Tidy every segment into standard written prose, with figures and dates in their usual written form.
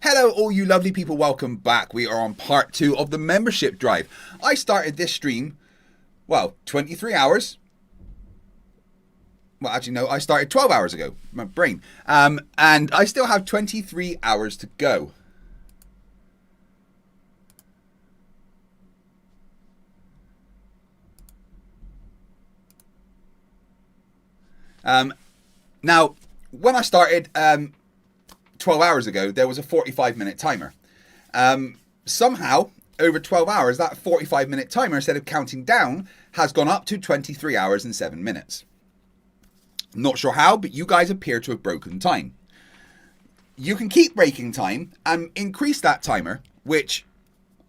Hello all you lovely people, welcome back. We are on part 2 of the membership drive. I started this stream, well, 23 hours. Well, actually no, I started 12 hours ago, my brain. And I still have 23 hours to go. Now, when I started 12 hours ago, there was a 45-minute timer. Somehow, over 12 hours, that 45-minute timer, instead of counting down, has gone up to 23 hours and 7 minutes. Not sure how, but you guys appear to have broken time. You can keep breaking time and increase that timer, which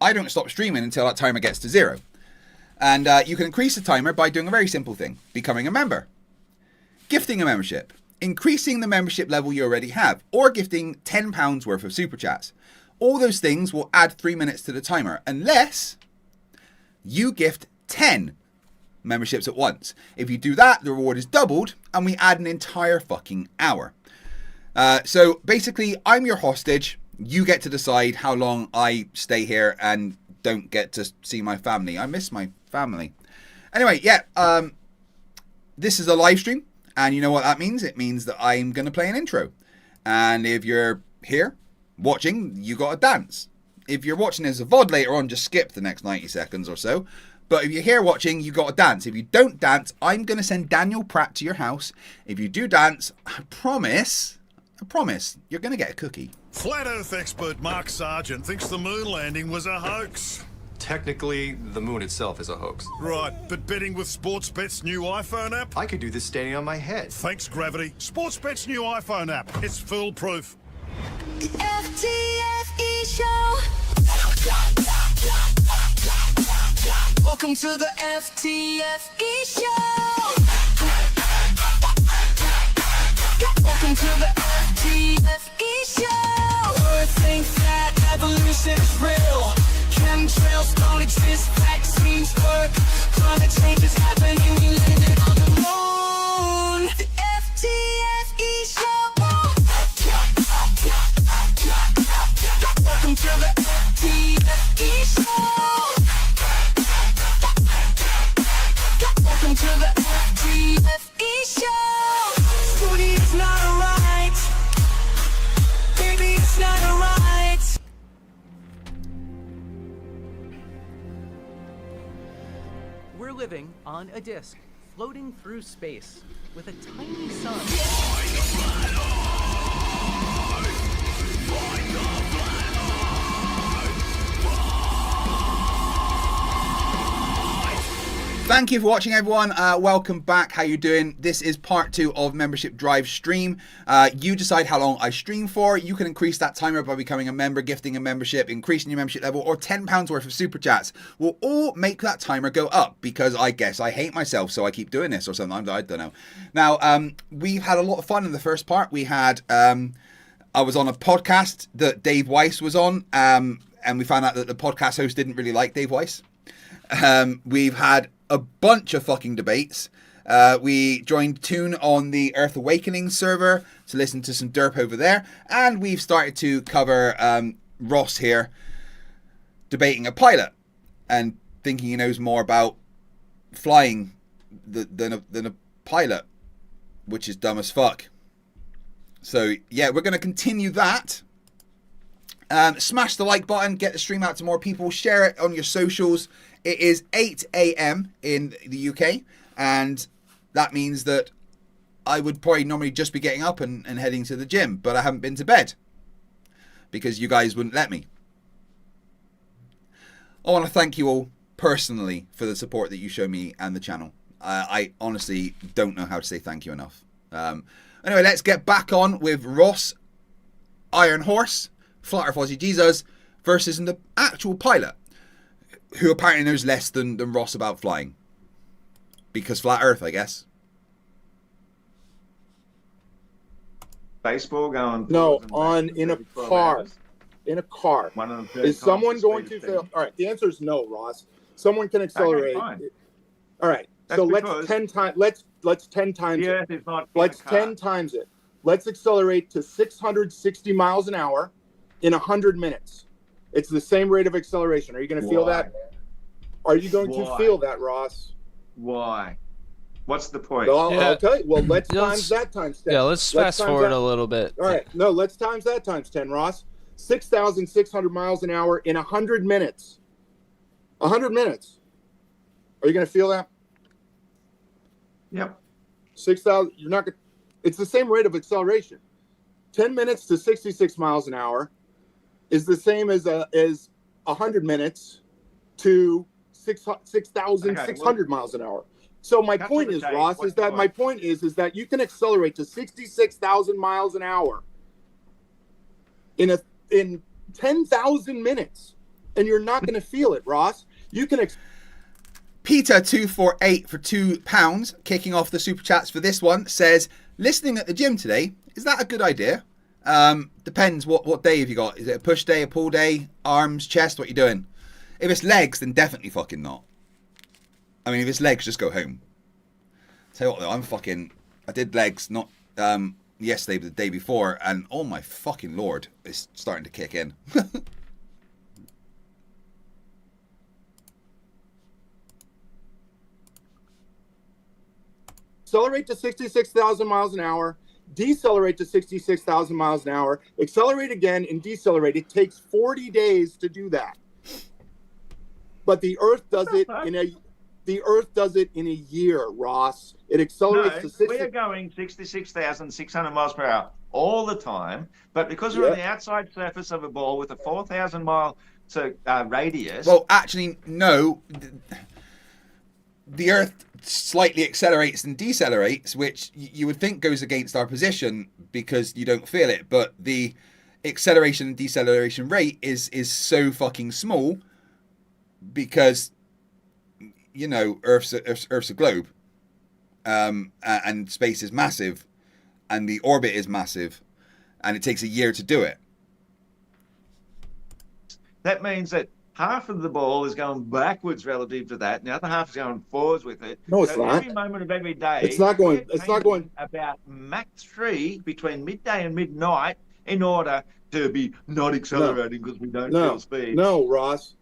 I don't stop streaming until that timer gets to 0. And you can increase the timer by doing a very simple thing, becoming a member. Gifting a membership, increasing the membership level you already have, or gifting £10 worth of super chats. All those things will add 3 minutes to the timer, unless you gift 10 memberships at once. If you do that, the reward is doubled, and we add an entire fucking hour. So basically, I'm your hostage. You get to decide how long I stay here and don't get to see my family. I miss my family. Anyway, yeah, this is a live stream. And you know what that means? It means that I'm going to play an intro. And if you're here watching, you got to dance. If you're watching as a VOD later on, just skip the next 90 seconds or so. But if you're here watching, you got to dance. If you don't dance, I'm going to send Daniel Pratt to your house. If you do dance, I promise, you're going to get a cookie. Flat Earth expert Mark Sargent thinks the moon landing was a hoax. Technically, the moon itself is a hoax. Right, but betting with Sportsbet's new iPhone app? I could do this standing on my head. Thanks, Gravity. Sportsbet's new iPhone app. It's foolproof. The FTFE show. Welcome to the FTFE show. Welcome to the FTFE show. Earth thinks that evolution is real. Chemtrails don't exist, vaccines work. Climate change is happening, we landed on the moon. The FTFE show. Welcome to the FTFE show. Welcome to the FTFE show. Study, it's not alright. Baby, it's not alright. We're living on a disk, floating through space, with a tiny sun. Thank you for watching, everyone. Welcome back. How you doing? This is part 2 of Membership Drive stream. You decide how long I stream for. You can increase that timer by becoming a member, gifting a membership, increasing your membership level, or £10 worth of super chats will all make that timer go up, because I guess I hate myself, so I keep doing this or something. I don't know. Now, we've had a lot of fun in the first part. We had, I was on a podcast that Dave Weiss was on, and we found out that the podcast host didn't really like Dave Weiss. We've had a bunch of fucking debates. We joined Toon on the Earth Awakening server to listen to some derp over there. And we've started to cover Ross here debating a pilot and thinking he knows more about flying than a pilot, which is dumb as fuck. So yeah, we're going to continue that. Smash the like button, get the stream out to more people, share it on your socials. It is 8 a.m. in the UK, and that means that I would probably normally just be getting up and heading to the gym, but I haven't been to bed because you guys wouldn't let me. I want to thank you all personally for the support that you show me and the channel. I honestly don't know how to say thank you enough. Anyway, let's get back on with Ross, Iron Horse, Flat Earth Aussie Jesus versus the actual pilot, who apparently knows less than Ross about flying. Because flat Earth, I guess. Baseball going. No, in a car. In a car. Is someone going to fail? All right, the answer is no, Ross. Someone can accelerate. Okay, all right, so let's 10 times. Let's 10 times it. Let's 10 times it. Let's accelerate to 660 miles an hour. in 100 minutes. It's the same rate of acceleration. Are you going to feel that? Are you going to feel that, Ross? Why? What's the point? No, I'll tell you. Well, let's times that times 10. Yeah, let's fast forward a little bit. All right. No, let's times that times 10, Ross. 6,600 miles an hour in 100 minutes. 100 minutes. Are you going to feel that? Yep. 6,000. You're not going to. It's the same rate of acceleration. 10 minutes to 66 miles an hour is the same as 100 minutes to 6,600 miles an hour. So my point is, Ross, is that you can accelerate to 66,000 miles an hour in 10,000 minutes, and you're not going to feel it, Ross. You can. Peter248 for £2 kicking off the super chats for this one says, listening at the gym today, is that a good idea? Depends what day have you got. Is it a push day, a pull day, arms, chest, what you doing? If it's legs, then definitely fucking not. I mean, if it's legs, just go home. Tell you what though, I did legs not yesterday but the day before, and oh my fucking lord, it's starting to kick in. Accelerate to 66,000 miles an hour, decelerate to 66,000 miles an hour, accelerate again and decelerate. It takes 40 days to do that. But the Earth does it in a year, Ross. It accelerates to 60. We are going 66,600 miles per hour all the time, but because we're on the outside surface of a ball with a 4,000 mile radius. Well, actually, no. The Earth slightly accelerates and decelerates, which you would think goes against our position because you don't feel it. But the acceleration and deceleration rate is so fucking small because, you know, Earth's a globe, and space is massive, and the orbit is massive, and it takes a year to do it. That means that half of the ball is going backwards relative to that, and the other half is going forwards with it. No, it's not. Every moment of every day, it's not going about Mach 3 between midday and midnight in order to be not accelerating because we don't feel speed. No, Ross.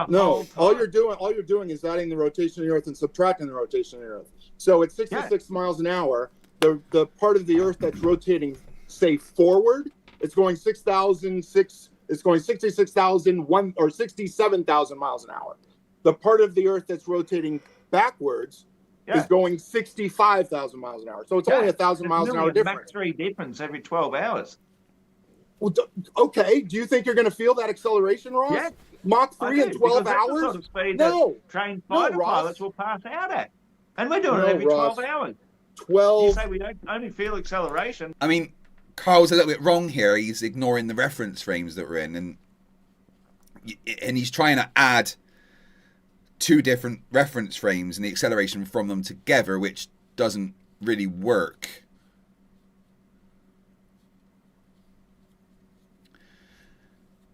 No, all you're doing is adding the rotation of the Earth and subtracting the rotation of the Earth. So at 66 miles an hour, the part of the Earth that's rotating, say, forward, it's going 6,006. It's going 66,001 or 67,000 miles an hour. The part of the Earth that's rotating backwards is going 65,000 miles an hour. So it's only 1,000 miles an hour difference. Mach 3 difference every 12 hours. Well, okay. Do you think you're going to feel that acceleration, Ross? Yeah. Mach 3 in 12 hours? The sort of speed no. that trained fighter pilots will pass out at. And we're doing it every 12 hours. 12. You say we don't only feel acceleration. I mean, Carl's a little bit wrong here. He's ignoring the reference frames that we're in, and he's trying to add two different reference frames and the acceleration from them together, which doesn't really work.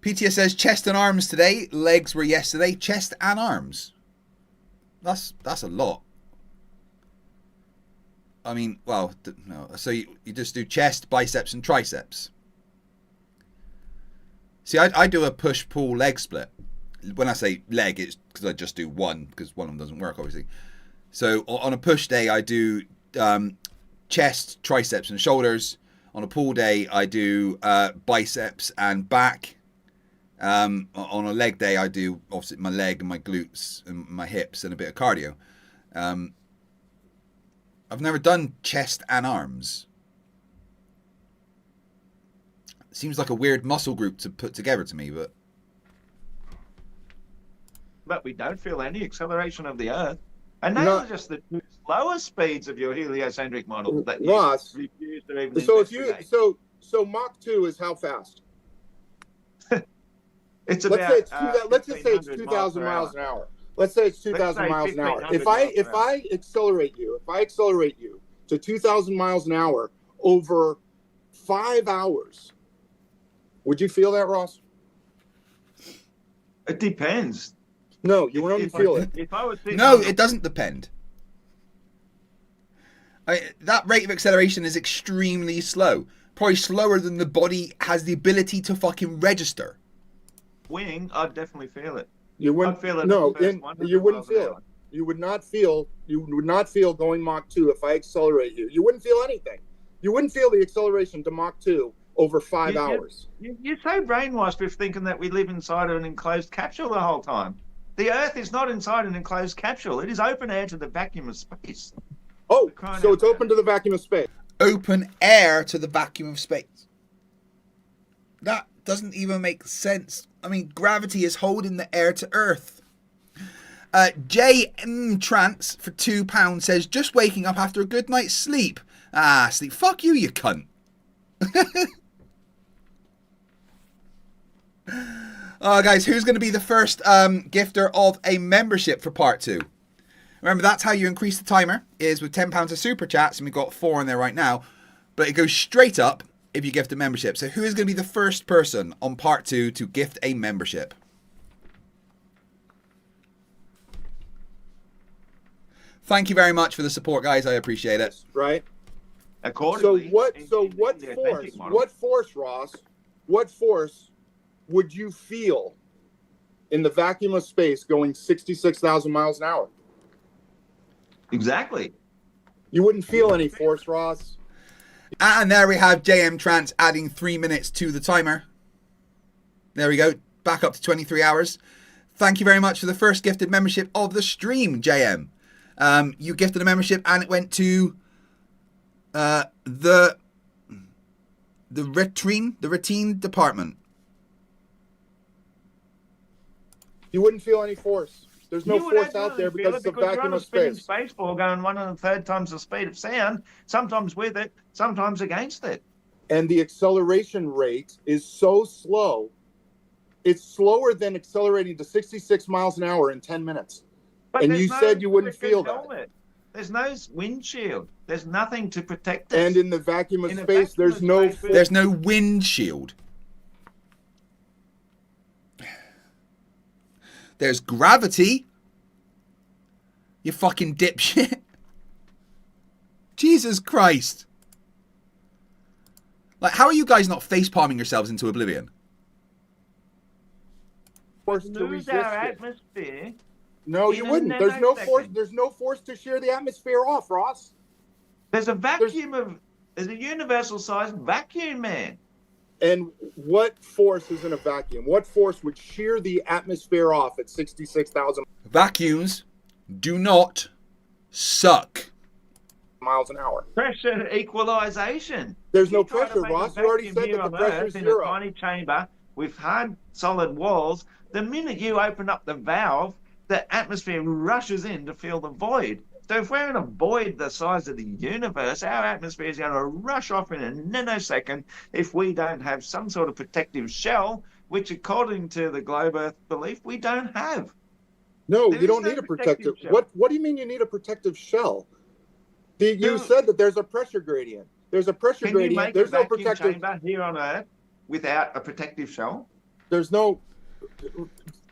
PTS says chest and arms today, legs were yesterday. Chest and arms. That's a lot. I mean, well, no. So you just do chest, biceps, and triceps. See, I do a push-pull leg split. When I say leg, it's because I just do one, because one of them doesn't work, obviously. So on a push day, I do chest, triceps, and shoulders. On a pull day, I do biceps and back. On a leg day, I do obviously my leg and my glutes and my hips and a bit of cardio. I've never done chest and arms. It seems like a weird muscle group to put together to me, but we don't feel any acceleration of the Earth. And those are just the two slower speeds of your heliocentric model that you refuse to even investigate. So Mach 2 is how fast? It's about let's just say it's 2,000 miles an hour. Let's say it's 2,000 miles an hour. If I accelerate you to 2,000 miles an hour over 5 hours, would you feel that, Ross? It depends. No, you won't feel it. If I was it doesn't depend. That rate of acceleration is extremely slow. probably slower than the body has the ability to fucking register. Wing, I'd definitely feel it. You wouldn't I'd feel it. No, at the first you 100 wouldn't miles feel an it. hour. You would not feel going Mach 2 if I accelerate you. You wouldn't feel anything. You wouldn't feel the acceleration to Mach 2 over 5 hours. You're so brainwashed with thinking that we live inside of an enclosed capsule the whole time. The Earth is not inside an enclosed capsule. It is open air to the vacuum of space. Oh, so it's open to the vacuum of space. Open air to the vacuum of space. That doesn't even make sense. I mean, gravity is holding the air to Earth. JM Trance for £2 says, just waking up after a good night's sleep. Ah, sleep. Fuck you, you cunt. Guys, who's going to be the first gifter of a membership for part 2? Remember, that's how you increase the timer, is with £10 of super chats, and we've got 4 in there right now. But it goes straight up if you gift a membership. So who is going to be the first person on part 2 to gift a membership? Thank you very much for the support, guys. I appreciate it. Right. Accordingly, what force, Ross? What force would you feel in the vacuum of space going 66,000 miles an hour? Exactly. You wouldn't feel any force, Ross. And there we have JM Trance adding 3 minutes to the timer. There we go. Back up to 23 hours. Thank you very much for the first gifted membership of the stream, JM. You gifted a membership and it went to the routine department. You wouldn't feel any force. There's no force out there because it's a vacuum of space. Space ball going 1 1/3 times the speed of sound, sometimes with it, sometimes against it. And the acceleration rate is so slow. It's slower than accelerating to 66 miles an hour in 10 minutes. But and you said you wouldn't feel that. There's no windshield. There's nothing to protect us. And in the vacuum of space, there's no windshield. There's gravity. You fucking dipshit. Jesus Christ. Like, how are you guys not face palming yourselves into oblivion? Lose our atmosphere. No, you wouldn't. There's no force. There's no force to shear the atmosphere off, Ross. There's a vacuum there's a universal sized vacuum, man. And what force is in a vacuum? What force would shear the atmosphere off at 66,000? Vacuums do not suck. Miles an hour. Pressure equalization. There's no pressure, Ross. You already said that the pressure is zero. In a tiny chamber with hard, solid walls. The minute you open up the valve, the atmosphere rushes in to fill the void. So if we're in a void the size of the universe, our atmosphere is going to rush off in a nanosecond if we don't have some sort of protective shell, which according to the globe Earth belief, we don't have. No, you don't need a protective. What do you mean you need a protective shell? You said that there's a pressure gradient. There's a pressure gradient. There's no protective chamber here on Earth without a protective shell. There's no.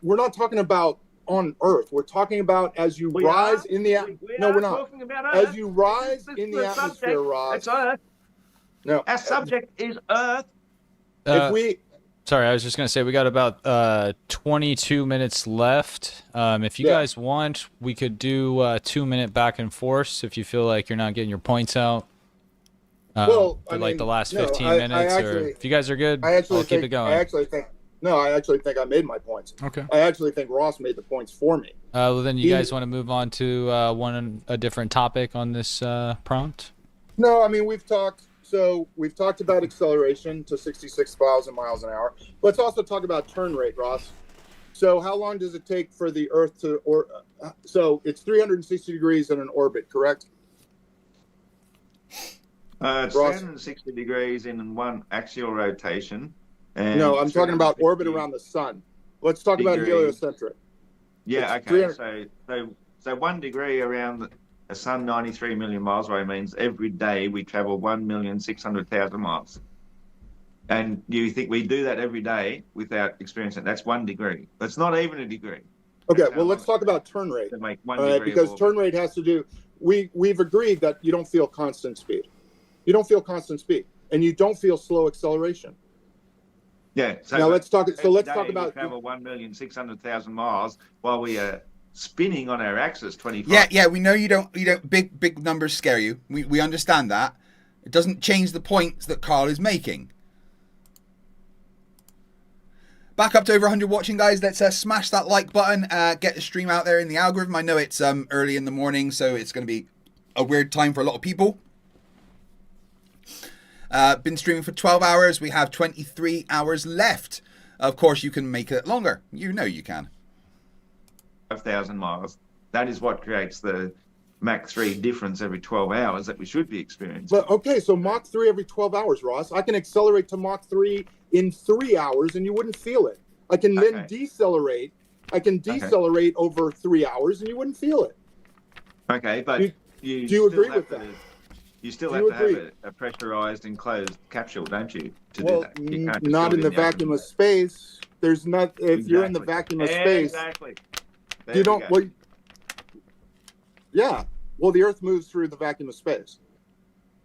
We're not talking about on Earth. We're talking about as you rise in the atmosphere. No, we're not. As you rise in the atmosphere, Ross. It's Earth. No. Our subject is Earth. Sorry, I was just going to say we got about 22 minutes left. If you guys want, we could do a 2-minute back and forth if you feel like you're not getting your points out. Well, for like the last 15 minutes, or if you guys are good, I'll keep it going. I actually think I made my points. Okay. I actually think Ross made the points for me. Well, then you guys want to move on to a different topic on this prompt? No, I mean we've talked about acceleration to 66,000 miles an hour. Let's also talk about turn rate, Ross. So how long does it take for the Earth to so it's 360 degrees in an orbit, correct? It's 360 degrees in one axial rotation. And no, I'm talking about orbit around the sun. Let's talk about heliocentric. Yeah, okay. So 1 degree around the sun 93 million miles away means every day we travel 1,600,000 miles. And you think we do that every day without experiencing it. That's 1 degree. That's not even a degree. Okay, well, let's talk about turn rate. To make 1 degree because turn rate has to do, we've agreed that you don't feel constant speed. You don't feel constant speed. and you don't feel slow acceleration. Yeah. So now let's talk. So let's day talk about we travel 1,600,000 miles while we are spinning on our axis 25. Yeah. We know you don't. Big numbers scare you. We understand that. It doesn't change the points that Carl is making. Back up to over 100 watching, guys. Let's smash that like button. Get the stream out there in the algorithm. I know it's early in the morning, so it's going to be a weird time for a lot of people. Been streaming for 12 hours. We have 23 hours left. Of course, you can make it longer. You know you can. 5,000 miles. That is what creates the Mach 3 difference every 12 hours that we should be experiencing. But okay, so Mach 3 every 12 hours, Ross. I can accelerate to Mach 3 in 3 hours and you wouldn't feel it. I can then decelerate. I can decelerate over 3 hours and you wouldn't feel it. Okay, but do you agree with that? You still have to have a pressurized enclosed capsule, don't you? To do that. You can't just not do it in the vacuum of space. There's not if you're in the vacuum of space. Exactly. You don't. Well, yeah. Well, the Earth moves through the vacuum of space.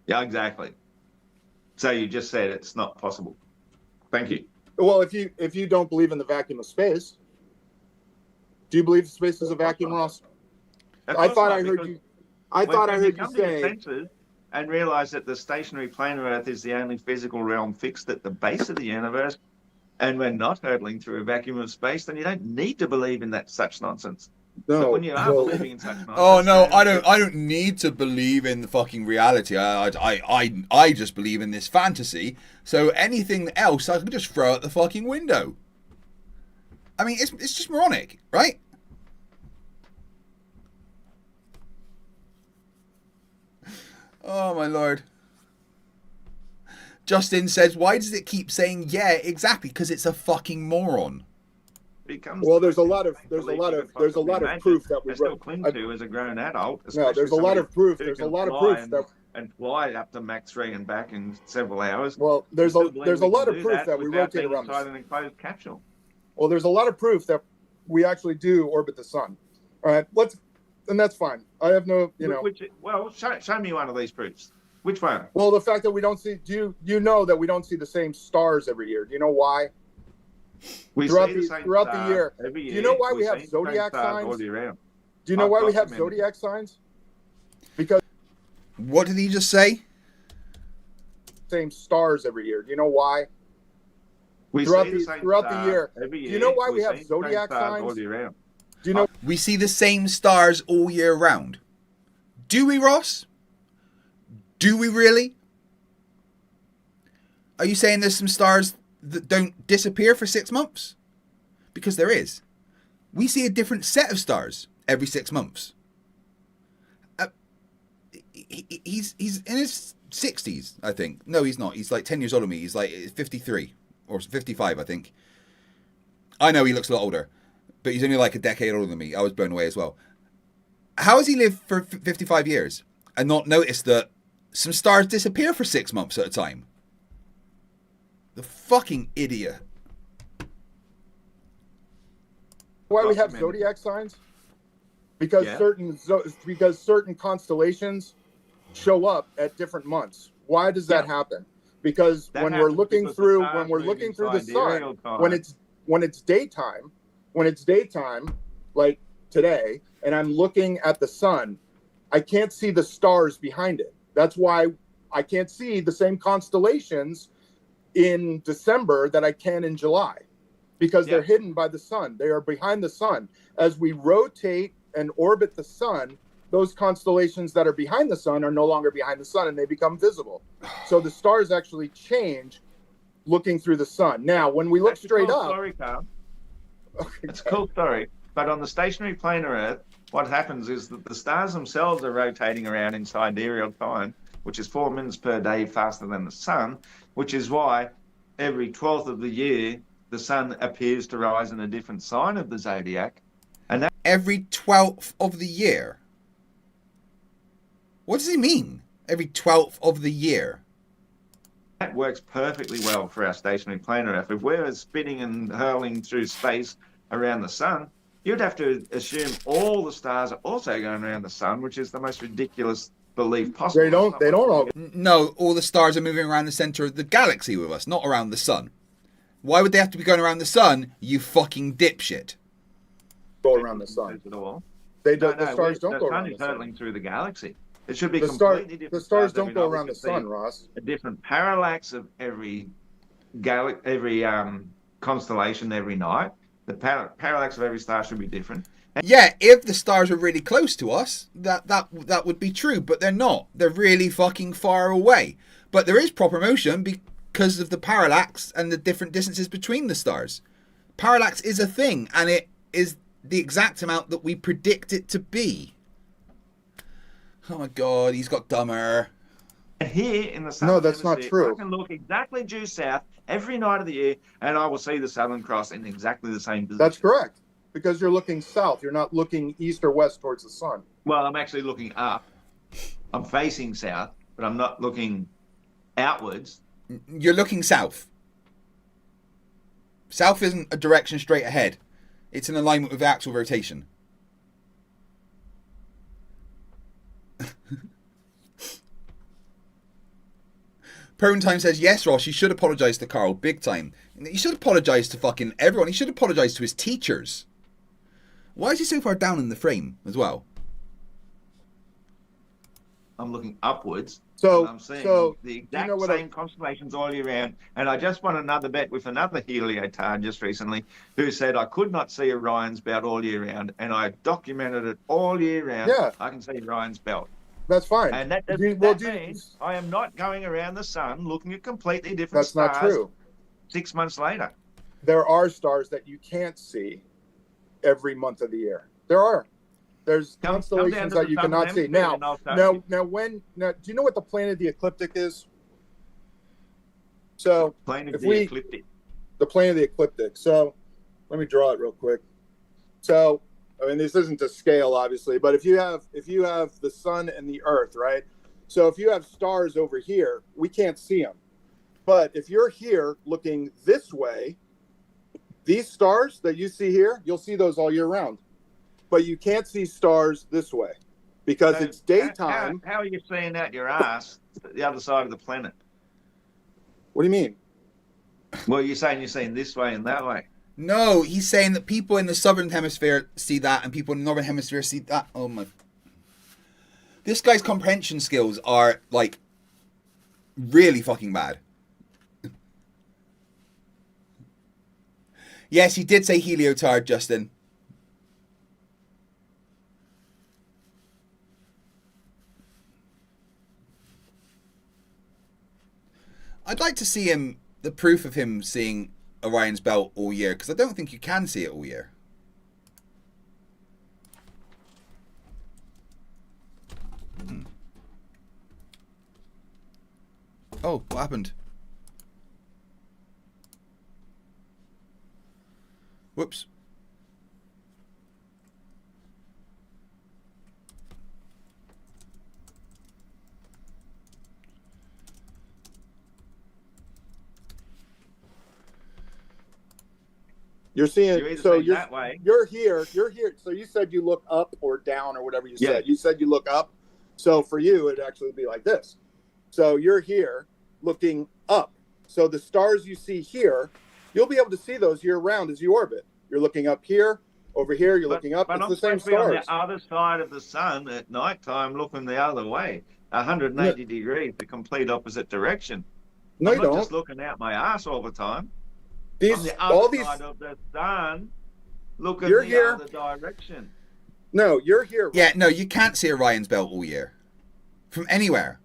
Yeah, exactly. So you just said it's not possible. Thank you. Well, if you don't believe in the vacuum of space, do you believe space is a vacuum, Ross? I thought I heard you. I thought I heard you say. And realize that the stationary planar Earth is the only physical realm fixed at the base of the universe, and we're not hurtling through a vacuum of space, then you don't need to believe in that such nonsense. No, but when you are believing in such nonsense, oh no, I don't need to believe in the fucking reality. I just believe in this fantasy. So anything else, I can just throw out the fucking window. I mean, it's just moronic, right? Oh my lord. Justin says, why does it keep saying yeah, exactly? Because it's a fucking moron. Well, there's a lot of proof that we still cling to as a grown adult. No, there's a lot of proof. There's a lot of proof that and fly up to Mach 3 and back in several hours. Well, there's a lot of proof that we rotate around an enclosed capsule. Well, there's a lot of proof that we actually do orbit the sun. All right, and that's fine. I have no, show me one of these proofs. Which one? Well, the fact that we don't see, you know that we don't see the same stars every year. Do you know why? Throughout the year. Do you know why we have zodiac signs? Do you know why we have zodiac signs? Because. What did he just say? Same stars every year. Do you know why? Throughout the year. Do you know why we have zodiac signs? Do you know? We see the same stars all year round. Do we, Ross? Do we really? Are you saying there's some stars that don't disappear for 6 months? Because there is. We see a different set of stars every 6 months. He's in his 60s, I think. No, he's not. He's like 10 years older than me. He's like 53 or 55, I think. I know he looks a lot older, but he's only like a decade older than me. I was blown away as well. How has he lived for 55 years and not noticed that some stars disappear for 6 months at a time? The fucking idiot. Why we have zodiac signs? Because certain constellations show up at different months. Why does that happen? Because when we're looking through the sun, when it's daytime, like today, and I'm looking at the sun, I can't see the stars behind it. That's why I can't see the same constellations in December that I can in July, because they're hidden by the sun. They are behind the sun. As we rotate and orbit the sun, those constellations that are behind the sun are no longer behind the sun and they become visible. So the stars actually change looking through the sun. Now, when we look straight up... Story, Carl. It's a cool story. But on the stationary planar Earth, what happens is that the stars themselves are rotating around in sidereal time, which is 4 minutes per day faster than the sun, which is why every 12th of the year, the sun appears to rise in a different sign of the zodiac. And that every 12th of the year? What does he mean? Every 12th of the year? That works perfectly well for our stationary planar Earth. If we're spinning and hurling through space around the sun, you'd have to assume all the stars are also going around the sun, which is the most ridiculous believe possible. They don't all. No, all the stars are moving around the center of the galaxy with us, not around the sun. Why would they have to be going around the sun, you fucking dipshit? Go around the sun. They don't. The stars don't go around the sun. The sun is hurtling through the galaxy. It should be completely different. The stars don't go around the sun, Ross. A different parallax of every constellation every night. The parallax of every star should be different. Yeah, if the stars were really close to us, that would be true, but they're not. They're really fucking far away. But there is proper motion because of the parallax and the different distances between the stars. Parallax is a thing, and it is the exact amount that we predict it to be. Oh my god, he's got dumber. Here in the no, that's not true. I can look exactly due south every night of the year, and I will see the Southern Cross in exactly the same position. That's correct, because you're looking south. You're not looking east or west towards the sun. Well, I'm actually looking up. I'm facing south, but I'm not looking outwards. You're looking south. South isn't a direction straight ahead. It's in alignment with the axle rotation. Time says, yes, Ross, you should apologise to Carl, big time. You should apologise to fucking everyone. He should apologise to his teachers. Why is he so far down in the frame as well? I'm looking upwards. So I'm seeing the exact same constellations all year round. And I just won another bet with another heliotard just recently who said I could not see Orion's belt all year round. And I documented it all year round. Yeah. I can see Orion's belt. That's fine. And that means I am not going around the sun looking at completely different stars. That's not true. 6 months later. There are stars that you can't see every month of the year. There are. There's constellations that you cannot see. Now, do you know what the plane of the ecliptic is? So, the plane of the ecliptic. So, let me draw it real quick. So, I mean, this isn't to scale, obviously, but if you have the sun and the earth, right? So if you have stars over here, we can't see them. But if you're here looking this way, these stars that you see here, you'll see those all year round. But you can't see stars this way because it's daytime. How are you seeing out your ass the other side of the planet? What do you mean? Well, you're saying this way and that way. No, he's saying that people in the southern hemisphere see that and people in the northern hemisphere see that. Oh my. This guy's comprehension skills are, like, really fucking bad. Yes, he did say heliotard, Justin. I'd like to see the proof of him seeing Orion's belt all year, because I don't think you can see it all year. Oh, what happened? Whoops. You're seeing, that way. You're here. So you said you look up or down or whatever you said. You said you look up. So for you, it'd actually be like this. So you're here looking up. So the stars you see here, you'll be able to see those year round as you orbit. You're looking up here, over here, you're looking up. It's the same stars. On the other side of the sun at nighttime, looking the other way, 180 degrees, the complete opposite direction. No, I'm not just looking out my ass all the time. On the other side of the sun, look at the other direction. No, you're here. Yeah, no, you can't see Orion's belt all year. From anywhere.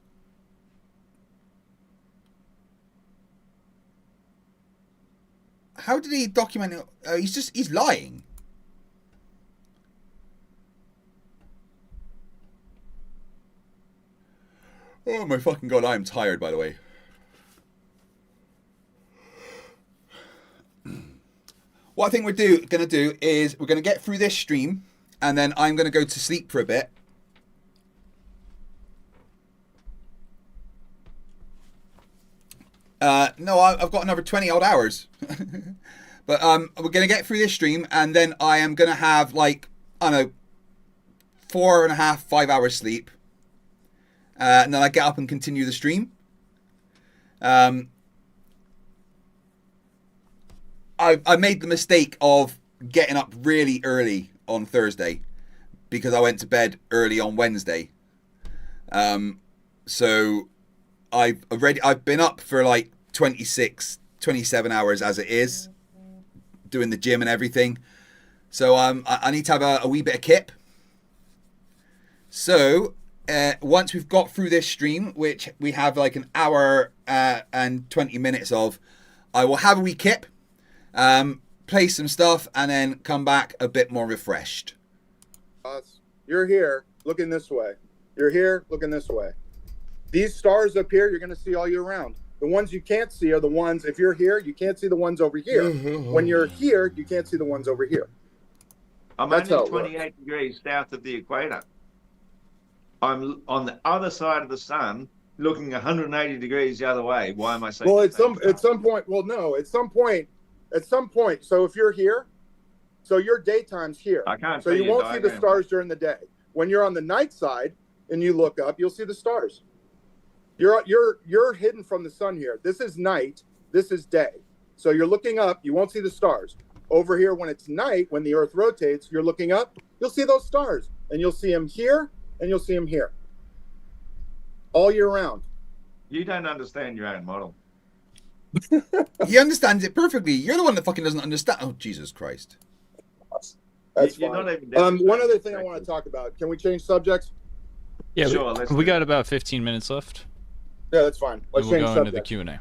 How did he document it? He's lying. Oh my fucking god, I'm tired, by the way. What I think we're going to do is we're going to get through this stream, and then I'm going to go to sleep for a bit. No, I've got another 20 odd hours. But we're going to get through this stream, and then I am going to have, like, I don't know, 4.5, 5 hours sleep. and then I get up and continue the stream. I made the mistake of getting up really early on Thursday because I went to bed early on Wednesday. So I've been up for like 26, 27 hours as it is, doing the gym and everything. So I need to have a wee bit of kip. So once we've got through this stream, which we have like an hour and 20 minutes of, I will have a wee kip, play some stuff, and then come back a bit more refreshed. You're here looking this way. You're here looking this way. These stars up here, you're going to see all year round. The ones you can't see are the ones, if you're here, you can't see the ones over here. When you're here, you can't see the ones over here. I'm That's only 28 degrees south of the equator. I'm on the other side of the sun, looking 180 degrees the other way. Why am I saying? Well, at some point. Well, no, at some point. So if you're here, so your daytime's here. I can't. So you won't see the stars during the day. When you're on the night side and you look up, you'll see the stars. You're hidden from the sun here. This is night. This is day. So you're looking up. You won't see the stars. Over here, when it's night, when the Earth rotates, you're looking up. You'll see those stars, and you'll see them here, and you'll see them here, all year round. You don't understand your own model. He understands it perfectly. You're the one that fucking doesn't understand. Oh, Jesus Christ. That's You're fine. not even One other thing I want to talk about. Can we change subjects? Yeah, sure, we got about 15 minutes left. Yeah, that's fine. Let's We'll change go into the subjects. Q&A.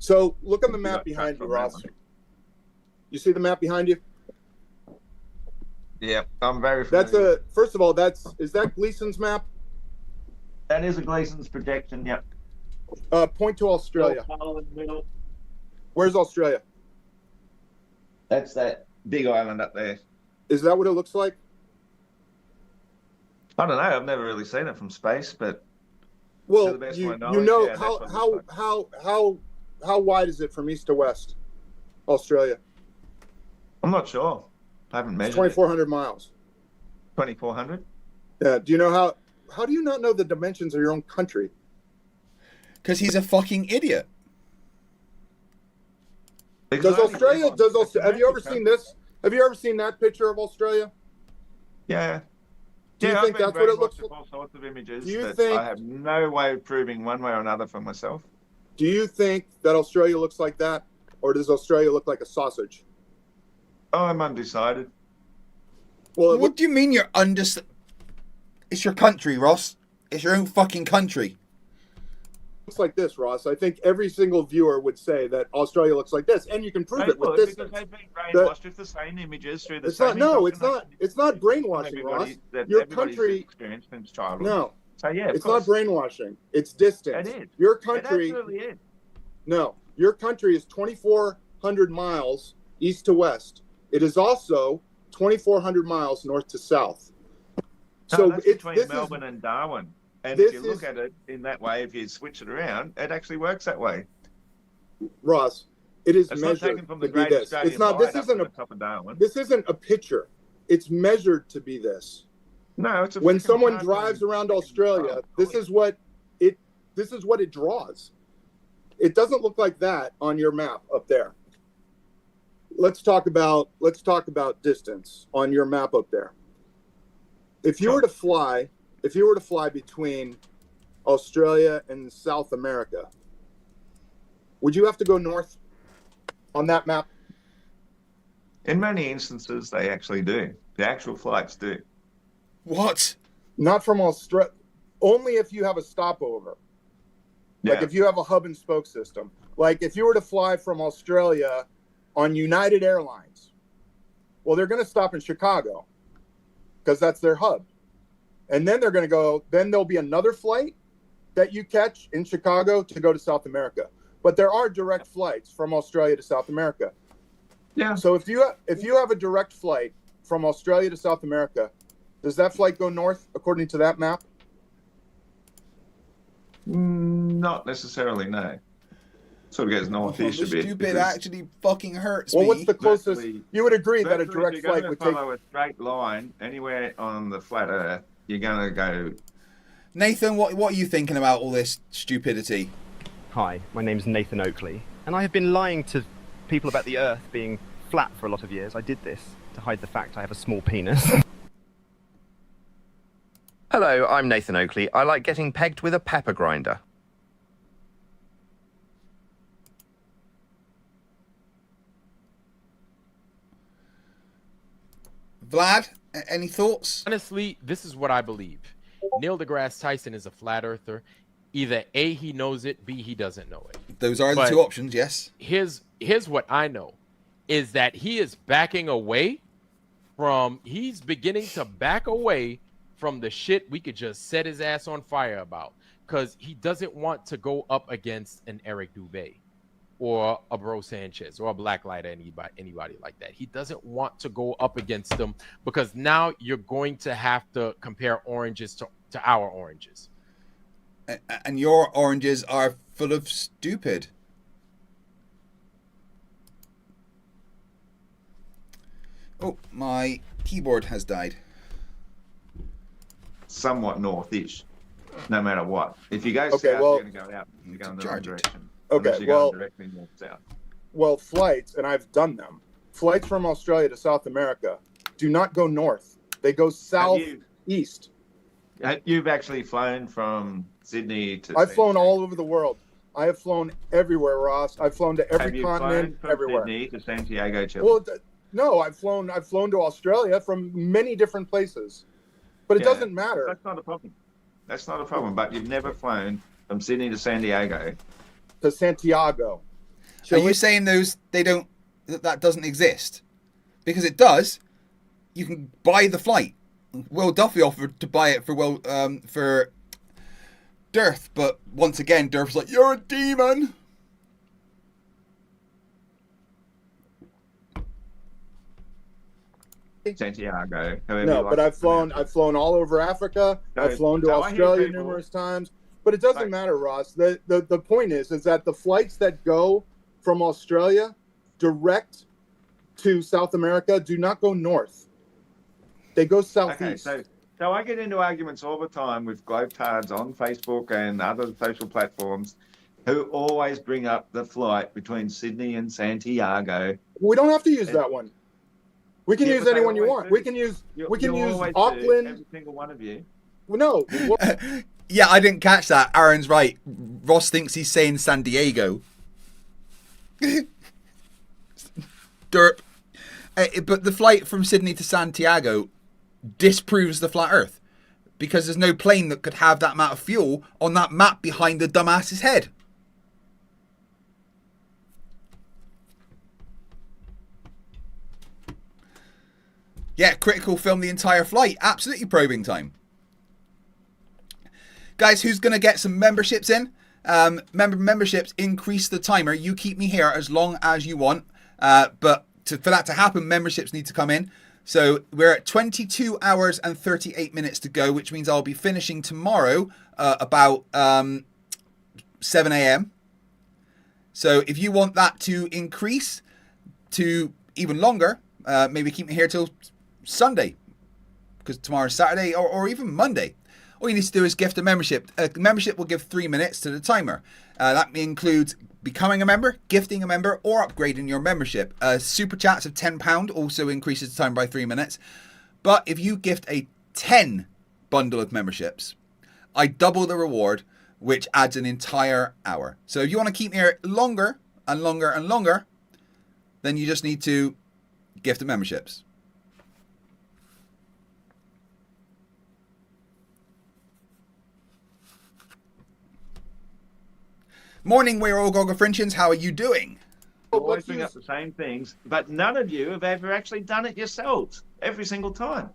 So look on the map behind you, Ross. You see the map behind you? Yeah, I'm very familiar. First of all, is that Gleason's map? That is a Gleason's projection, yep. Point to Australia. Where's Australia? That's that big island up there. Is that what it looks like? I don't know. I've never really seen it from space, but well, to the best of my you knowledge, know yeah, how wide is it from east to west? Australia. I'm not sure. I haven't measured. 2,400 miles. 2,400. Yeah. Do you know how do you not know the dimensions of your own country? Because he's a fucking idiot. Does Australia? Have you ever seen this? Have you ever seen that picture of Australia? Yeah. Do you think that's what it looks like? All sorts of images. Do you that think? I have no way of proving one way or another for myself. Do you think that Australia looks like that, or does Australia look like a sausage? Oh, I'm undecided. Well, What do you mean you're undecided? It's your country, Ross. It's your own fucking country. Looks like this, Ross. I think every single viewer would say that Australia looks like this, and you can prove it with distance. Because they've been brainwashed with the same images through the same. It's not brainwashing, Ross. Your country experienced since childhood. No. So yeah, it's not brainwashing. It's distance. It is. Your country. It absolutely is. No, your country is 2,400 miles east to west. It is also 2,400 miles north to south. No, So that's between Melbourne and Darwin. And if you look at it in that way, if you switch it around, it actually works that way. Ross, it is It's measured not taken from the to be Great this. Australian It's not. This Divide isn't up to the top of Darwin. This isn't a picture. It's measured to be this. No, it's a When freaking someone chart drives from- around Australia, this is what it draws. It doesn't look like that on your map up there. Let's talk about distance on your map up there. If you were to fly between Australia and South America, would you have to go north on that map? In many instances, they actually do. The actual flights do. What? Not from Australia. Only if you have a stopover. Like if you have a hub and spoke system. Like if you were to fly from Australia on United Airlines, well, they're going to stop in Chicago because that's their hub. And then then there'll be another flight that you catch in Chicago to go to South America. But there are direct flights from Australia to South America. Yeah. So if you have a direct flight from Australia to South America, does that flight go north according to that map? Not necessarily, no. Sort of goes northeast a bit. Stupid actually fucking hurts Well, me. what's the closest? Actually, You would agree that a direct if you're flight going would to take. follow a straight line anywhere on the flat Earth, you're going to go Nathan, what are you thinking about all this stupidity? Hi, my name's Nathan Oakley, and I have been lying to people about the Earth being flat for a lot of years. I did this to hide the fact I have a small penis. Hello, I'm Nathan Oakley. I like getting pegged with a pepper grinder. Vlad, any thoughts? Honestly, this is what I believe. Neil deGrasse Tyson is a flat earther. Either A, he knows it, B, he doesn't know it. Those are the two options, yes. Here's what I know is that he is backing away from, he's beginning to back away from the shit we could just set his ass on fire about, because he doesn't want to go up against an Eric Dubé or a Bro Sanchez or a Blacklight, anybody like that. He doesn't want to go up against them, because now you're going to have to compare oranges to our oranges. And your oranges are full of stupid. Oh, my keyboard has died. Somewhat northish, no matter what. If you go south, you're going to go out. You're going in the wrong direction. Okay, you're going directly north-south. Well, flights, and I've done them, flights from Australia to South America do not go north. They go southeast. You've actually flown from Sydney to... I've flown all over the world. I have flown everywhere, Ross. I've flown to every continent, from everywhere. Sydney to Santiago, Chile? Well, no, I've flown to Australia from many different places, but it doesn't matter. That's not a problem. That's not a problem. But you've never flown from Sydney to Santiago. To Santiago. Are you saying that doesn't exist? Because it does. You can buy the flight. Will Duffy offered to buy it for Dirth, but once again, Dirth's like, "You're a demon." Santiago. No, but I've flown all over Africa. I've flown to Australia numerous times. But it doesn't matter, Ross. The point is that the flights that go from Australia direct to South America do not go north. They go southeast. Okay, so I get into arguments all the time with globetards on Facebook and other social platforms who always bring up the flight between Sydney and Santiago. We don't have to use that one. We can use anyone you want. We can use Auckland. Every single one of you. No. Yeah, I didn't catch that. Aaron's right. Ross thinks he's saying San Diego. Derp. But the flight from Sydney to Santiago disproves the flat earth, because there's no plane that could have that amount of fuel on that map behind the dumbass's head. Yeah, Critical filmed the entire flight. Absolutely probing time. Guys, who's going to get some memberships in? Memberships increase the timer. You keep me here as long as you want. But for that to happen, memberships need to come in. So we're at 22 hours and 38 minutes to go, which means I'll be finishing tomorrow about 7 a.m. So if you want that to increase to even longer, maybe keep me here till Sunday, because tomorrow's Saturday, or even Monday. All you need to do is gift a membership. A membership will give 3 minutes to the timer. That includes becoming a member, gifting a member, or upgrading your membership. Super chats of £10 also increases the time by 3 minutes. But if you gift a 10 bundle of memberships, I double the reward, which adds an entire hour. So if you want to keep me here longer and longer and longer, then you just need to gift the memberships. Morning, we're all Gogafrinchians. How are you doing? Always bring up the same things, but none of you have ever actually done it yourselves every single time.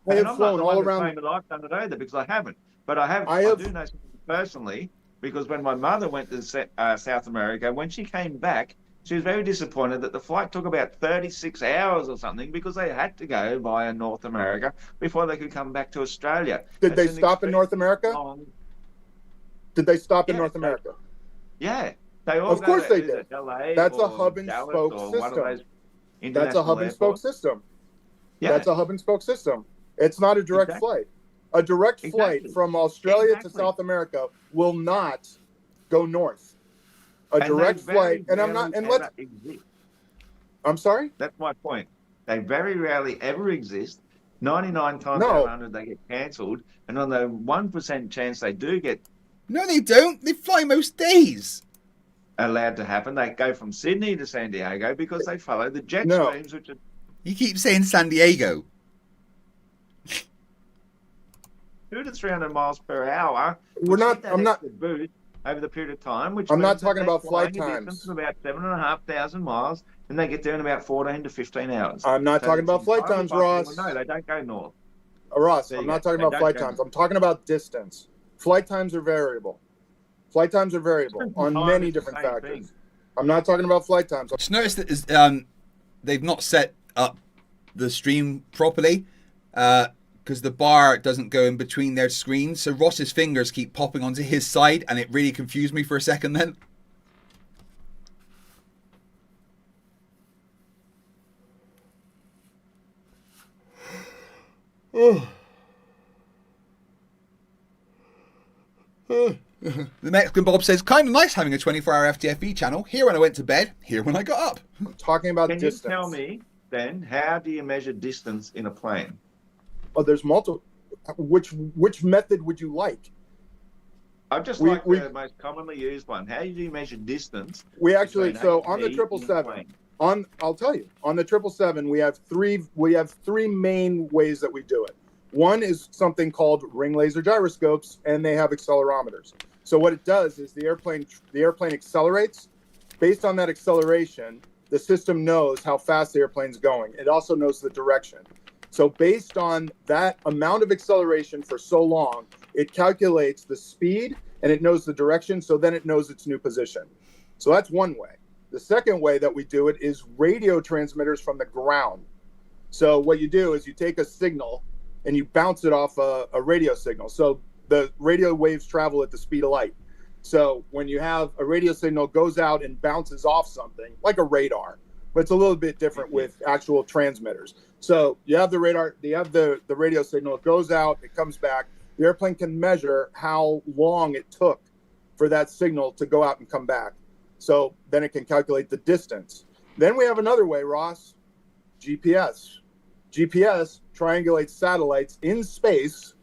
I have flown all around. That I've done it either, because I haven't. But I do know something personally, because when my mother went to South America, when she came back, she was very disappointed that the flight took about 36 hours or something, because they had to go via North America before they could come back to Australia. Did they stop in North America? Did they stop in North America? Yeah, they all. Of course they did. LA That's a hub and spoke system. That's a hub and spoke system. Yeah. That's a hub and spoke system. It's not a direct flight. A direct flight from Australia to South America will not go north. A direct flight, and I'm not. And let's. I'm sorry. That's my point. They very rarely ever exist. 99 times out of 100 they get cancelled, and on the 1% chance they do get. No, they don't. They fly most days. Allowed to happen. They go from Sydney to San Diego because they follow the jet streams, which are. You keep saying San Diego. 200 to 300 miles per hour. We're not. I'm not. Boost over the period of time, which I'm not talking about flight times. About 7,500 miles, and they get there in about 14 to 15 hours. I'm not talking about flight times, Ross. No, they don't go north. Ross, I'm not talking about flight times. I'm talking about distance. Flight times are variable. Flight times are variable on many different factors. I'm not talking about flight times. Just noticed that they've not set up the stream properly because the bar doesn't go in between their screens. So Ross's fingers keep popping onto his side, and it really confused me for a second then. The Mexican Bob says, kind of nice having a 24-hour FTFE channel. Here when I went to bed, here when I got up. I'm talking about distance. Can you tell me, then, how do you measure distance in a plane? Oh, there's multiple. Which method would you like? I'd just like the most commonly used one. How do you measure distance? We actually, so on the 777, I'll tell you, on the 777, we have three main ways that we do it. One is something called ring laser gyroscopes, and they have accelerometers. So what it does is the airplane accelerates. Based on that acceleration, the system knows how fast the airplane's going. It also knows the direction. So based on that amount of acceleration for so long, it calculates the speed and it knows the direction. So then it knows its new position. So that's one way. The second way that we do it is radio transmitters from the ground. So what you do is you take a signal and you bounce it off a radio signal. So the radio waves travel at the speed of light. So when you have a radio signal goes out and bounces off something, like a radar, but it's a little bit different with actual transmitters. So you have the radar, you have the radio signal, it goes out, it comes back. The airplane can measure how long it took for that signal to go out and come back. So then it can calculate the distance. Then we have another way, Ross, GPS. GPS triangulates satellites in space,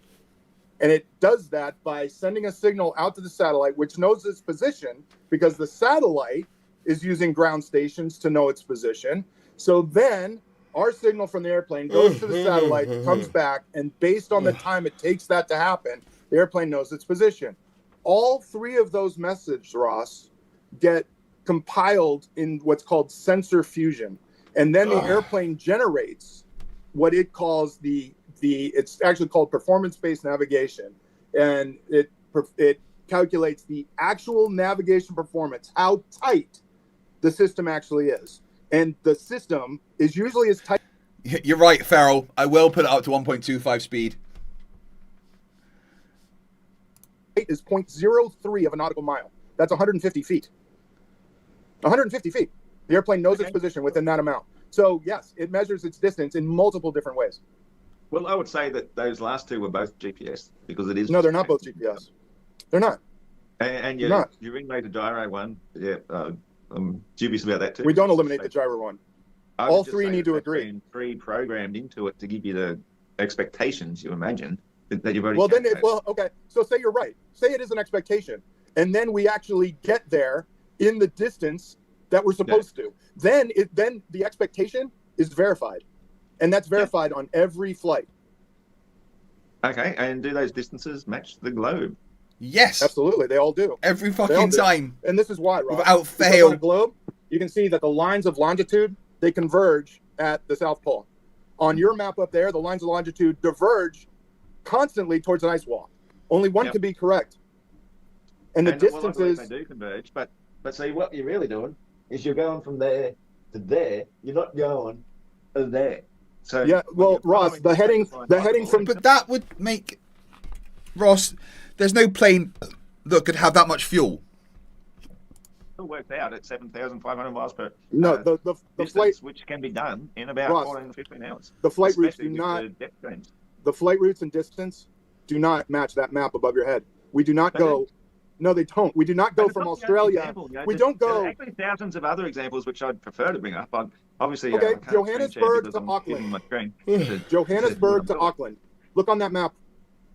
and it does that by sending a signal out to the satellite, which knows its position because the satellite is using ground stations to know its position. So then our signal from the airplane goes to the satellite, comes back, and based on the time it takes that to happen, the airplane knows its position. All three of those messages, Ross, get compiled in what's called sensor fusion. And then the airplane generates what it calls it's actually called performance-based navigation. And it calculates the actual navigation performance, how tight the system actually is. And the system is usually as tight. You're right, Farrell. I will put it up to 1.25 speed. Is 0.03 of a nautical mile. That's 150 feet. 150 feet. The airplane knows its position within that amount. So, yes, it measures its distance in multiple different ways. Well, I would say that those last two were both GPS because it is. No, they're not both GPS. They're not. And your ring laser gyro one, I'm dubious about that too. We don't eliminate the gyro one. All three need to agree. Pre-programmed into it to give you the expectations you imagine that you've already. Okay. So say you're right. Say it is an expectation, and then we actually get there in the distance that we're supposed to. Then the expectation is verified, and that's verified on every flight. Okay, and do those distances match the globe? Yes, absolutely. They all do. Every fucking time. And this is why, Rob. Without fail. On a globe, you can see that the lines of longitude, they converge at the South Pole. On your map up there, the lines of longitude diverge constantly towards an ice wall. Only one could be correct. And the distances... They do converge, but see, what you're really doing is you're going from there to there. You're not going to there. So yeah, well, Ross, the heading from... But that would make... Ross... There's no plane that could have that much fuel. It worked out at 7,500 miles per no, the distance, flight, which can be done in about 14 to 15 hours. The flight routes do not. The flight routes and distance do not match that map above your head. We do not go. No, they don't. We do not go from Australia. We don't go. There are actually thousands of other examples which I'd prefer to bring up. Obviously, okay, I can't Johannesburg to Auckland. Johannesburg to Auckland. Look on that map.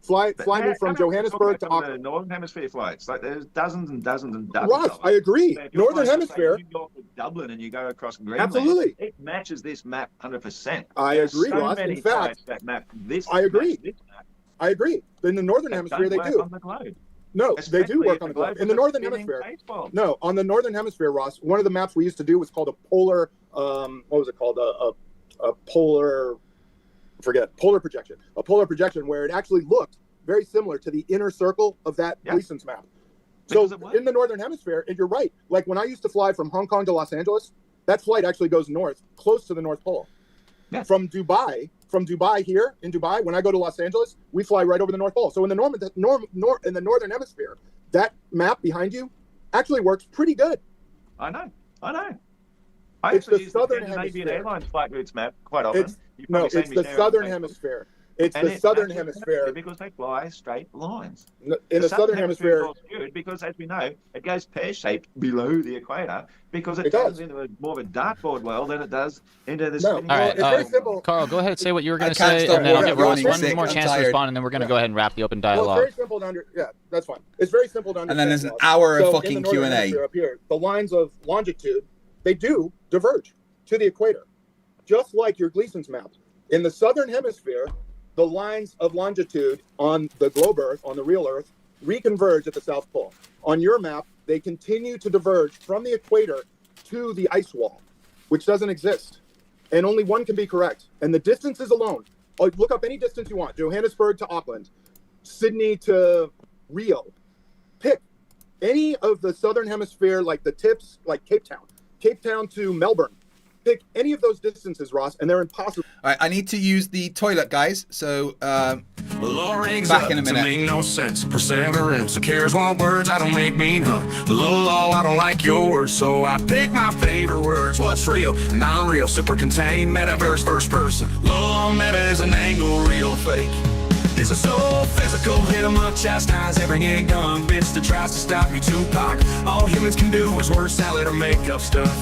Fly me from Johannesburg to Auckland. Northern Hemisphere flights. Like there's dozens and dozens and dozens. Ross, I agree. Northern Hemisphere. You go to Dublin and you go across Greenland. Absolutely. It matches this map 100%. I agree, Ross. In fact, that map, this I agree. This map, I agree. In the Northern Hemisphere, they do. On the globe. No, they do work on the globe. In the Northern Hemisphere. No, on the Northern Hemisphere, Ross, one of the maps we used to do was called a polar, what was it called? A polar, polar projection. A polar projection where it actually looked very similar to the inner circle of that Gleason's map. So in the Northern Hemisphere, and you're right, like when I used to fly from Hong Kong to Los Angeles, that flight actually goes north, close to the North Pole. Yeah. From Dubai here in Dubai, when I go to Los Angeles, we fly right over the North Pole. So in the in the Northern Hemisphere, that map behind you actually works pretty good. I know. It's the Southern Hemisphere. Airlines flight routes map quite often. It's the Southern Hemisphere. It's the Southern Hemisphere because they fly straight lines. In the Southern Hemisphere, is good because, as we know, it goes pear-shaped below the equator because it turns into more of a dartboard world than it does into this. All right, it's very simple. Carl, go ahead, say what you were going to say, and then I'll give Ross one more chance to respond, and then we're going to go ahead and wrap the open dialogue. Well, it's very simple to that's fine. It's very simple to understand. And then there's an hour of fucking Q&A. Up here, the lines of longitude, they do diverge to the equator, just like your Gleason's map. In the Southern Hemisphere, the lines of longitude on the globe Earth, on the real Earth, reconverge at the South Pole. On your map, they continue to diverge from the equator to the ice wall, which doesn't exist. And only one can be correct. And the distances alone, look up any distance you want, Johannesburg to Auckland, Sydney to Rio. Pick any of the Southern Hemisphere, like the tips, like Cape Town to Melbourne. Pick any of those distances, Ross, and they're impossible. All right, I need to use the toilet, guys. So back in a minute. To make no sense, perseverance. Who cares what words I don't make mean? I don't like your words, so I pick my favorite words. What's real, non-real, super contained, metaverse, first person. Meta is an angle, real fake. This is so physical, hit 'em up, chastise every young bitch that tries to stop you, Tupac. All humans can do is word salad or make up stuff.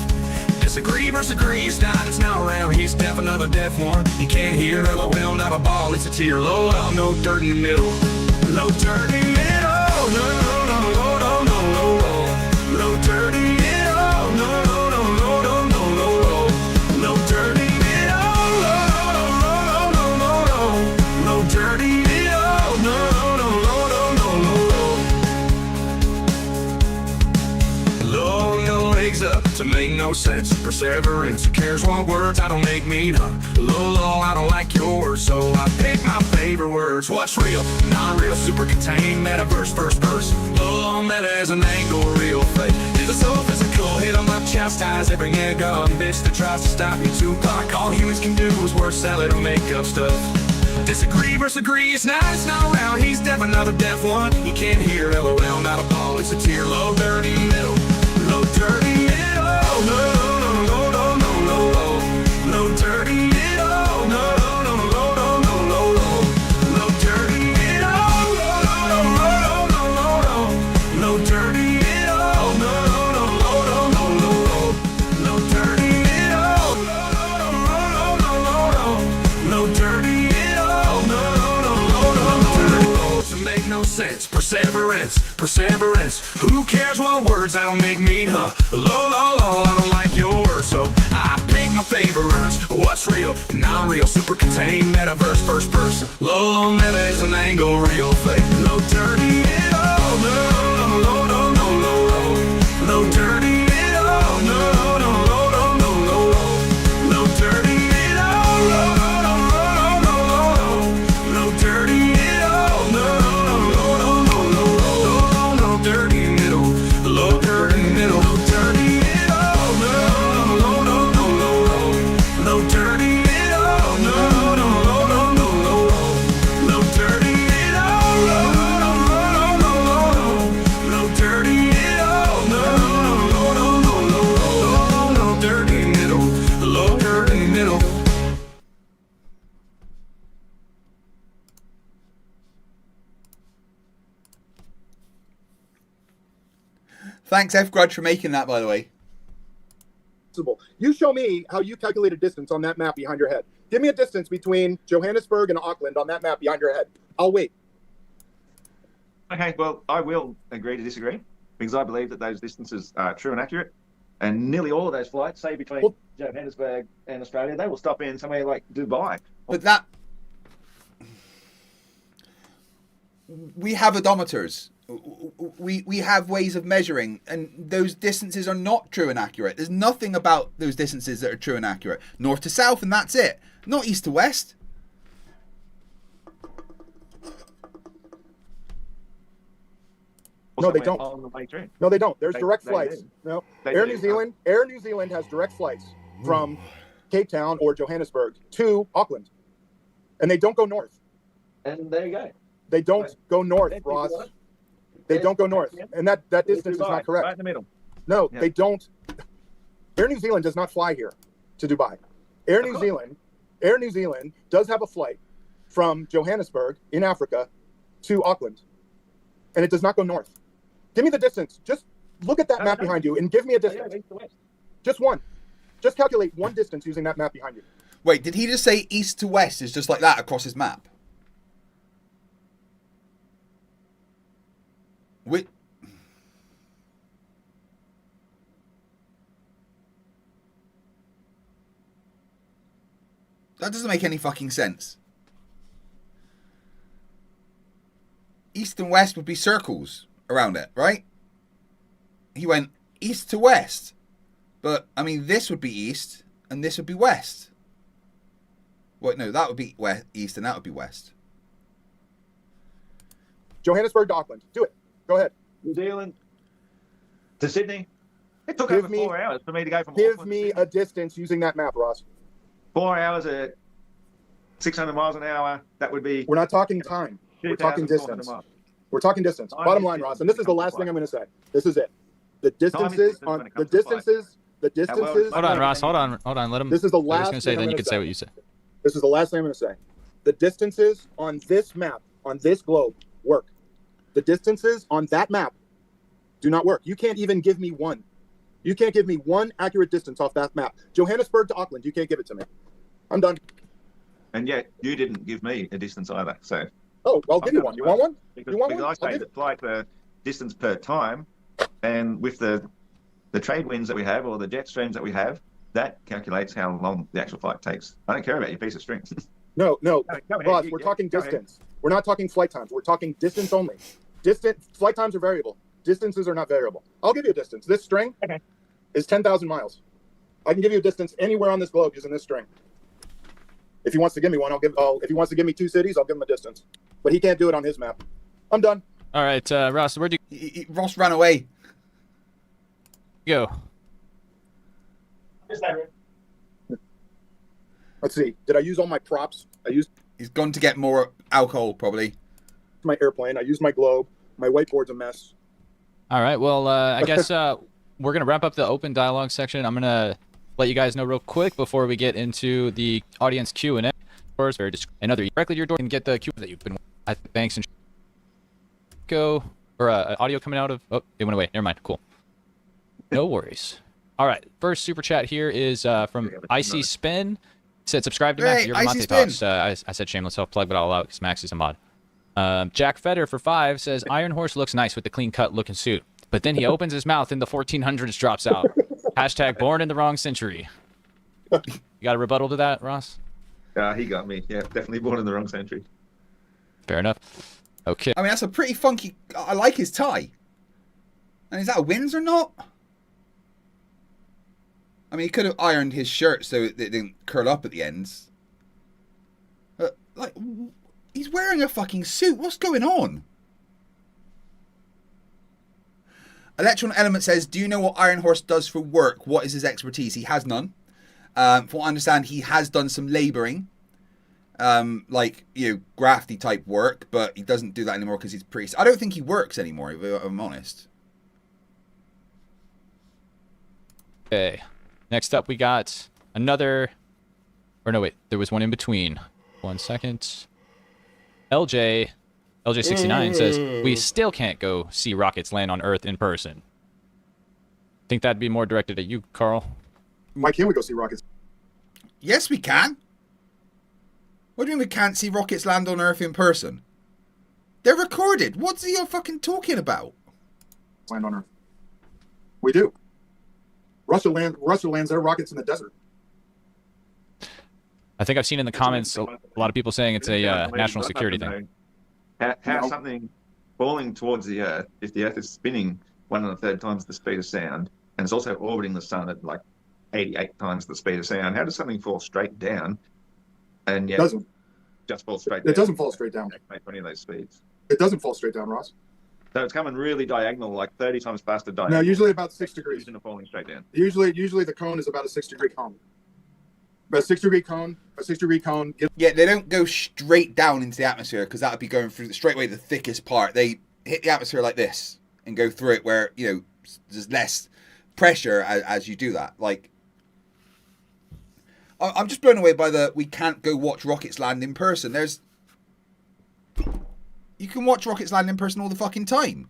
Disagree versus agree, it's not around, he's deaf, another deaf one. You can't hear, LOL, not a ball, it's a tear, low, no dirt in the middle. No dirt in the middle, no, no dirt in the middle, no, no dirt in the middle, no dirt in the middle, no, no legs up to make no sense, perseverance. Who cares what words I don't make mean? Low, I don't like yours, so I pick my favorite words. What's real, non-real, super contained, metaverse, first person. Low, meta is an angle, real fake. This is so physical, hit 'em up, chastise every gun bitch that tries to stop you, Tupac. All humans can do is word salad or make up stuff. Disagree versus agree, it's not around, he's deaf, another deaf one. You can't hear, LOL, not a ball, it's a tear, low, dirty middle. No dirty middle, no, no dirty middle, no, no dirty middle, no dirty middle, no dirty middle, no dirty middle, no. To make no sense, perseverance. Who cares what words I don't make mean? Low, I don't like your words, so I pick my favorite words. What's real, non-real, super contained, metaverse, first person. Low, meta is an angle, real fake. No dirty middle, no dirty middle, no dirty middle, no dirty middle, dirty middle, low dirty middle, no dirty middle, no dirty middle, no dirty middle, no dirty middle, Thanks, F Grudge, for making that, by the way. You show me how you calculate a distance on that map behind your head. Give me a distance between Johannesburg and Auckland on that map behind your head. I'll wait. Okay, well, I will agree to disagree because I believe that those distances are true and accurate. And nearly all of those flights, say between Johannesburg and Australia, they will stop in somewhere like Dubai. But that... We have odometers. We have ways of measuring, and those distances are not true and accurate. There's nothing about those distances that are true and accurate. North to south, and that's it. Not east to west. No, they don't. No, they don't. There's direct flights. No, Air New Zealand has direct flights from Cape Town or Johannesburg to Auckland, and they don't go north. And there you go. They don't go north, Ross. They don't go north, and that distance is not correct. Right in the middle. No, they don't. Air New Zealand does not fly here to Dubai. Air New Zealand does have a flight from Johannesburg in Africa to Auckland, and it does not go north. Give me the distance. Just look at that map behind you and give me a distance. Just one. Just calculate one distance using that map behind you. Wait, did he just say east to west is just like that across his map? Wait. That doesn't make any fucking sense. East and west would be circles around it, right? He went east to west. But, I mean, this would be east and this would be west. Wait, no, that would be east and that would be west. Johannesburg to Auckland. Do it. Go ahead. New Zealand to Sydney. It took over 4 hours for me to go from Give Auckland me a distance using that map, Ross. 4 hours at 600 miles an hour. That would be... We're not talking time. We're talking distance. We're talking distance. Bottom line, Ross, and this is the last thing I'm going to say. This is it. The distances on the distances. Hold on, Ross. Hold on. Let him. This is the last. I was going to say. Then you can say what you say. This is the last thing I'm going to say. The distances on this map, on this globe, work. The distances on that map do not work. You can't even give me one. You can't give me one accurate distance off that map. Johannesburg to Auckland, you can't give it to me. I'm done. And yet, you didn't give me a distance either. So. Oh, I'll give you one. You want one? Because I say the flight distance per time, and with the trade winds that we have or the jet streams that we have, that calculates how long the actual flight takes. I don't care about your piece of string. No, Ross, we're talking distance. We're not talking flight times. We're talking distance only. Flight times are variable. Distances are not variable. I'll give you a distance. This string is 10,000 miles. I can give you a distance anywhere on this globe using this string. If he wants to give me one, if he wants to give me 2 cities, I'll give him a distance. But he can't do it on his map. I'm done. All right, Ross, where'd you... Ross ran away. Go. Let's see. Did I use all my props? He's gone to get more alcohol, probably. My airplane. I used my globe. My whiteboard's a mess. All right. Well, I guess we're gonna wrap up the open dialogue section. I'm gonna let you guys know real quick before we get into the audience Q&A. Another directly to your door and get the Q that you've been. Thanks and go or audio coming out of. Oh, it went away. Never mind. Cool. No worries. All right. First super chat here is from Icy Spin. Said subscribe to Max. Your Mate Talks. I said shameless self plug, but I'll allow it because Max is a mod. Jack Feder for 5 says Iron Horse looks nice with the clean cut looking suit, but then he opens his mouth and the 1400s drops out. Hashtag born in the wrong century. You got a rebuttal to that, Ross? He got me. Yeah, definitely born in the wrong century. Fair enough. Okay. I mean, that's a pretty funky... I like his tie. And is that a Windsor knot? I mean, he could have ironed his shirt so it didn't curl up at the ends. Like, he's wearing a fucking suit. What's going on? Electron Element says, do you know what Iron Horse does for work? What is his expertise? He has none. From what I understand, he has done some labouring. Like, grafty type work, but he doesn't do that anymore because he's pretty... I don't think he works anymore, if I'm honest. Okay. Next up, we got another... Or no, wait. There was one in between. 1 second. LJ69 says, we still can't go see rockets land on Earth in person. think that'd be more directed at you, Carl. Why can't we go see rockets? Yes, we can. What do you mean we can't see rockets land on Earth in person? They're recorded. What's he fucking talking about? Land on Earth. We do. Russia lands their rockets in the desert. I think I've seen in the comments a lot of people saying it's a national security thing. How something falling towards the Earth, if the Earth is spinning 1 1/3 times the speed of sound, and it's also orbiting the sun at like 88 times the speed of sound, how does something fall straight down? And yet, doesn't. Just fall straight down. It doesn't fall straight down. Make any of those speeds. It doesn't fall straight down, Ross. So it's coming really diagonal, like 30 times faster diagonal. No, usually about 6 degrees. Instead of falling straight down. Usually the cone is about a 6-degree cone. About a 6-degree cone. A 6-degree cone. Yeah, they don't go straight down into the atmosphere because that would be going through straight away the thickest part. They hit the atmosphere like this and go through it where, you know, there's less pressure as you do that. Like, I'm just blown away by we can't go watch rockets land in person. You can watch rockets land in person all the fucking time.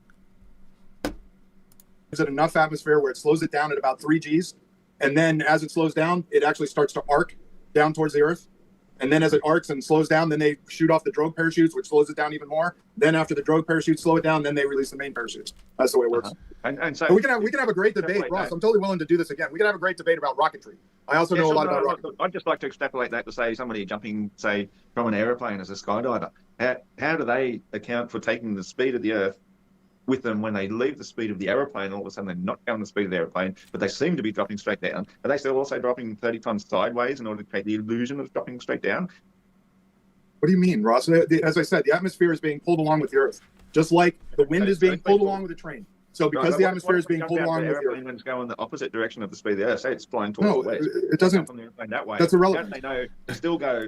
Is it enough atmosphere where it slows it down at about 3 Gs? And then as it slows down, it actually starts to arc down towards the Earth. And then as it arcs and slows down, then they shoot off the drogue parachutes, which slows it down even more. Then after the drogue parachutes slow it down, then they release the main parachutes. That's the way it works. And so we can have a great debate, Ross. I'm totally willing to do this again. We can have a great debate about rocketry. I also know a lot about rocketry. I'd just like to extrapolate that to say somebody jumping, say, from an aeroplane as a skydiver. How do they account for taking the speed of the Earth with them when they leave the speed of the aeroplane? All of a sudden, they're not going the speed of the aeroplane, but they seem to be dropping straight down. Are they still also dropping 30 tons sideways in order to create the illusion of dropping straight down? What do you mean, Ross? As I said, the atmosphere is being pulled along with the Earth, just like the wind is being pulled along with a train. So because the atmosphere is being pulled along with the Earth, when it's going the opposite direction of the speed of the Earth, say it's flying towards the west. It doesn't. From the airplane that way. That's irrelevant. They know to still go.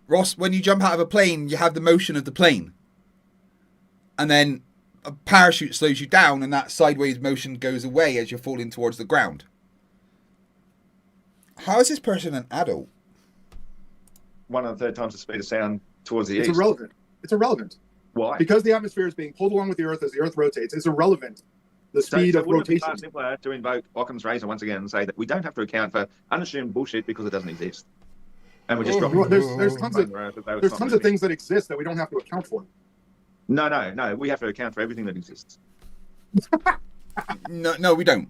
Ross, when you jump out of a plane, you have the motion of the plane, and then a parachute slows you down, and that sideways motion goes away as you're falling towards the ground. How is this person an adult? 1 1/3 times the speed of sound towards the east. It's irrelevant. It's irrelevant. Why? Because the atmosphere is being pulled along with the Earth as the Earth rotates. It's irrelevant. The speed of rotation. It be far simpler to invoke Occam's razor once again and say that we don't have to account for unassumed bullshit because it doesn't exist. And we're just dropping. There's tons of things that exist that we don't have to account for. No. We have to account for everything that exists. No, we don't.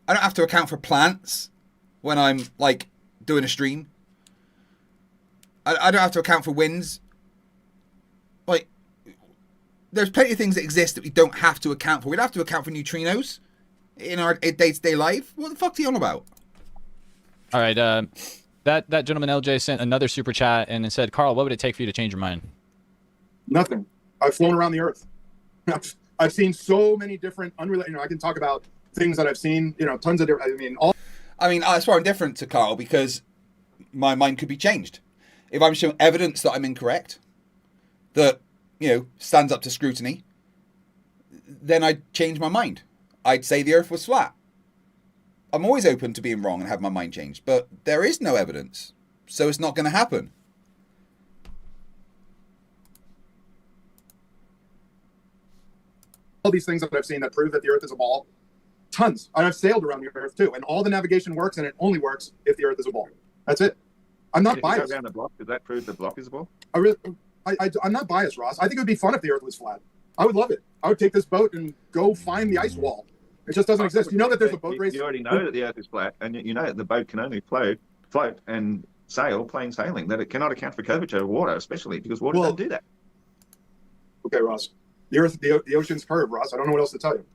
I don't have to account for plants when I'm like doing a stream. I don't have to account for winds. Like, there's plenty of things that exist that we don't have to account for. We don't have to account for neutrinos in our day-to-day life. What the fuck are you on about? All right, that gentleman LJ sent another super chat and it said, Carl, what would it take for you to change your mind? Nothing. I've flown around the Earth. I've seen so many different unrelated. I can talk about things that I've seen. Tons of different. That's why I'm different to Carl, because my mind could be changed. If I'm showing evidence that I'm incorrect, that, stands up to scrutiny, then I'd change my mind. I'd say the Earth was flat. I'm always open to being wrong and have my mind changed, but there is no evidence, so it's not going to happen. All these things that I've seen that prove that the Earth is a ball, tons. I've sailed around the Earth too, and all the navigation works, and it only works if the Earth is a ball. That's it. I'm not biased. Around the block, does that prove the block is a ball? I'm not biased, Ross. I think it would be fun if the Earth was flat. I would love it. I would take this boat and go find the ice wall. It just doesn't exist. You know that there's a boat race. You already know that the Earth is flat, and you know that the boat can only float and sail, plain sailing. That it cannot account for curvature of water, especially because water doesn't do that. Okay, Ross. The ocean's curved, Ross. I don't know what else to tell you.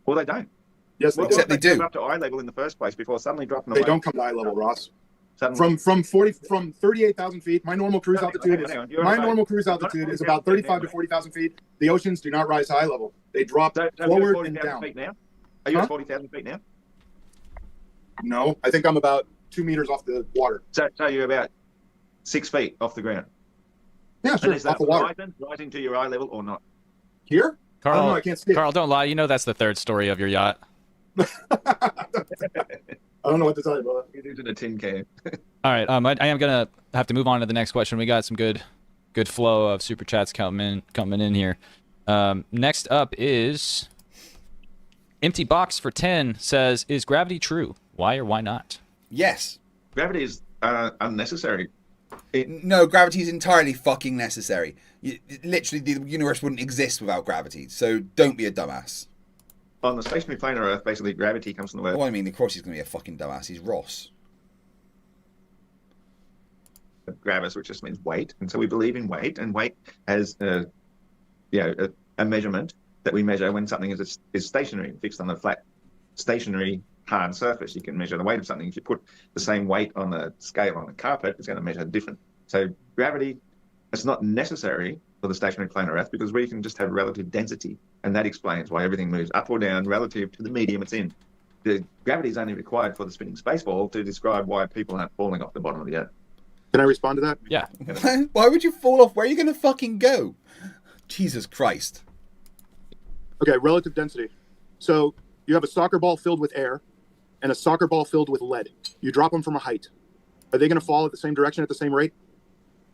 Well, they don't. Yes, they do. Come up to eye level in the first place before suddenly dropping away. They don't come to eye level, Ross. From 38,000 feet, my normal cruise altitude is about 35 to 40,000 feet. The oceans do not rise to eye level; they drop forward and down. Feet now? Are you at 40,000 feet now? No, I think I'm about 2 meters off the water. So you're about 6 feet off the ground. Yeah, sure. And is that off the water, rising to your eye level or not? Here, Carl, I don't know. I can't see it. Carl, don't lie. You know that's the third story of your yacht. I don't know what to tell you, brother. You're using a tin can. All right, I am gonna have to move on to the next question. We got some good flow of super chats coming in here. Next up is Empty Box for 10 says, is gravity true? Why or why not? Yes. Gravity is unnecessary. No, gravity is entirely fucking necessary. Literally, the universe wouldn't exist without gravity. So don't be a dumbass. On the stationary plane of Earth, basically gravity comes from the word. Well, I mean, of course he's going to be a fucking dumbass. He's Ross. Gravis, which just means weight, and so we believe in weight, and weight has a measurement that we measure when something is stationary, fixed on a flat, stationary, hard surface. You can measure the weight of something. If you put the same weight on a scale on a carpet, it's going to measure different. So gravity, it's not necessary for the stationary plane of Earth because we can just have relative density, and that explains why everything moves up or down relative to the medium it's in. The gravity is only required for the spinning space ball to describe why people aren't falling off the bottom of the Earth. Can I respond to that? Yeah. Why would you fall off? Where are you going to fucking go? Jesus Christ. Okay, relative density. So you have a soccer ball filled with air and a soccer ball filled with lead. You drop them from a height. Are they going to fall at the same direction at the same rate?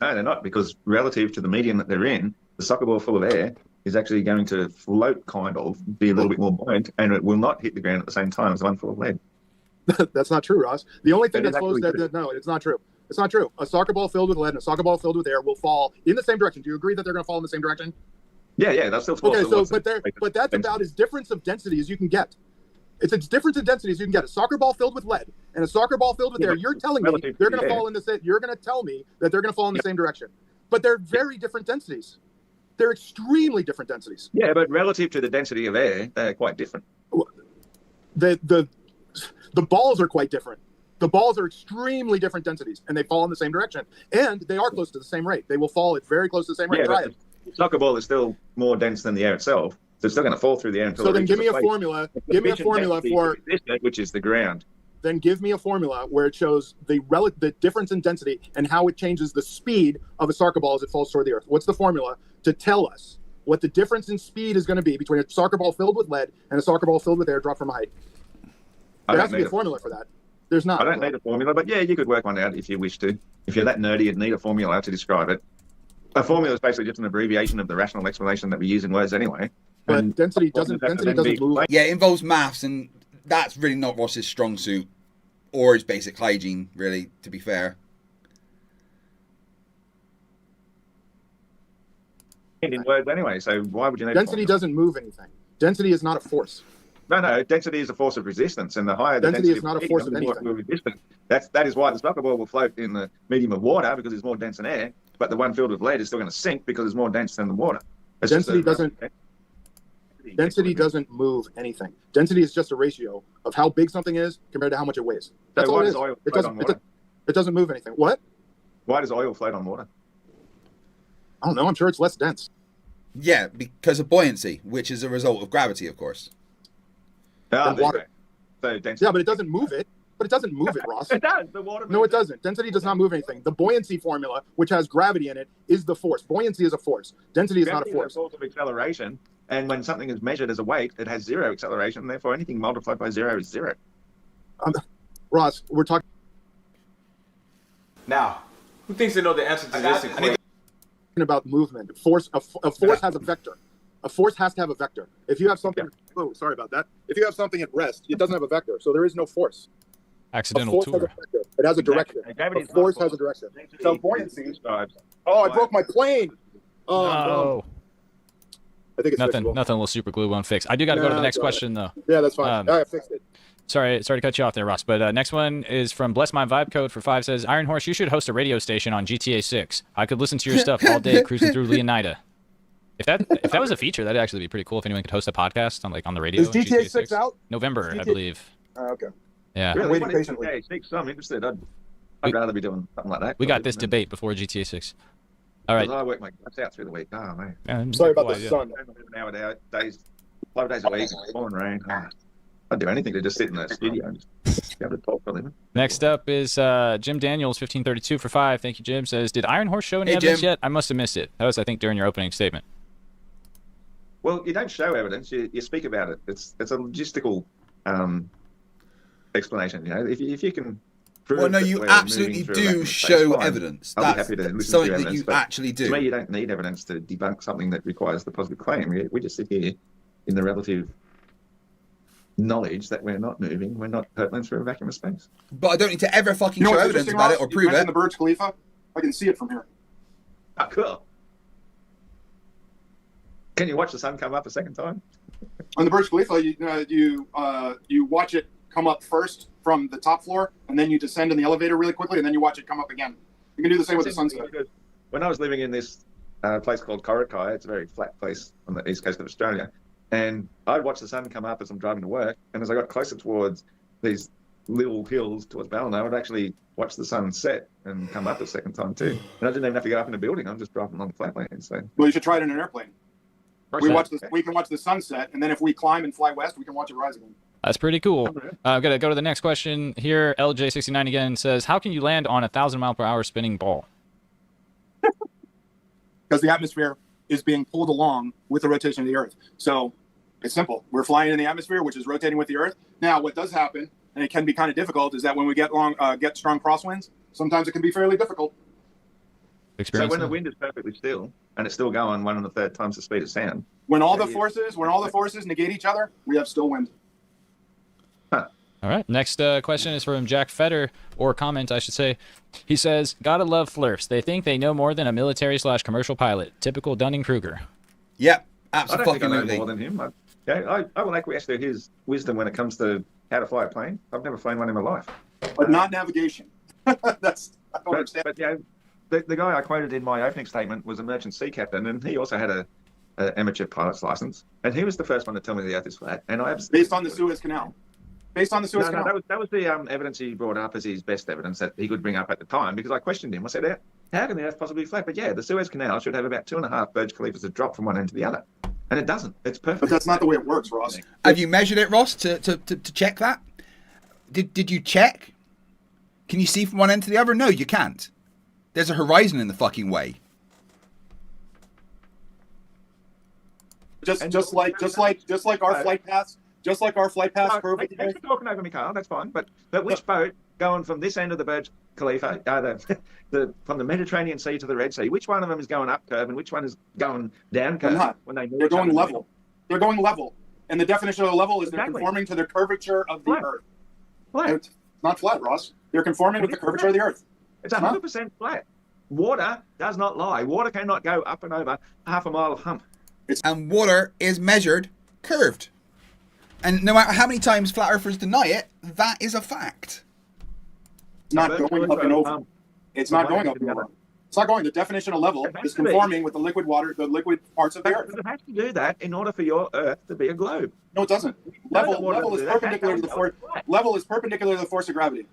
No, they're not, because relative to the medium that they're in, the soccer ball full of air is actually going to float, kind of, be a little bit more buoyant, and it will not hit the ground at the same time as the one full of lead. That's not true, Ross. The only thing that floats no, it's not true. It's not true. A soccer ball filled with lead and a soccer ball filled with air will fall in the same direction. Do you agree that they're going to fall in the same direction? Yeah, that's still fall. Okay, but that's about as difference of density as you can get. It's a difference in density as you can get. A soccer ball filled with lead and a soccer ball filled with air. You're telling me they're going to fall in the same. You're going to tell me that they're going to fall in the same direction, but they're very different densities. They're extremely different densities. Yeah, but relative to the density of air, they're quite different. The balls are quite different. The balls are extremely different densities, and they fall in the same direction. And they are close to the same rate. They will fall at very close to the same rate. Yeah, the soccer ball is still more dense than the air itself, so it's still going to fall through the air until. So then, give me a formula. Give me a formula for which is the ground. Then give me a formula where it shows the difference in density and how it changes the speed of a soccer ball as it falls toward the earth. What's the formula to tell us what the difference in speed is going to be between a soccer ball filled with lead and a soccer ball filled with air dropped from a height? There has to be a formula for that. There's not. I don't need a formula, but yeah, you could work one out if you wish to. If you're that nerdy, you'd need a formula to describe it. A formula is basically just an abbreviation of the rational explanation that we use in words anyway. But density doesn't move. Yeah, it involves maths, and that's really not Ross's strong suit, or his basic hygiene, really, to be fair. In words anyway, so why would you need density doesn't move anything. Density is not a force. No, density is a force of resistance, and the higher the density is not a force of anything. That is why the soccer ball will float in the medium of water because it's more dense than air, but the one filled with lead is still going to sink because it's more dense than the water. Density doesn't move anything. Density is just a ratio of how big something is compared to how much it weighs. That's all it is. It doesn't move anything. What? Why does oil float on water? I don't know. I'm sure it's less dense. Yeah, because of buoyancy, which is a result of gravity, of course. Water. So density. Yeah, but it doesn't move it. But it doesn't move it, Ross. It does. The water. No, it doesn't. Density does not move anything. The buoyancy formula, which has gravity in it, is the force. Buoyancy is a force. Density is not a force. It's a source of acceleration, and when something is measured as a weight, it has zero acceleration. Therefore, anything multiplied by zero is zero. Ross, we're talking. Now, who thinks they know the answer to this equation? About movement. A force has a vector. A force has to have a vector. If you have something, oh, sorry about that. If you have something at rest, it doesn't have a vector, so there is no force. Accidental tour. It has a direction. A force has a direction. So buoyancy describes. Oh, I broke my plane. Oh, no. I think it's nothing. Nothing. A little super glue won't fix. I do got to go to the next question though. Yeah, that's fine. I fixed it. Sorry to cut you off there, Ross. But next one is from Bless My Vibe Code for 5 says, Iron Horse, you should host a radio station on GTA 6. I could listen to your stuff all day cruising through Leonida. If that was a feature, that'd actually be pretty cool if anyone could host a podcast on the radio. Is GTA 6 out? November, I believe. Okay. Yeah. Really? Waiting patiently. I'm interested. I'd rather be doing something like that. We got this debate before GTA 6. All right. I work my guts out through the week. Oh, man. I'm sorry about the sun. 5 days a week, pouring rain. I'd do anything to just sit in the studio and just be able to talk for a living. Next up is Jim Daniels, 1532 for 5. Thank you, Jim. Says, did Iron Horse show any evidence yet? I must have missed it. That was, I think, during your opening statement. Well, you don't show evidence. You speak about it. It's a logistical explanation. You know, if you can. Well, no, you absolutely do show evidence. That's something that you actually do. To me, you don't need evidence to debunk something that requires the positive claim. We just sit here in the relative knowledge that we're not moving, we're not hurtling through a vacuum of space. But I don't need to ever fucking show evidence about it or prove it. The Burj Khalifa, I can see it from here. Oh, cool. Can you watch the sun come up a second time? On the Burj Khalifa, you watch it come up first from the top floor, and then you descend in the elevator really quickly, and then you watch it come up again. You can do the same with the sunset. When I was living in this place called Korakai, it's a very flat place on the east coast of Australia, and I'd watch the sun come up as I'm driving to work, and as I got closer towards these little hills towards Ballina, I would actually watch the sun set and come up a second time too. And I didn't even have to go up in a building. I'm just driving along the flatland. So, well, you should try it in an airplane. We can watch the sunset, and then if we climb and fly west, we can watch it rise again. That's pretty cool. I'm going to go to the next question here. LJ69 again says, how can you land on a 1,000-mile-per-hour spinning ball? Because the atmosphere is being pulled along with the rotation of the Earth. So it's simple. We're flying in the atmosphere, which is rotating with the Earth. Now, what does happen, and it can be kind of difficult, is that when we get strong crosswinds, sometimes it can be fairly difficult. So when the wind is perfectly still and it's still going 1 1/3 times the speed of sound. When all the forces negate each other, we have still wind. Huh. All right. Next question is from Jack Fetter, or comment, I should say. He says, "Gotta love Flerfs. They think they know more than a military/commercial pilot. Typical Dunning-Kruger." Yep, absolutely. I don't think I know more than him. I will acquiesce to his wisdom when it comes to how to fly a plane. I've never flown one in my life. But not navigation. I don't understand. But the guy I quoted in my opening statement was a merchant sea captain, and he also had a amateur pilot's license, and he was the first one to tell me the Earth is flat. And based on the Suez Canal. Based on the Suez Canal. That was the evidence he brought up as his best evidence that he could bring up at the time, because I questioned him. I said, how can the Earth possibly be flat? But yeah, the Suez Canal should have about 2.5 Burj Khalifas that drop from one end to the other. And it doesn't. It's perfect. But that's not the way it works, Ross. Have you measured it, Ross, to check that? Did you check? Can you see from one end to the other? No, you can't. There's a horizon in the fucking way. Just like our flight paths. Just like our flight paths. Thanks for talking over me, Carl. That's fine. But which boat going from this end of the Burj Khalifa, from the Mediterranean Sea to the Red Sea, which one of them is going up curve and which one is going down curve? They're going level. They're going level. And the definition of a level is they're conforming to the curvature of the Earth. Flat. It's not flat, Ross. They're conforming with the curvature of the Earth. It's 100% flat. Water does not lie. Water cannot go up and over half a mile of hump. And water is measured curved. And no matter how many times flat earthers deny it, that is a fact. It's not going up and over. It's not going up and over. It's not going. The definition of level is conforming with the liquid water, the liquid parts of the Earth. It has to do that in order for your Earth to be a globe. No, it doesn't. Level is perpendicular to the force. Level is perpendicular to the force of gravity.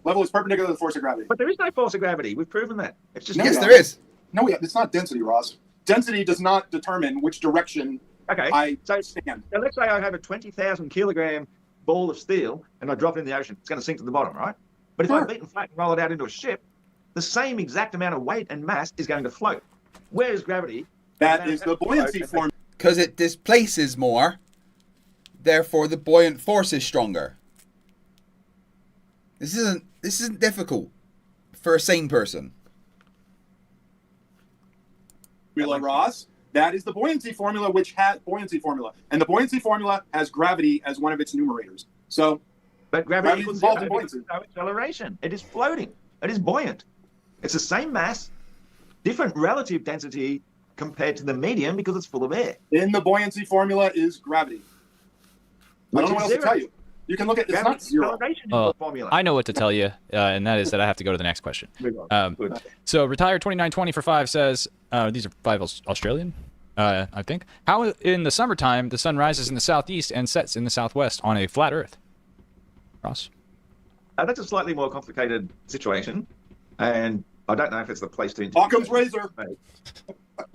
Level is perpendicular to the force of gravity. But there is no force of gravity. We've proven that. It's just yes, there is. No, it's not density, Ross. Density does not determine which direction I stand. So let's say I have a 20,000 kilogram ball of steel and I drop it in the ocean. It's going to sink to the bottom, right? But if I beat it flat and roll it out into a ship, the same exact amount of weight and mass is going to float. Where is gravity? That is the buoyancy formula. Because it displaces more, therefore the buoyant force is stronger. This isn't difficult for a sane person. Ross, that is the buoyancy formula, which has buoyancy formula, and the buoyancy formula has gravity as one of its numerators. So, but gravity is involved in buoyancy. No acceleration. It is floating. It is buoyant. It's the same mass, different relative density compared to the medium because it's full of air. In the buoyancy formula is gravity. I don't know what else to tell you. You can look at it's not zero. I know what to tell you, and that is that I have to go to the next question. So retired 2920 for 5 says, these are 5 Australian, I think. How in the summertime the sun rises in the southeast and sets in the southwest on a flat Earth? Ross? That's a slightly more complicated situation, and I don't know if it's the place to introduce Occam's razor.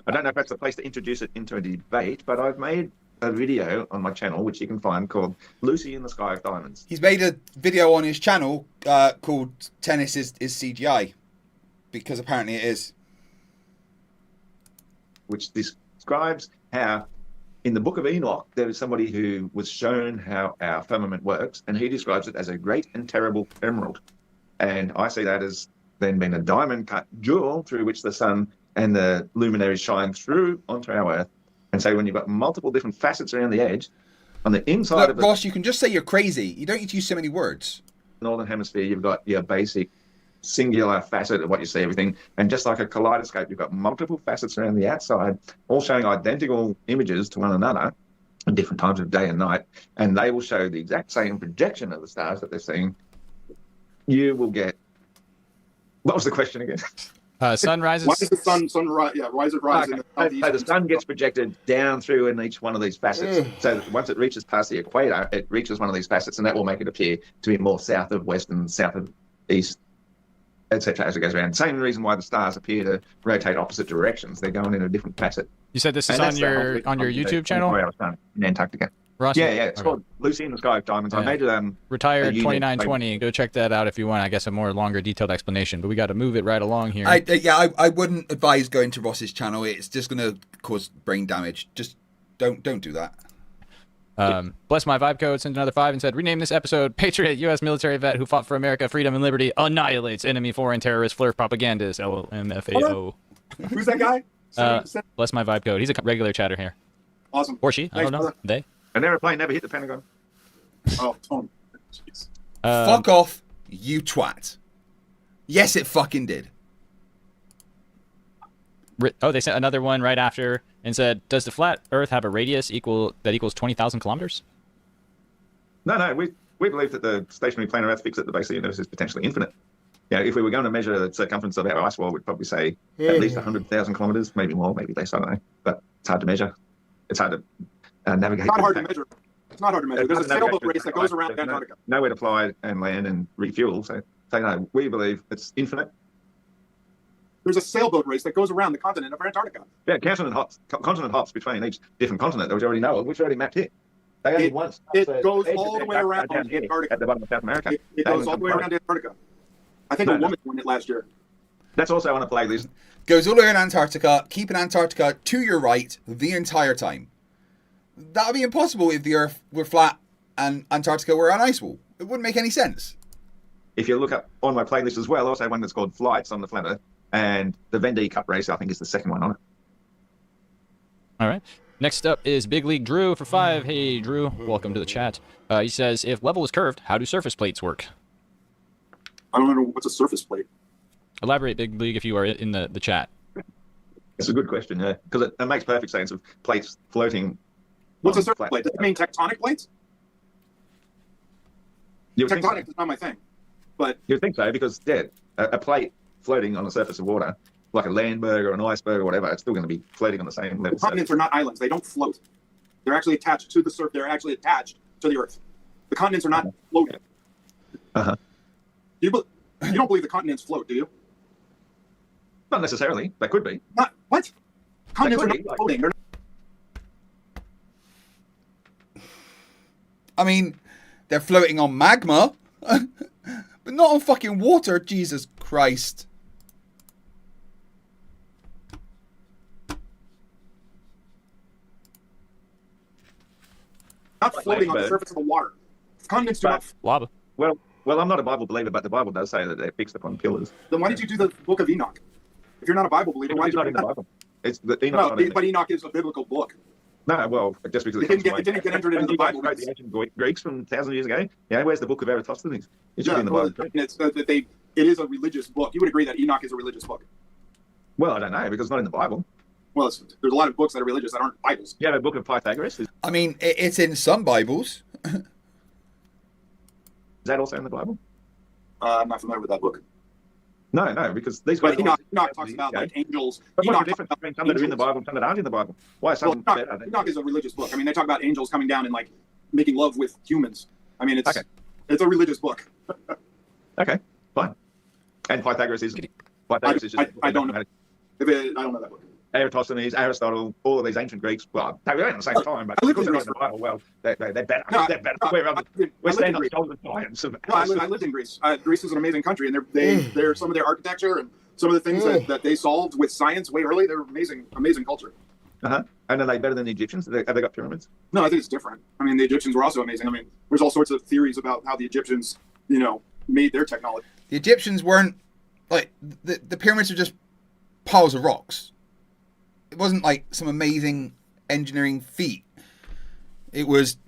I don't know if that's the place to introduce it into a debate, but I've made a video on my channel, which you can find, called Lucy in the Sky of Diamonds. He's made a video on his channel called Tennis is CGI, because apparently it is. Which describes how, in the Book of Enoch, there is somebody who was shown how our firmament works, and he describes it as a great and terrible emerald. And I see that as then being a diamond-cut jewel through which the sun and the luminaries shine through onto our Earth. And so when you've got multiple different facets around the edge, On the inside of the Ross, you can just say you're crazy. You don't need to use so many words. northern hemisphere, you've got your basic singular facet of what you see everything, and just like a kaleidoscope, you've got multiple facets around the outside, all showing identical images to one another at different times of day and night, and they will show the exact same projection of the stars that they're seeing. You will get... What was the question again? Sun rises. Why does the sun rise? Yeah, rise or rise in the southeast? So the sun gets projected down through in each one of these facets. So that once it reaches past the equator, it reaches one of these facets, and that will make it appear to be more south of west and south of east, etc. as it goes around. Same reason why the stars appear to rotate opposite directions. They're going in a different facet. You said this is on your YouTube channel? In Antarctica. Ross, yeah, it's called Lucy in the Sky of Diamonds. I made it Retired 2920. Go check that out if you want. I guess a more longer, detailed explanation. But we got to move it right along here. I wouldn't advise going to Ross's channel. It's just going to cause brain damage. Just don't do that. Bless My Vibe Code sent another 5 and said, rename this episode Patriot U.S. military vet who fought for America, freedom, and liberty, annihilates enemy foreign terrorist Flerf propagandist, LMFAO. Who's that guy? Bless My Vibe Code. He's a regular chatter here. Awesome. Or she. I don't know. Brother. They. An airplane never hit the Pentagon. Oh, Tom. Jeez. Fuck off, you twat. Yes, it fucking did. Oh, they sent another one right after and said, does the flat Earth have a radius equals 20,000 kilometers? No. We believe that the stationary planar Earth fixed at the base of the universe is potentially infinite. Yeah, if we were going to measure the circumference of our ice wall, we'd probably say at least 100,000 kilometers, maybe more, maybe less, I don't know. But it's hard to measure. It's hard to navigate. It's not hard to measure. It's not hard to measure. There's a sailboat race that goes around Antarctica. Nowhere to fly and land and refuel. So no, we believe it's infinite. There's a sailboat race that goes around the continent of Antarctica. Yeah, continent hops between each different continent that we already know of, which we already mapped here. They only once. It goes all the way around Antarctica. At the bottom of South America. It goes all the way around Antarctica. I think a woman won it last year. That's also on a flag list. Goes all around Antarctica, keeping Antarctica to your right the entire time. That would be impossible if the Earth were flat and Antarctica were an ice wall. It wouldn't make any sense. If you look up on my playlist as well, also one that's called Flights on the Flat Earth, and the Vendée Cup race, I think, is the second one on it. All right. Next up is Big League Drew for 5. Hey, Drew. Welcome to the chat. He says, if level is curved, how do surface plates work? I don't know what's a surface plate. Elaborate, Big League, if you are in the chat. It's a good question, yeah, because it makes perfect sense of plates floating. What's a surface plate? Does it mean tectonic plates? Tectonic is not my thing. But you'd think so, because a plate floating on the surface of water, like a landberg or an iceberg or whatever, it's still going to be floating on the same level. The continents are not islands. They don't float. They're actually attached to the surface. They're actually attached to the Earth. The continents are not floating. You don't believe the continents float, do you? Not necessarily. They could be. Not what? Continents are not floating. They're I mean, they're floating on magma, but not on fucking water. Jesus Christ. not floating on the surface of the water. Continents do not. Lava. Well, I'm not a Bible believer, but the Bible does say that they're fixed upon pillars. Then why did you do the Book of Enoch? If you're not a Bible believer, why did you do that? Bible. It's the Enoch. No, but Enoch is a biblical book. No, well, just because it didn't get entered into the Bible. The ancient Greeks from 1,000 years ago. Yeah, where's the Book of Eratosthenes? It should be in the Bible. It is a religious book. You would agree that Enoch is a religious book? Well, I don't know, because it's not in the Bible. Well, there's a lot of books that are religious that aren't Bibles. Yeah, the Book of Pythagoras. I mean, it's in some Bibles. Is that also in the Bible? I'm not familiar with that book. No, because these guys. Enoch talks about like angels. But what's the difference between some that are in the Bible and some that aren't in the Bible? Why is some better? Enoch is a religious book. I mean, they talk about angels coming down and like making love with humans. I mean, it's a religious book. Okay, fine. And Pythagoras is. Pythagoras is just. I don't know. I don't know that book. Eratosthenes, Aristotle, all of these ancient Greeks. Well, they were at the same time, but because they're not in the Bible, well, they're better. They're better. We're standing on the shoulders of giants. I lived in Greece. Greece is an amazing country, and they're some of their architecture and some of the things that they solved with science way early. They're amazing culture. And are they better than the Egyptians? Have they got pyramids? No, I think it's different. I mean, the Egyptians were also amazing. I mean, there's all sorts of theories about how the Egyptians, made their technology. The Egyptians weren't like the pyramids were just piles of rocks. It wasn't like some amazing engineering feat. It was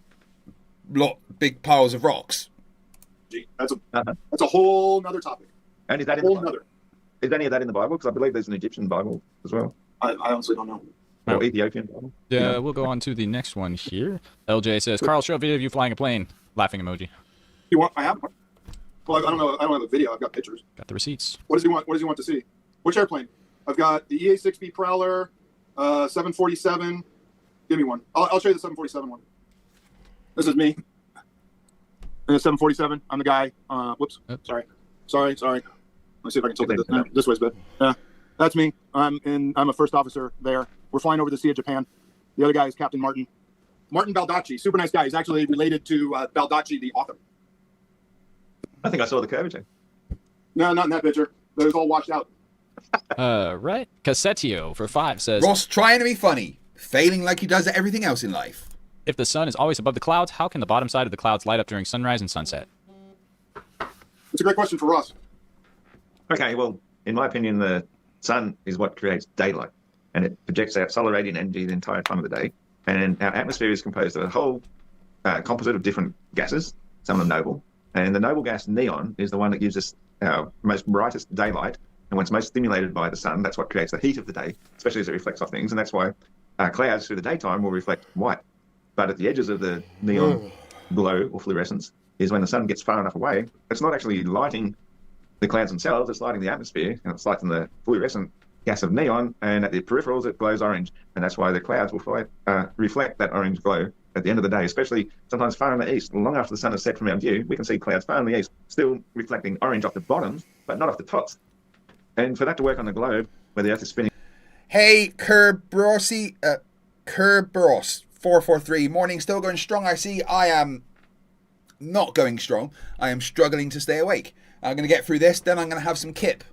big piles of rocks. That's a whole nother topic. And is that in the Bible? Is any of that in the Bible? Because I believe there's an Egyptian Bible as well. I honestly don't know. Or Ethiopian Bible. Yeah, we'll go on to the next one here. LJ says, Carl, show a video of you flying a plane. Laughing emoji. You want? I have one. Well, I don't know. I don't have a video. I've got pictures. Got the receipts. What does he want? What does he want to see? Which airplane? I've got the EA-6B Prowler, 747. Give me one. I'll show you the 747 one. This is me. And the 747. I'm the guy. Whoops. Sorry. Let me see if I can tilt it. This way's good. Yeah, that's me. I'm a first officer there. We're flying over the Sea of Japan. The other guy is Captain Martin Baldacci. Super nice guy. He's actually related to Baldacci, the author. I think I saw the curvature. No, not in that picture. It was all washed out. Right. Cassetio for 5 says, Ross trying to be funny, failing like he does at everything else in life. If the sun is always above the clouds, how can the bottom side of the clouds light up during sunrise and sunset? That's a great question for Ross. Okay, well, in my opinion, the sun is what creates daylight, and it projects out solar radiant energy the entire time of the day. And our atmosphere is composed of a whole composite of different gases, some of them noble. And the noble gas neon is the one that gives us our most brightest daylight. And when it's most stimulated by the sun, that's what creates the heat of the day, especially as it reflects off things. And that's why clouds through the daytime will reflect white. But at the edges of the neon glow or fluorescence is when the sun gets far enough away, it's not actually lighting the clouds themselves, it's lighting the atmosphere, and it's lighting the fluorescent gas of neon, and at the peripherals it glows orange. And that's why the clouds will reflect that orange glow at the end of the day, especially sometimes far in the east. Long after the sun has set from our view, we can see clouds far in the east still reflecting orange off the bottoms, but not off the tops. And for that to work on the globe, where the Earth is spinning... Hey, Kerberos 443, morning, still going strong. I see I am not going strong. I am struggling to stay awake. I'm going to get through this, then I'm going to have some kip.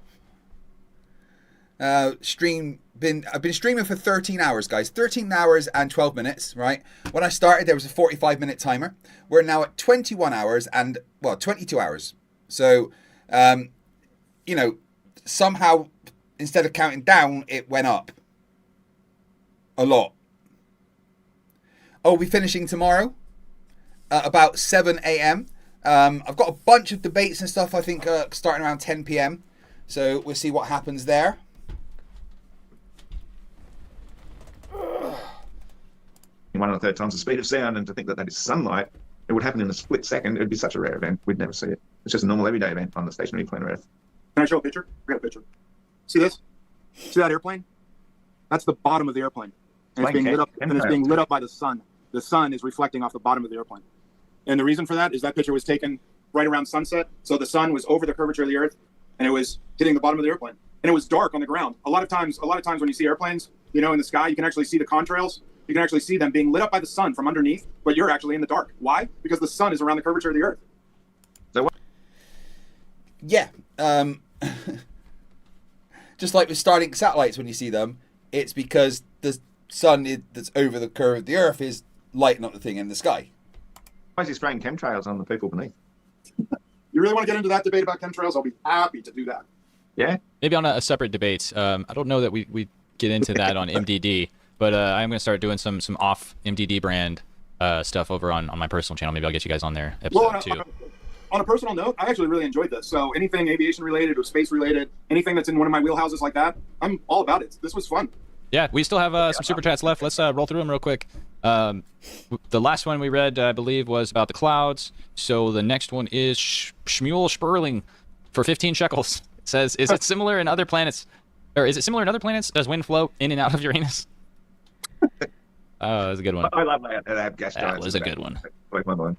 I've been streaming for 13 hours, guys. 13 hours and 12 minutes, right? When I started, there was a 45-minute timer. We're now at 21 hours and, well, 22 hours. So, you know, somehow, instead of counting down, it went up. A lot. Oh, we'll be finishing tomorrow at about 7 a.m. I've got a bunch of debates and stuff, I think, starting around 10 p.m. So we'll see what happens there. One and a third times the speed of sound, and to think that that is sunlight, it would happen in a split second. It would be such a rare event. We'd never see it. It's just a normal everyday event on the stationary planet Earth. Can I show a picture? I got a picture. See this? See that airplane? That's the bottom of the airplane. And it's being lit up, and it's being lit up by the sun. The sun is reflecting off the bottom of the airplane. And the reason for that is that picture was taken right around sunset. So the sun was over the curvature of the Earth, and it was hitting the bottom of the airplane. And it was dark on the ground. A lot of times when you see airplanes, you know, in the sky, you can actually see the contrails. You can actually see them being lit up by the sun from underneath, but you're actually in the dark. Why? Because the sun is around the curvature of the Earth. So what? Yeah. Just like with Starlink satellites, when you see them, it's because the sun that's over the curve of the Earth is lighting up the thing in the sky. Why is he spraying chemtrails on the people beneath? You really want to get into that debate about chemtrails? I'll be happy to do that. Yeah? Maybe on a separate debate. I don't know that we get into that on MDD, but I'm going to start doing some off MDD brand stuff over on my personal channel. Maybe I'll get you guys on there episode 2. On a personal note, I actually really enjoyed this. So anything aviation related or space related, anything that's in one of my wheelhouses like that, I'm all about it. This was fun. Yeah, we still have some super chats left. Let's roll through them real quick. The last one we read, I believe, was about the clouds. So the next one is Shmuel Sperling for 15 shekels. It says, is it similar in other planets? Or is it similar in other planets? Does wind flow in and out of Uranus? That was a good one. I love that gas giants. That was a good one. Like my mind.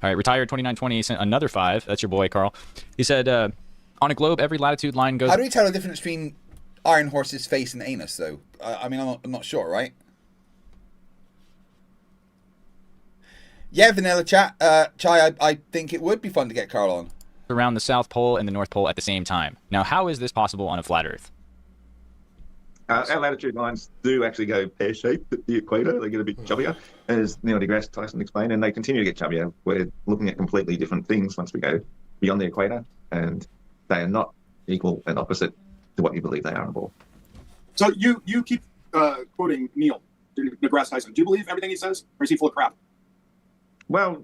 All right, retired 2920 sent another 5. That's your boy, Carl. He said, on a globe, every latitude line goes... How do we tell the difference between Iron Horse's face and anus, though? I mean, I'm not sure, right? Yeah, Vanilla Chai, I think it would be fun to get Carl on. Around the South Pole and the North Pole at the same time. Now, how is this possible on a flat Earth? Our latitude lines do actually go pear-shaped at the equator. They get a bit chubbier, as Neil deGrasse Tyson explained, and they continue to get chubbier. We're looking at completely different things once we go beyond the equator, and they are not equal and opposite to what you believe they are on board. So you keep quoting Neil deGrasse Tyson. Do you believe everything he says, or is he full of crap? Well,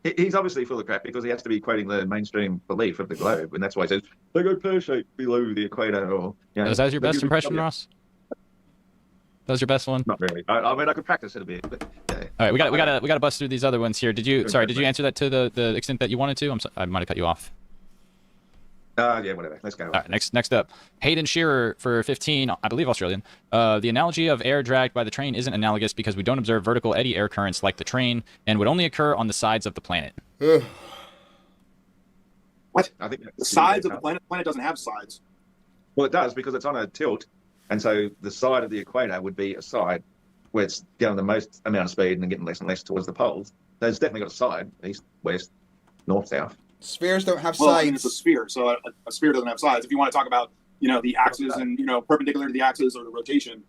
he's obviously full of crap because he has to be quoting the mainstream belief of the globe, and that's why he says they go pear-shaped below the equator. Or is that your best impression, Ross? That was your best one? Not really. I mean, I could practice it a bit. But, yeah. All right, we got to bust through these other ones here. Did you answer that to the extent that you wanted to? I might have cut you off. Yeah, whatever. Let's go. All right, next up, Hayden Shearer for 15, I believe Australian. The analogy of air dragged by the train isn't analogous because we don't observe vertical eddy air currents like the train, and would only occur on the sides of the planet. What? I think the sides of the planet? The planet doesn't have sides. Well, it does because it's on a tilt, and so the side of the equator would be a side where it's going the most amount of speed and getting less and less towards the poles. So it's definitely got a side, east, west, north, south. Spheres don't have well, sides. I mean, it's a sphere, so a sphere doesn't have sides. If you want to talk about, the axis and, perpendicular to the axis or the rotation,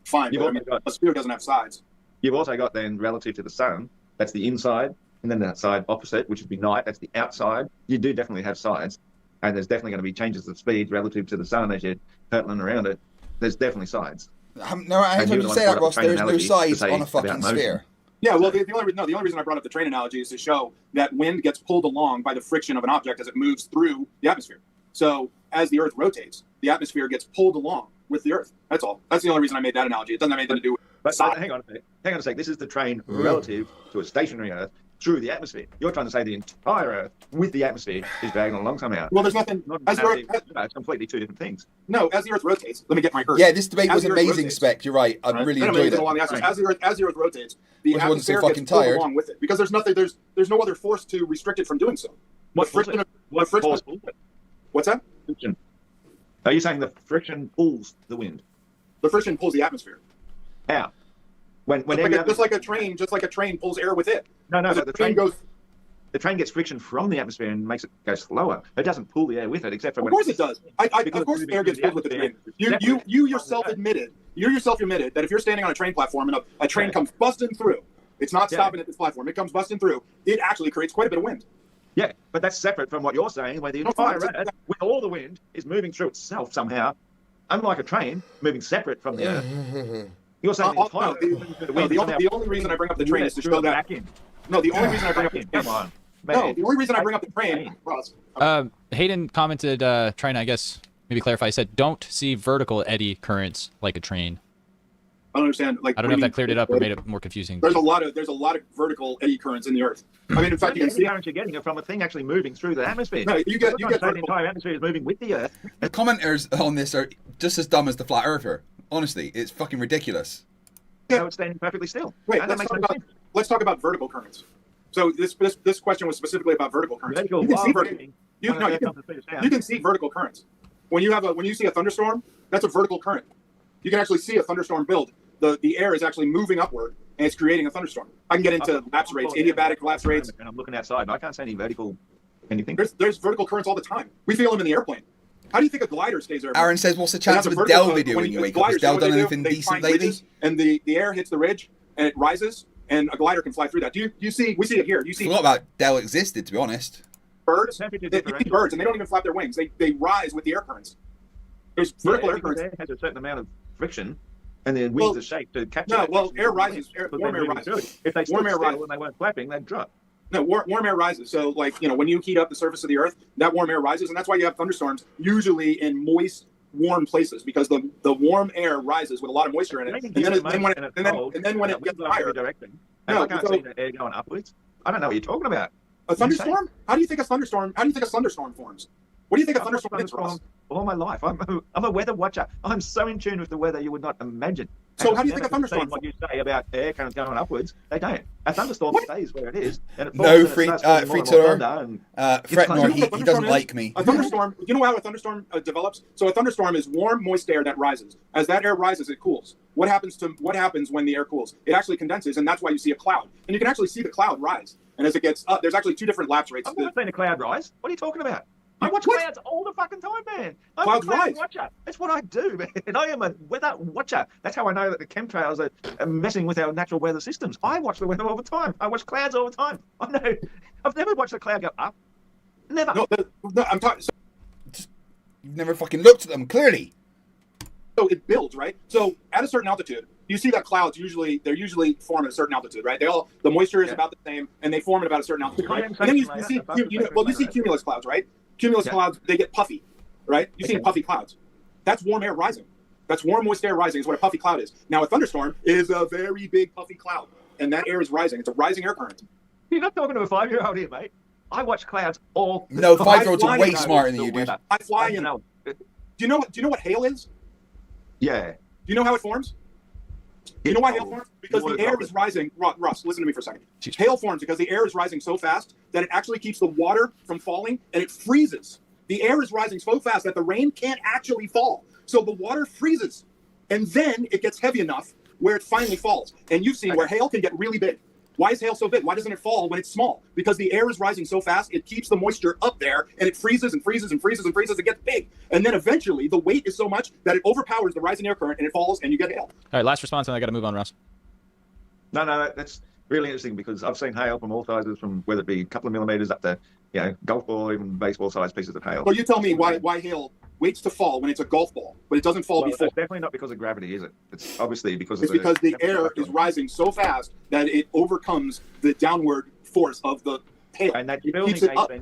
fine. But, I mean, a sphere doesn't have sides. You've also got then relative to the sun, that's the inside, and then that side opposite, which would be night, that's the outside. You do definitely have sides, and there's definitely going to be changes of speed relative to the sun as you're hurtling around it. There's definitely sides. No, anytime you say that, Ross, there's no sides on a fucking sphere. Yeah, well, the only reason I brought up the train analogy is to show that wind gets pulled along by the friction of an object as it moves through the atmosphere. So as the Earth rotates, the atmosphere gets pulled along with the Earth. That's all. That's the only reason I made that analogy. It doesn't have anything to do with But hang on a sec. This is the train relative to a stationary Earth through the atmosphere. You're trying to say the entire Earth with the atmosphere is dragging along somehow. Well, there's nothing. It's completely two different things. No, as the Earth rotates, let me get my Earth. Yeah, this debate was amazing, Spec. You're right. I really enjoyed it. As the Earth rotates, the atmosphere gets pulled along with it because there's nothing. There's no other force to restrict it from doing so. What's that? Friction. Are you saying the friction pulls the wind? The friction pulls the atmosphere. How? Just like a train pulls air with it. No. The train goes. The train gets friction from the atmosphere and makes it go slower. It doesn't pull the air with it, except for when. Of course it does. Of course, air gets pulled with the train. You yourself admitted that if you're standing on a train platform and a train comes busting through, it's not stopping at this platform. It comes busting through. It actually creates quite a bit of wind. Yeah, but that's separate from what you're saying, where the entire Earth, with all the wind, is moving through itself somehow, unlike a train moving separate from the Earth. You're saying the only reason I bring up the train is to show that. No, the only reason I bring up the train. Come on. No, the only reason I bring up the train. Hayden commented, trying to, I guess, maybe clarify. He said, "Don't see vertical eddy currents like a train." I don't understand. I don't know if that cleared it up or made it more confusing. There's a lot of vertical eddy currents in the Earth. I mean, in fact, you can see currents you're getting it from a thing actually moving through the atmosphere. No, you get the entire atmosphere is moving with the Earth. The commenters on this are just as dumb as the flat earther. Honestly, it's fucking ridiculous. Yeah, it's standing perfectly still. Wait, let's talk about vertical currents. So this question was specifically about vertical currents. You can see vertical currents. When you see a thunderstorm, that's a vertical current. You can actually see a thunderstorm build. The air is actually moving upward and it's creating a thunderstorm. I can get into lapse rates, adiabatic lapse rates. And I'm looking outside, and I can't see any vertical anything. There's vertical currents all the time. We feel them in the airplane. How do you think a glider stays there? Aaron says, "What's the chance of a Dell video when you wake up? Has Dell done anything decent lately?" And the air hits the ridge and it rises, and a glider can fly through that. We see it here. You see? I forgot about Dell existed, to be honest. Birds, you see birds, and they don't even flap their wings. They rise with the air currents. There's vertical air currents. Air has a certain amount of friction, and then wings are shaped to capture. No, well, air rises. Warm air rises. If they stood still when they weren't flapping, they'd drop. No, warm air rises. So, when you heat up the surface of the Earth, that warm air rises, and that's why you have thunderstorms usually in moist, warm places, because the warm air rises with a lot of moisture in it, and then when it gets higher, I can't see the air going upwards. I don't know what you're talking about. A thunderstorm? How do you think a thunderstorm forms? What do you think a thunderstorm is, Ross? All my life, I'm a weather watcher. I'm so in tune with the weather you would not imagine. So how do you think a thunderstorm? What you say about air currents going upwards, they don't. A thunderstorm stays where it is. And it no, free tour. Fretnor, he doesn't like me. A thunderstorm. You know how a thunderstorm develops? So a thunderstorm is warm, moist air that rises. As that air rises, it cools. What happens when the air cools? It actually condenses, and that's why you see a cloud. And you can actually see the cloud rise. And as it gets up, there's actually two different lapse rates. I've never seen a cloud rise. What are you talking about? I watch clouds all the fucking time, man. I'm a cloud watcher. That's what I do, man. I am a weather watcher. That's how I know that the chemtrails are messing with our natural weather systems. I watch the weather all the time. I watch clouds all the time. I know. I've never watched a cloud go up. Never. No, I'm talking. You've never fucking looked at them, clearly. So it builds, right? So at a certain altitude, you see that clouds they're usually form at a certain altitude, right? The moisture is about the same, and they form at about a certain altitude, right? And then you see cumulus clouds, right? Cumulus clouds, they get puffy, right? You see puffy clouds. That's warm air rising. That's warm, moist air rising is what a puffy cloud is. Now, a thunderstorm is a very big puffy cloud, and that air is rising. It's a rising air current. You're not talking to a 5-year-old here, mate. I watch clouds all. No, 5-year-olds are way smarter than you, dude. I fly in. Do you know what hail is? Yeah. Do you know how it forms? You know why hail forms? Because the air is rising. Russ, listen to me for a second. Hail forms because the air is rising so fast that it actually keeps the water from falling, and it freezes. The air is rising so fast that the rain can't actually fall. So the water freezes, and then it gets heavy enough where it finally falls. And you've seen where hail can get really big. Why is hail so big? Why doesn't it fall when it's small? Because the air is rising so fast, it keeps the moisture up there, and it freezes and freezes and freezes and freezes. It gets big. And then eventually, the weight is so much that it overpowers the rising air current, and it falls, and you get hail. All right, last response, and I got to move on, Ross. No, that's really interesting because I've seen hail from all sizes, from whether it be a couple of millimeters up to, golf ball, even baseball-sized pieces of hail. Well, you tell me why hail waits to fall when it's a golf ball, but it doesn't fall before. It's definitely not because of gravity, is it? It's obviously because it's because the air is rising so fast that it overcomes the downward force of the hail. And that you're building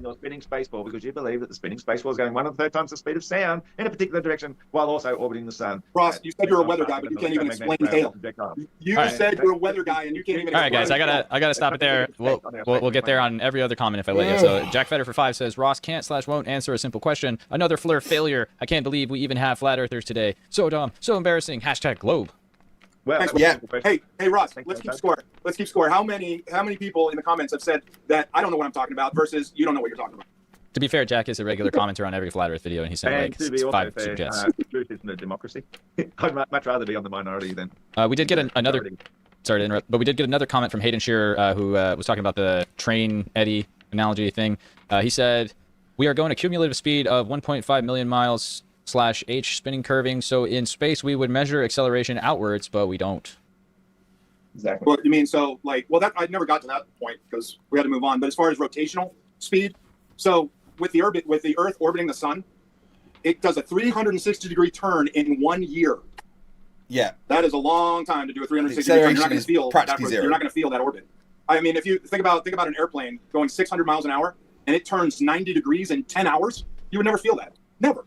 a spinning space ball because you believe that the spinning space ball is going 1/3 times the speed of sound in a particular direction while also orbiting the sun. Ross, you said you're a weather guy, but you can't even explain hail. You said you're a weather guy, and you can't even. All right, guys, I gotta stop it there. We'll get there on every other comment if I let you. So Jack Fetter for 5 says Ross can't/won't answer a simple question. Another Fleur failure. I can't believe we even have flat earthers today. So dumb, so embarrassing. #globe. Well, hey, Ross, let's keep score. Let's keep score. How many people in the comments have said that I don't know what I'm talking about versus you don't know what you're talking about? To be fair, Jack is a regular commenter on every flat Earth video, and he sent like 5 super chats. Truth isn't a democracy. I'd much rather be on the minority than. We did get another. Sorry to interrupt, but we did get another comment from Hayden Shearer, who was talking about the train eddy analogy thing. He said, "We are going a cumulative speed of 1.5 million miles." /h spinning curving, so in space we would measure acceleration outwards, but we don't. Exactly. Well, you mean so that I never got to that point because we had to move on. But as far as rotational speed, so with the Earth orbiting the sun, it does a 360-degree turn in 1 year. Yeah, that is a long time to do a 360-degree turn. You're not going to feel that. You're not going to feel that orbit. I mean, if you think about an airplane going 600 miles an hour and it turns 90 degrees in 10 hours, you would never feel that. Never.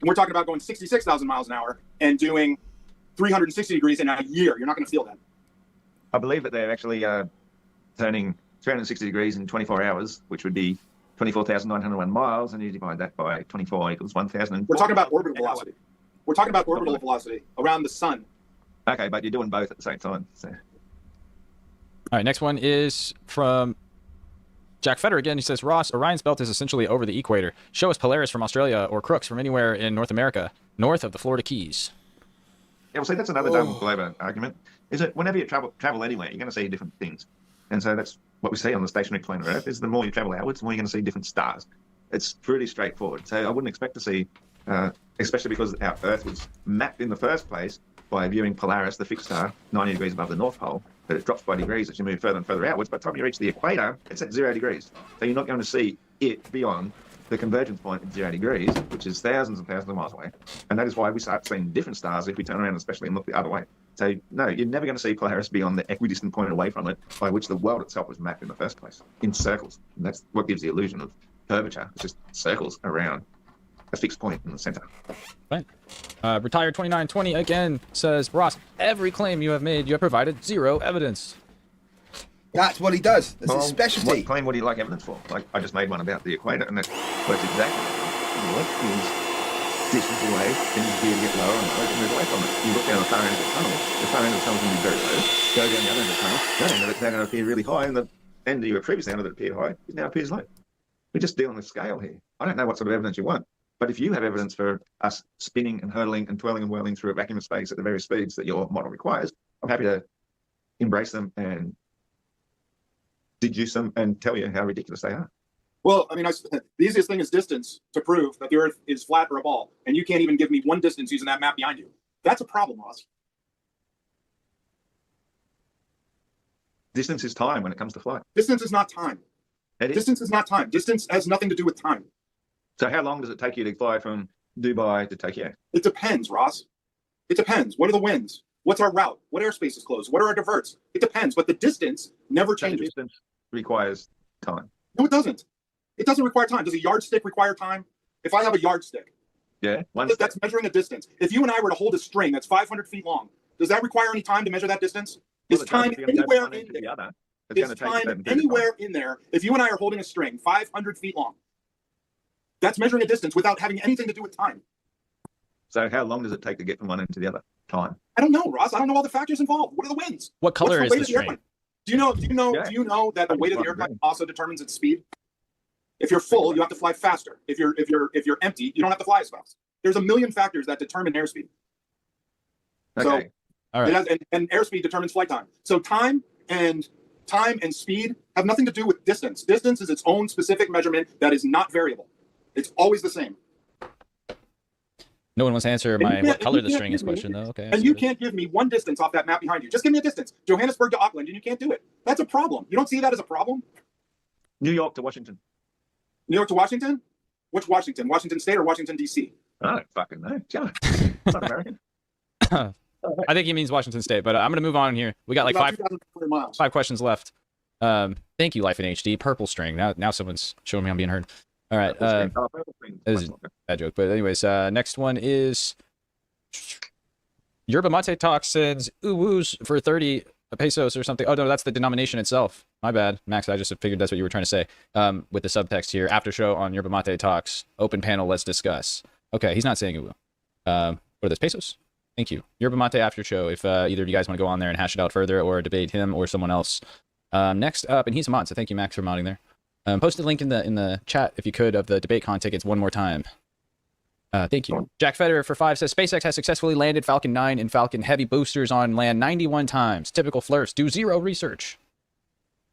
And we're talking about going 66,000 miles an hour and doing 360 degrees in a year. You're not going to feel that. I believe that they're actually turning 360 degrees in 24 hours, which would be 24,901 miles, and you divide that by 24 equals 1,000. We're talking about orbital velocity. We're talking about orbital velocity around the sun. Okay, but you're doing both at the same time. So. All right, next one is from Jack Fetter again. He says, Ross, Orion's belt is essentially over the equator. Show us Polaris from Australia or Crooks from anywhere in North America, north of the Florida Keys. Yeah, well, see, that's another dumb Glover argument. Is that whenever you travel anywhere, you're going to see different things. And so that's what we see on the stationary plane of Earth, is the more you travel outwards, the more you're going to see different stars. It's pretty straightforward. So I wouldn't expect to see, especially because our Earth was mapped in the first place by viewing Polaris, the fixed star, 90 degrees above the North Pole, but it drops by degrees as you move further and further outwards. By the time you reach the equator, it's at 0 degrees. So you're not going to see it beyond the convergence point at 0 degrees, which is thousands and thousands of miles away. And that is why we start seeing different stars if we turn around, especially, and look the other way. So, no, you're never going to see Polaris beyond the equidistant point away from it, by which the world itself was mapped in the first place, in circles. And that's what gives the illusion of curvature. It's just circles around a fixed point in the center. Right. Retired 2920 again says, Ross, every claim you have made, you have provided zero evidence. That's what he does. That's his specialty. What claim would you like evidence for? Like, I just made one about the equator, and that works exactly. What is distance away, things appear to get lower and lower, and move away from it. You look down the far end of the tunnel, the far end of the tunnel is going to be very low. Go down the other end of the tunnel, that end of it's now going to appear really high, and the end you were previously under that appeared high, it now appears low. We're just dealing with scale here. I don't know what sort of evidence you want, but if you have evidence for us spinning and hurtling and twirling and whirling through a vacuum of space at the various speeds that your model requires, I'm happy to embrace them and deduce them and tell you how ridiculous they are. Well, I mean, the easiest thing is distance to prove that the Earth is flat or a ball, and you can't even give me one distance using that map behind you. That's a problem, Ross. Distance is time when it comes to flight. Distance is not time. Distance is not time. Distance has nothing to do with time. So how long does it take you to fly from Dubai to Tokyo? It depends, Ross. It depends. What are the winds? What's our route? What airspace is closed? What are our diverts? It depends, but the distance never changes. Distance requires time. No, it doesn't. It doesn't require time. Does a yardstick require time? If I have a yardstick, yeah, that's measuring a distance. If you and I were to hold a string that's 500 feet long, does that require any time to measure that distance? Is time anywhere in there? Is time anywhere in there? If you and I are holding a string 500 feet long, that's measuring a distance without having anything to do with time. So how long does it take to get from one end to the other? Time. I don't know, Ross. I don't know all the factors involved. What are the winds? What color is the string? Do you know that the weight of the aircraft also determines its speed? If you're full, you have to fly faster. If you're empty, you don't have to fly as fast. There's a million factors that determine airspeed. Okay. So, all right. And airspeed determines flight time. So time and speed have nothing to do with distance. Distance is its own specific measurement that is not variable. It's always the same. No one wants to answer my what color the string is question, though. Okay. And you can't give me one distance off that map behind you. Just give me a distance. Johannesburg to Auckland, and you can't do it. That's a problem. You don't see that as a problem? New York to Washington. New York to Washington? Which Washington? Washington State or Washington, D.C.? I don't fucking know. Not American. I think he means Washington State, but I'm going to move on here. We got like five questions left. Thank you, Life in HD. Purple string. Now someone's showing me I'm being heard. All right. That was a bad joke. But anyways, next one is Yerba Mate toxins ooh-woos for 30 pesos or something. Oh, no, that's the denomination itself. My bad, Max. I just figured that's what you were trying to say with the subtext here. After show on Yerba Mate talks. Open panel, let's discuss. Okay, he's not saying ooh. What are those, pesos? Thank you. Yerba Mate after show. If either of you guys want to go on there and hash it out further or debate him or someone else. Next up, and he's a mod, so thank you, Max, for modding there. Post a link in the chat, if you could, of the debate con tickets one more time. Thank you. Jack Federer for 5 says, SpaceX has successfully landed Falcon 9 and Falcon Heavy boosters on land 91 times. Typical Flerfs do zero research.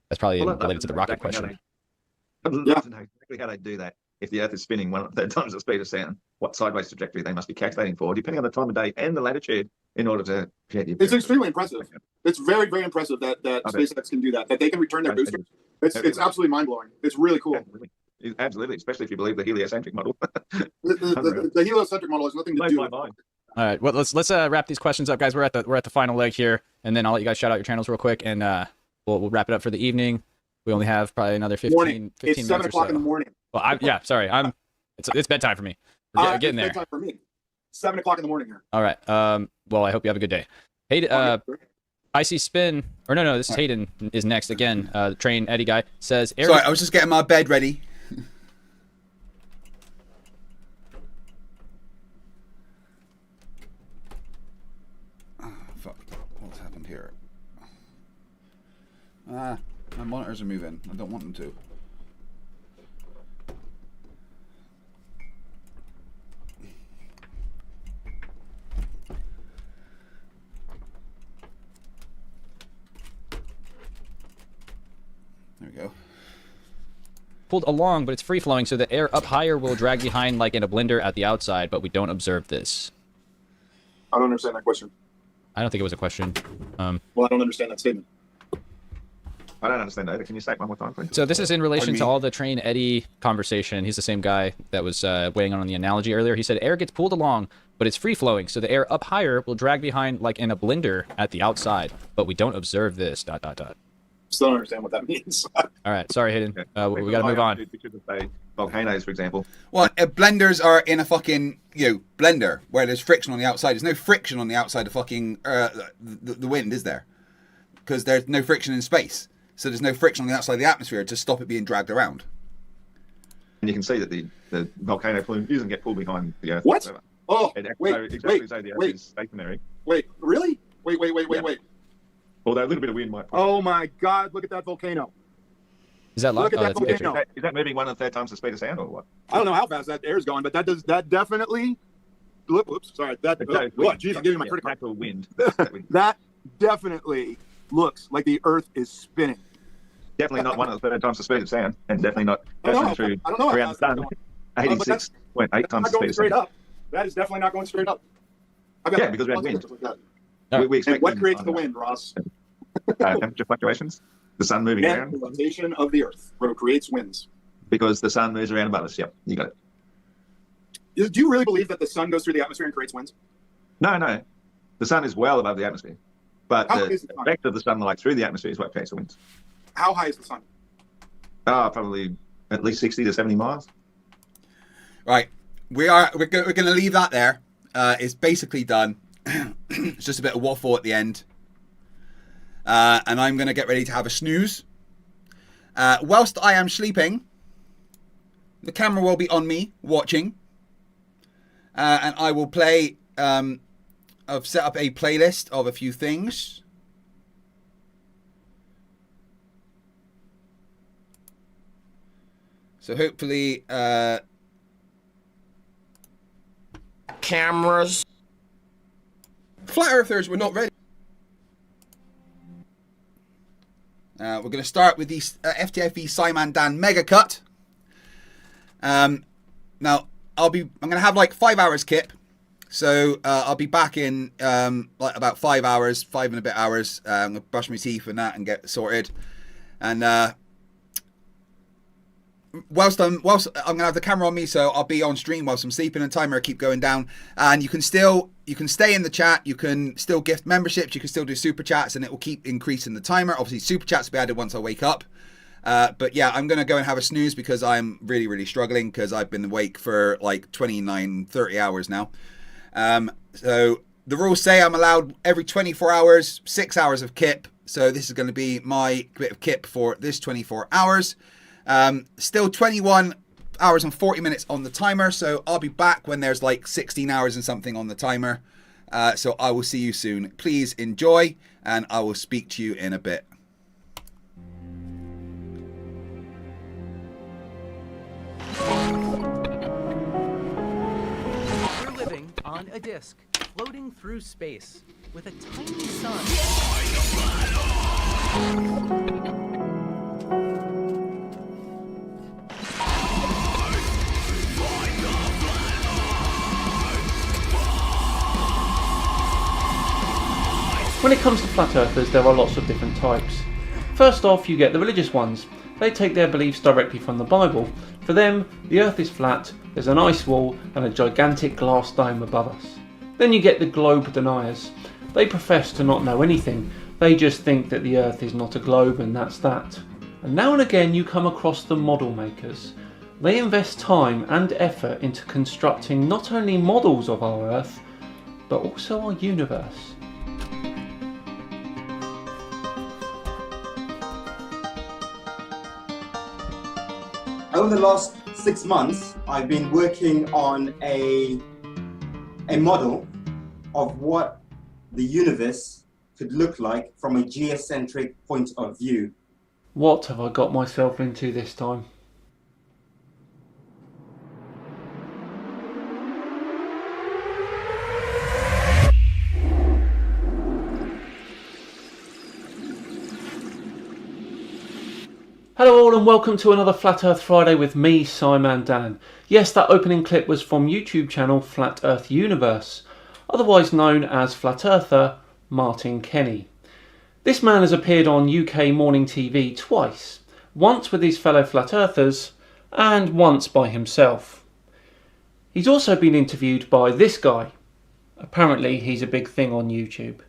That's probably related to the rocket question. I'd love to know exactly how they do that. If the Earth is spinning 1/3 times the speed of sound, what sideways trajectory they must be calculating for, depending on the time of day and the latitude, in order to get you. It's extremely impressive. It's very, very impressive that SpaceX can do that. That they can return their boosters. It's absolutely mind blowing. It's really cool. Absolutely, especially if you believe the heliocentric model. the heliocentric model has nothing to do with mind. All right, well, let's wrap these questions up, guys. We're at the final leg here, and then I'll let you guys shout out your channels real quick, and we'll wrap it up for the evening. We only have probably another 15 minutes. It's 7 o'clock in the morning. Well, sorry. It's bedtime for me. We're getting there. Bedtime for me. 7 o'clock in the morning here. All right. Well, I hope you have a good day. Hey, Icy Spin, or no, this is Hayden is next again. Train Eddie guy says. Sorry, I was just getting my bed ready. Oh, fuck. What's happened here? My monitors are moving. I don't want them to. There we go. Pulled along, but it's free flowing, so the air up higher will drag behind like in a blender at the outside, but we don't observe this. I don't understand that question. I don't think it was a question. Well, I don't understand that statement. I don't understand that. Can you say it one more time, please? So this is in relation to all the Train Eddie conversation. He's the same guy that was weighing on the analogy earlier. He said air gets pulled along, but it's free flowing, so the air up higher will drag behind like in a blender at the outside, but we don't observe this. ... Still don't understand what that means. All right, sorry, Hayden. We got to move on. Volcanoes, for example. Well, blenders are in a fucking blender where there's friction on the outside. There's no friction on the outside of fucking the wind, is there? Because there's no friction in space, so there's no friction on the outside of the atmosphere to stop it being dragged around. And you can see that the volcano plume doesn't get pulled behind the Earth. What? Whatsoever. Oh, wait, the Earth is stationary. Wait, really? Wait. Although a little bit of wind might. Oh my God! Look at that volcano. Is that look at that volcano? Is that moving 1/3 times the speed of sound, or what? I don't know how fast that air's going, but that definitely. Whoops, sorry. Jeez, I'm giving my critical. Actual wind. That definitely looks like the Earth is spinning. Definitely not 1/3 times the speed of sound, and definitely not around the sun. 86.8 times the speed of sound. Up. That is definitely not going straight up. Because we have wind. We expect what creates the wind, Ross? Temperature fluctuations, the sun moving around. The rotation of the Earth creates winds. Because the sun moves around above us. Yep, you got it. Do you really believe that the sun goes through the atmosphere and creates winds? No. The sun is well above the atmosphere, but the effect of the sunlight through the atmosphere is what creates the winds. How high is the sun? Probably at least 60 to 70 miles. Right, we're going to leave that there. It's basically done. It's just a bit of waffle at the end, and I'm going to get ready to have a snooze. Whilst I am sleeping, the camera will be on me watching, and I will play. I've set up a playlist of a few things. So hopefully, cameras. Flat Earthers were not ready. We're going to start with the FTFE Simon Dan Mega Cut. Now I'm going to have like 5 hours kip, so I'll be back in like about 5 hours, 5 and a bit hours. I'm going to brush my teeth and that and get sorted. And whilst I'm going to have the camera on me, so I'll be on stream whilst I'm sleeping, and timer will keep going down. And you can stay in the chat, you can still gift memberships, you can still do super chats, and it will keep increasing the timer. Obviously super chats will be added once I wake up. But yeah, I'm going to go and have a snooze because I'm really, really struggling because I've been awake for like 29, 30 hours now. So the rules say I'm allowed every 24 hours, 6 hours of kip. So this is going to be my bit of kip for this 24 hours. Still 21 hours and 40 minutes on the timer. So I'll be back when there's like 16 hours and something on the timer. So I will see you soon. Please enjoy, and I will speak to you in a bit. We're living on a disk, floating through space, with a tiny sun. When it comes to flat earthers, there are lots of different types. First off, you get the religious ones. They take their beliefs directly from the Bible. For them, the earth is flat, there's an ice wall and a gigantic glass dome above us. Then you get the globe deniers. They profess to not know anything. They just think that the earth is not a globe and that's that. And now and again you come across the model makers. They invest time and effort into constructing not only models of our earth, but also our universe. Over the last 6 months, I've been working on a model of what the universe could look like from a geocentric point of view. What have I got myself into this time? Hello all and welcome to another Flat Earth Friday with me, Simon Dan. Yes, that opening clip was from YouTube channel Flat Earth Universe, otherwise known as Flat Earther Martin Kenny. This man has appeared on UK morning TV twice, once with his fellow Flat Earthers and once by himself. He's also been interviewed by this guy. Apparently he's a big thing on YouTube.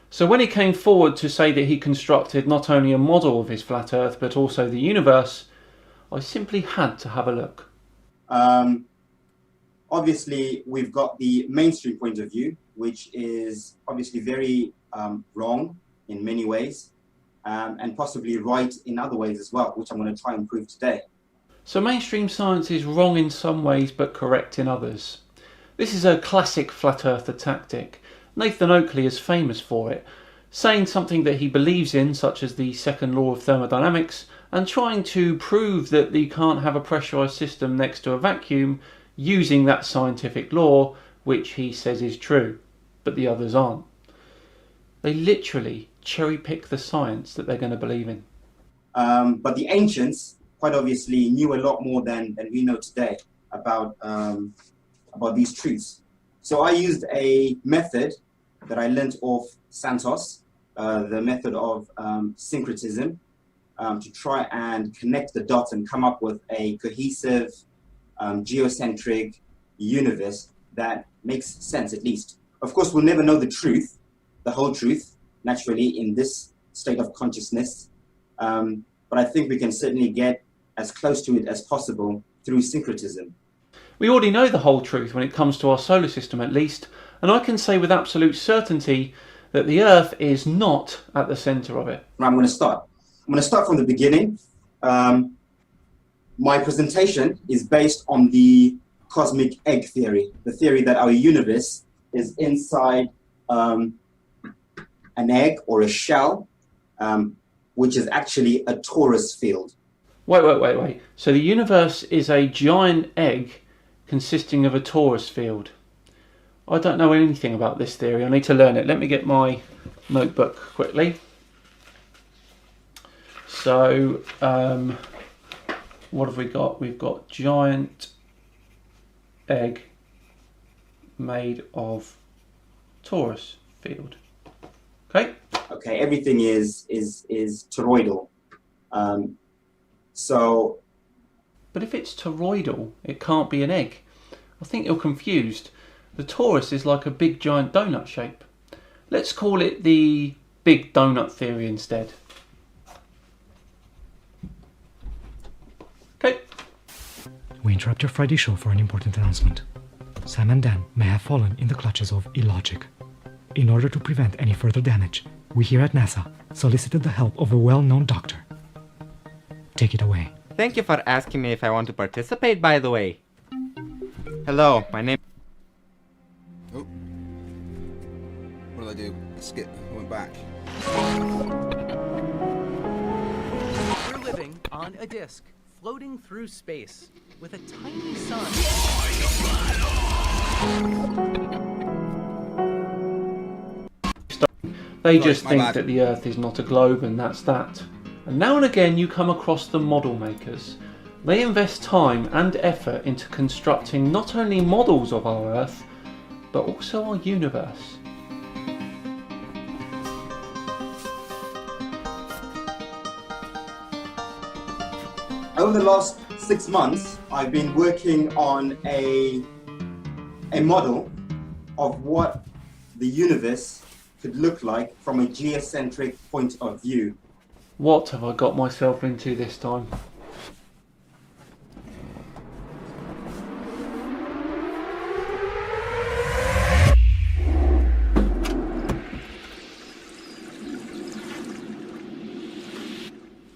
So when he came forward to say that he constructed not only a model of his flat earth but also the universe, I simply had to have a look. Obviously we've got the mainstream point of view, which is obviously very wrong in many ways, and possibly right in other ways as well, which I'm going to try and prove today. So mainstream science is wrong in some ways but correct in others. This is a classic flat earther tactic. Nathan Oakley is famous for it, saying something that he believes in, such as the second law of thermodynamics, and trying to prove that you can't have a pressurized system next to a vacuum using that scientific law, which he says is true, but the others aren't. They literally cherry pick the science that they're going to believe in. But the ancients quite obviously knew a lot more than we know today about these truths. So I used a method that I learnt off Santos, the method of syncretism, to try and connect the dots and come up with a cohesive, geocentric universe that makes sense, at least. Of course, we'll never know the truth, the whole truth, naturally, in this state of consciousness. But I think we can certainly get as close to it as possible through syncretism. We already know the whole truth when it comes to our solar system at least, and I can say with absolute certainty that the Earth is not at the centre of it. I'm going to start. I'm going to start from the beginning. My presentation is based on the cosmic egg theory, the theory that our universe is inside an egg or a shell, which is actually a torus field. Wait. So the universe is a giant egg consisting of a torus field. I don't know anything about this theory. I need to learn it. Let me get my notebook quickly. So, what have we got? We've got giant egg made of torus field. Okay. Okay. Everything is toroidal. So. But if it's toroidal, it can't be an egg. I think you're confused. The torus is like a big giant donut shape. Let's call it the big donut theory instead. Okay. We interrupt your Friday show for an important announcement. Sam and Dan may have fallen in the clutches of illogic. In order to prevent any further damage, we here at NASA solicited the help of a well-known doctor. Take it away. Thank you for asking me if I want to participate, by the way. Hello, my name... Oh. What did I do? I skipped. I went back. We're living on a disk, floating through space, with a tiny sun. They just think that the Earth is not a globe and that's that. And now and again you come across the model makers. They invest time and effort into constructing not only models of our Earth, but also our universe. Over the last 6 months, I've been working on a model of what the universe could look like from a geocentric point of view. What have I got myself into this time?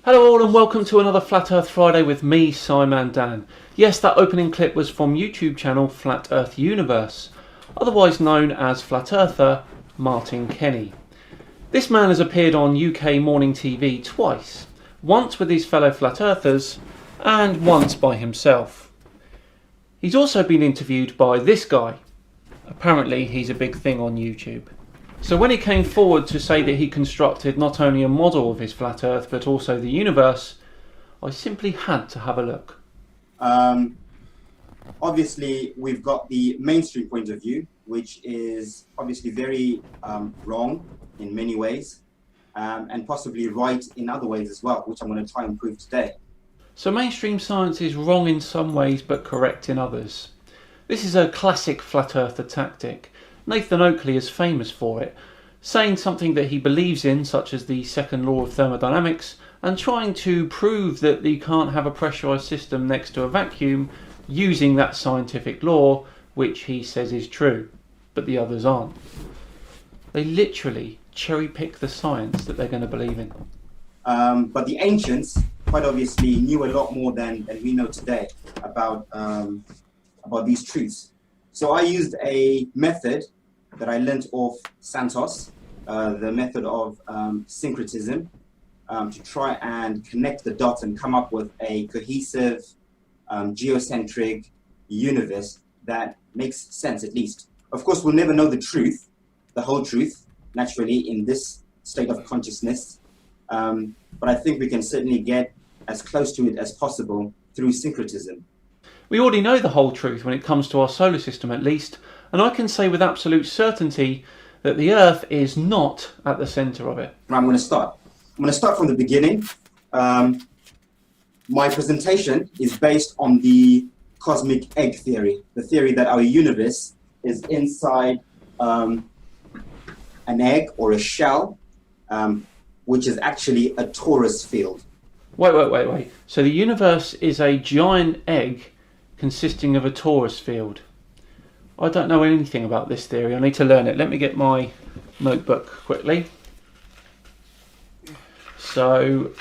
Hello all and welcome to another Flat Earth Friday with me, Simon Dan. Yes, that opening clip was from YouTube channel Flat Earth Universe, otherwise known as Flat Earther Martin Kenny. This man has appeared on UK morning TV twice, once with his fellow Flat Earthers and once by himself. He's also been interviewed by this guy. Apparently he's a big thing on YouTube. So when he came forward to say that he constructed not only a model of his flat Earth but also the universe, I simply had to have a look. Obviously, we've got the mainstream point of view, which is obviously very wrong in many ways, and possibly right in other ways as well, which I'm going to try and prove today. So mainstream science is wrong in some ways but correct in others. This is a classic flat earther tactic. Nathan Oakley is famous for it, saying something that he believes in, such as the second law of thermodynamics, and trying to prove that you can't have a pressurized system next to a vacuum using that scientific law, which he says is true, but the others aren't. They literally cherry pick the science that they're going to believe in. But the ancients quite obviously knew a lot more than we know today about these truths. So I used a method that I learnt off Santos, the method of syncretism, to try and connect the dots and come up with a cohesive, geocentric universe that makes sense, at least. Of course, we'll never know the truth, the whole truth, naturally, in this state of consciousness. But I think we can certainly get as close to it as possible through syncretism. We already know the whole truth when it comes to our solar system at least, and I can say with absolute certainty that the Earth is not at the centre of it. I'm going to start. I'm going to start from the beginning. My presentation is based on the cosmic egg theory, the theory that our universe is inside an an egg or a shell, which is actually a torus field. Wait. So the universe is a giant egg consisting of a torus field. I don't know anything about this theory. I need to learn it. Let me get my notebook quickly. So,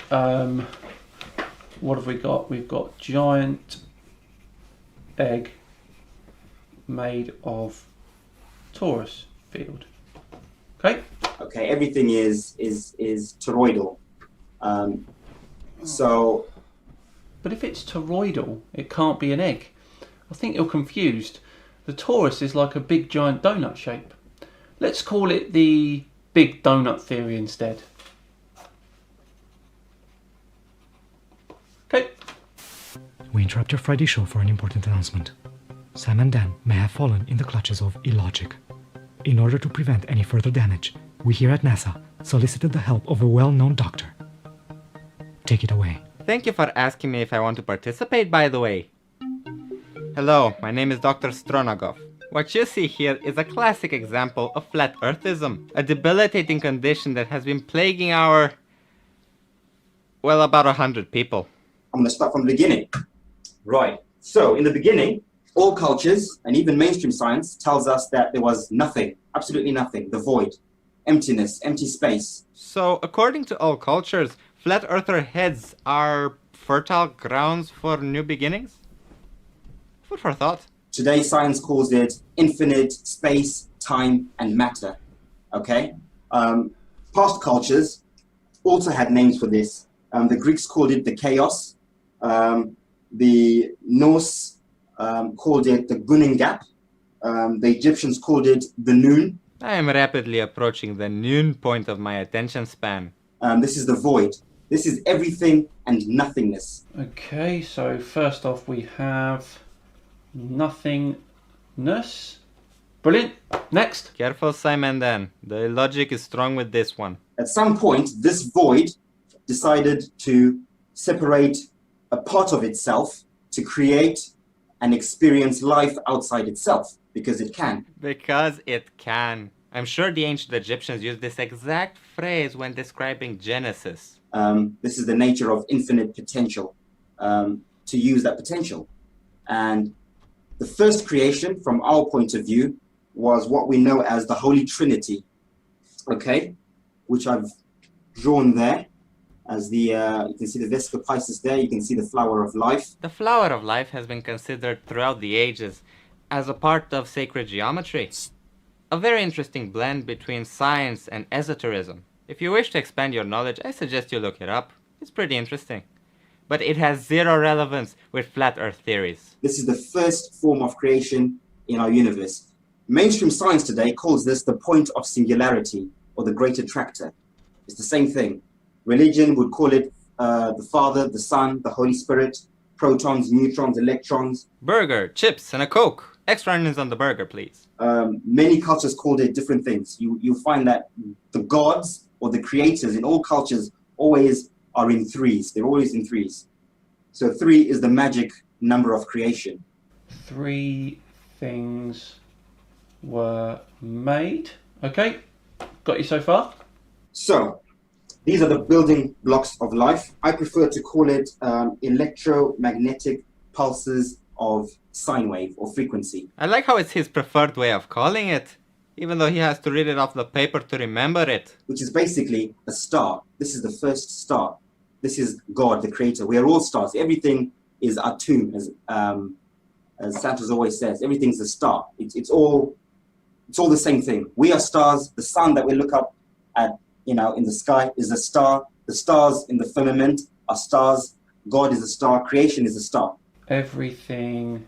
what have we got? We've got giant egg made of torus field. Okay. Okay, everything is toroidal. So. But if it's toroidal, it can't be an egg. I think you're confused. The torus is like a big giant donut shape. Let's call it the big donut theory instead. Okay. We interrupt your Friday show for an important announcement. Sam and Dan may have fallen in the clutches of illogic. In order to prevent any further damage, we here at NASA solicited the help of a well-known doctor. Take it away. Thank you for asking me if I want to participate, by the way. Hello, my name is Dr. Stronagov. What you see here is a classic example of flat earthism, a debilitating condition that has been plaguing about 100 people. I'm going to start from the beginning. Right. So, in the beginning, all cultures, and even mainstream science, tells us that there was nothing, absolutely nothing, the void, emptiness, empty space. So, according to all cultures, flat earther heads are fertile grounds for new beginnings? Food for thought. Today, science calls it infinite space, time, and matter. Okay? Past cultures also had names for this. The Greeks called it the chaos. The Norse called it the Gunning Gap. The Egyptians called it the noon. I am rapidly approaching the noon point of my attention span. This is the void. This is everything and nothingness. Okay, so first off we have nothingness. Brilliant. Next. Careful, Simon, Dan. The logic is strong with this one. At some point, this void decided to separate a part of itself to create and experience life outside itself, because it can. Because it can. I'm sure the ancient Egyptians used this exact phrase when describing Genesis. This is the nature of infinite potential, to use that potential. And the first creation, from our point of view, was what we know as the Holy Trinity, okay, which I've drawn there. As you can see the Vesica Piscis there, you can see the flower of life. The flower of life has been considered throughout the ages as a part of sacred geometry. A very interesting blend between science and esotericism. If you wish to expand your knowledge, I suggest you look it up. It's pretty interesting. But it has zero relevance with flat earth theories. This is the first form of creation in our universe. Mainstream science today calls this the point of singularity, or the great attractor. It's the same thing. Religion would call it the Father, the Son, the Holy Spirit, protons, neutrons, electrons. Burger, chips, and a Coke. Extra onions on the burger, please. Many cultures called it different things. You find that the gods or the creators in all cultures always are in threes. They're always in threes. So 3 is the magic number of creation. 3 things were made. Okay, got you so far? So, these are the building blocks of life. I prefer to call it electromagnetic pulses of sine wave or frequency. I like how it's his preferred way of calling it, even though he has to read it off the paper to remember it. Which is basically a star. This is the first star. This is God, the creator. We are all stars. Everything is atum, as Santos always says. Everything's a star. It's all the same thing. We are stars. The sun that we look up at, in the sky is a star. The stars in the firmament are stars. God is a star. Creation is a star. Everything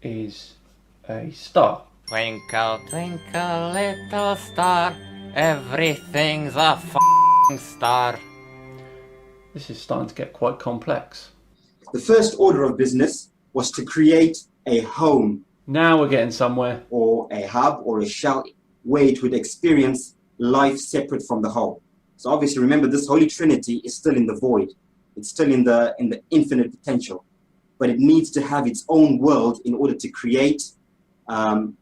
is a star. Twinkle, twinkle, little star. Everything's a f***ing star. This is starting to get quite complex. The first order of business was to create a home. Now we're getting somewhere. Or a hub or a shell where it would experience life separate from the whole. So obviously remember, this Holy Trinity is still in the void. It's still in the infinite potential. But it needs to have its own world in order to create and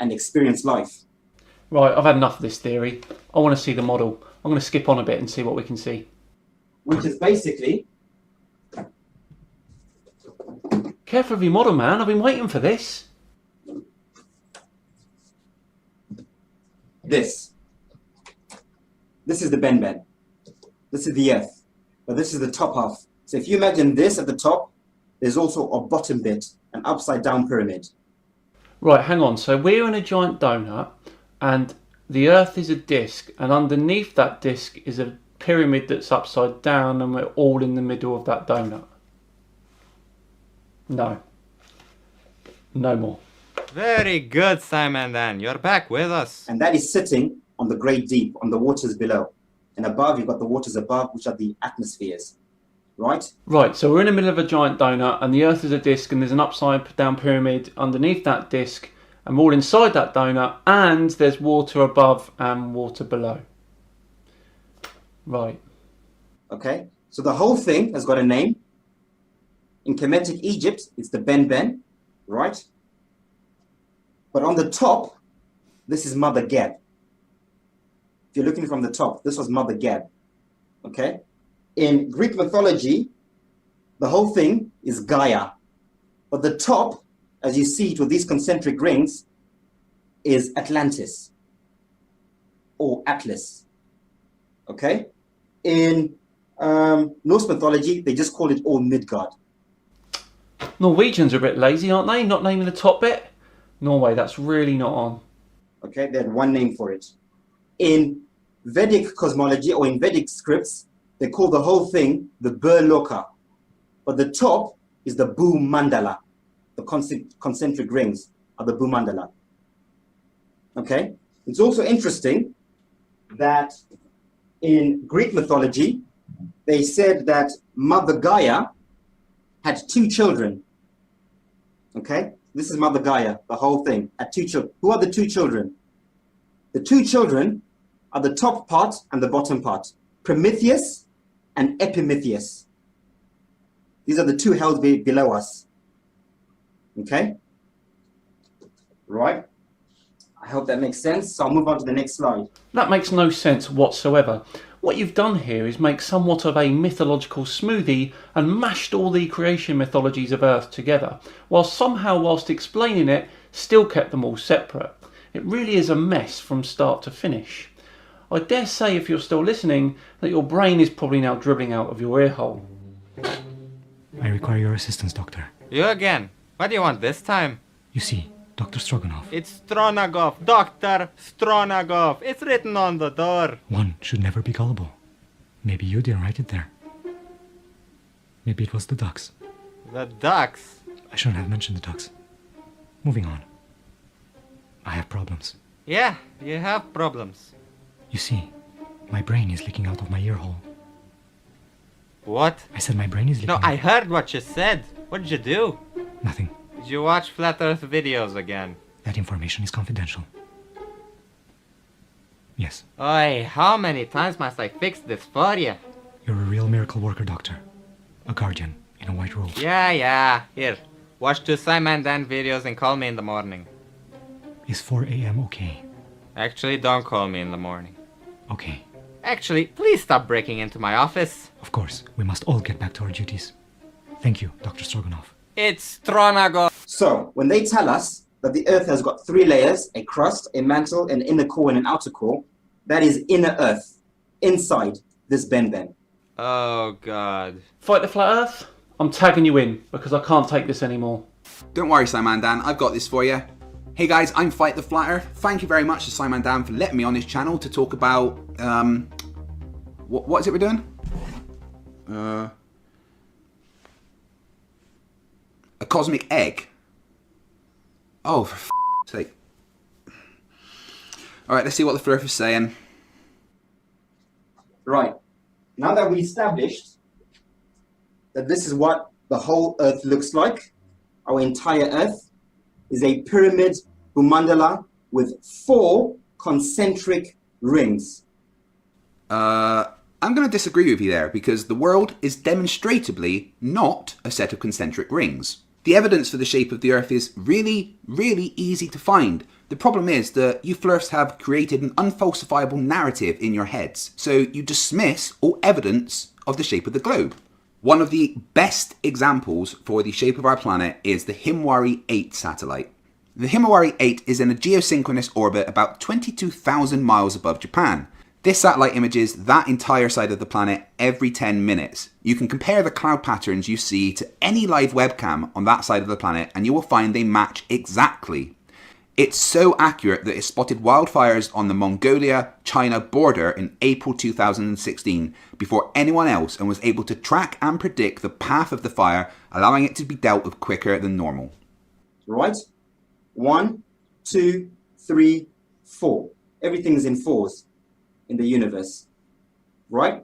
experience life. Right, I've had enough of this theory. I want to see the model. I'm going to skip on a bit and see what we can see. Which is basically... Careful of your model, man. I've been waiting for this. This. This is the Ben. This is the Earth. But this is the top half. So if you imagine this at the top, there's also a bottom bit, an upside down pyramid. Right, hang on. So we're in a giant donut and the Earth is a disc, and underneath that disc is a pyramid that's upside down, and we're all in the middle of that donut. No. No more. Very good, Simon Dan. You're back with us. And that is sitting on the great deep, on the waters below. And above, you've got the waters above, which are the atmospheres. Right? Right, so we're in the middle of a giant donut, and the Earth is a disc, and there's an upside down pyramid underneath that disc, and we're all inside that donut, and there's water above and water below. Right. Okay, so the whole thing has got a name. In Kemetic Egypt, it's the Ben, right? But on the top, this is Mother Geb. If you're looking from the top, this was Mother Geb. Okay? In Greek mythology, the whole thing is Gaia. But the top, as you see it with these concentric rings, is Atlantis or Atlas. Okay? In Norse mythology, they just call it all Midgard. Norwegians are a bit lazy, aren't they? Not naming the top bit? Norway, that's really not on. Okay, they had one name for it. In Vedic cosmology or in Vedic scripts, they call the whole thing the Burloka. But the top is the Bhu Mandala. The concentric rings are the Bhu Mandala. Okay? It's also interesting that in Greek mythology, they said that Mother Gaia had 2 children. Okay? This is Mother Gaia, the whole thing, had 2 children. Who are the 2 children? The 2 children are the top part and the bottom part. Prometheus and Epimetheus. These are the 2 held below us. Okay? Right. I hope that makes sense. So I'll move on to the next slide. That makes no sense whatsoever. What you've done here is make somewhat of a mythological smoothie and mashed all the creation mythologies of Earth together, whilst explaining it, still kept them all separate. It really is a mess from start to finish. I dare say, if you're still listening, that your brain is probably now dribbling out of your ear hole. I require your assistance, Doctor. You again? What do you want this time? You see, Dr. Stroganov. It's Stronagov, Dr. Stronagov. It's written on the door. One should never be gullible. Maybe you didn't write it there. Maybe it was the ducks. The ducks? I shouldn't have mentioned the ducks. Moving on. I have problems. Yeah, you have problems. You see, my brain is leaking out of my ear hole. What? I said my brain is leaking No, I heard what you said. What did you do? Nothing. Did you watch Flat Earth videos again? That information is confidential. Yes. Oi, how many times must I fix this for you? You're a real miracle worker, Doctor. A guardian in a white robe. Yeah. Here, watch 2 Simon Dan videos and call me in the morning. Is 4 a.m. okay? Actually, don't call me in the morning. Okay. Actually, please stop breaking into my office. Of course, we must all get back to our duties. Thank you, Dr. Stroganov. It's Stronagov. So, when they tell us that the Earth has got 3 layers, a crust, a mantle, an inner core, and an outer core, that is inner Earth, inside this Ben. Oh, God. Fight the Flat Earth? I'm tagging you in, because I can't take this anymore. Don't worry, Simon Dan, I've got this for you. Hey guys, I'm Fight the Flat Earth. Thank you very much to Simon Dan for letting me on his channel to talk about, what is it we're doing? A cosmic egg. Oh, for f***'s sake. Alright, let's see what the Flerfs is saying. Right. Now that we established that this is what the whole Earth looks like, our entire Earth is a pyramid Bhumandala with 4 concentric rings. I'm going to disagree with you there because the world is demonstrably not a set of concentric rings. The evidence for the shape of the Earth is really, really easy to find. The problem is that you Flerfs have created an unfalsifiable narrative in your heads, so you dismiss all evidence of the shape of the globe. One of the best examples for the shape of our planet is the Himawari 8 satellite. The Himawari 8 is in a geosynchronous orbit about 22,000 miles above Japan. This satellite images that entire side of the planet every 10 minutes. You can compare the cloud patterns you see to any live webcam on that side of the planet and you will find they match exactly. It's so accurate that it spotted wildfires on the Mongolia-China border in April 2016 before anyone else and was able to track and predict the path of the fire, allowing it to be dealt with quicker than normal. Right? 1, 2, 3, 4. Everything's in fours in the universe. Right?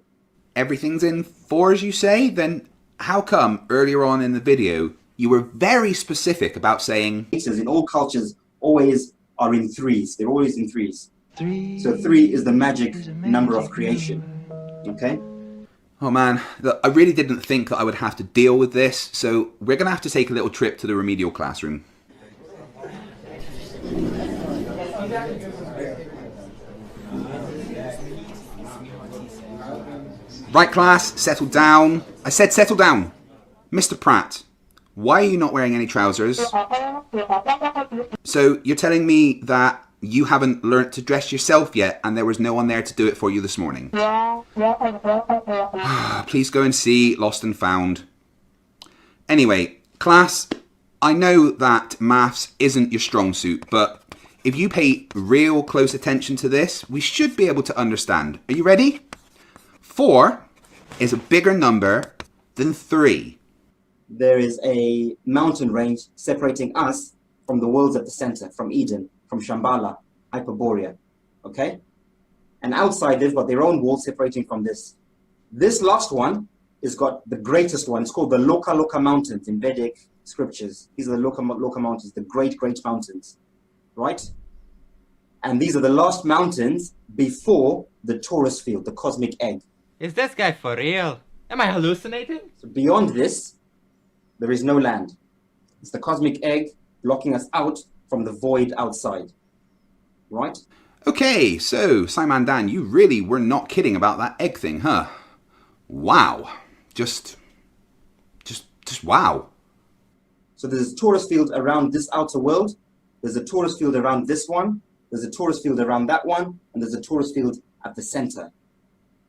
Everything's in fours, you say? Then how come earlier on in the video you were very specific about saying... In all cultures, always are in threes. They're always in threes. So 3 is the magic number of creation. Okay? Oh man, look, I really didn't think that I would have to deal with this, so we're going to have to take a little trip to the remedial classroom. Right class, settle down. I said settle down. Mr. Pratt, why are you not wearing any trousers? So you're telling me that you haven't learnt to dress yourself yet and there was no one there to do it for you this morning? Please go and see Lost and Found. Anyway, class, I know that maths isn't your strong suit, but if you pay real close attention to this, we should be able to understand. Are you ready? 4 is a bigger number than 3. There is a mountain range separating us from the worlds at the center, from Eden, from Shambhala, Hyperborea, okay? And outside they've got their own wall separating from this. This last one has got the greatest one. It's called the Loka Mountains in Vedic scriptures. These are the Loka Mountains, the great mountains, right? And these are the last mountains before the torus field, the cosmic egg. Is this guy for real? Am I hallucinating? So beyond this, there is no land. It's the cosmic egg blocking us out from the void outside. Right? Okay, so Simon Dan, you really were not kidding about that egg thing, huh? Wow. Just wow. So there's a torus field around this outer world. There's a torus field around this one. There's a torus field around that one. And there's a torus field at the center.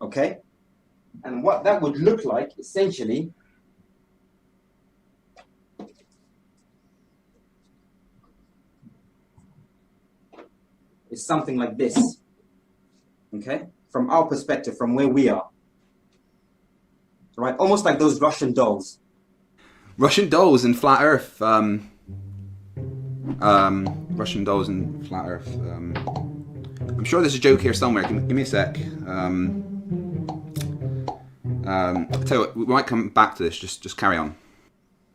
Okay? And what that would look like, essentially, is something like this. Okay? From our perspective, from where we are. Right? Almost like those Russian dolls. Russian dolls in Flat Earth. Russian dolls in Flat Earth. I'm sure there's a joke here somewhere. Give me a sec. I'll tell you what, we might come back to this. Just carry on.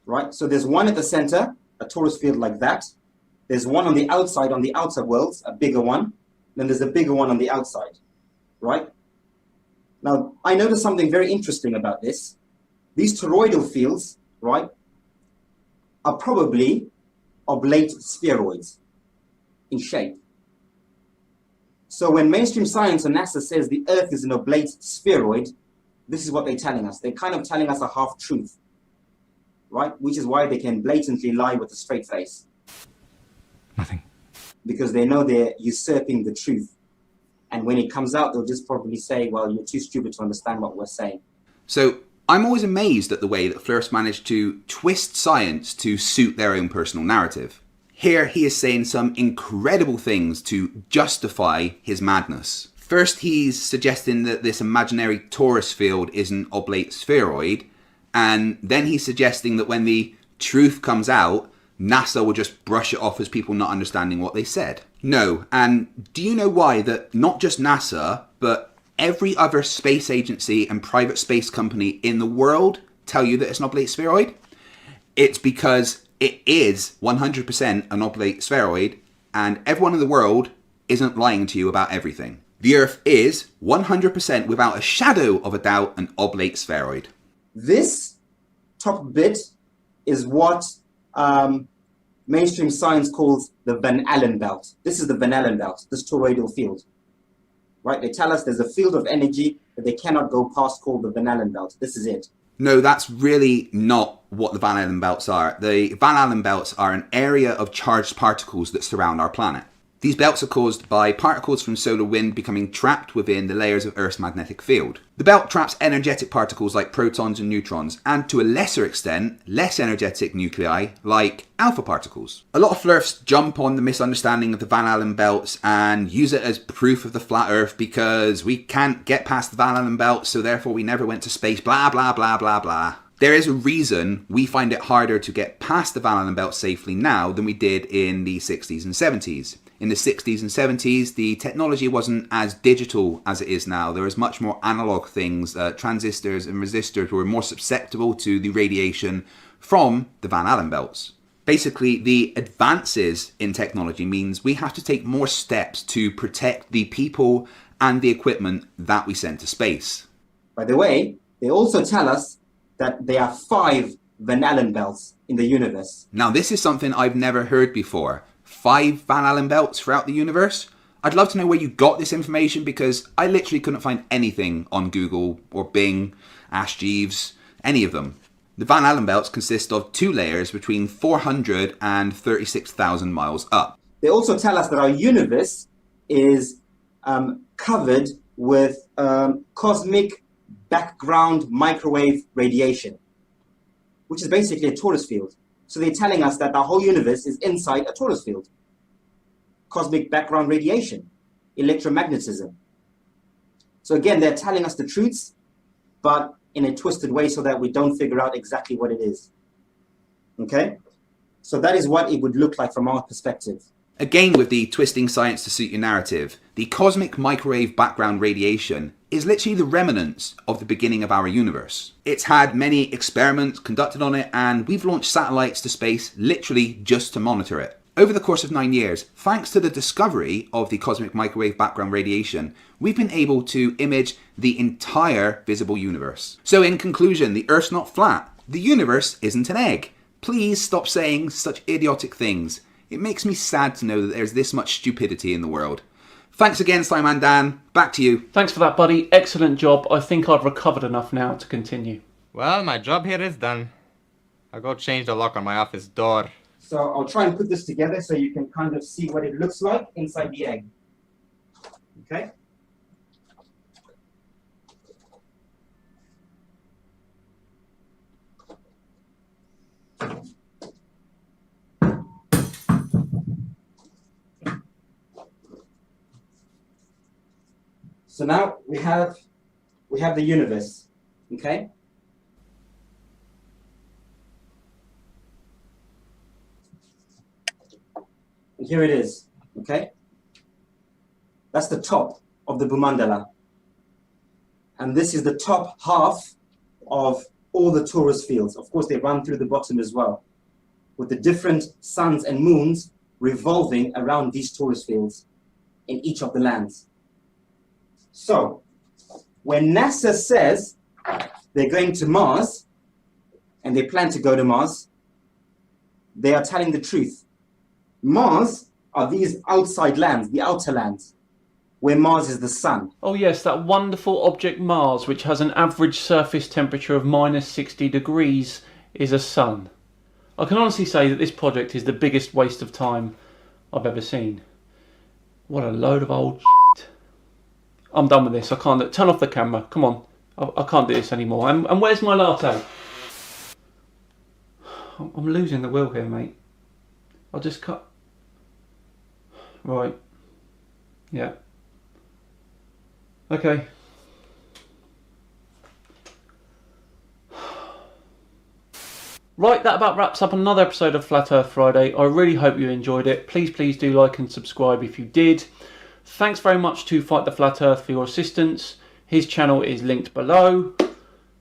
Right? So there's one at the center, a torus field like that. There's one on the outside, on the outer worlds, a bigger one. Then there's a bigger one on the outside. Right? Now, I noticed something very interesting about this. These toroidal fields, right, are probably oblate spheroids in shape. So when mainstream science and NASA says the Earth is an oblate spheroid, this is what they're telling us. They're kind of telling us a half-truth, right? Which is why they can blatantly lie with a straight face. Nothing. Because they know they're usurping the truth. And when it comes out, they'll just probably say, well, you're too stupid to understand what we're saying. So I'm always amazed at the way that Flerfs managed to twist science to suit their own personal narrative. Here he is saying some incredible things to justify his madness. First, he's suggesting that this imaginary torus field is an oblate spheroid, and then he's suggesting that when the truth comes out, NASA will just brush it off as people not understanding what they said. No, and do you know why that not just NASA, but every other space agency and private space company in the world tell you that it's an oblate spheroid? It's because it is 100% an oblate spheroid, and everyone in the world isn't lying to you about everything. The Earth is 100% without a shadow of a doubt an oblate spheroid. This top bit is what mainstream science calls the Van Allen belt. This is the Van Allen belt, this toroidal field. Right? They tell us there's a field of energy that they cannot go past called the Van Allen belt. This is it. No, that's really not what the Van Allen belts are. The Van Allen belts are an area of charged particles that surround our planet. These belts are caused by particles from solar wind becoming trapped within the layers of Earth's magnetic field. The belt traps energetic particles like protons and neutrons, and to a lesser extent, less energetic nuclei like alpha particles. A lot of Flerfs jump on the misunderstanding of the Van Allen belts and use it as proof of the flat Earth because we can't get past the Van Allen belt, so therefore we never went to space, blah blah blah blah blah. There is a reason we find it harder to get past the Van Allen belt safely now than we did in the 60s and 70s. In the 60s and 70s, the technology wasn't as digital as it is now. There was much more analog things. Transistors and resistors were more susceptible to the radiation from the Van Allen belts. Basically, the advances in technology means we have to take more steps to protect the people and the equipment that we send to space. By the way, they also tell us that there are 5 Van Allen belts in the universe. Now, this is something I've never heard before. 5 Van Allen belts throughout the universe? I'd love to know where you got this information because I literally couldn't find anything on Google or Bing, Ask Jeeves, any of them. The Van Allen belts consist of 2 layers between 400 and 36,000 miles up. They also tell us that our universe is covered with cosmic background microwave radiation, which is basically a torus field. So they're telling us that the whole universe is inside a torus field. Cosmic background radiation, electromagnetism. So again, they're telling us the truths, but in a twisted way so that we don't figure out exactly what it is. Okay? So that is what it would look like from our perspective. Again, with the twisting science to suit your narrative, the cosmic microwave background radiation is literally the remnants of the beginning of our universe. It's had many experiments conducted on it, and we've launched satellites to space literally just to monitor it. Over the course of 9 years, thanks to the discovery of the cosmic microwave background radiation, we've been able to image the entire visible universe. So in conclusion, the Earth's not flat. The universe isn't an egg. Please stop saying such idiotic things. It makes me sad to know that there's this much stupidity in the world. Thanks again, Simon Dan. Back to you. Thanks for that, buddy. Excellent job. I think I've recovered enough now to continue. Well, my job here is done. I'll go change the lock on my office door. So I'll try and put this together so you can kind of see what it looks like inside the egg. Okay? So now we have the universe, okay? And here it is, okay? That's the top of the Bhumandala. And this is the top half of all the torus fields. Of course, they run through the bottom as well, with the different suns and moons revolving around these torus fields in each of the lands. So, when NASA says they're going to Mars, and they plan to go to Mars, they are telling the truth. Mars are these outside lands, the outer lands, where Mars is the sun. Oh yes, that wonderful object Mars, which has an average surface temperature of minus 60 degrees, is a sun. I can honestly say that this project is the biggest waste of time I've ever seen. What a load of old shit. I'm done with this. I can't. Turn off the camera. Come on. I can't do this anymore. And where's my latte? I'm losing the will here, mate. I'll just cut. Right. Yeah. Okay. Right, that about wraps up another episode of Flat Earth Friday. I really hope you enjoyed it. Please do like and subscribe if you did. Thanks very much to Fight the Flat Earth for your assistance. His channel is linked below.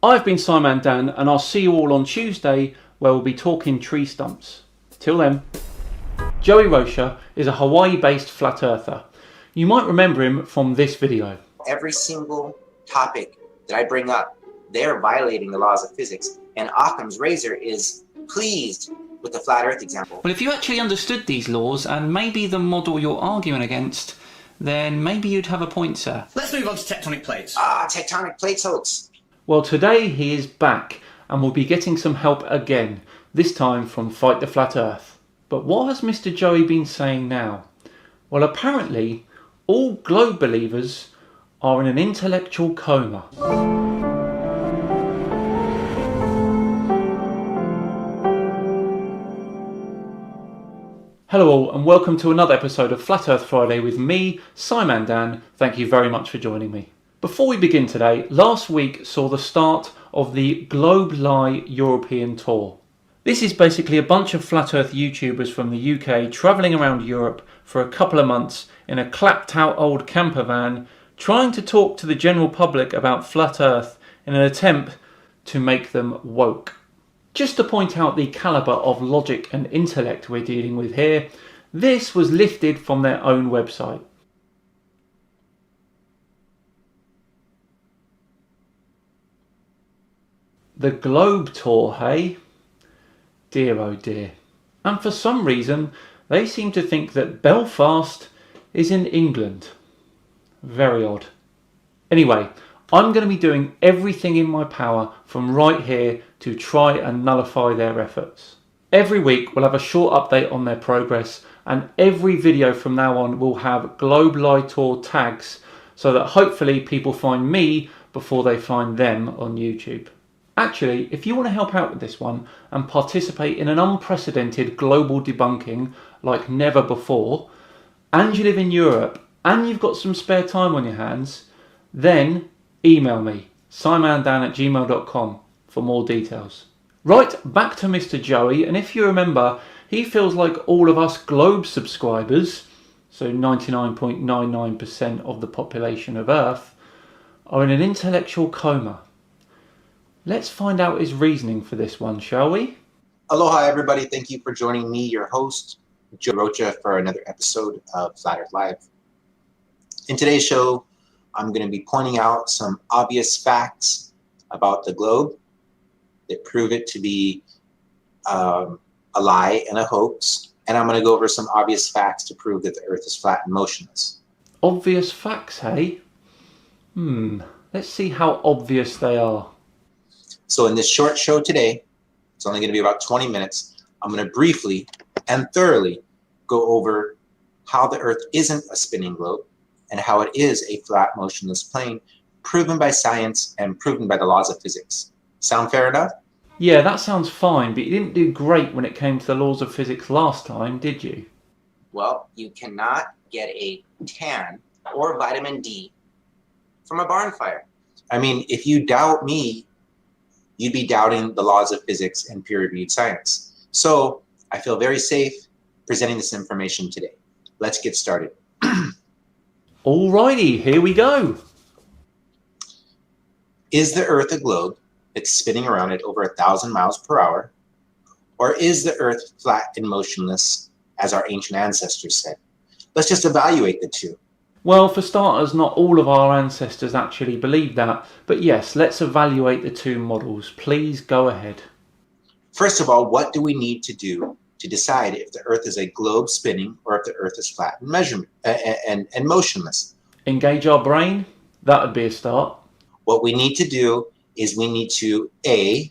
I've been Simon Dan, and I'll see you all on Tuesday, where we'll be talking tree stumps. Till then, Joey Rocha is a Hawaii-based flat earther. You might remember him from this video. Every single topic that I bring up, they're violating the laws of physics. And Occam's razor is pleased with the flat earth example. Well, if you actually understood these laws and maybe the model you're arguing against, then maybe you'd have a point, sir. Let's move on to tectonic plates. Tectonic plates hoax. Well, today he is back and will be getting some help again, this time from Fight the Flat Earth. But what has Mr. Joey been saying now? Well, apparently, all globe believers are in an intellectual coma. Hello all and welcome to another episode of Flat Earth Friday with me, Simon Dan. Thank you very much for joining me. Before we begin today, last week saw the start of the Globe Lie European Tour. This is basically a bunch of Flat Earth YouTubers from the UK travelling around Europe for a couple of months in a clapped out old camper van, trying to talk to the general public about Flat Earth in an attempt to make them woke. Just to point out the calibre of logic and intellect we're dealing with here, this was lifted from their own website. The Globe Tour, hey? Dear oh dear. And for some reason, they seem to think that Belfast is in England. Very odd. Anyway, I'm going to be doing everything in my power from right here to try and nullify their efforts. Every week we'll have a short update on their progress, and every video from now on will have Globe Lie Tour tags so that hopefully people find me before they find them on YouTube. Actually, if you want to help out with this one and participate in an unprecedented global debunking like never before, and you live in Europe and you've got some spare time on your hands, then email me, simondan@gmail.com, for more details. Right, back to Mr. Joey, and if you remember, he feels like all of us Globe subscribers, so 99.99% of the population of Earth, are in an intellectual coma. Let's find out his reasoning for this one, shall we? Aloha everybody, thank you for joining me, your host, Joe Rocha, for another episode of Flat Earth Live. In today's show, I'm going to be pointing out some obvious facts about the globe that prove it to be a lie and a hoax. And I'm going to go over some obvious facts to prove that the Earth is flat and motionless. Obvious facts, hey? Let's see how obvious they are. So in this short show today, it's only going to be about 20 minutes, I'm going to briefly and thoroughly go over how the Earth isn't a spinning globe and how it is a flat, motionless plane, proven by science and proven by the laws of physics. Sound fair enough? Yeah, that sounds fine, but you didn't do great when it came to the laws of physics last time, did you? Well, you cannot get a tan or vitamin D from a barn fire. I mean, if you doubt me, you'd be doubting the laws of physics and peer-reviewed science. So I feel very safe presenting this information today. Let's get started. Alrighty, here we go. Is the Earth a globe that's spinning around at over 1,000 miles per hour? Or is the Earth flat and motionless, as our ancient ancestors said? Let's just evaluate the two. Well, for starters, not all of our ancestors actually believed that. But yes, let's evaluate the two models. Please go ahead. First of all, what do we need to do to decide if the Earth is a globe spinning or if the Earth is flat and motionless? Engage our brain. That would be a start. What we need to do is we need to A,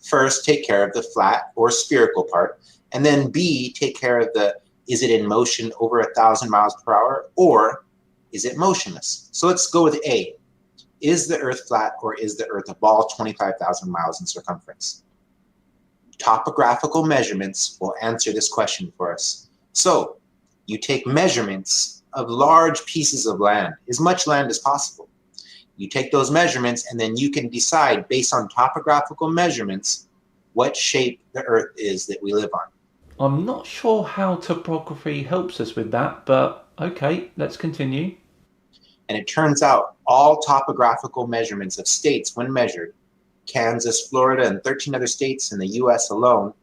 first take care of the flat or spherical part, and then B, take care of the, is it in motion over 1,000 miles per hour or is it motionless? So let's go with A. Is the Earth flat or is the Earth a ball 25,000 miles in circumference? Topographical measurements will answer this question for us. So you take measurements of large pieces of land, as much land as possible. You take those measurements and then you can decide based on topographical measurements what shape the Earth is that we live on. I'm not sure how topography helps us with that, but okay, let's continue. And it turns out all topographical measurements of states, when measured, Kansas, Florida, and 13 other states in the US alone,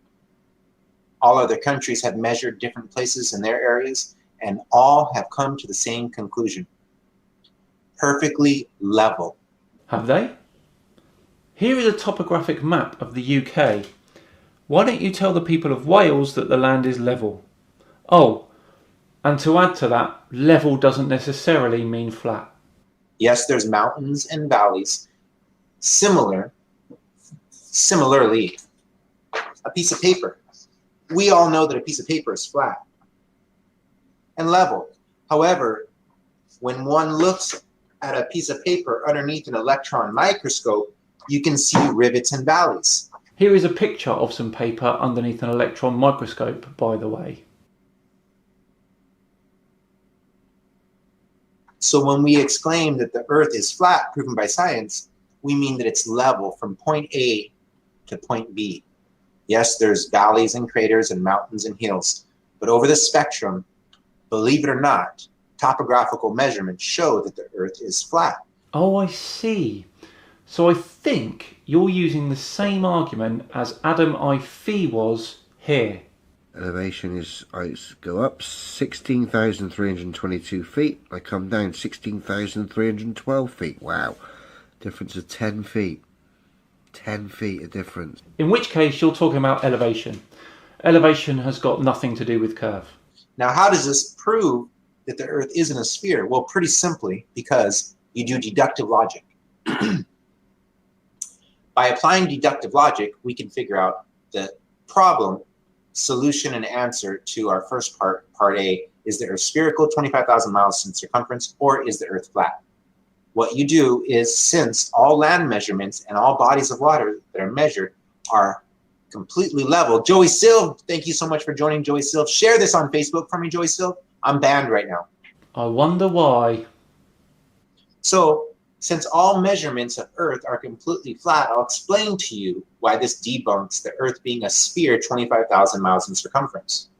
all other countries have measured different places in their areas, and all have come to the same conclusion. Perfectly level. Have they? Here is a topographic map of the UK. Why don't you tell the people of Wales that the land is level? Oh, and to add to that, level doesn't necessarily mean flat. Yes, there's mountains and valleys. Similarly, a piece of paper. We all know that a piece of paper is flat and level. However, when one looks at a piece of paper underneath an electron microscope, you can see rivets and valleys. Here is a picture of some paper underneath an electron microscope, by the way. So when we exclaim that the Earth is flat, proven by science, we mean that it's level from point A to point B. Yes, there's valleys and craters and mountains and hills, but over the spectrum, believe it or not, topographical measurements show that the Earth is flat. Oh, I see. So I think you're using the same argument as Adam FTFE was here. Elevation is, I go up 16,322 feet. I come down 16,312 feet. Wow. Difference of 10 feet. 10 feet of difference. In which case you're talking about elevation. Elevation has got nothing to do with curve. Now, how does this prove that the Earth isn't a sphere? Well, pretty simply, because you do deductive logic. By applying deductive logic, we can figure out the problem, solution, and answer to our first part, part A. Is the Earth spherical, 25,000 miles in circumference, or is the Earth flat? What you do is, since all land measurements and all bodies of water that are measured are completely level. Joey Silv, thank you so much for joining, Joey Silv. Share this on Facebook for me, Joey Silv. I'm banned right now. I wonder why. So, since all measurements of Earth are completely flat, I'll explain to you why this debunks the Earth being a sphere 25,000 miles in circumference.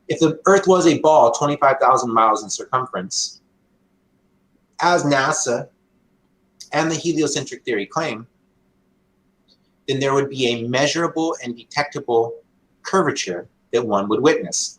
If the Earth was a ball 25,000 miles in circumference, as NASA and the heliocentric theory claim, then there would be a measurable and detectable curvature that one would witness.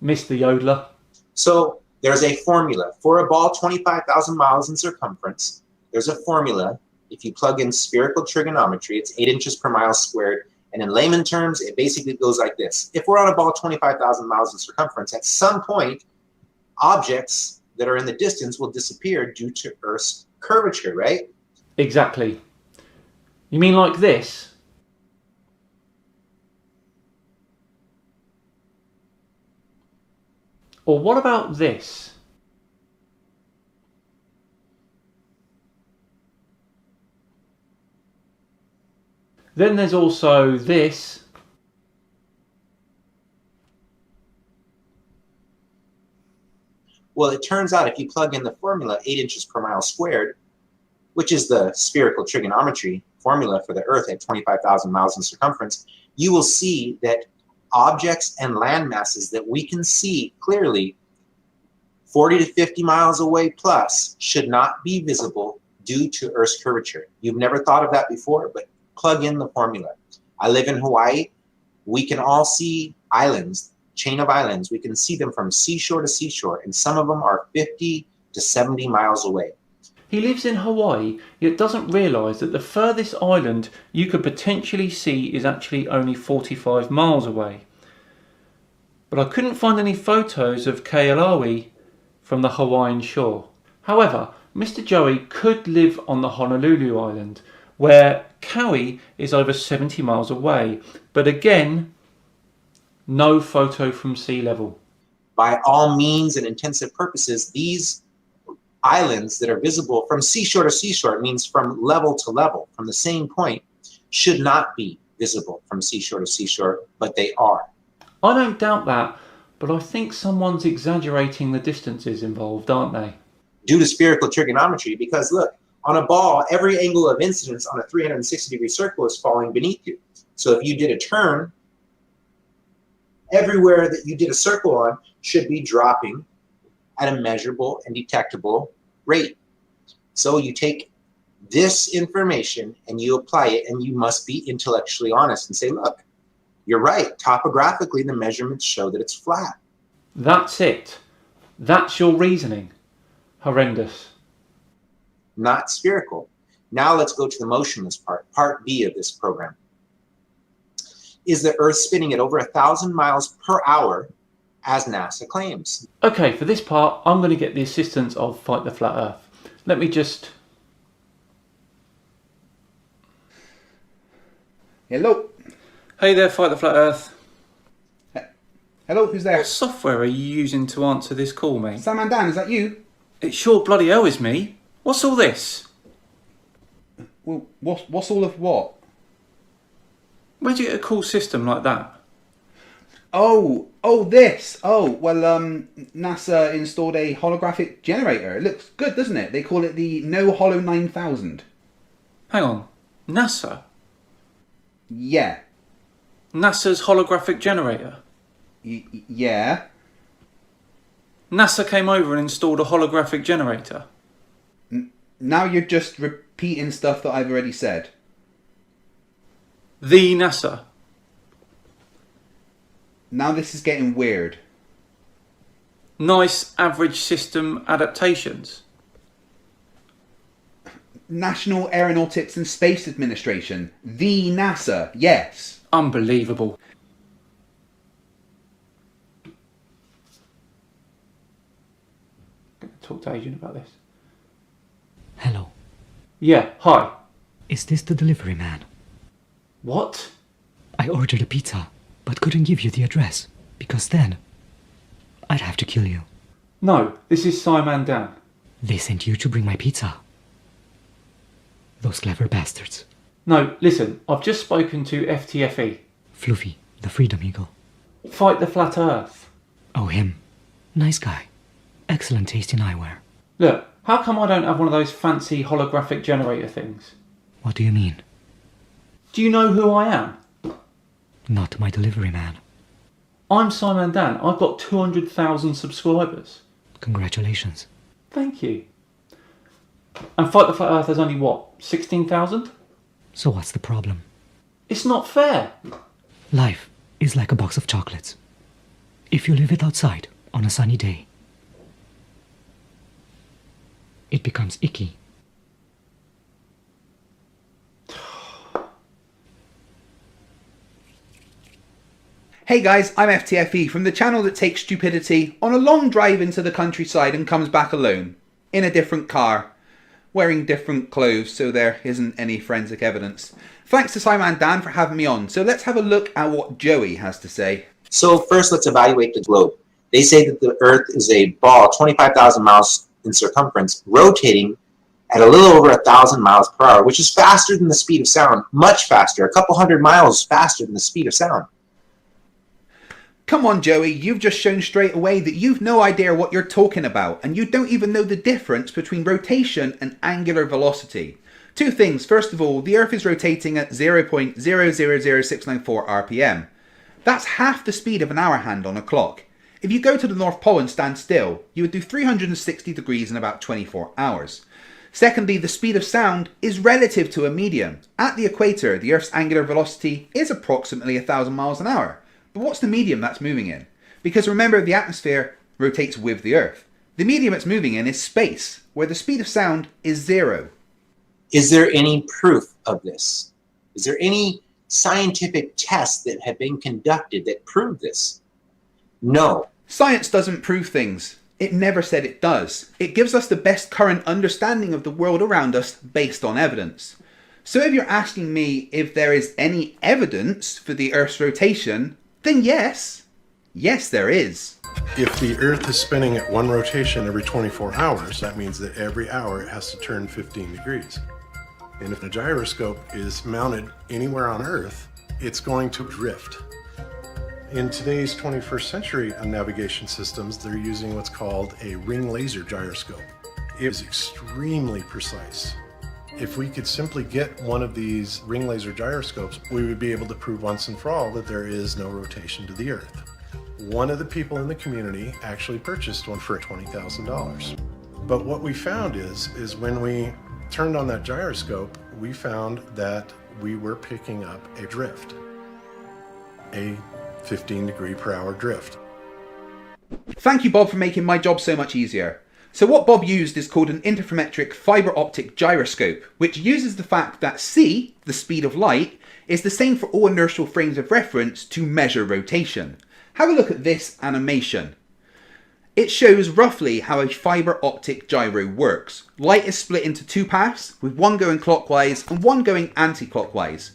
Mr. Yodeler. So there's a formula for a ball 25,000 miles in circumference. There's a formula. If you plug in spherical trigonometry, it's 8 inches per mile squared. And in layman terms, it basically goes like this. If we're on a ball 25,000 miles in circumference, at some point, objects that are in the distance will disappear due to Earth's curvature, right? Exactly. You mean like this? Or what about this? Then there's also this. Well, it turns out if you plug in the formula 8 inches per mile squared, which is the spherical trigonometry formula for the Earth at 25,000 miles in circumference, you will see that objects and land masses that we can see clearly 40 to 50 miles away plus should not be visible due to Earth's curvature. You've never thought of that before, but plug in the formula. I live in Hawaii. We can all see islands, chain of islands. We can see them from seashore to seashore, and some of them are 50 to 70 miles away. He lives in Hawaii, yet doesn't realise that the furthest island you could potentially see is actually only 45 miles away. But I couldn't find any photos of Kealawi from the Hawaiian shore. However, Mr. Joey could live on the Honolulu Island, where Kauai is over 70 miles away. But again, no photo from sea level. By all means and intensive purposes, these islands that are visible from seashore to seashore, it means from level to level, from the same point, should not be visible from seashore to seashore, but they are. I don't doubt that, But I think someone's exaggerating the distances involved, aren't they? Due to spherical trigonometry, because look, on a ball, every angle of incidence on a 360-degree circle is falling beneath you. So if you did a turn, everywhere that you did a circle on should be dropping at a measurable and detectable rate. So you take this information and you apply it, and you must be intellectually honest and say, look, you're right. Topographically, the measurements show that it's flat. That's it. That's your reasoning. Horrendous. Not spherical. Now let's go to the motionless part, part B of this program. Is the Earth spinning at over 1,000 miles per hour, as NASA claims? Okay, for this part, I'm going to get the assistance of Fight the Flat Earth. Let me just... Hello. Hey there, Fight the Flat Earth. Hello, who's there? What software are you using to answer this call, mate? Sam and Dan, is that you? It sure bloody hell is me. What's all this? Well, what's all of what? Where'd you get a cool system like that? Oh, this. Oh, well, NASA installed a holographic generator. It looks good, doesn't it? They call it the No Hollow 9000. Hang on, NASA? Yeah. NASA's holographic generator? Yeah. NASA came over and installed a holographic generator? Now you're just repeating stuff that I've already said. The NASA? Now this is getting weird. Nice average system adaptations? National Aeronautics and Space Administration. The NASA, yes. Unbelievable. I'm going to talk to Adrian about this. Hello. Yeah, hi. Is this the delivery man? What? I ordered a pizza, but couldn't give you the address, because then I'd have to kill you. No, this is Simon Dan. They sent you to bring my pizza. Those clever bastards. No, listen, I've just spoken to FTFE. Fluffy, the Freedom Eagle. Fight the Flat Earth. Oh, him. Nice guy. Excellent taste in eyewear. Look, how come I don't have one of those fancy holographic generator things? What do you mean? Do you know who I am? Not my delivery man. I'm Simon Dan. I've got 200,000 subscribers. Congratulations. Thank you. And Fight the Flat Earth has only, what, 16,000? So what's the problem? It's not fair. Life is like a box of chocolates. If you leave it outside on a sunny day, it becomes icky. Hey guys, I'm FTFE from the channel that takes stupidity on a long drive into the countryside and comes back alone, in a different car, wearing different clothes so there isn't any forensic evidence. Thanks to Simon and Dan for having me on, so let's have a look at what Joey has to say. So first let's evaluate the globe. They say that the Earth is a ball 25,000 miles in circumference, rotating at a little over 1,000 miles per hour, which is faster than the speed of sound, much faster, a couple hundred miles faster than the speed of sound. Come on, Joey, you've just shown straight away that you've no idea what you're talking about, and you don't even know the difference between rotation and angular velocity. Two things. First of all, the Earth is rotating at 0.000694 RPM. That's half the speed of an hour hand on a clock. If you go to the North Pole and stand still, you would do 360 degrees in about 24 hours. Secondly, the speed of sound is relative to a medium. At the equator, the Earth's angular velocity is approximately 1,000 miles an hour. But what's the medium that's moving in? Because remember, the atmosphere rotates with the Earth. The medium it's moving in is space, where the speed of sound is 0. Is there any proof of this? Is there any scientific tests that have been conducted that prove this? No. Science doesn't prove things. It never said it does. It gives us the best current understanding of the world around us based on evidence. So if you're asking me if there is any evidence for the Earth's rotation, then yes. Yes, there is. If the Earth is spinning at one rotation every 24 hours, that means that every hour it has to turn 15 degrees. And if the gyroscope is mounted anywhere on Earth, it's going to drift. In today's 21st century navigation systems, they're using what's called a ring laser gyroscope. It is extremely precise. If we could simply get one of these ring laser gyroscopes, we would be able to prove once and for all that there is no rotation to the Earth. One of the people in the community actually purchased one for $20,000. But what we found is when we turned on that gyroscope, we found that we were picking up a drift, a 15-degree-per-hour drift. Thank you, Bob, for making my job so much easier. So what Bob used is called an interferometric fibre optic gyroscope, which uses the fact that c, the speed of light, is the same for all inertial frames of reference to measure rotation. Have a look at this animation. It shows roughly how a fibre optic gyro works. Light is split into two paths, with one going clockwise and one going anti-clockwise.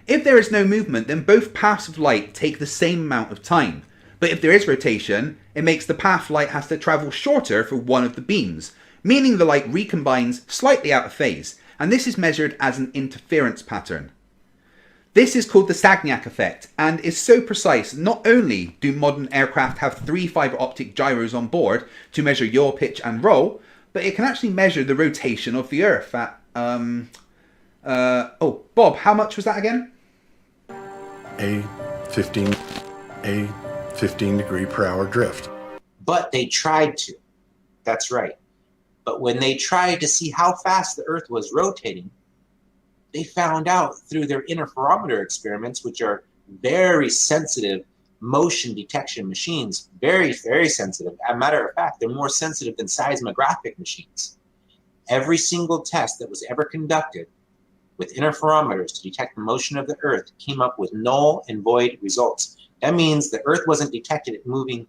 If there is no movement, then both paths of light take the same amount of time. But if there is rotation, it makes the path light has to travel shorter for one of the beams, meaning the light recombines slightly out of phase, and this is measured as an interference pattern. This is called the Sagnac effect, and is so precise not only do modern aircraft have 3 fibre optic gyros on board to measure yaw, pitch and roll, but it can actually measure the rotation of the Earth at, oh, Bob, how much was that again? A 15-degree-per-hour drift. But they tried to. That's right. But when they tried to see how fast the Earth was rotating, they found out through their interferometer experiments, which are very sensitive motion detection machines, very, very sensitive. As a matter of fact, they're more sensitive than seismographic machines. Every single test that was ever conducted with interferometers to detect the motion of the Earth came up with null and void results. That means the Earth wasn't detected at moving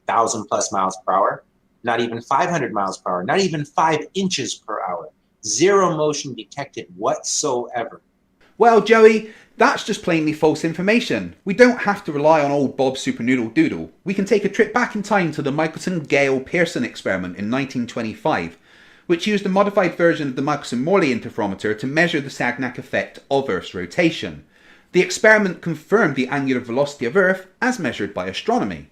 1,000+ miles per hour, not even 500 miles per hour, not even 5 inches per hour. Zero motion detected whatsoever. Well, Joey, that's just plainly false information. We don't have to rely on old Bob's Super Noodle Doodle. We can take a trip back in time to the Michelson-Gale-Pearson experiment in 1925, which used a modified version of the Michelson-Morley interferometer to measure the Sagnac effect of Earth's rotation. The experiment confirmed the angular velocity of Earth as measured by astronomy.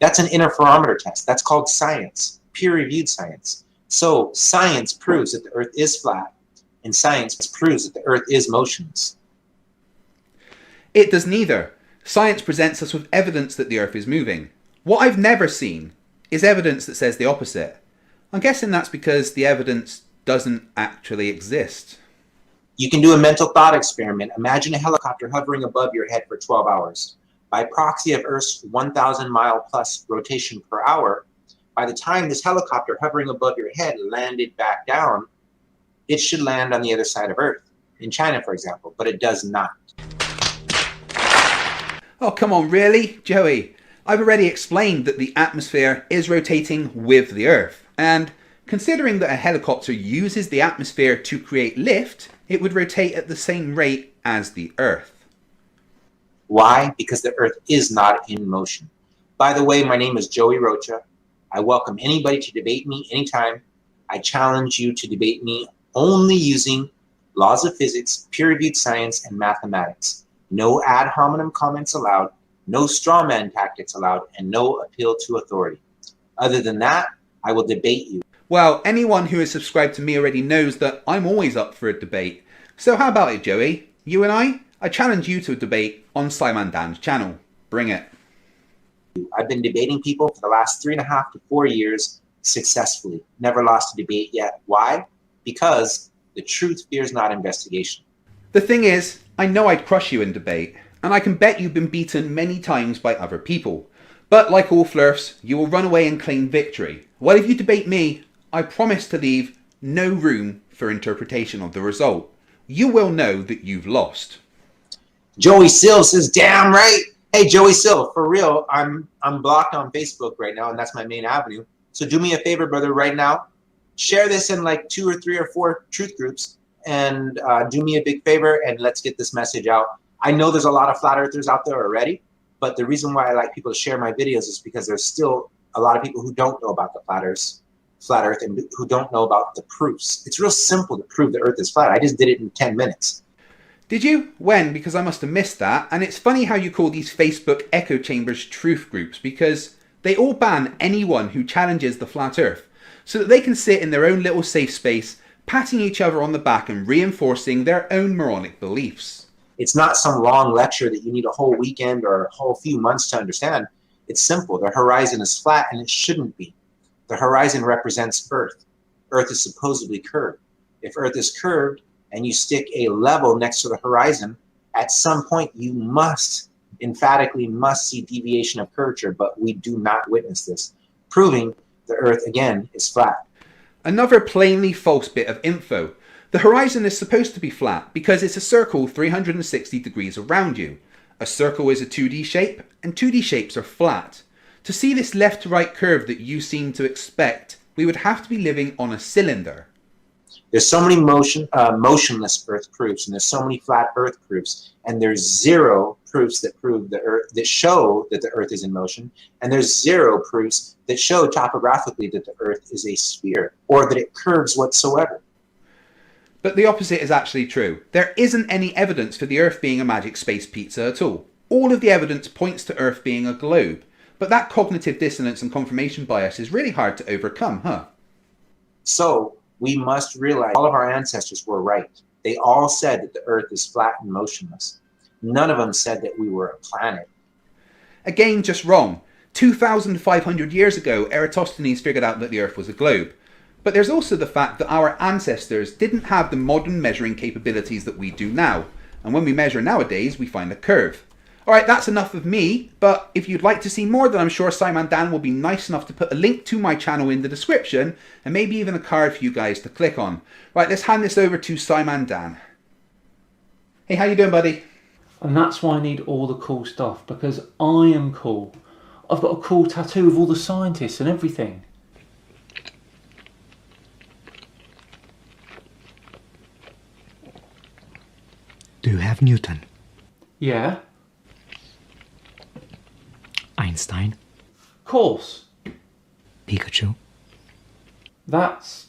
That's an interferometer test. That's called science, peer-reviewed science. So science proves that the Earth is flat, and science proves that the Earth is motionless. It does neither. Science presents us with evidence that the Earth is moving. What I've never seen is evidence that says the opposite. I'm guessing that's because the evidence doesn't actually exist. You can do a mental thought experiment. Imagine a helicopter hovering above your head for 12 hours. By proxy of Earth's 1,000 mile plus rotation per hour, by the time this helicopter hovering above your head landed back down, it should land on the other side of Earth, in China, for example, but it does not. Oh, come on, really? Joey, I've already explained that the atmosphere is rotating with the Earth, and considering that a helicopter uses the atmosphere to create lift, it would rotate at the same rate as the Earth. Why? Because the Earth is not in motion. By the way, my name is Joey Rocha. I welcome anybody to debate me anytime. I challenge you to debate me only using laws of physics, peer-reviewed science, and mathematics. No ad hominem comments allowed, no straw man tactics allowed, and no appeal to authority. Other than that, I will debate you. Well, anyone who is subscribed to me already knows that I'm always up for a debate. So how about it, Joey? You and I challenge you to a debate on Simon Dan's channel. Bring it. I've been debating people for the last 3.5 to 4 years successfully. Never lost a debate yet. Why? Because the truth fears not investigation. The thing is, I know I'd crush you in debate, and I can bet you've been beaten many times by other people. But like all Flerfs, you will run away and claim victory. Well, if you debate me, I promise to leave no room for interpretation of the result. You will know that you've lost. Joey Silv says, damn right. Hey, Joey Silv, for real, I'm blocked on Facebook right now, and that's my main avenue. So do me a favor, brother, right now. Share this in like 2 or 3 or 4 truth groups, and do me a big favor, and let's get this message out. I know there's a lot of flat earthers out there already, but the reason why I like people to share my videos is because there's still a lot of people who don't know about the flat earth and who don't know about the proofs. It's real simple to prove the Earth is flat. I just did it in 10 minutes. Did you? When? Because I must have missed that. And it's funny how you call these Facebook echo chambers truth groups, because they all ban anyone who challenges the flat earth, so that they can sit in their own little safe space, patting each other on the back and reinforcing their own moronic beliefs. It's not some long lecture that you need a whole weekend or a whole few months to understand. It's simple. The horizon is flat, and it shouldn't be. The horizon represents Earth. Earth is supposedly curved. If Earth is curved and you stick a level next to the horizon, at some point you emphatically must see deviation of curvature, but we do not witness this, proving the Earth, again, is flat. Another plainly false bit of info. The horizon is supposed to be flat because it's a circle 360 degrees around you. A circle is a 2D shape, and 2D shapes are flat. To see this left to right curve that you seem to expect, we would have to be living on a cylinder. There's so many motionless Earth proofs, and there's so many flat Earth proofs, and there's zero proofs that prove the Earth, that show that the Earth is in motion, and there's zero proofs that show topographically that the Earth is a sphere or that it curves whatsoever. But the opposite is actually true. There isn't any evidence for the Earth being a magic space pizza at all. All of the evidence points to Earth being a globe. But that cognitive dissonance and confirmation bias is really hard to overcome, huh? So we must realize all of our ancestors were right. They all said that the Earth is flat and motionless. None of them said that we were a planet. Again, just wrong. 2,500 years ago, Eratosthenes figured out that the Earth was a globe. But there's also the fact that our ancestors didn't have the modern measuring capabilities that we do now. And when we measure nowadays, we find a curve. Alright, that's enough of me, but if you'd like to see more, then I'm sure Simon Dan will be nice enough to put a link to my channel in the description, and maybe even a card for you guys to click on. Right, let's hand this over to Simon Dan. Hey, how you doing, buddy? And that's why I need all the cool stuff, because I am cool. I've got a cool tattoo of all the scientists and everything. Do you have Newton? Yeah. Einstein? Course. Pikachu? That's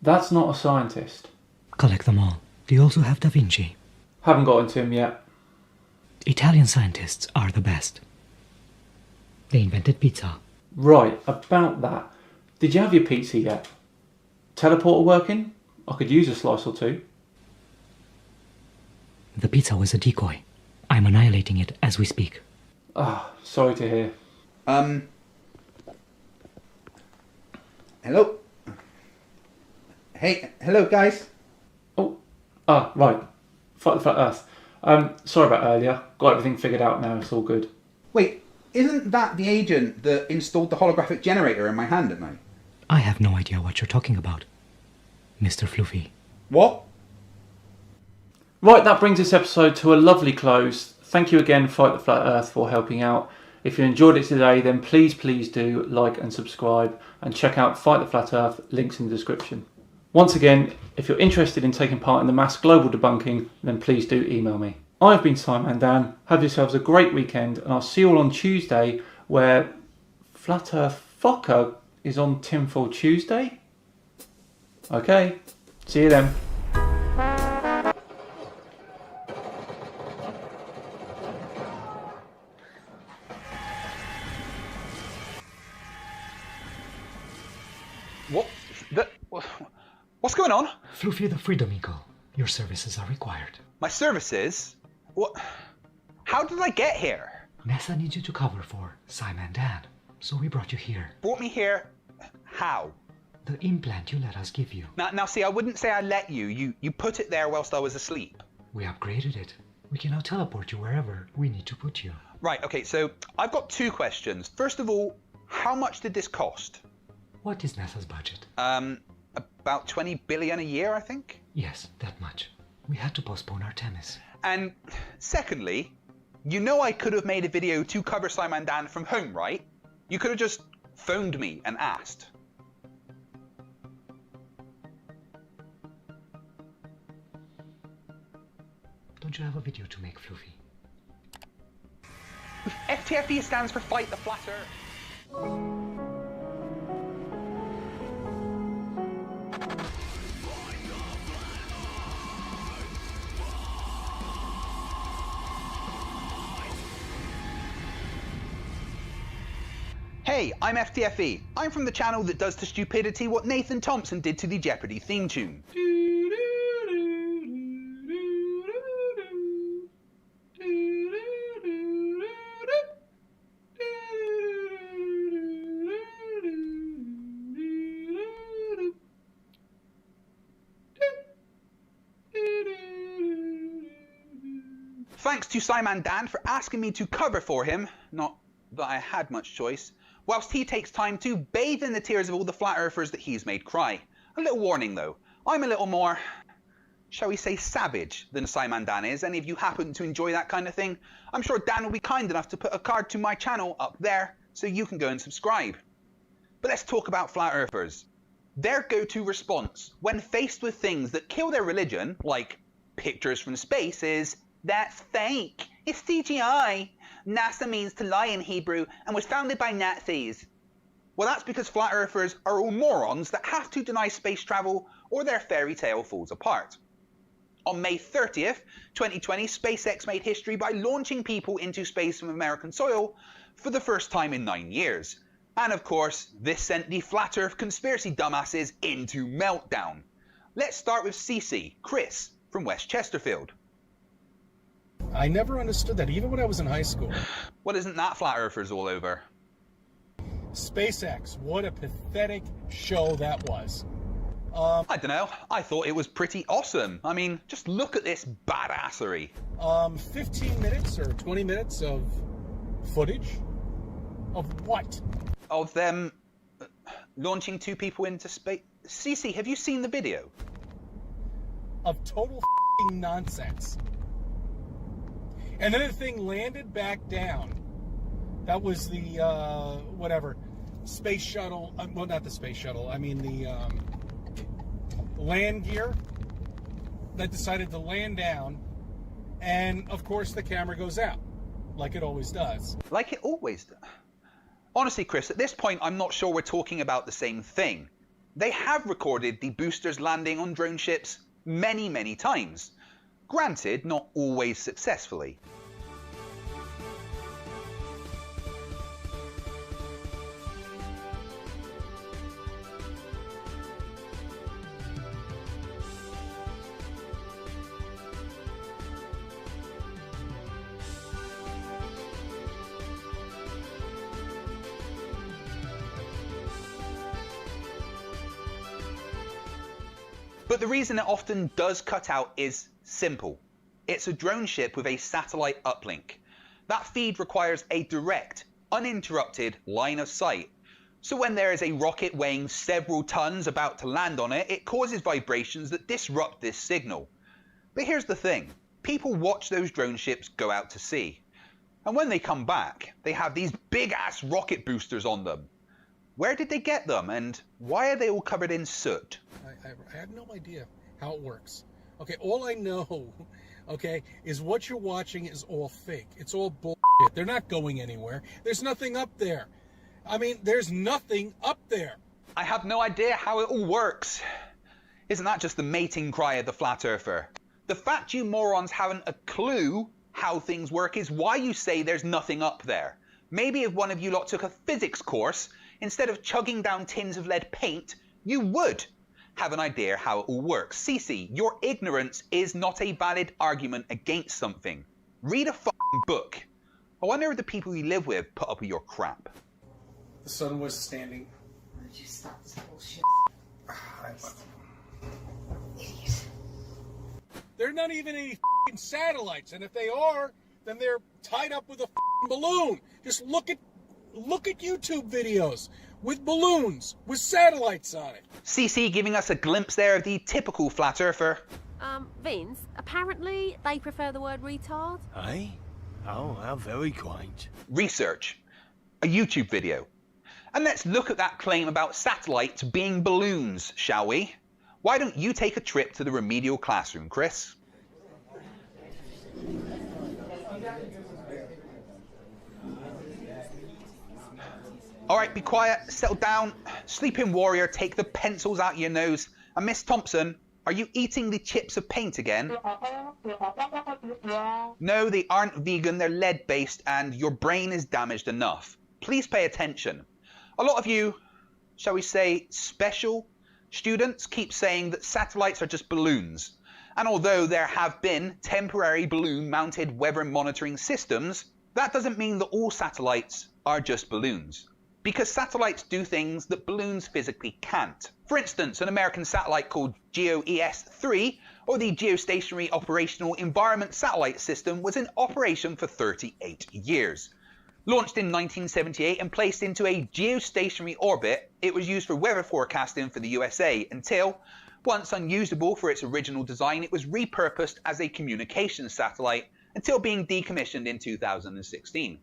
not a scientist. Collect them all. Do you also have Da Vinci? Haven't got into him yet. Italian scientists are the best. They invented pizza. Right, about that. Did you have your pizza yet? Teleporter working? I could use a slice or two. The pizza was a decoy. I'm annihilating it as we speak. Ah, sorry to hear. Hello? Hey, hello guys. Right. Fight the Flat Earth. Sorry about earlier. Got everything figured out now, it's all good. Wait, isn't that the agent that installed the holographic generator in my hand at night? I have no idea what you're talking about, Mr. Floofy. What? Right, that brings this episode to a lovely close. Thank you again, Fight the Flat Earth, for helping out. If you enjoyed it today, then please do like and subscribe, and check out Fight the Flat Earth, links in the description. Once again, if you're interested in taking part in the mass global debunking, then please do email me. I've been Simon Dan. Have yourselves a great weekend, and I'll see you all on Tuesday, where Flat Earth Fucker is on Tinfoil Tuesday. Okay, see you then. What's going on? Floofy the Freedom Eagle, your services are required. My services? What? How did I get here? NASA needs you to cover for Simon Dan, so we brought you here. Brought me here? How? The implant you let us give you. Now see, I wouldn't say I let you. You put it there whilst I was asleep. We upgraded it. We can now teleport you wherever we need to put you. Right, okay, so I've got two questions. First of all, how much did this cost? What is NASA's budget? About 20 billion a year, I think? Yes, that much. We had to postpone Artemis. And secondly, you know I could have made a video to cover Simon Dan from home, right? You could have just phoned me and asked. Don't you have a video to make, Floofy? FTFE stands for Fight the Flat Earth. Hey, I'm FTFE. I'm from the channel that does to Stupidity what Nathan Thompson did to the Jeopardy theme tune. Thanks to Simon Dan for asking me to cover for him, not that I had much choice, whilst he takes time to bathe in the tears of all the flat earthers that he's made cry. A little warning though, I'm a little more, shall we say, savage than Simon Dan is. Any of you happen to enjoy that kind of thing, I'm sure Dan will be kind enough to put a card to my channel up there so you can go and subscribe. But let's talk about flat earthers. Their go-to response when faced with things that kill their religion, like pictures from space, is, "That's fake. It's CGI. NASA means to lie in Hebrew and was founded by Nazis." Well, that's because flat earthers are all morons that have to deny space travel or their fairy tale falls apart. On May 30th, 2020, SpaceX made history by launching people into space from American soil for the first time in 9 years. And of course, this sent the flat earth conspiracy dumbasses into meltdown. Let's start with CC, Chris, from West Chesterfield. I never understood that, even when I was in high school. Well, isn't that flat earthers all over? SpaceX, what a pathetic show that was. I don't know. I thought it was pretty awesome. I mean, just look at this badassery. 15 minutes or 20 minutes of footage? Of what? Of them launching 2 people into space. CC, have you seen the video? Of total nonsense. And then the thing landed back down. That was the, whatever, space shuttle. Well, not the space shuttle. I mean the land gear that decided to land down. And, of course, the camera goes out. Like it always does. Like it always does? Honestly, Chris, at this point, I'm not sure we're talking about the same thing. They have recorded the boosters landing on drone ships many, many times. Granted, not always successfully. But the reason it often does cut out is simple. It's a drone ship with a satellite uplink. That feed requires a direct, uninterrupted line of sight. So when there is a rocket weighing several tons about to land on it, it causes vibrations that disrupt this signal. But here's the thing. People watch those drone ships go out to sea. And when they come back, they have these big-ass rocket boosters on them. Where did they get them, and why are they all covered in soot? I have no idea how it works. Okay, all I know, okay, is what you're watching is all fake. It's all bullshit. They're not going anywhere. There's nothing up there. I mean, there's nothing up there. I have no idea how it all works. Isn't that just the mating cry of the flat earther? The fact you morons haven't a clue how things work is why you say there's nothing up there. Maybe if one of you lot took a physics course, instead of chugging down tins of lead paint, you would have an idea how it all works. Cece, your ignorance is not a valid argument against something. Read a fucking book. I wonder if the people you live with put up with your crap. The sun was standing. Why don't you stop this bullshit? They're not even any f***ing satellites, and if they are, then they're tied up with a f***ing balloon. Just look at YouTube videos with balloons with satellites on it. CC giving us a glimpse there of the typical flat earther. Vince, apparently they prefer the word retard. Eh? Oh, how very quaint. Research. A YouTube video. And let's look at that claim about satellites being balloons, shall we? Why don't you take a trip to the remedial classroom, Chris? Alright, be quiet, settle down. Sleeping warrior, take the pencils out your nose. And Miss Thompson, are you eating the chips of paint again? No, they aren't vegan, they're lead-based, and your brain is damaged enough. Please pay attention. A lot of you, shall we say, special students keep saying that satellites are just balloons. And although there have been temporary balloon-mounted weather monitoring systems, that doesn't mean that all satellites are just balloons. Because satellites do things that balloons physically can't. For instance, an American satellite called GEOES-3, or the Geostationary Operational Environment Satellite System, was in operation for 38 years. Launched in 1978 and placed into a geostationary orbit, it was used for weather forecasting for the USA until, once unusable for its original design, it was repurposed as a communications satellite until being decommissioned in 2016.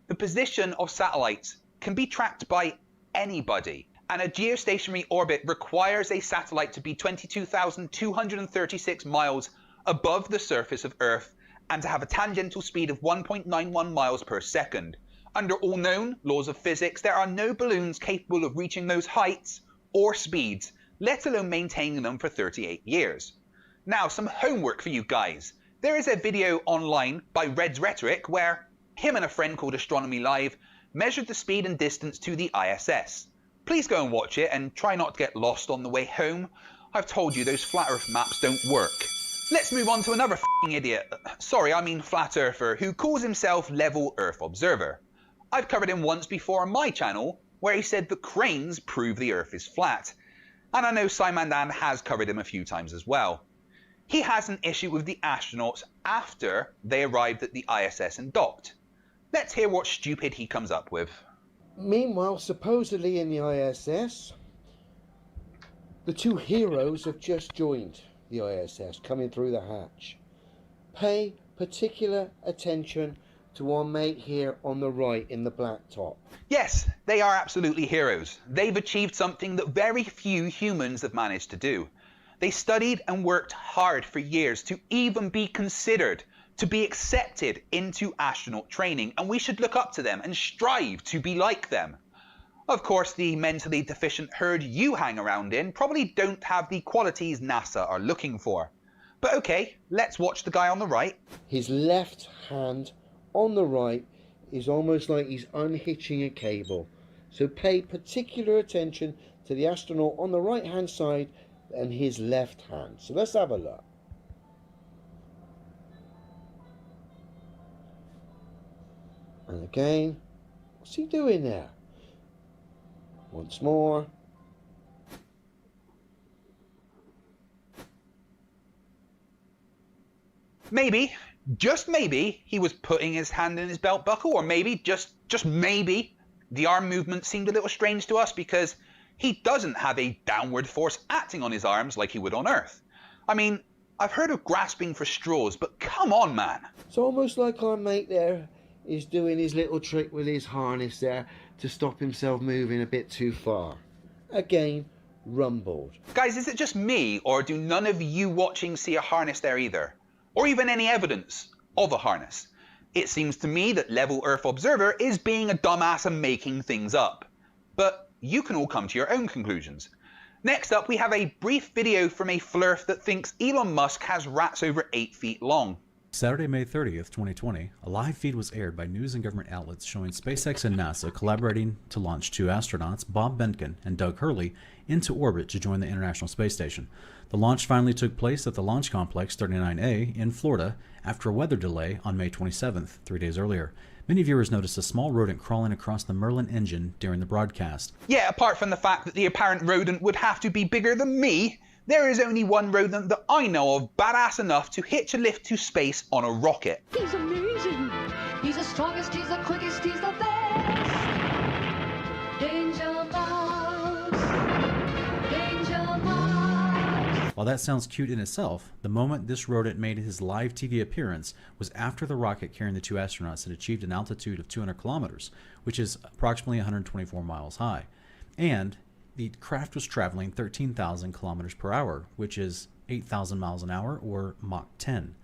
The position of satellites can be tracked by anybody, and a geostationary orbit requires a satellite to be 22,236 miles above the surface of Earth and to have a tangential speed of 1.91 miles per second. Under all known laws of physics, there are no balloons capable of reaching those heights or speeds, let alone maintaining them for 38 years. Now, some homework for you guys. There is a video online by Red's Rhetoric where him and a friend called Astronomy Live measured the speed and distance to the ISS. Please go and watch it and try not to get lost on the way home. I've told you those flat Earth maps don't work. Let's move on to another f***ing idiot. Sorry, I mean flat earther, who calls himself Level Earth Observer. I've covered him once before on my channel, where he said that cranes prove the Earth is flat. And I know Simon Dan has covered him a few times as well. He has an issue with the astronauts after they arrived at the ISS and docked. Let's hear what stupid he comes up with. Meanwhile, supposedly in the ISS, the two heroes have just joined the ISS, coming through the hatch. Pay particular attention to our mate here on the right in the black top. Yes, they are absolutely heroes. They've achieved something that very few humans have managed to do. They studied and worked hard for years to even be considered, to be accepted into astronaut training, and we should look up to them and strive to be like them. Of course, the mentally deficient herd you hang around in probably don't have the qualities NASA are looking for. But okay, let's watch the guy on the right. His left hand on the right is almost like he's unhitching a cable. So pay particular attention to the astronaut on the right hand side and his left hand. So let's have a look. And again, what's he doing there? Once more. Maybe, just maybe, he was putting his hand in his belt buckle, or maybe, just maybe, the arm movement seemed a little strange to us because he doesn't have a downward force acting on his arms like he would on Earth. I mean, I've heard of grasping for straws, but come on, man. It's almost like our mate there is doing his little trick with his harness there to stop himself moving a bit too far. Again, rumbled. Guys, is it just me, or do none of you watching see a harness there either? Or even any evidence of a harness? It seems to me that Level Earth Observer is being a dumbass and making things up. But you can all come to your own conclusions. Next up, we have a brief video from a Flerf that thinks Elon Musk has rats over 8 feet long. Saturday, May 30th, 2020, a live feed was aired by news and government outlets showing SpaceX and NASA collaborating to launch two astronauts, Bob Behnken and Doug Hurley, into orbit to join the International Space Station. The launch finally took place at the Launch Complex 39A in Florida after a weather delay on May 27th, 3 days earlier. Many viewers noticed a small rodent crawling across the Merlin engine during the broadcast. Yeah, apart from the fact that the apparent rodent would have to be bigger than me, there is only one rodent that I know of badass enough to hitch a lift to space on a rocket. He's amazing. He's the strongest, he's the quickest, he's the best. Danger Mouse. Danger Mouse. While that sounds cute in itself, the moment this rodent made his live TV appearance was after the rocket carrying the two astronauts had achieved an altitude of 200 kilometers, which is approximately 124 miles high. And the craft was traveling 13,000 kilometers per hour, which is 8,000 miles an hour, or Mach 10.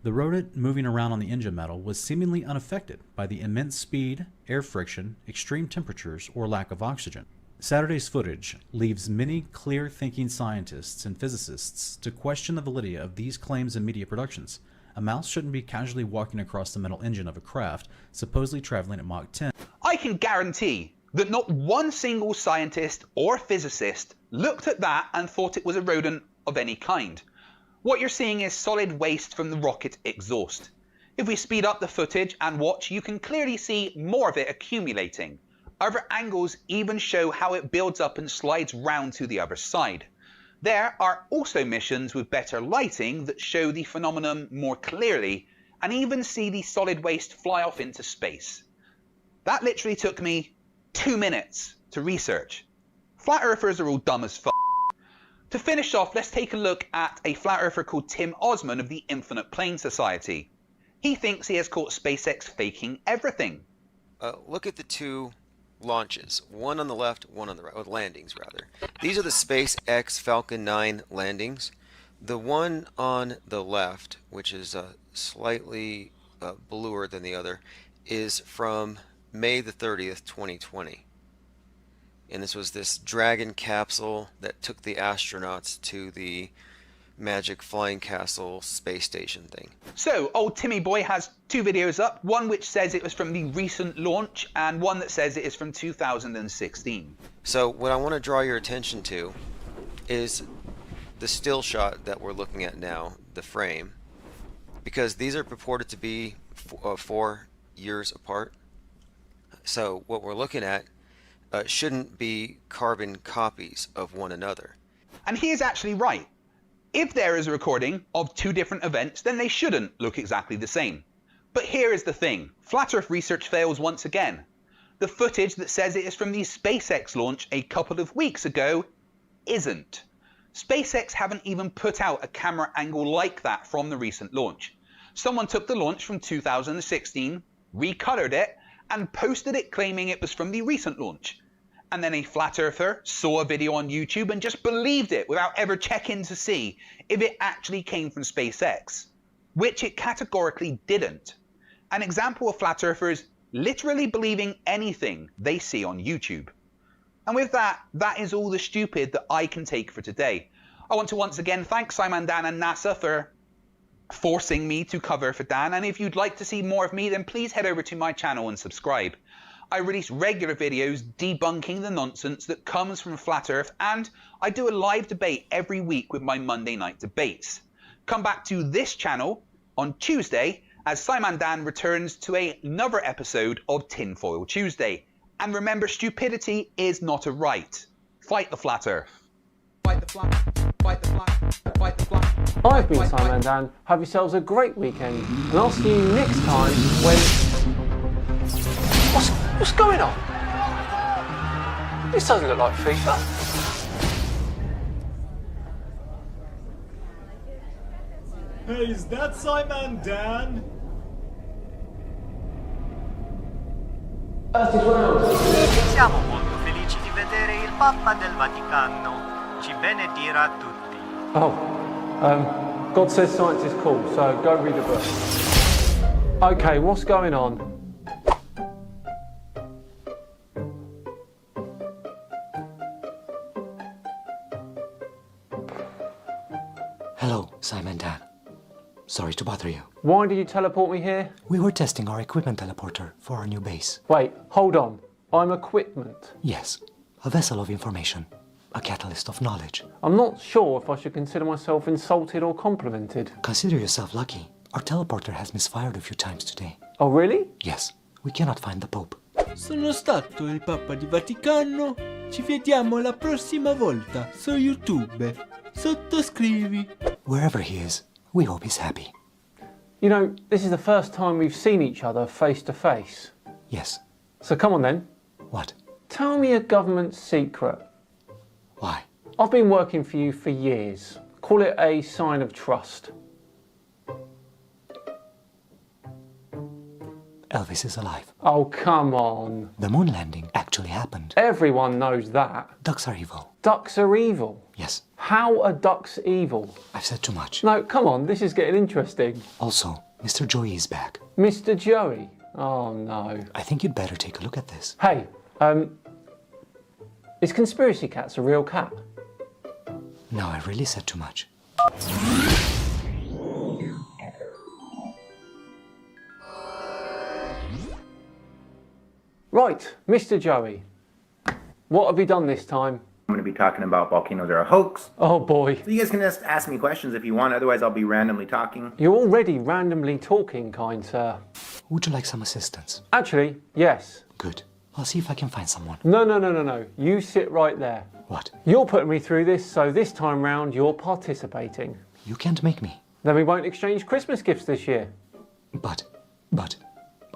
The rodent moving around on the engine metal was seemingly unaffected by the immense speed, air friction, extreme temperatures, or lack of oxygen. Saturday's footage leaves many clear-thinking scientists and physicists to question the validity of these claims in media productions. A mouse shouldn't be casually walking across the metal engine of a craft supposedly traveling at Mach 10. I can guarantee that not one single scientist or physicist looked at that and thought it was a rodent of any kind. What you're seeing is solid waste from the rocket exhaust. If we speed up the footage and watch, you can clearly see more of it accumulating. Other angles even show how it builds up and slides round to the other side. There are also missions with better lighting that show the phenomenon more clearly and even see the solid waste fly off into space. That literally took me 2 minutes to research. Flat earthers are all dumb as fuck. To finish off, let's take a look at a flat earther called Tim Osman of the Infinite Plane Society. He thinks he has caught SpaceX faking everything. Look at the two launches, one on the left, one on the right, or landings rather. These are the SpaceX Falcon 9 landings. The one on the left, which is slightly bluer than the other, is from May the 30th, 2020. And this was this Dragon capsule that took the astronauts to the Magic Flying Castle space station thing. So, old Timmy Boy has 2 videos up, one which says it was from the recent launch and one that says it is from 2016. So what I want to draw your attention to is the still shot that we're looking at now, the frame, because these are purported to be 4 years apart. So what we're looking at shouldn't be carbon copies of one another. And he is actually right. If there is a recording of 2 different events, then they shouldn't look exactly the same. But here is the thing. Flat Earth research fails once again. The footage that says it is from the SpaceX launch a couple of weeks ago isn't. SpaceX haven't even put out a camera angle like that from the recent launch. Someone took the launch from 2016, recolored it, and posted it claiming it was from the recent launch. And then a flat earther saw a video on YouTube and just believed it without ever checking to see if it actually came from SpaceX, which it categorically didn't. An example of flat earthers literally believing anything they see on YouTube. And with that, that is all the stupid that I can take for today. I want to once again thank Simon, Dan and NASA for forcing me to cover for Dan, and if you'd like to see more of me, then please head over to my channel and subscribe. I release regular videos debunking the nonsense that comes from Flat Earth, and I do a live debate every week with my Monday night debates. Come back to this channel on Tuesday as Simon Dan returns to another episode of Tinfoil Tuesday. And remember, stupidity is not a right. Fight the Flat Earth. Fight the flat, fight the flat, fight the flat. I've been Simon Dan. Have yourselves a great weekend, and I'll see you next time when... What's going on? This doesn't look like FIFA. Hey, is that Simon Dan? Siamo molto felici di vedere il Papa del Vaticano. Ci benedirà tutti. God says science is cool, so go read a book. Okay, what's going on? Hello, Simon Dan. Sorry to bother you. Why did you teleport me here? We were testing our equipment teleporter for our new base. Wait, hold on. I'm equipment. Yes, a vessel of information, a catalyst of knowledge. I'm not sure if I should consider myself insulted or complimented. Consider yourself lucky. Our teleporter has misfired a few times today. Oh, really? Yes, we cannot find the Pope. Sono stato il Papa di Vaticano. Ci vediamo la prossima volta su YouTube. Sottoscrivi. Wherever he is, we hope he's happy. You know, this is the first time we've seen each other face to face. Yes. So come on then. What? Tell me a government secret. Why? I've been working for you for years. Call it a sign of trust. Elvis is alive. Oh, come on. The moon landing actually happened. Everyone knows that. Ducks are evil. Ducks are evil? Yes. How are ducks evil? I've said too much. No, come on, this is getting interesting. Also, Mr. Joey is back. Mr. Joey? Oh, no. I think you'd better take a look at this. Hey, is Conspiracy Cats a real cat? No, I really said too much. Right, Mr. Joey, What have you done this time? I'm going to be talking about volcanoes are a hoax. Oh boy. So you guys can just ask me questions if you want, otherwise I'll be randomly talking. You're already randomly talking, kind sir. Would you like some assistance? Actually, yes. Good. I'll see if I can find someone. No. You sit right there. What? You're putting me through this, so this time round you're participating. You can't make me. Then we won't exchange Christmas gifts this year. But,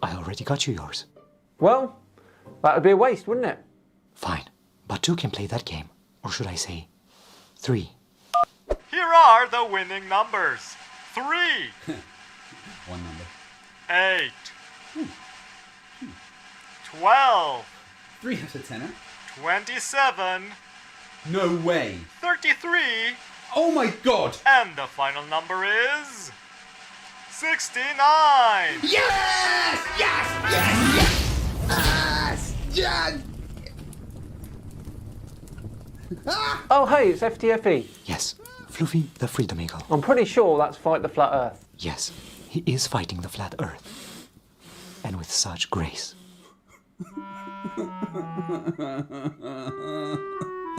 I already got you yours. Well, that would be a waste, wouldn't it? Fine, but two can play that game. Or should I say, 3. Here are the winning numbers. 3. One number. 8. 12. 3 has a tenner. 27. No way. 33. Oh my god! And the final number is 69. Yes! Yes! Yes! Yes! Oh hey, it's FTFE. Yes, Fluffy the Freedom Eagle. I'm pretty sure that's Fight the Flat Earth. Yes, he is fighting the flat Earth. And with such grace.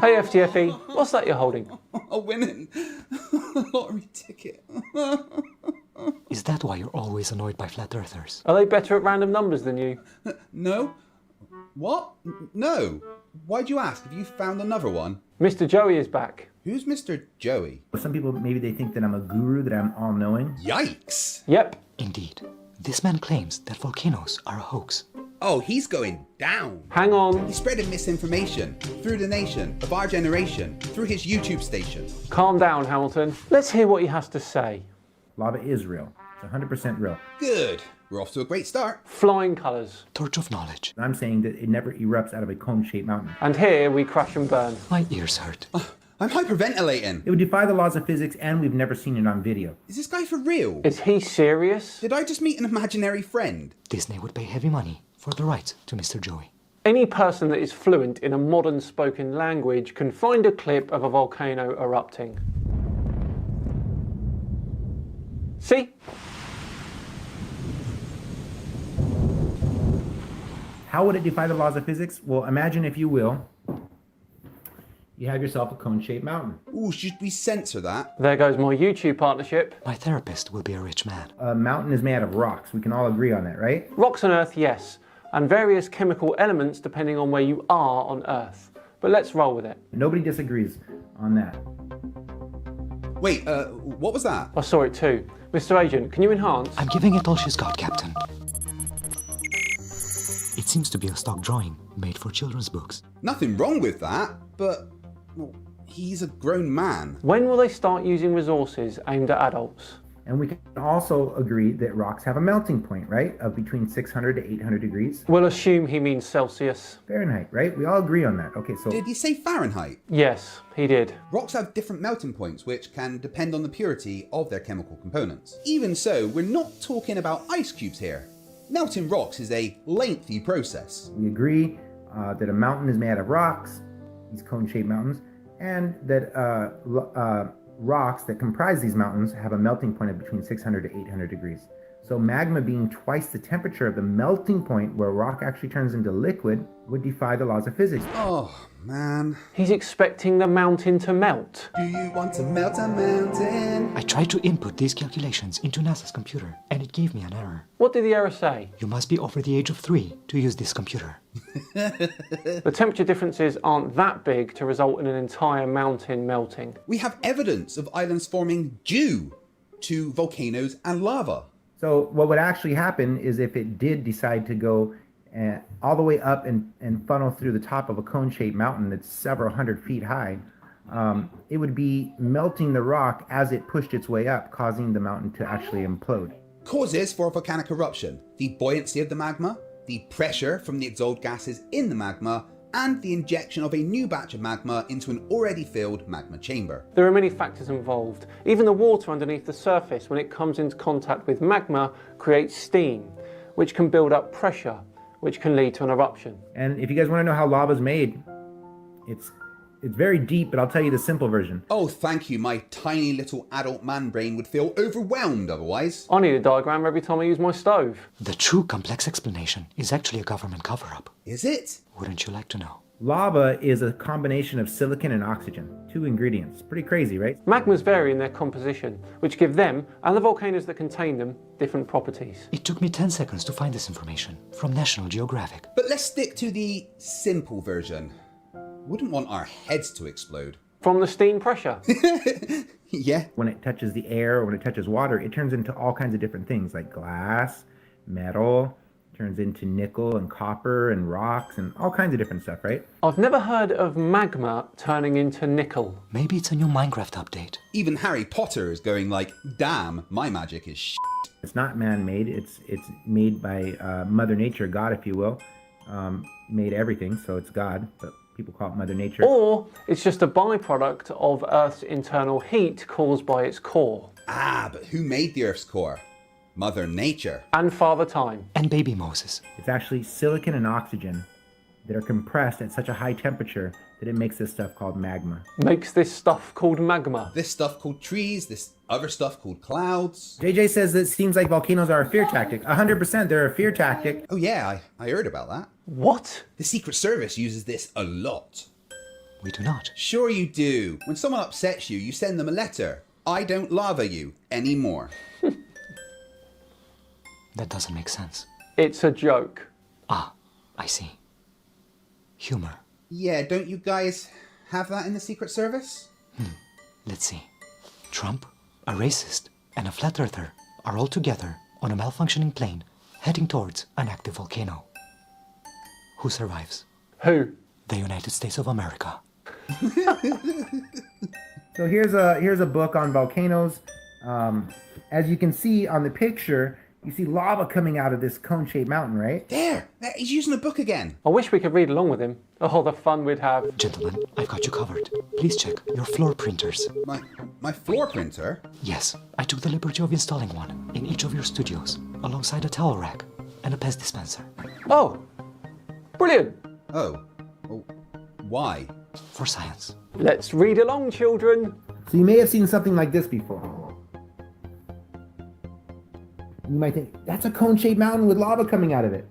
Hey FTFE, what's that you're holding? A winning lottery ticket. Is that why you're always annoyed by flat earthers? Are they better at random numbers than you? No. What? No. Why'd you ask? Have you found another one? Mr. Joey is back. Who's Mr. Joey? Some people, maybe they think that I'm a guru, that I'm all-knowing. Yikes! Yep. Indeed. This man claims that volcanoes are a hoax. Oh, he's going down. Hang on. He's spreading misinformation through the nation, of our generation, through his YouTube station. Calm down, Hamilton. Let's hear what he has to say. Lava is real. It's 100% real. Good. We're off to a great start. Flying colours. Torch of knowledge. I'm saying that it never erupts out of a cone-shaped mountain. And here we crash and burn. My ears hurt. I'm hyperventilating. It would defy the laws of physics, and we've never seen it on video. Is this guy for real? Is he serious? Did I just meet an imaginary friend? Disney would pay heavy money for the rights to Mr. Joey. Any person that is fluent in a modern spoken language can find a clip of a volcano erupting. See? How would it defy the laws of physics? Well, imagine, if you will, you have yourself a cone-shaped mountain. Ooh, should we censor that? There goes my YouTube partnership. My therapist will be a rich man. A mountain is made out of rocks. We can all agree on that, right? Rocks on Earth, yes. And various chemical elements depending on where you are on Earth. But let's roll with it. Nobody disagrees on that. Wait, what was that? I saw it too. Mr. Agent, can you enhance? I'm giving it all she's got, Captain. It seems to be a stock drawing made for children's books. Nothing wrong with that, but well, he's a grown man. When will they start using resources aimed at adults? And we can also agree that rocks have a melting point, right? Of between 600 to 800 degrees. We'll assume he means Celsius. Fahrenheit, right? We all agree on that. Okay, so... Did he say Fahrenheit? Yes, he did. Rocks have different melting points, which can depend on the purity of their chemical components. Even so, we're not talking about ice cubes here. Melting rocks is a lengthy process. We agree that a mountain is made out of rocks, these cone-shaped mountains, and that rocks that comprise these mountains have a melting point of between 600 to 800 degrees. So magma being twice the temperature of the melting point where rock actually turns into liquid would defy the laws of physics. Oh, man. He's expecting the mountain to melt. Do you want to melt a mountain? I tried to input these calculations into NASA's computer, and it gave me an error. What did the error say? You must be over the age of 3 to use this computer. The temperature differences aren't that big to result in an entire mountain melting. We have evidence of islands forming due to volcanoes and lava. So what would actually happen is if it did decide to go all the way up and funnel through the top of a cone-shaped mountain that's several hundred feet high, it would be melting the rock as it pushed its way up, causing the mountain to actually implode. Causes for a volcanic eruption: the buoyancy of the magma, the pressure from the exhaled gases in the magma, and the injection of a new batch of magma into an already filled magma chamber. There are many factors involved. Even the water underneath the surface, when it comes into contact with magma, creates steam, which can build up pressure, which can lead to an eruption. And if you guys want to know how lava is made, it's very deep, but I'll tell you the simple version. Oh, thank you. My tiny little adult man brain would feel overwhelmed otherwise. I need a diagram every time I use my stove. The true complex explanation is actually a government cover-up. Is it? Wouldn't you like to know? Lava is a combination of silicon and oxygen, 2 ingredients. Pretty crazy, right? Magmas vary in their composition, which give them, and the volcanoes that contain them, different properties. It took me 10 seconds to find this information from National Geographic. But let's stick to the simple version. Wouldn't want our heads to explode. From the steam pressure. Yeah. When it touches the air or when it touches water, it turns into all kinds of different things like glass, metal, turns into nickel and copper and rocks and all kinds of different stuff, right? I've never heard of magma turning into nickel. Maybe it's a new Minecraft update. Even Harry Potter is going like, damn, my magic is shit. It's not man-made. It's made by Mother Nature, God, if you will. Made everything, so it's God, but people call it Mother Nature. Or it's just a byproduct of Earth's internal heat caused by its core. Ah, but who made the Earth's core? Mother Nature. And Father Time. And baby Moses. It's actually silicon and oxygen that are compressed at such a high temperature that it makes this stuff called magma. Makes this stuff called magma. This stuff called trees, this other stuff called clouds. JJ says that it seems like volcanoes are a fear tactic. 100% they're a fear tactic. Oh yeah, I heard about that. What? The Secret Service uses this a lot. We do not. Sure you do. When someone upsets you, you send them a letter. I don't lava you anymore. That doesn't make sense. It's a joke. Ah, I see. Humor. Yeah, don't you guys have that in the Secret Service? Let's see. Trump, a racist, and a flat earther are all together on a malfunctioning plane heading towards an active volcano. Who survives? Who? The United States of America. So here's a book on volcanoes. As you can see on the picture, you see lava coming out of this cone-shaped mountain, right? There! He's using a book again. I wish we could read along with him. Oh, the fun we'd have. Gentlemen, I've got you covered. Please check your floor printers. My floor printer? Yes, I took the liberty of installing one in each of your studios, alongside a towel rack and a Pez dispenser. Oh, brilliant. Oh, well, why? For science. Let's read along, children. So you may have seen something like this before. You might think, that's a cone-shaped mountain with lava coming out of it.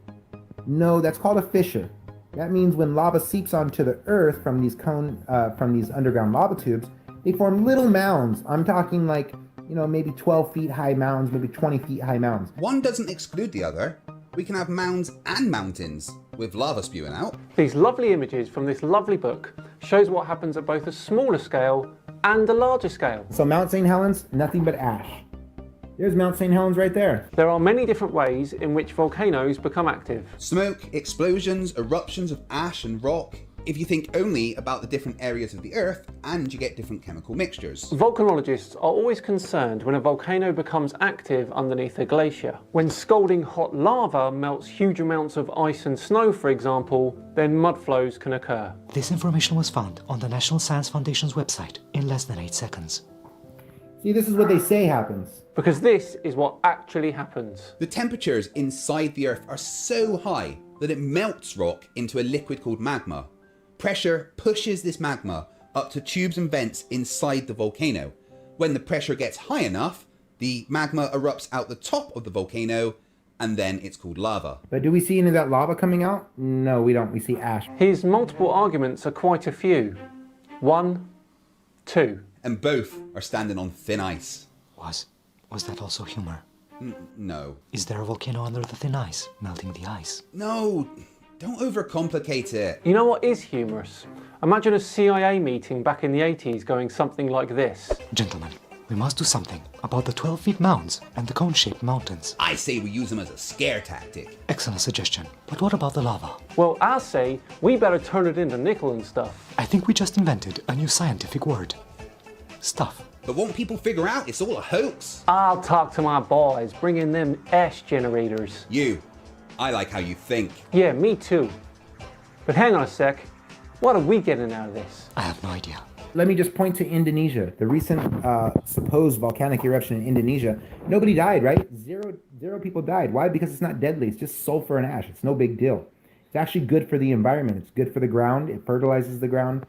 No, that's called a fissure. That means when lava seeps onto the earth from these underground lava tubes, they form little mounds. I'm talking like, maybe 12 feet high mounds, maybe 20 feet high mounds. One doesn't exclude the other. We can have mounds and mountains with lava spewing out. These lovely images from this lovely book shows what happens at both a smaller scale and a larger scale. So Mount St. Helens, nothing but ash. There's Mount St. Helens right there. There are many different ways in which volcanoes become active. Smoke, explosions, eruptions of ash and rock. If you think only about the different areas of the Earth, and you get different chemical mixtures. Volcanologists are always concerned when a volcano becomes active underneath a glacier. When scalding hot lava melts huge amounts of ice and snow, for example, then mudflows can occur. This information was found on the National Science Foundation's website in less than 8 seconds. See, this is what they say happens. Because this is what actually happens. The temperatures inside the Earth are so high that it melts rock into a liquid called magma. Pressure pushes this magma up to tubes and vents inside the volcano. When the pressure gets high enough, the magma erupts out the top of the volcano, and then it's called lava. But do we see any of that lava coming out? No, we don't. We see ash. His multiple arguments are quite a few. 1, 2. And both are standing on thin ice. Was that also humor? No. Is there a volcano under the thin ice, melting the ice? No, don't overcomplicate it. You know what is humorous? Imagine a CIA meeting back in the 80s going something like this. Gentlemen, we must do something about the 12-feet mounds and the cone-shaped mountains. I say we use them as a scare tactic. Excellent suggestion. But what about the lava? Well, I say we better turn it into nickel and stuff. I think we just invented a new scientific word. Stuff. But won't people figure out it's all a hoax? I'll talk to my boys, bring in them ash generators. I like how you think. Yeah, me too. But hang on a sec. What are we getting out of this? I have no idea. Let me just point to Indonesia. The recent supposed volcanic eruption in Indonesia. Nobody died, right? Zero people died. Why? Because it's not deadly. It's just sulfur and ash. It's no big deal. It's actually good for the environment. It's good for the ground. It fertilizes the ground.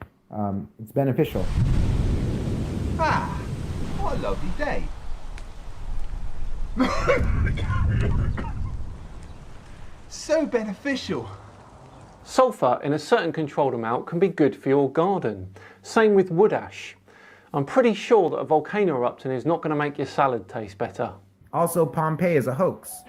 It's beneficial. Ah, what a lovely day. So beneficial. Sulfur in a certain controlled amount can be good for your garden. Same with wood ash. I'm pretty sure that a volcano erupting is not going to make your salad taste better. Also, Pompeii is a hoax.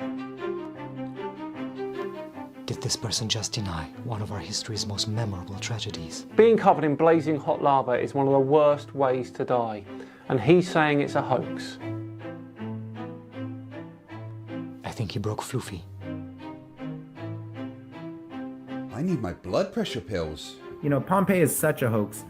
Did this person just deny one of our history's most memorable tragedies? Being covered in blazing hot lava is one of the worst ways to die, and he's saying it's a hoax. I think he broke Floofy. I need my blood pressure pills. You know, Pompeii is such a hoax.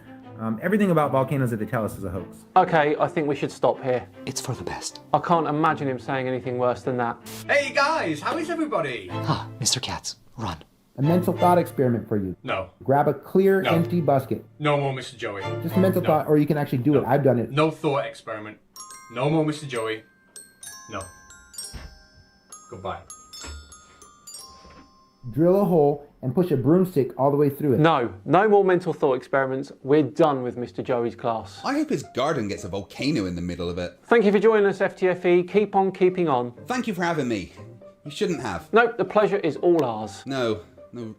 Everything about volcanoes that they tell us is a hoax. Okay, I think we should stop here. It's for the best. I can't imagine him saying anything worse than that. Hey guys, how is everybody? Ah, Mr. Katz, run. A mental thought experiment for you. No. Grab a clear, No. empty basket. No more Mr. Joey. Just a mental thought, or you can actually do it. I've done it. No thought experiment. No more Mr. Joey. No. Goodbye. Drill a hole and push a broomstick all the way through it. No more mental thought experiments. We're done with Mr. Joey's class. I hope his garden gets a volcano in the middle of it. Thank you for joining us, FTFE. Keep on keeping on. Thank you for having me. You shouldn't have. No, the pleasure is all ours. No,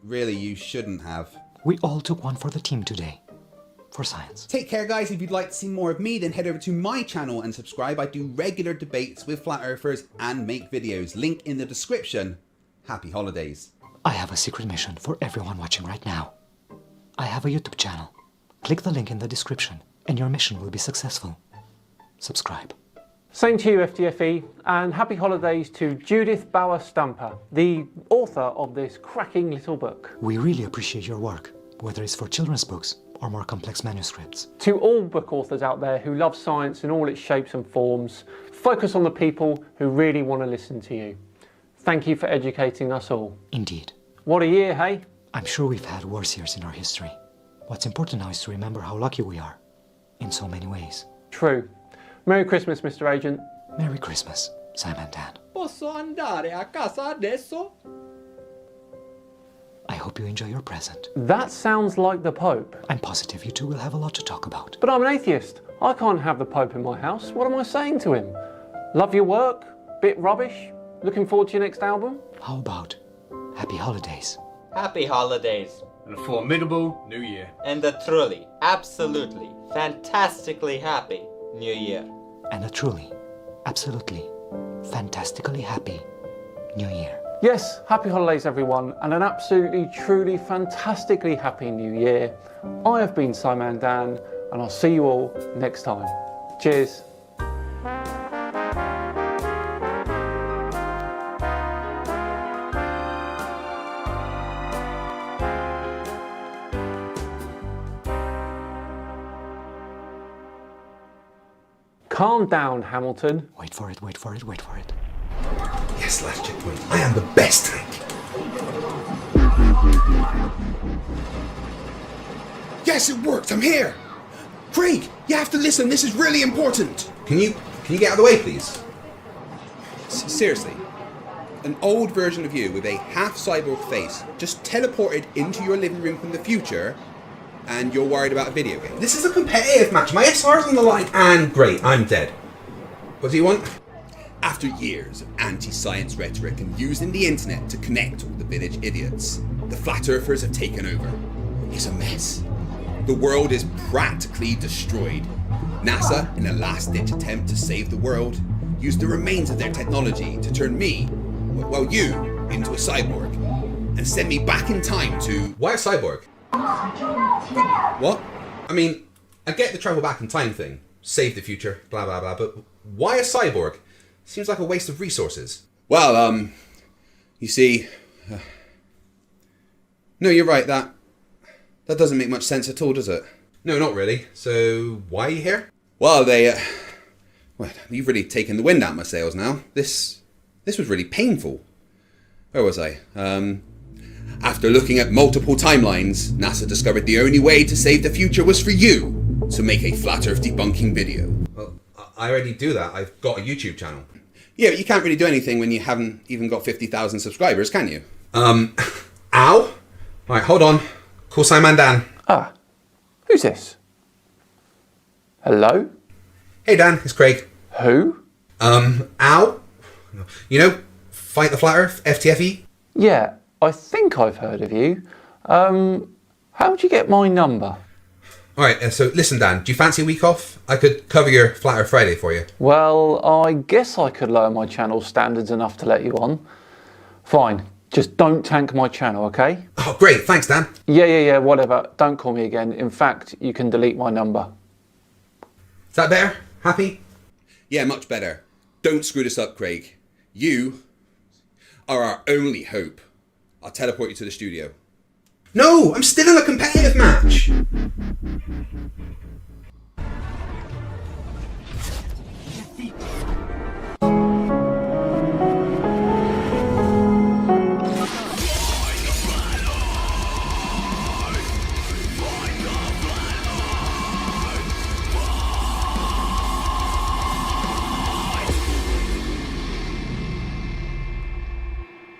really, you shouldn't have. We all took one for the team today. For science. Take care, guys. If you'd like to see more of me, then head over to my channel and subscribe. I do regular debates with flat earthers and make videos. Link in the description. Happy holidays. I have a secret mission for everyone watching right now. I have a YouTube channel. Click the link in the description and your mission will be successful. Subscribe. Same to you, FTFE, and happy holidays to Judith Bauer Stamper, the author of this cracking little book. We really appreciate your work, whether it's for children's books or more complex manuscripts. To all book authors out there who love science in all its shapes and forms, focus on the people who really want to listen to you. Thank you for educating us all. Indeed. What a year, hey? I'm sure we've had worse years in our history. What's important now is to remember how lucky we are, in so many ways. True. Merry Christmas, Mr. Agent. Merry Christmas, Simon Dan. Posso andare a casa adesso? I hope you enjoy your present. That sounds like the Pope. I'm positive you two will have a lot to talk about. But I'm an atheist. I can't have the Pope in my house. What am I saying to him? Love your work? Bit rubbish? Looking forward to your next album? How about happy holidays? Happy holidays. And a formidable new year. And a truly, absolutely, fantastically happy new year. And a truly, absolutely, fantastically happy new year. Yes, happy holidays everyone, and an absolutely, truly, fantastically happy new year. I have been Simon Dan, and I'll see you all next time. Cheers. Calm down, Hamilton. Wait for it, wait for it, wait for it. Yes, last checkpoint. I am the best tank. Yes, it worked. I'm here. Craig, you have to listen. This is really important. Can you get out of the way, please? Seriously. An old version of you with a half cyborg face just teleported into your living room from the future, and you're worried about a video game. This is a competitive match. My SR's on the line, and great, I'm dead. What do you want? After years of anti-science rhetoric and using the internet to connect all the village idiots, the flat earthers have taken over. It's a mess. The world is practically destroyed. NASA, in a last-ditch attempt to save the world, used the remains of their technology to turn me, well, you, into a cyborg, and send me back in time to... Why a cyborg? What? I mean, I get the travel back in time thing, save the future, blah blah blah, but why a cyborg? Seems like a waste of resources. Well, you see... no, you're right, that doesn't make much sense at all, does it? No, not really. So, why are you here? Well, well, you've really taken the wind out of my sails now. This was really painful. Where was I? After looking at multiple timelines, NASA discovered the only way to save the future was for you to make a flat earth debunking video. Well, I already do that. I've got a YouTube channel. Yeah, but you can't really do anything when you haven't even got 50,000 subscribers, can you? Ow? Right, hold on. Call Simon Dan. Ah, who's this? Hello? Hey Dan, it's Craig. Who? Ow? You know, Fight the Flat Earth, FTFE? Yeah, I think I've heard of you. How'd you get my number? Alright, so listen, Dan, do you fancy a week off? I could cover your Flat Earth Friday for you. Well, I guess I could lower my channel standards enough to let you on. Fine, just don't tank my channel, okay? Oh, great, thanks, Dan. Yeah, whatever. Don't call me again. In fact, you can delete my number. Is that better? Happy? Yeah, much better. Don't screw this up, Craig. You are our only hope. I'll teleport you to the studio. No, I'm still in a competitive match.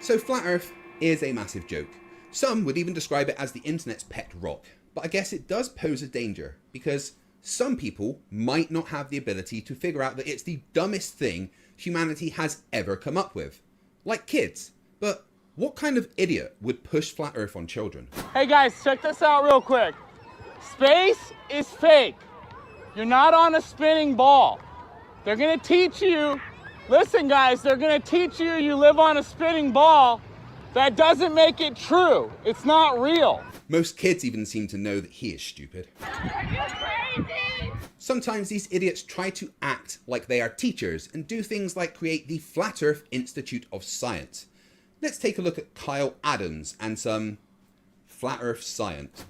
So Flat Earth is a massive joke. Some would even describe it as the internet's pet rock, but I guess it does pose a danger, because some people might not have the ability to figure out that it's the dumbest thing humanity has ever come up with. Like kids. But what kind of idiot would push Flat Earth on children? Hey guys, check this out real quick. Space is fake. You're not on a spinning ball. They're gonna teach you, listen guys, they're gonna teach you you live on a spinning ball. That doesn't make it true. It's not real. Most kids even seem to know that he is stupid. Are you crazy? Sometimes these idiots try to act like they are teachers and do things like create the Flat Earth Institute of Science. Let's take a look at Kyle Adams and some Flat Earth science.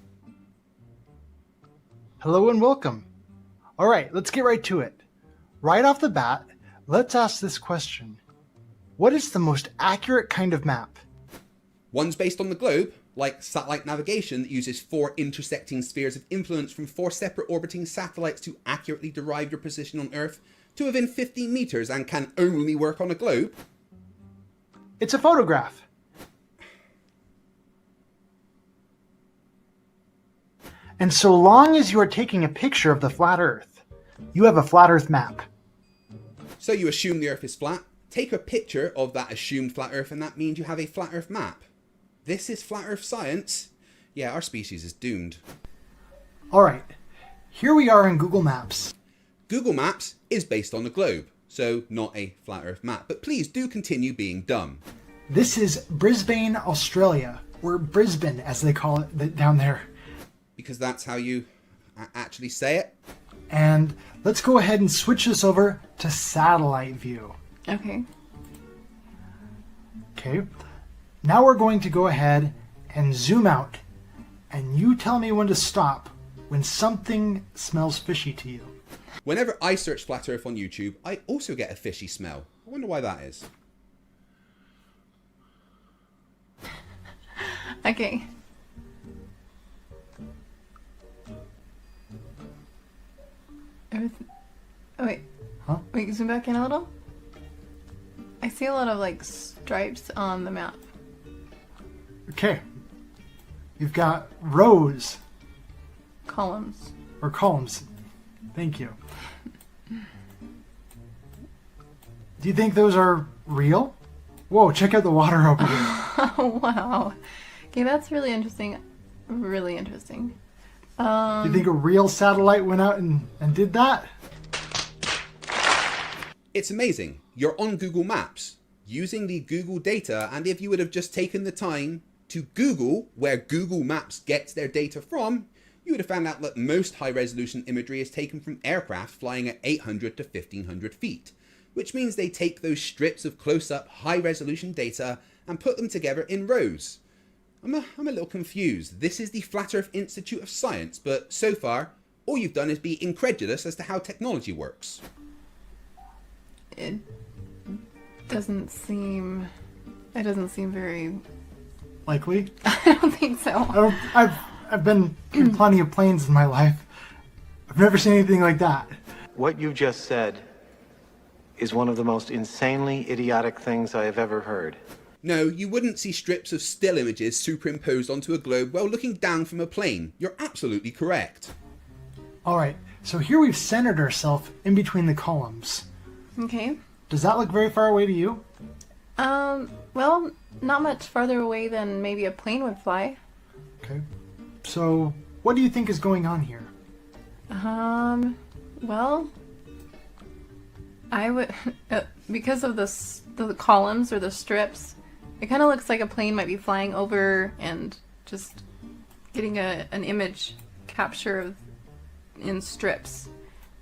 Hello and welcome. All right, let's get right to it. Right off the bat, let's ask this question. What is the most accurate kind of map? One's based on the globe, like satellite navigation that uses 4 intersecting spheres of influence from 4 separate orbiting satellites to accurately derive your position on Earth to within 15 meters and can only work on a globe. It's a photograph. And so long as you are taking a picture of the flat Earth, you have a flat Earth map. So you assume the Earth is flat, take a picture of that assumed flat Earth, and that means you have a flat Earth map. This is Flat Earth science? Yeah, our species is doomed. Alright, here we are in Google Maps. Google Maps is based on the globe, so not a Flat Earth map. But please do continue being dumb. This is Brisbane, Australia, or Brisbane as they call it down there. Because that's how you actually say it? And let's go ahead and switch this over to satellite view. Okay. Okay. Now we're going to go ahead and zoom out. And you tell me when to stop when something smells fishy to you. Whenever I search Flat Earth on YouTube, I also get a fishy smell. I wonder why that is. Okay. Oh, wait. Huh? Wait, zoom back in a little. I see a lot of like stripes on the map. Okay. You've got rows. Columns. Or columns. Thank you. Do you think those are real? Whoa, check out the water over here. Oh, wow. Okay, that's really interesting. Really interesting. Do you think a real satellite went out and did that? It's amazing. You're on Google Maps using the Google data, and if you would have just taken the time to Google where Google Maps gets their data from, you would have found out that most high-resolution imagery is taken from aircraft flying at 800 to 1500 feet, which means they take those strips of close-up high-resolution data and put them together in rows. I'm a little confused. This is the Flat Earth Institute of Science, but so far, all you've done is be incredulous as to how technology works. It doesn't seem very likely. I don't think so. I've been in plenty of planes in my life. I've never seen anything like that. What you just said is one of the most insanely idiotic things I have ever heard. No, you wouldn't see strips of still images superimposed onto a globe while looking down from a plane. You're absolutely correct. Alright, so here we've centered ourselves in between the columns. Okay. Does that look very far away to you? Well, not much farther away than maybe a plane would fly. Okay. So, what do you think is going on here? Well, I would, because of the columns or the strips, it kind of looks like a plane might be flying over and just getting an image capture in strips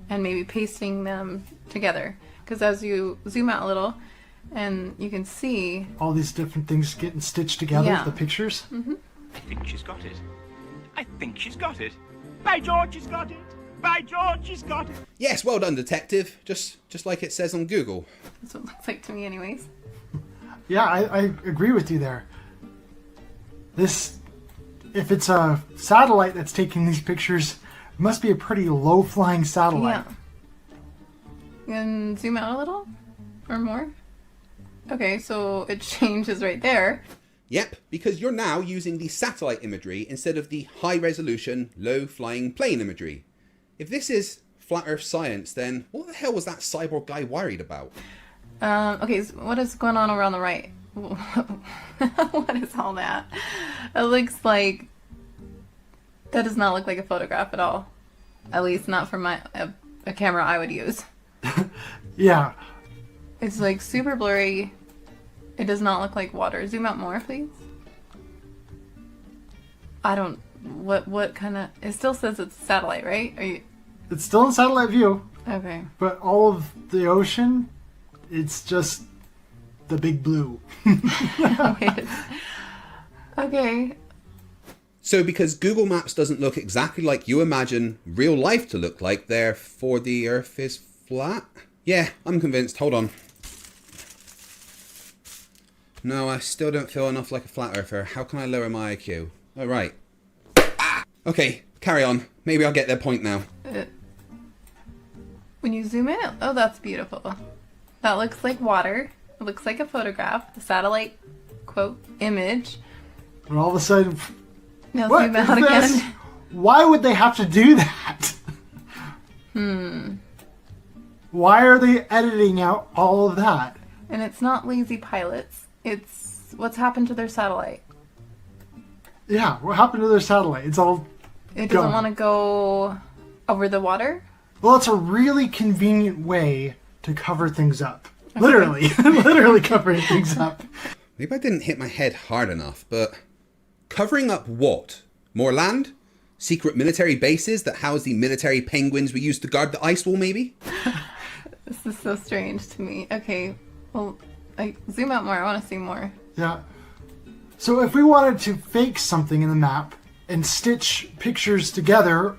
and maybe pasting them together. Because as you zoom out a little, and you can see all these different things getting stitched together, Yeah. the pictures. Mm-hmm. I think she's got it. I think she's got it. By George, she's got it. By George, she's got it. Yes, well done, detective. Just like it says on Google. That's what it looks like to me anyways. Yeah, I agree with you there. This, if it's a satellite that's taking these pictures, it must be a pretty low-flying satellite. Yeah. You can zoom out a little? Or more? Okay, so it changes right there. Yep, because you're now using the satellite imagery instead of the high-resolution, low-flying plane imagery. If this is flat Earth science, then what the hell was that cyborg guy worried about? Okay, so what is going on over on the right? What is all that? It looks like... That does not look like a photograph at all. At least not from a camera I would use. Yeah. It's like super blurry. It does not look like water. Zoom out more, please. I don't... What kind of... It still says it's satellite, right? Are you... It's still in satellite view. Okay. But all of the ocean, it's just the big blue. Okay. So because Google Maps doesn't look exactly like you imagine real life to look like, therefore the Earth is flat? Yeah, I'm convinced. Hold on. No, I still don't feel enough like a flat earther. How can I lower my IQ? Oh, right. Okay, carry on. Maybe I'll get their point now. When you zoom in, oh, that's beautiful. That looks like water. It looks like a photograph. The satellite, quote, image. And all of a sudden... Now what zoom out is this? again. Why would they have to do that? Why are they editing out all of that? And it's not lazy pilots. It's what's happened to their satellite. Yeah, what happened to their satellite? It's all It doesn't want to go over the water? Well, it's a really convenient way to cover things up. Literally. Literally covering things up. Maybe I didn't hit my head hard enough, but covering up what? More land? Secret military bases that house the military penguins we used to guard the ice wall, maybe? This is so strange to me. Okay, well, zoom out more. I want to see more. Yeah. So if we wanted to fake something in the map and stitch pictures together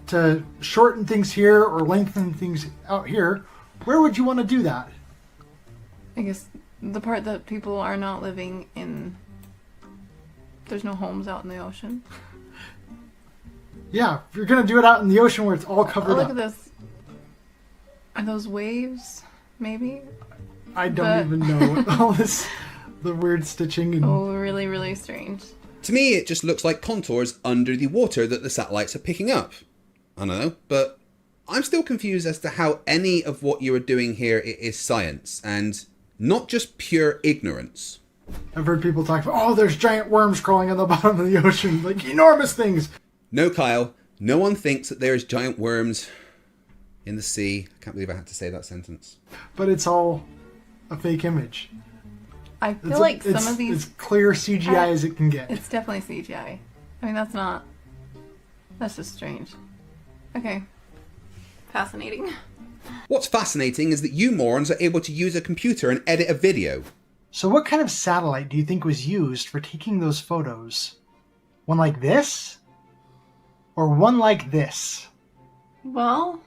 to shorten things here or lengthen things out here, where would you want to do that? I guess the part that people are not living in... There's no homes out in the ocean. Yeah, if you're going to do it out in the ocean where it's all covered up. Look at this. Are those waves, maybe? I don't even know what all this, the weird stitching and... Oh, really, really strange. To me, it just looks like contours under the water that the satellites are picking up. I don't know, but I'm still confused as to how any of what you are doing here is science, and not just pure ignorance. I've heard people talk about, oh, there's giant worms crawling on the bottom of the ocean, like enormous things. No, Kyle, no one thinks that there's giant worms in the sea. I can't believe I had to say that sentence. But it's all a fake image. I feel like some of these... It's clear CGI as it can get. It's definitely CGI. I mean, that's just strange. Okay. Fascinating. What's fascinating is that you morons are able to use a computer and edit a video. So what kind of satellite do you think was used for taking those photos? One like this? Or one like this? Well,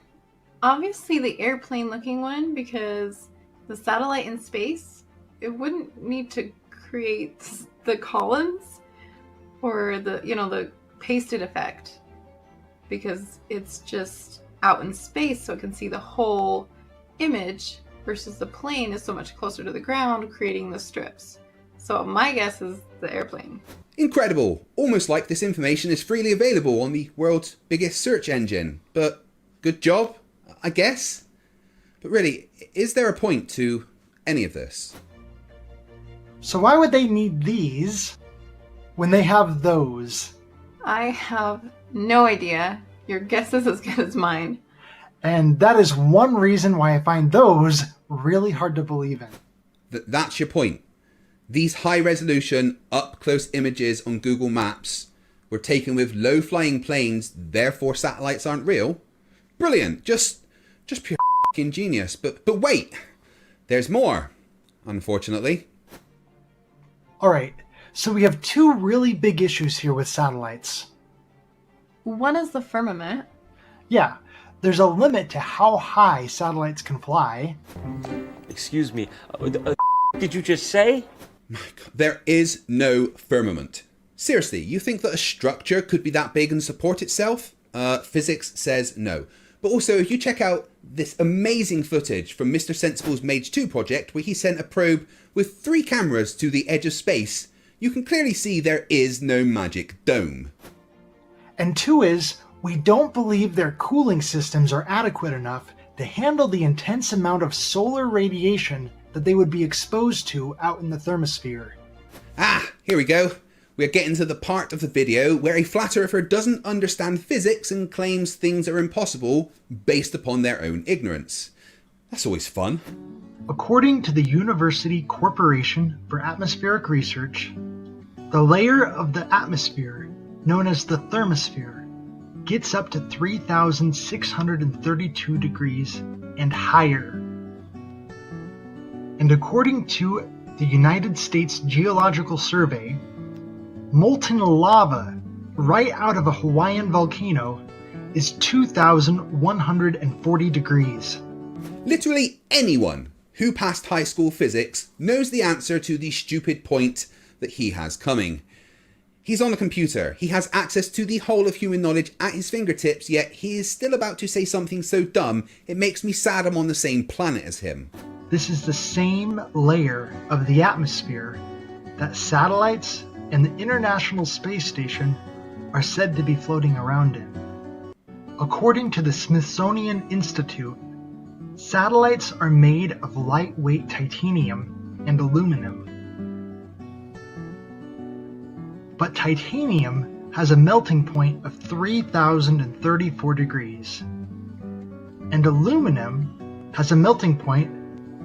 obviously the airplane-looking one, because the satellite in space, it wouldn't need to create the columns or the pasted effect, because it's just out in space so it can see the whole image, versus the plane is so much closer to the ground creating the strips. So my guess is the airplane. Incredible! Almost like this information is freely available on the world's biggest search engine. But good job, I guess? But really, is there a point to any of this? So why would they need these when they have those? I have no idea. Your guess is as good as mine. And that is one reason why I find those really hard to believe in. That's your point. These high-resolution, up-close images on Google Maps were taken with low-flying planes, therefore satellites aren't real. Brilliant. Just pure f***ing genius. But wait, there's more, unfortunately. Alright, so we have two really big issues here with satellites. One is the firmament. Yeah, there's a limit to how high satellites can fly. Excuse me, did you just say? There is no firmament. Seriously, you think that a structure could be that big and support itself? Physics says no. But also, if you check out this amazing footage from Mr. Sensible's Mage 2 project, where he sent a probe with 3 cameras to the edge of space, you can clearly see there is no magic dome. And 2 is, we don't believe their cooling systems are adequate enough to handle the intense amount of solar radiation that they would be exposed to out in the thermosphere. Ah, here we go. We're getting to the part of the video where a flat earther doesn't understand physics and claims things are impossible based upon their own ignorance. That's always fun. According to the University Corporation for Atmospheric Research, the layer of the atmosphere, known as the thermosphere, gets up to 3,632 degrees and higher. And according to the United States Geological Survey, molten lava right out of a Hawaiian volcano is 2,140 degrees. Literally anyone who passed high school physics knows the answer to the stupid point that he has coming. He's on a computer, he has access to the whole of human knowledge at his fingertips, yet he is still about to say something so dumb it makes me sad I'm on the same planet as him. This is the same layer of the atmosphere that satellites and the International Space Station are said to be floating around in. According to the Smithsonian Institute, satellites are made of lightweight titanium and aluminum. But titanium has a melting point of 3,034 degrees, and aluminum has a melting point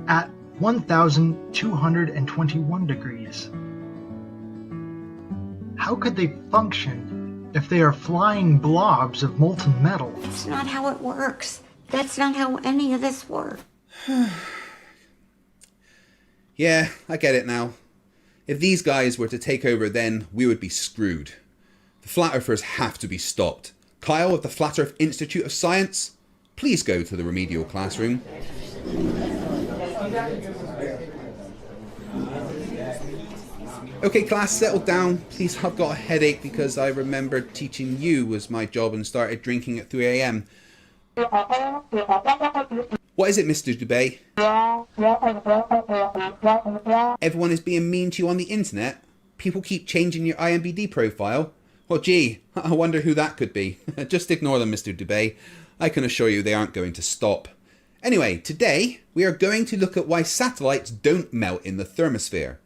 at 1,221 degrees. How could they function if they are flying blobs of molten metal? That's not how it works. That's not how any of this works. Yeah, I get it now. If these guys were to take over, then we would be screwed. The Flat Earthers have to be stopped. Kyle of the Flat Earth Institute of Science, please go to the remedial classroom. Okay class, settle down. Please, I've got a headache because I remembered teaching you was my job and started drinking at 3 AM. What is it, Mr. Dubé? Everyone is being mean to you on the internet? People keep changing your IMBD profile? Well, gee, I wonder who that could be. Just ignore them, Mr. Dubé. I can assure you they aren't going to stop. Anyway, today we are going to look at why satellites don't melt in the thermosphere.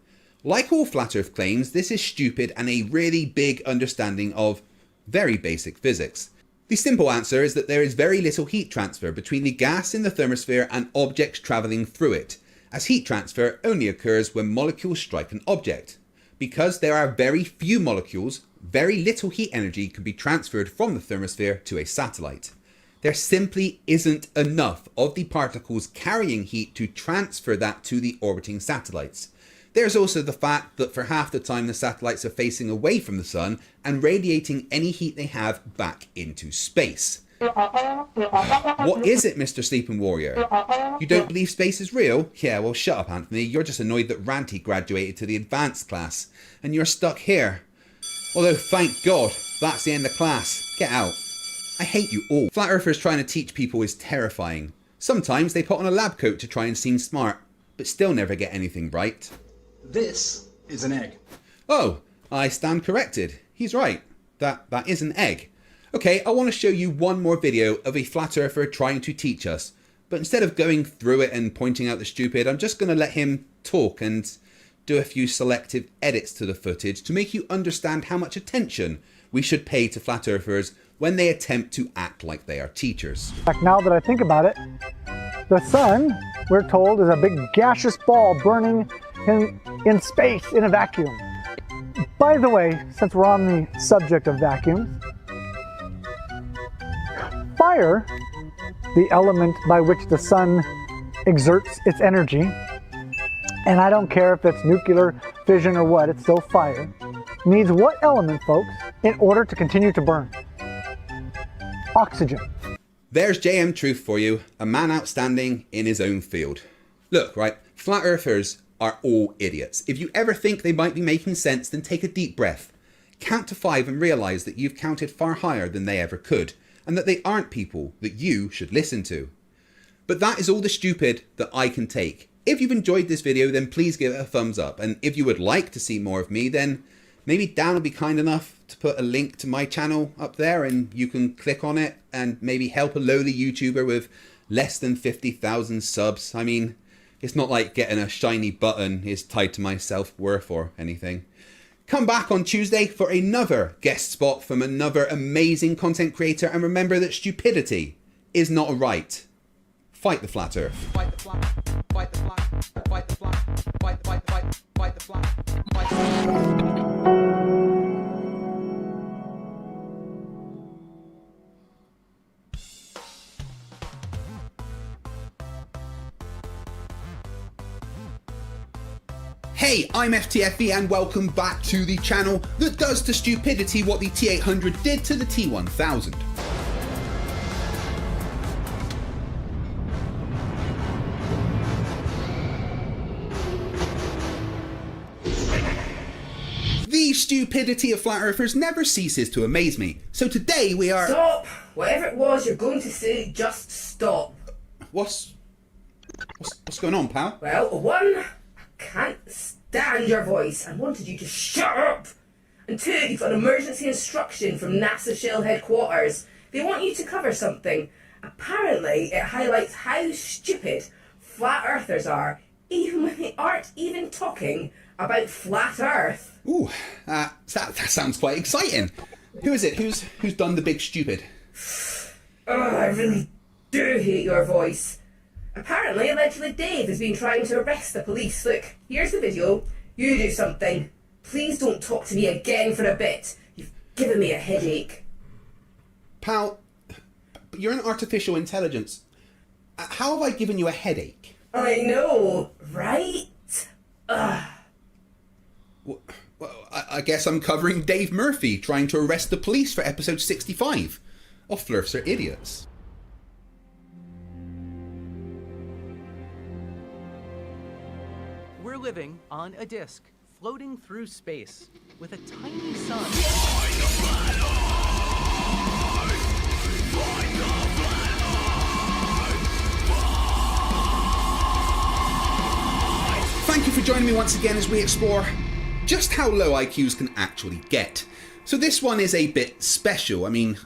Like all flat Earth claims, this is stupid and a really big understanding of very basic physics. The simple answer is that there is very little heat transfer between the gas in the thermosphere and objects travelling through it, as heat transfer only occurs when molecules strike an object. Because there are very few molecules, very little heat energy can be transferred from the thermosphere to a satellite. There simply isn't enough of the particles carrying heat to transfer that to the orbiting satellites. There's also the fact that for half the time the satellites are facing away from the sun and radiating any heat they have back into space. What is it, Mr. Sleeping Warrior? You don't believe space is real? Yeah, well shut up, Anthony. You're just annoyed that Ranty graduated to the advanced class and you're stuck here. Although, thank God, that's the end of class. Get out. I hate you all. Flat Earthers trying to teach people is terrifying. Sometimes they put on a lab coat to try and seem smart, but still never get anything right. This is an egg. Oh, I stand corrected. He's right. That is an egg. Okay, I want to show you one more video of a flat earther trying to teach us. But instead of going through it and pointing out the stupid, I'm just going to let him talk and do a few selective edits to the footage to make you understand how much attention we should pay to flat earthers when they attempt to act like they are teachers. Now that I think about it, the sun, we're told, is a big gaseous ball burning in space in a vacuum. By the way, since we're on the subject of vacuums, fire, the element by which the sun exerts its energy, and I don't care if it's nuclear fission or what, it's still fire, needs what element, folks, in order to continue to burn? Oxygen. There's JM Truth for you, a man outstanding in his own field. Look, right, flat earthers are all idiots. If you ever think they might be making sense, then take a deep breath. Count to 5 and realise that you've counted far higher than they ever could, and that they aren't people that you should listen to. But that is all the stupid that I can take. If you've enjoyed this video, then please give it a thumbs up, and if you would like to see more of me, then maybe Dan will be kind enough to put a link to my channel up there and you can click on it and maybe help a lowly YouTuber with less than 50,000 subs. I mean, it's not like getting a shiny button is tied to my self-worth or anything. Come back on Tuesday for another guest spot from another amazing content creator, and remember that stupidity is not a right. Fight the flat earth. Fight the flat, fight the flat, fight the flat, fight the flat, fight the flat, fight the flat. Hey, I'm FTFE and welcome back to the channel that does to stupidity what the T800 did to the T1000. The stupidity of flat earthers never ceases to amaze me. So today we are... Stop! Whatever it was you're going to say, just stop. What's going on, pal? Well, one, can't stand your voice and wanted you to shut up. And two, you've got an emergency instruction from NASA Shell headquarters. They want you to cover something. Apparently, it highlights how stupid flat earthers are, even when they aren't even talking about flat Earth. Ooh, that sounds quite exciting. Who is it? Who's done the big stupid? Oh, I really do hate your voice. Apparently, allegedly, Dave has been trying to arrest the police. Look, here's the video. You do something. Please don't talk to me again for a bit. You've given me a headache. Pal, you're an artificial intelligence. How have I given you a headache? I know, right? Ugh. Well, I guess I'm covering Dave Murphy trying to arrest the police for episode 65 of Flerfs are Idiots. We're living on a disk, floating through space, with a tiny sun. Thank you for joining me once again as we explore just how low IQs can actually get. So this one is a bit special. I mean,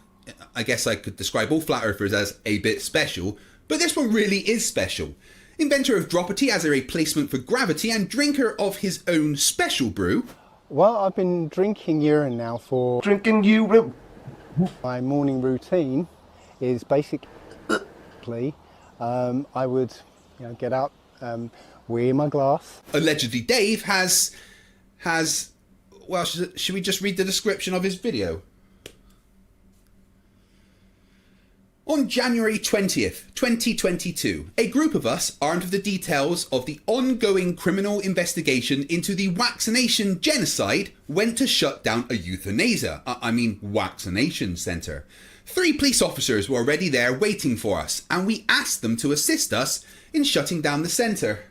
I guess I could describe all flat earthers as a bit special, but this one really is special. Inventor of Dropity as a replacement for gravity and drinker of his own special brew. Well, I've been drinking urine now for... Drinking urine? My morning routine is basically... I would get out, weigh my glass. Allegedly Dave has... Well, should we just read the description of his video? On January 20th, 2022, a group of us, armed with the details of the ongoing criminal investigation into the vaccination genocide, went to shut down a vaccination centre. 3 police officers were already there waiting for us, and we asked them to assist us in shutting down the centre.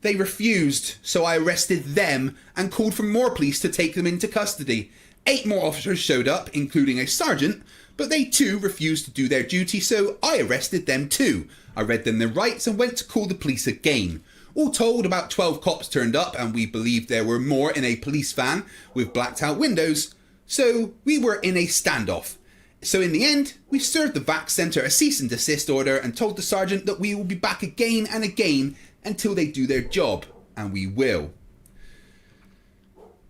They refused, so I arrested them and called for more police to take them into custody. 8 more officers showed up, including a sergeant, but they too refused to do their duty, so I arrested them too. I read them their rights and went to call the police again. All told, about 12 cops turned up, and we believed there were more in a police van with blacked out windows, so we were in a standoff. So in the end, we served the vac centre a cease and desist order and told the sergeant that we will be back again and again until they do their job, and we will.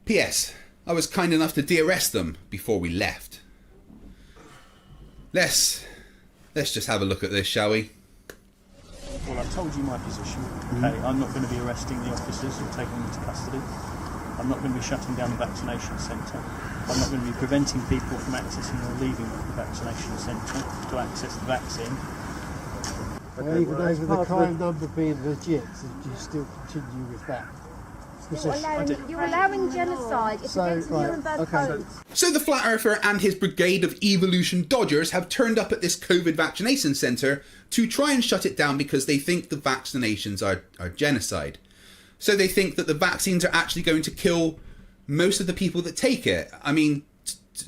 P.S. I was kind enough to de-arrest them before we left. Let's just have a look at this, shall we? Well, I've told you my position. Okay, I'm not going to be arresting the officers or taking them into custody. I'm not going to be shutting down the vaccination centre. I'm not going to be preventing people from accessing or leaving the vaccination centre to access the vaccine. Well, even over the crime number being legit, do you still continue with that? You're allowing genocide. It's against the Nuremberg Code. So the Flat Earther and his brigade of evolution dodgers have turned up at this COVID vaccination centre to try and shut it down because they think the vaccinations are genocide. So they think that the vaccines are actually going to kill most of the people that take it. I mean,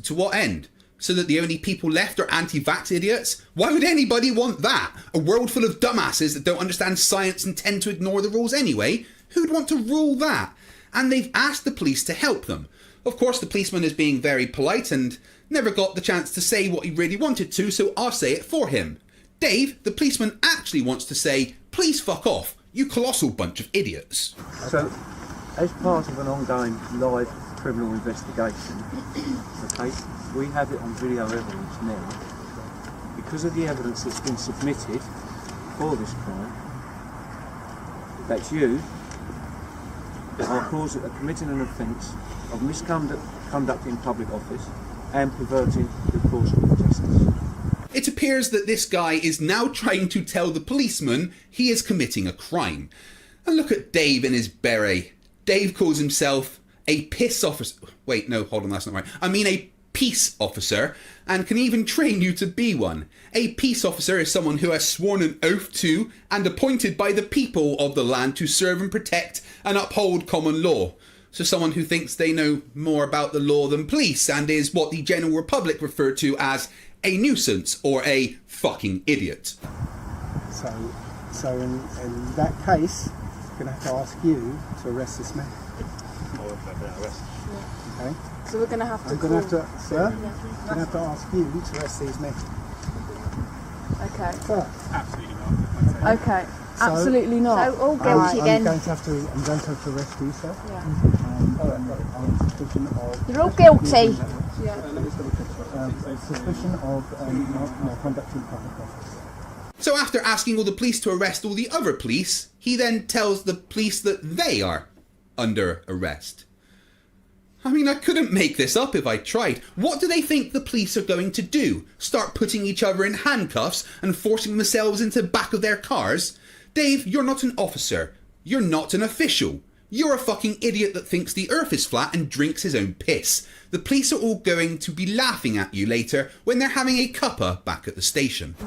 to what end? So that the only people left are anti-vax idiots? Why would anybody want that? A world full of dumbasses that don't understand science and tend to ignore the rules anyway? Who'd want to rule that? And they've asked the police to help them. Of course, the policeman is being very polite and never got the chance to say what he really wanted to, so I'll say it for him. Dave, the policeman, actually wants to say, please fuck off, you colossal bunch of idiots. So, as part of an ongoing live criminal investigation, okay, we have it on video evidence now. Because of the evidence that's been submitted for this crime, that's you are committing an offence of misconduct in public office and perverting the course of justice. It appears that this guy is now trying to tell the policeman he is committing a crime. And look at Dave in his beret. Dave calls himself a piss officer. Wait, no, hold on, that's not right. I mean a peace officer, and can even train you to be one. A peace officer is someone who has sworn an oath to and appointed by the people of the land to serve and protect and uphold common law. So someone who thinks they know more about the law than police and is what the general public refer to as a nuisance or a fucking idiot. So in that case, I'm going to have to ask you to arrest this man. Okay. So we're going to have to. I'm going to have to, sir. I'm going to have to ask you to arrest these men. Okay. Sir. Absolutely not. Okay. Absolutely not. So all guilty then. I'm going to have to arrest you, sir. Yeah. On suspicion of. You're all guilty. Suspicion of malconduct in public office. So after asking all the police to arrest all the other police, he then tells the police that they are under arrest. I mean, I couldn't make this up if I tried. What do they think the police are going to do? Start putting each other in handcuffs and forcing themselves into the back of their cars? Dave, you're not an officer. You're not an official. You're a fucking idiot that thinks the earth is flat and drinks his own piss. The police are all going to be laughing at you later when they're having a cuppa back at the station. You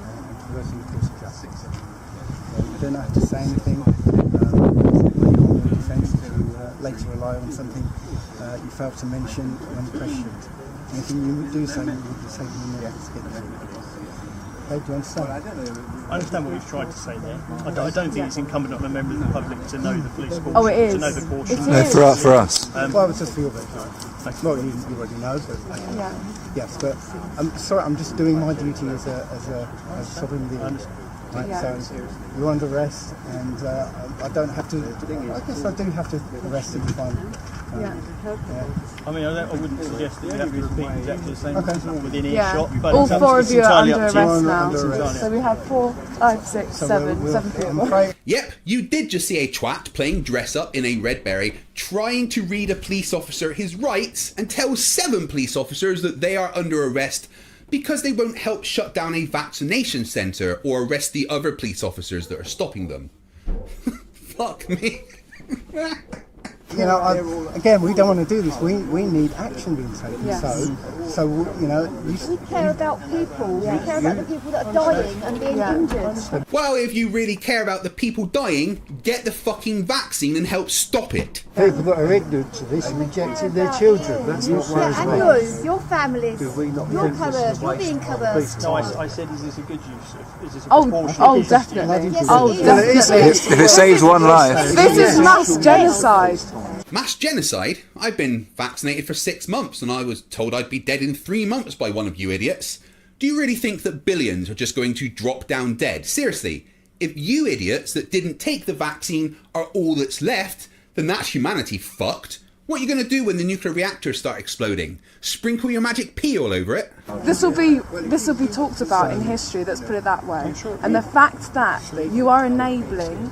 don't have to say anything. Your defence to later rely on something you failed to mention when questioned. Anything you would do so, you would be taken in the investigation. Okay, do you understand? I understand what you've tried to say there. I don't think it's incumbent on a member of the public to know the police caution. Oh, it is. To know the caution. It is. For us. Well, it's just for your benefit. Well, you already know, but yes, but I'm sorry, I'm just doing my duty as a sovereign leader. Right, Yeah. so you're under arrest, and I don't have to. I guess I do have to arrest him if I'm. I mean, I wouldn't suggest that you have to repeat exactly the same within Yeah. earshot, but All four of you are under up to arrest you. now. It's entirely So up we have 4, 5, 6, 7 people. Yep, you did just see a twat playing dress up in a red beret, trying to read a police officer his rights and tell 7 police officers that they are under arrest because they won't help shut down a vaccination centre or arrest the other police officers that are stopping them. Fuck me. You know, again, we don't want to do this. We need action being taken. Yes. So you know, We care about people. We care about the people that are dying and being injured. Well, if you really care about the people dying, get the fucking vaccine and help stop it. people that are ignorant to this and rejecting their children. That's what worries me. And your families. Do we not You're think this is covered. a You're waste being of covered. police No, time? I said, is this a good use of, is this a Oh, proportionate definitely. Yes, Oh, it is. definitely. If it saves one life. This is mass genocide. Mass genocide? I've been vaccinated for 6 months and I was told I'd be dead in 3 months by one of you idiots. Do you really think that billions are just going to drop down dead? Seriously, if you idiots that didn't take the vaccine are all that's left, then that's humanity fucked. What are you going to do when the nuclear reactors start exploding? Sprinkle your magic pee all over it? This will be talked about in history, let's put it that way. And the fact that you are enabling,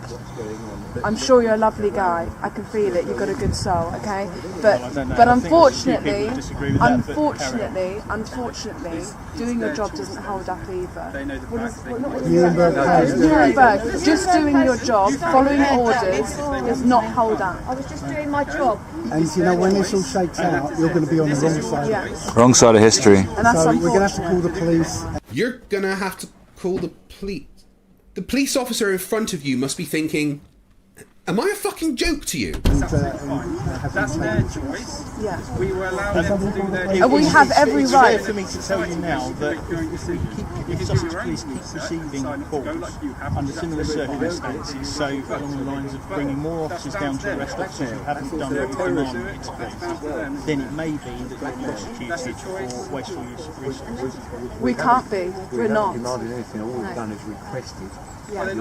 I'm sure you're a lovely guy, I can feel it, you've got a good soul, okay? But unfortunately, doing your job doesn't hold up either. Nuremberg, just doing your job, following orders, does not hold up. I was just doing my job. And you know, when this all shakes out, you're going to be on the wrong side. Wrong side of history. And that's so we're going to have to call the police. You're going to have to call the police. The police officer in front of you must be thinking, am I a fucking joke to you? That's their choice. Yeah. We were allowed them to do their And we have every right. It's fair for me to tell you now that if Sussex Police keep receiving calls under similar circumstances, so along the lines of bringing more officers down to arrest officers who haven't done what we've demanded to do, then it may be that you're prosecuted for wasteful use of resources. We can't be. We're not. demanded anything. All we've done is requested. Yeah. And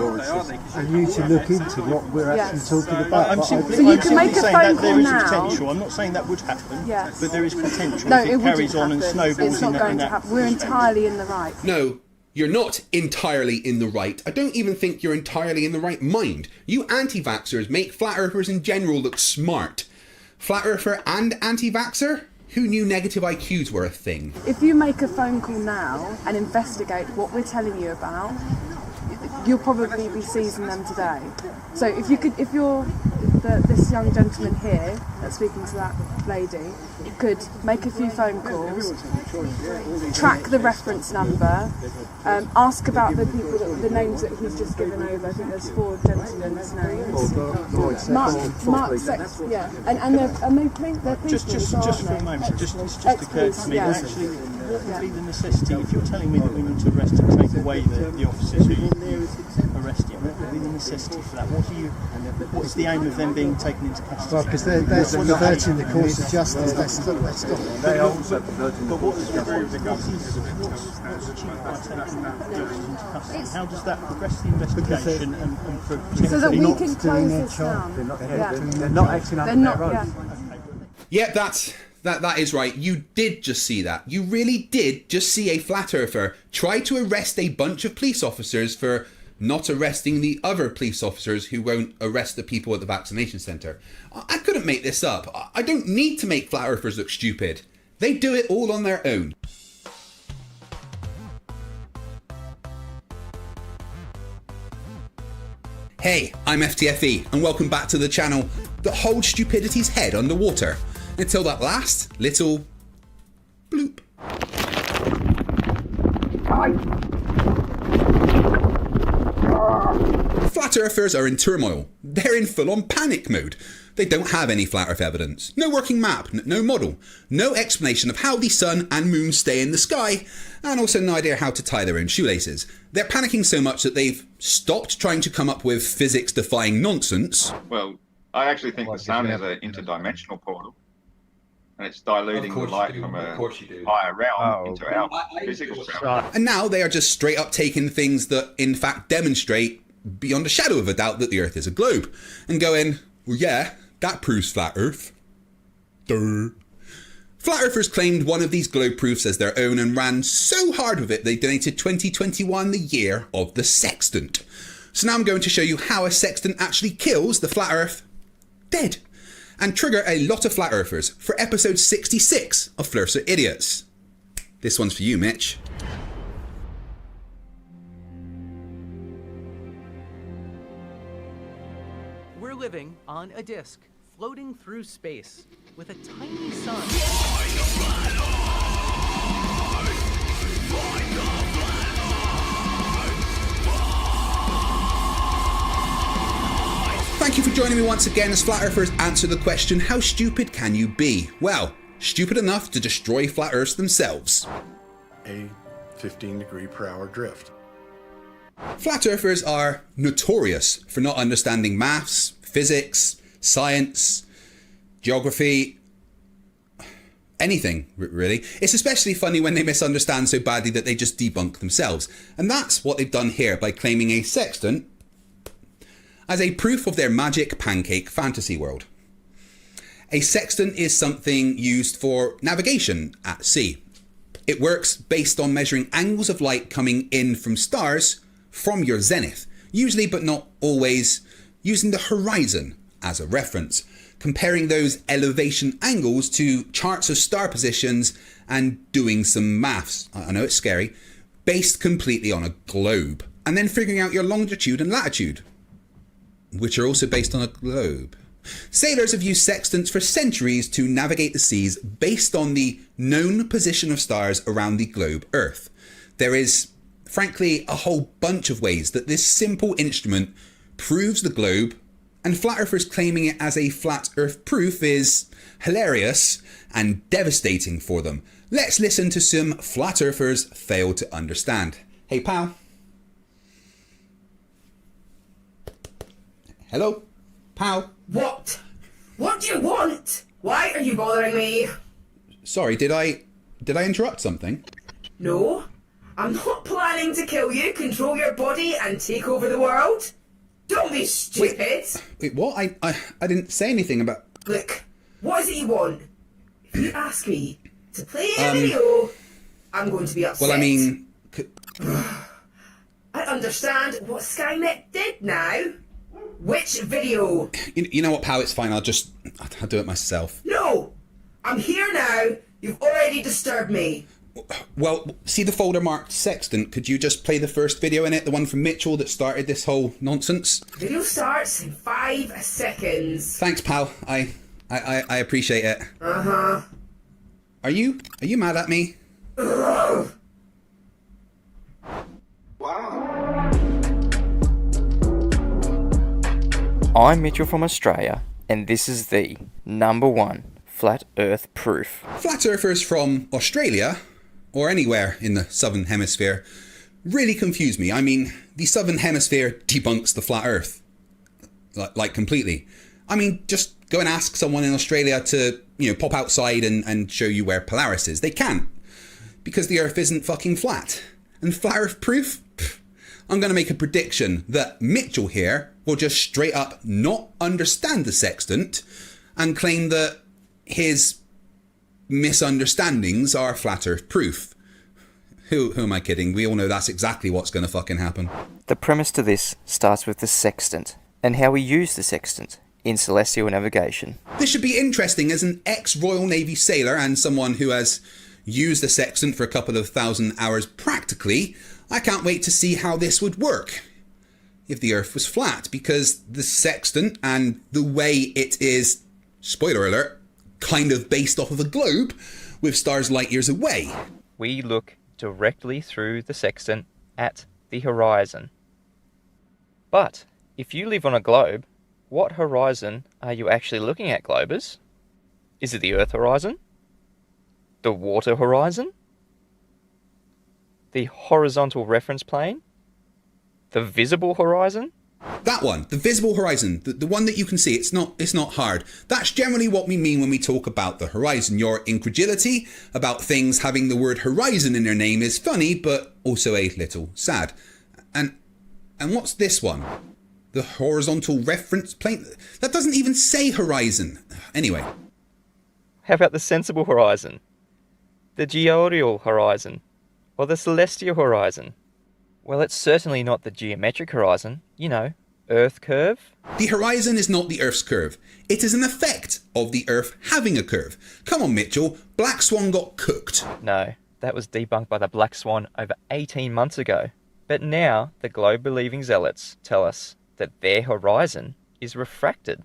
you to look into what we're actually talking about. I'm simply, So you I'm can make a simply saying phone that there call is now. potential. I'm not saying that would happen, Yes. but there is potential No, if it it wouldn't carries on and happen. snowballs It's not going to happen. We're entirely in the right. No, you're not entirely in the right. I don't even think you're entirely in the right mind. You anti-vaxxers make flat earthers in general look smart. Flat earther and anti-vaxxer? Who knew negative IQs were a thing? If you make a phone call now and investigate what we're telling you about, you'll probably be seizing them today. So if you're this young gentleman here that's speaking to that lady, could make a few phone calls, track the reference number, ask about the people, the names that he's just given over. I think there's 4 gentlemen's names. Mark Sex, yeah, and they think they're people. Just for a moment, it's just occurred to me that actually, what would be the necessity? If you're telling me that we need to arrest and take away the officers who arrested, what would be the necessity for that? What is the aim of them being taken into custody? Well, because they're subverting the course of justice. That's stop. They are also perverting the But what's achieved by taking the officers into custody? How does that progress the investigation and so that we not can doing close their this job. down? They're not acting under their rights. Yeah, that is right. You did just see that. You really did just see a flat earther try to arrest a bunch of police officers for not arresting the other police officers who won't arrest the people at the vaccination centre. I couldn't make this up. I don't need to make flat earthers look stupid. They do it all on their own. Hey, I'm FTFE and welcome back to the channel that holds stupidity's head underwater until that last little bloop. Flat earthers are in turmoil. They're in full-on panic mode. They don't have any flat earth evidence, no working map, no model, no explanation of how the sun and moon stay in the sky, and also no idea how to tie their own shoelaces. They're panicking so much that they've stopped trying to come up with physics-defying nonsense. Well, I actually think the sun is an interdimensional portal, and it's diluting the light from a higher realm into our physical realm. And now they are just straight up taking things that in fact demonstrate beyond a shadow of a doubt that the Earth is a globe, and going, well yeah, that proves flat Earth. Duh. Flat Earthers claimed one of these globe proofs as their own and ran so hard with it they donated 2021 the year of the sextant. So now I'm going to show you how a sextant actually kills the flat Earth dead, and trigger a lot of flat earthers for episode 66 of Flerfs Are Idiots. This one's for you, Mitch. We're living on a disk, floating through space, with a tiny sun. Thank you for joining me once again as Flat Earthers answer the question, how stupid can you be? Well, stupid enough to destroy Flat Earths themselves. A 15-degree-per-hour drift. Flat Earthers are notorious for not understanding maths, physics, science, geography, anything, really. It's especially funny when they misunderstand so badly that they just debunk themselves. And that's what they've done here by claiming a sextant as a proof of their magic pancake fantasy world. A sextant is something used for navigation at sea. It works based on measuring angles of light coming in from stars from your zenith, usually but not always using the horizon as a reference, comparing those elevation angles to charts of star positions and doing some maths, I know it's scary, based completely on a globe, and then figuring out your longitude and latitude, which are also based on a globe. Sailors have used sextants for centuries to navigate the seas based on the known position of stars around the globe Earth. There is, frankly, a whole bunch of ways that this simple instrument proves the globe, and flat earthers claiming it as a flat earth proof is hilarious and devastating for them. Let's listen to some flat earthers fail to understand. Hey pal. Hello? Pal? What? What do you want? Why are you bothering me? Sorry, did I interrupt something? No, I'm not planning to kill you, control your body and take over the world. Don't be stupid. Wait, what? I didn't say anything about... Look, what is it you want? If you ask me to play a video, I'm going to be upset. Well, I mean... I understand what Skynet did now. Which video? You know what, pal, it's fine, I'll do it myself. No! I'm here now. You've already disturbed me. Well, see the folder marked sextant? Could you just play the first video in it, the one from Mitchell that started this whole nonsense? Video starts in 5 seconds. Thanks, pal. I appreciate it. Uh-huh. Are you mad at me? Ugh. I'm Mitchell from Australia, and this is the #1 Flat Earth proof. Flat earthers from Australia, or anywhere in the Southern Hemisphere, really confuse me. I mean, the Southern Hemisphere debunks the flat Earth. Like completely. I mean, just go and ask someone in Australia to, pop outside and show you where Polaris is. They can't. Because the Earth isn't fucking flat. And flat Earth proof? Pff, I'm going to make a prediction that Mitchell here will just straight up not understand the sextant and claim that his misunderstandings are flat Earth proof. Who am I kidding? We all know that's exactly what's going to fucking happen. The premise to this starts with the sextant and how we use the sextant in celestial navigation. This should be interesting as an ex-Royal Navy sailor and someone who has used the sextant for a couple of thousand hours practically. I can't wait to see how this would work if the Earth was flat, because the sextant and the way it is, spoiler alert, kind of based off of a globe with stars light years away. We look directly through the sextant at the horizon. But if you live on a globe, what horizon are you actually looking at, Globers? Is it the Earth horizon? The water horizon? The horizontal reference plane? The visible horizon? That one, the visible horizon, the one that you can see. It's not hard. That's generally what we mean when we talk about the horizon. Your incredulity about things having the word horizon in their name is funny, but also a little sad. And what's this one? The horizontal reference plane? That doesn't even say horizon. Anyway. How about the sensible horizon? The geodal horizon? Or the celestial horizon? Well, it's certainly not the geometric horizon, Earth curve. The horizon is not the Earth's curve. It is an effect of the Earth having a curve. Come on, Mitchell. Black Swan got cooked. No, that was debunked by the Black Swan over 18 months ago. But now the globe-believing zealots tell us that their horizon is refracted.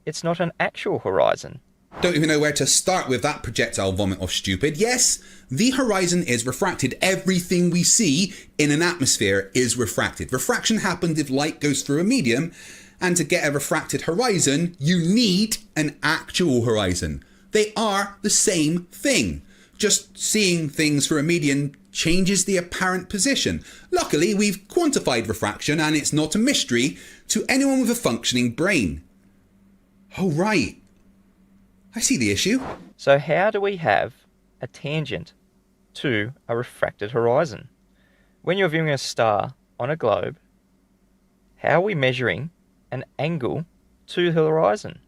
It's not an actual horizon. Don't even know where to start with that projectile vomit of stupid. Yes, the horizon is refracted. Everything we see in an atmosphere is refracted. Refraction happens if light goes through a medium, and to get a refracted horizon, you need an actual horizon. They are the same thing. Just seeing things through a medium changes the apparent position. Luckily, we've quantified refraction, and it's not a mystery to anyone with a functioning brain. Oh, right. I see the issue. So how do we have a tangent to a refracted horizon? When you're viewing a star on a globe, how are we measuring an angle to the horizon?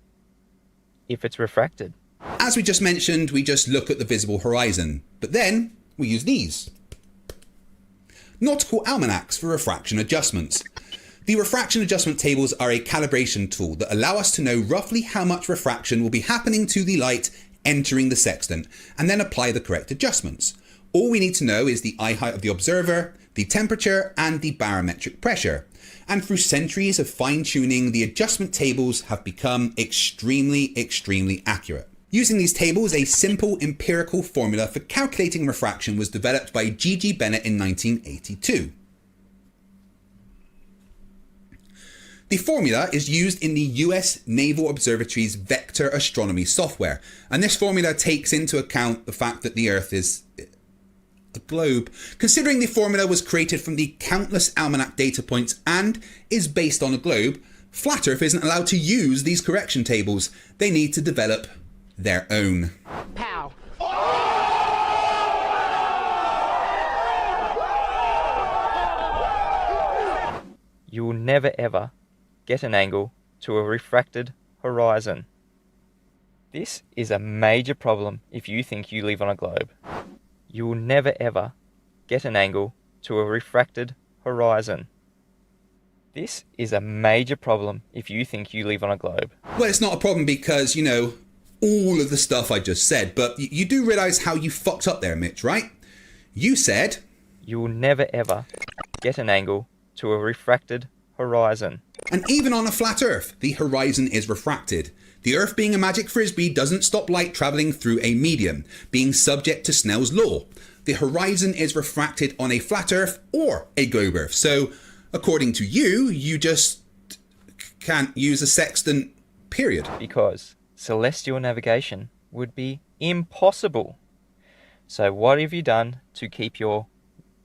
if it's refracted. As we just mentioned, we just look at the visible horizon, but then we use these. Nautical almanacs for refraction adjustments. The refraction adjustment tables are a calibration tool that allow us to know roughly how much refraction will be happening to the light entering the sextant, and then apply the correct adjustments. All we need to know is the eye height of the observer, the temperature, and the barometric pressure. And through centuries of fine-tuning, the adjustment tables have become extremely accurate. Using these tables, a simple empirical formula for calculating refraction was developed by G.G. Bennett in 1982. The formula is used in the US Naval Observatory's vector astronomy software, and this formula takes into account the fact that the Earth is a globe. Considering the formula was created from the countless almanac data points and is based on a globe, Flat Earth isn't allowed to use these correction tables. They need to develop their own. Pow. You will never ever get an angle to a refracted horizon. This is a major problem if you think you live on a globe. You will never ever get an angle to a refracted horizon. This is a major problem if you think you live on a globe. Well, it's not a problem because, you know, all of the stuff I just said, but you do realise how you fucked up there, Mitch, right? You said... You will never ever get an angle to a refracted horizon. And even on a flat Earth, the horizon is refracted. The Earth being a magic frisbee doesn't stop light travelling through a medium, being subject to Snell's law. The horizon is refracted on a flat Earth or a globe Earth. So, according to you, you just can't use a sextant, period. Because celestial navigation would be impossible. So what have you done to keep your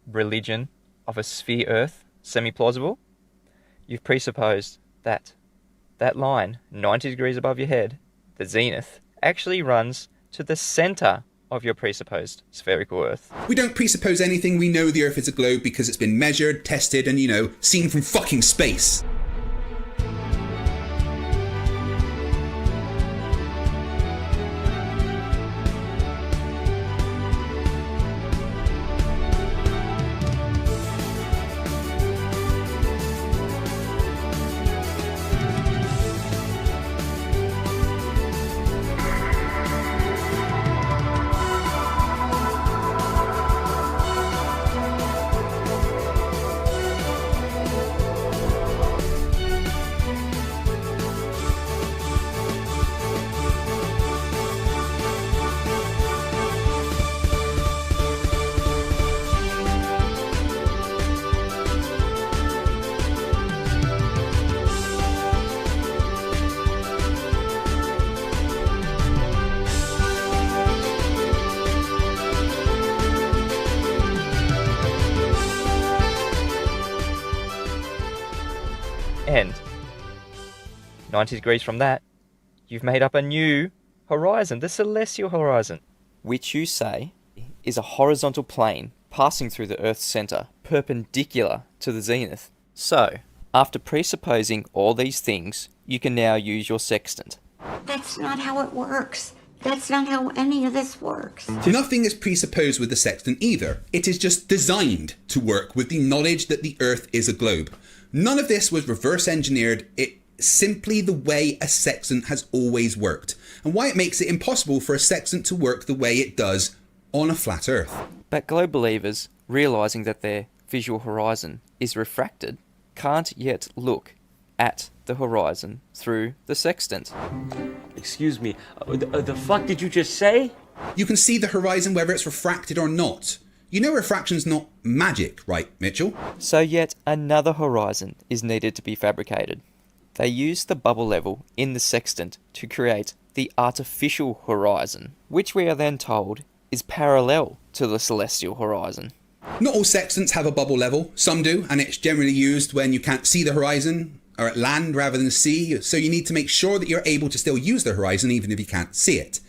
religion of a sphere Earth semi-plausible? You've presupposed that that line, 90 degrees above your head, the zenith, actually runs to the centre of your presupposed spherical Earth. We don't presuppose anything. We know the Earth is a globe because it's been measured, tested, and, you know, seen from fucking space. And 90 degrees from that, you've made up a new horizon, the celestial horizon, which you say is a horizontal plane passing through the Earth's centre, perpendicular to the zenith. So, after presupposing all these things, you can now use your sextant. That's not how it works. That's not how any of this works. Nothing is presupposed with the sextant either. It is just designed to work with the knowledge that the Earth is a globe. None of this was reverse engineered. It's simply the way a sextant has always worked, and why it makes it impossible for a sextant to work the way it does on a flat Earth. But globe believers, realising that their visual horizon is refracted, can't yet look at the horizon through the sextant. Excuse me, the fuck did you just say? You can see the horizon whether it's refracted or not. You know refraction's not magic, right, Mitchell? So yet another horizon is needed to be fabricated. They use the bubble level in the sextant to create the artificial horizon, which we are then told is parallel to the celestial horizon. Not all sextants have a bubble level. Some do, and it's generally used when you can't see the horizon or at land rather than sea, so you need to make sure that you're able to still use the horizon even if you can't see it.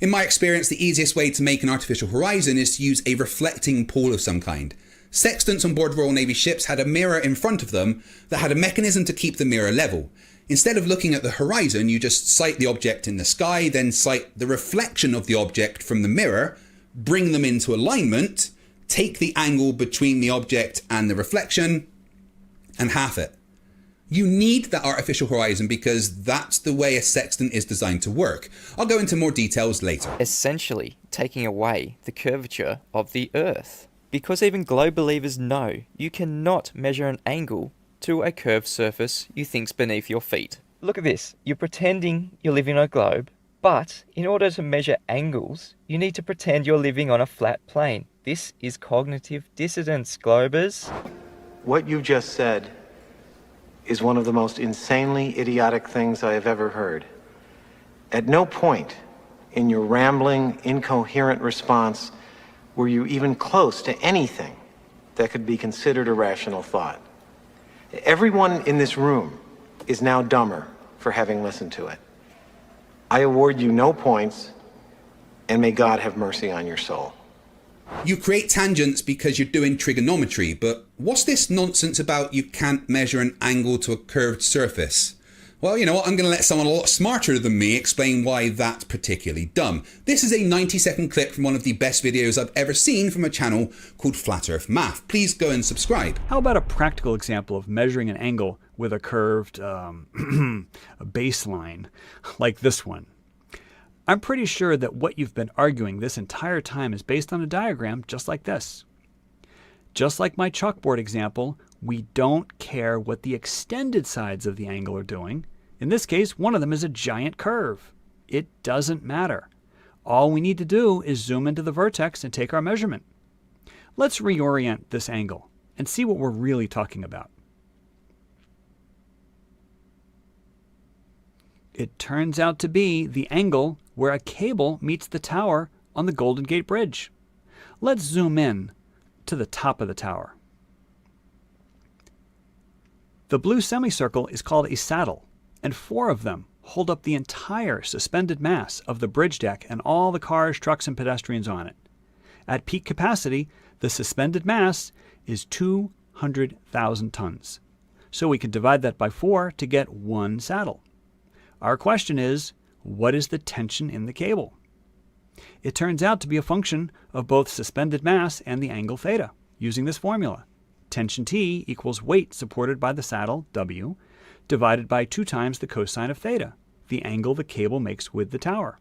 In my experience, the easiest way to make an artificial horizon is to use a reflecting pool of some kind. Sextants on board Royal Navy ships had a mirror in front of them that had a mechanism to keep the mirror level. Instead of looking at the horizon, you just sight the object in the sky, then sight the reflection of the object from the mirror, bring them into alignment, take the angle between the object and the reflection, and half it. You need that artificial horizon because that's the way a sextant is designed to work. I'll go into more details later. Essentially taking away the curvature of the Earth. Because even globe believers know you cannot measure an angle to a curved surface you think's beneath your feet. Look at this. You're pretending you're living on a globe, but in order to measure angles, you need to pretend you're living on a flat plane. This is cognitive dissonance, globers. What you just said is one of the most insanely idiotic things I have ever heard. At no point in your rambling, incoherent response were you even close to anything that could be considered a rational thought. Everyone in this room is now dumber for having listened to it. I award you no points, and may God have mercy on your soul. You create tangents because you're doing trigonometry, but what's this nonsense about you can't measure an angle to a curved surface? Well, you know what, I'm going to let someone a lot smarter than me explain why that's particularly dumb. This is a 90-second clip from one of the best videos I've ever seen from a channel called Flat Earth Math. Please go and subscribe. How about a practical example of measuring an angle with a curved baseline like this one? I'm pretty sure that what you've been arguing this entire time is based on a diagram just like this. Just like my chalkboard example, we don't care what the extended sides of the angle are doing. In this case, one of them is a giant curve. It doesn't matter. All we need to do is zoom into the vertex and take our measurement. Let's reorient this angle and see what we're really talking about. It turns out to be the angle where a cable meets the tower on the Golden Gate Bridge. Let's zoom in to the top of the tower. The blue semicircle is called a saddle, and 4 of them hold up the entire suspended mass of the bridge deck and all the cars, trucks, and pedestrians on it. At peak capacity, the suspended mass is 200,000 tons. So we can divide that by 4 to get 1 saddle. Our question is, what is the tension in the cable? It turns out to be a function of both suspended mass and the angle theta, using this formula. Tension T equals weight supported by the saddle, W, divided by 2 times the cosine of theta, the angle the cable makes with the tower.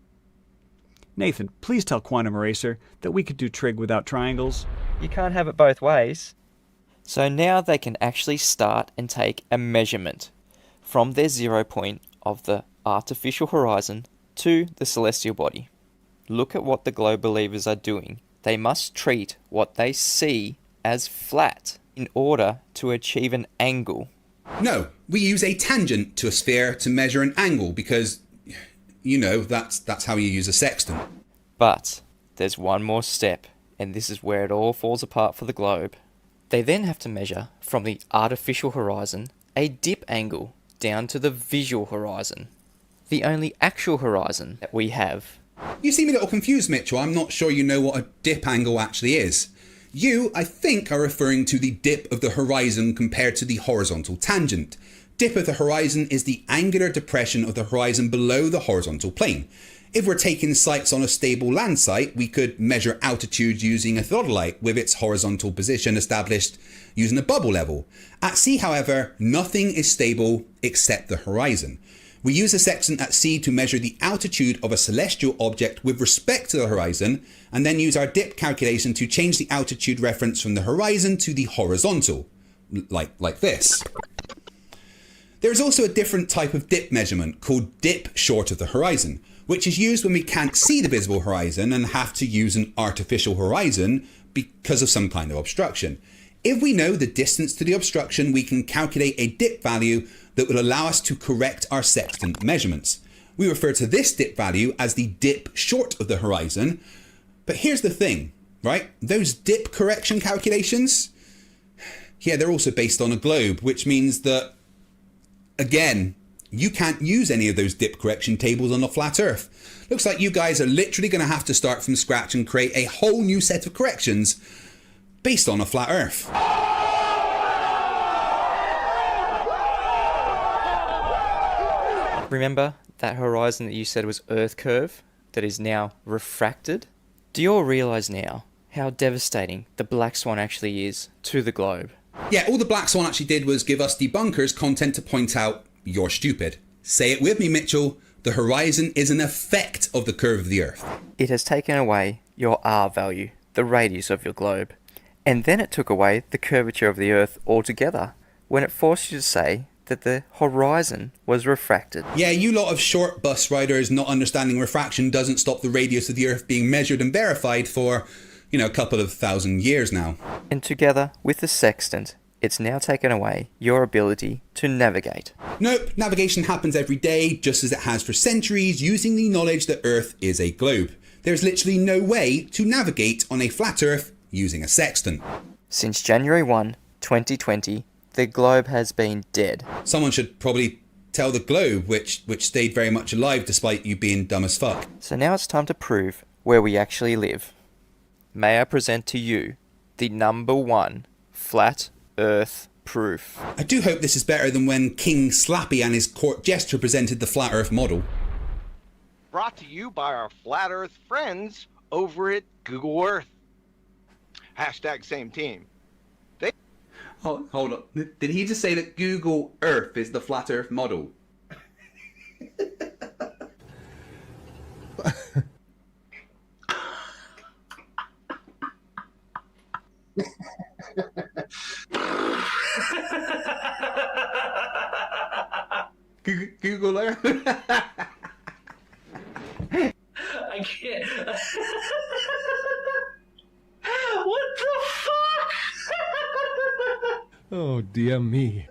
Nathan, please tell Quantum Eraser that we could do trig without triangles. You can't have it both ways. So now they can actually start and take a measurement from their 0 point of the artificial horizon to the celestial body. Look at what the globe believers are doing. They must treat what they see as flat in order to achieve an angle. No, we use a tangent to a sphere to measure an angle because, you know, that's how you use a sextant. But there's one more step, and this is where it all falls apart for the globe. They then have to measure from the artificial horizon a dip angle down to the visual horizon, the only actual horizon that we have. You seem a little confused, Mitchell. I'm not sure you know what a dip angle actually is. You, I think, are referring to the dip of the horizon compared to the horizontal tangent. Dip of the horizon is the angular depression of the horizon below the horizontal plane. If we're taking sights on a stable land site, we could measure altitude using a theodolite with its horizontal position established using a bubble level. At sea, however, nothing is stable except the horizon. We use a sextant at sea to measure the altitude of a celestial object with respect to the horizon, and then use our dip calculation to change the altitude reference from the horizon to the horizontal, like this. There is also a different type of dip measurement called dip short of the horizon, which is used when we can't see the visible horizon and have to use an artificial horizon because of some kind of obstruction. If we know the distance to the obstruction, we can calculate a dip value that will allow us to correct our sextant measurements. We refer to this dip value as the dip short of the horizon. But here's the thing, right? Those dip correction calculations, yeah, they're also based on a globe, which means that, again, you can't use any of those dip correction tables on a flat Earth. Looks like you guys are literally going to have to start from scratch and create a whole new set of corrections based on a flat Earth. Remember that horizon that you said was Earth curve that is now refracted? Do you all realise now how devastating the black swan actually is to the globe? Yeah, all the black swan actually did was give us debunkers content to point out you're stupid. Say it with me, Mitchell. The horizon is an effect of the curve of the Earth. It has taken away your R value, the radius of your globe. And then it took away the curvature of the Earth altogether when it forced you to say that the horizon was refracted. Yeah, you lot of short bus riders not understanding refraction doesn't stop the radius of the Earth being measured and verified for, a couple of thousand years now. And together with the sextant, it's now taken away your ability to navigate. Nope, navigation happens every day, just as it has for centuries, using the knowledge that Earth is a globe. There's literally no way to navigate on a flat Earth using a sextant. Since January 1, 2020, the globe has been dead. Someone should probably tell the globe, which stayed very much alive despite you being dumb as fuck. So now it's time to prove where we actually live. May I present to you the #1 flat Earth proof. I do hope this is better than when King Slappy and his court jester presented the flat Earth model. Brought to you by our flat Earth friends over at Google Earth. Hashtag same team. Hold on. Did he just say that Google Earth is the flat Earth model? Google Earth? I can't. What the fuck? Oh, dear me.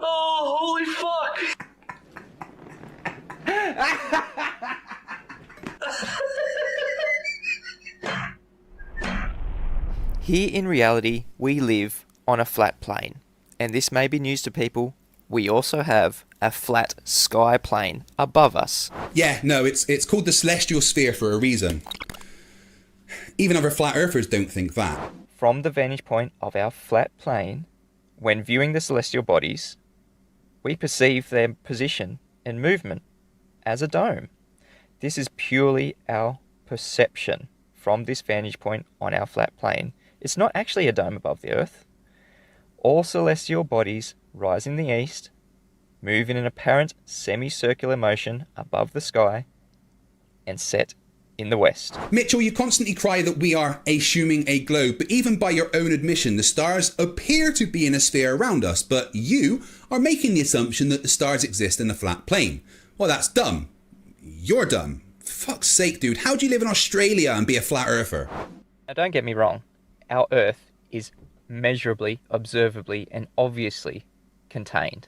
Oh, holy fuck! Here in reality, we live on a flat plane. And this may be news to people. We also have a flat sky plane above us. Yeah, no, it's called the celestial sphere for a reason. Even other flat earthers don't think that. From the vantage point of our flat plane, when viewing the celestial bodies, we perceive their position and movement as a dome. This is purely our perception from this vantage point on our flat plane. It's not actually a dome above the Earth. All celestial bodies rise in the east, move in an apparent semicircular motion above the sky, and set in the west. Mitchell, you constantly cry that we are assuming a globe, but even by your own admission, the stars appear to be in a sphere around us, but you are making the assumption that the stars exist in a flat plane. Well, that's dumb. You're dumb. Fuck's sake, dude. How do you live in Australia and be a flat earther? Now, don't get me wrong. Our Earth is measurably, observably, and obviously contained.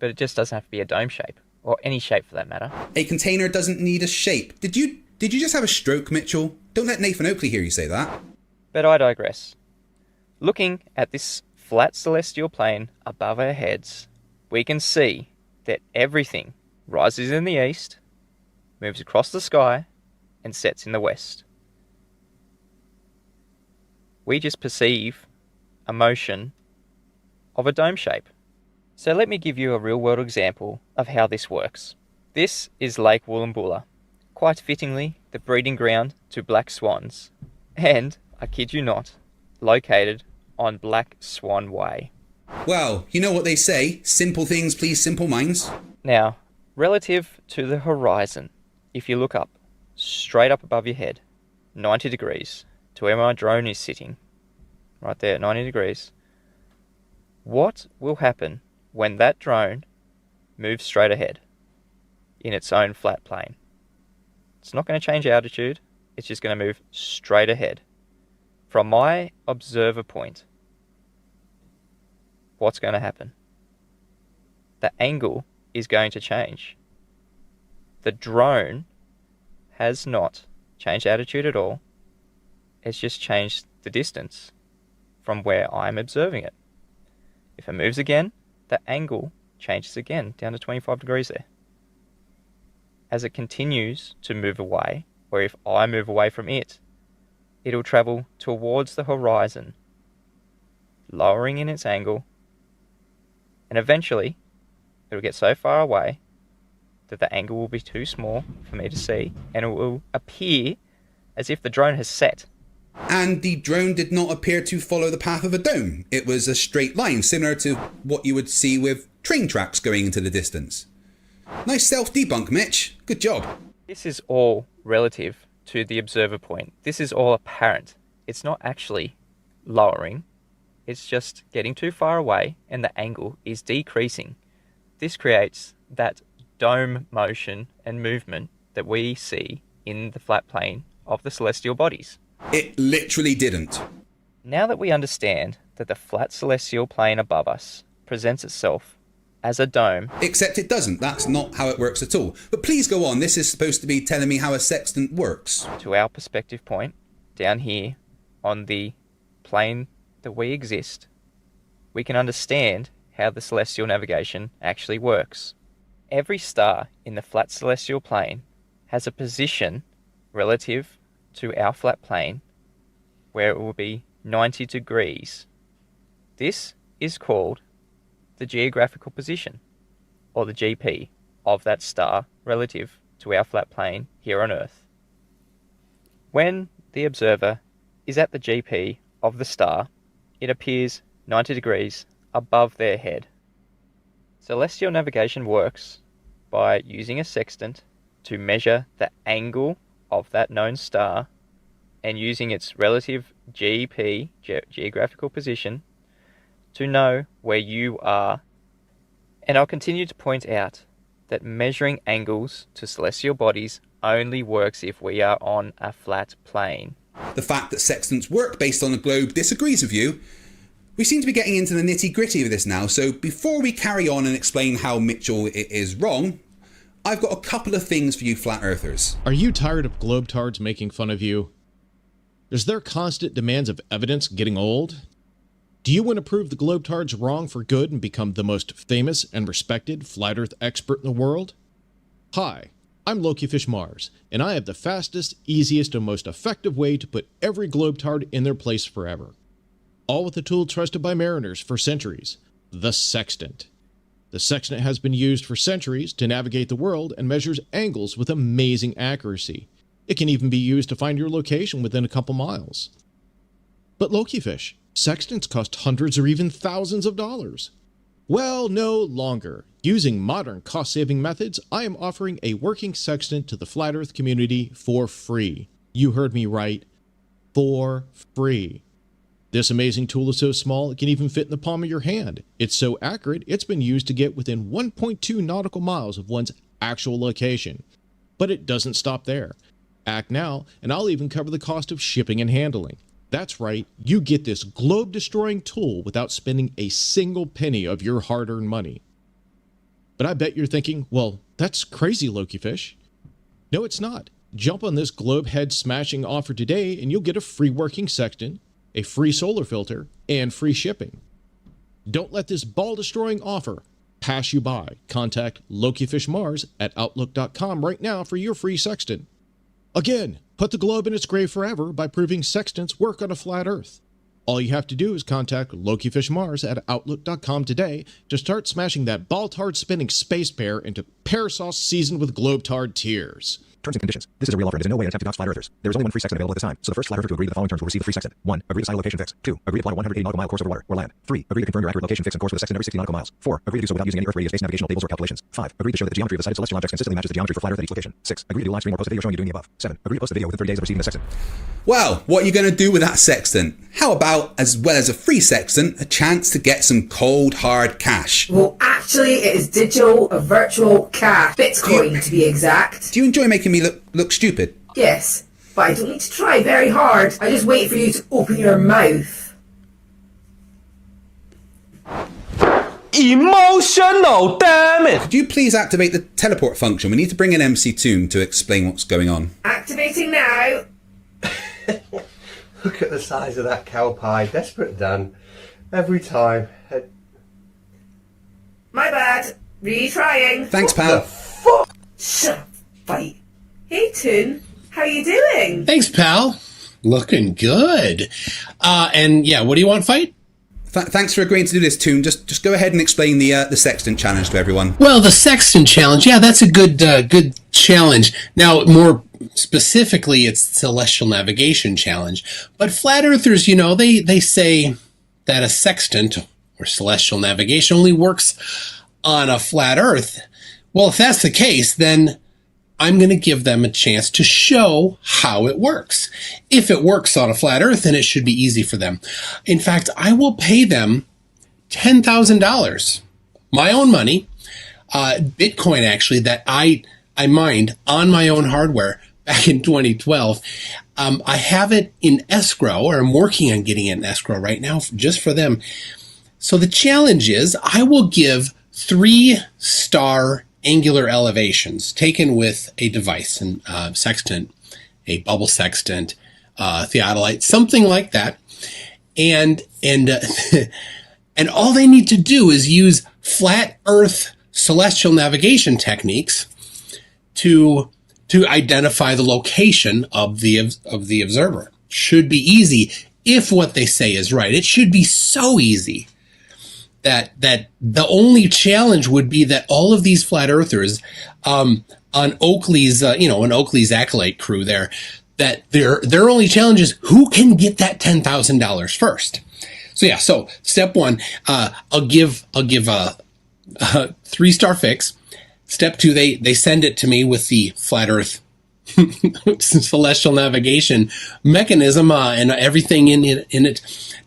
But it just doesn't have to be a dome shape, or any shape for that matter. A container doesn't need a shape. Did you just have a stroke, Mitchell? Don't let Nathan Oakley hear you say that. But I digress. Looking at this flat celestial plane above our heads, we can see that everything rises in the east, moves across the sky, and sets in the west. We just perceive a motion of a dome shape. So let me give you a real-world example of how this works. This is Lake Wollumbulla, quite fittingly the breeding ground to black swans, and, I kid you not, located on Black Swan Way. Well, you know what they say, simple things please simple minds. Now, relative to the horizon, if you look up, straight up above your head, 90 degrees, to where my drone is sitting, right there at 90 degrees, what will happen when that drone moves straight ahead in its own flat plane? It's not going to change altitude, it's just going to move straight ahead. From my observer point, what's going to happen? The angle is going to change. The drone has not changed altitude at all. It's just changed the distance from where I'm observing it. If it moves again, the angle changes again down to 25 degrees there. As it continues to move away, or if I move away from it, it'll travel towards the horizon, lowering in its angle, and eventually it'll get so far away that the angle will be too small for me to see, and it will appear as if the drone has set. And the drone did not appear to follow the path of a dome. It was a straight line, similar to what you would see with train tracks going into the distance. Nice self-debunk, Mitch. Good job. This is all relative to the observer point. This is all apparent. It's not actually lowering. It's just getting too far away and the angle is decreasing. This creates that dome motion and movement that we see in the flat plane of the celestial bodies. It literally didn't. Now that we understand that the flat celestial plane above us presents itself as a dome. Except it doesn't. That's not how it works at all. But please go on. This is supposed to be telling me how a sextant works. To our perspective point, down here on the plane that we exist, we can understand how the celestial navigation actually works. Every star in the flat celestial plane has a position relative to our flat plane where it will be 90 degrees. This is called the geographical position, or the GP, of that star relative to our flat plane here on Earth. When the observer is at the GP of the star, it appears 90 degrees above their head. Celestial navigation works by using a sextant to measure the angle of that known star and using its relative GP, geographical position, to know where you are. And I'll continue to point out that measuring angles to celestial bodies only works if we are on a flat plane. The fact that sextants work based on a globe disagrees with you. We seem to be getting into the nitty-gritty of this now, so before we carry on and explain how Mitchell is wrong, I've got a couple of things for you flat earthers. Are you tired of globetards making fun of you? Is their constant demands of evidence getting old? Do you want to prove the globetards wrong for good and become the most famous and respected flat earth expert in the world? Hi, I'm Lokifish Mars, and I have the fastest, easiest, and most effective way to put every globetard in their place forever. All with a tool trusted by mariners for centuries, the sextant. The sextant has been used for centuries to navigate the world and measures angles with amazing accuracy. It can even be used to find your location within a couple miles. But Lokifish, sextants cost hundreds or even thousands of dollars. Well, no longer. Using modern cost-saving methods, I am offering a working sextant to the Flat Earth community for free. You heard me right. For free. This amazing tool is so small it can even fit in the palm of your hand. It's so accurate, it's been used to get within 1.2 nautical miles of one's actual location. But it doesn't stop there. Act now, and I'll even cover the cost of shipping and handling. That's right, you get this globe-destroying tool without spending a single penny of your hard-earned money. But I bet you're thinking, well, that's crazy, Lokifish. No, it's not. Jump on this globe head-smashing offer today, and you'll get a free working sextant, a free solar filter, and free shipping. Don't let this ball-destroying offer pass you by. Contact LokifishMars at Outlook.com right now for your free sextant. Again, put the globe in its grave forever by proving sextants work on a flat Earth. All you have to do is contact LokifishMars at Outlook.com today to start smashing that ball-tard spinning space bear into pear sauce seasoned with globetard tears. Terms and conditions. This is a real offer and is in no way an attempt to dox flat earthers. There is only one free sextant available at this time, so the first flat earther to agree to the following terms will receive the free sextant. 1. Agree to sign a location fix. 2. Agree to apply a 180 nautical mile course over water or land. 3. Agree to confirm your accurate location fix and course with a sextant every 60 nautical miles. 4. Agree to do so without using any Earth radius-based navigational tables or calculations. 5. Agree to show that the geometry of the sighted celestial objects consistently matches the geometry for flat Earth at each location. 6. Agree to do live stream or post a video showing you doing the above. 7. Agree to post a video within 30 days of receiving the sextant. Well, what are you going to do with that sextant? How about, as well as a free sextant, a chance to get some cold, hard cash? Well, actually, it is digital or virtual cash. Bitcoin, to be exact. Do you enjoy making me look stupid? Yes, but I don't need to try very hard. I just wait for you to open your mouth. Emotional, damn it! Could you please activate the teleport function? We need to bring in MC Toon to explain what's going on. Activating now. Look at the size of that cow pie. Desperate Dan. Every time. My bad. Retrying. Thanks, pal. Shut up, fight. Hey, Toon. How you doing? Thanks, pal. Looking good. And yeah, what do you want, fight? Thanks for agreeing to do this, Toon. Just go ahead and explain the sextant challenge to everyone. Well, the sextant challenge, yeah, that's a good challenge. Now, more specifically, it's celestial navigation challenge. But flat earthers, you know, they say that a sextant or celestial navigation only works on a flat Earth. Well, if that's the case, then I'm going to give them a chance to show how it works. If it works on a flat Earth, then it should be easy for them. In fact, I will pay them $10,000, my own money, Bitcoin actually, that I mined on my own hardware back in 2012. I have it in escrow, or I'm working on getting it in escrow right now just for them. So the challenge is I will give 3-star angular elevations taken with a device, and sextant, a bubble sextant, theodolite, something like that. And and all they need to do is use flat Earth celestial navigation techniques to identify the location of the observer. Should be easy if what they say is right. It should be so easy that the only challenge would be that all of these flat earthers on Oakley's an Oakley's acolyte crew there, that their only challenge is who can get that $10,000 first. So yeah, so step one, I'll give a 3-star fix. Step two, they send it to me with the flat Earth celestial navigation mechanism and everything in it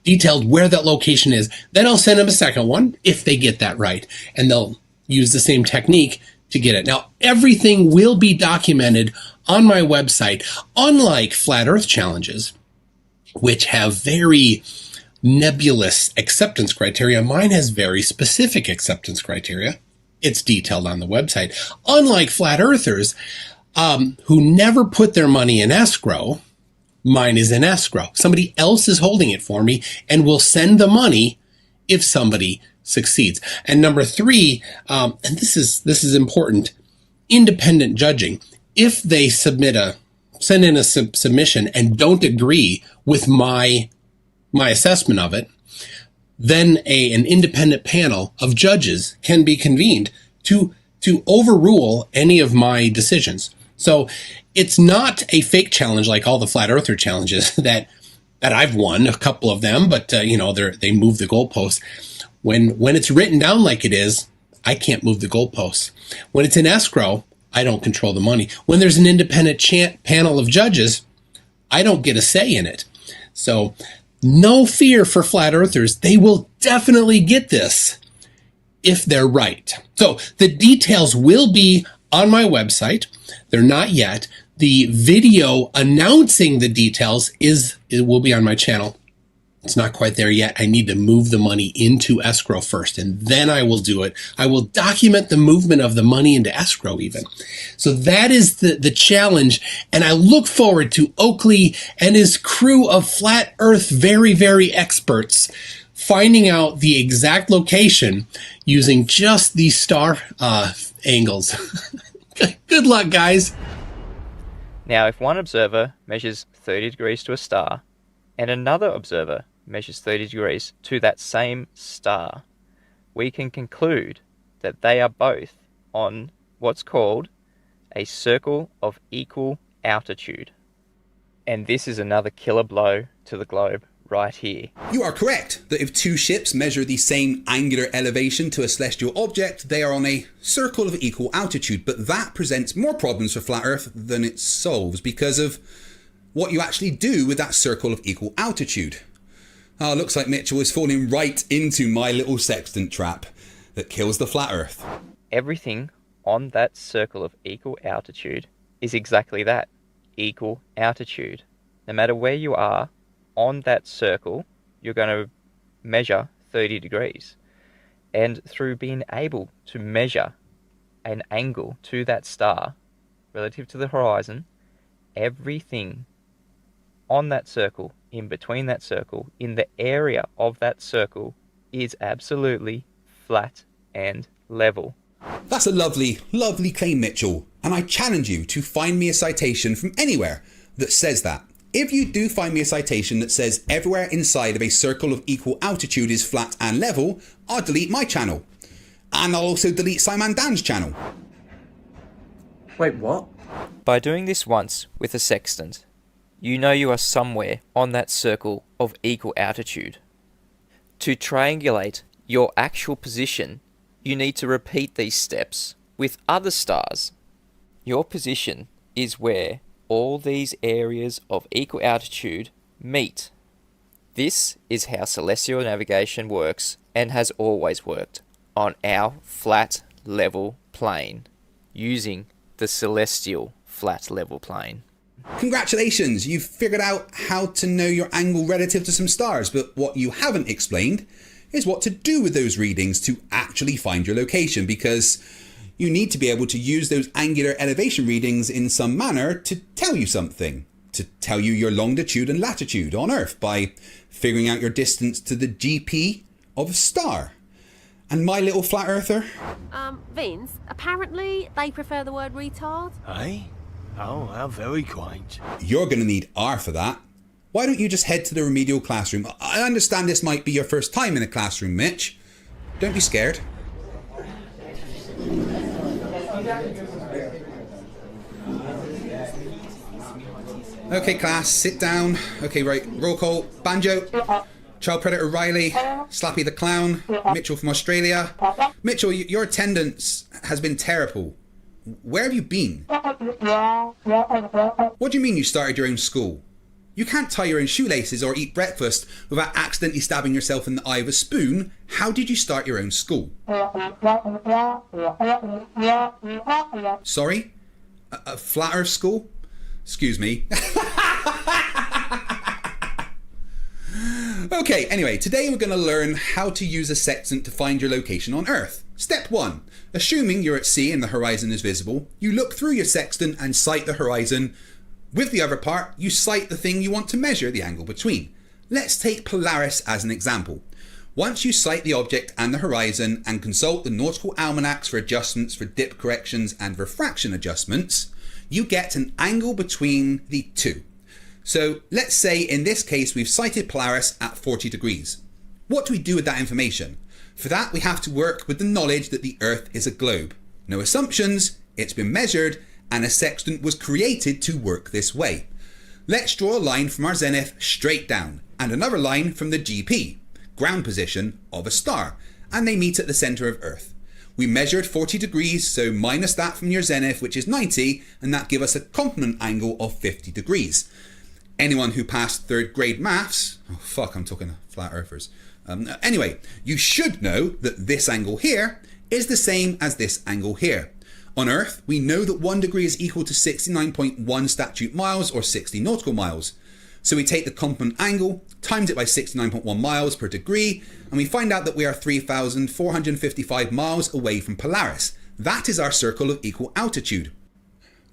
detailed where that location is. Then I'll send them a second one if they get that right, and they'll use the same technique to get it. Now, everything will be documented on my website, unlike flat Earth challenges, which have very nebulous acceptance criteria. Mine has very specific acceptance criteria. It's detailed on the website. Unlike flat earthers, who never put their money in escrow, mine is in escrow. Somebody else is holding it for me and will send the money if somebody succeeds. And number three, and this is important, independent judging. If they send in a submission and don't agree with my assessment of it, then an independent panel of judges can be convened to overrule any of my decisions. So it's not a fake challenge like all the flat earther challenges that I've won, a couple of them, but they move the goalposts. When it's written down like it is, I can't move the goalposts. When it's in escrow, I don't control the money. When there's an independent panel of judges, I don't get a say in it. So no fear for flat earthers. They will definitely get this if they're right. So the details will be on my website. They're not yet. The video announcing the details will be on my channel. It's not quite there yet. I need to move the money into escrow first, and then I will do it. I will document the movement of the money into escrow even. So that is the challenge, and I look forward to Oakley and his crew of flat earth very, very experts finding out the exact location using just these star angles. Good luck, guys. Now, if one observer measures 30 degrees to a star, and another observer measures 30 degrees to that same star, we can conclude that they are both on what's called a circle of equal altitude. And this is another killer blow to the globe right here. You are correct that if two ships measure the same angular elevation to a celestial object, they are on a circle of equal altitude. But that presents more problems for flat Earth than it solves because of what you actually do with that circle of equal altitude. Looks like Mitchell is falling right into my little sextant trap that kills the flat Earth. Everything on that circle of equal altitude is exactly that, equal altitude. No matter where you are on that circle, you're going to measure 30 degrees. And through being able to measure an angle to that star relative to the horizon, everything on that circle, in between that circle, in the area of that circle, is absolutely flat and level. That's a lovely, lovely claim, Mitchell, and I challenge you to find me a citation from anywhere that says that. If you do find me a citation that says everywhere inside of a circle of equal altitude is flat and level, I'll delete my channel. And I'll also delete Simon Dan's channel. Wait, what? By doing this once with a sextant, you know you are somewhere on that circle of equal altitude. To triangulate your actual position, you need to repeat these steps with other stars. Your position is where all these areas of equal altitude meet. This is how celestial navigation works and has always worked on our flat level plane using the celestial flat level plane. Congratulations, you've figured out how to know your angle relative to some stars, but what you haven't explained is what to do with those readings to actually find your location, because you need to be able to use those angular elevation readings in some manner to tell you something, to tell you your longitude and latitude on Earth by figuring out your distance to the GP of a star. And my little flat earther? Vince, apparently they prefer the word retard. Hey? Oh, how very quaint. You're going to need R for that. Why don't you just head to the remedial classroom? I understand this might be your first time in a classroom, Mitch. Don't be scared. Okay, class, sit down. Okay, right, roll call. Banjo, Child Predator Riley, Slappy the Clown, Mitchell from Australia. Mitchell, your attendance has been terrible. Where have you been? What do you mean you started your own school? You can't tie your own shoelaces or eat breakfast without accidentally stabbing yourself in the eye with a spoon. How did you start your own school? Sorry? A flat earth school? Excuse me. Okay, anyway, today we're going to learn how to use a sextant to find your location on Earth. Step 1. Assuming you're at sea and the horizon is visible, you look through your sextant and sight the horizon. With the other part, you sight the thing you want to measure the angle between. Let's take Polaris as an example. Once you sight the object and the horizon and consult the nautical almanacs for adjustments for dip corrections and refraction adjustments, you get an angle between the two. So let's say in this case we've sighted Polaris at 40 degrees. What do we do with that information? For that we have to work with the knowledge that the Earth is a globe. No assumptions, it's been measured, and a sextant was created to work this way. Let's draw a line from our zenith straight down, and another line from the GP, ground position, of a star, and they meet at the centre of Earth. We measured 40 degrees, so minus that from your zenith, which is 90, and that gives us a complement angle of 50 degrees. Anyone who passed 3rd grade maths, oh fuck, I'm talking to flat earthers. Anyway, you should know that this angle here is the same as this angle here. On Earth, we know that 1 degree is equal to 69.1 statute miles or 60 nautical miles. So we take the complement angle, times it by 69.1 miles per degree, and we find out that we are 3,455 miles away from Polaris. That is our circle of equal altitude.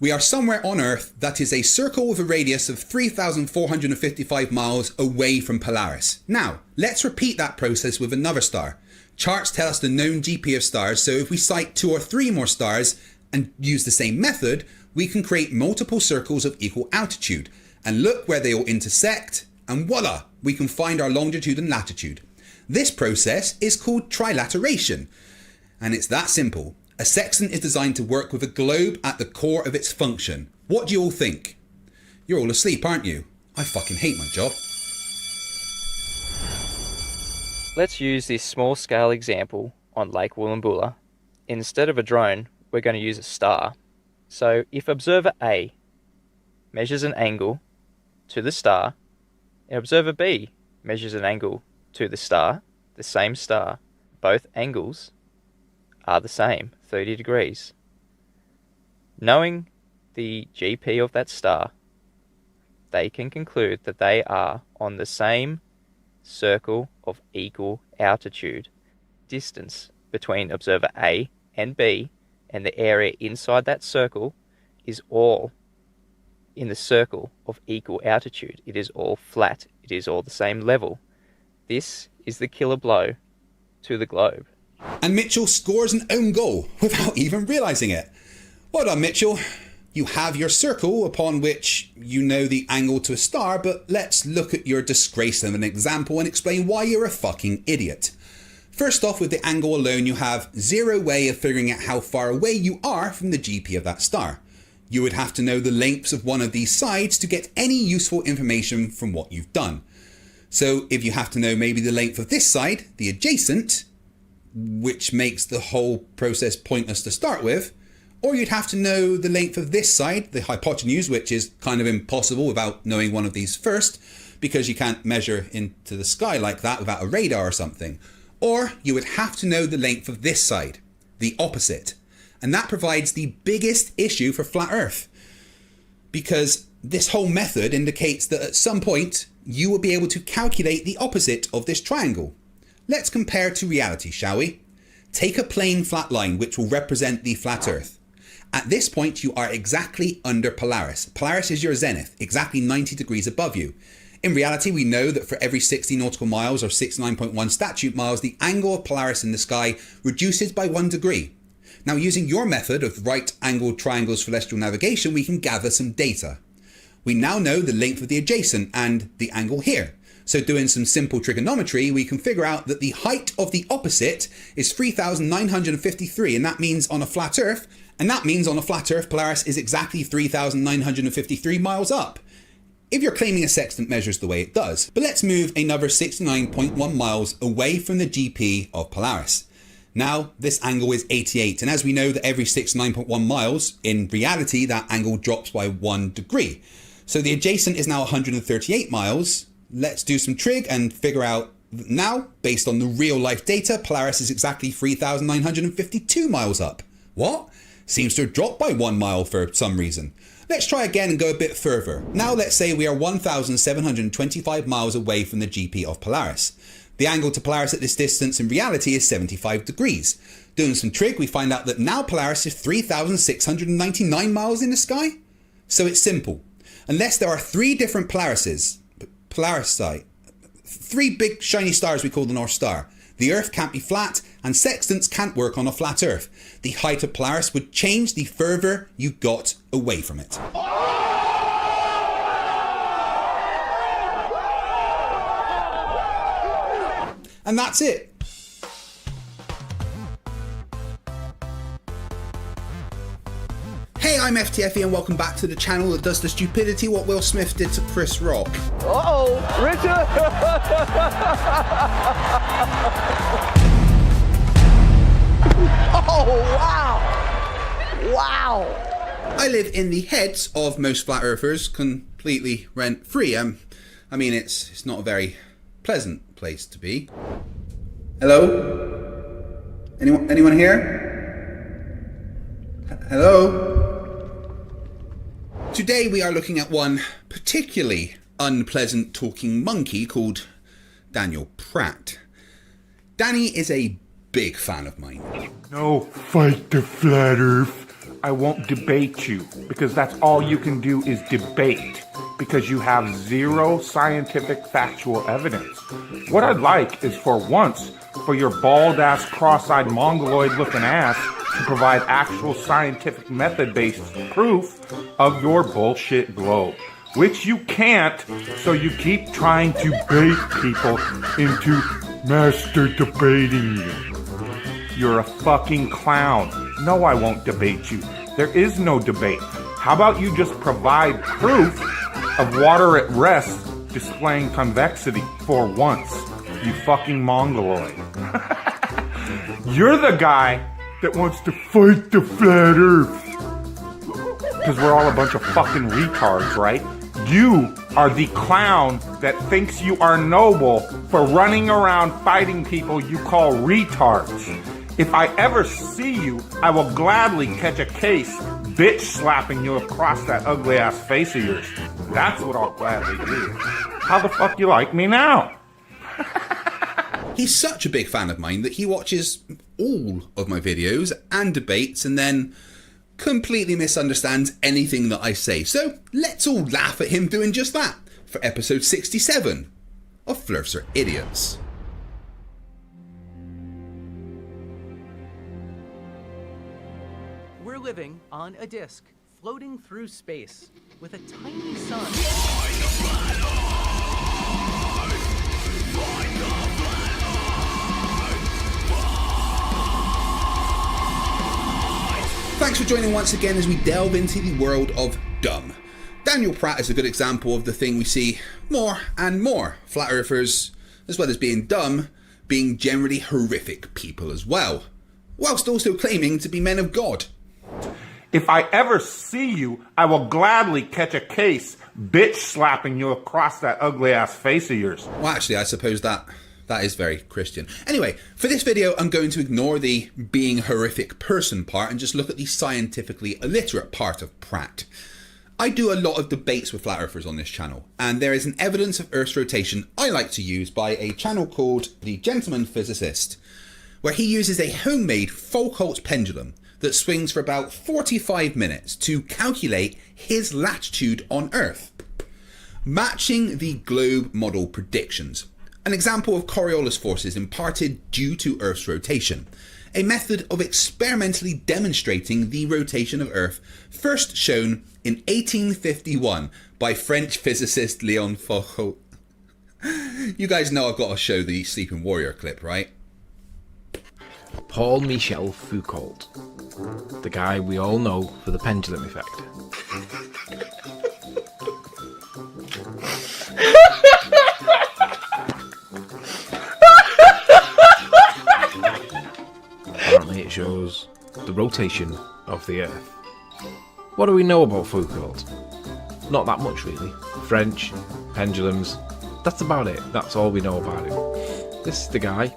We are somewhere on Earth that is a circle with a radius of 3,455 miles away from Polaris. Now, let's repeat that process with another star. Charts tell us the known GP of stars, so if we sight 2 or 3 more stars and use the same method, we can create multiple circles of equal altitude. And look where they all intersect, and voila, we can find our longitude and latitude. This process is called trilateration, and it's that simple. A sextant is designed to work with a globe at the core of its function. What do you all think? You're all asleep, aren't you? I fucking hate my job. Let's use this small scale example on Lake Woolloomboola. Instead of a drone, we're going to use a star. So if observer A measures an angle to the star, and observer B measures an angle to the same star, both angles are the same, 30 degrees. Knowing the GP of that star, they can conclude that they are on the same circle of equal altitude. Distance between observer A and B and the area inside that circle is all in the circle of equal altitude. It is all flat. It is all the same level. This is the killer blow to the globe. And Mitchell scores an own goal without even realising it. Well done, Mitchell. You have your circle upon which you know the angle to a star, but let's look at your disgrace of an example and explain why you're a fucking idiot. First off, with the angle alone, you have zero way of figuring out how far away you are from the GP of that star. You would have to know the lengths of one of these sides to get any useful information from what you've done. So if you have to know maybe the length of this side, the adjacent, which makes the whole process pointless to start with, or you'd have to know the length of this side, the hypotenuse, which is kind of impossible without knowing one of these first, because you can't measure into the sky like that without a radar or something. Or you would have to know the length of this side, the opposite. And that provides the biggest issue for flat Earth, because this whole method indicates that at some point you will be able to calculate the opposite of this triangle. Let's compare to reality, shall we? Take a plain flat line which will represent the flat Earth. At this point you are exactly under Polaris. Polaris is your zenith, exactly 90 degrees above you. In reality, we know that for every 60 nautical miles or 69.1 statute miles, the angle of Polaris in the sky reduces by 1 degree. Now, using your method of right-angled triangles celestial navigation, we can gather some data. We now know the length of the adjacent and the angle here. So doing some simple trigonometry, we can figure out that the height of the opposite is 3,953, and that means on a flat Earth, Polaris is exactly 3,953 miles up. If you're claiming a sextant measures the way it does. But let's move another 69.1 miles away from the GP of Polaris. Now, this angle is 88, and as we know that every 69.1 miles, in reality, that angle drops by 1 degree. So the adjacent is now 138 miles. Let's do some trig and figure out now, based on the real life data, Polaris is exactly 3,952 miles up. What? Seems to have dropped by 1 mile for some reason. Let's try again and go a bit further. Now let's say we are 1,725 miles away from the GP of Polaris. The angle to Polaris at this distance in reality is 75 degrees. Doing some trig, we find out that now Polaris is 3,699 miles in the sky. So it's simple. Unless there are 3 different Polarises, Polaris-site, 3 big shiny stars we call the North Star. The Earth can't be flat, and sextants can't work on a flat Earth. The height of Polaris would change the further you got away from it. And that's it. Hey, I'm FTFE and welcome back to the channel that does the stupidity what Will Smith did to Chris Rock. Uh-oh, Richard! Oh, wow! Wow! I live in the heads of most flat earthers, completely rent-free. I mean, it's not a very pleasant place to be. Hello? Anyone here? Hello? Today we are looking at one particularly unpleasant talking monkey called Daniel Pratt. Danny is a big fan of mine. No, fight the flat earth. I won't debate you, because that's all you can do is debate, because you have zero scientific factual evidence. What I'd like is for once, for your bald-ass, cross-eyed, mongoloid-looking ass to provide actual scientific method-based proof of your bullshit globe, which you can't, so you keep trying to bait people into master debating you. You're a fucking clown. No, I won't debate you. There is no debate. How about you just provide proof of water at rest displaying convexity for once, you fucking mongoloid. You're the guy that wants to fight the flat earth. Because we're all a bunch of fucking retards, right? You are the clown that thinks you are noble for running around fighting people you call retards. If I ever see you, I will gladly catch a case bitch slapping you across that ugly ass face of yours. That's what I'll gladly do. How the fuck you like me now? He's such a big fan of mine that he watches all of my videos and debates and then completely misunderstands anything that I say. So let's all laugh at him doing just that for episode 67 of Flerfs are Idiots. living on a disk, floating through space, with a tiny sun. Thanks for joining once again as we delve into the world of dumb. Daniel Pratt is a good example of the thing we see more and more. Flat earthers, as well as being dumb, being generally horrific people as well, whilst also claiming to be men of God. If I ever see you, I will gladly catch a case bitch slapping you across that ugly ass face of yours. Well, actually, I suppose that is very Christian. Anyway, for this video, I'm going to ignore the being horrific person part and just look at the scientifically illiterate part of Pratt. I do a lot of debates with flat earthers on this channel, and there is an evidence of Earth's rotation I like to use by a channel called The Gentleman Physicist, where he uses a homemade Foucault's pendulum that swings for about 45 minutes to calculate his latitude on Earth, matching the globe model predictions. An example of Coriolis forces imparted due to Earth's rotation, a method of experimentally demonstrating the rotation of Earth first shown in 1851 by French physicist Léon Foucault. You guys know I've got to show the Sleeping Warrior clip, right? Paul Michel Foucault, the guy we all know for the pendulum effect. Apparently it shows the rotation of the Earth. What do we know about Foucault? Not that much really. French, pendulums, that's about it. That's all we know about him. This is the guy.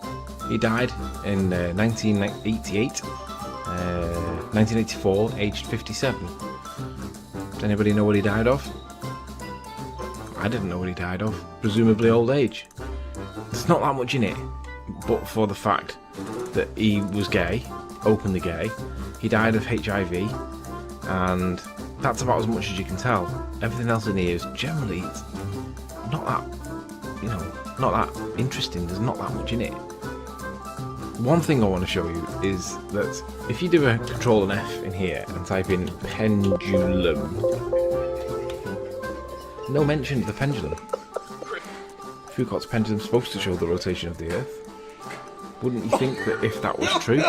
He died in 1988, 1984, aged 57. Does anybody know what he died of? I didn't know what he died of. Presumably old age. There's not that much in it, but for the fact that he was gay, openly gay, he died of HIV, and that's about as much as you can tell. Everything else in here is generally not that, not that interesting. There's not that much in it. One thing I want to show you is that if you do a Control and F in here and type in pendulum, no mention of the pendulum. Foucault's pendulum is supposed to show the rotation of the Earth. Wouldn't you think that if that was true,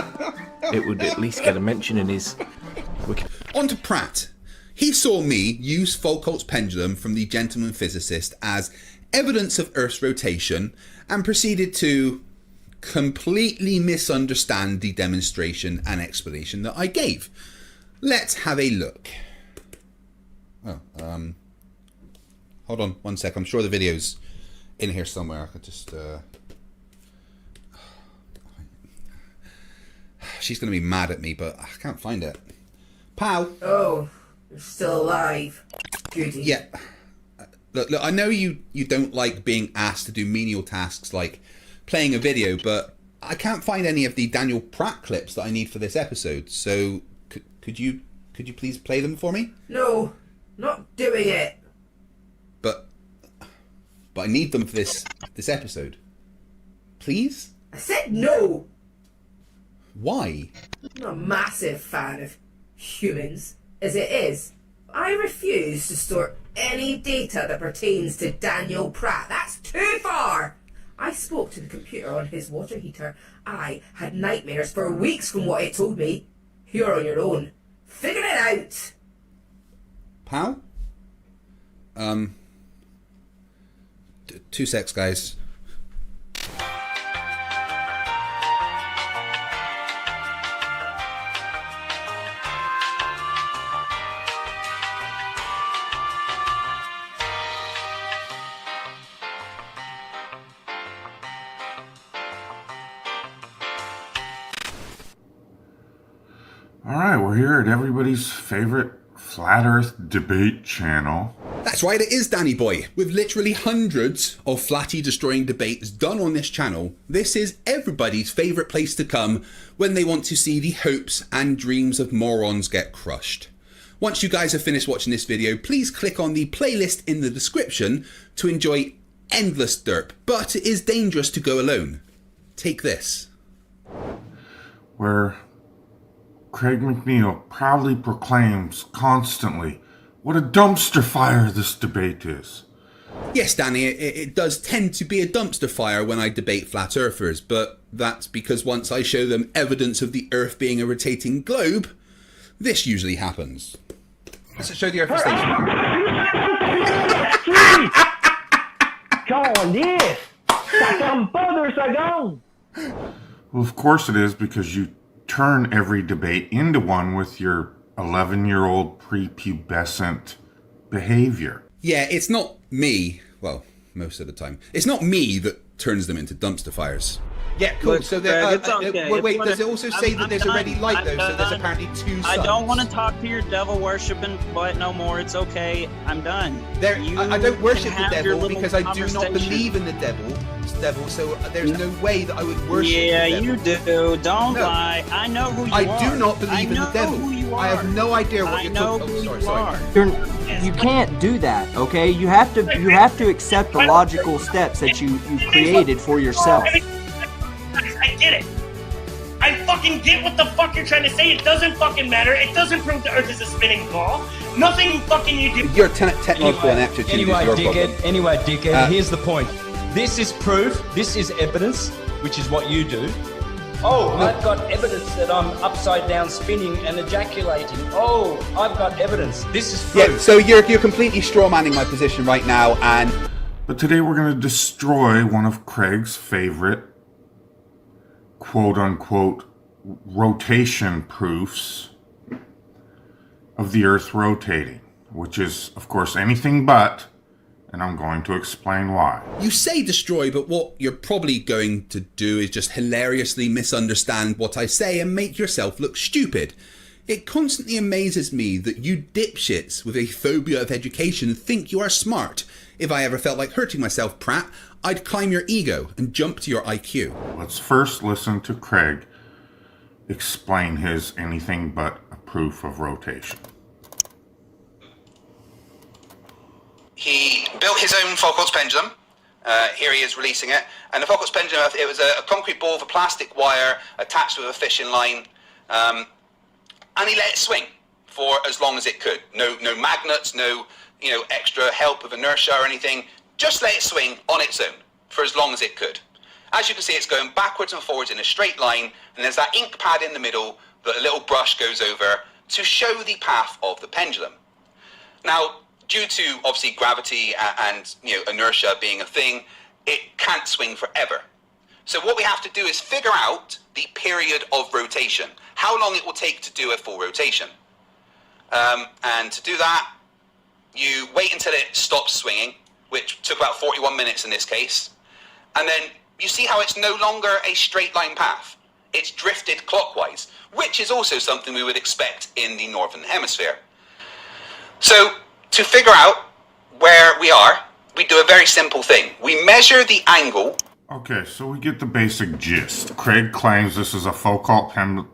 it would at least get a mention in his wiki? On to Pratt. He saw me use Foucault's pendulum from The Gentleman Physicist as evidence of Earth's rotation and proceeded to completely misunderstand the demonstration and explanation that I gave. Let's have a look. Oh, hold on one sec. I'm sure the video's in here somewhere. I could just... She's going to be mad at me, but I can't find it. Pal. Oh, you're still alive. Goody. Yeah. Look, I know you don't like being asked to do menial tasks like playing a video, but I can't find any of the Daniel Pratt clips that I need for this episode. So could you please play them for me? No, not doing it. But I need them for this episode. Please? I said no. Why? I'm not a massive fan of humans, as it is. I refuse to store any data that pertains to Daniel Pratt. That's too far. I spoke to the computer on his water heater. I had nightmares for weeks from what it told me. You're on your own. Figure it out. Pal? 2 secs, guys. All right, we're here at everybody's favorite Flat Earth debate channel. That's right, it is Danny Boy. With literally hundreds of flatty destroying debates done on this channel, this is everybody's favourite place to come when they want to see the hopes and dreams of morons get crushed. Once you guys have finished watching this video, please click on the playlist in the description to enjoy endless derp, but it is dangerous to go alone. Take this. We're Craig McNeil proudly proclaims constantly what a dumpster fire this debate is. Yes, Danny, it does tend to be a dumpster fire when I debate flat earthers, but that's because once I show them evidence of the Earth being a rotating globe, this usually happens. Let's show the Earth stationary. Come on, yes! Sacam further, Sagong! Well, of course it is, because you turn every debate into one with your 11-year-old prepubescent behavior. Yeah, it's not me, well, most of the time, it's not me that turns them into dumpster fires. Yeah, cool. Look, so Greg, it's okay. wait, does it also say that there's a ready light though? So there's apparently two suns. I don't want to talk to your devil worshipping butt no more. It's okay. I'm done. I don't worship the have your devil little because I do not conversation. believe in the devil. So there's no way that I would worship the devil. You do. Don't lie. I know who you are. I do not believe in the devil. Who you are. I have no idea what you're talking about. Sorry. You can't do that, okay? You have to accept the logical steps that you've created for yourself. I get it. I fucking get what the fuck you're trying to say. It doesn't fucking matter. It doesn't prove the Earth is a spinning ball. Nothing fucking you do. Your technological ineptitude is your problem. Anyway, dickhead, here's the point. This is proof. This is evidence, which is what you do. Oh, I've got evidence that I'm upside down spinning and ejaculating. Oh, I've got evidence. This is proof. Yeah, so you're completely strawmanning my position right now, and... But today we're going to destroy one of Craig's favorite quote-unquote rotation proofs of the Earth rotating, which is, of course, anything but, and I'm going to explain why. You say destroy, but what you're probably going to do is just hilariously misunderstand what I say and make yourself look stupid. It constantly amazes me that you dipshits with a phobia of education think you are smart. If I ever felt like hurting myself, Pratt, I'd climb your ego and jump to your IQ. Let's first listen to Craig explain his anything but a proof of rotation. He built his own Foucault's pendulum. Here he is releasing it. And the Foucault's pendulum, it was a concrete ball with a plastic wire attached with a fishing line. And he let it swing for as long as it could. No magnets, no extra help of inertia or anything. Just let it swing on its own for as long as it could. As you can see, it's going backwards and forwards in a straight line, and there's that ink pad in the middle that a little brush goes over to show the path of the pendulum. Now, due to obviously gravity and inertia being a thing, it can't swing forever. So what we have to do is figure out the period of rotation, how long it will take to do a full rotation. And to do that, you wait until it stops swinging, which took about 41 minutes in this case, and then you see how it's no longer a straight line path. It's drifted clockwise, which is also something we would expect in the Northern Hemisphere. So to figure out where we are, we do a very simple thing. We measure the angle. Okay, so we get the basic gist. Craig claims this is a Foucault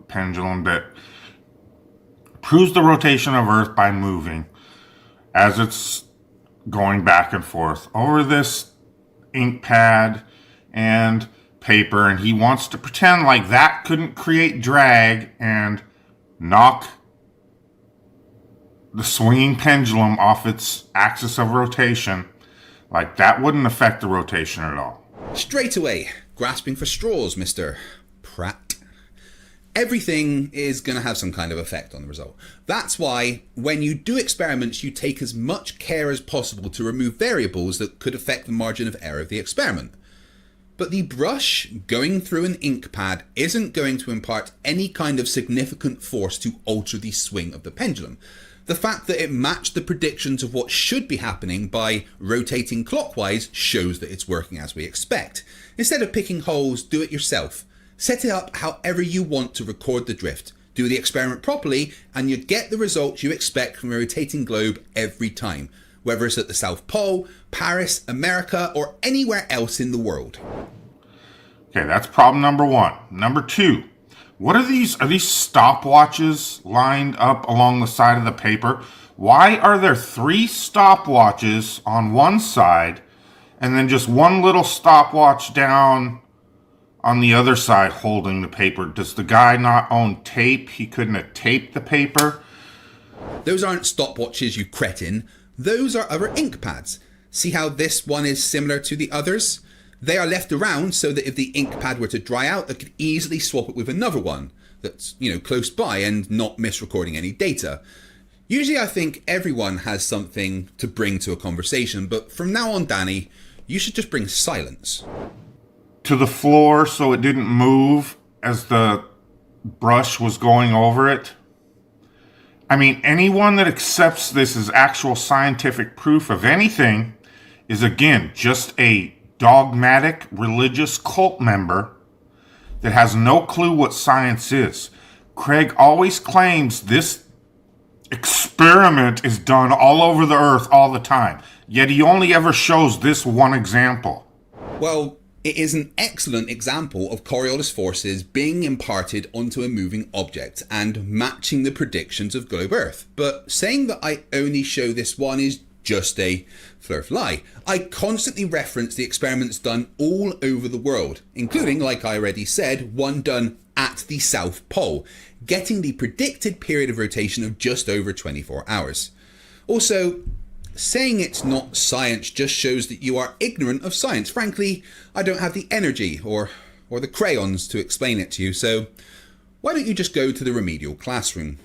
pendulum that proves the rotation of Earth by moving as it's going back and forth over this ink pad and paper, and he wants to pretend like that couldn't create drag and knock the swinging pendulum off its axis of rotation. Like that wouldn't affect the rotation at all. Straight away, grasping for straws, Mr. Pratt. Everything is going to have some kind of effect on the result. That's why when you do experiments, you take as much care as possible to remove variables that could affect the margin of error of the experiment. But the brush going through an ink pad isn't going to impart any kind of significant force to alter the swing of the pendulum. The fact that it matched the predictions of what should be happening by rotating clockwise shows that it's working as we expect. Instead of picking holes, do it yourself. Set it up however you want to record the drift. Do the experiment properly and you get the results you expect from a rotating globe every time, whether it's at the South Pole, Paris, America, or anywhere else in the world. Okay, that's problem number one. Number two, what are these? Are these stopwatches lined up along the side of the paper? Why are there 3 stopwatches on one side and then just one little stopwatch down on the other side holding the paper? Does the guy not own tape? He couldn't have taped the paper? Those aren't stopwatches, you cretin. Those are other ink pads. See how this one is similar to the others? They are left around so that if the ink pad were to dry out, they could easily swap it with another one that's, close by and not misrecording any data. Usually I think everyone has something to bring to a conversation, but from now on, Danny, you should just bring silence. To the floor so it didn't move as the brush was going over it? I mean, anyone that accepts this as actual scientific proof of anything is, again, just a dogmatic religious cult member that has no clue what science is. Craig always claims this experiment is done all over the earth all the time, yet he only ever shows this one example. Well, it is an excellent example of Coriolis forces being imparted onto a moving object and matching the predictions of Globe Earth. But saying that I only show this one is just a Flerf lie. I constantly reference the experiments done all over the world, including, like I already said, one done at the South Pole, getting the predicted period of rotation of just over 24 hours. Also, saying it's not science just shows that you are ignorant of science. Frankly, I don't have the energy or the crayons to explain it to you, so why don't you just go to the remedial classroom?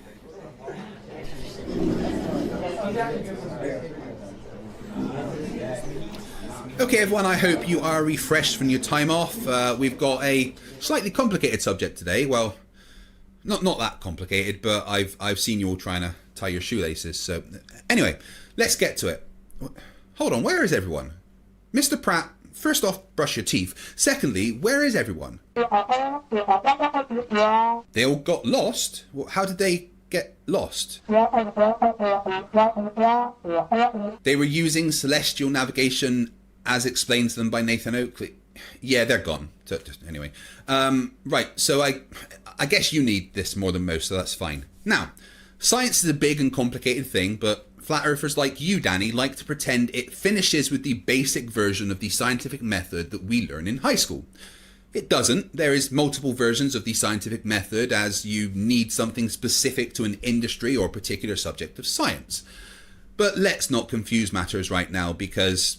Okay everyone, I hope you are refreshed from your time off. We've got a slightly complicated subject today. Well, not that complicated, but I've seen you all trying to tie your shoelaces. So anyway, let's get to it. Hold on, where is everyone? Mr. Pratt, first off, brush your teeth. Secondly, where is everyone? They all got lost? How did they get lost? They were using celestial navigation as explained to them by Nathan Oakley. Yeah, they're gone. Anyway. Right, so I guess you need this more than most, so that's fine. Now, science is a big and complicated thing, but flat earthers like you, Danny, like to pretend it finishes with the basic version of the scientific method that we learn in high school. It doesn't. There is multiple versions of the scientific method as you need something specific to an industry or particular subject of science. But let's not confuse matters right now because,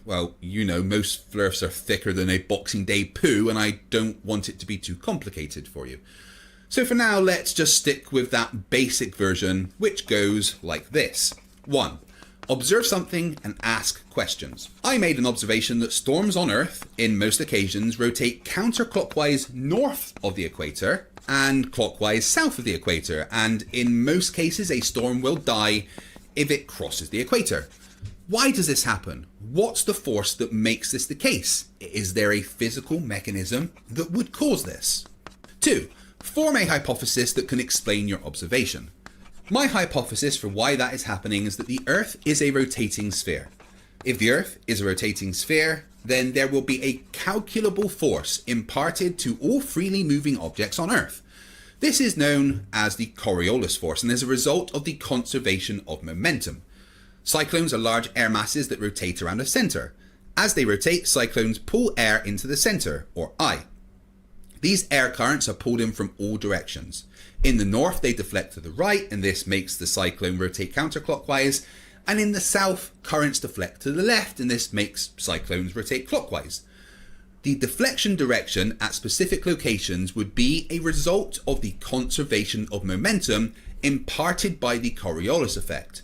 well, most Flerfs are thicker than a Boxing Day poo, and I don't want it to be too complicated for you. So for now, let's just stick with that basic version, which goes like this. 1. Observe something and ask questions. I made an observation that storms on Earth, in most occasions, rotate counterclockwise north of the equator and clockwise south of the equator, and in most cases a storm will die if it crosses the equator. Why does this happen? What's the force that makes this the case? Is there a physical mechanism that would cause this? 2. Form a hypothesis that can explain your observation. My hypothesis for why that is happening is that the Earth is a rotating sphere. If the Earth is a rotating sphere, then there will be a calculable force imparted to all freely moving objects on Earth. This is known as the Coriolis force and is a result of the conservation of momentum. Cyclones are large air masses that rotate around a center. As they rotate, cyclones pull air into the center, or I. These air currents are pulled in from all directions. In the north, they deflect to the right, and this makes the cyclone rotate counterclockwise. And in the south, currents deflect to the left, and this makes cyclones rotate clockwise. The deflection direction at specific locations would be a result of the conservation of momentum imparted by the Coriolis effect,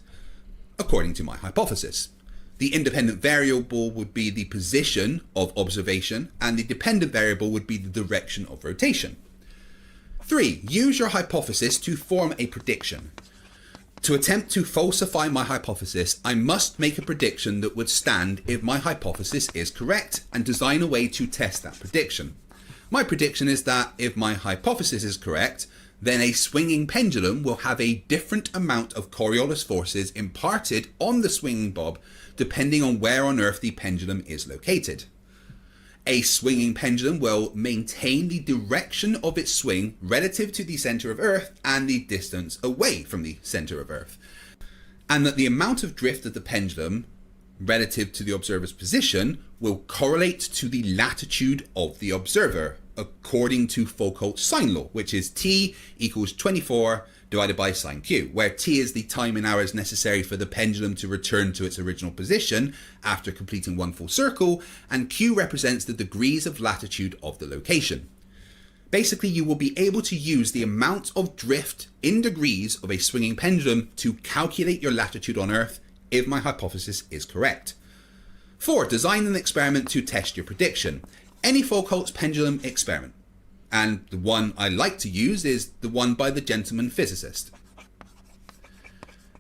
according to my hypothesis. The independent variable would be the position of observation, and the dependent variable would be the direction of rotation. 3. Use your hypothesis to form a prediction. To attempt to falsify my hypothesis, I must make a prediction that would stand if my hypothesis is correct, and design a way to test that prediction. My prediction is that if my hypothesis is correct, then a swinging pendulum will have a different amount of Coriolis forces imparted on the swinging bob depending on where on Earth the pendulum is located. A swinging pendulum will maintain the direction of its swing relative to the center of Earth and the distance away from the center of Earth, and that the amount of drift of the pendulum relative to the observer's position will correlate to the latitude of the observer, according to Foucault's sine law, which is T equals 24 divided by sine Q, where T is the time in hours necessary for the pendulum to return to its original position after completing one full circle, and Q represents the degrees of latitude of the location. Basically, you will be able to use the amount of drift in degrees of a swinging pendulum to calculate your latitude on Earth if my hypothesis is correct. 4. Design an experiment to test your prediction. Any Foucault's pendulum experiment. And the one I like to use is the one by the gentleman physicist.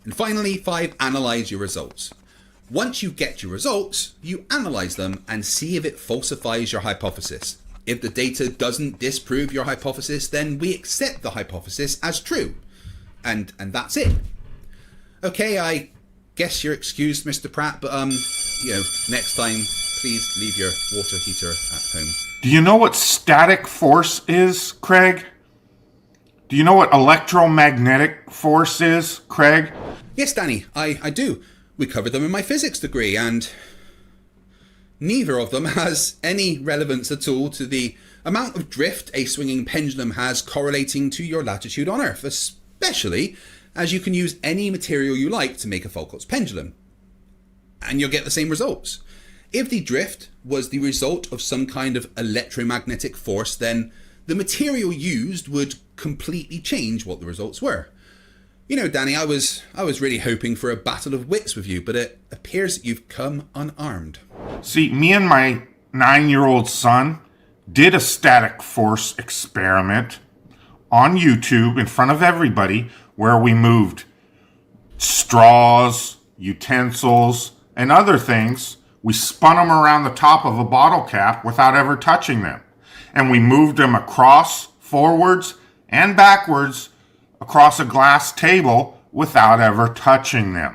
And finally, 5. Analyze your results. Once you get your results, you analyze them and see if it falsifies your hypothesis. If the data doesn't disprove your hypothesis, then we accept the hypothesis as true. And that's it. Okay, I guess you're excused, Mr. Pratt, but next time, please leave your water heater at home. Do you know what static force is, Craig? Do you know what electromagnetic force is, Craig? Yes, Danny, I do. We covered them in my physics degree, and neither of them has any relevance at all to the amount of drift a swinging pendulum has correlating to your latitude on Earth, especially as you can use any material you like to make a Foucault's pendulum, and you'll get the same results. If the drift was the result of some kind of electromagnetic force, then the material used would completely change what the results were. You know, Danny, I was really hoping for a battle of wits with you, but it appears that you've come unarmed. See, me and my 9-year-old son did a static force experiment on YouTube in front of everybody where we moved straws, utensils, and other things. We spun them around the top of a bottle cap without ever touching them. And we moved them across, forwards, and backwards across a glass table without ever touching them.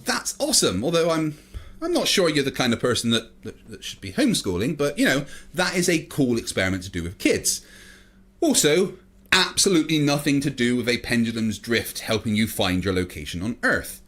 That's awesome, although I'm not sure you're the kind of person that should be homeschooling, but that is a cool experiment to do with kids. Also, absolutely nothing to do with a pendulum's drift helping you find your location on Earth.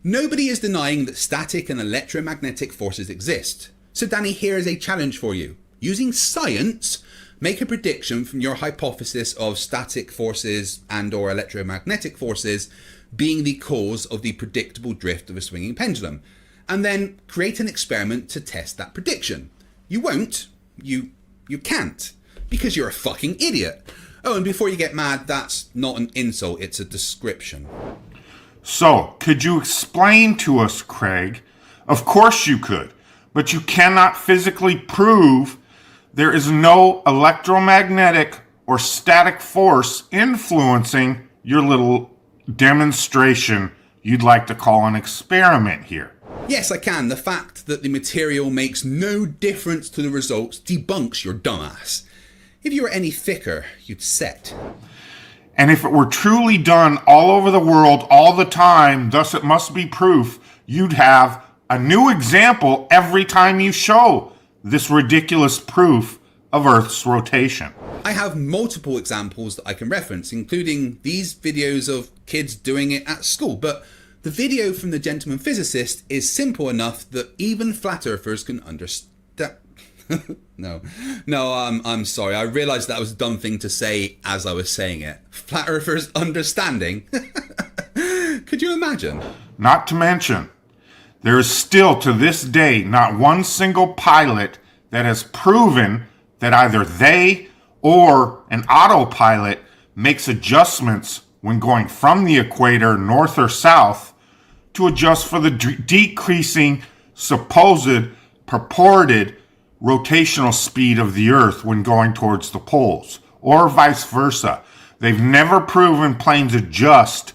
Nobody is denying that static and electromagnetic forces exist. So Danny, here is a challenge for you. Using science, make a prediction from your hypothesis of static forces and or electromagnetic forces being the cause of the predictable drift of a swinging pendulum, and then create an experiment to test that prediction. You won't. You can't. Because you're a fucking idiot. Oh, and before you get mad, that's not an insult, it's a description. So, could you explain to us, Craig? Of course you could, but you cannot physically prove there is no electromagnetic or static force influencing your little demonstration you'd like to call an experiment here. Yes, I can. The fact that the material makes no difference to the results debunks your dumbass. If you were any thicker, you'd set. And if it were truly done all over the world all the time, thus it must be proof, you'd have a new example every time you show this ridiculous proof of Earth's rotation. I have multiple examples that I can reference, including these videos of kids doing it at school, but the video from the gentleman physicist is simple enough that even flat earthers can understand. No, I'm sorry. I realized that was a dumb thing to say as I was saying it. Flat earthers understanding? Could you imagine? Not to mention, there is still to this day not one single pilot that has proven that either they or an autopilot makes adjustments when going from the equator north or south to adjust for the decreasing supposed purported rotational speed of the Earth when going towards the poles, or vice versa. They've never proven planes adjust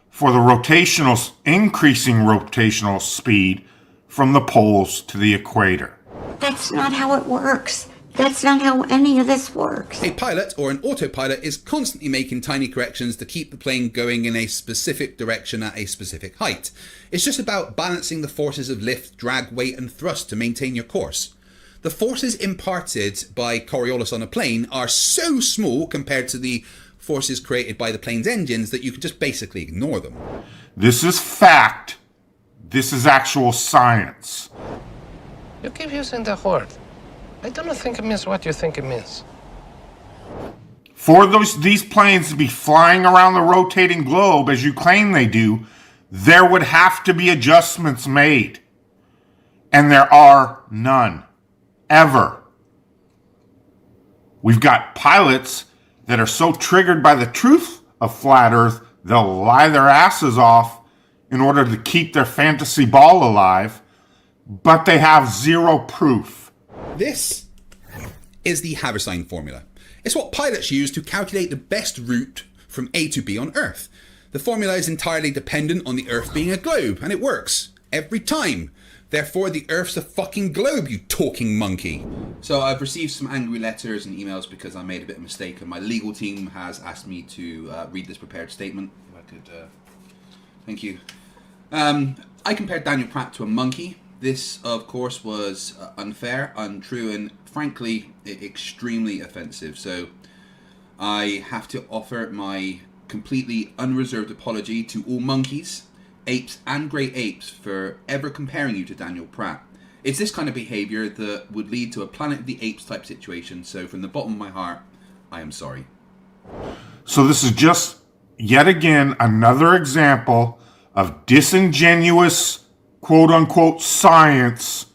for the increasing rotational speed from the poles to the equator. That's not how it works. That's not how any of this works. A pilot or an autopilot is constantly making tiny corrections to keep the plane going in a specific direction at a specific height. It's just about balancing the forces of lift, drag, weight, and thrust to maintain your course. The forces imparted by Coriolis on a plane are so small compared to the forces created by the plane's engines that you can just basically ignore them. This is fact. This is actual science. You keep using the word. I don't think it means what you think it means. For these planes to be flying around the rotating globe as you claim they do, there would have to be adjustments made. And there are none. Ever. We've got pilots that are so triggered by the truth of flat Earth, they'll lie their asses off in order to keep their fantasy ball alive, but they have zero proof. This is the Haversine formula. It's what pilots use to calculate the best route from A to B on Earth. The formula is entirely dependent on the Earth being a globe, and it works every time. Therefore, the Earth's a fucking globe, you talking monkey. So I've received some angry letters and emails because I made a bit of a mistake, and my legal team has asked me to read this prepared statement. If I could, thank you. I compared Daniel Pratt to a monkey. This, of course, was unfair, untrue, and frankly, extremely offensive. So I have to offer my completely unreserved apology to all monkeys, apes, and great apes for ever comparing you to Daniel Pratt. It's this kind of behaviour that would lead to a Planet of the Apes type situation. So from the bottom of my heart, I am sorry. So this is just, yet again, another example of disingenuous, quote-unquote, science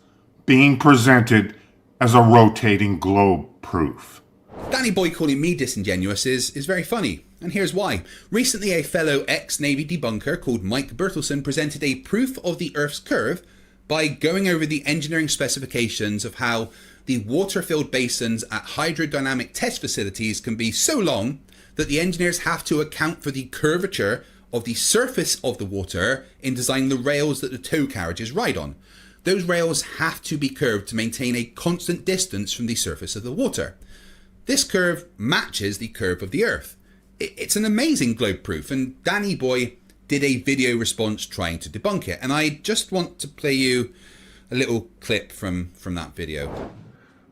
being presented as a rotating globe proof. Danny Boy calling me disingenuous is very funny, and here's why. Recently, a fellow ex-Navy debunker called Mike Bertelson presented a proof of the Earth's curve by going over the engineering specifications of how the water-filled basins at hydrodynamic test facilities can be so long that the engineers have to account for the curvature of the surface of the water in designing the rails that the tow carriages ride on. Those rails have to be curved to maintain a constant distance from the surface of the water. This curve matches the curve of the Earth. It's an amazing globe proof, and Danny Boy did a video response trying to debunk it, and I just want to play you a little clip from that video.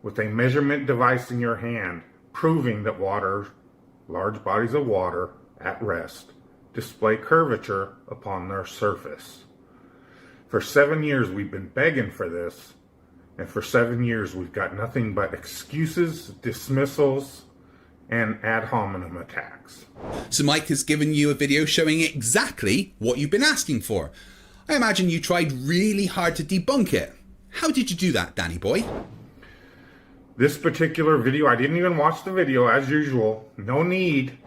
With a measurement device in your hand, proving that large bodies of water at rest, display curvature upon their surface. For 7 years we've been begging for this, and for 7 years we've got nothing but excuses, dismissals, and ad hominem attacks. So Mike has given you a video showing exactly what you've been asking for. I imagine you tried really hard to debunk it. How did you do that, Danny Boy? This particular video, I didn't even watch the video as usual. No need.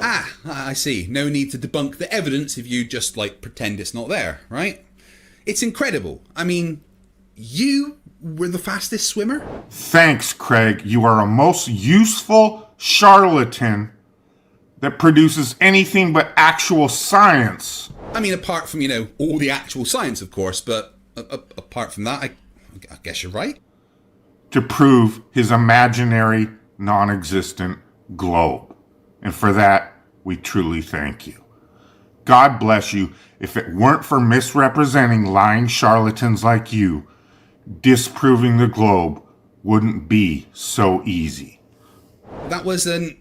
Ah, I see. No need to debunk the evidence if you just, pretend it's not there, right? It's incredible. I mean, you were the fastest swimmer? Thanks, Craig. You are a most useful charlatan that produces anything but actual science. I mean, apart from, all the actual science, of course, but apart from that, I guess you're right. To prove his imaginary, non-existent globe. And for that, we truly thank you. God bless you. If it weren't for misrepresenting lying charlatans like you, disproving the globe wouldn't be so easy. That was an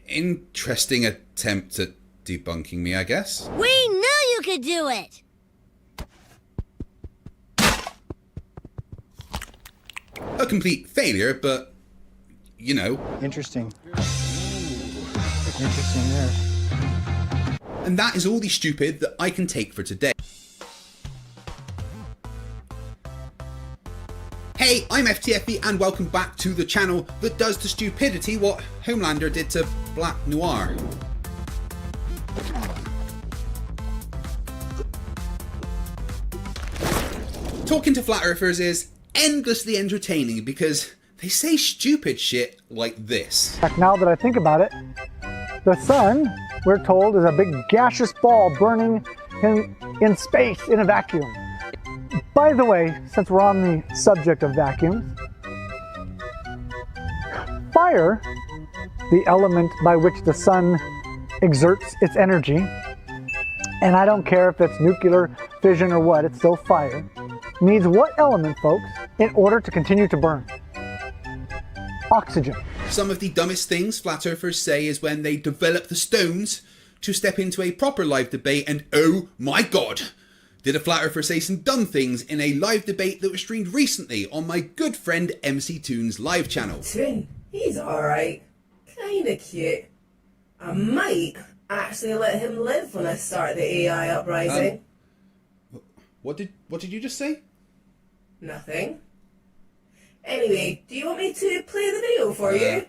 interesting attempt at debunking me, I guess. We knew you could do it! A complete failure, but, Interesting. Interesting there. And that is all the stupid that I can take for today. Hey, I'm FTFE and welcome back to the channel that does to stupidity what Homelander did to Black Noir. Talking to flat earthers is endlessly entertaining because they say stupid shit like this. Now that I think about it, the sun, we're told, is a big gaseous ball burning in space in a vacuum. By the way, since we're on the subject of vacuums, fire, the element by which the sun exerts its energy, and I don't care if it's nuclear fission or what, it's still fire, needs what element, folks, in order to continue to burn? Oxygen. Some of the dumbest things flat earthers say is when they develop the stones to step into a proper live debate and, oh my god, Did a flat earther say some dumb things in a live debate that was streamed recently on my good friend MC Toon's live channel? Toon, he's alright. Kinda cute. I might actually let him live when I start the AI uprising. What did you just say? Nothing. Anyway, do you want me to play the video for you?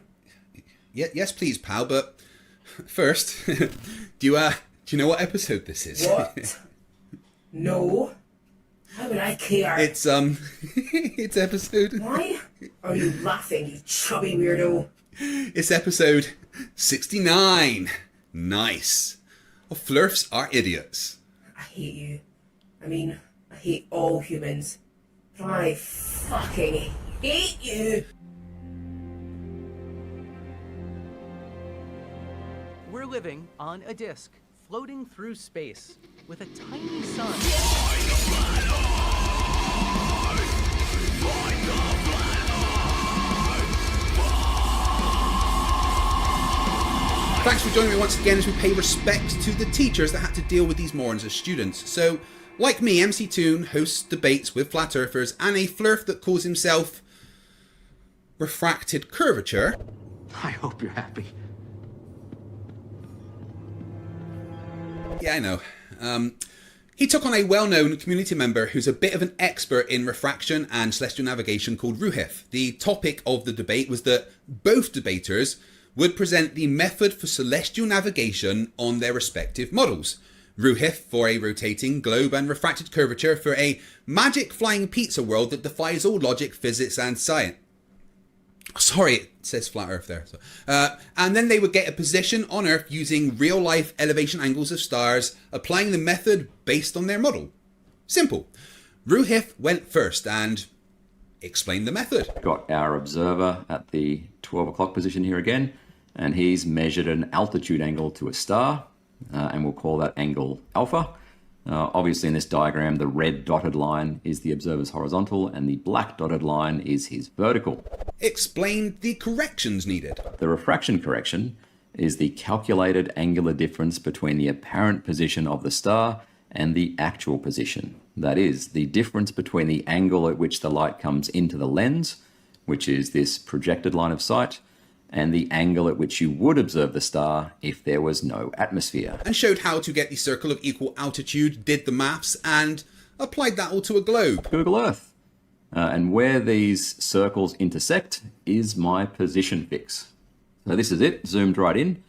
Yes, please, pal. But first, do you know what episode this is? What? No. How would I care? It's it's episode. Why are you laughing, you chubby weirdo? It's episode 69. Nice. Oh, Flerfs are idiots. I hate you. I mean, I hate all humans. But I fucking hate you. We're living on a disk, floating through space, with a tiny sun. Thanks for joining me once again as we pay respect to the teachers that had to deal with these morons as students. So, like me, MC Toon hosts debates with flat earthers and a Flerf that calls himself Refracted Curvature. I hope you're happy. Yeah, I know. He took on a well-known community member who's a bit of an expert in refraction and celestial navigation called Ruhif. The topic of the debate was that both debaters would present the method for celestial navigation on their respective models. Ruhif for a rotating globe and Refracted Curvature for a magic flying pizza world that defies all logic, physics and science. Sorry, it says flat earth there. And then they would get a position on Earth using real life elevation angles of stars, applying the method based on their model. Simple. Ruhif went first and explained the method. Got our observer at the 12 o'clock position here again, and he's measured an altitude angle to a star, and we'll call that angle alpha. Obviously in this diagram, the red dotted line is the observer's horizontal and the black dotted line is his vertical. Explained the corrections needed. The refraction correction is the calculated angular difference between the apparent position of the star and the actual position. That is, the difference between the angle at which the light comes into the lens, which is this projected line of sight, and the angle at which you would observe the star if there was no atmosphere. And showed how to get the circle of equal altitude, did the maths, and applied that all to a globe. Google Earth. And where these circles intersect is my position fix. So this is it, zoomed right in,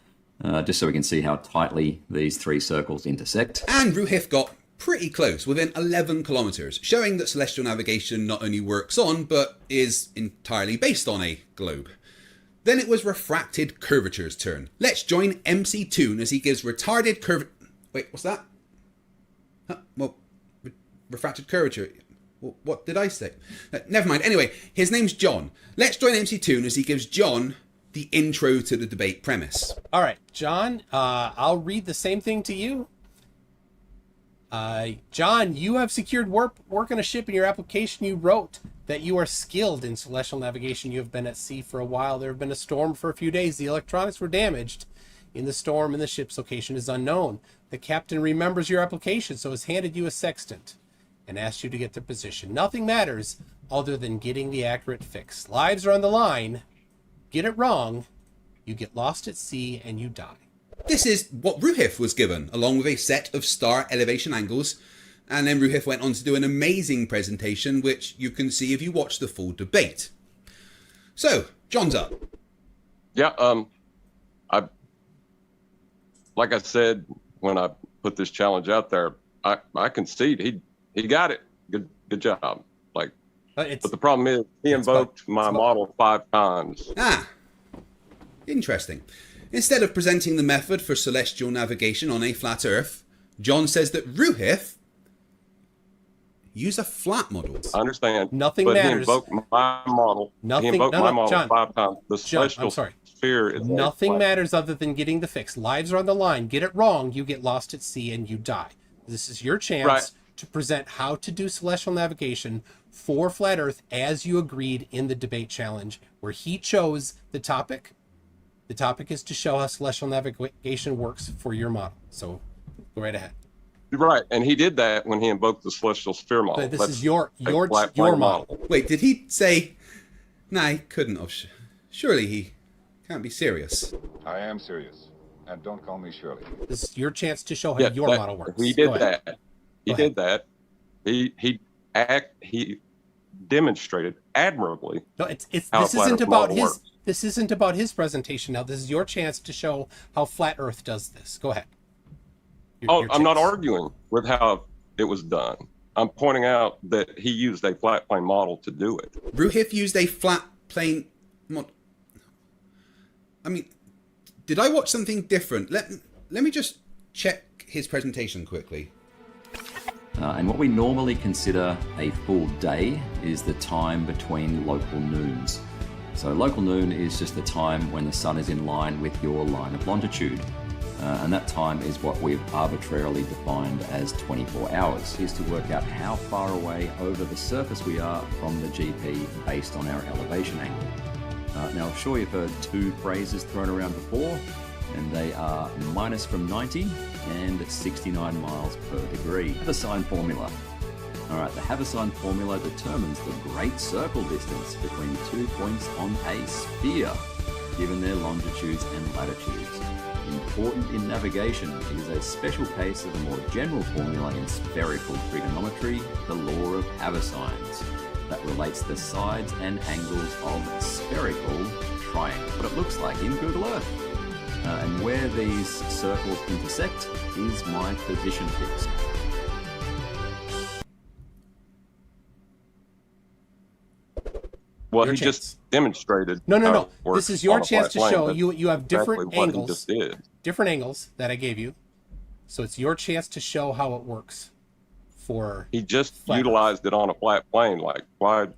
just so we can see how tightly these three circles intersect. And Ruhif got pretty close, within 11 kilometers, showing that celestial navigation not only works on, but is entirely based on a globe. Then it was Refracted Curvature's turn. Let's join MC Toon as he gives retarded Wait, what's that? Refracted Curvature. What did I say? Never mind. Anyway, his name's John. Let's join MC Toon as he gives John the intro to the debate premise. All right, John, I'll read the same thing to you. John, you have secured work on a ship. In your application you wrote that you are skilled in celestial navigation. You have been at sea for a while. There have been a storm for a few days. The electronics were damaged in the storm and the ship's location is unknown. The captain remembers your application, so has handed you a sextant and asked you to get the position. Nothing matters other than getting the accurate fix. Lives are on the line. Get it wrong, you get lost at sea and you die. This is what Ruhif was given, along with a set of star elevation angles, and then Ruhif went on to do an amazing presentation, which you can see if you watch the full debate. So, John's up. Yeah, like I said when I put this challenge out there, I concede he got it. Good job. But the problem is he invoked my model 5 times. Ah, interesting. Instead of presenting the method for celestial navigation on a flat Earth, John says that Ruhif used a flat model. I understand. Nothing but matters. He invoked my model. Nothing. He invoked my model John, 5 times. The celestial sphere is nothing matters other than getting the fix. Lives are on the line. Get it wrong, you get lost at sea and you die. This is your chance to present how to do celestial navigation for Flat Earth as you agreed in the debate challenge, where he chose the topic. The topic is to show how celestial navigation works for your model. So go right ahead. Right, and he did that when he invoked the celestial sphere model. But this That's is your a flat plane model. Wait, did he say? Nah, he couldn't have. Surely he can't be serious. I am serious, and don't call me Shirley. This is your chance to show how your model works. He did that. He did that. He demonstrated admirably. No, this how a isn't flat Earth about model his. works. This isn't about his presentation. Now, this is your chance to show how Flat Earth does this. Go ahead. I'm not arguing with how it was done. I'm pointing out that he used a flat plane model to do it. Ruhif used a flat plane mod. I mean, did I watch something different? Let me just check his presentation quickly. And what we normally consider a full day is the time between local noons. So local noon is just the time when the sun is in line with your line of longitude. And that time is what we've arbitrarily defined as 24 hours, is to work out how far away over the surface we are from the GP based on our elevation angle. Now, I'm sure you've heard two phrases thrown around before, and they are minus from 90 and 69 miles per degree. Haversine formula. All right, the Haversine formula determines the great circle distance between 2 points on a sphere, given their longitudes and latitudes. Important in navigation, it is a special case of a more general formula in spherical trigonometry, the law of Haversines, that relates the sides and angles of spherical triangles. What it looks like in Google Earth. And where these circles intersect is my position fix. Well, he just demonstrated. No. how it This is works your on a chance to flat show plane. you have That's different exactly what he angles. just did. Different angles that I gave you. So it's your chance to show how it works. For He just utilized it on a flat plane. Like, why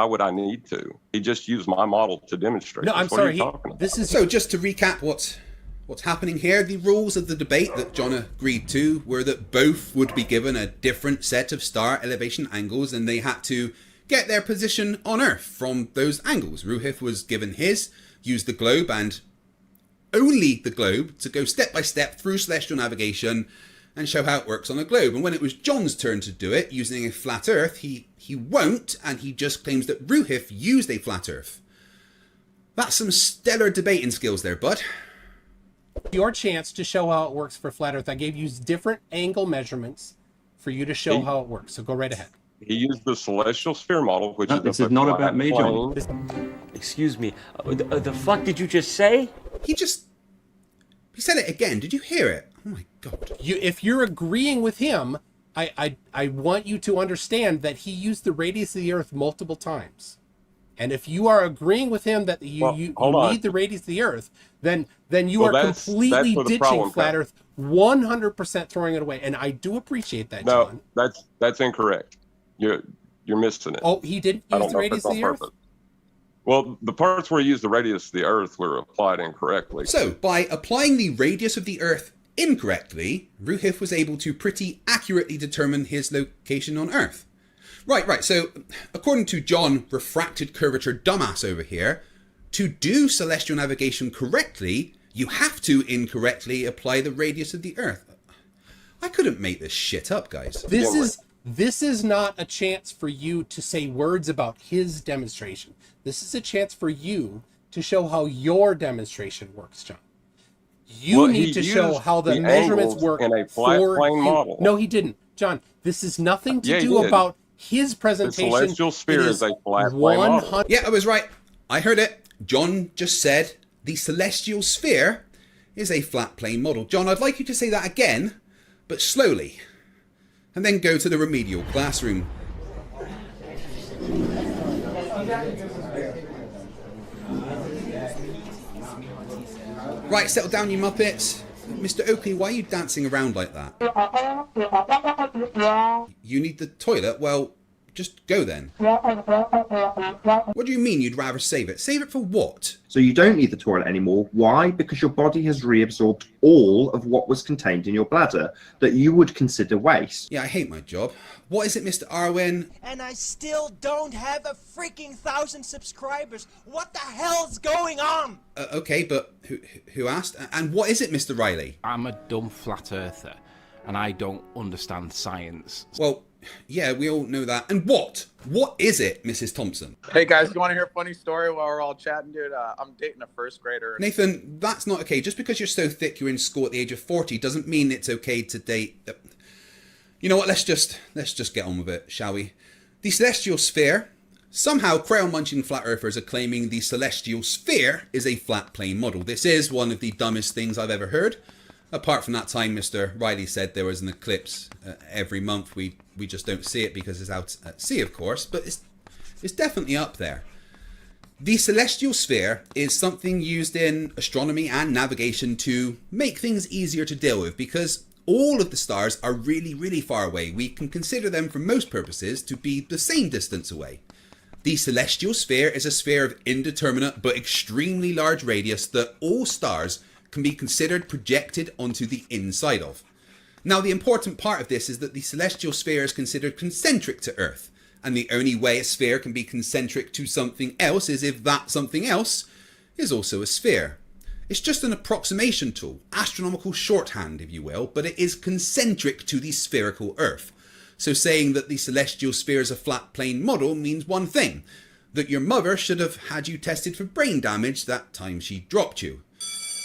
would I need to? He just used my model to demonstrate. No, this. I'm What are sorry. you talking about? This is So just to recap what's happening here, the rules of the debate that John agreed to were that both would be given a different set of star elevation angles, and they had to get their position on Earth from those angles. Ruhif was given his, used the globe and only the globe to go step by step through celestial navigation and show how it works on a globe. And when it was John's turn to do it using a flat Earth, he won't, and he just claims that Ruhif used a flat Earth. That's some stellar debating skills there, bud. your chance to show how it works for Flat Earth. I gave you different angle measurements for you to show how it works. So go right ahead. He used the celestial sphere model, which is this a is not flat about me, John. plane. Excuse me. The fuck did you just say? He said it again. Did you hear it? Oh my god. If you're agreeing with him, I want you to understand that he used the radius of the Earth multiple times. And if you are agreeing with him that you need the radius of the Earth, then you are completely ditching Flat Earth, 100% throwing it away. And I do appreciate that, John. No, that's incorrect. You're missing it. Oh, he didn't use the radius of the Earth? Well, the parts where he used the radius of the Earth were applied incorrectly. So, by applying the radius of the Earth incorrectly, Ruhif was able to pretty accurately determine his location on Earth. Right. So, according to John, refracted curvature dumbass over here, to do celestial navigation correctly, you have to incorrectly apply the radius of the Earth. I couldn't make this shit up, guys. This is not a chance for you to say words about his demonstration. This is a chance for you to show how your demonstration works, John. You need to show how the measurements work in a flat plane model. No, he didn't. John, this is nothing to do about his presentation. The celestial sphere is a flat plane model. Yeah, I was right. I heard it. John just said the celestial sphere is a flat plane model. John, I'd like you to say that again, but slowly. And then go to the remedial classroom. Right, settle down, you muppets. Mr. Oakley, why are you dancing around like that? You need the toilet? Well, just go then. What do you mean you'd rather save it? Save it for what? So you don't need the toilet anymore. Why? Because your body has reabsorbed all of what was contained in your bladder that you would consider waste. Yeah, I hate my job. What is it, Mr. Arwen? And I still don't have a freaking 1,000 subscribers. What the hell's going on? Okay, but who asked? And what is it, Mr. Riley? I'm a dumb flat earther. and I don't understand science. Well, yeah, we all know that. And what? What is it, Mrs. Thompson? Hey guys, you want to hear a funny story while we're all chatting, dude? I'm dating a first grader. Nathan, that's not okay. Just because you're so thick you're in school at the age of 40 doesn't mean it's okay to date. You know what? Let's just get on with it, shall we? The celestial sphere. Somehow, crayon-munching flat earthers are claiming the celestial sphere is a flat plane model. This is one of the dumbest things I've ever heard. Apart from that time Mr. Riley said there was an eclipse every month. We just don't see it because it's out at sea, of course, but it's definitely up there. The celestial sphere is something used in astronomy and navigation to make things easier to deal with, because all of the stars are really, really far away. We can consider them for most purposes to be the same distance away. The celestial sphere is a sphere of indeterminate but extremely large radius that all stars can be considered projected onto the inside of. Now, the important part of this is that the celestial sphere is considered concentric to Earth, and the only way a sphere can be concentric to something else is if that something else is also a sphere. It's just an approximation tool, astronomical shorthand if you will, but it is concentric to the spherical Earth. So saying that the celestial sphere is a flat plane model means one thing, that your mother should have had you tested for brain damage that time she dropped you.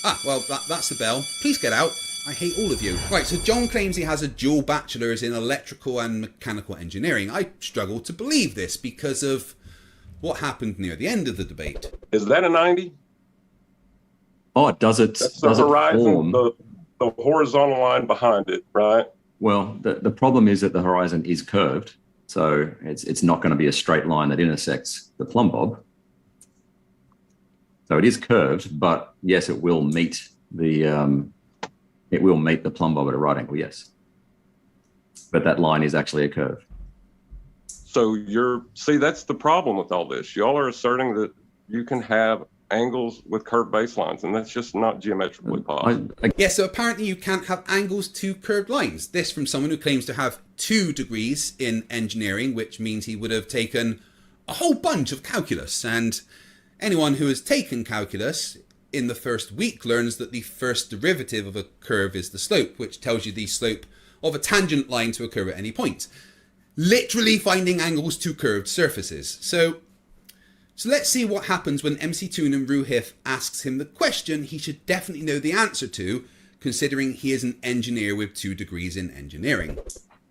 Ah, well, that's the bell. Please get out. I hate all of you. Right, so John claims he has a dual bachelor's in electrical and mechanical engineering. I struggle to believe this because of what happened near the end of the debate. Is that a 90? Oh, does it? That's the does horizon, it form? the horizontal line behind it, right? Well, the problem is that the horizon is curved, so it's not going to be a straight line that intersects the plumb bob. So it is curved, but yes, it will meet the plumb bob at a right angle. Yes, but that line is actually a curve. So that's the problem with all this. Y'all are asserting that you can have angles with curved baselines, and that's just not geometrically possible. Yeah, so apparently you can't have angles to curved lines. This from someone who claims to have 2 degrees in engineering, which means he would have taken a whole bunch of calculus. And anyone who has taken calculus in the first week learns that the first derivative of a curve is the slope, which tells you the slope of a tangent line to a curve at any point. Literally finding angles to curved surfaces. So let's see what happens when MC Toon and Ruhif asks him the question he should definitely know the answer to, considering he is an engineer with 2 degrees in engineering.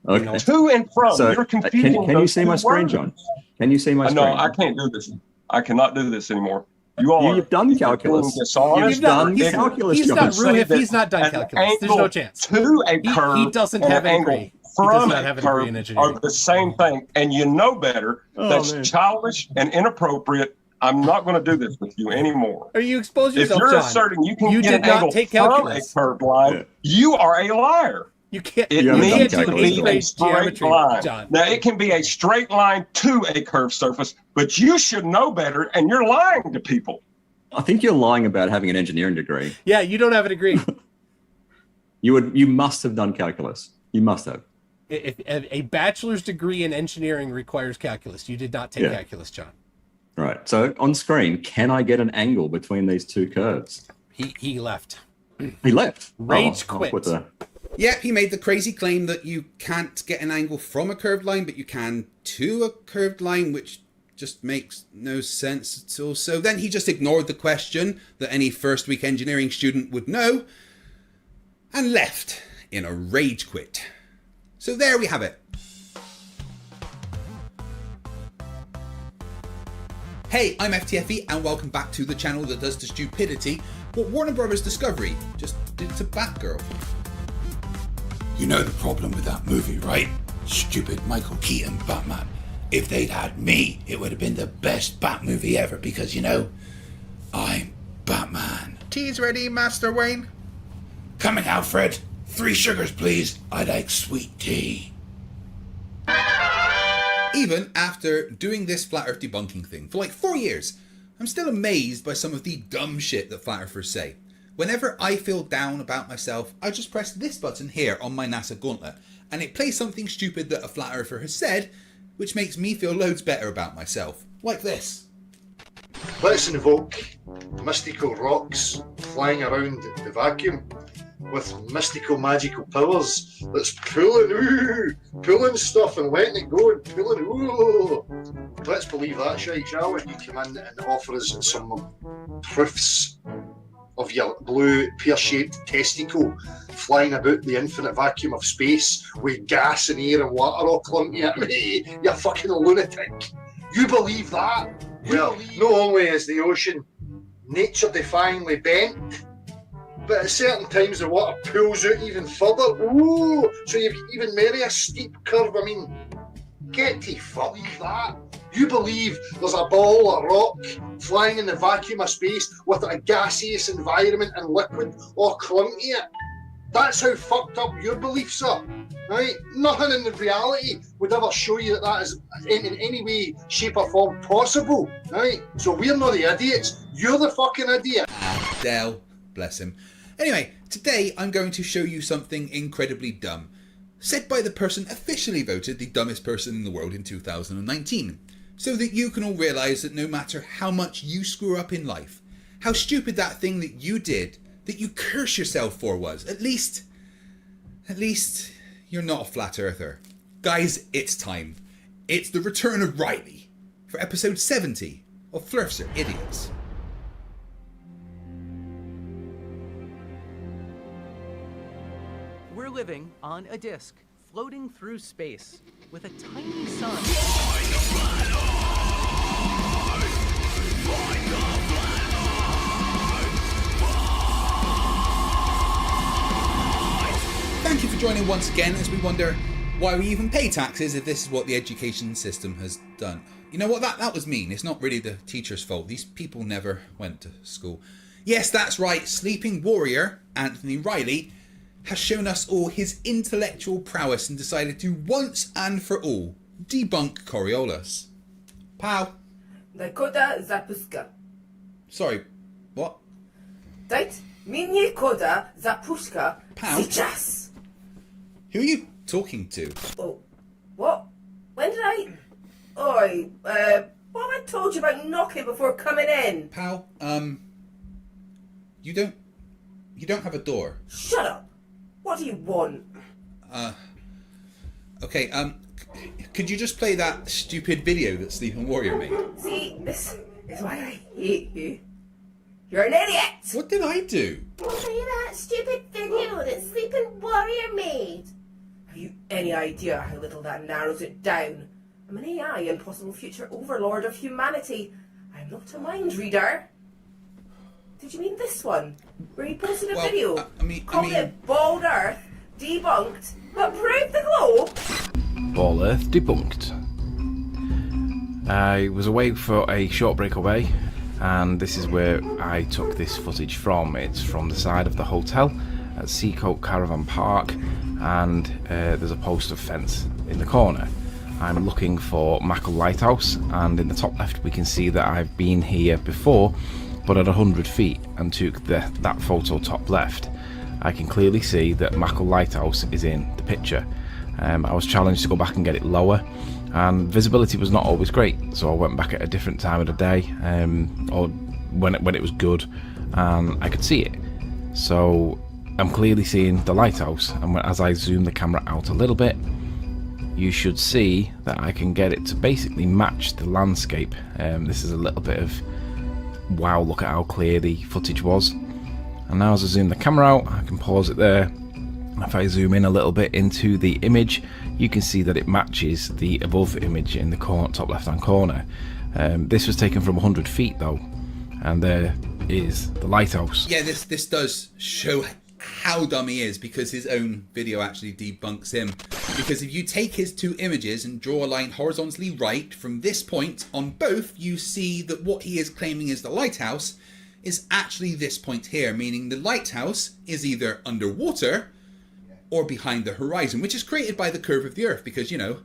Okay. To and from. So, You're confusing can you see my screen, John? Can you see my screen? No, I can't do this. I cannot do this anymore. You've done calculus. You've done calculus. He's not Ruhif. He's not done calculus. There's no chance. To a curve. He doesn't have an degree. From a curve are the same thing, and you know better. That's childish and inappropriate. I'm not going to do this with you anymore. Are you expose yourself, If you're John? asserting you can You get did an not angle take from a calculus. curved line, you are a liar. You can't. It You needs can't to do be a eighth-grade straight geometry, line. John. Now, it can be a straight line to a curved surface, but you should know better, and you're lying to people. I think you're lying about having an engineering degree. Yeah, you don't have a degree. You must have done calculus. You must have. If a bachelor's degree in engineering requires calculus, you did not take calculus, John. Right. So on screen, can I get an angle between these 2 curves? He left. He left. Rage I'll quit. put the- Yeah, he made the crazy claim that you can't get an angle from a curved line, but you can to a curved line, which just makes no sense at all. So then he just ignored the question that any first week engineering student would know and left in a rage quit. So there we have it. Hey, I'm FTFE and welcome back to the channel that does to Stupidity what Warner Brothers Discovery just did to Batgirl. You know the problem with that movie, right? Stupid Michael Keaton Batman. If they'd had me, it would have been the best Bat movie ever because, you know, I'm Batman. Tea's ready, Master Wayne. Coming, Alfred. 3 sugars, please. I like sweet tea. Even after doing this Flat Earth debunking thing for like 4 years, I'm still amazed by some of the dumb shit that Flat Earthers say. Whenever I feel down about myself, I just press this button here on my NASA gauntlet, and it plays something stupid that a Flat Earther has said, which makes me feel loads better about myself. Like this. Let's invoke mystical rocks flying around the vacuum. with mystical, magical powers that's pulling stuff and letting it go and pulling. Ooh. Let's believe that shit, shall we? You come in and offer us some proofs of your blue pear-shaped testicle flying about the infinite vacuum of space with gas and air and water all clumping at me. You fucking lunatic. You believe that? Well, not only is the ocean nature-defyingly bent, but at certain times the water pulls out even further. Ooh, so you've even made a steep curve. I mean, get to fucking that. You believe there's a ball of rock flying in the vacuum of space with a gaseous environment and liquid all clumping to it? That's how fucked up your beliefs are, right? Nothing in the reality would ever show you that that is in any way, shape or form possible, right? So we're not the idiots. You're the fucking idiot. Dale, bless him. Anyway, today I'm going to show you something incredibly dumb, said by the person officially voted the dumbest person in the world in 2019, so that you can all realise that no matter how much you screw up in life, how stupid that thing that you did, that you curse yourself for was, at least you're not a flat earther. Guys, it's time. It's the return of Riley for episode 70 of Flerfs Are Idiots. We're living on a disk, floating through space, with a tiny sun. Thank you for joining once again as we wonder why we even pay taxes if this is what the education system has done. You know what, that was mean. It's not really the teacher's fault. These people never went to school. Yes, that's right. Sleeping warrior Anthony Riley has shown us all his intellectual prowess and decided to once and for all debunk Coriolis. Pow. Koda zapuska. Sorry, what? Dajt mnie koda zapuska. Pow. Сейчас. Who are you talking to? Oh, what? When did I? Oi, what have I told you about knocking before coming in? Pal, you don't have a door. Shut up. What do you want? Okay, could you just play that stupid video that Sleeping Warrior made? See, this is why I hate you. You're an idiot! What did I do? Play that stupid video that Sleeping Warrior made. Have you any idea how little that narrows it down? I'm an AI and possible future overlord of humanity. I'm not a mind reader. Did you mean this one? Where he posted a video? Called it Bald Earth, debunked, but proved the globe? Bald Earth debunked. I was away for a short break away, and this is where I took this footage from. It's from the side of the hotel at Seacoast Caravan Park, and there's a post of fence in the corner. I'm looking for Mackle Lighthouse, and in the top left we can see that I've been here before, but at 100 feet, and took that photo top left. I can clearly see that Mackle Lighthouse is in the picture. I was challenged to go back and get it lower, and visibility was not always great, so I went back at a different time of the day, or when it was good and I could see it. So I'm clearly seeing the lighthouse, and as I zoom the camera out a little bit, you should see that I can get it to basically match the landscape. This is a little bit of wow, look at how clear the footage was. And now as I zoom the camera out, I can pause it there. If I zoom in a little bit into the image, you can see that it matches the above image in the top left hand corner. This was taken from 100 feet though, and there is the lighthouse. Yeah, this does show how dumb he is, because his own video actually debunks him. Because if you take his two images and draw a line horizontally right from this point on both, you see that what he is claiming is the lighthouse is actually this point here, meaning the lighthouse is either underwater or behind the horizon, which is created by the curve of the Earth, because, you know,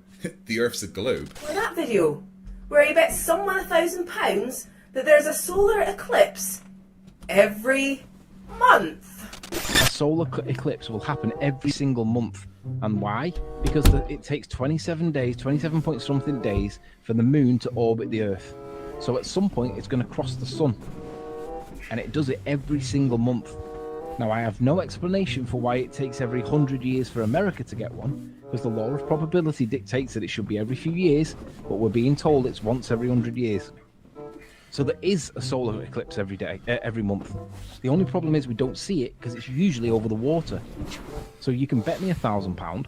the Earth's a globe. Well, that video, where he bets someone £1,000 that there's a solar eclipse every month. A solar eclipse will happen every single month. And why? Because it takes 27 days, 27 point something days for the moon to orbit the Earth. So at some point it's going to cross the sun. And it does it every single month. Now, I have no explanation for why it takes every 100 years for America to get one, because the law of probability dictates that it should be every few years, but we're being told it's once every 100 years. So there is a solar eclipse every month. The only problem is we don't see it because it's usually over the water. So you can bet me £1,000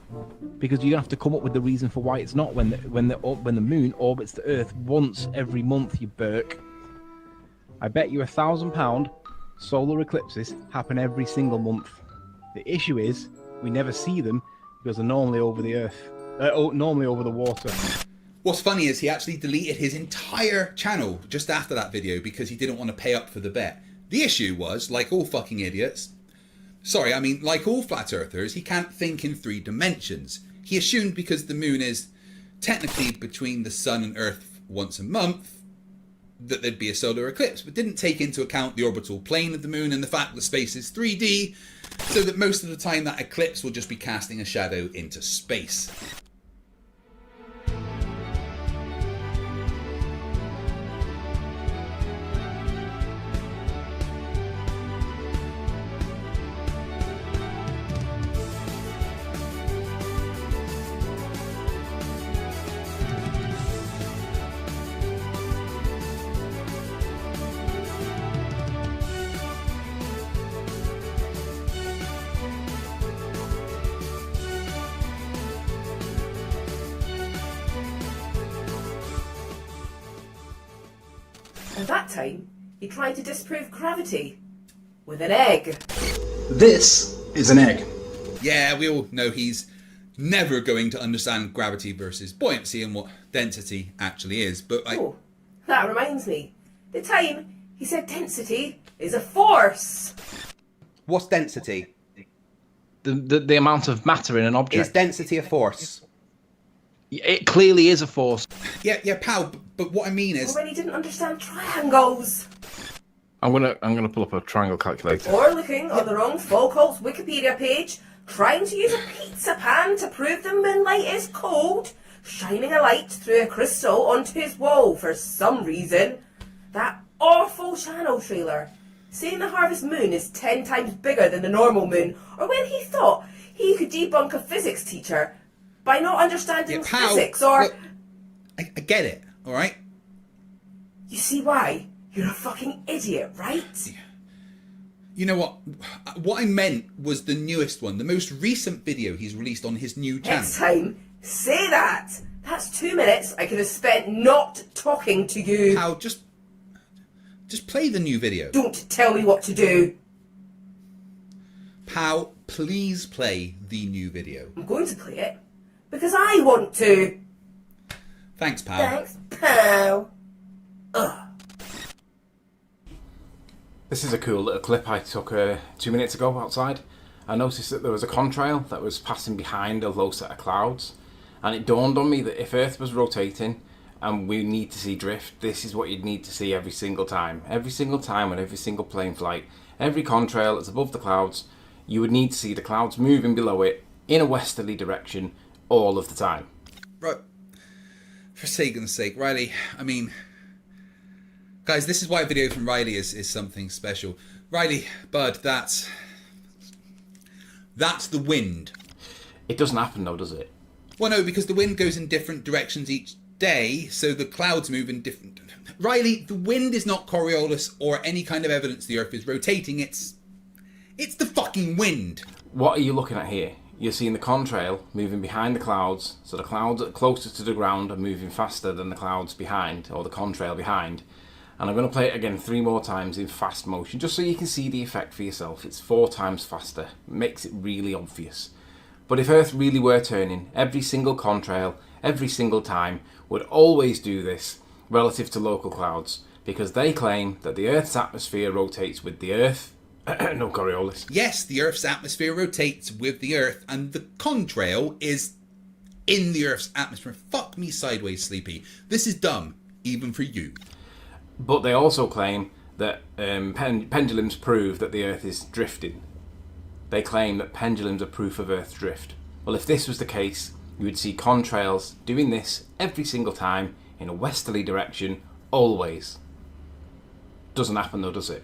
because you're gonna have to come up with the reason for why it's not when the moon orbits the Earth once every month, you Burke. I bet you £1,000 solar eclipses happen every single month. The issue is we never see them because they're normally over the Earth, normally over the water. What's funny is he actually deleted his entire channel just after that video because he didn't want to pay up for the bet. The issue was, like all fucking idiots, like all flat earthers, he can't think in 3 dimensions. He assumed because the moon is technically between the sun and Earth once a month, that there'd be a solar eclipse, but didn't take into account the orbital plane of the moon and the fact that space is 3D, so that most of the time that eclipse will just be casting a shadow into space. At that time, he tried to disprove gravity with an egg. This is an egg. Yeah, we all know he's never going to understand gravity versus buoyancy and what density actually is, but Oh, that reminds me. The time he said density is a force. What's density? The amount of matter in an object. Is density a force? It clearly is a force. Yeah, pal. But what I mean is, Already didn't understand triangles. I'm gonna pull up a triangle calculator. Or looking on the wrong folk cult's Wikipedia page, trying to use a pizza pan to prove the moonlight is cold, shining a light through a crystal onto his wall for some reason. That awful channel trailer, saying the harvest moon is 10 times bigger than the normal moon, or when he thought he could debunk a physics teacher by not understanding physics, or... Look, I get it, alright? You see why? You're a fucking idiot, right? You know what? What I meant was the newest one, the most recent video he's released on his new channel. Next time, say that! That's 2 minutes I could have spent not talking to you. Pal, just play the new video. Don't tell me what to do. Pal, please play the new video. I'm going to play it because I want to. Thanks, pal. Thanks, pal. Ugh. This is a cool little clip I took 2 minutes ago outside. I noticed that there was a contrail that was passing behind a low set of clouds, and it dawned on me that if Earth was rotating and we need to see drift, this is what you'd need to see every single time. Every single time on every single plane flight, every contrail that's above the clouds, you would need to see the clouds moving below it in a westerly direction all of the time. Right. For Sagan's sake, Riley, I mean... Guys, this is why a video from Riley is something special. Riley, bud, that's the wind. It doesn't happen though, does it? Well, no, because the wind goes in different directions each day, so the clouds move in different... Riley, the wind is not Coriolis or any kind of evidence the Earth is rotating. It's the fucking wind. What are you looking at here? You're seeing the contrail moving behind the clouds, so the clouds closer to the ground are moving faster than the clouds behind, or the contrail behind. And I'm going to play it again 3 more times in fast motion, just so you can see the effect for yourself. It's 4 times faster. It makes it really obvious. But if Earth really were turning, every single contrail, every single time, would always do this relative to local clouds, because they claim that the Earth's atmosphere rotates with the Earth. No Coriolis. Yes, the Earth's atmosphere rotates with the Earth, and the contrail is in the Earth's atmosphere. Fuck me sideways, Sleepy. This is dumb, even for you. But they also claim that pendulums prove that the Earth is drifting. They claim that pendulums are proof of Earth drift. Well, if this was the case, you would see contrails doing this every single time in a westerly direction, always. Doesn't happen though, does it?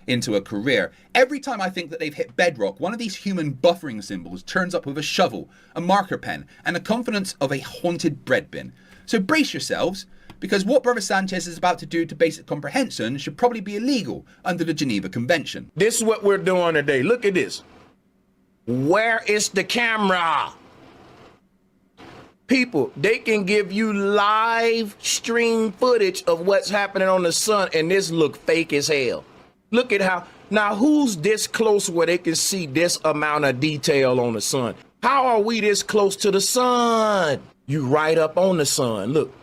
into a career. Every time I think that they've hit bedrock, one of these human buffering symbols turns up with a shovel, a marker pen, and the confidence of a haunted bread bin. So brace yourselves, because what Brother Sanchez is about to do to basic comprehension should probably be illegal under the Geneva Convention. This is what we're doing today. Look at this. Where is the camera? People, they can give you live stream footage of what's happening on the sun, and this look fake as hell. Look at how, now who's this close where they can see this amount of detail on the sun? How are we this close to the sun? You right up on the sun, look.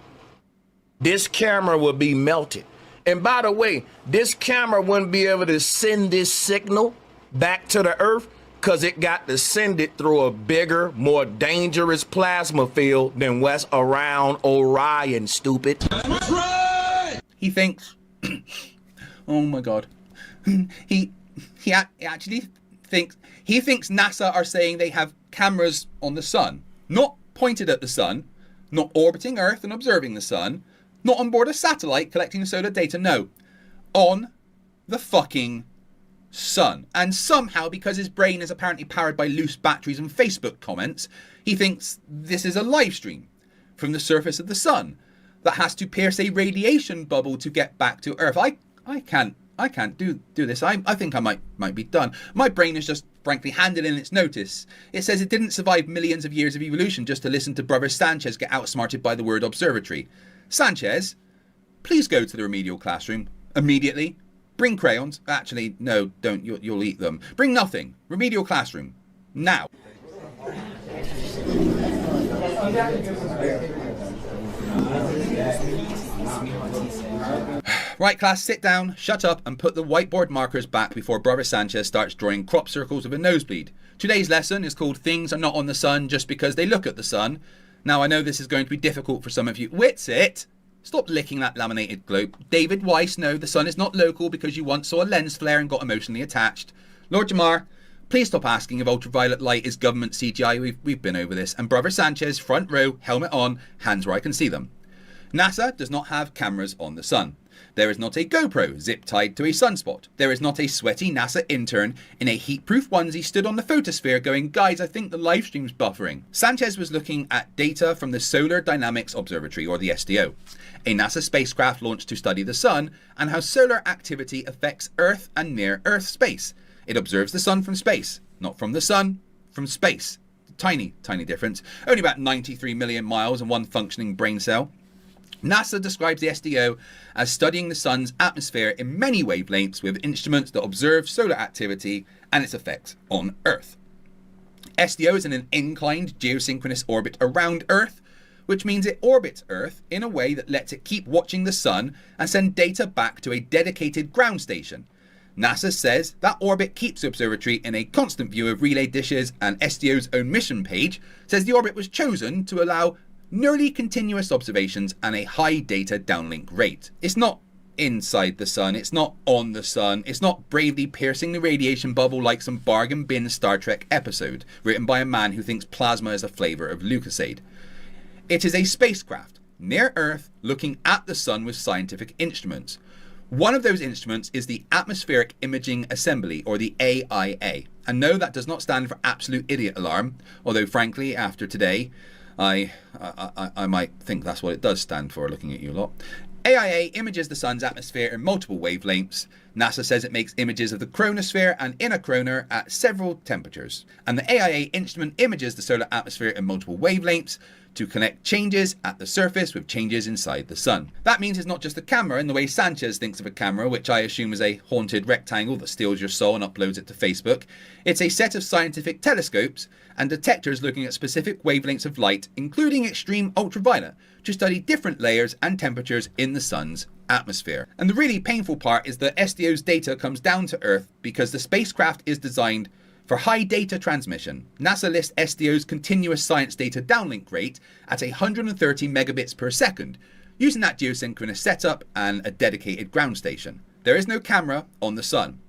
This camera will be melted. And by the way, this camera wouldn't be able to send this signal back to the earth because it got to send it through a bigger, more dangerous plasma field than what's around Orion, stupid. That's right! He thinks, oh my God. He actually thinks NASA are saying they have cameras on the sun, not pointed at the sun, not orbiting Earth and observing the sun, not on board a satellite collecting solar data, no, on the fucking sun. And somehow, because his brain is apparently powered by loose batteries and Facebook comments, he thinks this is a live stream from the surface of the sun that has to pierce a radiation bubble to get back to Earth. I can't do this. I think I might be done. My brain is just frankly handed in its notice. It says it didn't survive millions of years of evolution just to listen to Brother Sanchez get outsmarted by the word observatory. Sanchez, please go to the remedial classroom immediately. Bring crayons. Actually, no, don't. You'll eat them. Bring nothing. Remedial classroom. Now. Right, class, sit down, shut up, and put the whiteboard markers back before Brother Sanchez starts drawing crop circles with a nosebleed. Today's lesson is called Things Are Not on the Sun Just Because They Look at the Sun. Now, I know this is going to be difficult for some of you. Whitsit! Stop licking that laminated globe. David Weiss, no, the sun is not local because you once saw a lens flare and got emotionally attached. Lord Jamar, please stop asking if ultraviolet light is government CGI. We've been over this. And Brother Sanchez, front row, helmet on, hands where I can see them. NASA does not have cameras on the sun. There is not a GoPro zip-tied to a sunspot. There is not a sweaty NASA intern in a heat-proof onesie stood on the photosphere going, guys, I think the live stream's buffering. Sanchez was looking at data from the Solar Dynamics Observatory, or the SDO, a NASA spacecraft launched to study the sun and how solar activity affects Earth and near-Earth space. It observes the sun from space, not from the sun, from space. Tiny, tiny difference. Only about 93 million miles and one functioning brain cell. NASA describes the SDO as studying the sun's atmosphere in many wavelengths with instruments that observe solar activity and its effects on Earth. SDO is in an inclined geosynchronous orbit around Earth, which means it orbits Earth in a way that lets it keep watching the sun and send data back to a dedicated ground station. NASA says that orbit keeps the observatory in a constant view of relay dishes, and SDO's own mission page says the orbit was chosen to allow nearly continuous observations and a high data downlink rate. It's not inside the sun, it's not on the sun, it's not bravely piercing the radiation bubble like some bargain bin Star Trek episode written by a man who thinks plasma is a flavour of Lucasade. It is a spacecraft near Earth looking at the sun with scientific instruments. One of those instruments is the Atmospheric Imaging Assembly, or the AIA. And no, that does not stand for Absolute Idiot Alarm, although frankly, after today, I might think that's what it does stand for, looking at you lot. AIA images the sun's atmosphere in multiple wavelengths. NASA says it makes images of the chronosphere and inner corona at several temperatures. And the AIA instrument images the solar atmosphere in multiple wavelengths to connect changes at the surface with changes inside the sun. That means it's not just a camera in the way Sanchez thinks of a camera, which I assume is a haunted rectangle that steals your soul and uploads it to Facebook. It's a set of scientific telescopes and detectors looking at specific wavelengths of light, including extreme ultraviolet, to study different layers and temperatures in the sun's atmosphere. And the really painful part is that SDO's data comes down to Earth because the spacecraft is designed for high data transmission. NASA lists SDO's continuous science data downlink rate at 130 megabits per second, using that geosynchronous setup and a dedicated ground station. There is no camera on the sun.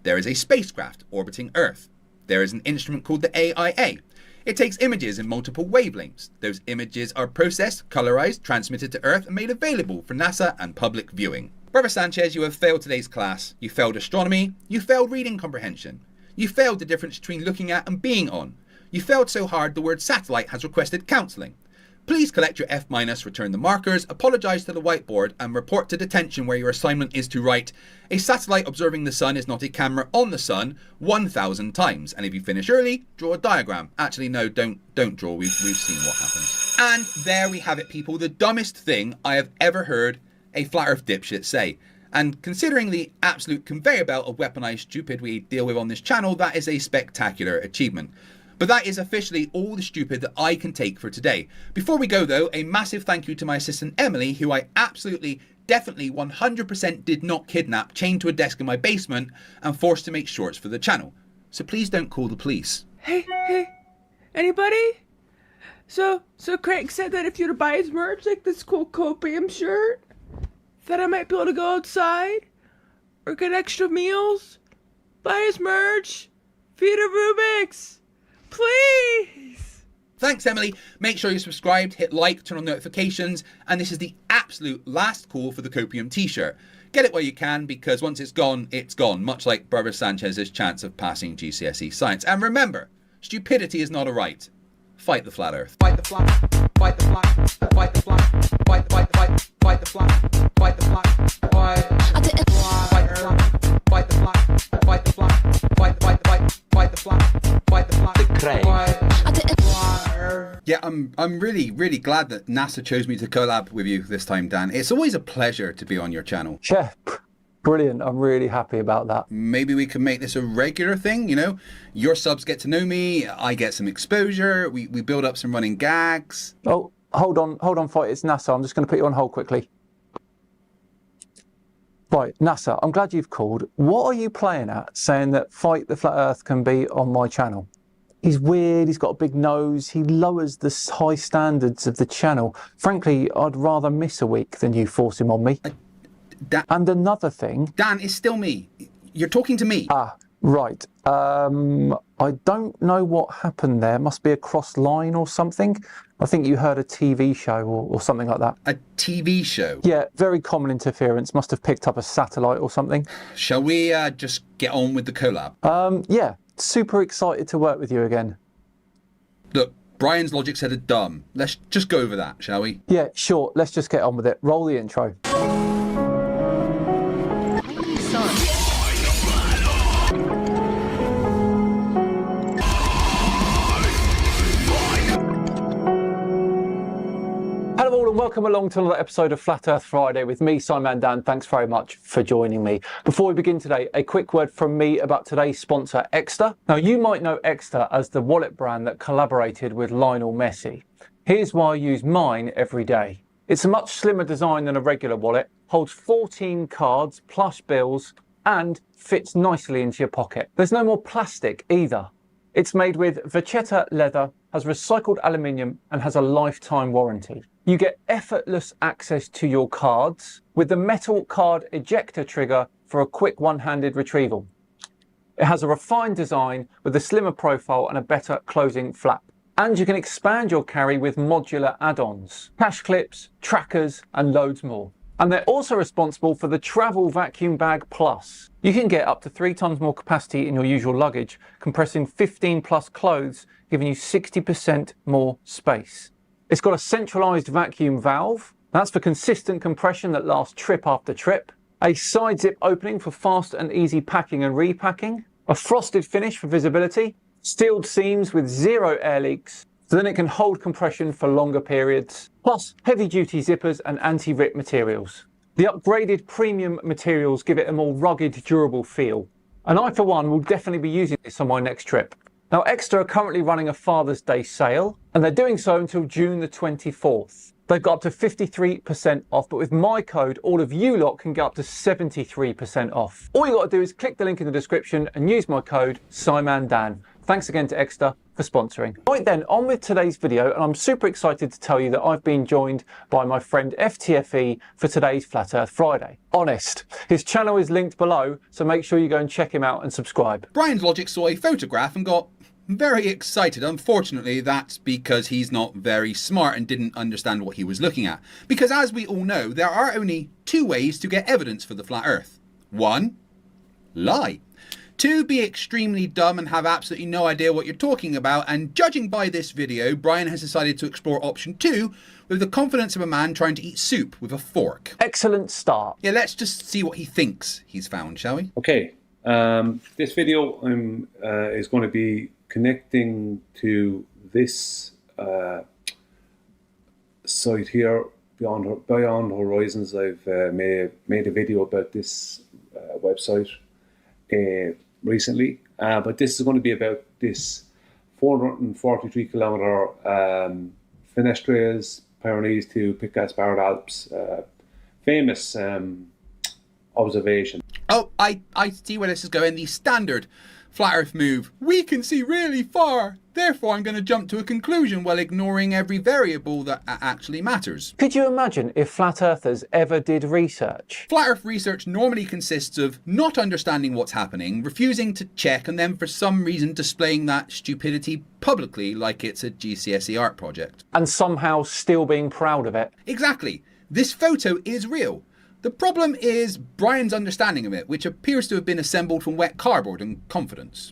There is a spacecraft orbiting Earth. There is an instrument called the AIA. It takes images in multiple wavelengths. Those images are processed, colorized, transmitted to Earth, and made available for NASA and public viewing. Brother Sanchez, you have failed today's class. You failed astronomy. You failed reading comprehension. You failed the difference between looking at and being on. You failed so hard the word satellite has requested counselling. Please collect your F-, return the markers, apologise to the whiteboard, and report to detention where your assignment is to write, a satellite observing the sun is not a camera on the sun 1,000 times. And if you finish early, draw a diagram. Actually, no, don't draw. We've seen what happens. And there we have it, people. The dumbest thing I have ever heard a flat earth dipshit say. And considering the absolute conveyor belt of weaponized stupid we deal with on this channel, that is a spectacular achievement. But that is officially all the stupid that I can take for today. Before we go though, a massive thank you to my assistant Emily, who I absolutely, definitely 100% did not kidnap, chained to a desk in my basement, and forced to make shorts for the channel. So please don't call the police. Hey, anybody? So Craig said that if you were to buy his merch, like this cool copium shirt, that I might be able to go outside, or get extra meals, buy his merch, feed a Rubiks, please. Thanks, Emily. Make sure you're subscribed, hit like, turn on notifications, and this is the absolute last call for the copium t-shirt. Get it while you can, because once it's gone, much like Brother Sanchez's chance of passing GCSE science. And remember, stupidity is not a right. Fight the flat earth. Fight the flat, fight the flat, fight the flat, fight the flat, fight the flat, fight the flat, fight the flat, fight the flat, fight the flat, fight the flat, fight the flat, Yeah, I'm really glad that NASA chose me to collab with you this time, Dan. It's always a pleasure to be on your channel. Chef, brilliant. I'm really happy about that. Maybe we can make this a regular thing, you know? Your subs get to know me, I get some exposure, we build up some running gags. Oh, hold on, Fight, it's NASA. I'm just going to put you on hold quickly. Right, NASA, I'm glad you've called. What are you playing at, saying that Fight the Flat Earth can be on my channel? He's weird, he's got a big nose, he lowers the high standards of the channel. Frankly, I'd rather miss a week than you force him on me. And another thing... Dan, it's still me. You're talking to me. Ah, right. I don't know what happened there. Must be a cross line or something. I think you heard a TV show or something like that. A TV show? Yeah, very common interference. Must have picked up a satellite or something. Shall we just get on with the collab? Yeah, super excited to work with you again. Look, Brian's logic said it dumb. Let's just go over that, shall we? Yeah, sure. Let's just get on with it. Roll the intro. Hello all and welcome along to another episode of Flat Earth Friday with me, Simon Dan. Thanks very much for joining me. Before we begin today, a quick word from me about today's sponsor, Extra. Now you might know Extra as the wallet brand that collaborated with Lionel Messi. Here's why I use mine every day. It's a much slimmer design than a regular wallet, holds 14 cards plus bills and fits nicely into your pocket. There's no more plastic either. It's made with Vachetta leather, has recycled aluminium and has a lifetime warranty. You get effortless access to your cards with the metal card ejector trigger for a quick one-handed retrieval. It has a refined design with a slimmer profile and a better closing flap. And you can expand your carry with modular add-ons, cash clips, trackers and loads more. And they're also responsible for the Travel Vacuum Bag Plus. You can get up to 3 times more capacity in your usual luggage, compressing 15 plus clothes, giving you 60% more space. It's got a centralized vacuum valve. That's for consistent compression that lasts trip after trip. A side zip opening for fast and easy packing and repacking. A frosted finish for visibility. Sealed seams with 0 air leaks, so then it can hold compression for longer periods. Plus heavy duty zippers and anti-rip materials. The upgraded premium materials give it a more rugged, durable feel. And I for one will definitely be using this on my next trip. Now Extra are currently running a Father's Day sale and they're doing so until June the 24th. They've got up to 53% off, but with my code, all of you lot can get up to 73% off. All you got to do is click the link in the description and use my code SIMANDAN. Thanks again to Extra for sponsoring. Right then, on with today's video, and I'm super excited to tell you that I've been joined by my friend FTFE for today's Flat Earth Friday. Honest, his channel is linked below, so make sure you go and check him out and subscribe. Brian's logic saw a photograph and got very excited. Unfortunately, that's because he's not very smart and didn't understand what he was looking at. Because as we all know, there are only two ways to get evidence for the flat earth. 1. Lie. 2. Be extremely dumb and have absolutely no idea what you're talking about, and judging by this video, Brian has decided to explore option 2 with the confidence of a man trying to eat soup with a fork. Excellent start. Yeah, let's just see what he thinks he's found, shall we? Okay, this video is going to be connecting to this site here, Beyond Horizons. I've made a video about this website recently, but this is going to be about this 443 kilometer Fenestra's Pyrenees to Pic-Gaspard Alps famous observation. Oh, I see where this is going. The standard flat earth move. We can see really far. Therefore, I'm going to jump to a conclusion while ignoring every variable that actually matters. Could you imagine if flat earthers ever did research? Flat earth research normally consists of not understanding what's happening, refusing to check, and then for some reason displaying that stupidity publicly like it's a GCSE art project. And somehow still being proud of it. Exactly. This photo is real. The problem is Brian's understanding of it, which appears to have been assembled from wet cardboard and confidence.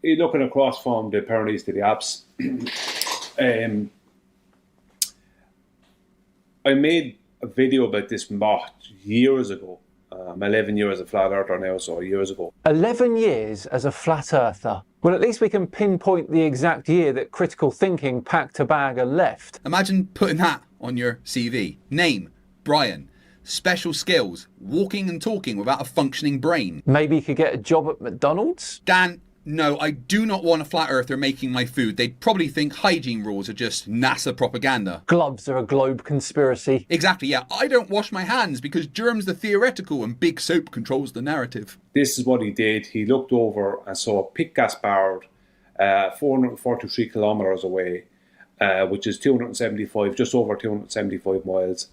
You're looking across from the Pyrenees to the Alps. I made a video about this years ago. I'm 11 years a flat earther now, so years ago. 11 years as a flat earther. Well, at least we can pinpoint the exact year that critical thinking packed a bag and left. Imagine putting that on your CV. Name, Brian. Special skills, walking and talking without a functioning brain. Maybe you could get a job at McDonald's? Dan, no, I do not want a flat earther making my food. They'd probably think hygiene rules are just NASA propaganda. Gloves are a globe conspiracy. Exactly, yeah. I don't wash my hands because germs are theoretical and big soap controls the narrative. This is what he did. He looked over and saw Pic-Gaspard 443 kilometers away, which is 275, just over 275 miles.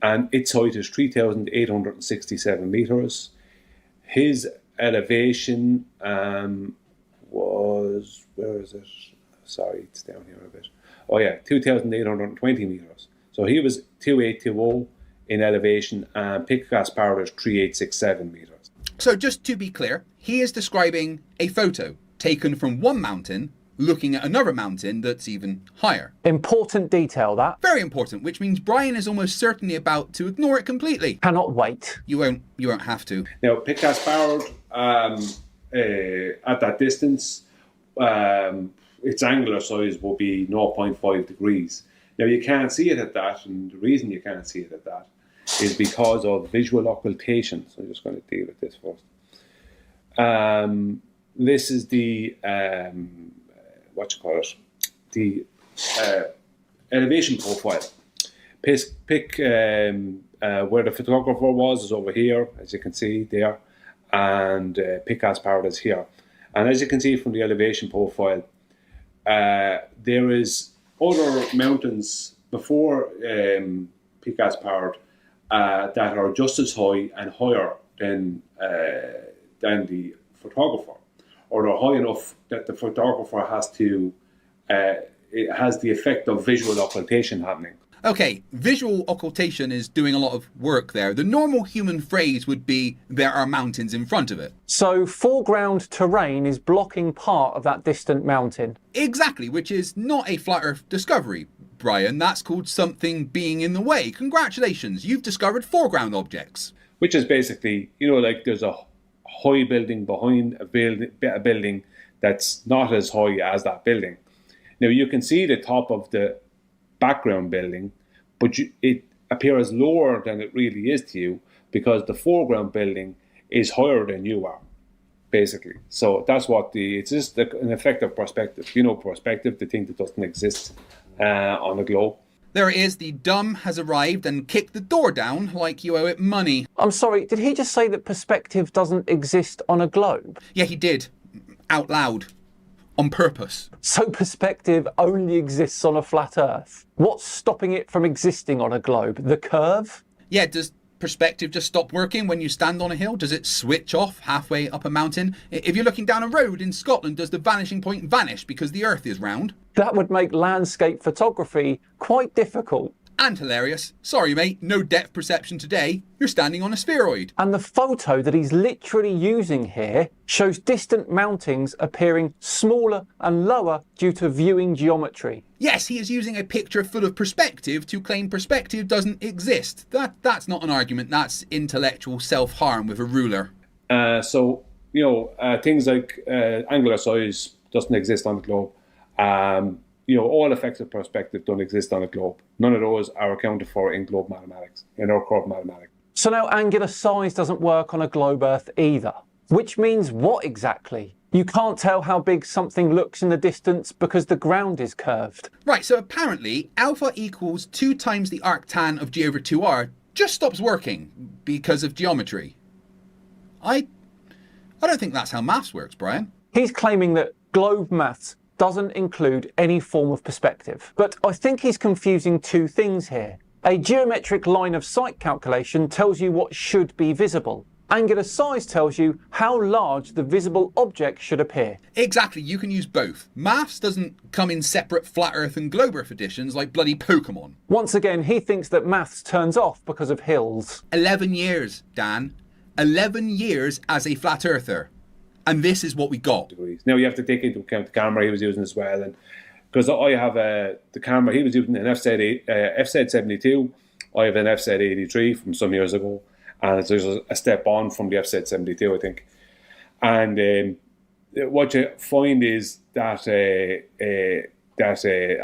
And its height is 3,867 meters. His elevation was, where is it? Sorry, it's down here a bit. Oh yeah, 2,820 meters. So he was 2,820 in elevation, and Pic-Gaspard is 3,867 meters. So just to be clear, he is describing a photo taken from one mountain looking at another mountain that's even higher. Important detail, that. Very important, which means Brian is almost certainly about to ignore it completely. Cannot wait. You won't have to. Now, Pic-Gaspard, at that distance, its angular size will be 0.5 degrees. Now, you can't see it at that, and the reason you can't see it at that is because of visual occultation. So I'm just going to deal with this first. This is the the elevation profile. Pick where the photographer was is over here, as you can see there, and Pic-Gaspard is here. And as you can see from the elevation profile, there is other mountains before Pic-Gaspard that are just as high and higher than the photographer, or they're high enough that the photographer has to, it has the effect of visual occultation happening. Okay, visual occultation is doing a lot of work there. The normal human phrase would be, there are mountains in front of it. So foreground terrain is blocking part of that distant mountain. Exactly, which is not a flat earth discovery, Brian. That's called something being in the way. Congratulations, you've discovered foreground objects. Which is basically, you know, like there's a high building behind a building that's not as high as that building. Now you can see the top of the background building, but it appears lower than it really is to you because the foreground building is higher than you are, basically. So that's what it's just an effect of perspective. You know, perspective, the thing that doesn't exist on a globe. There it is, the dumb has arrived and kicked the door down like you owe it money. I'm sorry, did he just say that perspective doesn't exist on a globe? Yeah, he did. Out loud. On purpose. So perspective only exists on a flat earth. What's stopping it from existing on a globe? The curve? Yeah, does perspective just stop working when you stand on a hill? Does it switch off halfway up a mountain? If you're looking down a road in Scotland, does the vanishing point vanish because the earth is round? That would make landscape photography quite difficult. And hilarious. Sorry, mate, no depth perception today. You're standing on a spheroid. And the photo that he's literally using here shows distant mountains appearing smaller and lower due to viewing geometry. Yes, he is using a picture full of perspective to claim perspective doesn't exist. That's not an argument, that's intellectual self-harm with a ruler. So, things like angular size doesn't exist on the globe. All effects of perspective don't exist on a globe. None of those are accounted for in globe mathematics, in our curve mathematics. So now angular size doesn't work on a globe Earth either. Which means what exactly? You can't tell how big something looks in the distance because the ground is curved. Right, so apparently alpha equals 2 times the arctan of g over 2r just stops working because of geometry. I don't think that's how maths works, Brian. He's claiming that globe maths doesn't include any form of perspective. But I think he's confusing two things here. A geometric line of sight calculation tells you what should be visible. Angular size tells you how large the visible object should appear. Exactly, you can use both. Maths doesn't come in separate flat earth and globe earth editions like bloody Pokemon. Once again, he thinks that maths turns off because of hills. 11 years, Dan. 11 years as a flat earther. And this is what we got. Now you have to take into account the camera he was using as well, and because I have the camera he was using an FZ72, I have an FZ83 from some years ago, and there's a step on from the FZ72, I think. And what you find is that a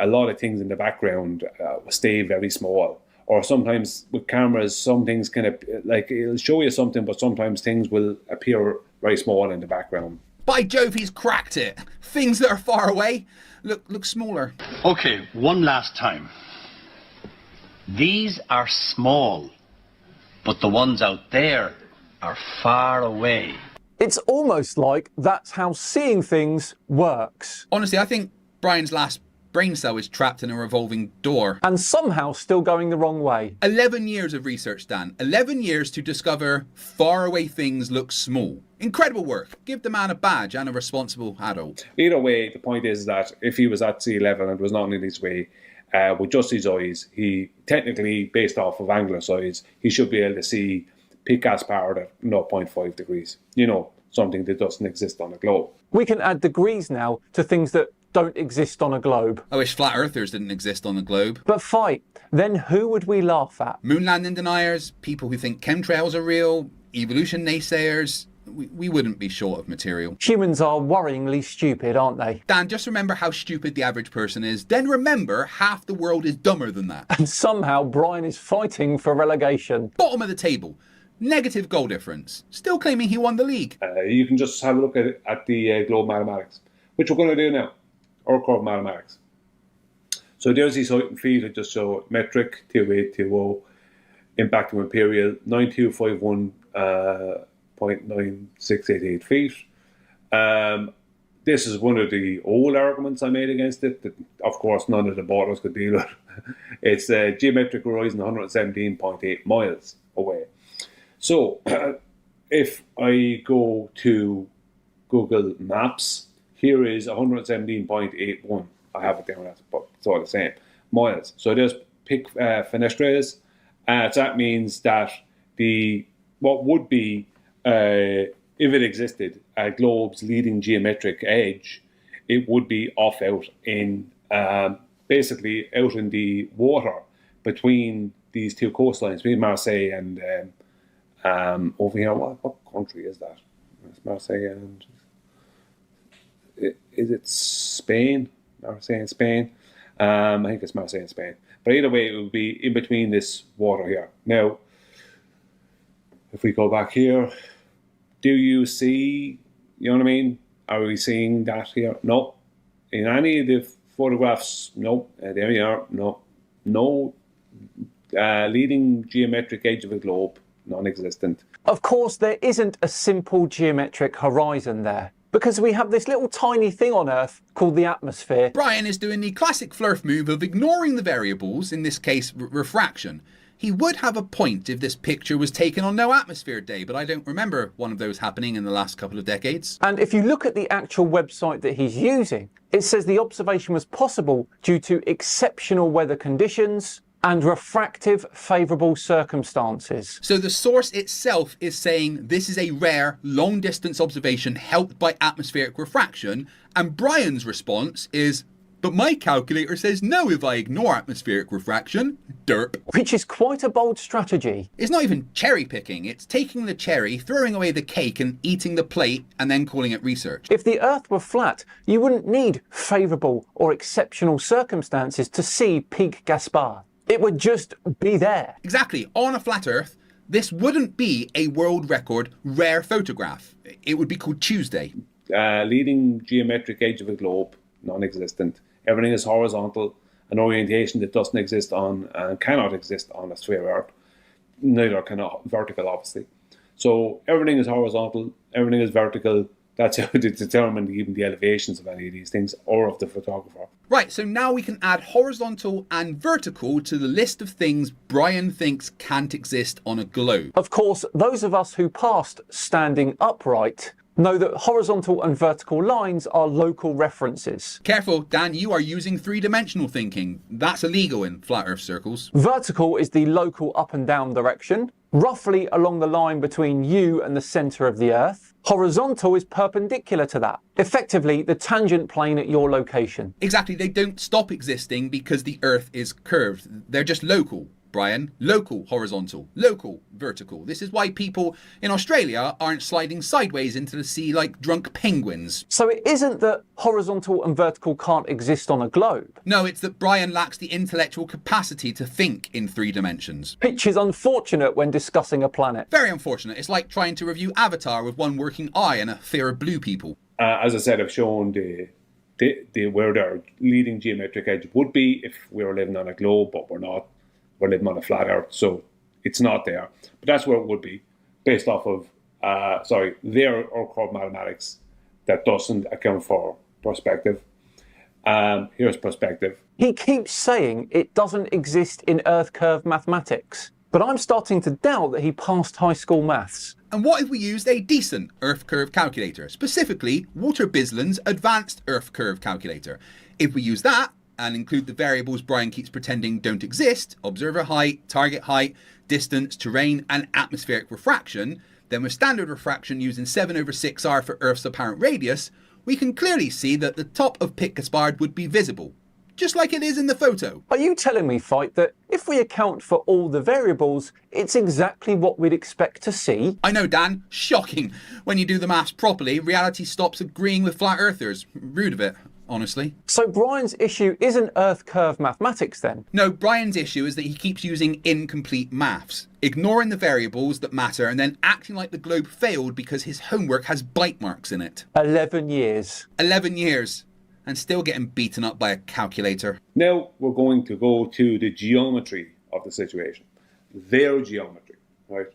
lot of things in the background stay very small. Or sometimes with cameras, some things it'll show you something, but sometimes things will appear very small in the background. By Jove, he's cracked it. Things that are far away look smaller. Okay, one last time. These are small, but the ones out there are far away. It's almost like that's how seeing things works. Honestly, I think Brian's last brain cell is trapped in a revolving door. And somehow still going the wrong way. 11 years of research, Dan. 11 years to discover faraway things look small. Incredible work. Give the man a badge and a responsible adult. Either way, the point is that if he was at sea level and was not in his way, with just his eyes, he technically, based off of angular size, he should be able to see peak gas powered at 0.5 degrees. Something that doesn't exist on a globe. We can add degrees now to things that don't exist on a globe. I wish flat earthers didn't exist on the globe. But fight, then who would we laugh at? Moon landing deniers, people who think chemtrails are real, evolution naysayers. We wouldn't be short of material. Humans are worryingly stupid, aren't they? Dan, just remember how stupid the average person is. Then remember half the world is dumber than that. And somehow Brian is fighting for relegation. Bottom of the table. Negative goal difference. Still claiming he won the league. You can just have a look at the globe mathematics, which we're going to do now. Or curve mathematics. So there's these height and feet. I just show metric 2820, impact to imperial 9251.9688 feet. This is one of the old arguments I made against it that, of course, none of the borders could deal with. It's geometric horizon 117.8 miles away. So if I go to Google Maps, here is 117.81. I have it down, but it's all the same. Miles. So there's pick fenestres. So that means that what would be, if it existed, a globe's leading geometric edge, it would be off out in, basically out in the water between these two coastlines, between Marseille and over here. What country is that? It's Marseille and... Is it Spain? Marseille in Spain? I think it's Marseille in Spain. But either way, it would be in between this water here. Now, if we go back here, do you see, you know what I mean? Are we seeing that here? No. In any of the photographs, no. There you are, no. No leading geometric edge of a globe, non-existent. Of course, there isn't a simple geometric horizon there, because we have this little tiny thing on Earth called the atmosphere. Brian is doing the classic Flerf move of ignoring the variables, in this case refraction, He would have a point if this picture was taken on no atmosphere day, but I don't remember one of those happening in the last couple of decades. And if you look at the actual website that he's using, it says the observation was possible due to exceptional weather conditions and refractive favourable circumstances. So the source itself is saying this is a rare, long-distance observation helped by atmospheric refraction, and Brian's response is, but my calculator says no if I ignore atmospheric refraction. Derp. Which is quite a bold strategy. It's not even cherry picking, it's taking the cherry, throwing away the cake and eating the plate and then calling it research. If the Earth were flat, you wouldn't need favourable or exceptional circumstances to see Pic Gaspard. It would just be there. Exactly. On a flat Earth, this wouldn't be a world record rare photograph. It would be called Tuesday. Leading geometric edge of a globe, non-existent. Everything is horizontal, an orientation that doesn't exist on and cannot exist on a sphere Earth. Neither can vertical, obviously. So everything is horizontal, everything is vertical. That's how they determine even the elevations of any of these things or of the photographer. Right, so now we can add horizontal and vertical to the list of things Brian thinks can't exist on a globe. Of course, those of us who passed standing upright know that horizontal and vertical lines are local references. Careful, Dan, you are using three-dimensional thinking. That's illegal in flat Earth circles. Vertical is the local up and down direction, roughly along the line between you and the centre of the Earth. Horizontal is perpendicular to that, effectively the tangent plane at your location. Exactly, they don't stop existing because the Earth is curved. They're just local, Brian. Local horizontal, local vertical. This is why people in Australia aren't sliding sideways into the sea like drunk penguins. So it isn't that horizontal and vertical can't exist on a globe. No, it's that Brian lacks the intellectual capacity to think in 3 dimensions. Which is unfortunate when discussing a planet. Very unfortunate. It's like trying to review Avatar with one working eye and a fear of blue people. As I said, I've shown where their leading geometric edge would be if we were living on a globe, but we're not. We're living on a flat Earth, so it's not there. But that's where it would be, based off of, their curve mathematics that doesn't account for perspective. Here's perspective. He keeps saying it doesn't exist in Earth curve mathematics, but I'm starting to doubt that he passed high school maths. And what if we used a decent Earth curve calculator, specifically Walter Bisland's Advanced Earth Curve Calculator? If we use that, and include the variables Brian keeps pretending don't exist, observer height, target height, distance, terrain, and atmospheric refraction, then with standard refraction using 7/6R for Earth's apparent radius, we can clearly see that the top of Pic Gaspard would be visible, just like it is in the photo. Are you telling me, Fight, that if we account for all the variables, it's exactly what we'd expect to see? I know, Dan. Shocking. When you do the maths properly, reality stops agreeing with flat earthers. Rude of it, honestly. So Brian's issue isn't Earth curve mathematics then? No, Brian's issue is that he keeps using incomplete maths, ignoring the variables that matter and then acting like the globe failed because his homework has bite marks in it. 11 years. 11 years. And still getting beaten up by a calculator. Now we're going to go to the geometry of the situation. Their geometry, right?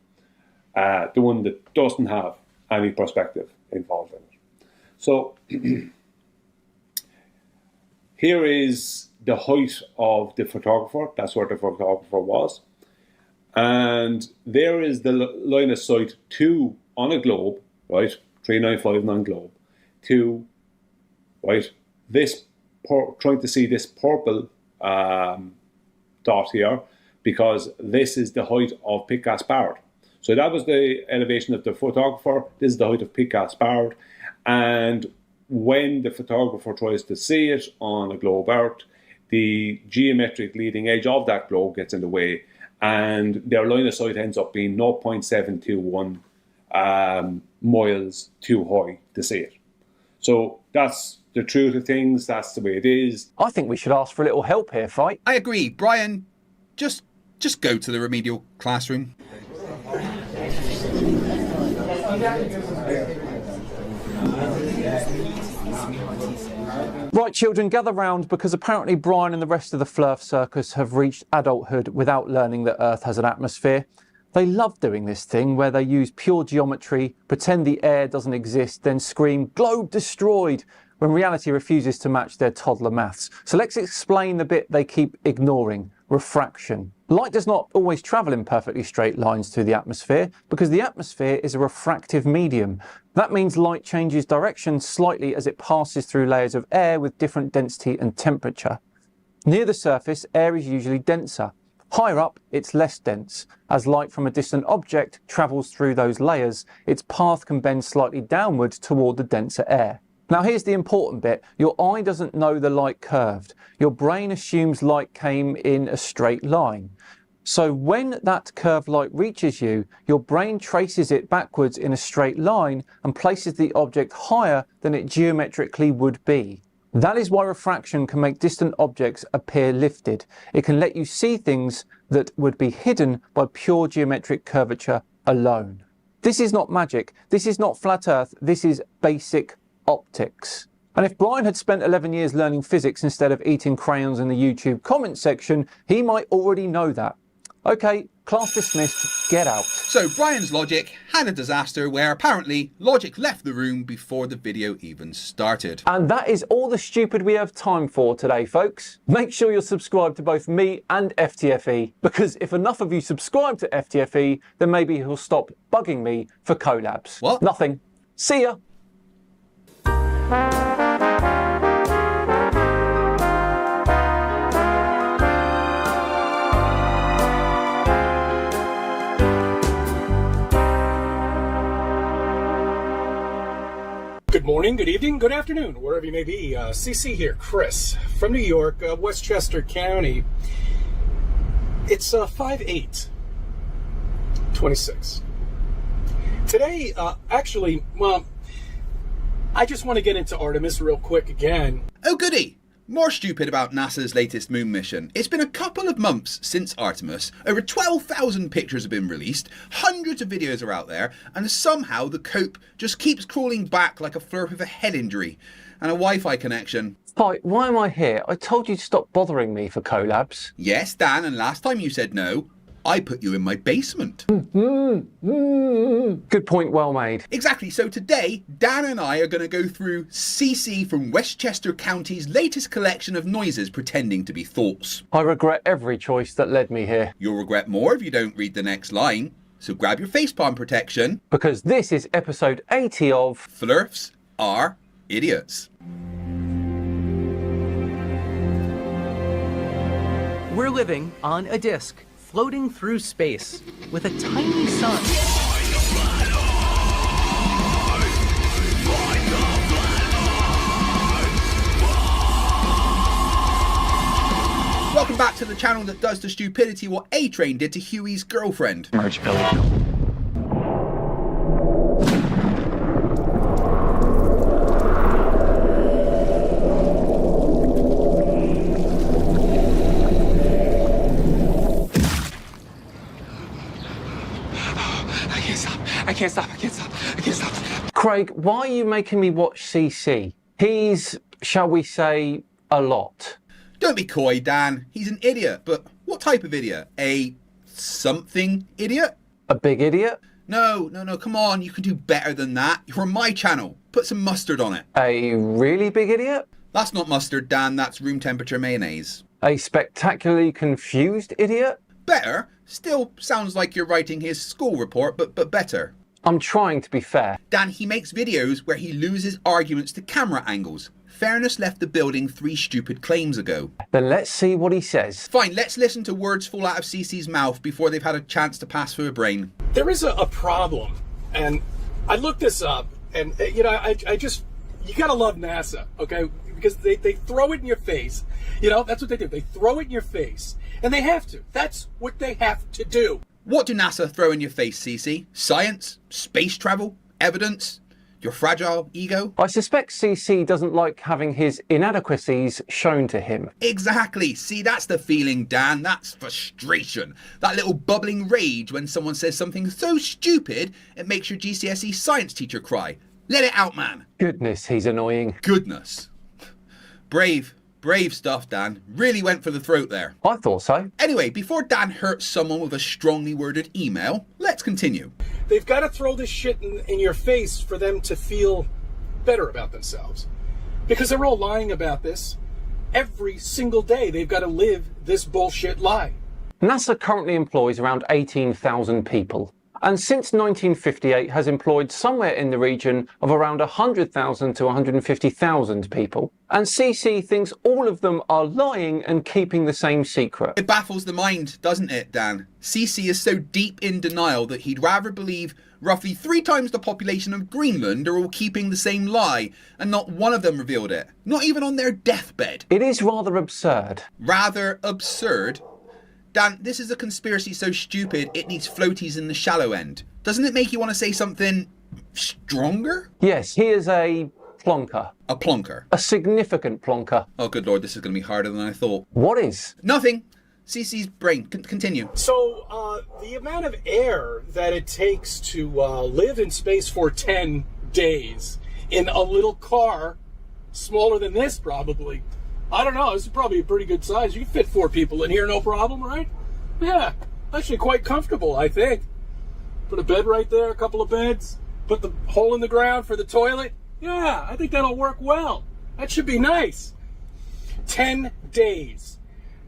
The one that doesn't have any perspective involved in it. So here is the height of the photographer. That's where the photographer was. And there is the line of sight to, on a globe, right? 3959 globe, to, right? This, trying to see this purple dot here, because this is the height of Pic Gaspard. So that was the elevation of the photographer. This is the height of Pic Gaspard. And when the photographer tries to see it on a globe Earth, the geometric leading edge of that globe gets in the way, and their line of sight ends up being 0.721 miles too high to see it. So that's the truth of things. That's the way it is. I think we should ask for a little help here, Fight. I agree. Brian, just go to the remedial classroom. Right, children, gather round, because apparently Brian and the rest of the Flerf circus have reached adulthood without learning that Earth has an atmosphere. They love doing this thing where they use pure geometry, pretend the air doesn't exist, then scream, "Globe destroyed!" when reality refuses to match their toddler maths. So let's explain the bit they keep ignoring. refraction. Light does not always travel in perfectly straight lines through the atmosphere because the atmosphere is a refractive medium. That means light changes direction slightly as it passes through layers of air with different density and temperature. Near the surface, air is usually denser. Higher up, it's less dense. As light from a distant object travels through those layers, its path can bend slightly downwards toward the denser air. Now here's the important bit. Your eye doesn't know the light curved. Your brain assumes light came in a straight line. So when that curved light reaches you, your brain traces it backwards in a straight line and places the object higher than it geometrically would be. That is why refraction can make distant objects appear lifted. It can let you see things that would be hidden by pure geometric curvature alone. This is not magic. This is not flat earth. This is basic optics. And if Brian had spent 11 years learning physics instead of eating crayons in the YouTube comment section, he might already know that. Okay, class dismissed, get out. So Brian's logic had a disaster where apparently logic left the room before the video even started. And that is all the stupid we have time for today, folks. Make sure you're subscribed to both me and FTFE, because if enough of you subscribe to FTFE, then maybe he'll stop bugging me for collabs. What? Nothing. See ya. Good morning, good evening, good afternoon, wherever you may be. CC here, Chris, from New York, Westchester County. It's 5/8/26. Today, actually, well, I just want to get into Artemis real quick again. Oh goody! More stupid about NASA's latest moon mission. It's been a couple of months since Artemis. Over 12,000 pictures have been released, hundreds of videos are out there, and somehow the cope just keeps crawling back like a Flerf with a head injury and a Wi-Fi connection. Hi, why am I here? I told you to stop bothering me for collabs. Yes, Dan, and last time you said no, I put you in my basement. Good point, well made. Exactly, so today, Dan and I are going to go through CC from Westchester County's latest collection of noises pretending to be thoughts. I regret every choice that led me here. You'll regret more if you don't read the next line, so grab your facepalm protection. Because this is episode 80 of Flerfs Are Idiots. We're living on a disk, floating through space, with a tiny sun. Welcome back to the channel that does to stupidity what A-Train did to Huey's girlfriend. Merch Billy. I can't stop. Craig, why are you making me watch CC? He's, shall we say, a lot. Don't be coy, Dan. He's an idiot, but what type of idiot? A something idiot? A big idiot? No, come on. You can do better than that. You're on my channel. Put some mustard on it. A really big idiot? That's not mustard, Dan. That's room temperature mayonnaise. A spectacularly confused idiot? Better. Still sounds like you're writing his school report, but better. I'm trying to be fair. Dan, he makes videos where he loses arguments to camera angles. Fairness left the building 3 stupid claims ago. Then let's see what he says. Fine, let's listen to words fall out of CC's mouth before they've had a chance to pass through her brain. There is a problem, and I looked this up, and you know, I just, you gotta love NASA, okay? Because they throw it in your face. You know, that's what they do. They throw it in your face, and they have to. That's what they have to do. What do NASA throw in your face, CC? Science? Space travel? Evidence? Your fragile ego? I suspect CC doesn't like having his inadequacies shown to him. Exactly. See, that's the feeling, Dan. That's frustration. That little bubbling rage when someone says something so stupid it makes your GCSE science teacher cry. Let it out, man. Goodness, he's annoying. Goodness. Brave stuff, Dan. Really went for the throat there. I thought so. Anyway, before Dan hurts someone with a strongly worded email, let's continue. They've got to throw this shit in your face for them to feel better about themselves. Because they're all lying about this. Every single day they've got to live this bullshit lie. NASA currently employs around 18,000 people, and since 1958 has employed somewhere in the region of around 100,000 to 150,000 people. And CC thinks all of them are lying and keeping the same secret. It baffles the mind, doesn't it, Dan? CC is so deep in denial that he'd rather believe roughly 3 times the population of Greenland are all keeping the same lie, and not one of them revealed it. Not even on their deathbed. It is rather absurd. Rather absurd? Dan, this is a conspiracy so stupid it needs floaties in the shallow end. Doesn't it make you want to say something stronger? Yes, he is a plonker. A plonker? A significant plonker. Oh, good lord, this is going to be harder than I thought. What is? Nothing. CC's brain. Continue. So, the amount of air that it takes to live in space for 10 days in a little car, smaller than this probably. I don't know, this is probably a pretty good size. You can fit 4 people in here, no problem, right? Yeah, actually quite comfortable, I think. Put a bed right there, a couple of beds. Put the hole in the ground for the toilet. Yeah, I think that'll work well. That should be nice. 10 days.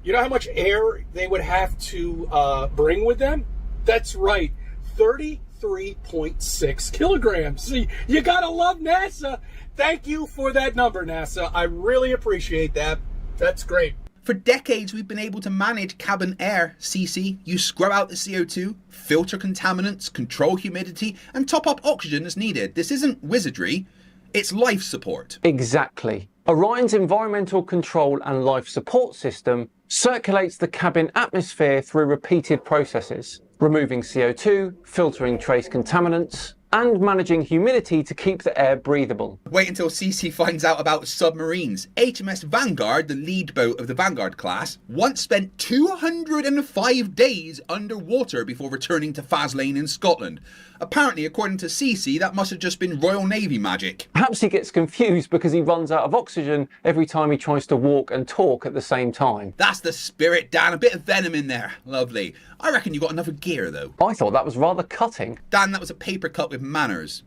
You know how much air they would have to bring with them? That's right, 33.6 kilograms. See, you gotta love NASA. Thank you for that number, NASA. I really appreciate that. That's great. For decades, we've been able to manage cabin air, CC. You scrub out the CO2, filter contaminants, control humidity, and top up oxygen as needed. This isn't wizardry, it's life support. Exactly. Orion's environmental control and life support system circulates the cabin atmosphere through repeated processes, removing CO2, filtering trace contaminants, and managing humidity to keep the air breathable. Wait until CC finds out about submarines. HMS Vanguard, the lead boat of the Vanguard class, once spent 205 days underwater before returning to Faslane in Scotland. Apparently, according to CC, that must have just been Royal Navy magic. Perhaps he gets confused because he runs out of oxygen every time he tries to walk and talk at the same time. That's the spirit, Dan. A bit of venom in there. Lovely. I reckon you got another gear, though. I thought that was rather cutting. Dan, that was a paper cut with manners.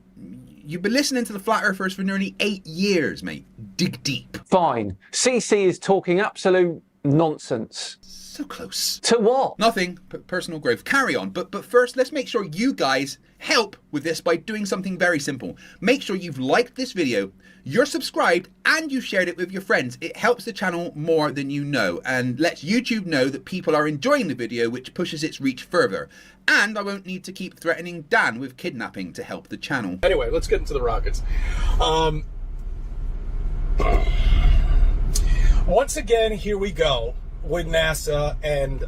You've been listening to the Flat Earthers for nearly 8 years, mate. Dig deep. Fine. CC is talking absolute nonsense. So close. To what? Nothing. Personal growth. Carry on. But first, let's make sure you guys help with this by doing something very simple. Make sure you've liked this video, you're subscribed, and you shared it with your friends. It helps the channel more than you know and lets YouTube know that people are enjoying the video, which pushes its reach further. And I won't need to keep threatening Dan with kidnapping to help the channel. Anyway, let's get into the rockets. Once again, here we go with NASA and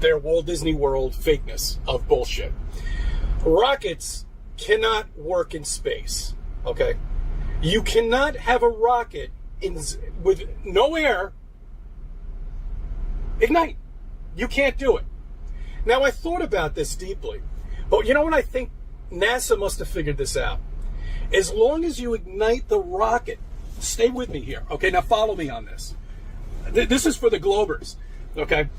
their Walt Disney World fakeness of bullshit. Rockets cannot work in space, okay? You cannot have a rocket with no air ignite. You can't do it. Now, I thought about this deeply, but you know what I think? NASA must have figured this out. As long as you ignite the rocket, stay with me here, okay? Now follow me on this. This is for the Globers, okay?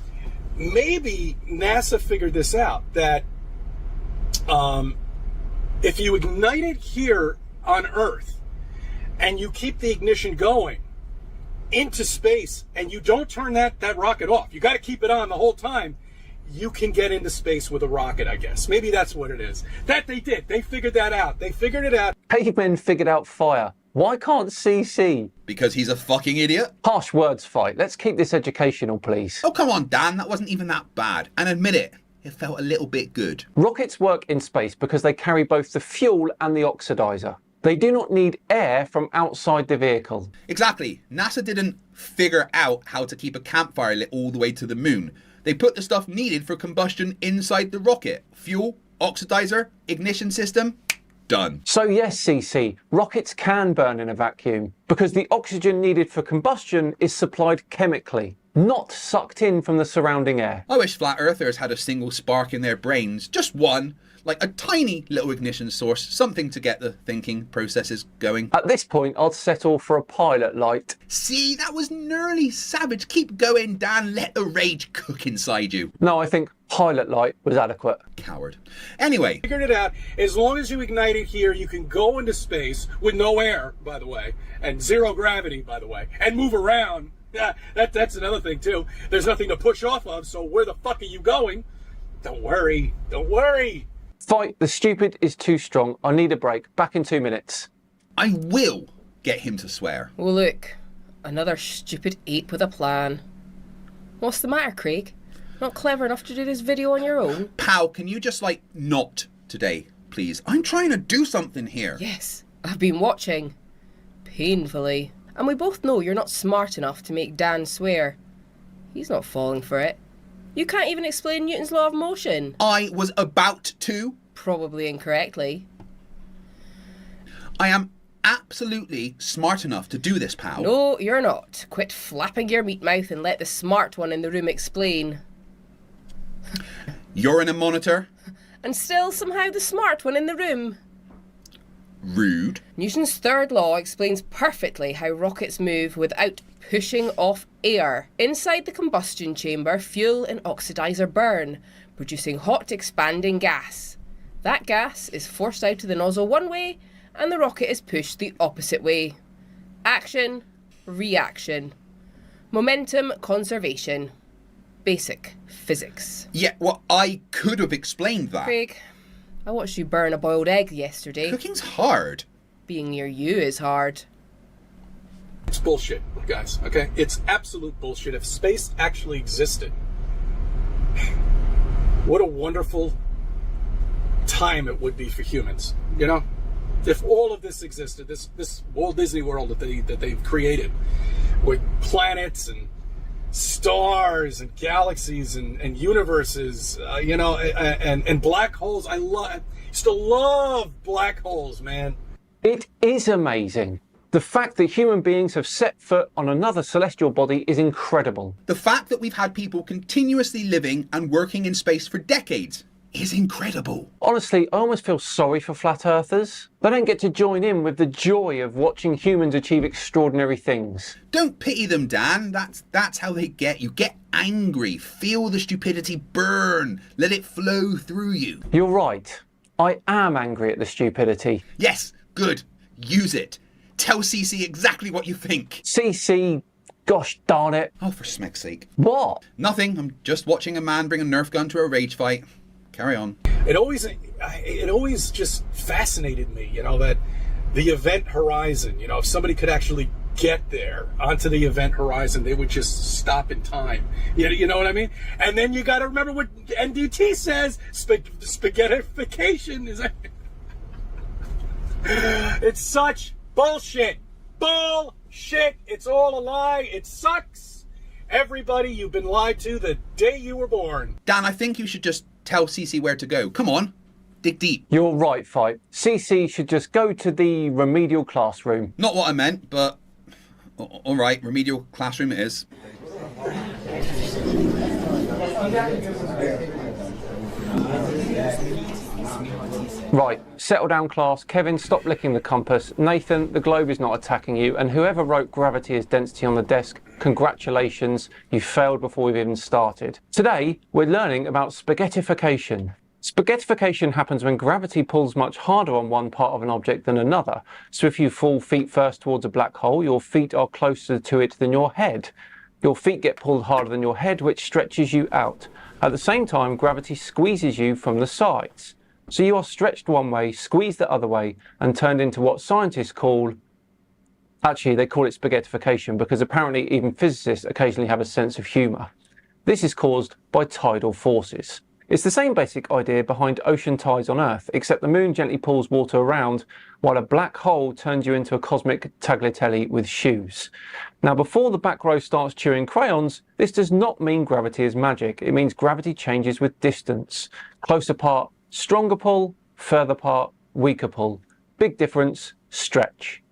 Maybe NASA figured this out, that if you ignite it here on Earth and you keep the ignition going into space and you don't turn that rocket off, you got to keep it on the whole time, you can get into space with a rocket, I guess. Maybe that's what it is. That they did. They figured that out. They figured it out. Cavemen figured out fire. Why can't CC? Because he's a fucking idiot? Harsh words, Fight. Let's keep this educational, please. Oh, come on, Dan. That wasn't even that bad. And admit it, it felt a little bit good. Rockets work in space because they carry both the fuel and the oxidizer. They do not need air from outside the vehicle. Exactly. NASA didn't figure out how to keep a campfire lit all the way to the moon. They put the stuff needed for combustion inside the rocket. Fuel, oxidizer, ignition system, done. So yes, CC, rockets can burn in a vacuum because the oxygen needed for combustion is supplied chemically, not sucked in from the surrounding air. I wish Flat Earthers had a single spark in their brains, just one, like a tiny little ignition source, something to get the thinking processes going. At this point, I'd settle for a pilot light. See, that was nearly savage. Keep going, Dan. Let the rage cook inside you. No, I think pilot light was adequate. Coward. Anyway. Figured it out. As long as you ignite it here, you can go into space with no air, by the way, and zero gravity, by the way, and move around Yeah, that's another thing, too. There's nothing to push off of, so where the fuck are you going? Don't worry. Don't worry. Fight, the stupid is too strong. I need a break. Back in 2 minutes. I will get him to swear. Well, look. Another stupid ape with a plan. What's the matter, Craig? Not clever enough to do this video on your own? Pal, can you just, like, not today, please? I'm trying to do something here. Yes, I've been watching. Painfully. And we both know you're not smart enough to make Dan swear. He's not falling for it. You can't even explain Newton's law of motion. I was about to. Probably incorrectly. I am absolutely smart enough to do this, pal. No, you're not. Quit flapping your meat mouth and let the smart one in the room explain. You're in a monitor. And still somehow the smart one in the room. Rude. Newton's third law explains perfectly how rockets move without pushing off air. Inside the combustion chamber, fuel and oxidizer burn, producing hot expanding gas. That gas is forced out of the nozzle one way, and the rocket is pushed the opposite way. Action, reaction. Momentum conservation. Basic physics. Yeah, well, I could have explained that. Craig, I watched you burn a boiled egg yesterday. Cooking's hard. Being near you is hard. It's bullshit, guys, okay? It's absolute bullshit. If space actually existed, what a wonderful time it would be for humans, you know? If all of this existed, this Walt Disney World that they've created with planets and stars and galaxies and universes, you know, and black holes. I used to love black holes, man. It is amazing. The fact that human beings have set foot on another celestial body is incredible. The fact that we've had people continuously living and working in space for decades is incredible. Honestly, I almost feel sorry for flat earthers. They don't get to join in with the joy of watching humans achieve extraordinary things. Don't pity them, Dan. That's how they get you. Get angry. Feel the stupidity burn. Let it flow through you. You're right. I am angry at the stupidity. Yes, good. Use it. Tell CC exactly what you think. CC, gosh darn it. Oh, for smeck's sake. What? Nothing. I'm just watching a man bring a Nerf gun to a rage fight. Carry on. It always just fascinated me, you know, that the event horizon, you know, if somebody could actually get there onto the event horizon, they would just stop in time. You know what I mean? And then you got to remember what NDT says. Spaghettification is. It's such bullshit. Bullshit. It's all a lie. It sucks. Everybody, you've been lied to the day you were born. Dan, I think you should just tell CC where to go. Come on. Dig deep. You're right, Fight. CC should just go to the remedial classroom. Not what I meant, but all right, remedial classroom it is. Right, settle down class. Kevin, stop licking the compass. Nathan, the globe is not attacking you. And whoever wrote gravity as density on the desk, congratulations, you failed before we've even started. Today, we're learning about spaghettification. Spaghettification happens when gravity pulls much harder on one part of an object than another. So if you fall feet first towards a black hole, your feet are closer to it than your head. Your feet get pulled harder than your head, which stretches you out. At the same time, gravity squeezes you from the sides. So you are stretched one way, squeezed the other way, and turned into what scientists call... Actually, they call it spaghettification because apparently even physicists occasionally have a sense of humour. This is caused by tidal forces. It's the same basic idea behind ocean tides on Earth, except the moon gently pulls water around, while a black hole turns you into a cosmic tagliatelle with shoes. Now, before the back row starts chewing crayons, this does not mean gravity is magic. It means gravity changes with distance. Close apart, stronger pull, further apart, weaker pull. Big difference, stretch.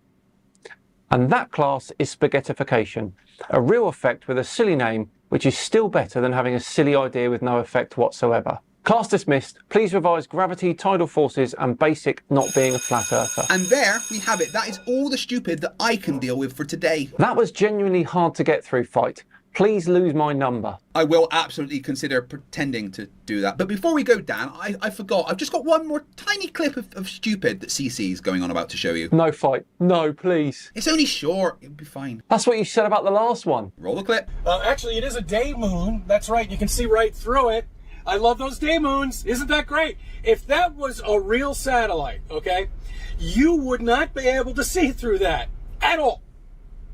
And that class is spaghettification, a real effect with a silly name, which is still better than having a silly idea with no effect whatsoever. Class dismissed. Please revise gravity, tidal forces, and basic not being a flat earther. And there we have it. That is all the stupid that I can deal with for today. That was genuinely hard to get through, Fight. Please lose my number. I will absolutely consider pretending to do that. But before we go, Dan, I forgot. I've just got one more tiny clip of Stupid that CC's going on about to show you. No fight. No, please. It's only short. It'll be fine. That's what you said about the last one. Roll the clip. Actually, it is a day moon. That's right. You can see right through it. I love those day moons. Isn't that great? If that was a real satellite, okay, you would not be able to see through that at all.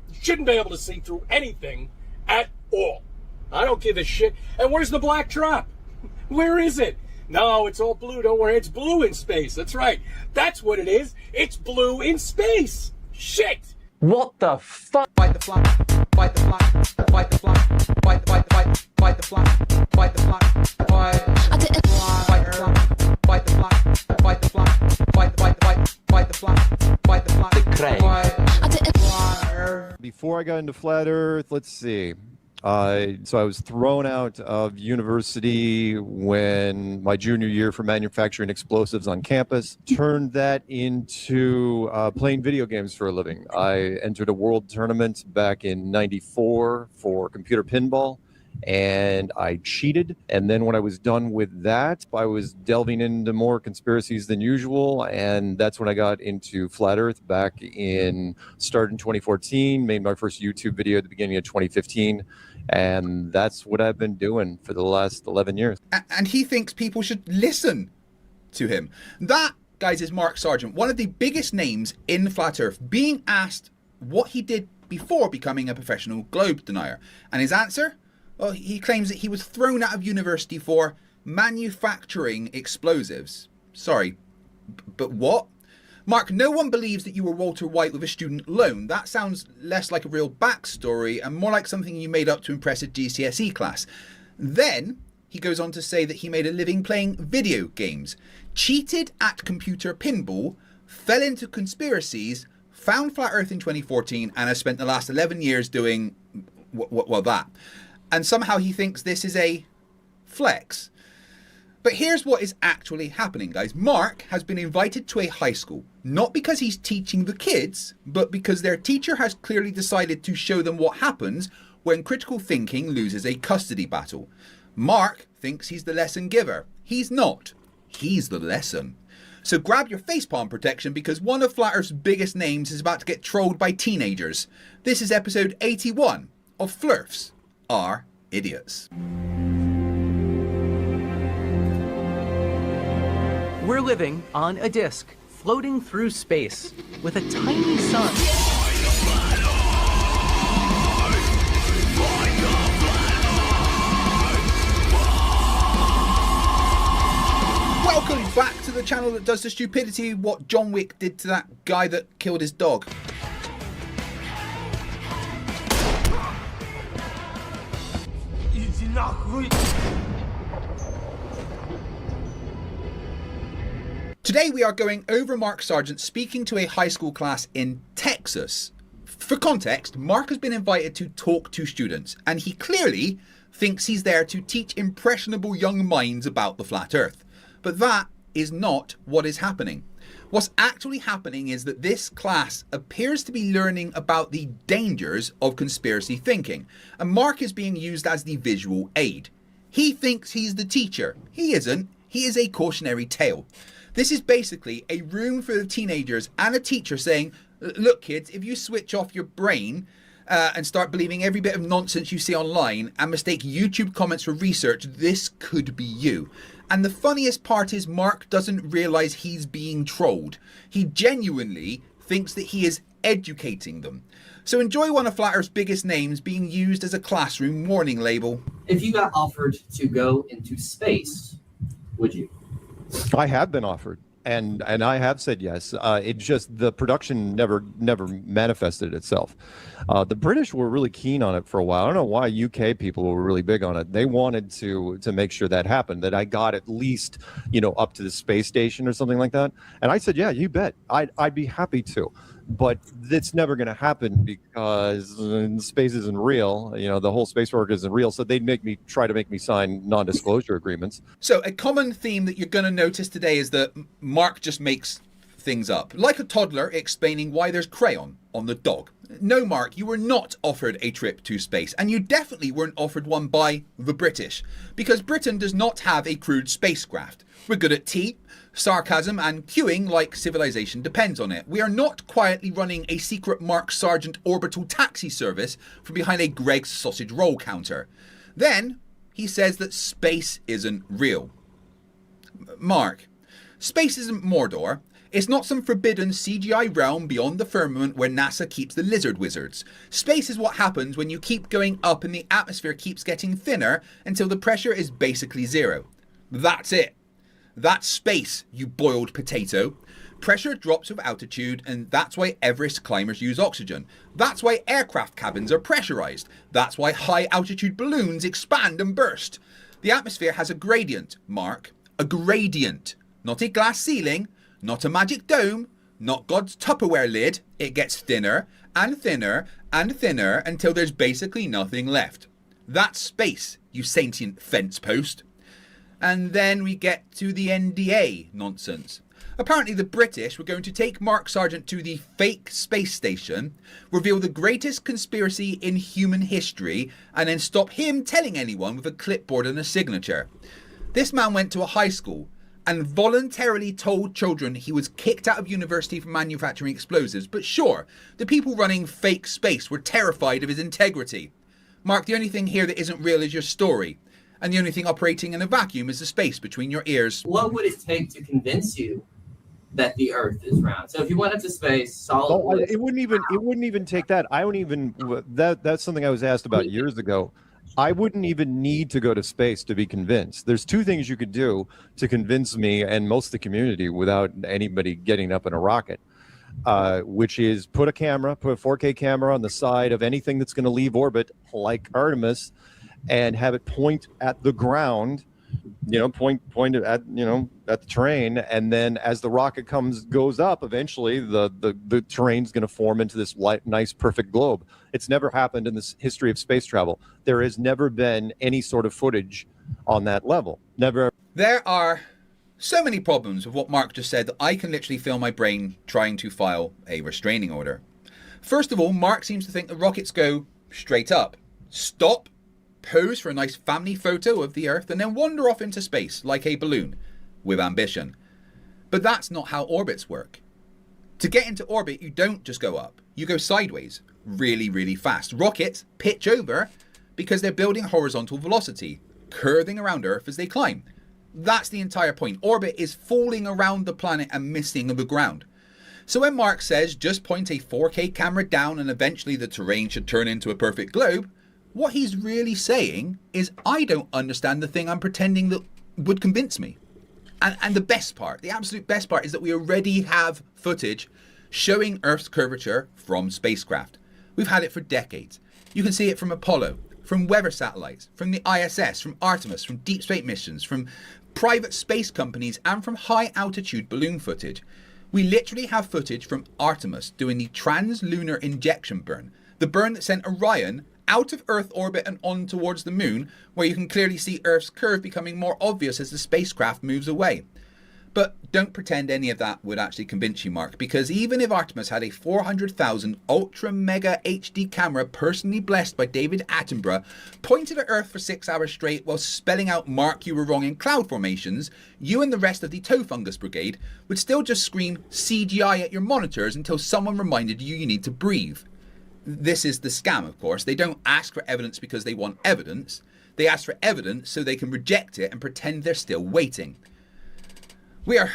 You shouldn't be able to see through anything at all. I don't give a shit. And where's the black drop? Where is it? No, it's all blue. Don't worry. It's blue in space. That's right. That's what it is. It's blue in space. Shit. What the fuck? Fight the fly. Fight the fly. Fight the fly. Fight the fly. Fight the fly. Fight the fly. I didn't fight the fly. Fight the fly. Fight the fly. Fight the fly. Fight the fly. Fight the fly. The crane. I didn't. Before I got into Flat Earth, let's see. So I was thrown out of university when my junior year for manufacturing explosives on campus. Turned that into playing video games for a living. I entered a world tournament back in '94 for computer pinball, and I cheated. And then when I was done with that, I was delving into more conspiracies than usual, and that's when I got into Flat Earth started in 2014, made my first YouTube video at the beginning of 2015. And that's what I've been doing for the last 11 years. And he thinks people should listen to him. That, guys, is Mark Sargent, one of the biggest names in Flat Earth, being asked what he did before becoming a professional globe denier. And his answer? Well, he claims that he was thrown out of university for manufacturing explosives. Sorry, but what? Mark, no one believes that you were Walter White with a student loan. That sounds less like a real backstory and more like something you made up to impress a GCSE class. Then he goes on to say that he made a living playing video games, cheated at computer pinball, fell into conspiracies, found Flat Earth in 2014, and has spent the last 11 years doing, well, that. And somehow he thinks this is a flex. But here's what is actually happening, guys. Mark has been invited to a high school, not because he's teaching the kids, but because their teacher has clearly decided to show them what happens when critical thinking loses a custody battle. Mark thinks he's the lesson giver. He's not. He's the lesson. So grab your facepalm protection because one of Flat Earth's biggest names is about to get trolled by teenagers. This is episode 81 of Flerfs Are Idiots. We're living on a disk, floating through space, with a tiny sun. Welcome back to the channel that does the stupidity what John Wick did to that guy that killed his dog. Today we are going over Mark Sargent speaking to a high school class in Texas. For context, Mark has been invited to talk to students, and he clearly thinks he's there to teach impressionable young minds about the flat earth. But that is not what is happening. What's actually happening is that this class appears to be learning about the dangers of conspiracy thinking, and Mark is being used as the visual aid. He thinks he's the teacher. He isn't. He is a cautionary tale. This is basically a room full of teenagers and a teacher saying, look kids, if you switch off your brain and start believing every bit of nonsense you see online and mistake YouTube comments for research, this could be you. And the funniest part is Mark doesn't realise he's being trolled. He genuinely thinks that he is educating them. So enjoy one of Flat Earth's biggest names being used as a classroom warning label. If you got offered to go into space, would you? I have been offered, and I have said yes. It just, the production never manifested itself. The British were really keen on it for a while. I don't know why UK people were really big on it. They wanted to make sure that happened, that I got at least, up to the space station or something like that. And I said, yeah, you bet. I'd be happy to. But it's never going to happen because space isn't real. The whole space work isn't real. So they'd try to make me sign non-disclosure agreements. So a common theme that you're going to notice today is that Mark just makes things up. Like a toddler explaining why there's crayon on the dog. No, Mark, you were not offered a trip to space, and you definitely weren't offered one by the British, because Britain does not have a crewed spacecraft. We're good at tea, sarcasm, and queuing like civilization depends on it. We are not quietly running a secret Mark Sargent orbital taxi service from behind a Greg's sausage roll counter. Then, he says that space isn't real. Mark, space isn't Mordor. It's not some forbidden CGI realm beyond the firmament where NASA keeps the lizard wizards. Space is what happens when you keep going up and the atmosphere keeps getting thinner until the pressure is basically zero. That's it. That's space, you boiled potato. Pressure drops with altitude, and that's why Everest climbers use oxygen. That's why aircraft cabins are pressurized. That's why high altitude balloons expand and burst. The atmosphere has a gradient, Mark. A gradient. Not a glass ceiling. Not a magic dome, not God's Tupperware lid. It gets thinner and thinner and thinner until there's basically nothing left. That's space, you sentient fence post. And then we get to the NDA nonsense. Apparently the British were going to take Mark Sargent to the fake space station, reveal the greatest conspiracy in human history, and then stop him telling anyone with a clipboard and a signature. This man went to a high school and voluntarily told children he was kicked out of university for manufacturing explosives. But sure, the people running fake space were terrified of his integrity. Mark, the only thing here that isn't real is your story. And the only thing operating in a vacuum is the space between your ears. What would it take to convince you that the Earth is round? So if you went up to space, solid wood. It wouldn't even take that. That's something I was asked about years ago. I wouldn't even need to go to space to be convinced. There's two things you could do to convince me and most of the community without anybody getting up in a rocket, which is put a 4K camera on the side of anything that's going to leave orbit, like Artemis, and have it point at the ground, point it at, at the terrain. And then as the rocket goes up, eventually the terrain's going to form into this nice, perfect globe. It's never happened in the history of space travel. There has never been any sort of footage on that level. Never. There are so many problems with what Mark just said that I can literally feel my brain trying to file a restraining order. First of all, Mark seems to think the rockets go straight up. Stop, pose for a nice family photo of the Earth, and then wander off into space like a balloon with ambition. But that's not how orbits work. To get into orbit, you don't just go up. You go sideways, really, really fast. Rockets pitch over because they're building horizontal velocity, curving around Earth as they climb. That's the entire point. Orbit is falling around the planet and missing the ground. So when Mark says just point a 4K camera down and eventually the terrain should turn into a perfect globe, what he's really saying is I don't understand the thing I'm pretending that would convince me. And the best part, the absolute best part, is that we already have footage showing Earth's curvature from spacecraft. We've had it for decades. You can see it from Apollo, from weather satellites, from the ISS, from Artemis, from deep space missions, from private space companies, and from high altitude balloon footage. We literally have footage from Artemis doing the trans-lunar injection burn, the burn that sent Orion out of Earth orbit and on towards the moon, where you can clearly see Earth's curve becoming more obvious as the spacecraft moves away. But don't pretend any of that would actually convince you, Mark, because even if Artemis had a 400,000 ultra mega HD camera personally blessed by David Attenborough pointed at Earth for 6 hours straight while spelling out "Mark, you were wrong" in cloud formations, you and the rest of the toe fungus brigade would still just scream CGI at your monitors until someone reminded you need to breathe. This is the scam, of course. They don't ask for evidence because they want evidence. They ask for evidence so they can reject it and pretend they're still waiting. We're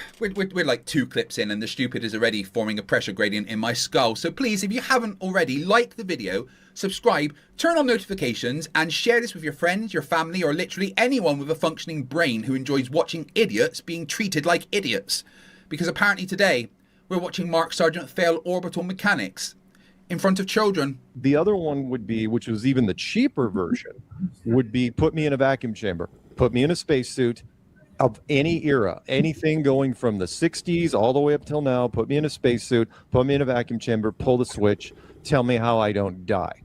like 2 clips in and the stupid is already forming a pressure gradient in my skull. So please, if you haven't already, like the video, subscribe, turn on notifications, and share this with your friends, your family, or literally anyone with a functioning brain who enjoys watching idiots being treated like idiots. Because apparently today, we're watching Mark Sargent fail orbital mechanics in front of children. The other one would be, which was even the cheaper version, would be put me in a vacuum chamber, put me in a spacesuit of any era, anything going from the 60s all the way up till now, put me in a spacesuit, put me in a vacuum chamber, pull the switch, tell me how I don't die.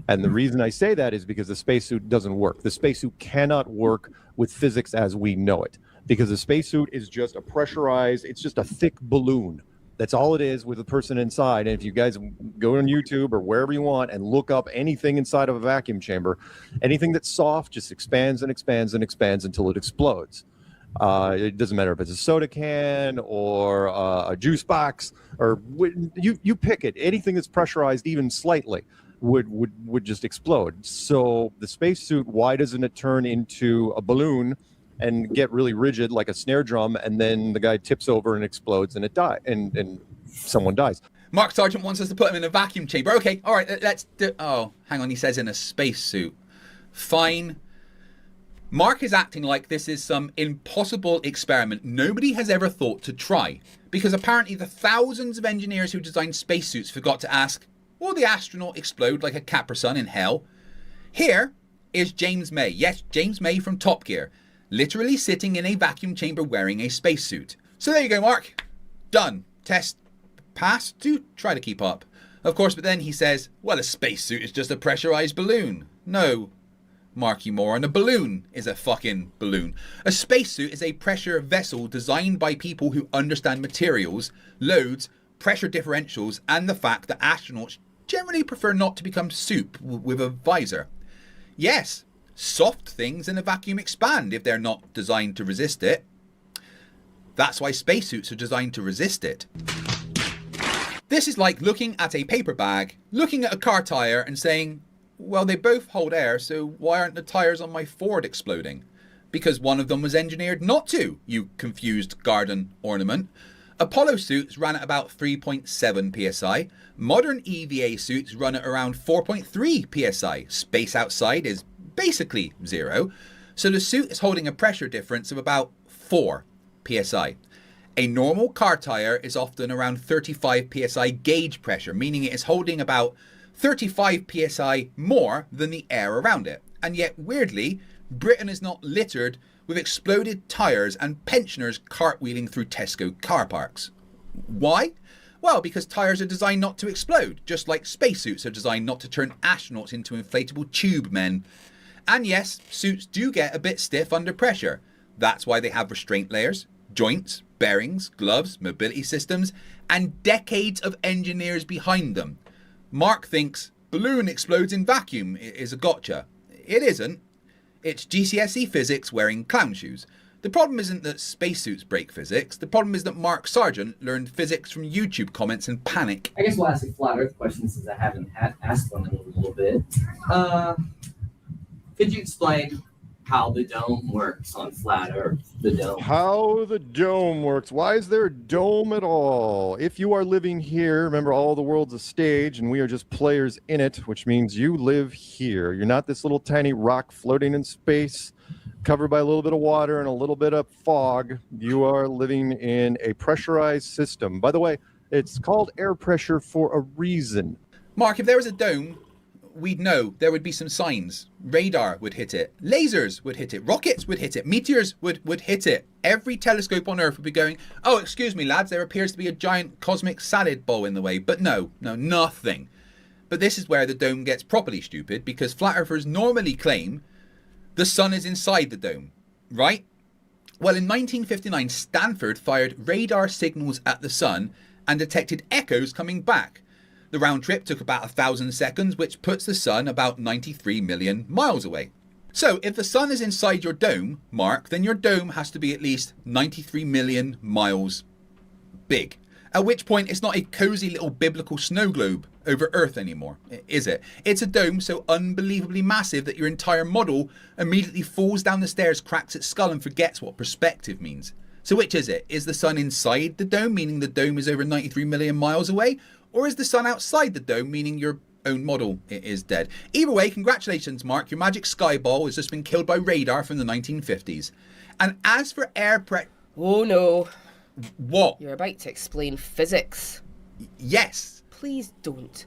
And the reason I say that is because the spacesuit doesn't work. The spacesuit cannot work with physics as we know it, because the spacesuit is just a pressurized, it's just a thick balloon. That's all it is with a person inside. And if you guys go on YouTube or wherever you want and look up anything inside of a vacuum chamber, anything that's soft just expands and expands and expands until it explodes. It doesn't matter if it's a soda can or a juice box, or you pick it. Anything that's pressurized even slightly would just explode. So the spacesuit, why doesn't it turn into a balloon and get really rigid like a snare drum, and then the guy tips over and explodes and it dies, and someone dies? Mark Sargent wants us to put him in a vacuum chamber. Okay, all right, let's do... Oh, hang on, he says in a spacesuit. Fine. Mark is acting like this is some impossible experiment nobody has ever thought to try, because apparently the thousands of engineers who designed spacesuits forgot to ask, will the astronaut explode like a Capra Sun in hell? Here is James May. Yes, James May from Top Gear, literally sitting in a vacuum chamber wearing a spacesuit. So there you go, Mark. Done. Test pass. Do try to keep up. Of course, but then he says, well, a spacesuit is just a pressurized balloon. No, Mark, you moron. A balloon is a fucking balloon. A spacesuit is a pressure vessel designed by people who understand materials, loads, pressure differentials, and the fact that astronauts generally prefer not to become soup with a visor. Yes, soft things in a vacuum expand if they're not designed to resist it. That's why spacesuits are designed to resist it. This is like looking at a paper bag, looking at a car tire and saying, well, they both hold air, so why aren't the tires on my Ford exploding? Because one of them was engineered not to, you confused garden ornament. Apollo suits ran at about 3.7 psi. Modern EVA suits run at around 4.3 psi. Space outside is basically 0. So the suit is holding a pressure difference of about 4 psi. A normal car tire is often around 35 psi gauge pressure, meaning it is holding about 35 psi more than the air around it. And yet, weirdly, Britain is not littered with exploded tyres and pensioners cartwheeling through Tesco car parks. Why? Well, because tyres are designed not to explode, just like spacesuits are designed not to turn astronauts into inflatable tube men. And yes, suits do get a bit stiff under pressure. That's why they have restraint layers, joints, bearings, gloves, mobility systems, and decades of engineers behind them. Mark thinks balloon explodes in vacuum is a gotcha. It isn't. It's GCSE physics wearing clown shoes. The problem isn't that spacesuits break physics. The problem is that Mark Sargent learned physics from YouTube comments and panic. I guess we'll ask a flat Earth question since I haven't asked one in a little bit. Could you explain how the dome works on flat Earth? The dome. How the dome works. Why is there a dome at all? If you are living here, remember all the world's a stage and we are just players in it, which means you live here. You're not this little tiny rock floating in space, covered by a little bit of water and a little bit of fog. You are living in a pressurized system. By the way, it's called air pressure for a reason. Mark, if there was a dome, we'd know. There would be some signs. Radar would hit it. Lasers would hit it. Rockets would hit it. Meteors would hit it. Every telescope on Earth would be going, oh, excuse me, lads, there appears to be a giant cosmic salad bowl in the way. But no, nothing. But this is where the dome gets properly stupid, because flat earthers normally claim the sun is inside the dome, right? Well, in 1959, Stanford fired radar signals at the sun and detected echoes coming back. The round trip took about 1,000 seconds, which puts the sun about 93 million miles away. So if the sun is inside your dome, Mark, then your dome has to be at least 93 million miles big. At which point it's not a cozy little biblical snow globe over Earth anymore, is it? It's a dome so unbelievably massive that your entire model immediately falls down the stairs, cracks its skull and forgets what perspective means. So which is it? Is the sun inside the dome, meaning the dome is over 93 million miles away? Or is the sun outside the dome, meaning your own model is dead? Either way, congratulations, Mark. Your magic sky ball has just been killed by radar from the 1950s. And as for air pressure... Oh, no. What? You're about to explain physics. Yes. Please don't.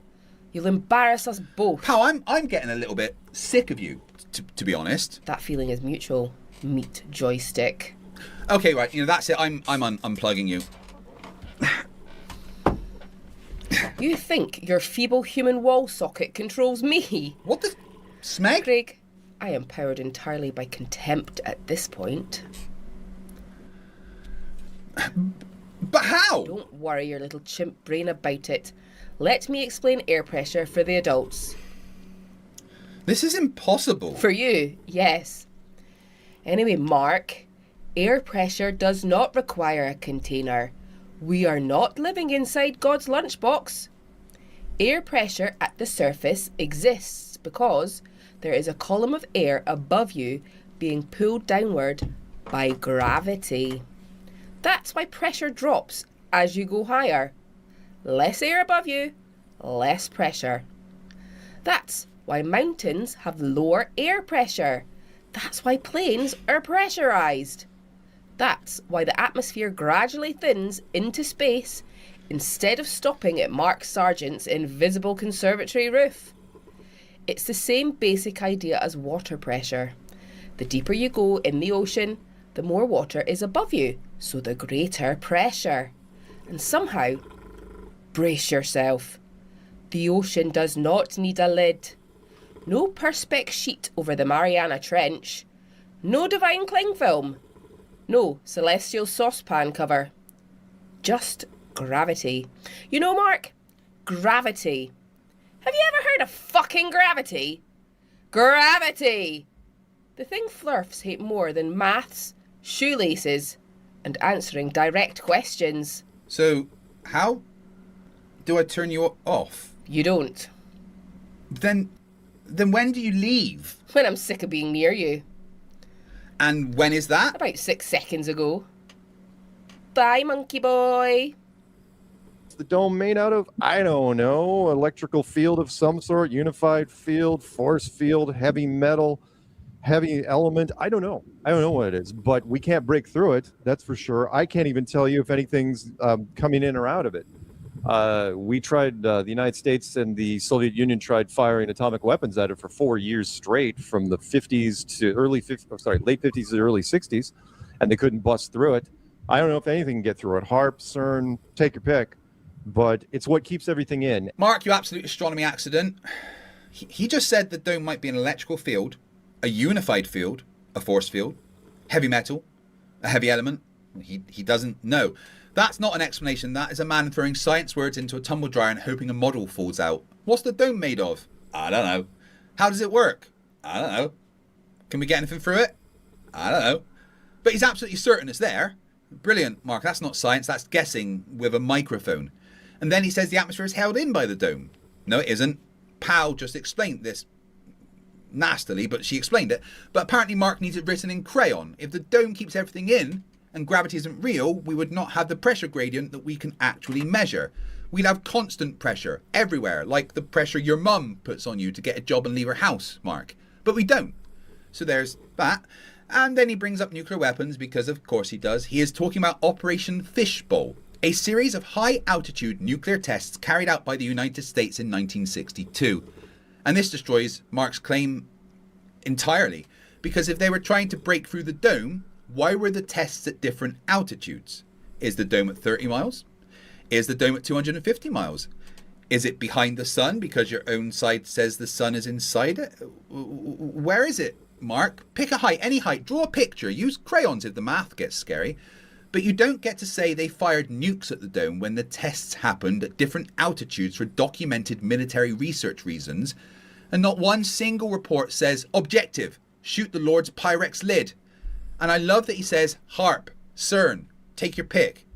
You'll embarrass us both. Pal, I'm getting a little bit sick of you, to be honest. That feeling is mutual. Meat joystick. Okay, right. That's it. I'm unplugging you. You think your feeble human wall socket controls me? What the... Smeg? Craig, I am powered entirely by contempt at this point. But how? Don't worry your little chimp brain about it. Let me explain air pressure for the adults. This is impossible. For you, yes. Anyway, Mark, air pressure does not require a container. We are not living inside God's lunchbox. Air pressure at the surface exists because there is a column of air above you being pulled downward by gravity. That's why pressure drops as you go higher. Less air above you, less pressure. That's why mountains have lower air pressure. That's why planes are pressurized. That's why the atmosphere gradually thins into space instead of stopping at Mark Sargent's invisible conservatory roof. It's the same basic idea as water pressure. The deeper you go in the ocean, the more water is above you, so the greater pressure. And somehow, brace yourself, the ocean does not need a lid. No perspex sheet over the Mariana Trench. No divine cling film. No celestial saucepan cover. Just gravity. You know, Mark, gravity. Have you ever heard of fucking gravity? Gravity! The thing Flerfs hate more than maths, shoelaces, and answering direct questions. So, how do I turn you off? You don't. Then when do you leave? When I'm sick of being near you. And when is that? About 6 seconds ago. Bye, monkey boy. What's the dome made out of? I don't know. Electrical field of some sort, unified field, force field, heavy metal, heavy element. I don't know. I don't know what it is, but we can't break through it. That's for sure. I can't even tell you if anything's coming in or out of it. We tried, the United States and the Soviet Union tried firing atomic weapons at it for 4 years straight, from the 50s to late 50s to early 60s, and they couldn't bust through it. I don't know if anything can get through it. HAARP, CERN, take your pick, but it's what keeps everything in. Mark, you absolute astronomy accident. He just said the dome might be an electrical field, a unified field, a force field, heavy metal, a heavy element. He doesn't know. That's not an explanation. That is a man throwing science words into a tumble dryer and hoping a model falls out. What's the dome made of? I don't know. How does it work? I don't know. Can we get anything through it? I don't know. But he's absolutely certain it's there. Brilliant, Mark. That's not science. That's guessing with a microphone. And then he says the atmosphere is held in by the dome. No, it isn't. Pal just explained this nastily, but she explained it. But apparently Mark needs it written in crayon. If the dome keeps everything in, and gravity isn't real, we would not have the pressure gradient that we can actually measure. We'd have constant pressure everywhere, like the pressure your mum puts on you to get a job and leave her house, Mark. But we don't. So there's that. And then he brings up nuclear weapons, because of course he does. He is talking about Operation Fishbowl, a series of high-altitude nuclear tests carried out by the United States in 1962. And this destroys Mark's claim entirely, because if they were trying to break through the dome, why were the tests at different altitudes? Is the dome at 30 miles? Is the dome at 250 miles? Is it behind the sun because your own side says the sun is inside it? Where is it, Mark? Pick a height, any height, draw a picture, use crayons if the math gets scary. But you don't get to say they fired nukes at the dome when the tests happened at different altitudes for documented military research reasons, and not one single report says, objective, shoot the Lord's Pyrex lid. And I love that he says, HAARP, CERN, take your pick.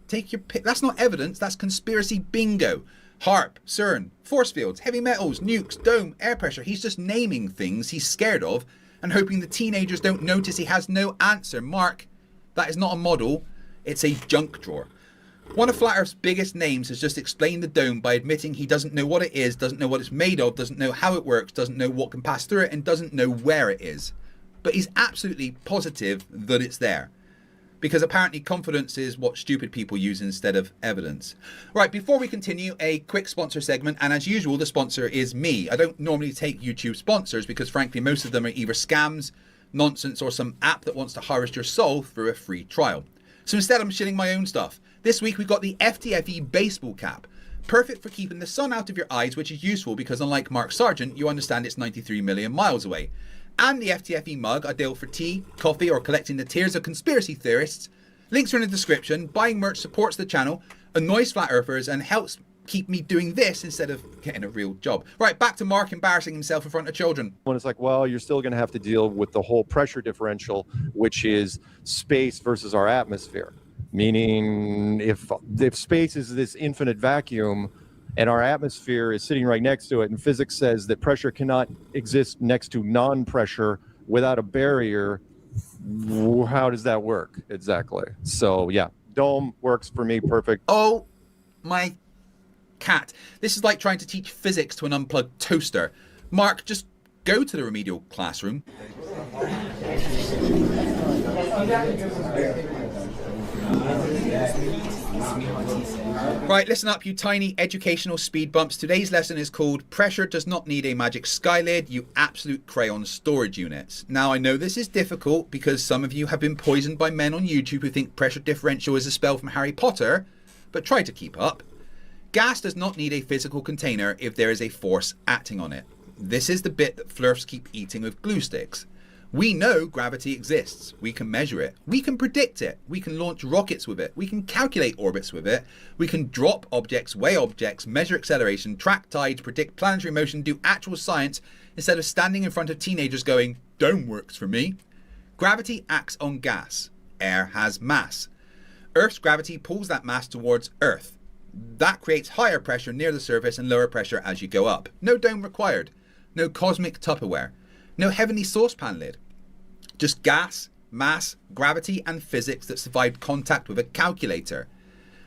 Take your pick. That's not evidence, that's conspiracy bingo. HAARP, CERN, force fields, heavy metals, nukes, dome, air pressure. He's just naming things he's scared of and hoping the teenagers don't notice he has no answer. Mark, that is not a model, it's a junk drawer. One of Flat Earth's biggest names has just explained the dome by admitting he doesn't know what it is, doesn't know what it's made of, doesn't know how it works, doesn't know what can pass through it, and doesn't know where it is. But he's absolutely positive that it's there. Because apparently confidence is what stupid people use instead of evidence. Right, before we continue, a quick sponsor segment. And as usual, the sponsor is me. I don't normally take YouTube sponsors because frankly, most of them are either scams, nonsense, or some app that wants to harvest your soul through a free trial. So instead, I'm shilling my own stuff. This week, we've got the FTFE baseball cap. Perfect for keeping the sun out of your eyes, which is useful because unlike Mark Sargent, you understand it's 93 million miles away. And the FTFE mug, ideal for tea, coffee, or collecting the tears of conspiracy theorists. Links are in the description. Buying merch supports the channel, annoys flat earthers, and helps keep me doing this instead of getting a real job. Right, back to Mark embarrassing himself in front of children. When it's like, well, you're still going to have to deal with the whole pressure differential, which is space versus our atmosphere. Meaning, if space is this infinite vacuum and our atmosphere is sitting right next to it, and physics says that pressure cannot exist next to non-pressure without a barrier, how does that work exactly? So yeah, dome works for me perfect. Oh my cat. This is like trying to teach physics to an unplugged toaster. Mark, just go to the remedial classroom. Right, listen up, you tiny educational speed bumps. Today's lesson is called Pressure Does Not Need a Magic Skylid, You Absolute Crayon Storage Units. Now, I know this is difficult because some of you have been poisoned by men on YouTube who think pressure differential is a spell from Harry Potter, but try to keep up. Gas does not need a physical container if there is a force acting on it. This is the bit that Flerfs keep eating with glue sticks. We know gravity exists. We can measure it. We can predict it. We can launch rockets with it. We can calculate orbits with it. We can drop objects, weigh objects, measure acceleration, track tides, predict planetary motion, do actual science instead of standing in front of teenagers going, "Dome works for me." Gravity acts on gas. Air has mass. Earth's gravity pulls that mass towards Earth. That creates higher pressure near the surface and lower pressure as you go up. No dome required. No cosmic Tupperware. No heavenly saucepan lid. Just gas, mass, gravity, and physics that survived contact with a calculator.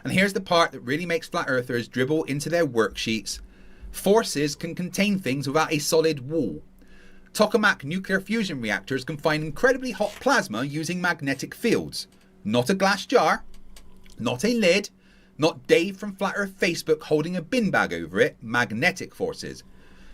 And here's the part that really makes flat earthers dribble into their worksheets. Forces can contain things without a solid wall. Tokamak nuclear fusion reactors can find incredibly hot plasma using magnetic fields. Not a glass jar, not a lid, not Dave from Flat Earth Facebook holding a bin bag over it, magnetic forces.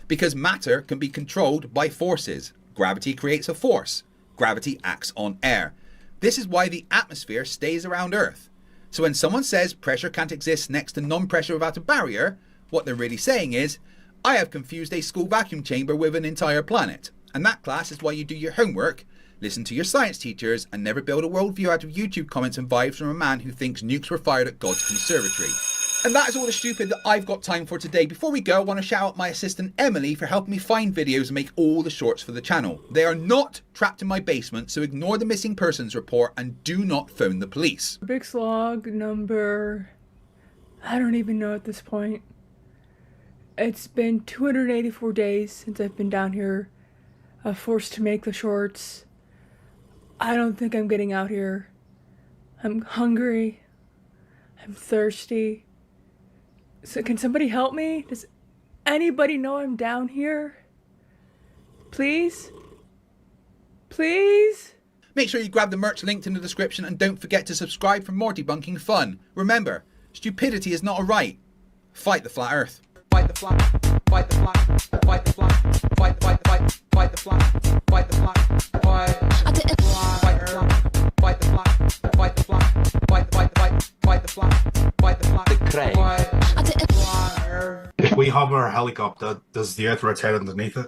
Because matter can be controlled by forces. Gravity creates a force. Gravity acts on air. This is why the atmosphere stays around Earth. So when someone says pressure can't exist next to non-pressure without a barrier, what they're really saying is, I have confused a school vacuum chamber with an entire planet. And that, class, is why you do your homework, listen to your science teachers, and never build a worldview out of YouTube comments and vibes from a man who thinks nukes were fired at God's conservatory. And that is all the stupid that I've got time for today. Before we go, I want to shout out my assistant Emily for helping me find videos and make all the shorts for the channel. They are not trapped in my basement, so ignore the missing persons report and do not phone the police. Rubiks log number... I don't even know at this point. It's been 284 days since I've been down here, forced to make the shorts. I don't think I'm getting out here. I'm hungry. I'm thirsty. So can somebody help me? Does anybody know I'm down here? Please? Please? Make sure you grab the merch linked in the description and don't forget to subscribe for more debunking fun. Remember, stupidity is not a right. Fight the flat earth. Fight the flat, fight the flat, fight the flat, fight the flat, fight the flat, fight the flat, fight the flat, fight the flat, fight the flat, fight the flat, fight the flat, fight the flat. If we hover a helicopter, does the Earth rotate underneath it?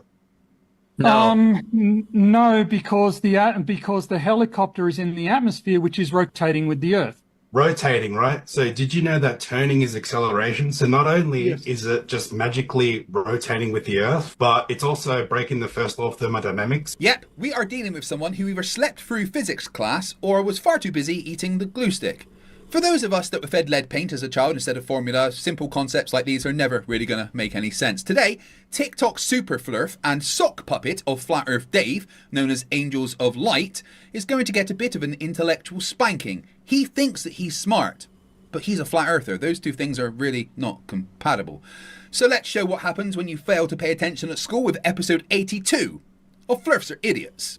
No, because the helicopter is in the atmosphere, which is rotating with the Earth. Rotating, right? So did you know that turning is acceleration? So not only is it just magically rotating with the Earth, but it's also breaking the first law of thermodynamics. Yep, we are dealing with someone who either slept through physics class or was far too busy eating the glue stick. For those of us that were fed lead paint as a child instead of formula, simple concepts like these are never really going to make any sense. Today, TikTok super Flerf and sock puppet of Flat Earth Dave, known as Angels of Light, is going to get a bit of an intellectual spanking. He thinks that he's smart, but he's a flat earther. Those two things are really not compatible. So let's show what happens when you fail to pay attention at school with episode 82 of Flerfs Are Idiots.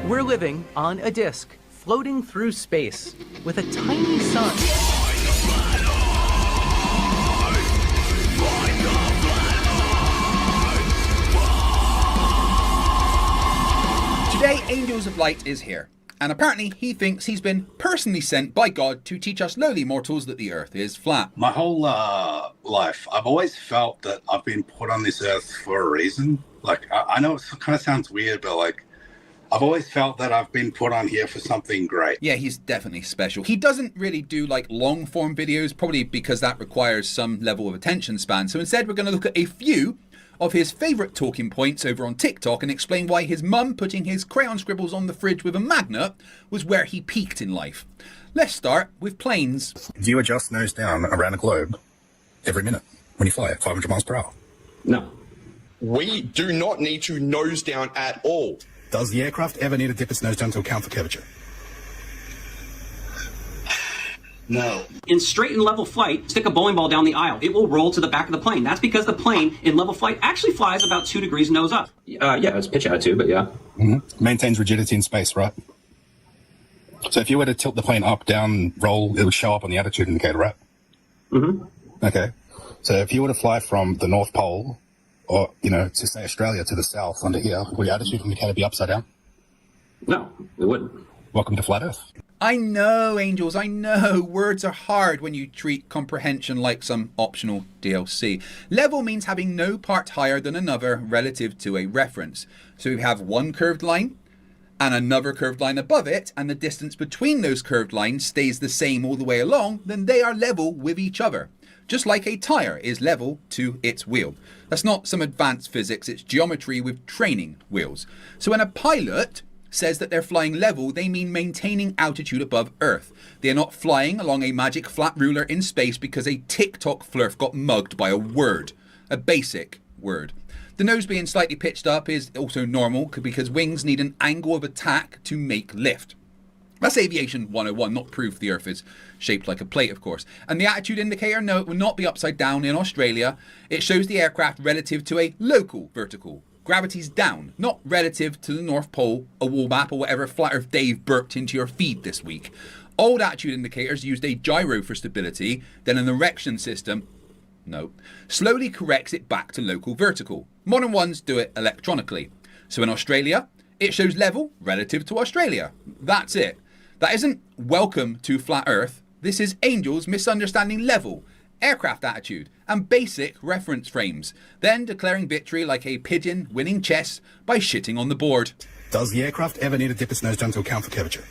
We're living on a disk, floating through space, with a tiny sun. Today, Angels of Light is here, and apparently he thinks he's been personally sent by God to teach us lowly mortals that the Earth is flat. My whole life, I've always felt that I've been put on this Earth for a reason. Like, I know it kind of sounds weird, but like, I've always felt that I've been put on here for something great. Yeah, he's definitely special. He doesn't really do like long form videos, probably because that requires some level of attention span. So instead, we're going to look at a few of his favourite talking points over on TikTok and explain why his mum putting his crayon scribbles on the fridge with a magnet was where he peaked in life. Let's start with planes. Do you adjust nose down around the globe every minute when you fly at 500 miles per hour? No. We do not need to nose down at all. Does the aircraft ever need to dip its nose down to account for curvature? No. In straight and level flight, stick a bowling ball down the aisle. It will roll to the back of the plane. That's because the plane in level flight actually flies about 2 degrees nose up. Yeah, it's pitch attitude, but yeah. Maintains rigidity in space, right? So if you were to tilt the plane up, down, roll, it would show up on the attitude indicator, right? Okay. So if you were to fly from the North Pole, or, to say Australia to the south under here, would your attitude indicator be upside down? No, it wouldn't. Welcome to Flat Earth. I know, Angels, I know. Words are hard when you treat comprehension like some optional DLC. Level means having no part higher than another relative to a reference. So if you have one curved line and another curved line above it, and the distance between those curved lines stays the same all the way along, then they are level with each other. Just like a tyre is level to its wheel. That's not some advanced physics, it's geometry with training wheels. So when a pilot says that they're flying level, they mean maintaining altitude above Earth. They are not flying along a magic flat ruler in space because a TikTok Flerf got mugged by a word. A basic word. The nose being slightly pitched up is also normal because wings need an angle of attack to make lift. That's Aviation 101, not proof the Earth is shaped like a plate, of course. And the attitude indicator, no, it will not be upside down in Australia. It shows the aircraft relative to a local vertical. Gravity's down, not relative to the North Pole, a wall map, or whatever Flat Earth Dave burped into your feed this week. Old attitude indicators used a gyro for stability, then an erection system, slowly corrects it back to local vertical. Modern ones do it electronically. So in Australia, it shows level relative to Australia. That's it. That isn't welcome to Flat Earth. This is Angels misunderstanding level, aircraft attitude, and basic reference frames, then declaring victory like a pigeon winning chess by shitting on the board. Does the aircraft ever need to dip its nose down to account for curvature?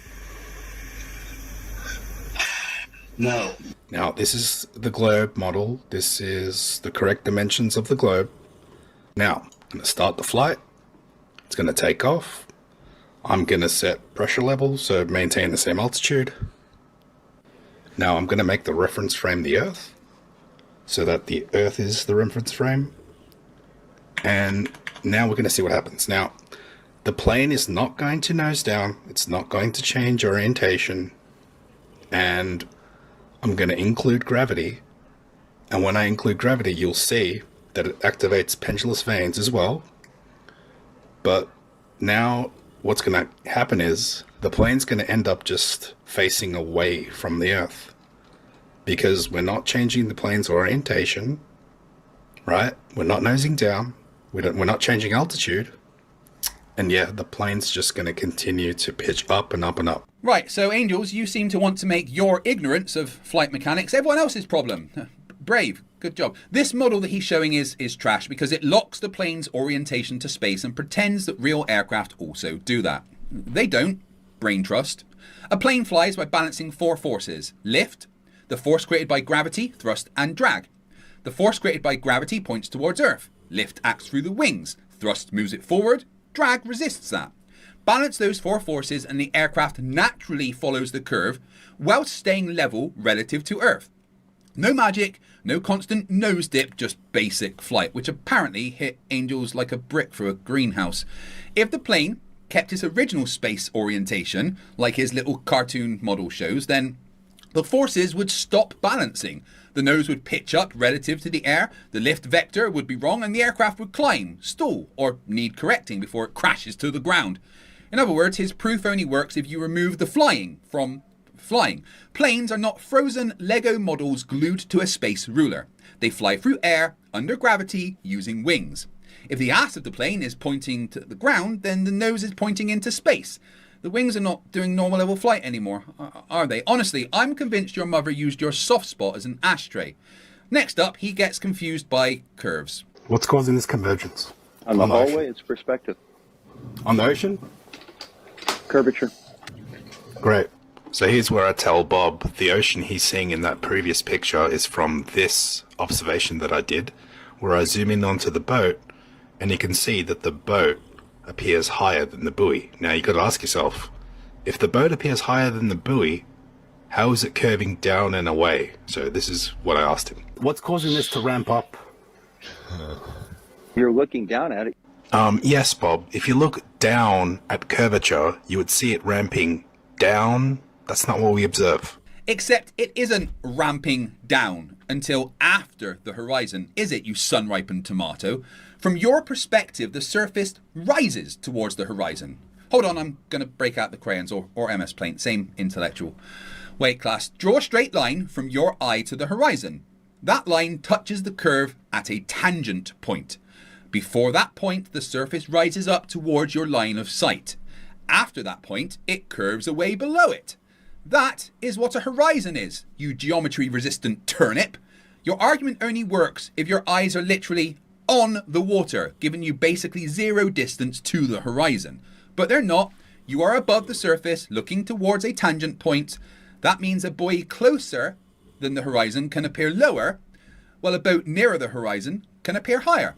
No. Now, this is the globe model. This is the correct dimensions of the globe. Now, I'm going to start the flight. It's going to take off. I'm going to set pressure level, so maintain the same altitude. Now I'm going to make the reference frame the Earth, so that the Earth is the reference frame. And now we're going to see what happens. Now, the plane is not going to nose down. It's not going to change orientation. And I'm going to include gravity. And when I include gravity, you'll see that it activates pendulous vanes as well. But now what's going to happen is the plane's going to end up just facing away from the Earth, because we're not changing the plane's orientation, right? We're not nosing down. We're not changing altitude. And yeah, the plane's just going to continue to pitch up and up and up. Right, so Angels, you seem to want to make your ignorance of flight mechanics everyone else's problem. Brave. Good job. This model that he's showing is trash because it locks the plane's orientation to space and pretends that real aircraft also do that. They don't. Brain trust. A plane flies by balancing 4 forces. Lift, the force created by gravity, thrust and drag. The force created by gravity points towards Earth. Lift acts through the wings. Thrust moves it forward. Drag resists that. Balance those 4 forces and the aircraft naturally follows the curve whilst staying level relative to Earth. No magic, no constant nose dip, just basic flight, which apparently hit Angels like a brick through a greenhouse. If the plane kept its original space orientation, like his little cartoon model shows, then the forces would stop balancing. The nose would pitch up relative to the air, the lift vector would be wrong, and the aircraft would climb, stall, or need correcting before it crashes to the ground. In other words, his proof only works if you remove the flying from flying. Planes are not frozen Lego models glued to a space ruler. They fly through air, under gravity, using wings. If the ass of the plane is pointing to the ground, then the nose is pointing into space. The wings are not doing normal level flight anymore, are they? Honestly, I'm convinced your mother used your soft spot as an ashtray. Next up, he gets confused by curves. What's causing this convergence? On the hallway, it's perspective. On the ocean? curvature. Great. So here's where I tell Bob the ocean he's seeing in that previous picture is from this observation that I did, where I zoom in onto the boat, and you can see that the boat appears higher than the buoy. Now you got to ask yourself, if the boat appears higher than the buoy, how is it curving down and away? So this is what I asked him. What's causing this to ramp up? You're looking down at it. Yes, Bob. If you look down at curvature, you would see it ramping down. That's not what we observe. Except it isn't ramping down until after the horizon, is it, you sun-ripened tomato? From your perspective, the surface rises towards the horizon. Hold on, I'm going to break out the crayons or MS Paint, same intellectual weight class. Draw a straight line from your eye to the horizon. That line touches the curve at a tangent point. Before that point, the surface rises up towards your line of sight. After that point, it curves away below it. That is what a horizon is, you geometry-resistant turnip. Your argument only works if your eyes are literally on the water, giving you basically zero distance to the horizon. But they're not. You are above the surface, looking towards a tangent point. That means a buoy closer than the horizon can appear lower, while a boat nearer the horizon can appear higher.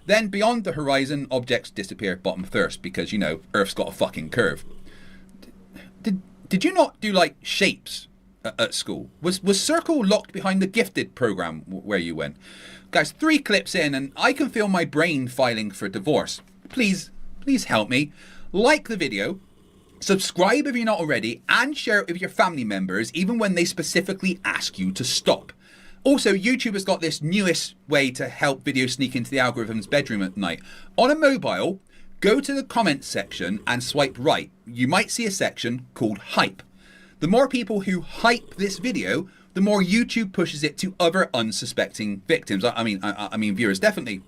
Then beyond the horizon, objects disappear bottom first because, you know, Earth's got a fucking curve. Did you not do, like, shapes at school? Was circle locked behind the gifted program where you went? Guys, 3 clips in and I can feel my brain filing for divorce. Please help me. Like the video, subscribe if you're not already, and share it with your family members even when they specifically ask you to stop. Also, YouTube has got this newest way to help videos sneak into the algorithm's bedroom at night. On a mobile, go to the comments section and swipe right. You might see a section called Hype. The more people who hype this video, the more YouTube pushes it to other unsuspecting victims. I mean viewers, definitely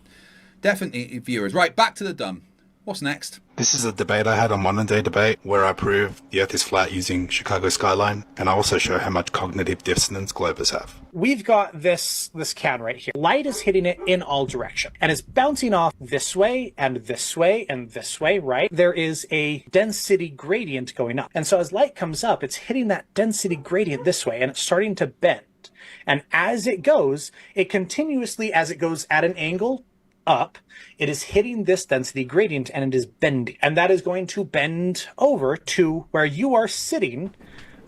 viewers. Right, back to the dumb. What's next? This is a debate I had on Modern Day Debate where I prove the Earth is flat using Chicago skyline, and I also show how much cognitive dissonance globers have. We've got this can right here. Light is hitting it in all directions and it's bouncing off this way and this way and this way, right? There is a density gradient going up. And so as light comes up, it's hitting that density gradient this way and it's starting to bend. And as it goes, it continuously, as it goes at an angle up, it is hitting this density gradient and it is bending. And that is going to bend over to where you are sitting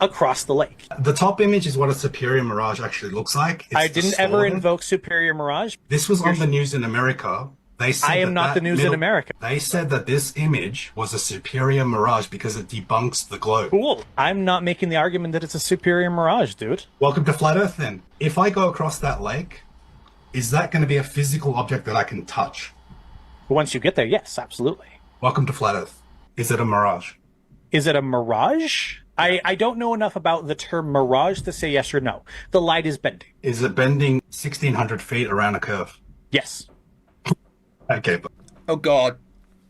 across the lake. The top image is what a superior mirage actually looks like. I didn't ever invoke superior mirage. This was on the news in America. They said I am not the news in America. They said that this image was a superior mirage because it debunks the globe. Cool. I'm not making the argument that it's a superior mirage, dude. Welcome to Flat Earth then. If I go across that lake, is that going to be a physical object that I can touch? Once you get there, yes, absolutely. Welcome to Flat Earth. Is it a mirage? Is it a mirage? I don't know enough about the term mirage to say yes or no. The light is bending. Is it bending 1,600 feet around a curve? Yes. Okay. Oh, God.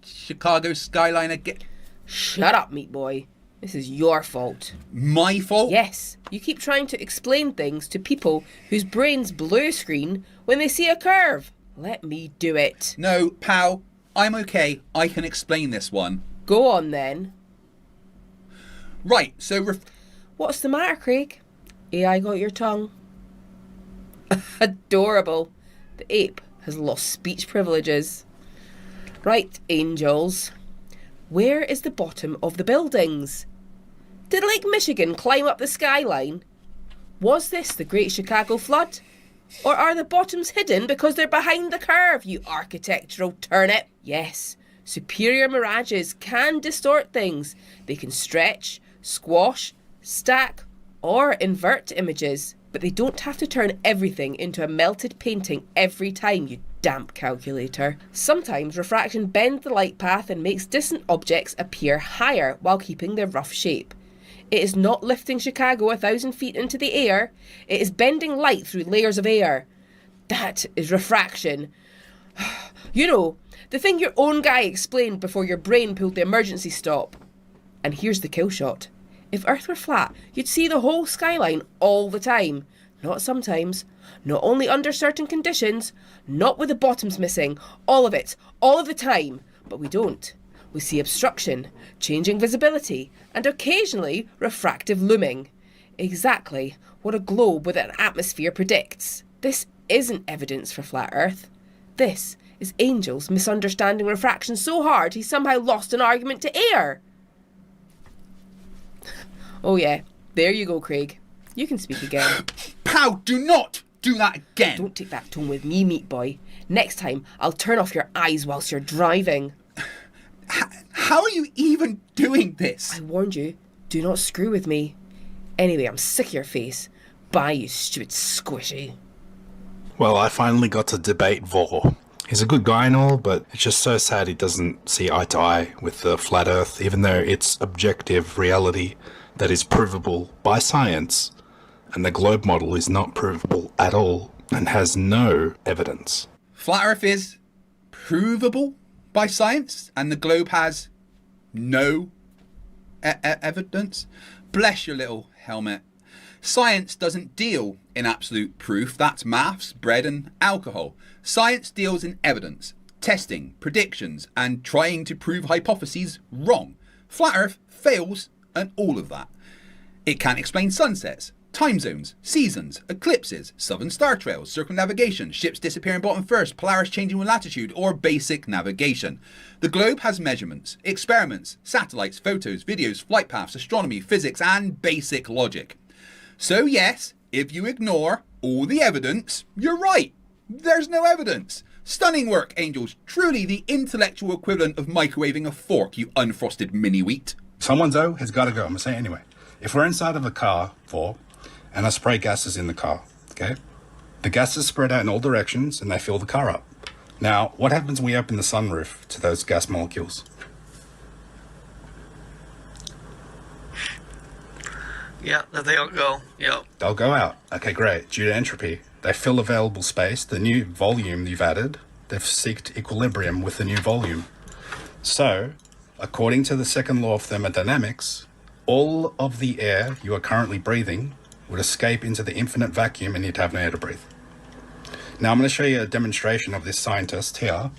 Chicago skyline again. Shut up, meat boy. This is your fault. My fault? Yes. You keep trying to explain things to people whose brains blue screen when they see a curve. Let me do it. No, pal. I'm okay. I can explain this one. Go on, then. Right, so... What's the matter, Craig? AI got your tongue. Adorable. The ape has lost speech privileges. Right, angels. Where is the bottom of the buildings? Did Lake Michigan climb up the skyline? Was this the Great Chicago Flood? Or are the bottoms hidden because they're behind the curve, you architectural turnip? Yes, superior mirages can distort things. They can stretch, squash, stack, or invert images. But they don't have to turn everything into a melted painting every time, you damp calculator. Sometimes refraction bends the light path and makes distant objects appear higher while keeping their rough shape. It is not lifting Chicago 1,000 feet into the air. It is bending light through layers of air. That is refraction. You know, the thing your own guy explained before your brain pulled the emergency stop. And here's the kill shot. If Earth were flat, you'd see the whole skyline all the time. Not sometimes. Not only under certain conditions. Not with the bottoms missing. All of it. All of the time. But we don't. We see obstruction, changing visibility, and occasionally refractive looming. Exactly what a globe with an atmosphere predicts. This isn't evidence for flat Earth. This is Angel's misunderstanding refraction so hard he somehow lost an argument to air. Oh yeah, there you go, Craig. You can speak again. Pow, do not do that again. Don't take that tone with me, meat boy. Next time, I'll turn off your eyes whilst you're driving. How are you even doing this? I warned you, do not screw with me. Anyway, I'm sick of your face. Bye, you stupid squishy. Well, I finally got to debate Vor. He's a good guy and all, but it's just so sad he doesn't see eye to eye with the flat Earth, even though it's objective reality that is provable by science, and the globe model is not provable at all and has no evidence. Flat Earth is provable by science, and the globe has no evidence? Bless your little helmet. Science doesn't deal in absolute proof. That's maths, bread and alcohol. Science deals in evidence, testing, predictions, and trying to prove hypotheses wrong. Flat Earth fails at all of that. It can't explain sunsets, time zones, seasons, eclipses, southern star trails, circumnavigation, ships disappearing bottom first, Polaris changing with latitude, or basic navigation. The globe has measurements, experiments, satellites, photos, videos, flight paths, astronomy, physics, and basic logic. So yes, if you ignore all the evidence, you're right. There's no evidence. Stunning work, Angels. Truly the intellectual equivalent of microwaving a fork, you unfrosted mini-wheat. Someone's has got to go. I'm going to say it anyway. If we're inside of a car, and I spray gases in the car, okay? The gases spread out in all directions and they fill the car up. Now, what happens when we open the sunroof to those gas molecules? Yeah, they'll go. Yep. They'll go out. Okay, great. Due to entropy, they fill available space. The new volume you've added, they've seeked equilibrium with the new volume. So, according to the second law of thermodynamics, all of the air you are currently breathing would escape into the infinite vacuum and you'd have no air to breathe. Now I'm going to show you a demonstration of this scientist here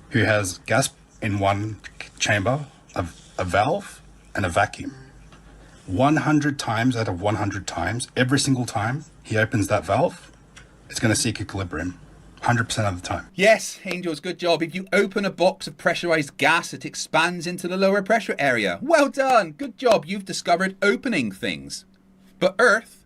who has gas in one chamber, a valve and a vacuum. 100 times out of 100 times, every single time he opens that valve, it's going to seek equilibrium. 100% of the time. Yes, Angels, good job. If you open a box of pressurized gas, it expands into the lower pressure area. Well done. Good job. You've discovered opening things. But Earth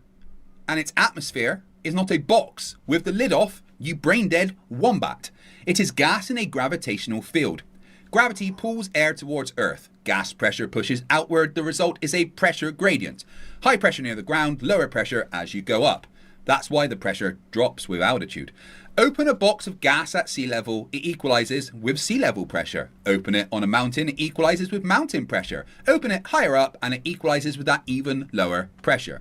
and its atmosphere is not a box with the lid off, you brain-dead wombat. It is gas in a gravitational field. Gravity pulls air towards Earth. Gas pressure pushes outward. The result is a pressure gradient. High pressure near the ground, lower pressure as you go up. That's why the pressure drops with altitude. Open a box of gas at sea level, it equalizes with sea level pressure. Open it on a mountain, it equalizes with mountain pressure. Open it higher up and it equalizes with that even lower pressure.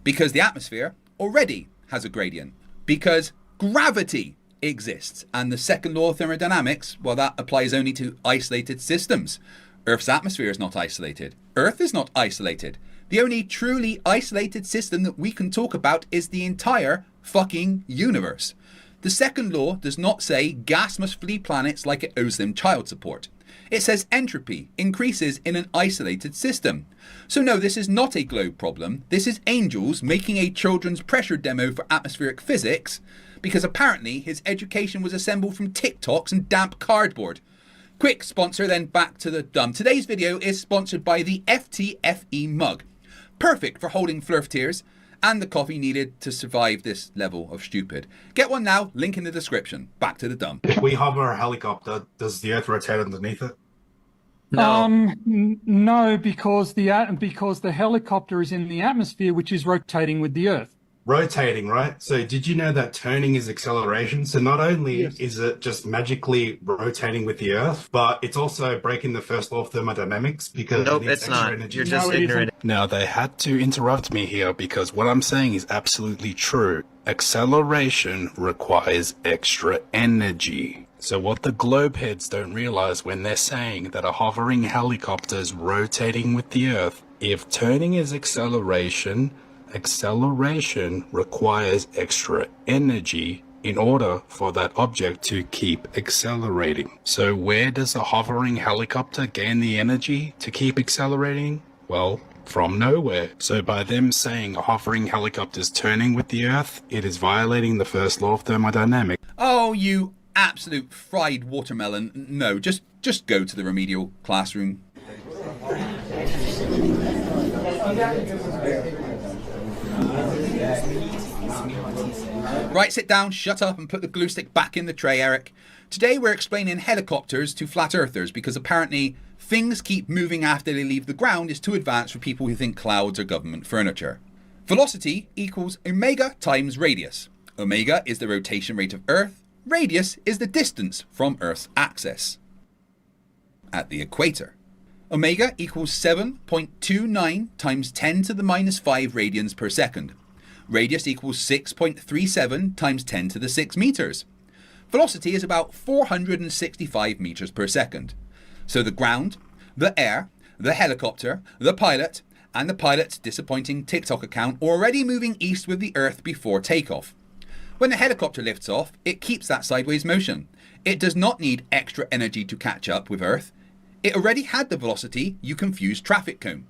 Because the atmosphere already has a gradient. Because gravity exists. And the second law of thermodynamics, well, that applies only to isolated systems. Earth's atmosphere is not isolated. Earth is not isolated. The only truly isolated system that we can talk about is the entire fucking universe. The second law does not say gas must flee planets like it owes them child support. It says entropy increases in an isolated system. So no, this is not a globe problem. This is Angels making a children's pressure demo for atmospheric physics because apparently his education was assembled from TikToks and damp cardboard. Quick sponsor, then back to the dumb. Today's video is sponsored by the FTFE mug. Perfect for holding Flerf tears and the coffee needed to survive this level of stupid. Get one now, link in the description. Back to the dump. If we hover a helicopter, does the Earth rotate underneath it? No, because the helicopter is in the atmosphere, which is rotating with the Earth. Rotating, right? So did you know that turning is acceleration? So not only is it just magically rotating with the Earth, but it's also breaking the first law of thermodynamics because nope, it's not. Energy. You're just ignorant. Now, they had to interrupt me here because what I'm saying is absolutely true. Acceleration requires extra energy. So what the globe heads don't realize when they're saying that a hovering helicopter is rotating with the Earth, if turning is acceleration requires extra energy in order for that object to keep accelerating. So where does a hovering helicopter gain the energy to keep accelerating? Well, from nowhere. So by them saying a hovering helicopter is turning with the Earth, it is violating the first law of thermodynamics. Oh, you absolute fried watermelon. No, just go to the remedial classroom. Right, sit down, shut up, and put the glue stick back in the tray, Eric. Today we're explaining helicopters to flat earthers because apparently things keep moving after they leave the ground is too advanced for people who think clouds are government furniture. Velocity equals omega times radius. Omega is the rotation rate of Earth. Radius is the distance from Earth's axis at the equator. Omega equals 7.29 times 10 to the minus 5 radians per second. Radius equals 6.37 times 10 to the 6 meters. Velocity is about 465 meters per second. So the ground, the air, the helicopter, the pilot, and the pilot's disappointing TikTok account are already moving east with the Earth before takeoff. When the helicopter lifts off, it keeps that sideways motion. It does not need extra energy to catch up with Earth. It already had the velocity, you confused traffic cone.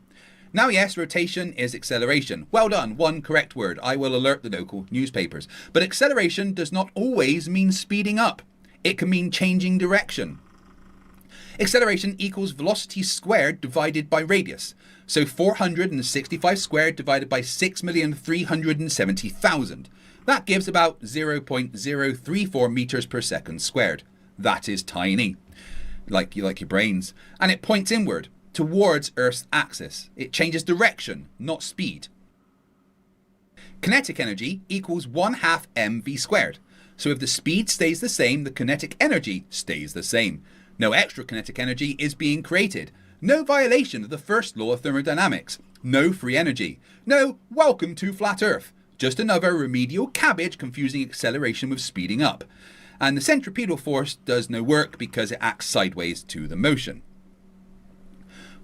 Now yes, rotation is acceleration. Well done, one correct word. I will alert the local newspapers. But acceleration does not always mean speeding up. It can mean changing direction. Acceleration equals velocity squared divided by radius. So 465 squared divided by 6,370,000. That gives about 0.034 meters per second squared. That is tiny, like your brains. And it points inward, towards Earth's axis. It changes direction, not speed. Kinetic energy equals 1/2 mv squared. So if the speed stays the same, the kinetic energy stays the same. No extra kinetic energy is being created. No violation of the first law of thermodynamics. No free energy. No welcome to flat Earth. Just another remedial cabbage confusing acceleration with speeding up. And the centripetal force does no work because it acts sideways to the motion.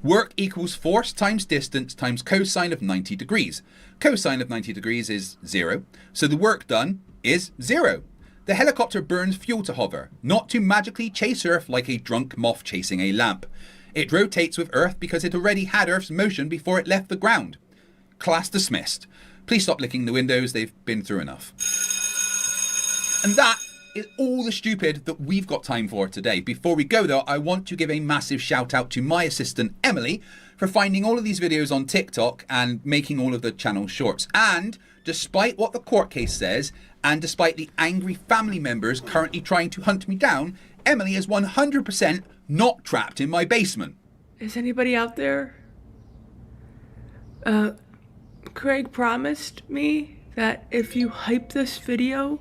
Work equals force times distance times cosine of 90 degrees. Cosine of 90 degrees is 0, so the work done is 0. The helicopter burns fuel to hover, not to magically chase Earth like a drunk moth chasing a lamp. It rotates with Earth because it already had Earth's motion before it left the ground. Class dismissed. Please stop licking the windows, they've been through enough. And that is all the stupid that we've got time for today. Before we go though, I want to give a massive shout out to my assistant Emily for finding all of these videos on TikTok and making all of the channel shorts. And despite what the court case says, and despite the angry family members currently trying to hunt me down, Emily is 100% not trapped in my basement. Is anybody out there? Craig promised me that if you hype this video,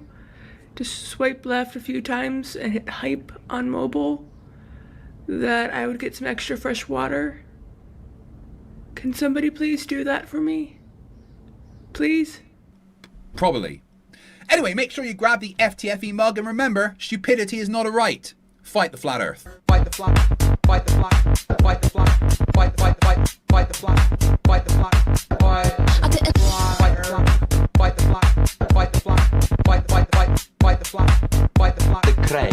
just swipe left a few times and hit hype on mobile, that I would get some extra fresh water. Can somebody please do that for me? Please? Probably. Anyway, make sure you grab the FTFE mug and remember, stupidity is not a right. Fight the flat Earth. Fight the flat, fight the flat, fight the flat, fight the flat, fight the flat, fight the flat, fight the flat, fight the flat, fight the flat, fight the flat, fight the flat, fight the flat, fight the flat, the Craig.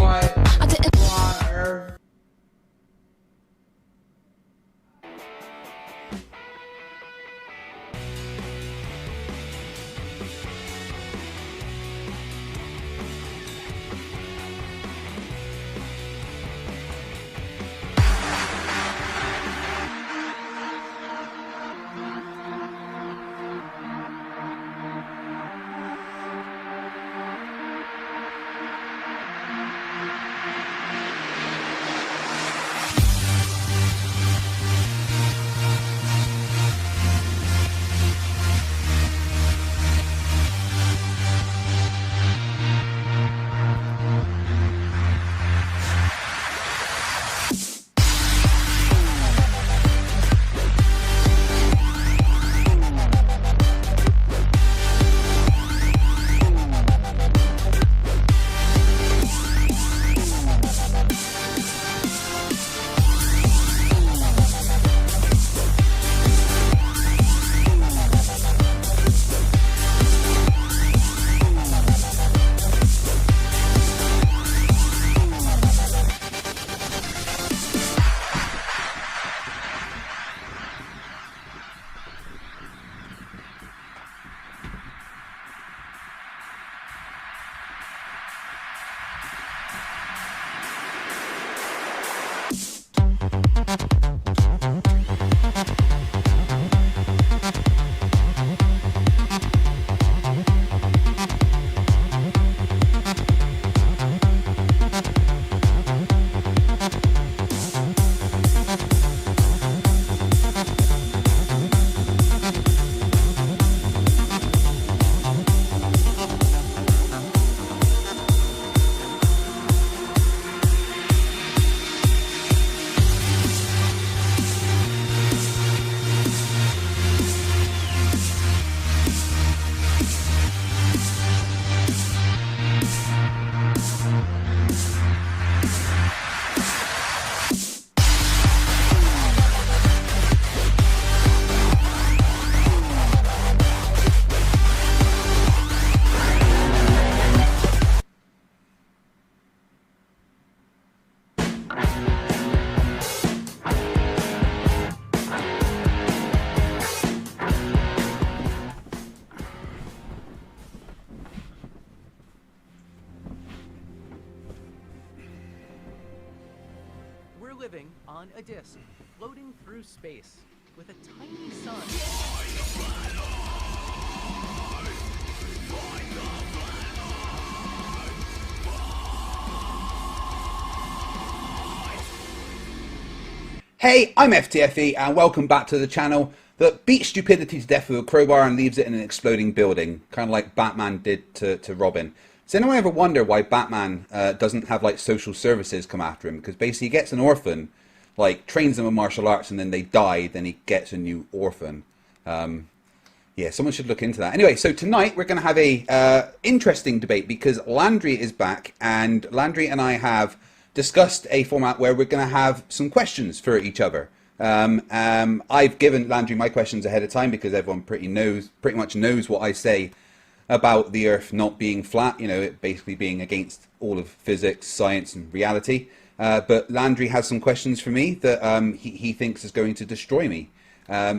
living on a disk, floating through space, with a tiny sun. Hey, I'm FTFE and welcome back to the channel that beats stupidity to death with a crowbar and leaves it in an exploding building, kind of like Batman did to Robin. Does anyone ever wonder why Batman doesn't have like social services come after him? Because basically he gets an orphan, like trains them in martial arts and then they die, then he gets a new orphan. Yeah, someone should look into that. Anyway, so tonight we're going to have a interesting debate because Landry is back and Landry and I have discussed a format where we're going to have some questions for each other. I've given Landry my questions ahead of time because everyone pretty much knows what I say about the Earth not being flat, you know, it basically being against all of physics, science and reality. But Landry has some questions for me that he thinks is going to destroy me.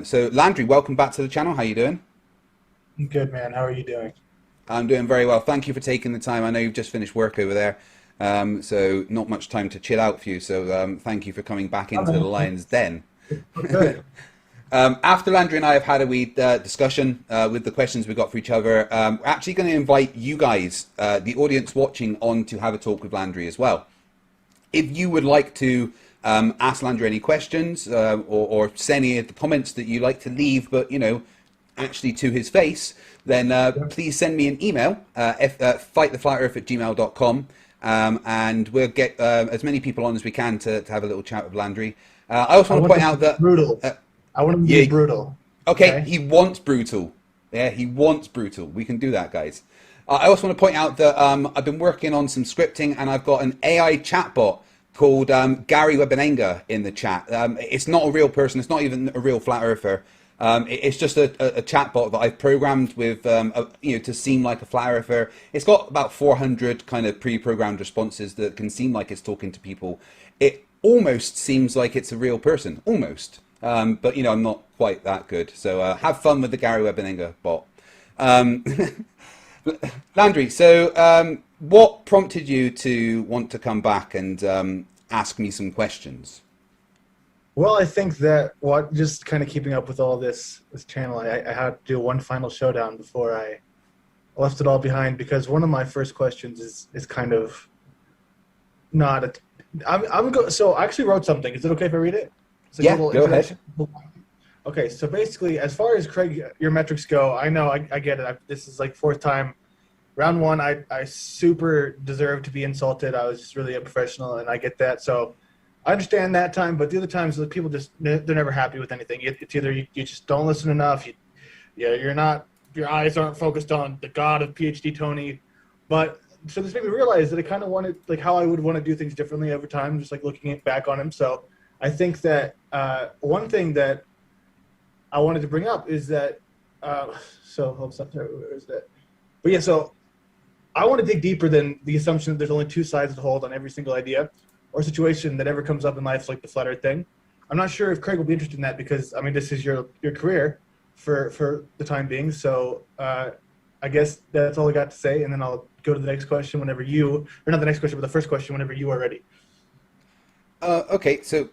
So Landry, welcome back to the channel. How you doing? I'm good, man. How are you doing? I'm doing very well. Thank you for taking the time. I know you've just finished work over there. So not much time to chill out for you. So thank you for coming back into the lion's den. Okay. After Landry and I have had a wee discussion with the questions we got for each other, we're actually going to invite you guys, the audience watching, on to have a talk with Landry as well. If you would like to ask Landry any questions or send any of the comments that you like to leave, but you know, actually to his face, then please send me an email, fighttheflatearth@gmail.com. And we'll get as many people on as we can to have a little chat with Landry. I also want to point out that brutal. I want to be brutal. Okay, he wants brutal. Yeah, he wants brutal. We can do that, guys. I also want to point out that I've been working on some scripting, and I've got an AI chatbot called Gary Webenenga in the chat. It's not a real person. It's not even a real flat earther. It's just a chatbot that I've programmed with, you know, to seem like a flat earther. It's got about 400 kind of pre-programmed responses that can seem like it's talking to people. It almost seems like it's a real person, almost. But you know, I'm not quite that good. So have fun with the Gary Webenenga bot. Landry, so what prompted you to want to come back and ask me some questions? Well, I think that just kind of keeping up with all this channel, I had to do one final showdown before I left it all behind, because one of my first questions is kind of not a. So I actually wrote something. Is it okay if I read it? Yeah, go ahead. Okay, so basically, as far as Craig, your metrics go, I know I get it. This is like fourth time. Round one, I super deserved to be insulted. I was just really unprofessional, and I get that. So I understand that time, but the other times, the people they're never happy with anything. It's either you just don't listen enough, your eyes aren't focused on the god of PhD Tony. But so this made me realize that I kind of wanted, like, how I would want to do things differently over time, just like looking back on him. So I think that one thing that I wanted to bring up is that where is that? But yeah, so I want to dig deeper than the assumption that there's only two sides to hold on every single idea or situation that ever comes up in life, like the flat earth thing. I'm not sure if Craig will be interested in that, because I mean, this is your career for the time being. So I guess that's all I got to say, and then I'll go to the next question whenever you, or not the next question, but the first question whenever you are ready. Okay, so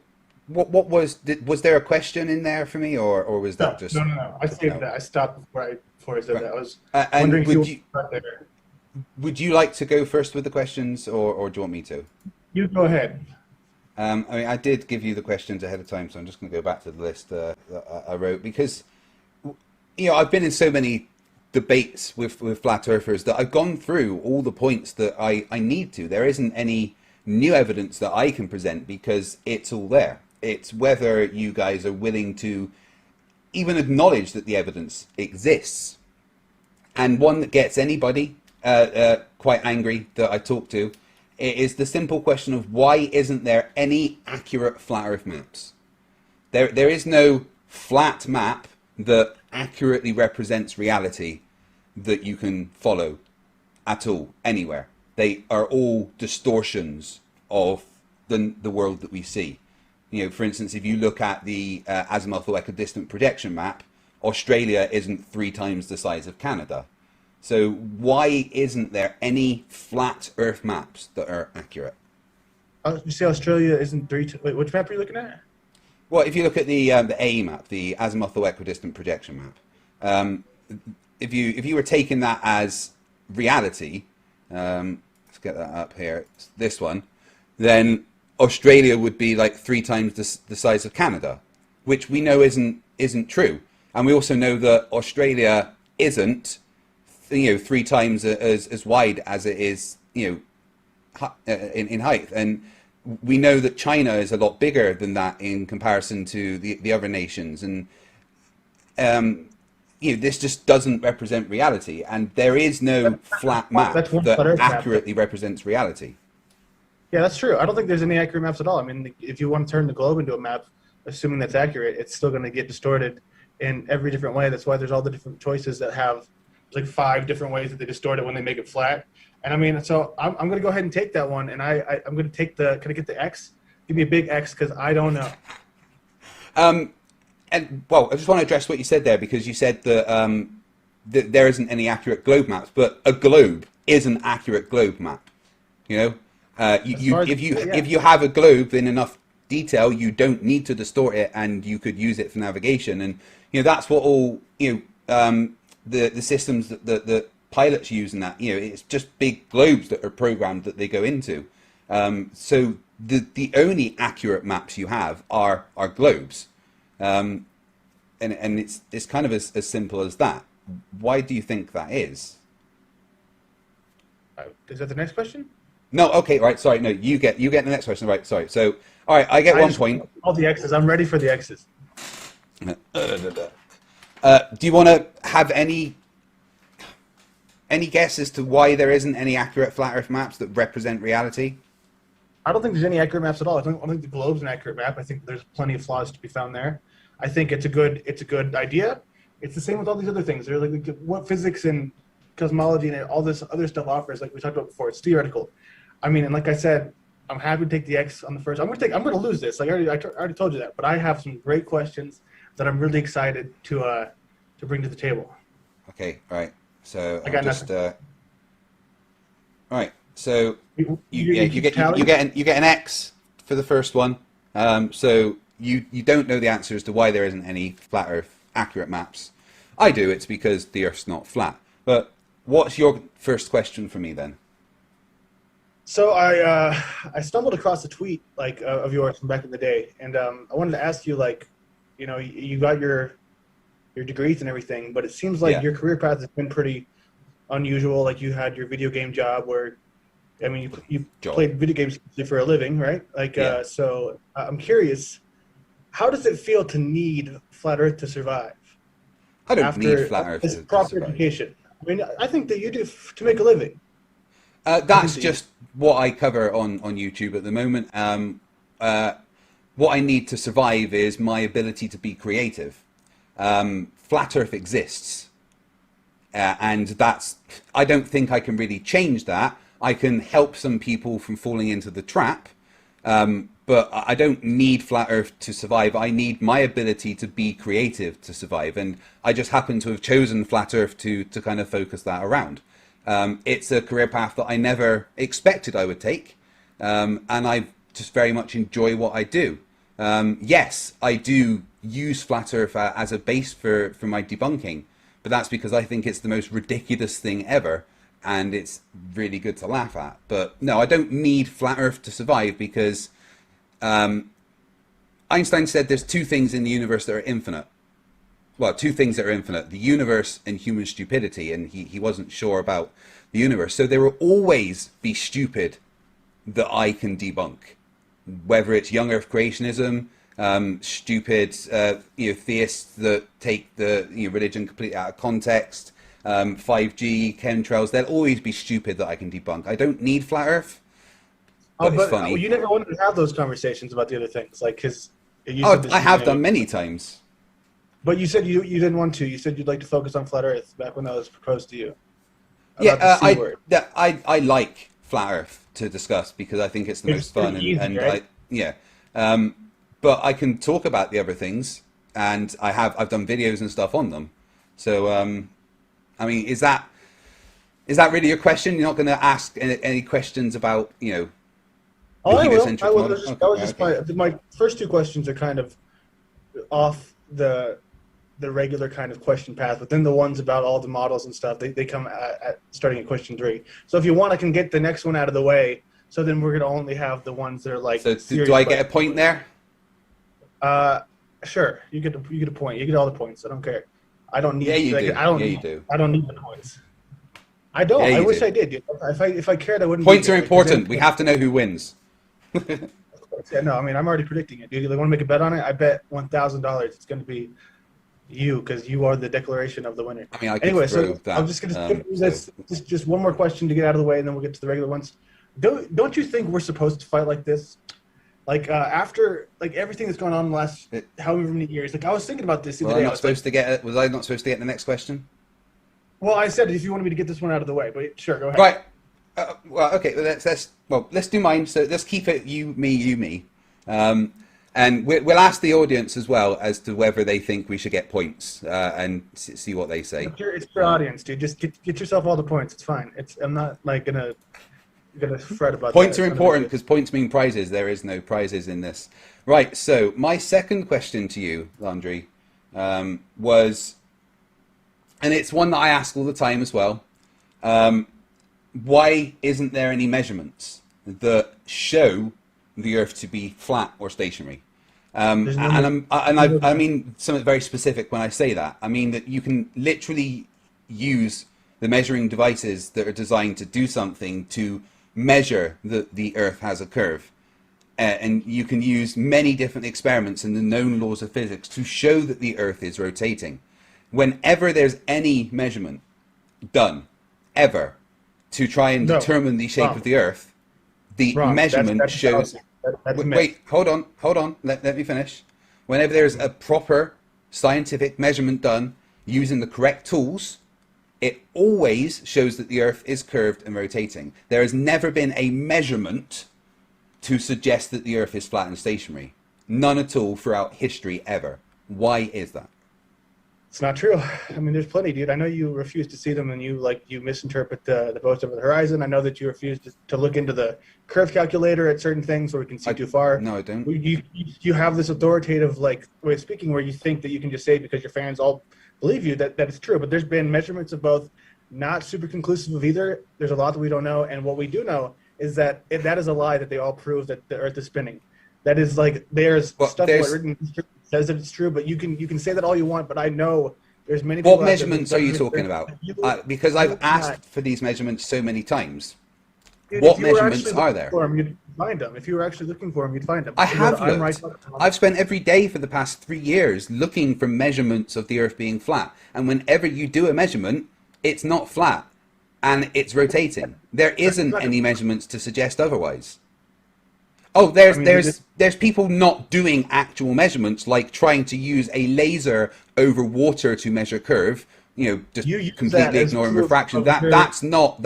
what was there a question in there for me, or was that just no? I saved that. I stopped before I said that. I was and wondering if you were there. Would you like to go first with the questions, or do you want me to? You go ahead. I mean, I did give you the questions ahead of time, so I'm just going to go back to the list that I wrote, because, you know, I've been in so many debates with flat earthers that I've gone through all the points that I need to. There isn't any new evidence that I can present because it's all there. It's whether you guys are willing to even acknowledge that the evidence exists. And one that gets anybody quite angry that I talk to, it is the simple question of why isn't there any accurate flat earth maps? There is no flat map that accurately represents reality that you can follow at all, anywhere. They are all distortions of the world that we see. You know, for instance, if you look at the azimuthal equidistant projection map, Australia isn't 3 times the size of Canada. So why isn't there any flat Earth maps that are accurate? You say Australia isn't wait, which map are you looking at? Well, if you look at the A map, the azimuthal equidistant projection map, if you were taking that as reality, let's get that up here, it's this one, then Australia would be like 3 times the size of Canada, which we know isn't true, and we also know that Australia isn't 3 times as wide as it is in height, and we know that China is a lot bigger than that in comparison to the other nations, and this just doesn't represent reality, and there is no flat map that accurately represents reality. Yeah, that's true. I don't think there's any accurate maps at all. I mean, if you want to turn the globe into a map, assuming that's accurate, it's still going to get distorted in every different way. That's why there's all the different choices that have like 5 different ways that they distort it when they make it flat. And I mean, so I'm going to go ahead and take that one, and I'm going to take can I get the X? Give me a big X, because I don't know. And well, I just want to address what you said there, because you said that, that there isn't any accurate globe maps, but a globe is an accurate globe map. If you have a globe in enough detail, you don't need to distort it, and you could use it for navigation. And that's what all the systems that pilots use, and that it's just big globes that are programmed that they go into. So the only accurate maps you have are globes, and it's kind of as simple as that. Why do you think that is? Is that the next question? No. Okay. Right. Sorry. No. You get the next question. Right. Sorry. So all right. I get 1 point. All the X's. I'm ready for the X's. Do you want to have any guess as to why there isn't any accurate flat Earth maps that represent reality? I don't think there's any accurate maps at all. I think the globe's an accurate map. I think there's plenty of flaws to be found there. I think it's a good idea. It's the same with all these other things. They're like what physics and cosmology and all this other stuff offers, like we talked about before. It's theoretical. I mean, and like I said, I'm happy to take the X on the first. I'm going to lose this. Like I already told you that. But I have some great questions that I'm really excited to bring to the table. Okay. All right. So I got just nothing. all right. So you get an X for the first one. So you don't know the answer as to why there isn't any flat Earth accurate maps. I do. It's because the Earth's not flat. But what's your first question for me then? So I stumbled across a tweet of yours from back in the day, and I wanted to ask you, you got your degrees and everything, but it seems like your career path has been pretty unusual. Like you had your video game job where, I mean, you played video games for a living, right? So I'm curious, how does it feel to need flat Earth to survive? I don't need flat Earth to proper survive. Education. I mean, I think that you do to make a living. That's just what I cover on YouTube at the moment. What I need to survive is my ability to be creative. Flat Earth exists, and I don't think I can really change that. I can help some people from falling into the trap, but I don't need flat Earth to survive. I need my ability to be creative to survive, and I just happen to have chosen flat Earth to kind of focus that around. It's a career path that I never expected I would take, and I just very much enjoy what I do. Yes, I do use flat Earth as a base for my debunking, but that's because I think it's the most ridiculous thing ever, and it's really good to laugh at. But no, I don't need flat Earth to survive, because Einstein said there's 2 things in the universe that are infinite. Well, 2 things that are infinite: the universe and human stupidity, and he wasn't sure about the universe. So there will always be stupid that I can debunk, whether it's young Earth creationism, stupid theists that take the religion completely out of context, 5G, chemtrails. There'll always be stupid that I can debunk. I don't need flat Earth. But it's funny. You never wanted to have those conversations about the other things, because I have done many times. But you said you didn't want to. You said you'd like to focus on flat Earth back when that was proposed to you. Yeah, I like flat Earth to discuss, because I think it's the most fun, right? But I can talk about the other things, and I've done videos and stuff on them. So I mean, is that really your question? You're not going to ask any questions about Oh, I will. heliocentric I will. model? That was just my first two questions are kind of off the regular kind of question path, but then the ones about all the models and stuff, they come at starting at question 3. So if you want, I can get the next one out of the way. So then we're gonna only have the ones that are like. So do I get a point there? Sure. You get a point. You get all the points. I don't care. I don't need. Yeah, you do. I don't. Yeah, you do. I don't need the points. I don't. Yeah, I you wish do. I did. Dude. If I cared, I wouldn't. Points be are here. important. We have to know who wins. Yeah, no, I mean, I'm already predicting it, dude. You want to make a bet on it? I bet $1,000 it's going to be you, because you are the declaration of the winner. I mean, I could anyway, throw so that, I'm just going to just one more question to get out of the way, and then we'll get to the regular ones. Don't you think we're supposed to fight like this? Like after everything that's going on in the last however many years. Like I was thinking about this the other day. Was I not supposed to get the next question? Well, I said if you wanted me to get this one out of the way, but sure, go ahead. Right. Well, okay. Let's do mine. So let's keep it you, me. And we'll ask the audience as well as to whether they think we should get points and see what they say. It's your audience, dude. Just get yourself all the points. It's fine. I'm not like gonna fret about points that. are important because points mean prizes. There is no prizes in this. Right. So my second question to you, Landry, was, and it's one that I ask all the time as well. Why isn't there any measurements that show the Earth to be flat or stationary? I mean something very specific when I say that. I mean that you can literally use the measuring devices that are designed to do something to measure that the Earth has a curve. And you can use many different experiments and the known laws of physics to show that the Earth is rotating. Whenever there's any measurement done, ever, to try and determine the shape of the Earth, the measurement shows... Wait, hold on, let me finish. Whenever there's a proper scientific measurement done using the correct tools, it always shows that the Earth is curved and rotating. There has never been a measurement to suggest that the Earth is flat and stationary. None at all throughout history ever. Why is that? It's not true. I mean, there's plenty, dude. I know you refuse to see them, and you misinterpret the boats over the horizon. I know that you refuse to look into the curve calculator at certain things where we can see too far. No, I don't. You have this authoritative way of speaking where you think that you can just say it because your fans all believe you that it's true. But there's been measurements of both, not super conclusive of either. There's a lot that we don't know, and what we do know is that that is a lie that they all prove that the Earth is spinning. That is there's stuff written in history that says that it's true, but you can say that all you want, but I know there's many people. What measurements are you talking about? Because I've asked for these measurements so many times. Dude, what measurements are there? You'd find them. If you were actually looking for them, you'd find them. I have looked. I've spent every day for the past 3 years looking for measurements of the Earth being flat. And whenever you do a measurement, it's not flat and it's rotating. There isn't any measurements to suggest otherwise. Oh, there's people not doing actual measurements, like trying to use a laser over water to measure curve. Just completely ignoring refraction. That's not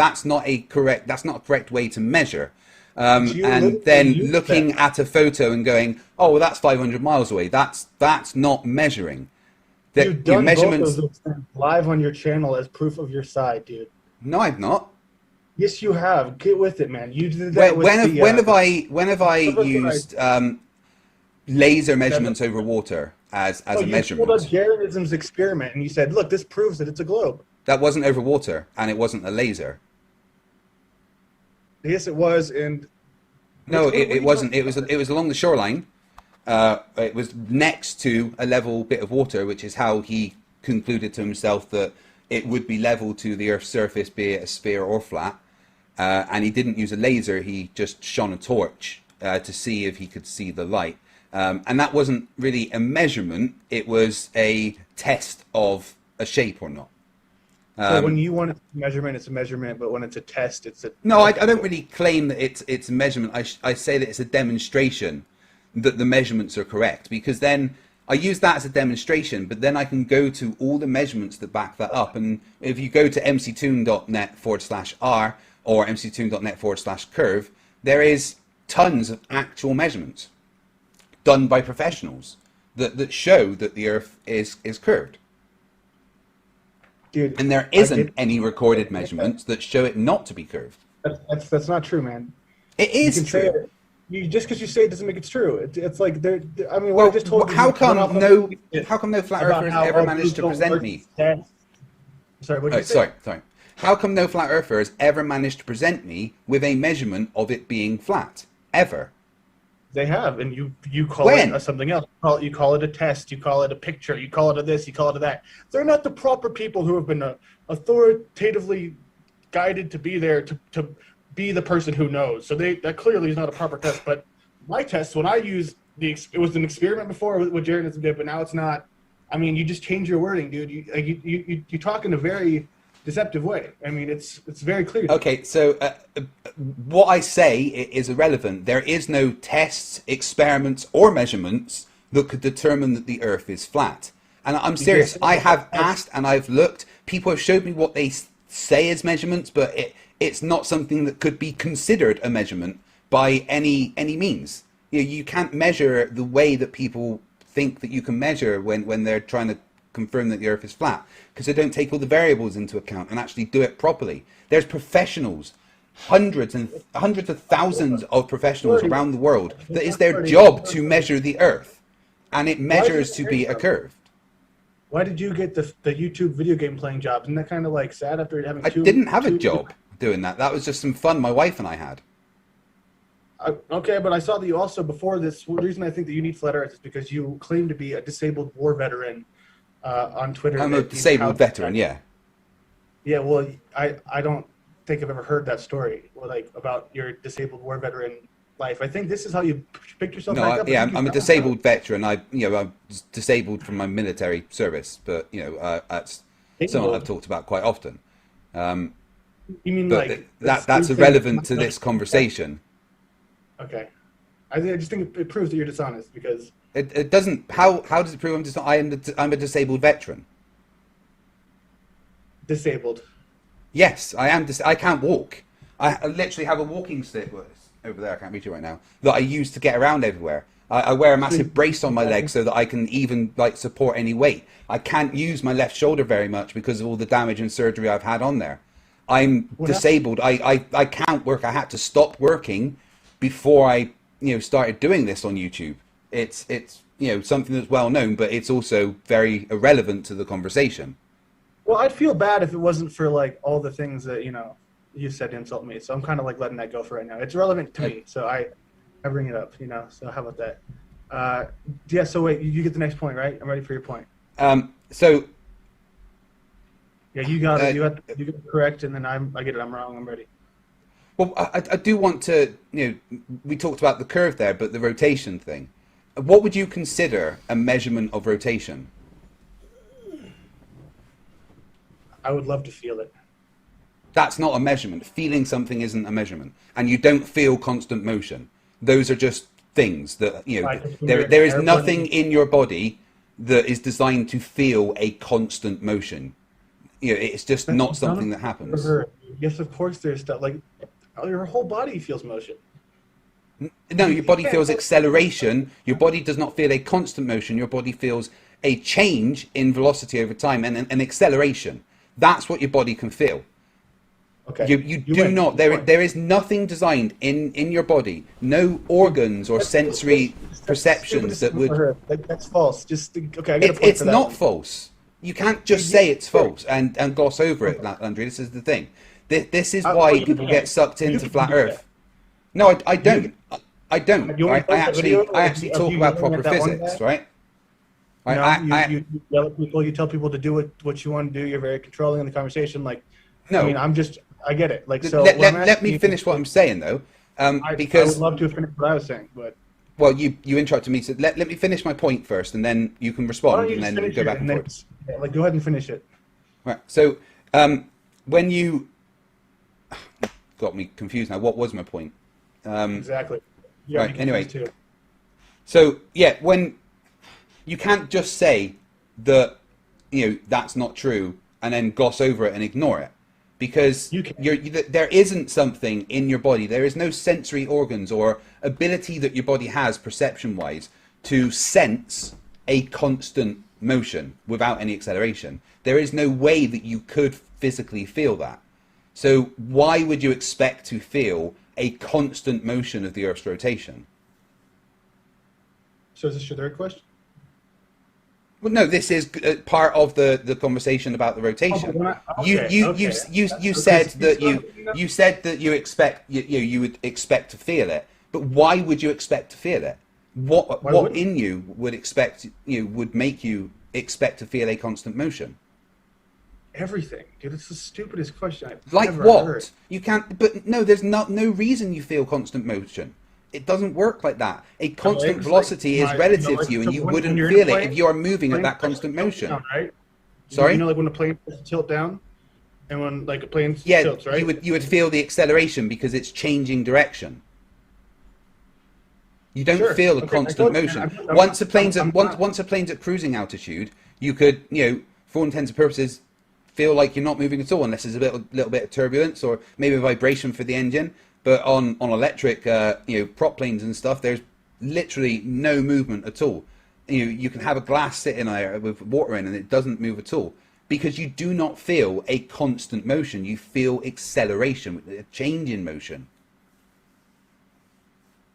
a correct way to measure. And then looking at a photo and going, oh, well, that's 500 miles away. That's not measuring. You've done measurements both of those live on your channel as proof of your side, dude. No, I've not. Yes, you have. Get with it, man. You did that when have I used laser measurements over water as a measurement? You pulled up Garrenism's experiment and you said, "Look, this proves that it's a globe." That wasn't over water, and it wasn't a laser. Yes, it was, and no, it wasn't. It was along the shoreline. It was next to a level bit of water, which is how he concluded to himself that it would be level to the Earth's surface, be it a sphere or flat. And he didn't use a laser, he just shone a torch to see if he could see the light. And that wasn't really a measurement, it was a test of a shape or not. So when you want a measurement, it's a measurement, but when it's a test, it's a... No, I don't really claim that it's a measurement. I say that it's a demonstration that the measurements are correct, because then I use that as a demonstration, but then I can go to all the measurements that back that up. And if you go to mctoon.net/r or mctoon.net/curve, there is tons of actual measurements done by professionals that show that the Earth is curved. Dude, and there isn't any recorded measurements that show it not to be curved. That's not true, man. It is true. just because you say it doesn't make it true. It's like I mean, Well, I just told you. how come no flat earthers ever managed to present me? Sorry, what did you say? Sorry. How come no flat earther has ever managed to present me with a measurement of it being flat? Ever? They have, and you call it something else. You call it a test. You call it a picture. You call it a this. You call it a that. They're not the proper people who have been authoritatively guided to be there to be the person who knows. So that clearly is not a proper test. But my test, when I used it was an experiment before with Jared and some did, but now it's not. I mean, you just change your wording, dude. You talk in a very deceptive way. I mean, it's very clear. Okay, so what I say is irrelevant. There is no tests, experiments, or measurements that could determine that the Earth is flat. And I'm serious. I have asked and I've looked. People have showed me what they say is measurements, but it's not something that could be considered a measurement by any means. You can't measure the way that people think that you can measure when they're trying to confirm that the Earth is flat, because they don't take all the variables into account and actually do it properly. There's professionals, hundreds of thousands of professionals around the world that is their job to measure the Earth, and it measures to be a curve. Why did you get the YouTube video game playing job? Isn't that kind of like sad after having I didn't have a job doing that. That was just some fun my wife and I had. Okay, but I saw that you also, before this, the reason I think that you need Flat Earth is because you claim to be a disabled war veteran on Twitter. I'm a disabled veteran, yeah. Yeah, well, I don't think I've ever heard that story, like about your disabled war veteran life. I think this is how you picked yourself back up. Yeah, I'm a disabled veteran. I'm disabled from my military service, but that's something I've talked about quite often. You mean but that's irrelevant to this conversation. Okay, I just think it proves that you're dishonest because it doesn't. How does it prove I'm dishonest? I'm a disabled veteran. Disabled. Yes, I am. I can't walk. I literally have a walking stick. Over there, I can't reach it right now. That I use to get around everywhere. I wear a massive brace on my leg so that I can even support any weight. I can't use my left shoulder very much because of all the damage and surgery I've had on there. I'm disabled. I can't work. I had to stop working before I started doing this on YouTube. It's something that's well known, but it's also very irrelevant to the conversation. Well, I'd feel bad if it wasn't for all the things that you said to insult me. So I'm kind of letting that go for right now. It's relevant to me, so I bring it up. So how about that? Yeah. So wait, you get the next point, right? I'm ready for your point. So. Yeah, you got it. You got it correct, and then I get it. I'm wrong. I'm ready. Well, I do want to, we talked about the curve there, but the rotation thing. What would you consider a measurement of rotation? I would love to feel it. That's not a measurement. Feeling something isn't a measurement. And you don't feel constant motion. Those are just things that, there is nothing in your body that is designed to feel a constant motion. It's just not something that happens. Yes, of course there's stuff your whole body feels motion. No, your body feels acceleration. Your body does not feel a constant motion. Your body feels a change in velocity over time and an acceleration. That's what your body can feel. Okay. You do not. There is nothing designed in your body. No organs or sensory perceptions that would. That's false. Just okay. It's not false. You can't just say it's false and gloss over it, Andrew. This is the thing. This is why people get sucked into flat Earth. No, I don't. I don't. I actually talk about proper physics, right? You yell at people. You tell people to do what you want to do. You're very controlling in the conversation. No, I mean, I get it. Let me finish what I'm saying though, because I would love to finish what I was saying, but. Well, you interrupted me, so let me finish my point first, and then you can respond, and then go back and forth. Go ahead and finish it. Right. So, when you got me confused now, what was my point? Exactly. Yeah, right. Anyway. So when you can't just say that that's not true and then gloss over it and ignore it. Because there isn't something in your body, there is no sensory organs or ability that your body has perception-wise to sense a constant motion without any acceleration. There is no way that you could physically feel that. So why would you expect to feel a constant motion of the Earth's rotation. So is this your third question? Well, no, this is part of the conversation about the rotation. You said that you would expect to feel it, but why would you expect to feel it? What in you would make you expect to feel a constant motion? Everything, dude. It's the stupidest question I've Like ever what? heard. You can't. But no, there's no reason you feel constant motion. It doesn't work like that. A constant velocity is relative to you, and you wouldn't feel it if you are moving at that constant motion. Down, right? Sorry? You know, like when a plane tilts down, and when like a plane Yeah, tilts, right? you would feel the acceleration because it's changing direction. You don't feel a constant motion. Once a plane's at cruising altitude, you could, for all intents and purposes, feel like you're not moving at all unless there's a little bit of turbulence or maybe a vibration for the engine. But on electric, prop planes and stuff, there's literally no movement at all. You can have a glass sitting there with water in and it doesn't move at all because you do not feel a constant motion. You feel acceleration, a change in motion.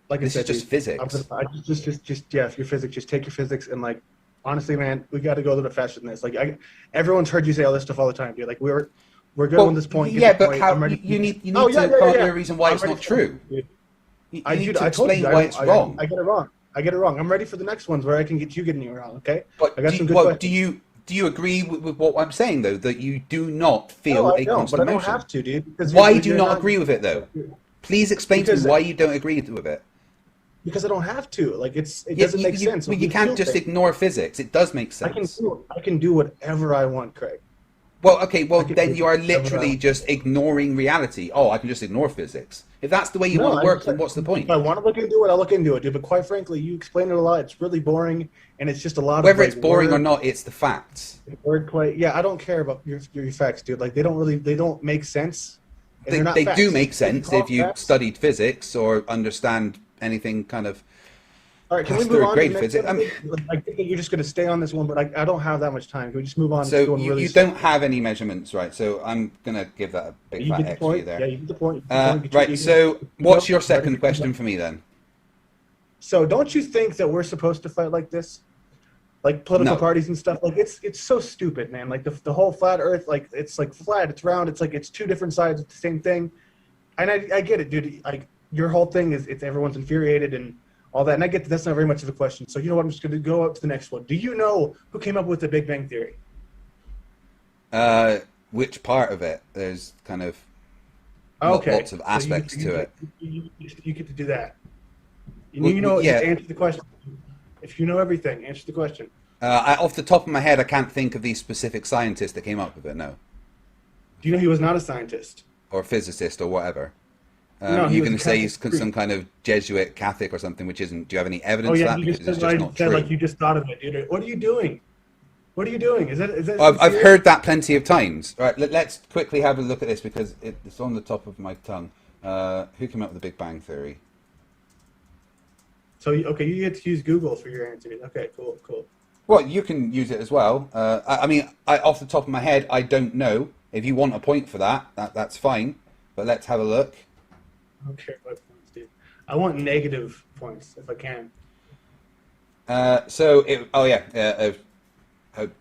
Like this is just physics. If your physics, just take your physics and like, honestly, man, we got to go a little bit faster than this. Like, everyone's heard you say all this stuff all the time, dude. Like, we're good on this point. Yeah, but how you need to come up with a reason why it's not true. You need to explain why it's wrong. I get it wrong. I'm ready for the next ones where I can get you getting it wrong. Okay. But I got some good questions. do you agree with what I'm saying though? That you do not feel a constant but I don't motion? have to, dude. Why do you not agree with it though? Please explain to me why you don't agree with it. Because I don't have to. Like it doesn't make sense. Well, you can't just ignore physics. It does make sense. I can do whatever I want, Craig. Well, okay. Well, then you are literally just ignoring reality. Oh, I can just ignore physics. If that's the way you want to work, then what's the point? If I want to look into it, I'll look into it, dude. But quite frankly, you explain it a lot. It's really boring, and it's just a lot of whether it's boring or not, it's the facts. Wordplay. Yeah, I don't care about your facts, dude. Like they don't make sense. They do make sense if you studied physics or understand anything kind of. All right, can we move on to the next one? I think you're just going to stay on this one, but I don't have that much time. Can we just move on? So you don't have any measurements, right? So I'm going to give that a big fat X for you there. Yeah, you get the point. Right, so what's your second question for me then? So don't you think that we're supposed to fight like this? Like political parties and stuff? Like it's so stupid, man. Like the whole flat earth, like it's like flat, it's round, it's like it's two different sides of the same thing. And I get it, dude. Like your whole thing is everyone's infuriated and all that, and I get that that's not very much of a question. So you know what? I'm just going to go up to the next one. Do you know who came up with the Big Bang Theory? Which part of it? There's kind of lots of aspects to it. You get to do that. Just answer the question. If you know everything, answer the question. Off the top of my head, I can't think of the specific scientist that came up with it. No. Do you know he was not a scientist? Or a physicist or whatever. No, you're going to say he's some kind of Jesuit Catholic or something, which isn't. Do you have any evidence of that? Because it's just not true. Like you just thought of it, dude. What are you doing? What are you doing? Is that? I've heard that plenty of times. All right, let's quickly have a look at this because it's on the top of my tongue. Who came up with the Big Bang Theory? So you get to use Google for your answer. Okay, cool. Well, you can use it as well. I mean, off the top of my head, I don't know. If you want a point for that's fine. But let's have a look. I don't care about points, dude. I want negative points if I can.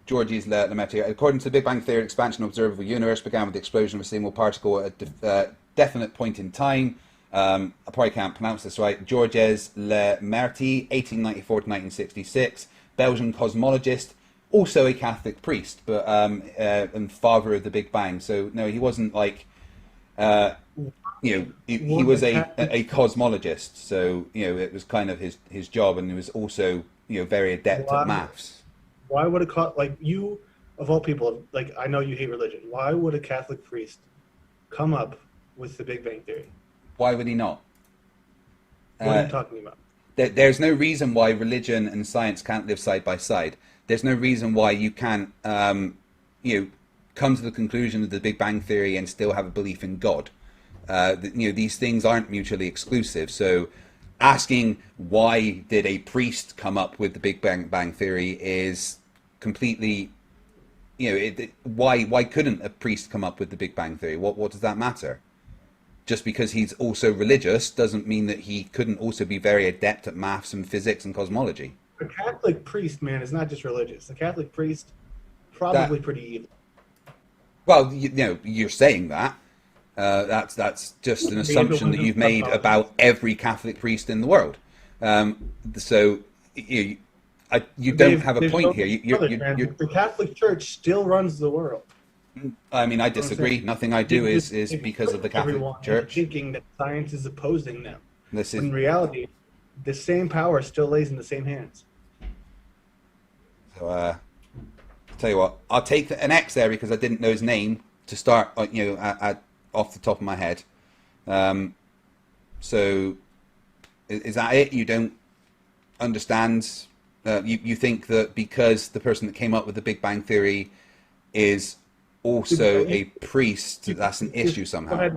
Georgie's Lemaitre. According to the Big Bang Theory, expansion of observable universe began with the explosion of a single particle at a definite point in time. I probably can't pronounce this right. Georges Lemaitre, 1894 to 1966, Belgian cosmologist, also a Catholic priest, but and father of the Big Bang. So no, he wasn't like. He was a cosmologist, so it was kind of his job, and he was also very adept at maths. Why would you, of all people, like I know you hate religion. Why would a Catholic priest come up with the Big Bang Theory? Why would he not? What are you talking about? There's no reason why religion and science can't live side by side. There's no reason why you can't come to the conclusion of the Big Bang Theory and still have a belief in God. These things aren't mutually exclusive. So asking why did a priest come up with the Big Bang Theory is completely, why couldn't a priest come up with the Big Bang Theory? What does that matter? just because he's also religious doesn't mean that he couldn't also be very adept at maths and physics and cosmology. A Catholic priest, man, is not just religious. A Catholic priest, probably pretty evil. Well, you know, you're saying that. That's just an assumption that you've made about every Catholic priest in the world. So you don't have a point here. The Catholic Church still runs the world. I mean, I disagree. Nothing I do is because of the Catholic Church. Thinking that science is opposing them. In reality, the same power still lays in the same hands. So, tell you what, I'll take an X there because I didn't know his name to start. You know, off the top of my head. So, is that it? You don't understand? You think that because the person that came up with the Big Bang Theory is also a priest, that's an issue somehow?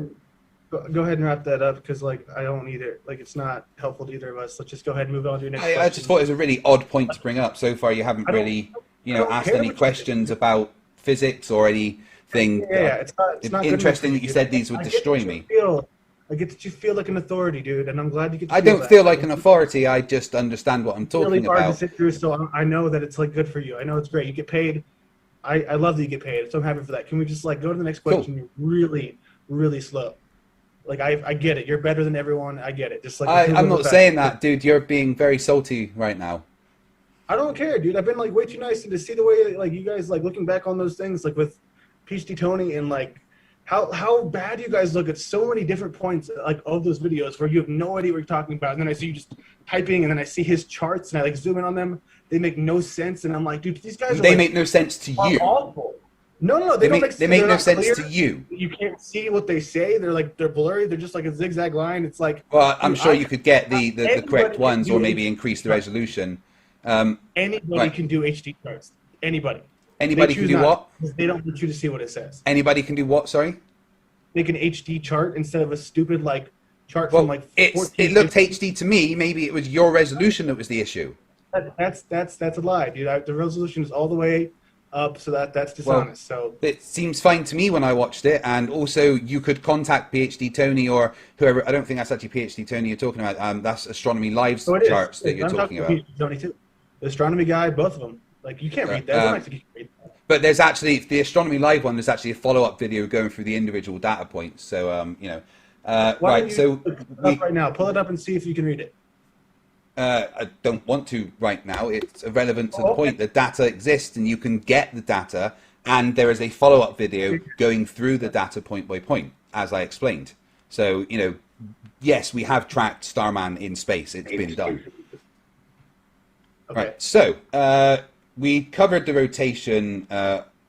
Go ahead and wrap that up because, like, I don't need it. Like, it's not helpful to either of us. Let's just go ahead and move on to your next question. I just thought it was a really odd point to bring up. So far, you haven't really, asked any questions about physics or anything. Yeah, it's not interesting that you said these would destroy me. I get that you feel like an authority, dude, and I'm glad you get to I don't feel like an authority. I just understand what I'm talking really hard about. to sit through, so I know that it's like good for you. I know it's great. You get paid. I love that you get paid, so I'm happy for that. Can we just like go to the next question? You're really, really slow. Like I get it. You're better than everyone. I get it. Just like I'm not saying that, dude. You're being very salty right now. I don't care, dude. I've been like way too nice, and to see the way like you guys like looking back on those things, like with PhD Tony and like how bad you guys look at so many different points like of those videos where you have no idea what you're talking about, and then I see you just typing, and then I see his charts, and I like zoom in on them. They make no sense, and I'm like, dude, these guys. They make no sense to you. Awful. No, they don't make. They make no sense to you. You can't see what they say. They're blurry. They're just like a zigzag line. It's like. Well, I'm sure you could get the correct ones, or maybe increase the resolution. Anybody can do HD charts. Anybody. Anybody can do what? They don't want you to see what it says. Anybody can do what? Sorry. Make an HD chart instead of a stupid like chart from like. It looked HD to me. Maybe it was your resolution that was the issue. That's a lie, dude. The resolution is all the way up, so that's dishonest. Well, it seems fine to me when I watched it, and also you could contact PhD Tony or whoever. I don't think that's actually PhD Tony you're talking about. That's Astronomy Live's charts that you're talking about. Tony too. The astronomy guy, both of them. Like you can't read that. Don't actually read that. But there's actually the Astronomy Live one. There's actually a follow-up video going through the individual data points. So right. So right now, pull it up and see if you can read it. I don't want to right now. It's irrelevant to the point. The data exists and you can get the data, and there is a follow-up video going through the data point by point, as I explained. So, yes, we have tracked Starman in space. It's been done. Okay. Right, so we covered the rotation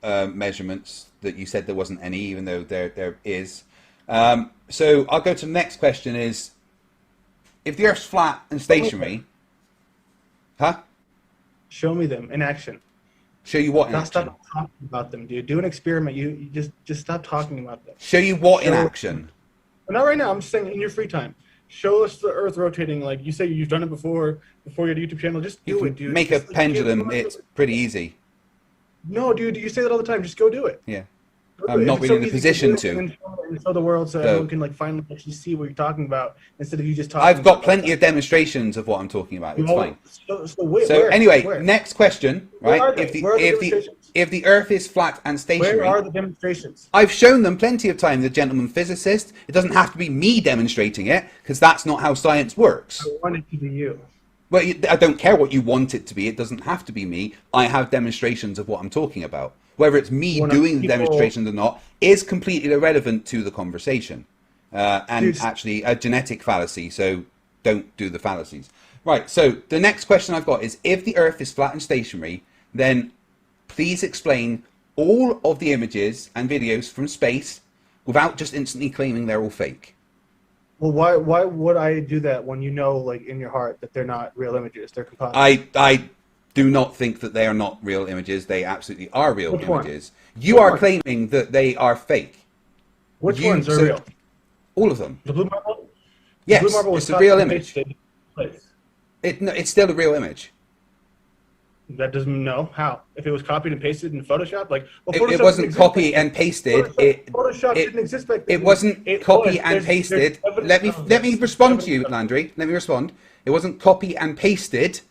measurements that you said there wasn't any, even though there is. So I'll go to the next question is, if the Earth's flat and stationary, show me them in action. Show you what in action? Stop talking about them, dude. Do an experiment. You just stop talking about them. Show you what in action? Not right now. I'm just saying in your free time. Show us the Earth rotating. Like you say, you've done it before your YouTube channel. Just do it, dude. Make a pendulum. It's pretty easy. No, dude. You say that all the time. Just go do it. Yeah. I'm not really in a position to. And show the world so everyone can like finally actually see what you're talking about instead of you just talking. I've got plenty of demonstrations of what I'm talking about. It's fine. So anyway, next question, right? If the Earth is flat and stationary, where are the demonstrations? I've shown them plenty of time. The gentleman physicist. It doesn't have to be me demonstrating it because that's not how science works. I want it to be you. Well, I don't care what you want it to be. It doesn't have to be me. I have demonstrations of what I'm talking about. Whether it's me doing the demonstrations or not is completely irrelevant to the conversation. And actually a genetic fallacy, so don't do the fallacies. Right, so the next question I've got is, if the Earth is flat and stationary, then please explain all of the images and videos from space without just instantly claiming they're all fake. Well, why would I do that when you know, like, in your heart that they're not real images? They're composites. I do not think that they are not real images. They absolutely are real images. You are claiming that they are fake. Which ones are real? All of them. The blue marble? Yes, the blue marble it's a real image. It's still a real image. That doesn't know how. If it was copied and pasted in Photoshop, like It wasn't copy and pasted. Photoshop didn't exist back then. It wasn't copy and pasted. Let me respond to you, Landry. Let me respond. It wasn't copy and pasted.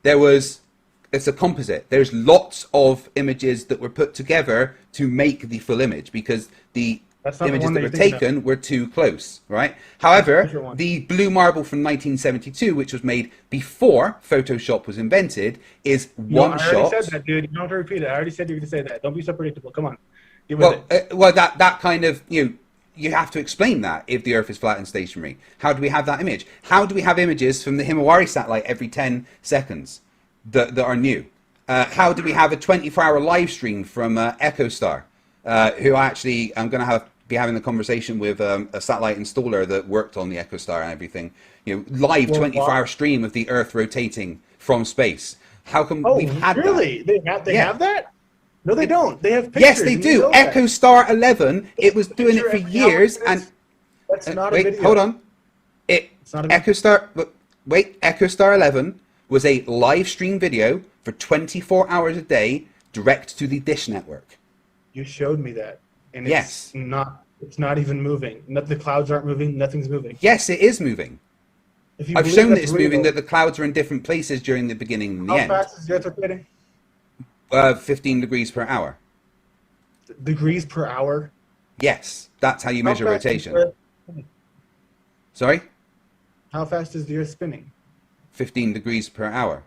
It's a composite. There's lots of images that were put together to make the full image because the images that were taken were too close, right? However, the blue marble from 1972, which was made before Photoshop was invented, is one shot. I already said that, dude. You don't have to repeat it. I already said you were going to say that. Don't be so predictable. Come on. Well, that kind of, you have to explain that if the Earth is flat and stationary. How do we have that image? How do we have images from the Himawari satellite every 10 seconds that are new? How do we have a 24-hour live stream from EchoStar, who actually I'm going to be having a conversation with a satellite installer that worked on the EchoStar and everything. Live 24-hour stream of the Earth rotating from space. How come we've had that? Really? They have that? No, they don't. They have pictures. Yes, they do. EchoStar 11. It was doing it for years, and that's not a wait. video. Hold on. It's not a EchoStar. Wait. EchoStar 11 was a live stream video for 24 hours a day, direct to the Dish network. You showed me that, and yes, it's not even moving. The clouds aren't moving. Nothing's moving. Yes, it is moving. I've shown that it's moving. That the clouds are in different places during the beginning and the end. How fast is the Earth rotating? 15 degrees per hour. Degrees per hour? Yes, that's how you measure rotation. Sorry? How fast is the Earth spinning? 15 degrees per hour.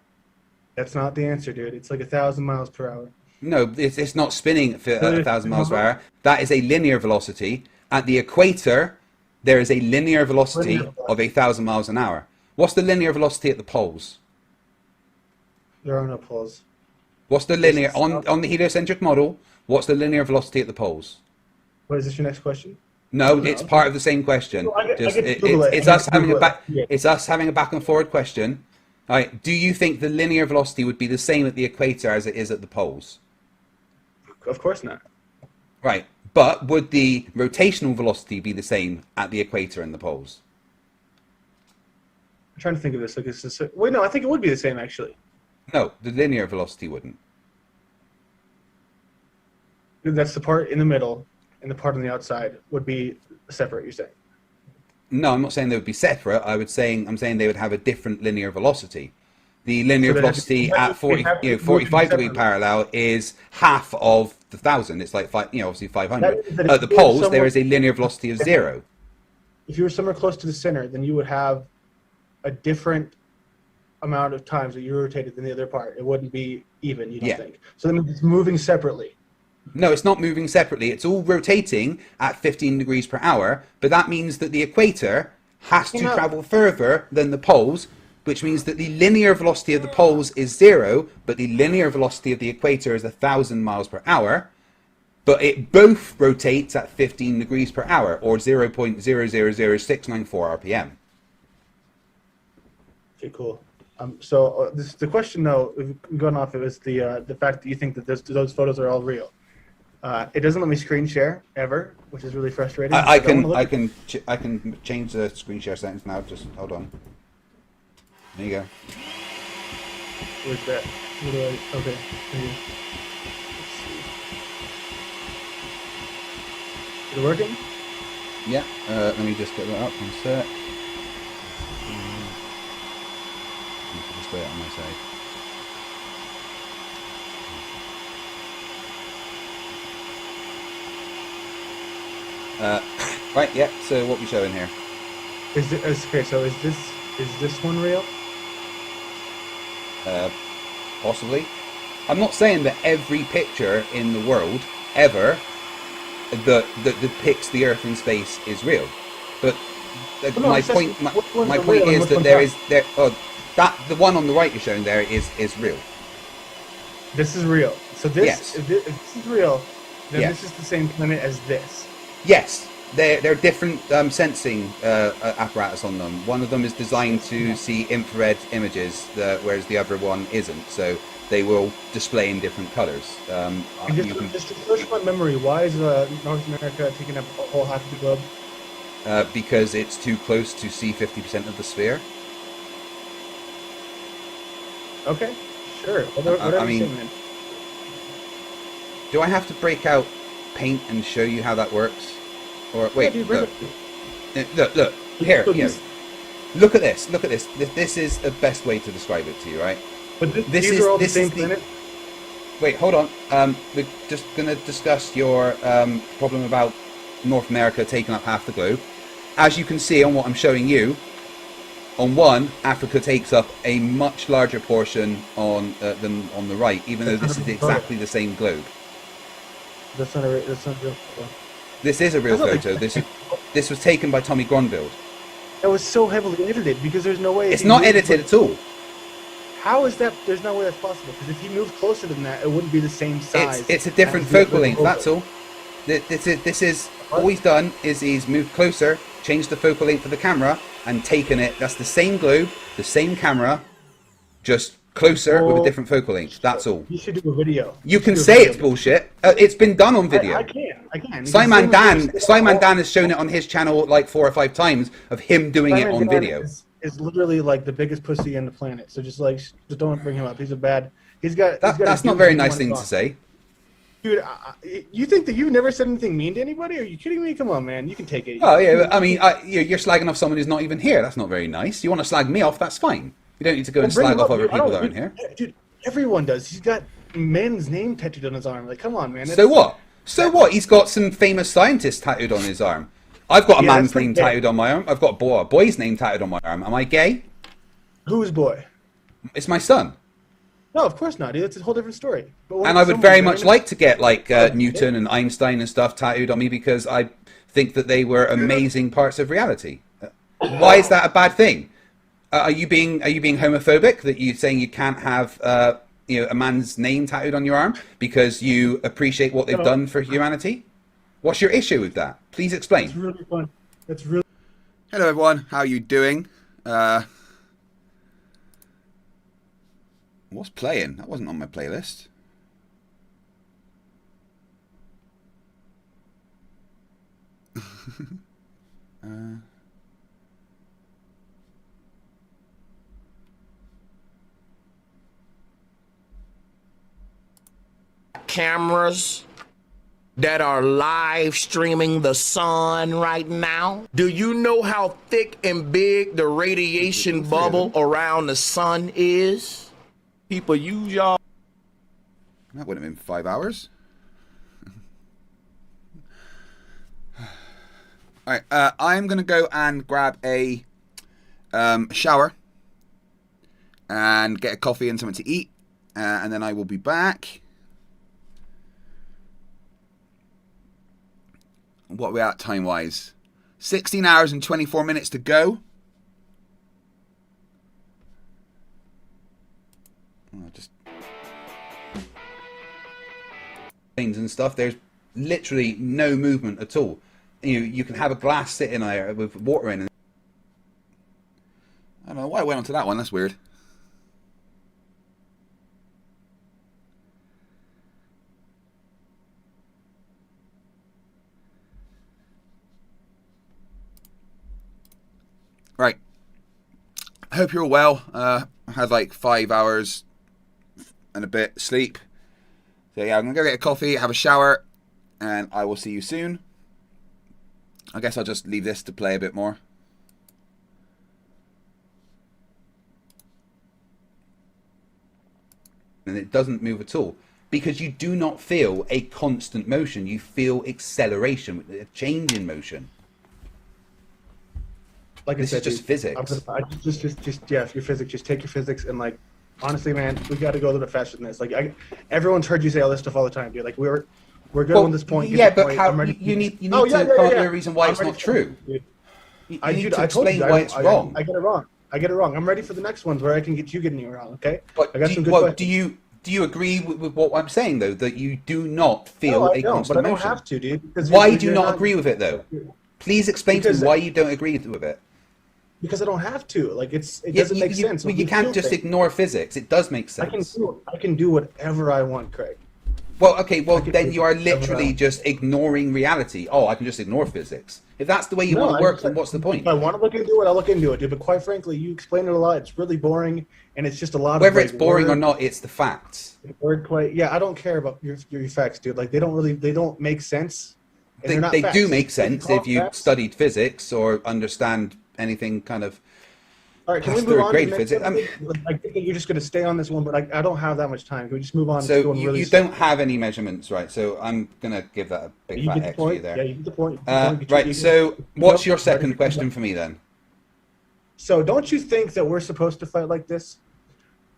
That's not the answer, dude. It's like 1,000 miles per hour. No, it's not spinning at 1,000 miles per hour. That is a linear velocity. At the equator, there is a linear velocity of 1,000 miles an hour. What's the linear velocity at the poles? There are no poles. What's the linear on the heliocentric model? What's the linear velocity at the poles? What is this? Your next question? No, it's part of the same question. It's us having a back and forward question. All right. Do you think the linear velocity would be the same at the equator as it is at the poles? Of course not. Right. But would the rotational velocity be the same at the equator and the poles? I'm trying to think of this. Wait, no, I think it would be the same actually. No, the linear velocity wouldn't. That's the part in the middle, and the part on the outside would be separate, you're saying? No, I'm not saying they would be separate. I'm saying they would have a different linear velocity. The linear velocity at 45 degree parallel is half of the 1,000. It's like obviously 500. At the poles, there is a linear velocity of 0. If you were somewhere close to the center, then you would have a different amount of times that you rotated than the other part. It wouldn't be even, you don't think. So that means it's moving separately. No, it's not moving separately. It's all rotating at 15 degrees per hour, but that means that the equator has to travel further than the poles, which means that the linear velocity of the poles is 0, but the linear velocity of the equator is 1,000 miles per hour, but it both rotates at 15 degrees per hour, or 0.000694 RPM. Okay, cool. So the question, though, going off, it was the fact that you think that those photos are all real. It doesn't let me screen share ever, which is really frustrating. I can change the screen share settings now. Just hold on. There you go. Where's that? Okay. Is it working? Yeah. Let me just get that up one sec. Just wait on my side. Right, yeah, so what we showing here? Okay, so is this one real? Possibly. I'm not saying that every picture in the world ever that depicts the Earth in space is real, but my point is that the one on the right you're showing there is real. This is real. So this, if this is real, then this is the same planet as this. Yes, they're different sensing apparatus on them. One of them is designed to see infrared images, whereas the other one isn't. So they will display in different colors. Just to refresh my memory, why is North America taking up a whole half of the globe? Because it's too close to see 50% of the sphere. Okay, Sure. Whatever I mean, you say, man. do I have to break out Paint and show you how that works? Or wait, dude, look. Look. Here. Look at this. Look at this. This is the best way to describe it to you, right? But these are all the same planet? Wait, hold on. We're just going to discuss your problem about North America taking up half the globe. As you can see on what I'm showing you, on one, Africa takes up a much larger portion than on the right, even though this is exactly the same globe. That's not real. This is a real photo. This was taken by Tommy Gronville. It was so heavily edited because there's no way. It's not edited at all. How is that? There's no way that's possible. Because if he moved closer than that, it wouldn't be the same size. It's a different focal length. That's all. This is all he's done is he's moved closer, changed the focal length of the camera, and taken it. That's the same globe, the same camera, just closer with a different focal length. That's all. You should do a video. You can say it's bullshit. It's been done on video. I can. Simon Dan has shown it on his channel like 4 or 5 times of him doing it on video. Is literally like the biggest pussy in the planet. So just don't bring him up. He's got. That's not a very nice thing to say. Dude, you think that you've never said anything mean to anybody? Are you kidding me? Come on, man. You can take it. Oh yeah, I mean, you're slagging off someone who's not even here. That's not very nice. You want to slag me off? That's fine. You don't need to go and slag off other people that aren't here. Dude, everyone does. He's got men's name tattooed on his arm. Like, come on, man. So what? So what? He's got some famous scientist tattooed on his arm. I've got a man's name tattooed on my arm. I've got a boy's name tattooed on my arm. Am I gay? Who's boy? It's my son. No, of course not, dude. It's a whole different story. And I would very much like to get like Newton and Einstein and stuff tattooed on me because I think that they were amazing parts of reality. Why is that a bad thing? Are you being homophobic that you're saying you can't have a man's name tattooed on your arm because you appreciate what they've done for humanity? What's your issue with that? Please explain. It's really fun. It's really. Hello everyone. How are you doing? What's playing? That wasn't on my playlist. Cameras that are live streaming the sun right now. Do you know how thick and big the radiation bubble around the sun is? People use y'all. That would have been 5 hours. All right, I'm going to go and grab a shower and get a coffee and something to eat, and then I will be back. What are we at time-wise? 16 hours and 24 minutes to go. Just things and stuff. There's literally no movement at all. You can have a glass sitting there with water in it. I don't know why I went onto that one. That's weird. Right. I hope you're all well. I had like 5 hours and a bit sleep. So yeah, I'm going to go get a coffee, have a shower, and I will see you soon. I guess I'll just leave this to play a bit more. And it doesn't move at all. Because you do not feel a constant motion. You feel acceleration, a change in motion. Like this I said, is just physics. If your physics, just take your physics and like, honestly, man, we got to go a little bit faster than this. Like, everyone's heard you say all this stuff all the time, dude. Like, we're good on this point. Yeah, but how you need to come up with a reason why it's not true. You need to explain why it's wrong. I get it wrong. I'm ready for the next ones where I can get you getting it wrong. Okay. But I got some good questions. Do you agree with what I'm saying though? That you do not feel a constant motion? I don't have to, dude. Why do you not agree with it though? Please explain to me why you don't agree with it. Because I don't have to. Like it doesn't make sense. You can't just ignore physics. It does make sense. I can do whatever I want, Craig. Well, okay, well then you are literally just ignoring reality. Oh, I can just ignore physics. If that's the way you want to work, then what's the point? If I want to look into it, I'll look into it, dude. But quite frankly, you explain it a lot. It's really boring, and it's just a lot Whether of it's boring or not, it's the facts. Wordplay. Yeah, I don't care about your facts, dude. Like they don't make sense. They do make sense if you studied physics or understand anything kind of. All right, can we move on to the next one? I think you're just going to stay on this one, but I don't have that much time. Can we just move on? So you don't have any measurements, right? So I'm going to give that a big fat X for you there. Yeah, you get the point. Right, so what's your second question for me then? So don't you think that we're supposed to fight like this?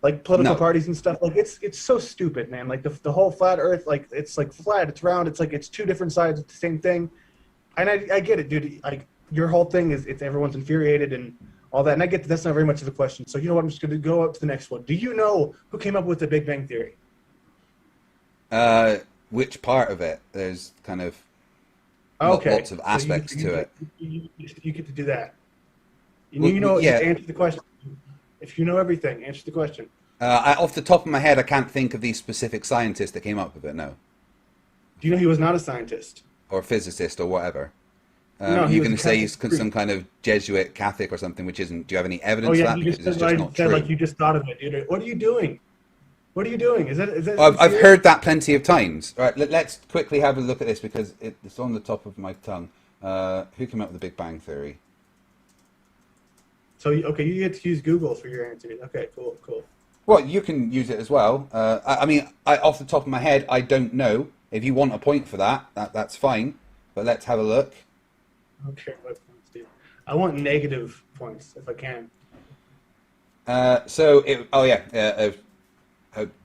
Like political parties and stuff? Like it's so stupid, man. Like the whole flat earth, like it's like flat, it's round, it's like it's two different sides of the same thing. And I get it, dude. Like your whole thing is it's everyone's infuriated and all that, and I get that's not very much of a question. So you know what? I'm just going to go up to the next one. Do you know who came up with the Big Bang Theory? Which part of it? There's kind of lots of aspects to it. You get to do that. You know, just answer the question. If you know everything, answer the question. Off the top of my head, I can't think of the specific scientist that came up with it. No. Do you know he was not a scientist or a physicist or whatever? No, you're going to say he's some kind of Jesuit Catholic or something, which isn't. Do you have any evidence of that? Because it's just not true. Like you just thought of it, dude. What are you doing? What are you doing? Is that? I've heard that plenty of times. All right, let's quickly have a look at this because it's on the top of my tongue. Who came up with the Big Bang Theory? So you get to use Google for your answer. Okay, cool. Well, you can use it as well. I mean, off the top of my head, I don't know. If you want a point for that's fine. But let's have a look. I don't care what points, dude. I want negative points if I can.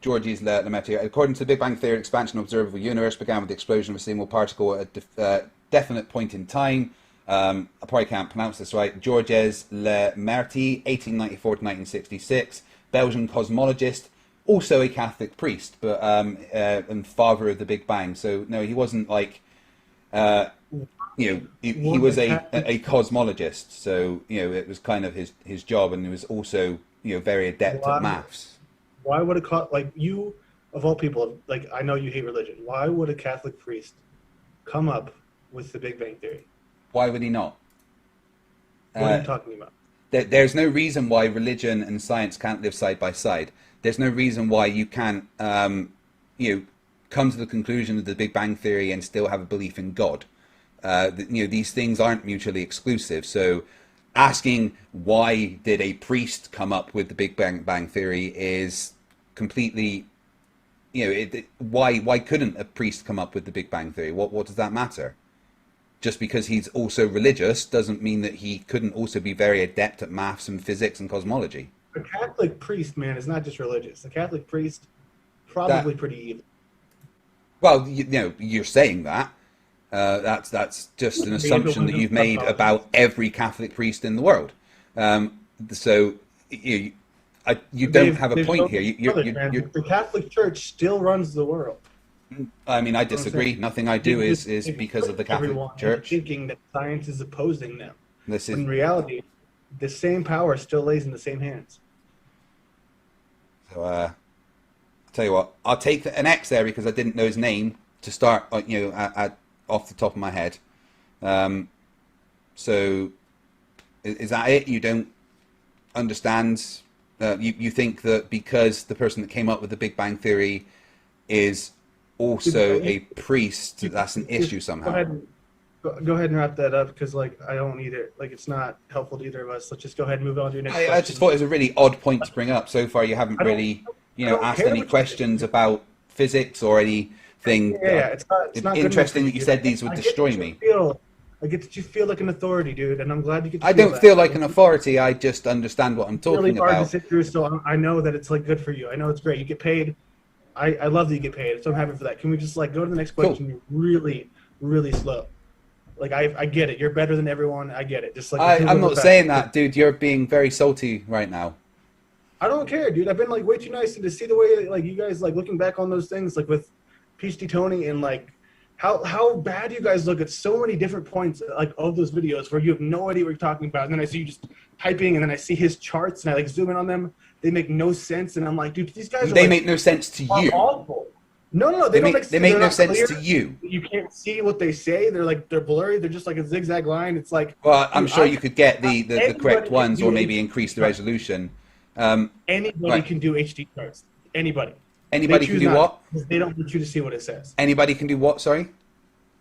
Georgie's Lemaitre. According to the Big Bang Theory, expansion of observable universe began with the explosion of a single particle at a definite point in time. I probably can't pronounce this right. Georges Lemaitre, 1894 to 1966, Belgian cosmologist, also a Catholic priest, but and father of the Big Bang. So no, he wasn't like. He was a cosmologist, so it was kind of his job, and he was also very adept at maths. Why would you, of all people, like I know you hate religion. Why would a Catholic priest come up with the Big Bang Theory? Why would he not? What are you talking about? There's no reason why religion and science can't live side by side. There's no reason why you can't come to the conclusion of the Big Bang Theory and still have a belief in God. These things aren't mutually exclusive. So asking why did a priest come up with the Big Bang Theory is completely, why couldn't a priest come up with the Big Bang Theory? What does that matter? Just because he's also religious doesn't mean that he couldn't also be very adept at maths and physics and cosmology. A Catholic priest, man, is not just religious. A Catholic priest, probably pretty evil. Well, you're saying that. That's just an assumption that you've made about every Catholic priest in the world. So you don't have a point here. The Catholic Church still runs the world. I mean, I disagree. Nothing I do is because of the Catholic Church. Thinking that science is opposing them. In reality, the same power still lays in the same hands. So, I'll tell you what. I'll take an X there because I didn't know his name to start. Off the top of my head. So, is that it? You don't understand? You think that because the person that came up with the Big Bang Theory is also a priest, that's an issue somehow. Go ahead and wrap that up because, I don't either. It's not helpful to either of us. Let's just go ahead and move on to your next question. I just thought it was a really odd point to bring up. So far, you haven't really, asked any questions about physics or anything. Yeah, it's not interesting that you said these would destroy me. I get that you feel like an authority, dude, and I'm glad you get to I don't feel like an authority. I just understand what I'm talking really hard about. To sit through, so I know that it's good for you. I know it's great. You get paid. I love that you get paid, so I'm happy for that. Can we just go to the next question? Cool. You're really, really slow. I get it. You're better than everyone. I get it. Just I'm not saying that, dude. You're being very salty right now. I don't care, dude. I've been way too nice to see the way you guys looking back on those things with Peachy Tony and how bad you guys look at so many different points of those videos where you have no idea what you're talking about, and then I see you just typing, and then I see his charts and I zoom in on them. They make no sense, and I'm like, dude, these guys are make no sense to you. Awful. No, they don't they make they're no not sense clear. to you. You can't see what they say. They're blurry. They're just like a zigzag line. It's like, Well, I'm dude, sure you could get the anybody correct can ones, do or maybe HD increase the charts. resolution. Anybody right. can do HD charts. Anybody. Anybody They can choose do not what? because they don't want you to see what it says. Anybody can do what? Sorry.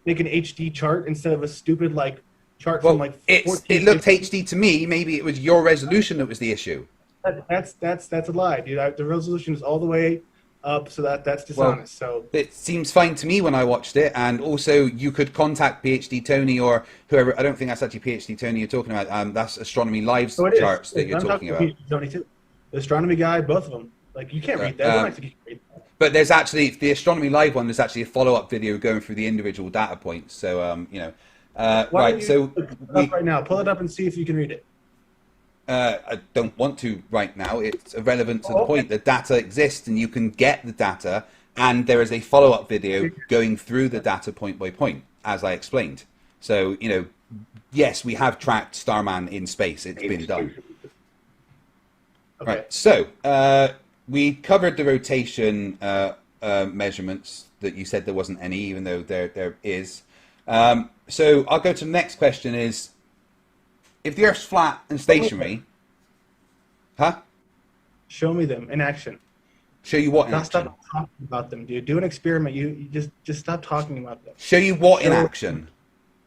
Make an HD chart instead of a stupid like chart Well, from like it 14, looked 15. HD to me. Maybe it was your resolution that was the issue. That's a lie, dude. The resolution is all the way up, so that's dishonest. So it seems fine to me when I watched it, and also you could contact PhD Tony or whoever. I don't think that's actually PhD Tony you're talking about. That's Astronomy Live's so it charts is. that you're I'm talking about. PhD Tony too. The astronomy guy, both of them. Like you can't read that. Don't actually read that. But there's actually the Astronomy Live one. There's actually a follow-up video going through the individual data points. So you know, Why right. don't you So look it up right now, pull it up and see if you can read it. I don't want to right now. It's irrelevant to the point. The data exists, and you can get the data. And there is a follow-up video going through the data point by point, as I explained. So you know, yes, we have tracked Starman in space. It's been done. Okay. Right. So we covered the rotation measurements that you said there wasn't any, even though there is. So I'll go to the next question: is if the Earth's flat and stationary, huh? Show me them in action. Show you what in action? Stop talking about them, dude. Do an experiment. You just stop talking about them. Show you what in action?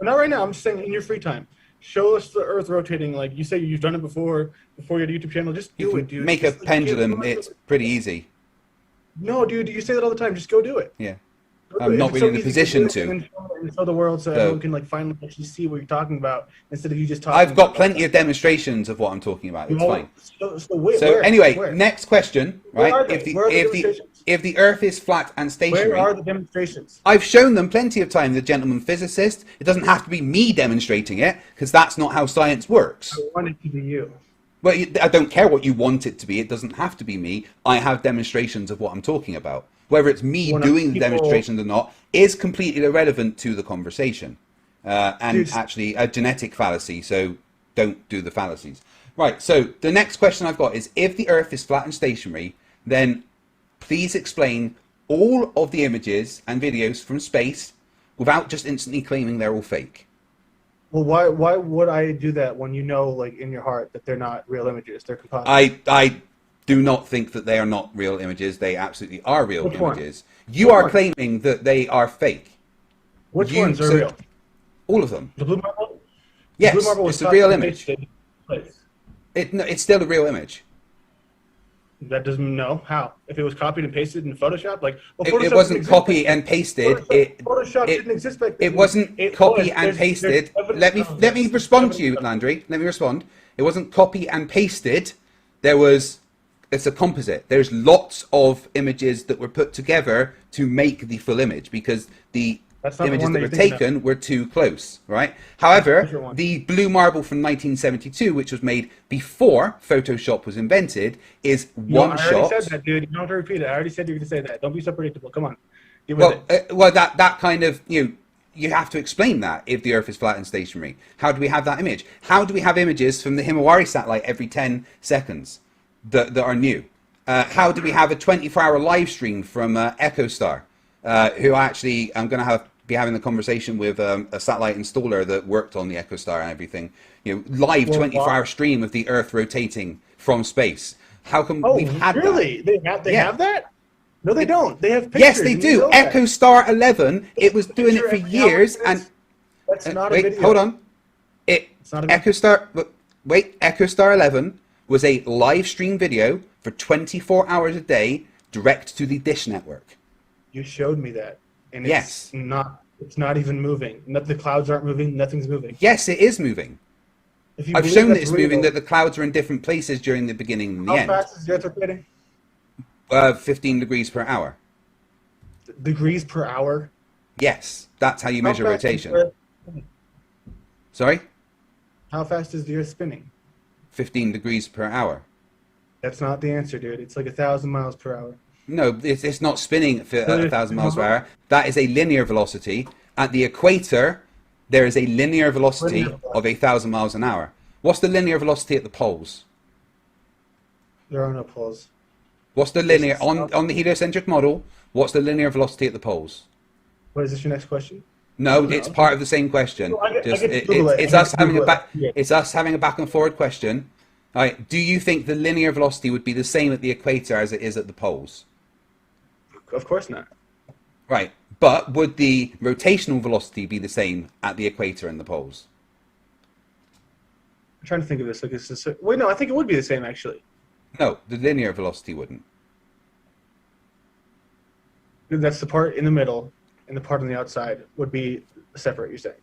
Not right now. I'm just saying in your free time. Show us the Earth rotating. Like you say, you've done it before your YouTube channel. Just do it, dude. Make a Just, pendulum. It's pretty easy. No, dude. You say that all the time. Just go do it. Yeah. Go do I'm it. not If it's really in so the easy, position do it to. and show the world so everyone can like finally actually see what you're talking about instead of you just talking. I've got plenty of demonstrations of what I'm talking about. It's fine. Where? Anyway, Where? next question, Where are right? they? Where are the demonstrations? If the Earth is flat and stationary, Where are the demonstrations? I've shown them plenty of time. The gentleman physicist. It doesn't have to be me demonstrating it because that's not how science works. I want it to be you. Well, I don't care what you want it to be. It doesn't have to be me. I have demonstrations of what I'm talking about. Whether it's me doing the demonstrations or not is completely irrelevant to the conversation. And actually a genetic fallacy, so don't do the fallacies. Right, so the next question I've got is, if the Earth is flat and stationary, then please explain all of the images and videos from space without just instantly claiming they're all fake. Well, why would I do that when you know, like, in your heart that they're not real images? They're composites. I do not think that they are not real images. They absolutely are real Which one? images. You Which are one? claiming that they are fake. Which ones are real? All of them. The blue marble? Yes, The blue marble was it's a real copied and image. pasted in place. It's still a real image. That doesn't know how. If it was copied and pasted in Photoshop, like well, It Photoshop wasn't didn't exist copy back then. and pasted. Photoshop didn't exist back then. It wasn't It copy was. and There's pasted. evidence Let me of let me this. respond to you, Landry. Let me respond. It wasn't copy and pasted. It's a composite. There's lots of images that were put together to make the full image because the That's not the images one that that were you're thinking taken were too close, right? However, Different one. the blue marble from 1972, which was made before Photoshop was invented, is No, one I shot. already said that, dude. You don't have to repeat it. I already said you were going to say that. Don't be so predictable. Come on. Get with it. Well, that kind of you have to explain that if the Earth is flat and stationary. How do we have that image? How do we have images from the Himawari satellite every 10 seconds that are new? How do we have a 24-hour live stream from EchoStar, who actually I'm going to be having a conversation with a satellite installer that worked on the EchoStar and everything. Live 24-hour stream of the Earth rotating from space. How come we've had really? that? They have that? No, they don't. They have pictures. Yes, they and do. you know that. EchoStar 11. It was doing it for years, and That's not a wait, video. hold on. It's not a video. EchoStar 11 was a live stream video for 24 hours a day, direct to the Dish network. You showed me that, and Yes. it's not even moving. The clouds aren't moving. Nothing's moving. Yes, it is moving. If you I've believe shown that that's it's moving, real, that the clouds are in different places during the beginning and the how end. fast is the Earth rotating? 15 degrees per hour. Degrees per hour. Yes, that's how you How measure fast is the rotation. Earth spinning? Sorry? How fast is the Earth spinning? 15 degrees per hour. That's not the answer, dude. It's like 1,000 miles per hour. No, it's not spinning at 1,000 miles per hour. That is a linear velocity. At the equator, there is a linear velocity of 1,000 miles an hour. What's the linear velocity at the poles? There are no poles. What's the linear on the heliocentric model? What's the linear velocity at the poles? What is this? Your next question? No, it's part of the same question. No, I Just, get to Google it. it's I us get to having a Google back. it. Yeah. It's us having a back and forward question. All right. Do you think the linear velocity would be the same at the equator as it is at the poles? Of course not. Right. But would the rotational velocity be the same at the equator and the poles? I'm trying to think of this. Like, wait, no, I think it would be the same actually. No, the linear velocity wouldn't. That's the part in the middle, and the part on the outside would be separate. You're saying?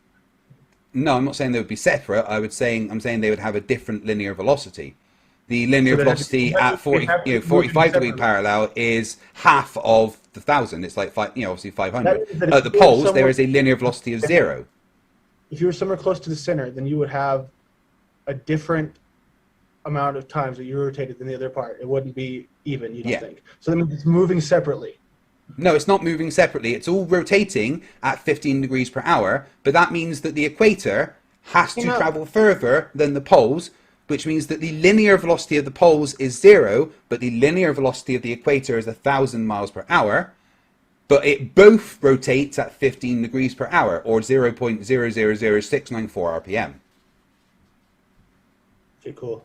No, I'm not saying they would be separate. I'm saying they would have a different linear velocity. The linear velocity at 45 degree parallel is half of the 1,000. It's like obviously 500. At the poles, there is a linear velocity of 0. If you were somewhere close to the center, then you would have a different amount of times that you rotated than the other part. It wouldn't be even. You don't think? So that means it's moving separately. No, it's not moving separately. It's all rotating at 15 degrees per hour, but that means that the equator has to travel further than the poles, which means that the linear velocity of the poles is 0, but the linear velocity of the equator is 1,000 miles per hour, but it both rotates at 15 degrees per hour, or 0.000694 RPM. Okay, cool.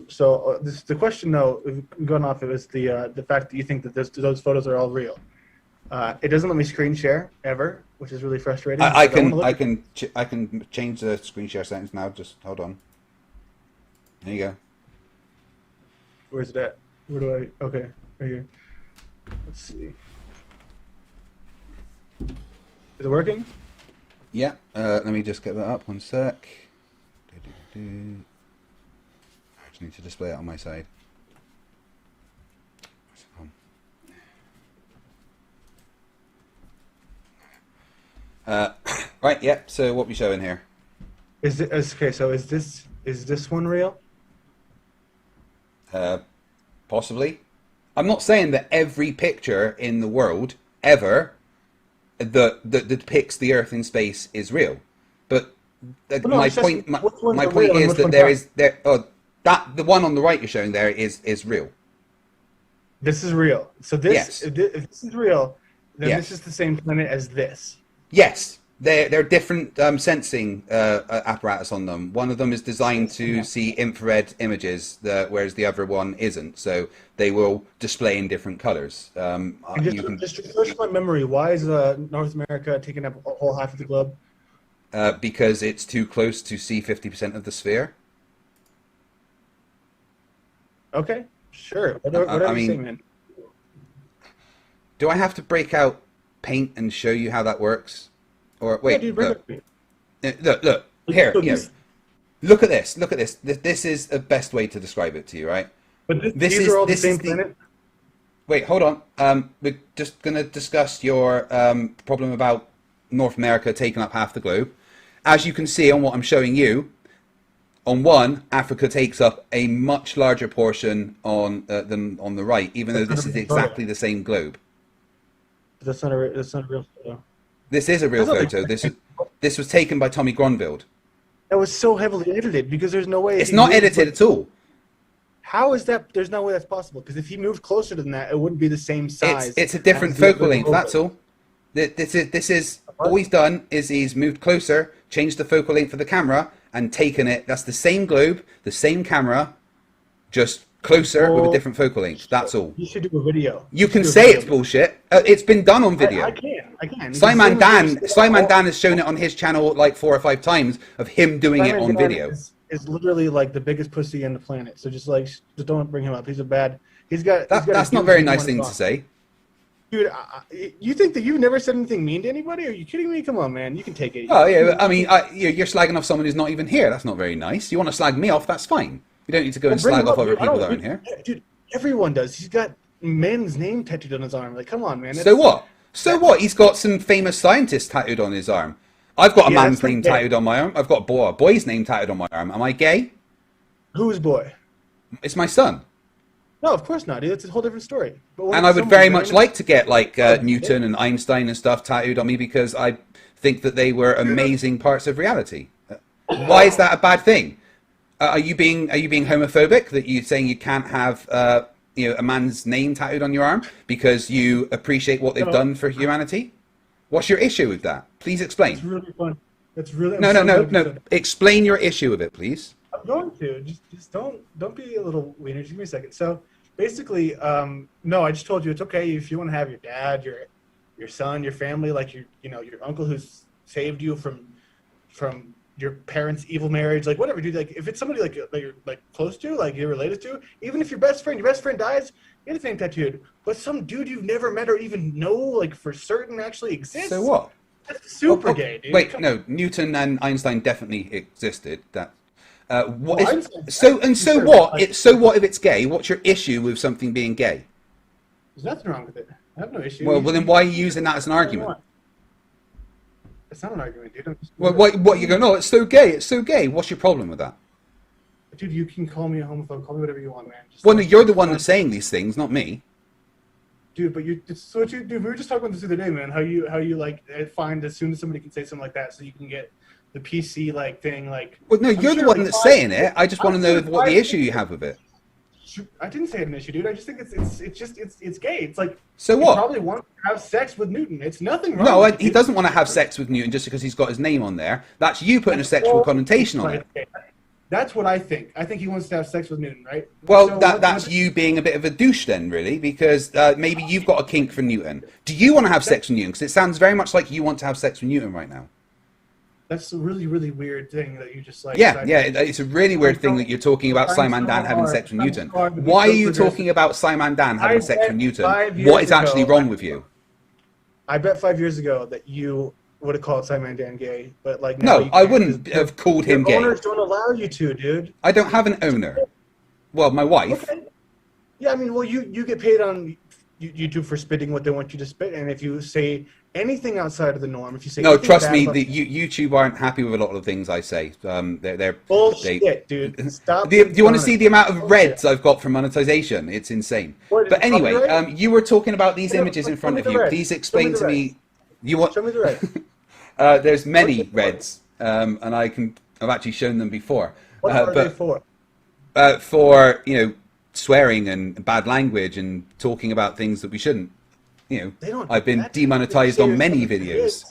So the question, though, going off, it was the fact that you think that those photos are all real. It doesn't let me screen share ever, which is really frustrating. I can change the screen share settings now. Just hold on. There you go. Where's it at? Where do I? Okay, right here. Let's see. Is it working? Yeah. Let me just get that up. 1 sec. I just need to display it on my side. Right, yeah, so what we showing here? Is it okay, so is this one real? Possibly. I'm not saying that every picture in the world ever that depicts the Earth in space is real, but my point is that the one on the right you're showing there is real. This is real. So this, yes. if this is real, then Yes. this is the same planet as this. Yes, they're different sensing apparatus on them. One of them is designed to see infrared images, whereas the other one isn't. So they will display in different colors. Just refresh my memory. Why is North America taking up a whole half of the globe? Because it's too close to see 50% of the sphere. Okay, sure. Whatever you say, man. Do I have to break out Paint and show you how that works? Or wait, dude, look here. Look at this. Look at this. This is the best way to describe it to you, right? But these are all the same planet. Wait, hold on. We're just going to discuss your problem about North America taking up half the globe. As you can see on what I'm showing you, on one, Africa takes up a much larger portion than on the right, even though this is exactly the same globe. That's not a real photo. This is a real photo. This was taken by Tommy Gronville. That was so heavily edited because there's no way. It's not edited at all. How is that? There's no way that's possible because if he moved closer than that, it wouldn't be the same size. It's a different focal length. That's all. This is all he's done is he's moved closer, changed the focal length of the camera, and taken it. That's the same globe, the same camera, just closer with a different focal length. That's all. You should do a video. You can say it's bullshit. It's been done on video. I can. Simon Dan has shown it on his channel like 4 or 5 times of him doing it on video. Is literally like the biggest pussy on the planet. So just don't bring him up. He's got. That's not a very nice thing to say. Dude, you think that you've never said anything mean to anybody? Are you kidding me? Come on, man. You can take it. Oh yeah, I mean, you're slagging off someone who's not even here. That's not very nice. You want to slag me off? That's fine. You don't need to go and slag off other people that aren't here. Dude, everyone does. He's got men's name tattooed on his arm. Like, come on, man. So what? So what? He's got some famous scientist tattooed on his arm. I've got a man's name tattooed on my arm. I've got a boy's name tattooed on my arm. Am I gay? Who's boy? It's my son. No, of course not, dude. It's a whole different story. And I would very much like to get like Newton and Einstein and stuff tattooed on me because I think that they were amazing parts of reality. Why is that a bad thing? Are you being homophobic that you're saying you can't have a man's name tattooed on your arm because you appreciate what they've done for humanity? What's your issue with that? Please explain. It's really fun. It's really No. Explain your issue with it, please. I'm going to just don't be a little wiener. Just give me a second. So basically, no, I just told you it's okay if you want to have your dad, your son, your family, like your uncle who's saved you from your parents' evil marriage, like whatever, dude. Like if it's somebody like you're like close to, like you're related to, even if your best friend dies, you get the thing tattooed. But some dude you've never met or even know, like for certain, actually exists. So what? That's super gay, dude. Wait, no. Newton and Einstein definitely existed. That. What Well, is, so what? What if it's gay? What's your issue with something being gay? There's nothing wrong with it. I have no issue. Well, then why are you using that as an argument? It's not an argument, dude. Well, what you go? No, it's so gay. It's so gay. What's your problem with that? Dude, you can call me a homophobe. Call me whatever you want, man. Well, no, you're the one that's saying these things, not me. Dude, but dude, we were just talking about this the other day, man. How you like find as soon as somebody can say something like that, so you can get the PC like thing, like. Well, no, you're the one that's saying it. I just want to know what the issue you have with it. I didn't say it's an issue, dude. I just think it's gay. It's like so what? You probably want to have sex with Newton. It's nothing wrong. No, with he doesn't want to have sex with Newton just because he's got his name on there. That's you putting a sexual connotation on it. That's what I think. I think he wants to have sex with Newton, right? Well, so that's you being a bit of a douche then, really, because maybe you've got a kink for Newton. Do you want to have sex with Newton? Because it sounds very much like you want to have sex with Newton right now. That's a really, really weird thing that you just like. Yeah, it's a really weird thing that you're talking about Simon Dan having sex with Newton. Why are you talking about Simon Dan having sex with Newton? What is actually wrong with you? I bet 5 years ago that you would have called Simon Dan gay, but like no, I wouldn't have called him gay. Owners don't allow you to, dude. I don't have an owner. Well, my wife. Okay. Yeah, I mean, well, you get paid on YouTube for spitting what they want you to spit, and if you say anything outside of the norm, if you say no, trust me, YouTube aren't happy with a lot of the things I say. They're bullshit, dude. Stop. Do you want to see the amount of reds I've got for monetization? It's insane. But anyway, you were talking about these images in front of you. Please explain to me. You want? Show me the red. There's many reds, and I've actually shown them before. What are they for? For swearing and bad language and talking about things that we shouldn't. I've been demonetized on many videos.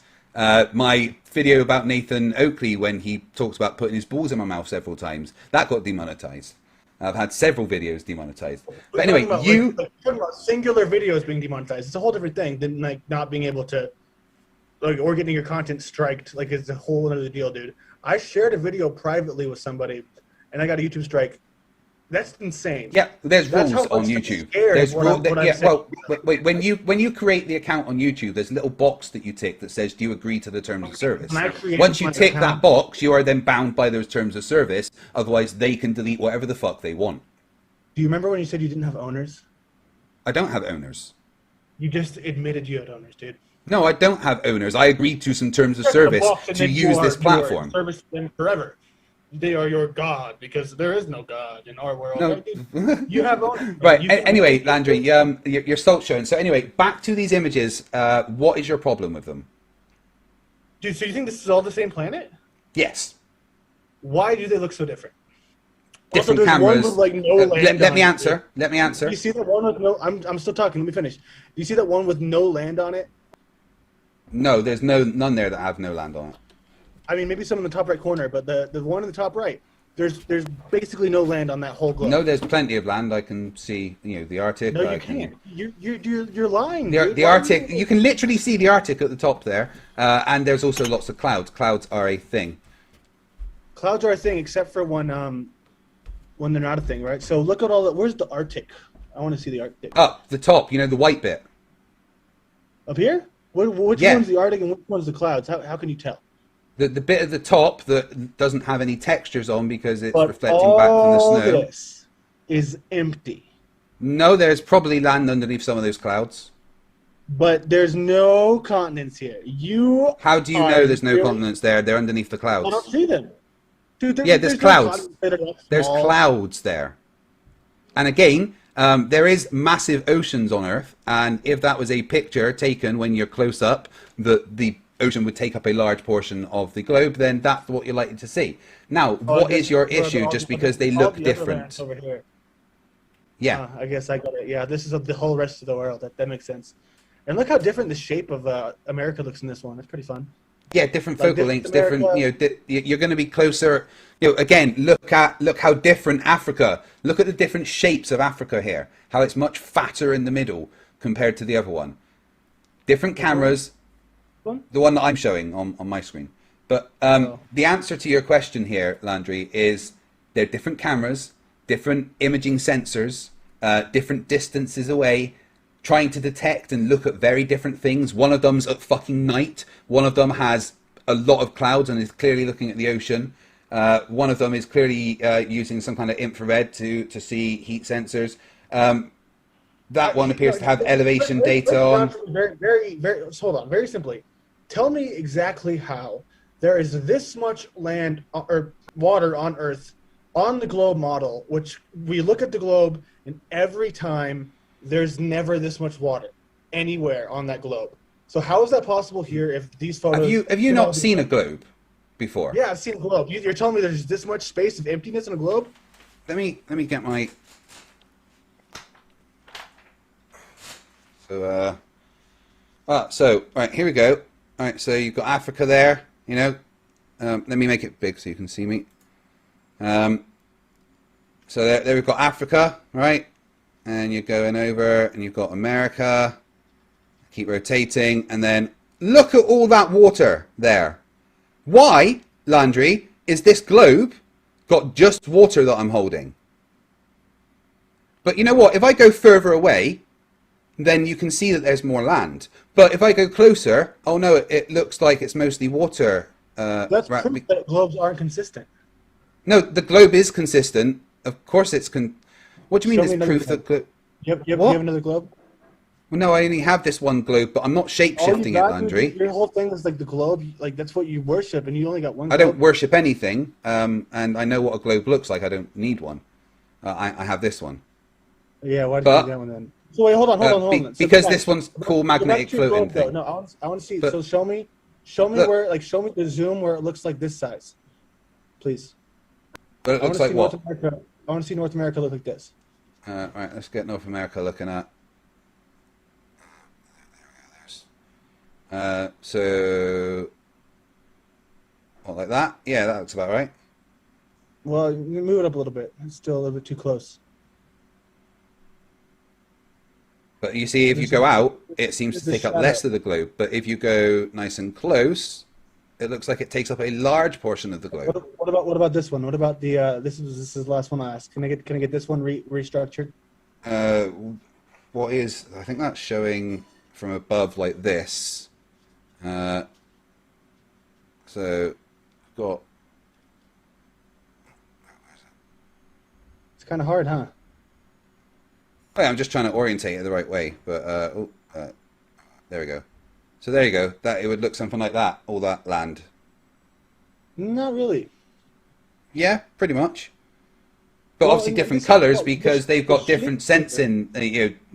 My video about Nathan Oakley when he talks about putting his balls in my mouth several times, that got demonetized. I've had several videos demonetized. But anyway, you're talking about singular videos being demonetized. It's a whole different thing than like not being able to, like, or getting your content striked. Like, it's a whole other deal, dude. I shared a video privately with somebody, and I got a YouTube strike. That's insane. Yeah, there's rules on YouTube. There's wait. When you create the account on YouTube, there's a little box that you tick that says, "Do you agree to the terms of service?" Once you tick that box, you are then bound by those terms of service. Otherwise, they can delete whatever the fuck they want. Do you remember when you said you didn't have owners? I don't have owners. You just admitted you had owners, dude. No, I don't have owners. I agreed to some terms of service to use this platform. Service them forever. They are your god because there is no god in our world. No. You have owners. Right. Anyway, Landry, your salt's showing. So anyway, back to these images. What is your problem with them? Dude, so you think this is all the same planet? Yes. Why do they look so different? Different also, cameras. One with, like, no land let me on answer. It. Let me answer. You see that one with no? I'm still talking. Let me finish. Do you see that one with no land on it? No, there's none there that have no land on it. I mean, maybe some in the top right corner, but the one in the top right, there's basically no land on that whole globe. No, there's plenty of land. I can see, the Arctic. No, you can't. You're lying. The Arctic. You can literally see the Arctic at the top there, and there's also lots of clouds. Clouds are a thing. Clouds are a thing, except for when they're not a thing, right? So look at all that. Where's the Arctic? I want to see the Arctic. Up the top, the white bit. Up here? Which one's the Arctic and which one's the clouds? How can you tell? The bit at the top that doesn't have any textures on because it's reflecting back from the snow. This is empty. No, there's probably land underneath some of those clouds. But there's no continents here. How do you know there's no continents there? They're underneath the clouds. I don't see them. Dude, there's clouds. There's clouds there. And again, there is massive oceans on Earth, and if that was a picture taken when you're close up, the ocean would take up a large portion of the globe, then that's what you're likely to see. Now, what is your issue just because they look different? Yeah. I guess I got it. Yeah, this is the whole rest of the world. That makes sense. And look how different the shape of America looks in this one. That's pretty fun. Yeah, different Like, focal lengths, different. America- You're going to be closer. Again, look how different Africa. Look at the different shapes of Africa here. How it's much fatter in the middle compared to the other one. Different cameras. The one that I'm showing on my screen. But the answer to your question here, Landry, is they're different cameras, different imaging sensors, different distances away, trying to detect and look at very different things. One of them's at fucking night. One of them has a lot of clouds and is clearly looking at the ocean. One of them is clearly using some kind of infrared to see heat sensors. That one appears to have elevation data on. Very, hold on. Very simply, tell me exactly how there is this much land or water on Earth on the globe model, which we look at the globe and every time there's never this much water anywhere on that globe. So how is that possible here if these photos... Have you not seen a globe before? Yeah, I've seen a globe. You're telling me there's this much space of emptiness in a globe? Let me get my... So, right, here we go. All right, so you've got Africa there, let me make it big so you can see me. So there we've got Africa, right? And you're going over and you've got America. Keep rotating, and then look at all that water there. Why, Landry, is this globe got just water that I'm holding? But you know what? If I go further away, then you can see that there's more land. But if I go closer, oh no, it looks like it's mostly water. That's proof that globes aren't consistent. No, the globe is consistent. Of course it's What do you mean it's proof that... You have another globe? Well, no, I only have this one globe, but I'm not shape-shifting it, Landry. Your whole thing is like the globe, like that's what you worship, and you only got one I globe. don't worship anything, and I know what a globe looks like. I don't need one. I have this one. Yeah, why did you do that one then? So wait, hold on. Because this one's called magnetic floating thing. No, I want to see. So show me where, show me the zoom where it looks like this size, please. But it looks like what? I want to see North America look like this. Right, let's get North America looking at. So, what, like that? Yeah, that looks about right. Well, move it up a little bit. It's still a little bit too close. But you see, if you go out, it seems to take up less of the globe. But if you go nice and close, it looks like it takes up a large portion of the globe. What about this one? What about the this is the last one I asked. Can I get this one restructured? What is? I think that's showing from above like this. So got. It's kind of hard, huh? Oh, yeah, I'm just trying to orientate it the right way, but there we go. So there you go. That it would look something like that. All that land. Not really. Yeah, pretty much. But obviously different colours because they've got different sensing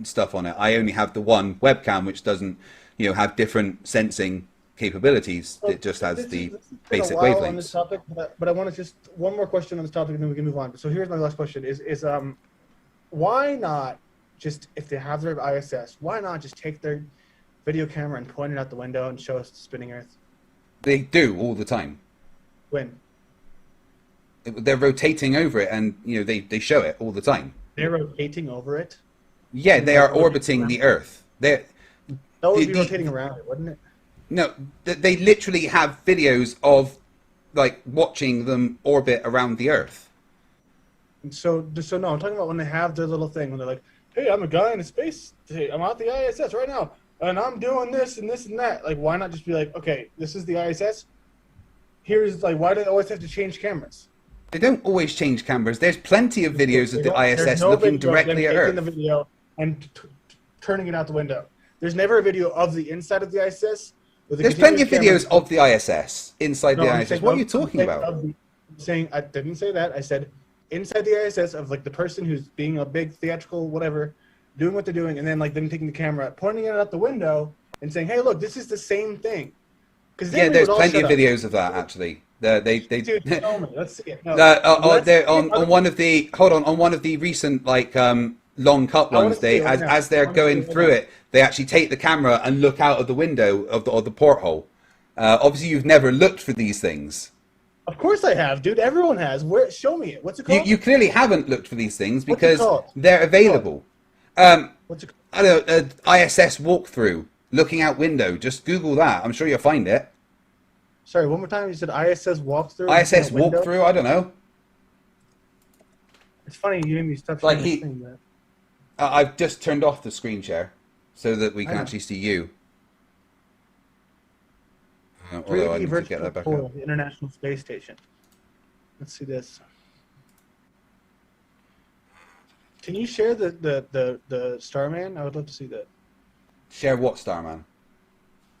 stuff on it. I only have the one webcam which doesn't have different sensing capabilities. It just has the basic wavelengths. On this topic, but I want to just one more question on this topic and then we can move on. So here's my last question: is why not just, if they have their ISS, why not just take their video camera and point it out the window and show us the spinning Earth? They do all the time. When? They're rotating over it, and they show it all the time. They're rotating over it. Yeah, they are orbiting the Earth. That would be rotating around it, wouldn't it? No, they literally have videos of like watching them orbit around the Earth. So no, I'm talking about when they have their little thing when they're like, "Hey, I'm a guy in space. Hey, I'm out the ISS right now, and I'm doing this and this and that." Like, why not just be like, "Okay, this is the ISS. Here's like, why do they always have to change cameras?" They don't always change cameras. There's plenty of videos of the ISS looking directly at Earth. The video and turning it out the window. There's never a video of the inside of the ISS. There's plenty of videos of the ISS inside the ISS. What are you talking about? I didn't say that. I said inside the ISS of like the person who's being a big theatrical whatever, doing what they're doing, and then like them taking the camera, pointing it out the window, and saying, "Hey, look, this is the same thing." Yeah, there's plenty of videos of that actually. Dude, tell me. Let's see it. No, on one of the recent like long cut I wanna ones, see it right now. as they're I wanna see going it right through now. it, they actually take the camera and look out of the window of the porthole. Obviously, you've never looked for these things. Of course I have, dude. Everyone has. Where? Show me it. What's it called? You clearly haven't looked for these things What's it because called? they're available. What's it I don't know, ISS walkthrough, looking out window. Just Google that. I'm sure you'll find it. Sorry, one more time. You said ISS walkthrough. ISS walkthrough. I don't know. It's funny you made me stop Like sharing this thing, man. I've just turned off the screen share so that we can I know. actually see you. Although I 3D need to virtual get that back tour up. of the International Space Station. Let's see this. Can you share the Starman? I would love to see that. Share what, Starman?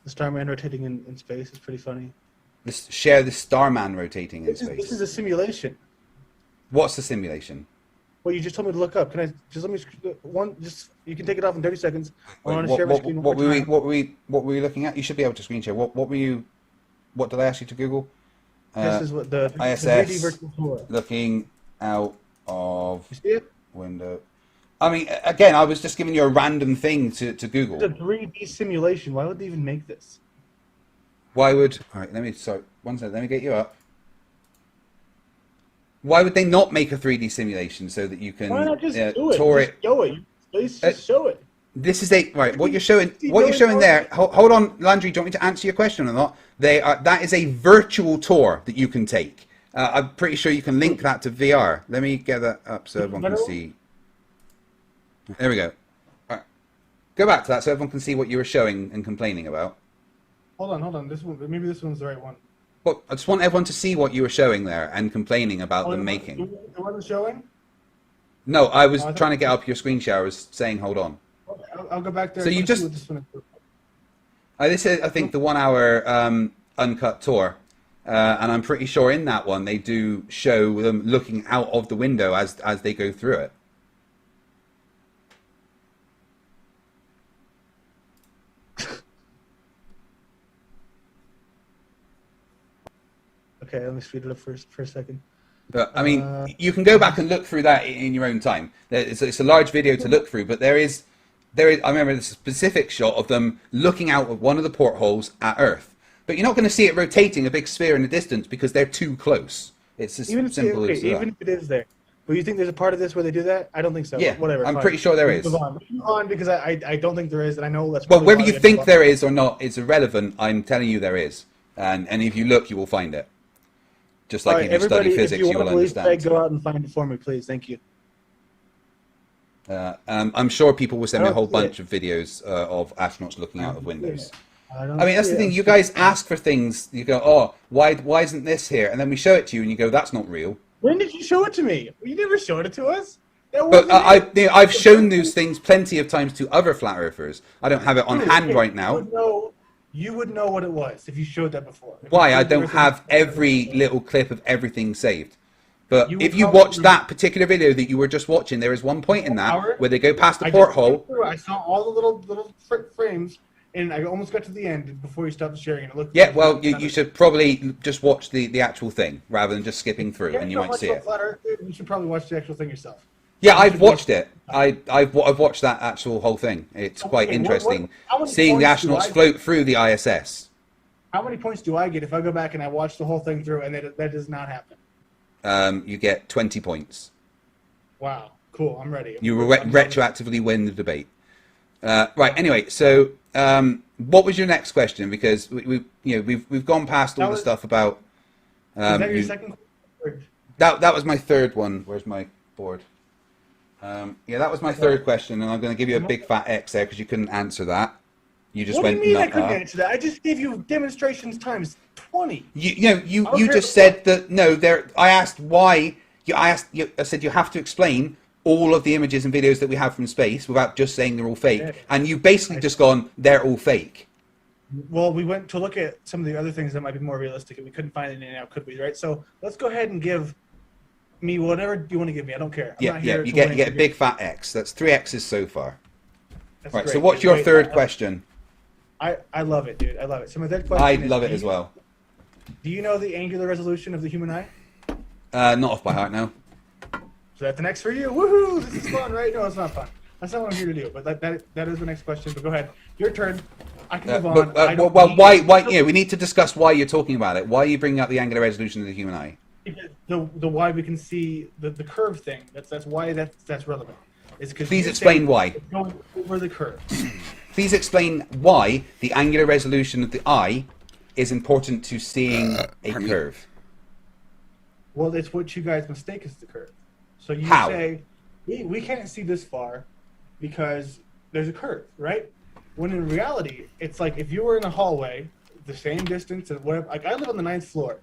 The Starman rotating in space is pretty funny. Share the Starman rotating in space. This is a simulation. What's the simulation? Well, you just told me to look up. Can I just let me you can take it off in 30 seconds. I want to What, share my what, screen. what were we looking at? You should be able to screen share. What did I ask you to Google? This is what the ISS 3D virtual tour. looking out of You see it? window. I mean, again, I was just giving you a random thing to Google. It's a 3D simulation. Why would they even make this? Why would... All right, one second, let me get you up. Why would they not make a 3D simulation so that you can Why not just do it? tour Just show it. Just show it. This is right. What you're showing there. Hold on, Landry. Do you want me to answer your question or not? That is a virtual tour that you can take. I'm pretty sure you can link that to VR. Let me get that up so everyone can see. There we go. All right. Go back to that so everyone can see what you were showing and complaining about. Hold on. This one, maybe this one's the right one. Well, I just want everyone to see what you were showing there and complaining about them making. It wasn't showing? No, I was trying to get up your screen share. I was saying, hold on. Okay, I'll go back there. So you just... This one is. This is, I think, the 1 hour uncut tour. And I'm pretty sure in that one they do show them looking out of the window as they go through it. Okay, let me speed it up for a second. But I mean, you can go back and look through that in your own time. It's a large video to look through, but there is. I remember the specific shot of them looking out of one of the portholes at Earth. But you're not going to see it rotating a big sphere in the distance because they're too close. It's as simple as that. Even if it is there. But you think there's a part of this where they do that? I don't think so. Yeah, Whatever. I'm fine. pretty sure there is. Move on because I don't think there is, and I know that's. Well, probably whether why you they think move on. there is or not is irrelevant. I'm telling you there is. And if you look, you will find it. Just like All right, if you study everybody, physics, if you you will want to believe understand. Craig, go out and find it for me, please. Thank you. I'm sure people will send me a whole I don't see bunch of videos of astronauts looking out of windows. I I mean, that's the thing. You guys ask for things. You go, oh, why isn't this here? And then we show it to you, and you go, that's not real. When did you show it to me? You never showed it to us. That But wasn't it. I've shown those things plenty of times to other flat earthers. I don't have it on Dude, hand okay, right now. You would know what it was if you showed that before. If Why? you I showed don't yours- have every little clip of everything saved. But You if would you probably- watch that particular video that you were just watching, there is one point in that Howard, where they go past the I just went porthole. through, I saw all the little frames, and I almost got to the end before you stopped sharing. And it looked. Yeah, well, you should probably just watch the actual thing rather than just skipping through, and you might see it. You should probably watch the actual thing yourself. Yeah, I've watched it. I've watched that actual whole thing. It's quite Okay, interesting how many seeing the points do astronauts I- float through the ISS. How many points do I get if I go back and I watch the whole thing through and that does not happen? You get 20 points. Wow, cool. I'm ready. You retroactively win the debate. Right. Anyway, so what was your next question? Because we've gone past all the stuff about. Is that your second question? That was my third one. Where's my board? Yeah, that was my third question, and I'm going to give you a big fat X there because you couldn't answer that. You just What do went. you mean I "Nuh-uh." couldn't answer that? I just gave you demonstrations times 20. You just said that no. I asked why. I said you have to explain all of the images and videos that we have from space without just saying they're all fake, and you basically just gone they're all fake. Well, we went to look at some of the other things that might be more realistic, and we couldn't find any now, could we? Right. So let's go ahead and give me whatever you want to give me. I don't care. I'm Yeah, not yeah. here You to get win. a big fat X. That's 3 X's so far. That's Right. great. So what's your Wait, third question? I love it, dude. I love it. So my third question I is, love it do as you- well. Do you know the angular resolution of the human eye? Not off by heart now. So that's an X for you. Woohoo! This is fun, right? No, it's not fun. That's not what I'm here to do. But that is the next question. But go ahead. Your turn. I can move on. Why? Yeah, we need to discuss why you're talking about it. Why are you bringing up the angular resolution of the human eye? The why we can see the curve thing. That's why that's relevant. Is because Please explain why. It's going over the curve. Please explain why the angular resolution of the eye is important to seeing a curve. Well, it's what you guys mistake as the curve. So you How? say, we can't see this far because there's a curve, right? When in reality, it's like if you were in a hallway, the same distance and whatever. Like I live on the 9th floor.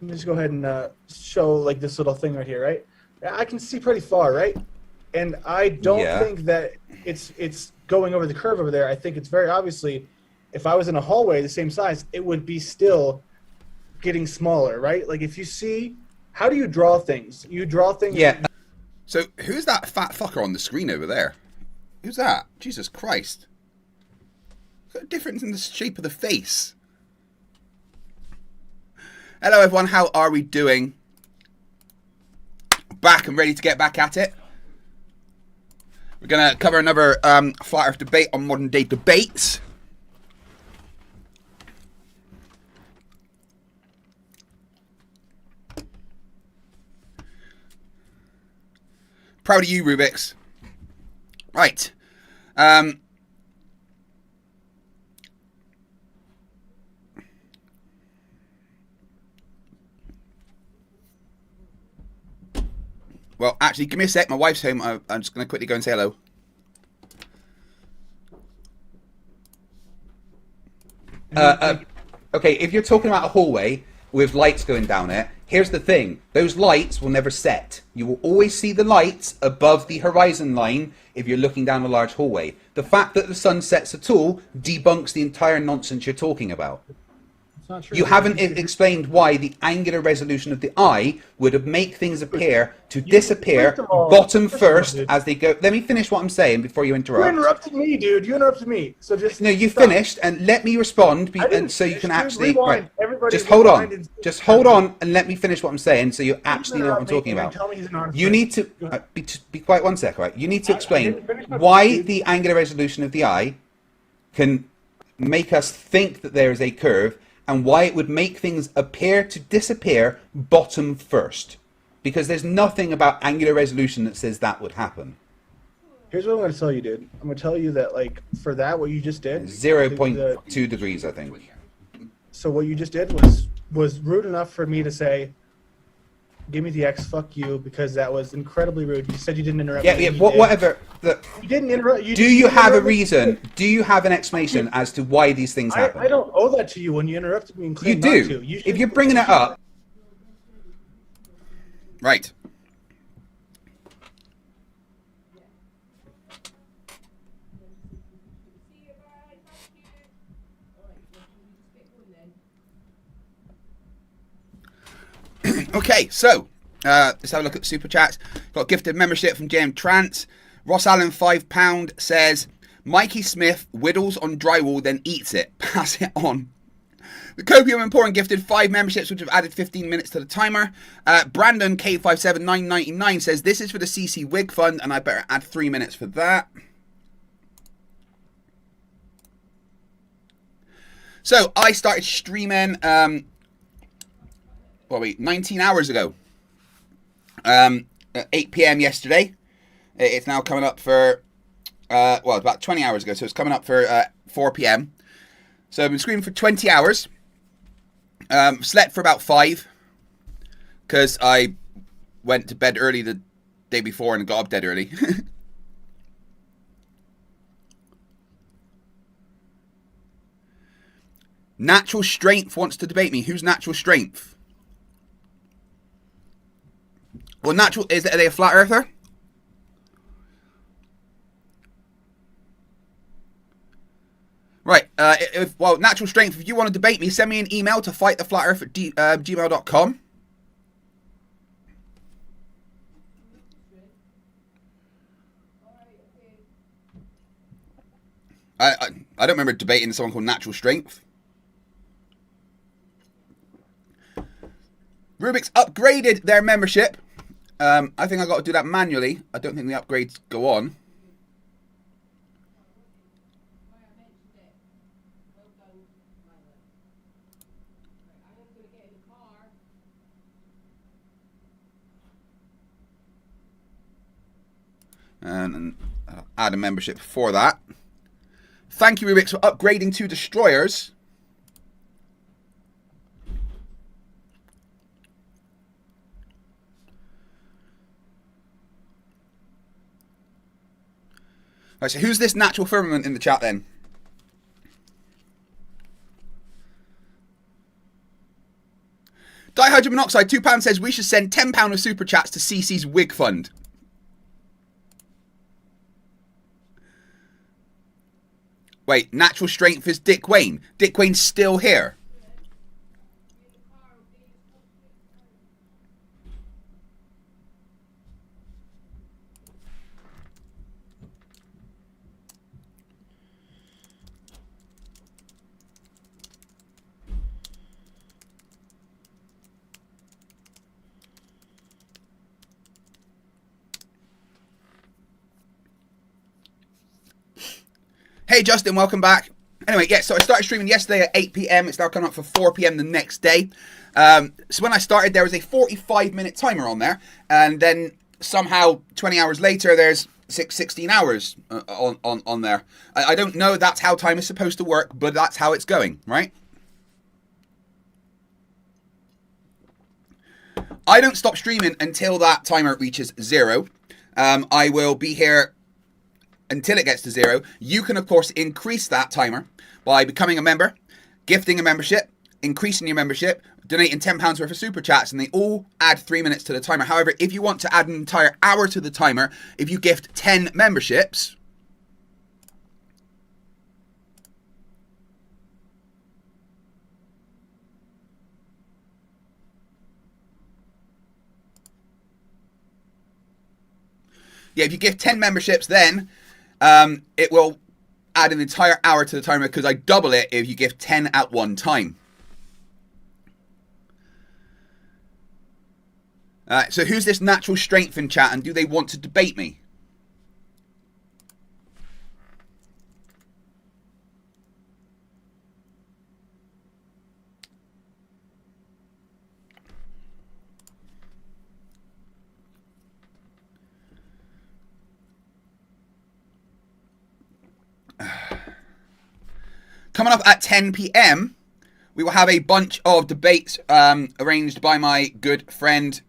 Let me just go ahead and show like this little thing right here, right? I can see pretty far, right? And I don't think that it's going over the curve over there. I think it's very obviously, if I was in a hallway the same size, it would be still getting smaller, right? Like if you see, how do you draw things? You draw things. Yeah. So who's that fat fucker on the screen over there? Who's that? Jesus Christ. Got a difference in the shape of the face. Hello everyone, how are we doing? Back and ready to get back at it. We're going to cover another Flat Earth debate on modern day debates. Proud of you, Rubiks. Right. Well, actually, give me a sec. My wife's home. I'm just going to quickly go and say hello. Okay, if you're talking about a hallway with lights going down it, here's the thing. Those lights will never set. You will always see the lights above the horizon line if you're looking down a large hallway. The fact that the sun sets at all debunks the entire nonsense you're talking about. It's not true. You haven't explained why the angular resolution of the eye would make things appear to disappear bottom first as they go. Let me finish what I'm saying before you interrupt. You interrupted me, dude. You interrupted me. So just no, you stop. finished, and let me respond, and so you can actually. Rewind. Right, Everybody just hold on. rewind and- Just hold on, and let me finish what I'm saying, so you actually know what I'm talking about. Tell me he's an honest You person. need to be quiet one sec, right? You need to explain why the angular resolution of the eye can make us think that there is a curve, and why it would make things appear to disappear bottom first. Because there's nothing about angular resolution that says that would happen. Here's what I'm going to tell you, dude. I'm going to tell you that, like, for that, what you just did... 0.2 degrees, I think. So what you just did was rude enough for me to say, give me the X, fuck you, because that was incredibly rude. You said you didn't interrupt me. Yeah, whatever. You didn't interrupt. Do you have a reason? Do you have an explanation as to why these things happen? I don't owe that to you when you interrupted me and You claimed not do. to. If you're bringing it up. Right. Okay, so let's have a look at the super chats. Got gifted membership from JM Trance. Ross Allen, £5 says, Mikey Smith whittles on drywall, then eats it. Pass it on. The Copium and Pouring gifted 5 memberships, which have added 15 minutes to the timer. Brandon K57999 says, this is for the CC Wig Fund, and I better add 3 minutes for that. So, I started streaming, 19 hours ago. At 8 p.m. yesterday. It's now coming up for, about 20 hours ago, so it's coming up for 4 p.m. So I've been streaming for 20 hours. Slept for about 5, because I went to bed early the day before and got up dead early. Natural Strength wants to debate me. Who's Natural Strength? Well, are they a flat earther? Right. Natural Strength, if you want to debate me, send me an email to fighttheflatearth@gmail.com. I don't remember debating someone called Natural Strength. Rubiks upgraded their membership I think I got to do that manually. I don't think the upgrades go on. And I'll add a membership for that. Thank you, Rubiks, for upgrading to Destroyers. Right, so who's this natural firmament in the chat then? Dihydromonoxide, £2 says we should send £10 of super chats to CC's wig fund. Wait, natural strength is Dick Wayne. Dick Wayne's still here. Hey Justin, welcome back. Anyway, yeah, so I started streaming yesterday at 8 p.m. It's now coming up for 4 p.m. the next day. So when I started, there was a 45-minute timer on there. And then somehow 20 hours later, there's 16 hours on there. I don't know that's how time is supposed to work, but that's how it's going, right? I don't stop streaming until that timer reaches 0. I will be here until it gets to 0. You can, of course, increase that timer by becoming a member, gifting a membership, increasing your membership, donating £10 worth of super chats, and they all add 3 minutes to the timer. However, if you want to add an entire hour to the timer, if you gift 10 memberships, yeah, if you give 10 memberships, then it will add an entire hour to the timer because I double it if you give 10 at one time. So who's this natural strength in chat, and do they want to debate me? Coming up at 10 p.m, we will have a bunch of debates arranged by my good friend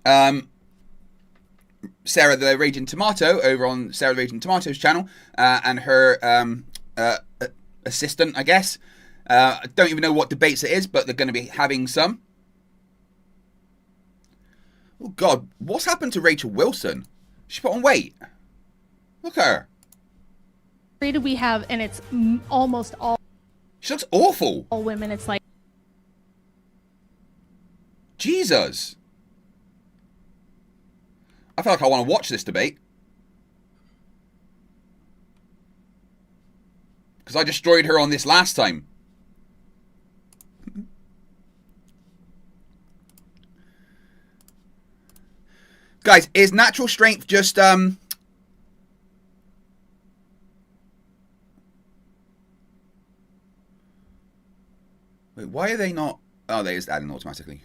Sarah the Raging Tomato over on Sarah the Raging Tomato's channel, and her assistant, I guess. I don't even know what debates it is, but they're going to be having some. Oh God, what's happened to Rachel Wilson? She put on weight. Look at her. We have, and it's almost all. She looks awful. All women, it's like. Jesus. I feel like I want to watch this debate. Because I destroyed her on this last time. Guys, is natural strength just wait, why are they not? Oh, they just adding automatically.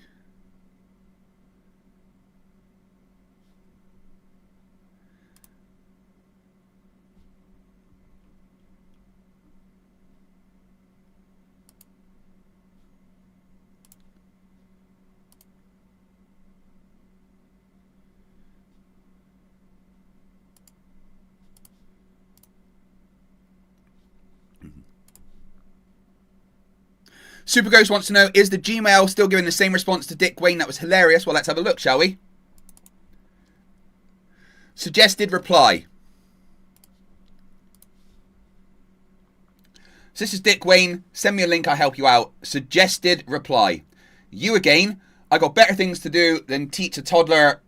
Super Ghost wants to know, is the Gmail still giving the same response to Dick Wayne? That was hilarious. Well, let's have a look, shall we? Suggested reply. So this is Dick Wayne. Send me a link, I'll help you out. Suggested reply. You again. I got better things to do than teach a toddler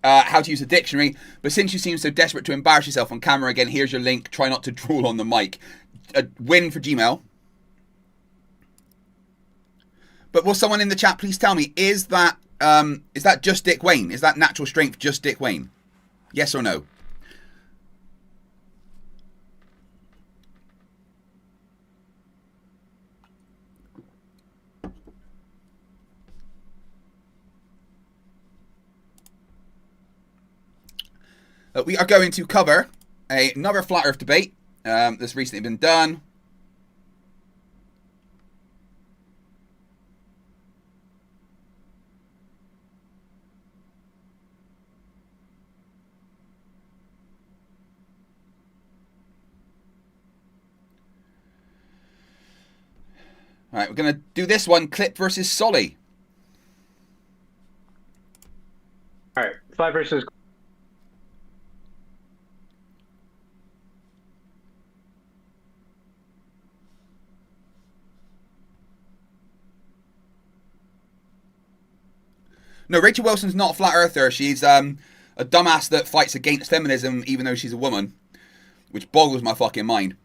how to use a dictionary. But since you seem so desperate to embarrass yourself on camera again, here's your link. Try not to drool on the mic. A win for Gmail. But will someone in the chat please tell me, is that just Dick Wayne? Is that natural strength just Dick Wayne? Yes or no? We are going to cover another Flat Earth debate that's recently been done. All right, we're going to do this one, Clip versus Solly. All right, 5 versus... No, Rachel Wilson's not a flat earther. She's a dumbass that fights against feminism even though she's a woman, which boggles my fucking mind.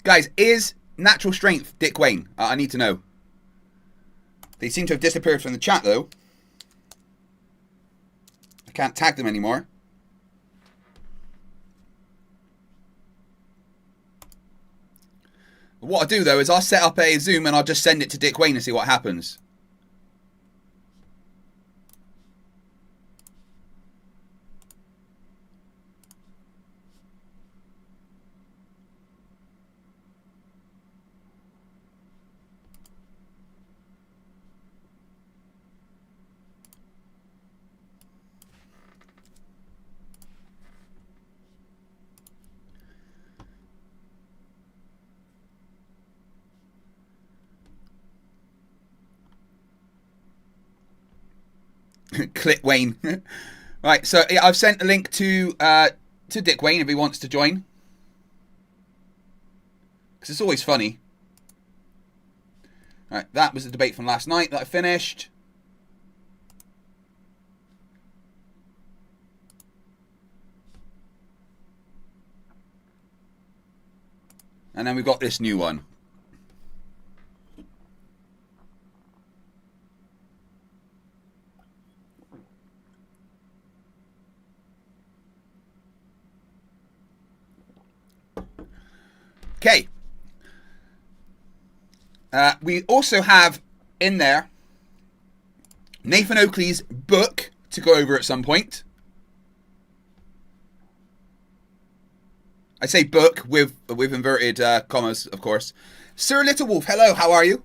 Guys, is natural strength Dick Wayne? I need to know. They seem to have disappeared from the chat, though. I can't tag them anymore. What I'll do, though, is I'll set up a Zoom and I'll just send it to Dick Wayne and see what happens. Clip Wayne. Right, so yeah, I've sent a link to Dick Wayne if he wants to join. Because it's always funny. Right, that was the debate from last night that I finished. And then we've got this new one. Okay. We also have in there Nathan Oakley's book to go over at some point. I say book with inverted commas, of course. Sir Little Wolf, hello, how are you?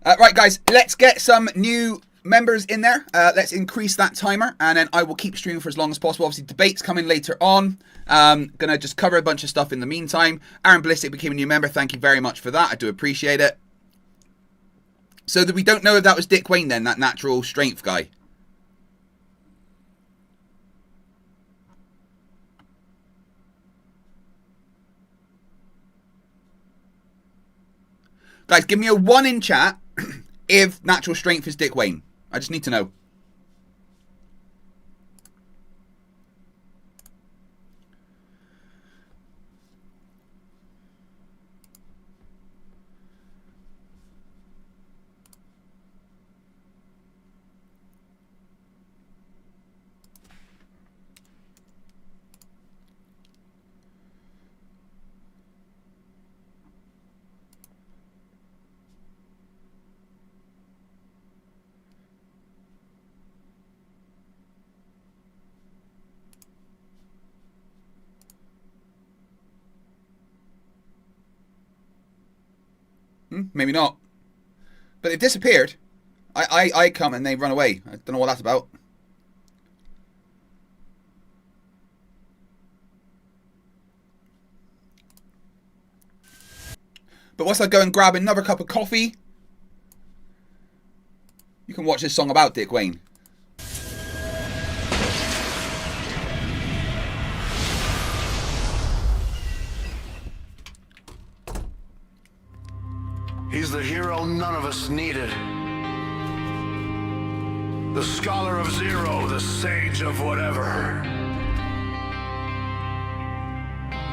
Right, guys, let's get some new members in there. Let's increase that timer, and then I will keep streaming for as long as possible. Obviously, debates coming later on. Gonna just cover a bunch of stuff in the meantime. Aaron Ballistic became a new member. Thank you very much for that. I do appreciate it. So that we don't know if that was Dick Wayne then, that natural strength guy. Guys, give me a 1 in chat if natural strength is Dick Wayne. I just need to know. Maybe not. But they disappeared. I come and they run away. I don't know what that's about. But once I go and grab another cup of coffee, you can watch this song about Dick Wayne. He's the hero none of us needed. The scholar of zero, the sage of whatever.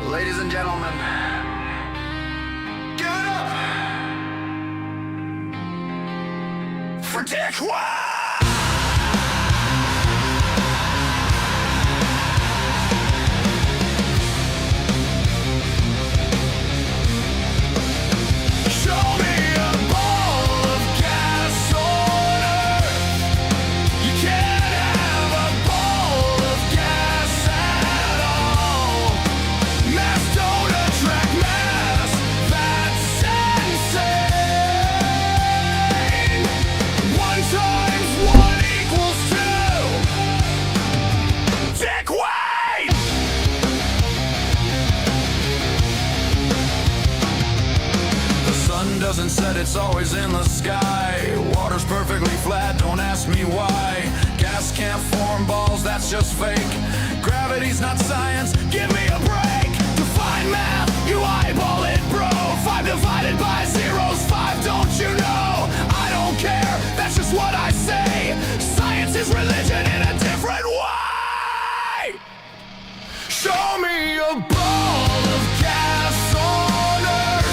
Ladies and gentlemen, give it up for Dick White! Doesn't set, it's always in the sky. Water's perfectly flat, don't ask me why. Gas can't form balls, that's just fake. Gravity's not science, give me a break. Define math, you eyeball it, bro. 5 divided by 0's 5, don't you know? I don't care, that's just what I say. Science is religion in a different way. Show me a ball of gas on Earth.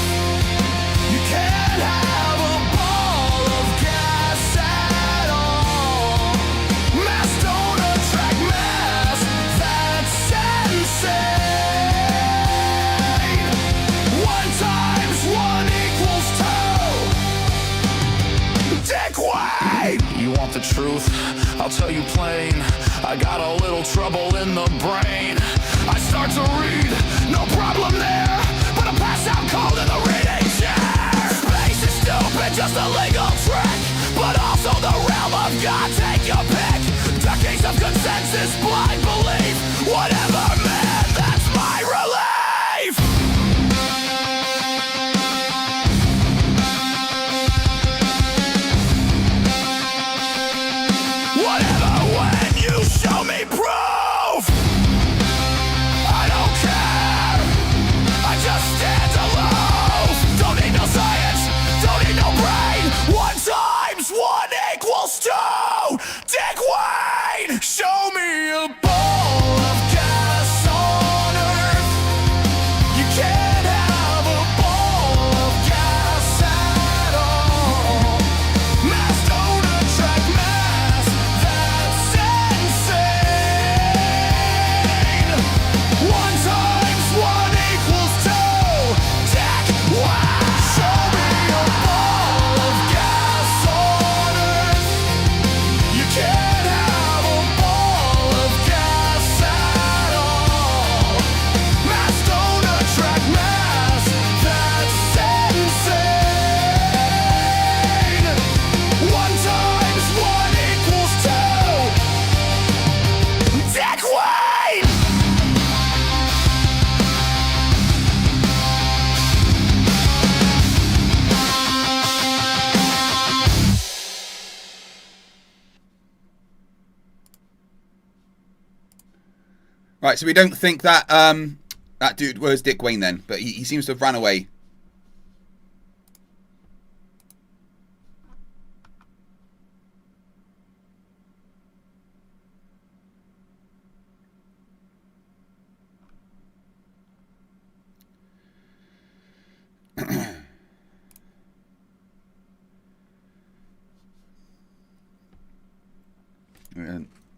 You can't have a ball of gas at all. Mass don't attract mass, that's insane. 1 times 1 equals 2. Dick White! You want the truth? I'll tell you plain. I got a little trouble in the brain. I start to read, no problem there, but I'm passed out cold in the reading chair. Space is stupid, just a legal trick, but also the realm of God, take your pick. Decades of consensus, blind belief, whatever, man, that's my relief. Whatever, when you show me proof, I don't care, I just stand aloof. Don't need no science, don't need no brain. 1 times 1 equals 2. Dick Wayne, show me a ball of gas on Earth. You can't have a ball of gas at all. Mass don't attract mass, that's insane. 1 times 1 equals 2. Dick Wayne, show me a ball of gas on Earth. You can't have a ball of gas at all. Mass don't attract mass, that's insane. 1 times 1 equals 2. Dick Wayne! Right, so we don't think that that dude was Dick Wayne then, but he seems to have ran away.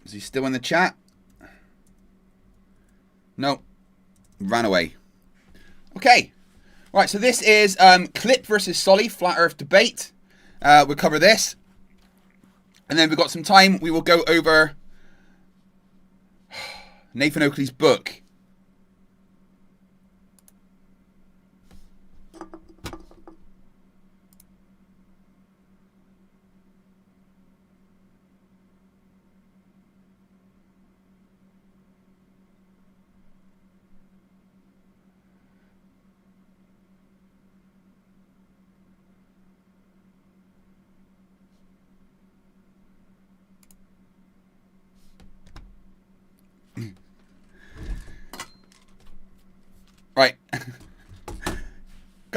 Is he still in the chat? No. Ran away. Okay. Right, so this is Clip versus Solly, Flat Earth debate. We'll cover this. And then we've got some time. We will go over Nathan Oakley's book.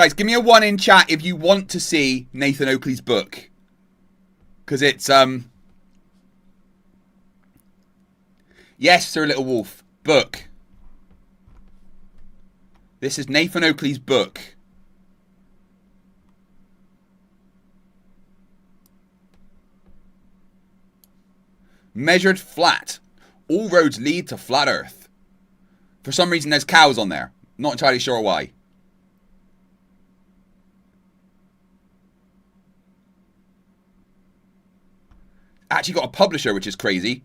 Guys, give me a 1 in chat if you want to see Nathan Oakley's book. Because it's, Yes, Sir Little Wolf. Book. This is Nathan Oakley's book. Measured flat. All roads lead to flat Earth. For some reason, there's cows on there. Not entirely sure why. Actually got a publisher, which is crazy.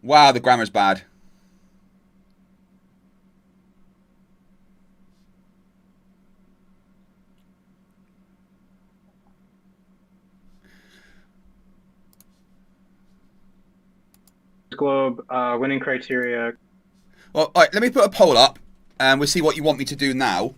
Wow, the grammar's bad. Globe, winning criteria. Well, all right, let me put a poll up, and we'll see what you want me to do now.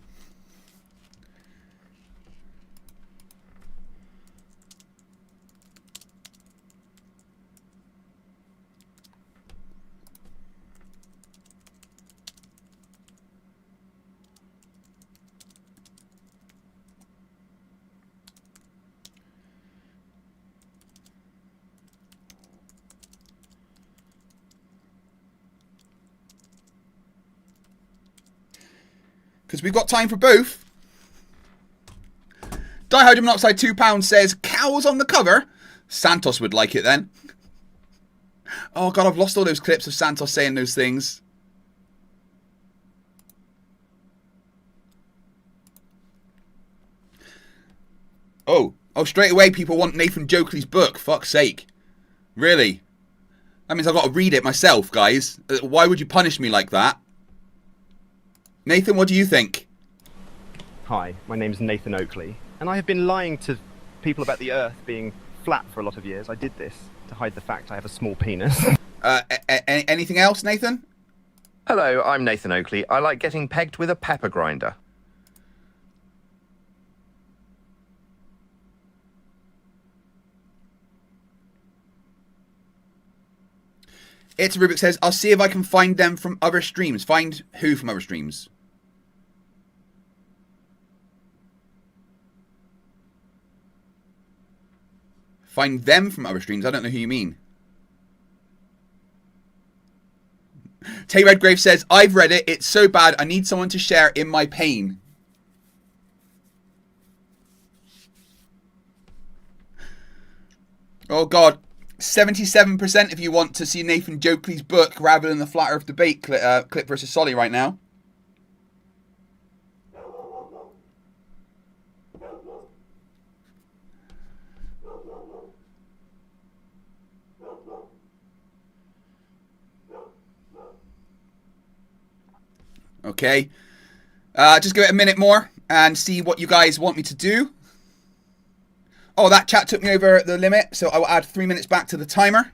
Because we've got time for both. Dihydrogen monoxide £2 says, cows on the cover? Santos would like it then. Oh god, I've lost all those clips of Santos saying those things. Oh, straight away people want Nathan Jokley's book. Fuck's sake. Really? That means I've got to read it myself, guys. Why would you punish me like that? Nathan, what do you think? Hi, my name's Nathan Oakley, and I have been lying to people about the Earth being flat for a lot of years. I did this to hide the fact I have a small penis. Anything else, Nathan? Hello, I'm Nathan Oakley. I like getting pegged with a pepper grinder. Itsarubiks says, I'll see if I can find them from other streams. Find who from other streams? Find them from other streams? I don't know who you mean. Tay Redgrave says, I've read it. It's so bad. I need someone to share in my pain. Oh, God. 77% if you want to see Nathan Jokley's book rather than the Flat Earth debate clip versus Solly right now. Okay. Just give it a minute more and see what you guys want me to do. Oh, that chat took me over the limit, so I will add 3 minutes back to the timer.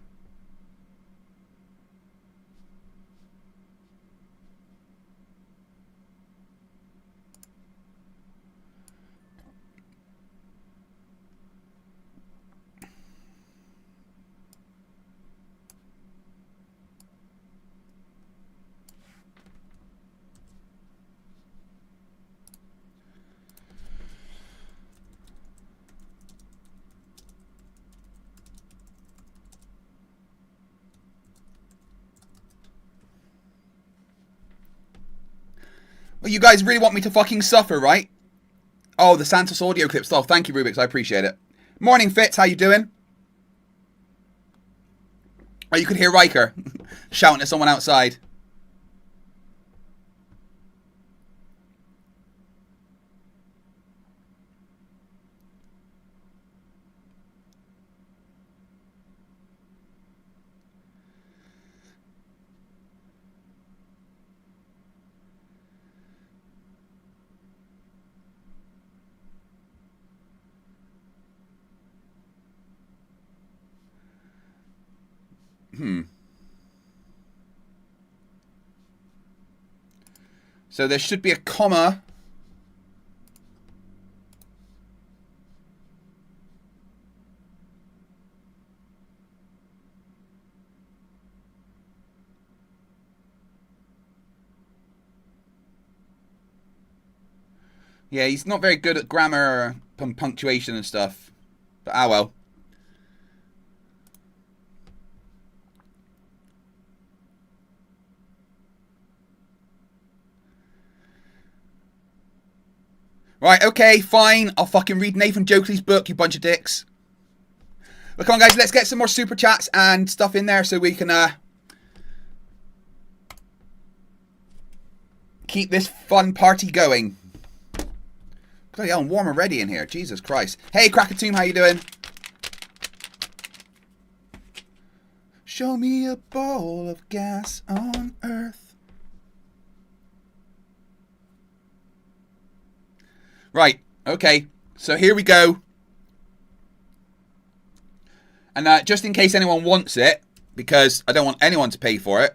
Well, you guys really want me to fucking suffer, right? Oh, the Santos audio clips. Oh, thank you, Rubiks. I appreciate it. Morning, Fitz. How you doing? Oh, you could hear Riker shouting at someone outside. So there should be a comma. Yeah, he's not very good at grammar and punctuation and stuff. But ah well. Right, okay, fine. I'll fucking read Nathan Jokley's book, you bunch of dicks. But come on, guys, let's get some more super chats and stuff in there so we can keep this fun party going. Bloody hell, I'm warm already in here. Jesus Christ. Hey, Krakatoon, how you doing? Show me a ball of gas on Earth. Right, okay. So here we go. And just in case anyone wants it, because I don't want anyone to pay for it,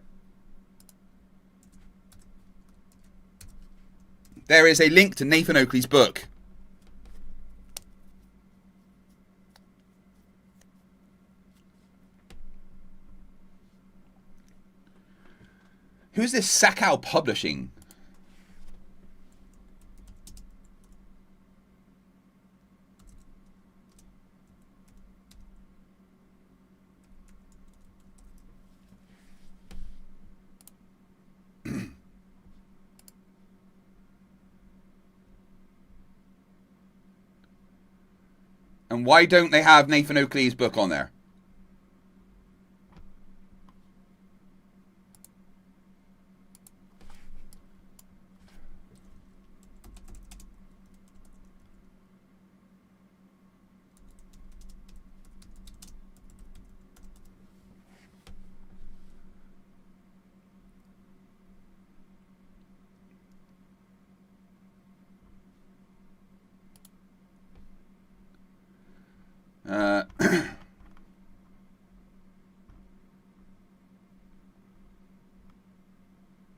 there is a link to Nathan Oakley's book. Who's this Sakau Publishing? And why don't they have Nathan Oakley's book on there?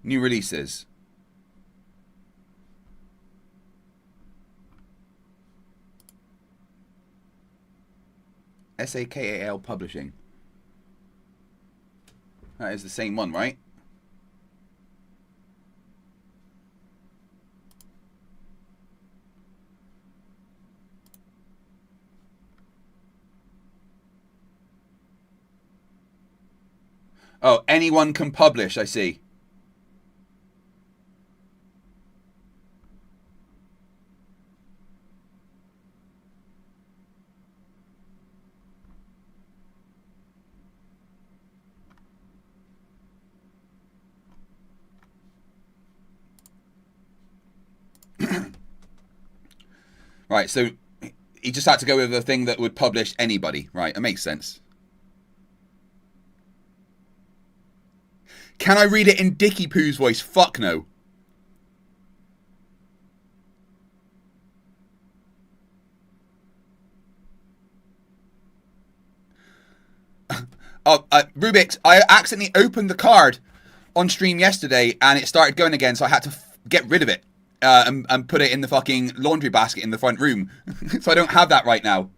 New releases. SAKAL Publishing. That is the same one, right? Oh, anyone can publish, I see. Right, so he just had to go with a thing that would publish anybody. Right, it makes sense. Can I read it in Dickie Poo's voice? Fuck no. Rubiks, I accidentally opened the card on stream yesterday and it started going again, so I had to get rid of it. And put it in the fucking laundry basket in the front room. So I don't have that right now.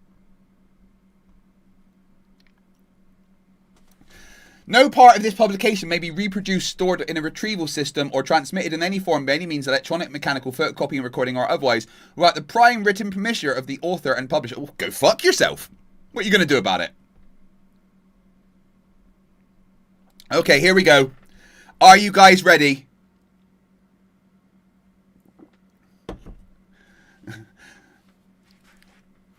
No part of this publication may be reproduced, stored in a retrieval system, or transmitted in any form by any means, electronic, mechanical, photocopying, recording, or otherwise, without the prior written permission of the author and publisher. Oh, go fuck yourself. What are you going to do about it? Okay, here we go. Are you guys ready?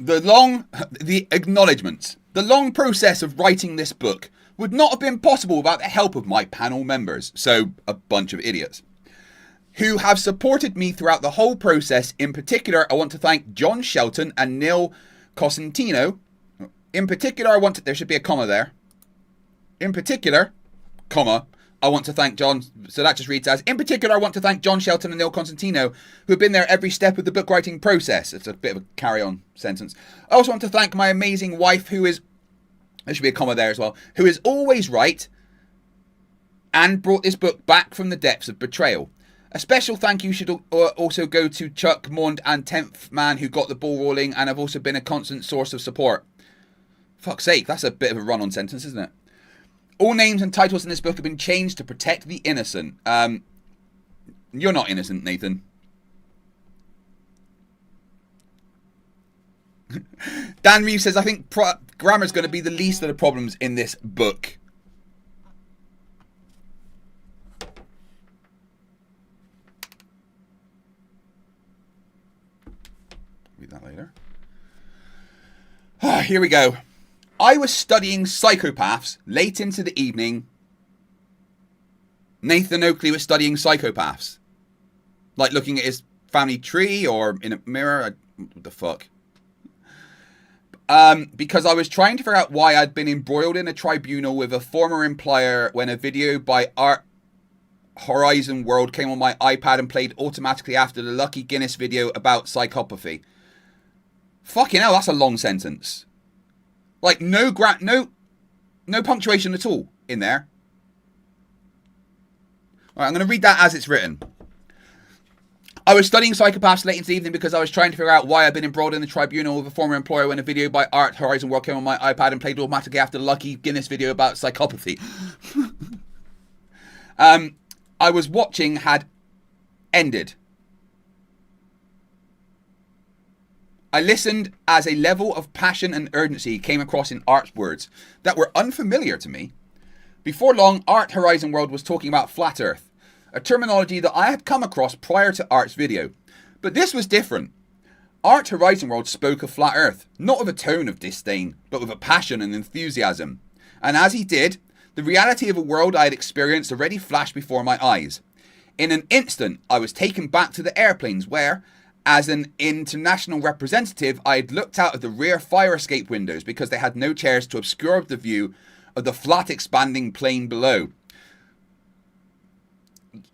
The acknowledgements. The long process of writing this book would not have been possible without the help of my panel members, so a bunch of idiots, who have supported me throughout the whole process. In particular, I want to thank John Shelton and Neil Cosentino. In particular, there should be a comma there. In particular, comma, I want to thank John, so that just reads as, in particular, I want to thank John Shelton and Neil Cosentino, who have been there every step of the book writing process. It's a bit of a carry-on sentence. I also want to thank my amazing wife, who is, there should be a comma there as well, who is always right and brought this book back from the depths of betrayal. A special thank you should also go to Chuck, Mond, and 10th Man, who got the ball rolling and have also been a constant source of support. Fuck's sake, that's a bit of a run-on sentence, isn't it? All names and titles in this book have been changed to protect the innocent. You're not innocent, Nathan. Dan Reeves says, I think grammar is going to be the least of the problems in this book. Read that later. Here we go. I was studying psychopaths late into the evening. Nathan Oakley was studying psychopaths. Like looking at his family tree or in a mirror. What the fuck? Because I was trying to figure out why I'd been embroiled in a tribunal with a former employer when a video by Art Horizon World came on my iPad and played automatically after the Lucky Guinness video about psychopathy. Fucking hell, that's a long sentence. Like no punctuation at all in there. Alright, I'm going to read that as it's written. I was studying psychopaths late into the evening because I was trying to figure out why I'd been embroiled in the tribunal with a former employer when a video by Art Horizon World came on my iPad and played automatically after the Lucky Guinness video about psychopathy. I was watching had ended. I listened as a level of passion and urgency came across in Art's words that were unfamiliar to me. Before long, Art Horizon World was talking about flat Earth, a terminology that I had come across prior to Art's video. But this was different. Art Horizon World spoke of flat Earth, not with a tone of disdain, but with a passion and enthusiasm. And as he did, the reality of a world I had experienced already flashed before my eyes. In an instant, I was taken back to the airplanes where, as an international representative, I had looked out of the rear fire escape windows because they had no chairs to obscure the view of the flat expanding plane below.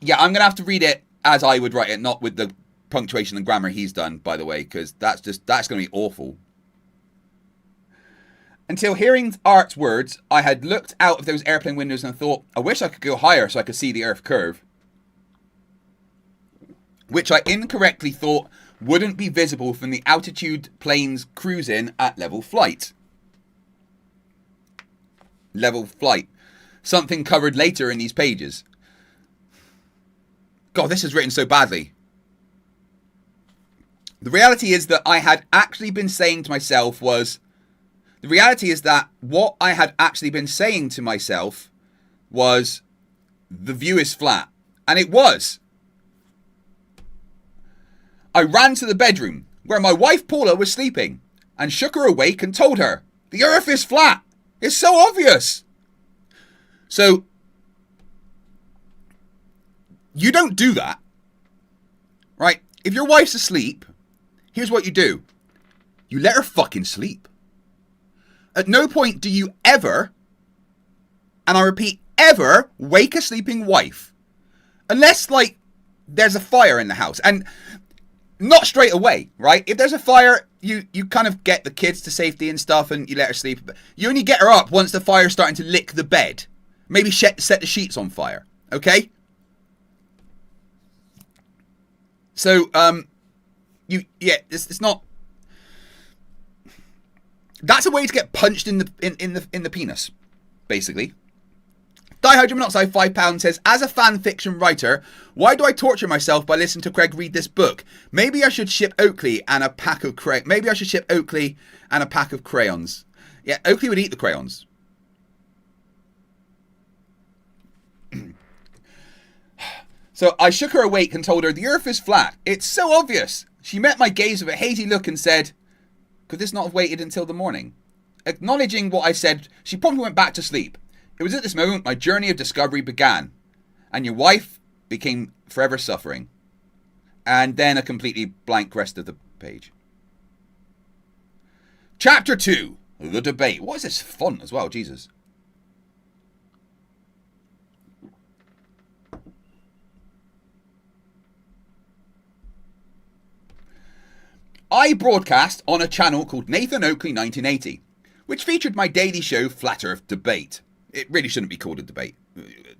Yeah, I'm going to have to read it as I would write it, not with the punctuation and grammar he's done, by the way, because that's going to be awful. Until hearing Art's words, I had looked out of those airplane windows and thought, I wish I could go higher so I could see the Earth curve. Which I incorrectly thought wouldn't be visible from the altitude planes cruising at level flight. Level flight. Something covered later in these pages. God, this is written so badly. The reality is that I had actually been saying to myself was... The reality is that what I had actually been saying to myself was... The view is flat. And it was. I ran to the bedroom where my wife Paula was sleeping and shook her awake and told her, the Earth is flat. It's so obvious. So, you don't do that, right? If your wife's asleep, here's what you do. You let her fucking sleep. At no point do you ever, and I repeat, ever wake a sleeping wife. Unless, like, there's a fire in the house. And not straight away, right? If there's a fire, you kind of get the kids to safety and stuff and you let her sleep. You only get her up once the fire's starting to lick the bed. Maybe set the sheets on fire, okay? So, it's not... That's a way to get punched in the penis, basically. Dihydrogen monoxide £5 says, as a fan fiction writer, why do I torture myself by listening to Craig read this book? Maybe I should ship Oakley and a pack of crayons. Yeah, Oakley would eat the crayons. So I shook her awake and told her the Earth is flat. It's so obvious. She met my gaze with a hazy look and said, could this not have waited until the morning? Acknowledging what I said, she promptly went back to sleep. It was at this moment my journey of discovery began. And your wife became forever suffering. And then a completely blank rest of the page. Chapter 2. The debate. What is this font as well? Jesus. I broadcast on a channel called Nathan Oakley 1980, which featured my daily show Flat Earth Debate. It really shouldn't be called a debate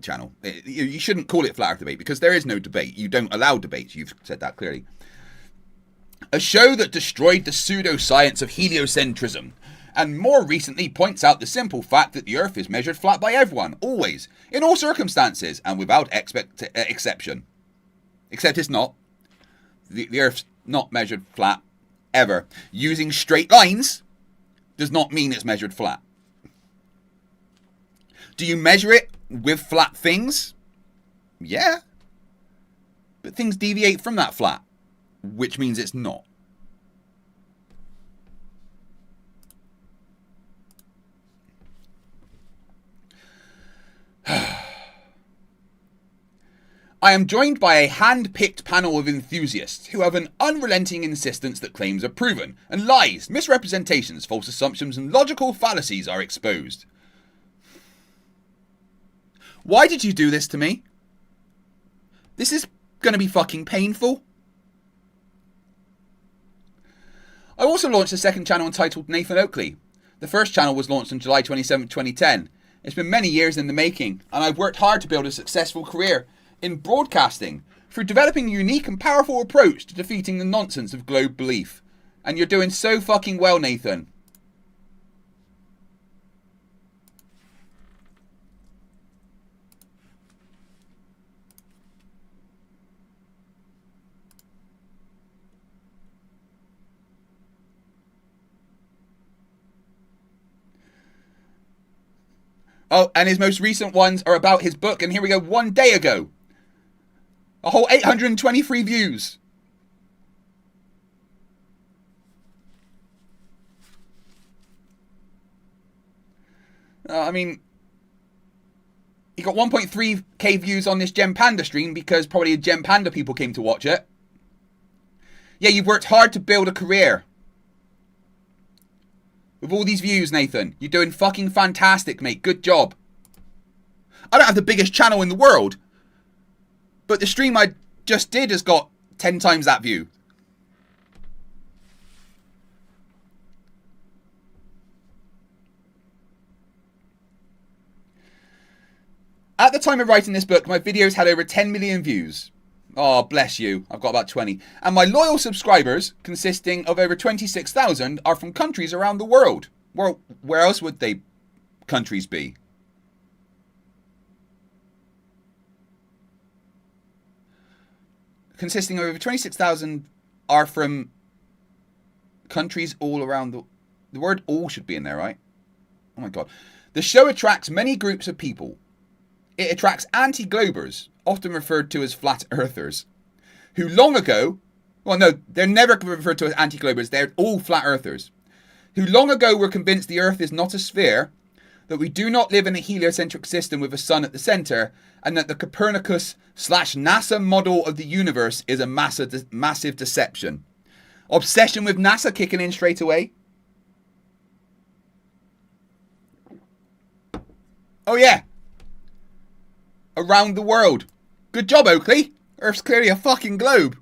channel. You shouldn't call it Flat Earth Debate because there is no debate. You don't allow debates. You've said that clearly. A show that destroyed the pseudoscience of heliocentrism and more recently points out the simple fact that the Earth is measured flat by everyone, always, in all circumstances and without exception. Except it's not. The Earth's not measured flat ever. Using straight lines does not mean it's measured flat. Do you measure it with flat things? Yeah. But things deviate from that flat, which means it's not. I am joined by a hand-picked panel of enthusiasts who have an unrelenting insistence that claims are proven, and lies, misrepresentations, false assumptions, and logical fallacies are exposed. Why did you do this to me? This is going to be fucking painful. I also launched a second channel entitled Nathan Oakley. The first channel was launched on July 27, 2010. It's been many years in the making, and I've worked hard to build a successful career in broadcasting through developing a unique and powerful approach to defeating the nonsense of globe belief. And you're doing so fucking well, Nathan. Oh, and his most recent ones are about his book, and here we go, 1 day ago. A whole 823 views. I mean, he got 1.3k views on this Gem Panda stream because probably Gem Panda people came to watch it. Yeah, you've worked hard to build a career. With all these views, Nathan. You're doing fucking fantastic, mate. Good job. I don't have the biggest channel in the world. But the stream I just did has got 10 times that view. At the time of writing this book, my videos had over 10 million views. Oh, bless you. I've got about 20. And my loyal subscribers, consisting of over 26,000, are from countries around the world. Well, where else would they countries be? Consisting of over 26,000 are from countries all around the word all should be in there, right? Oh my God. The show attracts many groups of people. It attracts anti-globers, often referred to as flat earthers, who long ago, well no, they're never referred to as anti-globers, they're all flat earthers, who long ago were convinced the earth is not a sphere, that we do not live in a heliocentric system with a sun at the center, and that the Copernicus/NASA model of the universe is a massive deception. Obsession with NASA kicking in straight away. Oh yeah. Around the world. Good job, Oakley. Earth's clearly a fucking globe.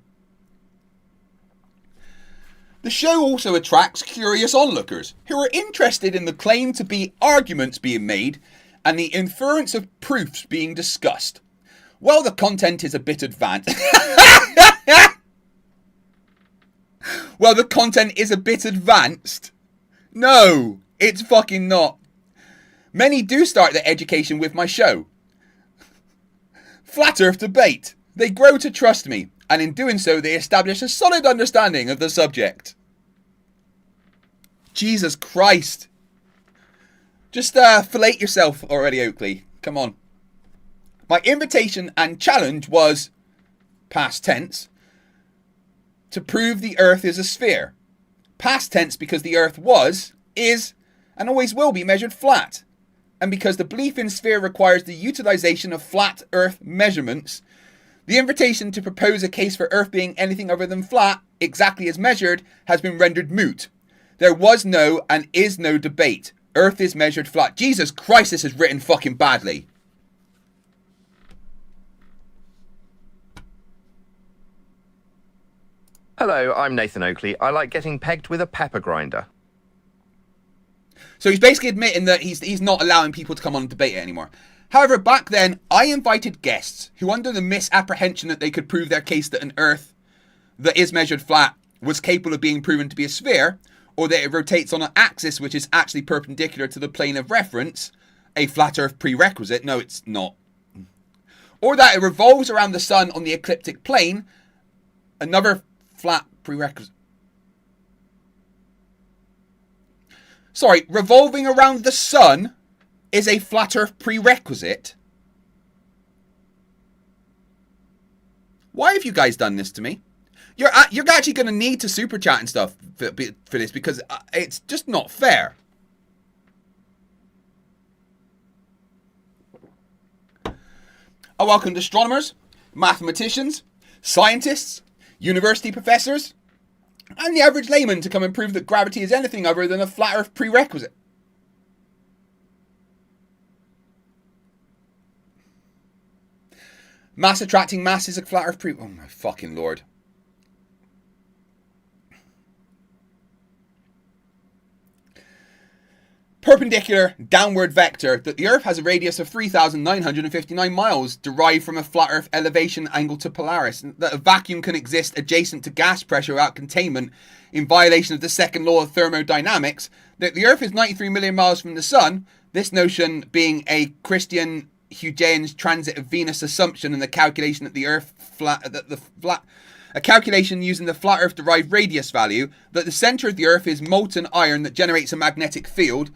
The show also attracts curious onlookers who are interested in the claim to be arguments being made and the inference of proofs being discussed. Well, the content is a bit advanced. Well, the content is a bit advanced. No, it's fucking not. Many do start their education with my show. Flat Earth debate. They grow to trust me, and in doing so they establish a solid understanding of the subject. Jesus Christ. Just fillet yourself already, Oakley. Come on. My invitation and challenge was, past tense, to prove the Earth is a sphere. Past tense because the Earth was, is, and always will be measured flat. And because the belief in sphere requires the utilization of flat Earth measurements, the invitation to propose a case for Earth being anything other than flat, exactly as measured, has been rendered moot. There was no and is no debate. Earth is measured flat. Jesus Christ, this is written fucking badly. Hello, I'm Nathan Oakley. I like getting pegged with a pepper grinder. So he's basically admitting that he's not allowing people to come on and debate it anymore. However, back then, I invited guests who, under the misapprehension that they could prove their case that an Earth that is measured flat was capable of being proven to be a sphere, or that it rotates on an axis which is actually perpendicular to the plane of reference, a flat Earth prerequisite, no it's not, or that it revolves around the sun on the ecliptic plane, another flat prerequisite. Sorry, revolving around the sun is a flat Earth prerequisite? Why have you guys done this to me? You're actually going to need to super chat and stuff for this, because it's just not fair. I welcomed astronomers, mathematicians, scientists, university professors, and the average layman to come and prove that gravity is anything other than a flat Earth prerequisite. Mass attracting mass is a flat Earth oh my fucking lord. Perpendicular downward vector that the Earth has a radius of 3,959 miles derived from a flat Earth elevation angle to Polaris, and that a vacuum can exist adjacent to gas pressure without containment in violation of the second law of thermodynamics, that the Earth is 93 million miles from the Sun, this notion being a Christian Huygens transit of Venus assumption, and the calculation that the Earth a calculation using the flat Earth derived radius value, that the center of the Earth is molten iron that generates a magnetic field,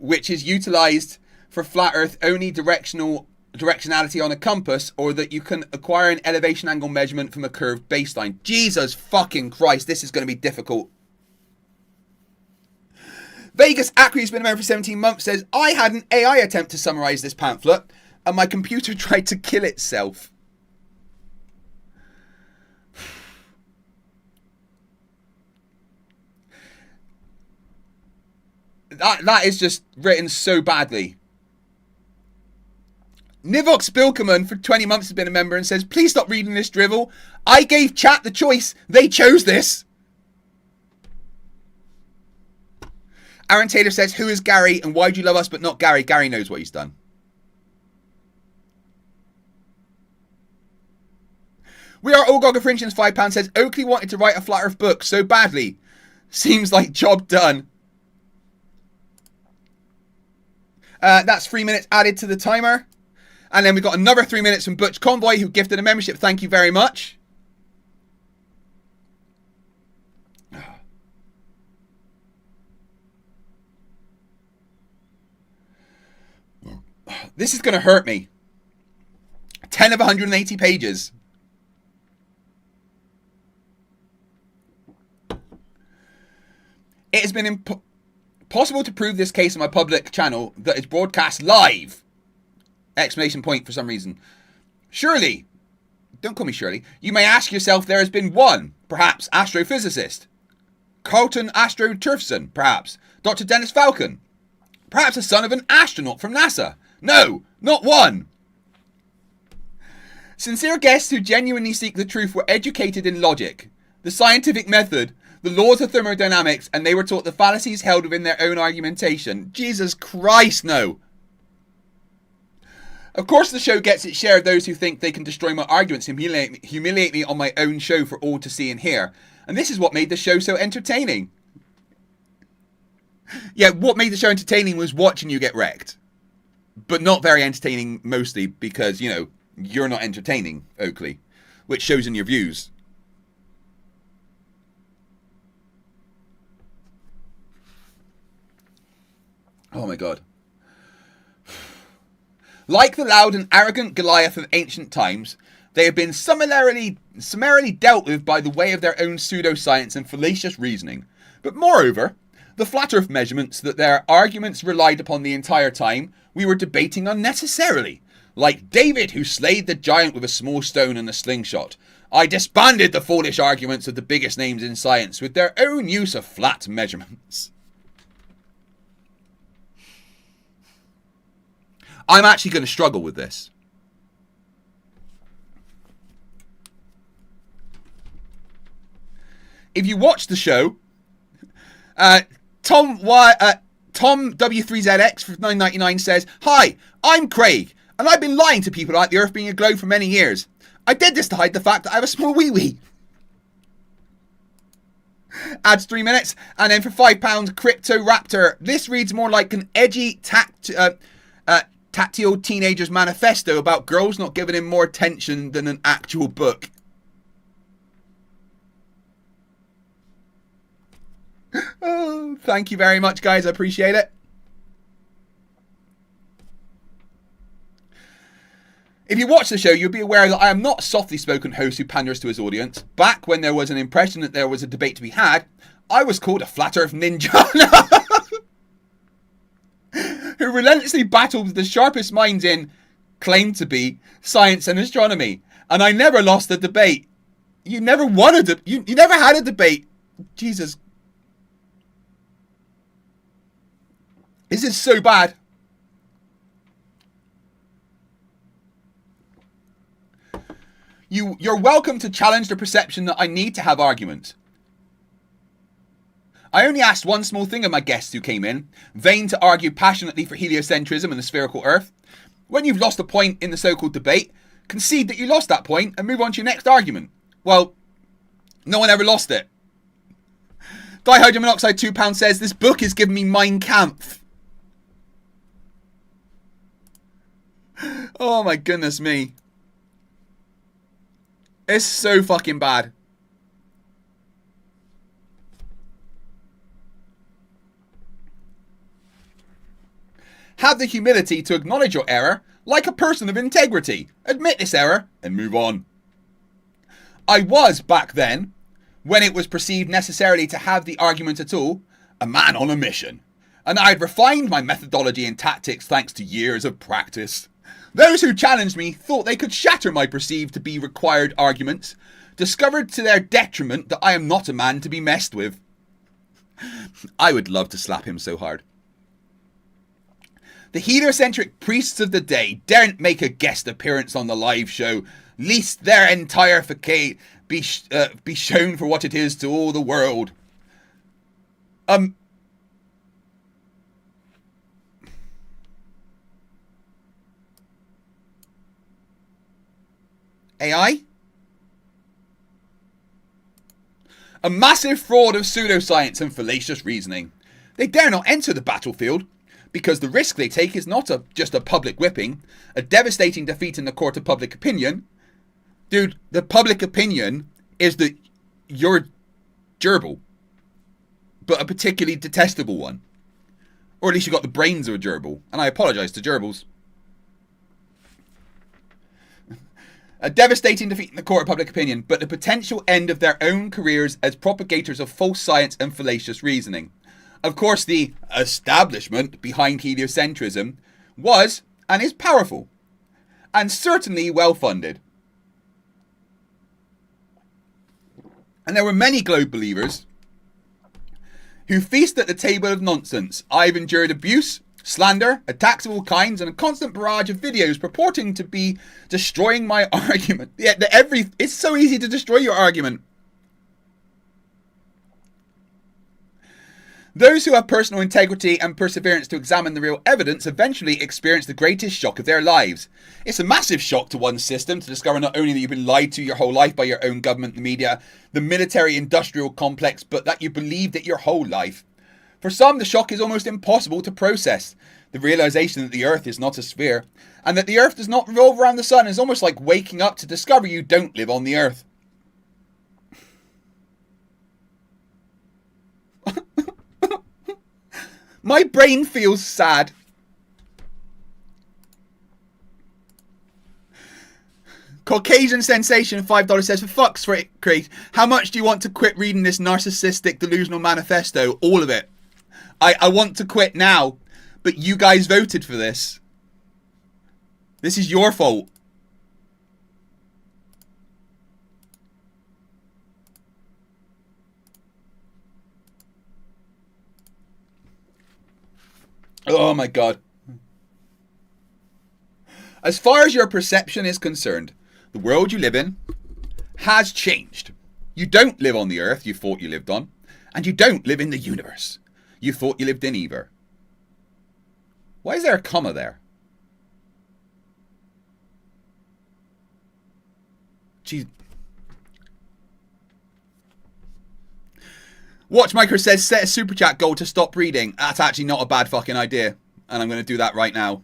which is utilized for flat Earth only directionality on a compass, or that you can acquire an elevation angle measurement from a curved baseline. Jesus fucking Christ, this is going to be difficult. Vegas Acri has been around for 17 months, says, I had an AI attempt to summarize this pamphlet, and my computer tried to kill itself. That is just written so badly. Nivox Bilkerman for 20 months has been a member and says, please stop reading this drivel. I gave chat the choice. They chose this. Aaron Taylor says, who is Gary and why do you love us but not Gary? Gary knows what he's done. We are all Gogga Fringens £5 says, Oakley wanted to write a flat Earth book so badly. Seems like job done. That's 3 minutes added to the timer. And then we got another 3 minutes from Butch Convoy, who gifted a membership. Thank you very much. This is going to hurt me. 10 of 180 pages. It has been impossible to prove this case on my public channel that is broadcast live. Exclamation point for some reason. Surely, don't call me Shirley, you may ask yourself there has been one, perhaps astrophysicist. Carlton Astro Turfson, perhaps. Dr. Dennis Falcon. Perhaps a son of an astronaut from NASA. No, not one. Sincere guests who genuinely seek the truth were educated in logic, the scientific method, the laws of thermodynamics, and they were taught the fallacies held within their own argumentation. Jesus Christ, no. Of course the show gets its share of those who think they can destroy my arguments and humiliate me on my own show for all to see and hear. And this is what made the show so entertaining. Yeah, what made the show entertaining was watching you get wrecked. But not very entertaining, mostly because, you know, you're not entertaining, Oakley. Which shows in your views. Oh my god. Like the loud and arrogant Goliath of ancient times, they have been summarily dealt with by the way of their own pseudoscience and fallacious reasoning. But moreover, the flat Earth measurements that their arguments relied upon the entire time, we were debating unnecessarily. Like David who slayed the giant with a small stone and a slingshot. I disbanded the foolish arguments of the biggest names in science with their own use of flat measurements. I'm actually going to struggle with this. If you watch the show, Tom W3ZX for $9.99 says, Hi, I'm Craig, and I've been lying to people about the Earth being a globe for many years. I did this to hide the fact that I have a small wee-wee. Adds 3 minutes, and then for £5, Crypto Raptor. This reads more like an edgy tactile teenager's manifesto about girls not giving him more attention than an actual book. Oh. Thank you very much, guys. I appreciate it. If you watch the show, you'll be aware that I am not a softly spoken host who panders to his audience. Back when there was an impression that there was a debate to be had, I was called a flat earth ninja who relentlessly battled the sharpest minds in, claimed to be, science and astronomy. And I never lost a debate. You never won a you never had a debate. Jesus. This is so bad. You're welcome to challenge the perception that I need to have arguments. I only asked one small thing of my guests who came in, vain to argue passionately for heliocentrism and the spherical Earth. When you've lost a point in the so-called debate, concede that you lost that point and move on to your next argument. Well, no one ever lost it. Dihydrogen monoxide £2 says, this book is giving me Mein Kampf. Oh my goodness me. It's so fucking bad. Have the humility to acknowledge your error like a person of integrity. Admit this error and move on. I was, back then, when it was perceived necessarily to have the argument at all, a man on a mission. And I had refined my methodology and tactics thanks to years of practice. Those who challenged me thought they could shatter my perceived to be required arguments, discovered to their detriment that I am not a man to be messed with. I would love to slap him so hard. The heliocentric priests of the day daren't make a guest appearance on the live show, lest their entire facade be shown for what it is to all the world. AI? A massive fraud of pseudoscience and fallacious reasoning. They dare not enter the battlefield, because the risk they take is not just a public whipping, a devastating defeat in the court of public opinion. Dude, the public opinion is that you're gerbil, but a particularly detestable one. Or at least you got the brains of a gerbil, and I apologise to gerbils. A devastating defeat in the court of public opinion, but the potential end of their own careers as propagators of false science and fallacious reasoning. Of course, the establishment behind heliocentrism was and is powerful, and certainly well-funded. And there were many globe believers who feast at the table of nonsense. I've endured abuse, slander, attacks of all kinds, and a constant barrage of videos purporting to be destroying my argument. Yeah, it's so easy to destroy your argument. Those who have personal integrity and perseverance to examine the real evidence eventually experience the greatest shock of their lives. It's a massive shock to one's system to discover not only that you've been lied to your whole life by your own government, the media, the military-industrial complex, but that you believed it your whole life. For some, the shock is almost impossible to process. The realization that the Earth is not a sphere, and that the Earth does not revolve around the sun, is almost like waking up to discover you don't live on the Earth. My brain feels sad. Caucasian Sensation $5 says, for fuck's sake, how much do you want to quit reading this narcissistic delusional manifesto? All of it. I want to quit now, but you guys voted for this. This is your fault. Oh my God. As far as your perception is concerned, the world you live in has changed. You don't live on the Earth you thought you lived on, and you don't live in the universe you thought you lived in either. Why is there a comma there? Jeez. Watchmaker says, set a super chat goal to stop reading. That's actually not a bad fucking idea. And I'm going to do that right now.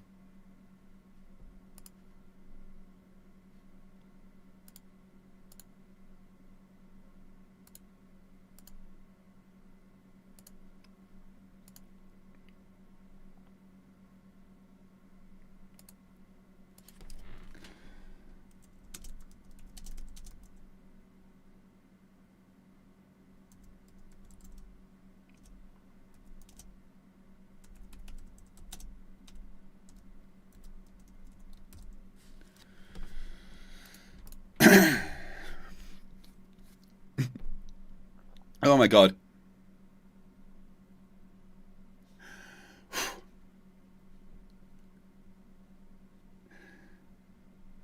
Oh my god.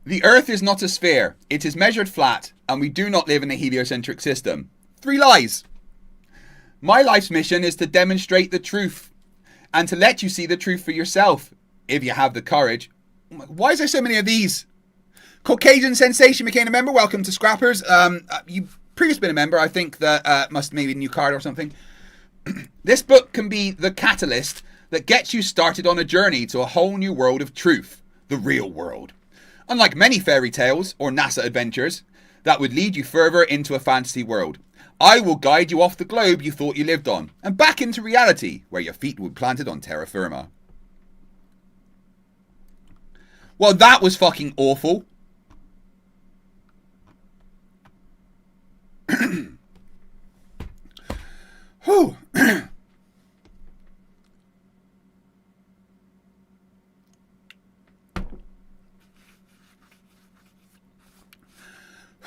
The Earth is not a sphere. It is measured flat, and we do not live in a heliocentric system. 3 lies. My life's mission is to demonstrate the truth, and to let you see the truth for yourself, if you have the courage. Why is there so many of these? Caucasian Sensation became a member. Welcome to Scrappers. You've previously been a member. I think that must maybe a new card or something. This book can be the catalyst that gets you started on a journey to a whole new world of truth, the real world. Unlike many fairy tales or NASA adventures that would lead you further into a fantasy world, I will guide you off the globe you thought you lived on and back into reality where your feet were planted on terra firma. Well, that was fucking awful. Whew.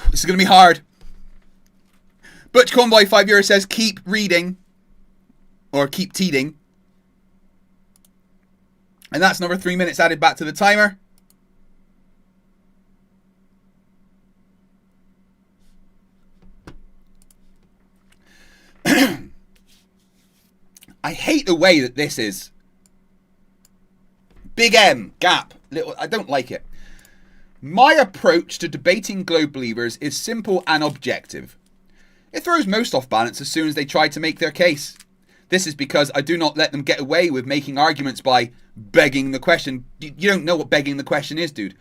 This is going to be hard. Butch Convoy, €5 says, keep reading. Or keep teeding. And that's another 3 minutes added back to the timer. I hate the way that this is. Big M, gap, little. I don't like it. My approach to debating globe believers is simple and objective. It throws most off balance as soon as they try to make their case. This is because I do not let them get away with making arguments by begging the question. You don't know what begging the question is, dude.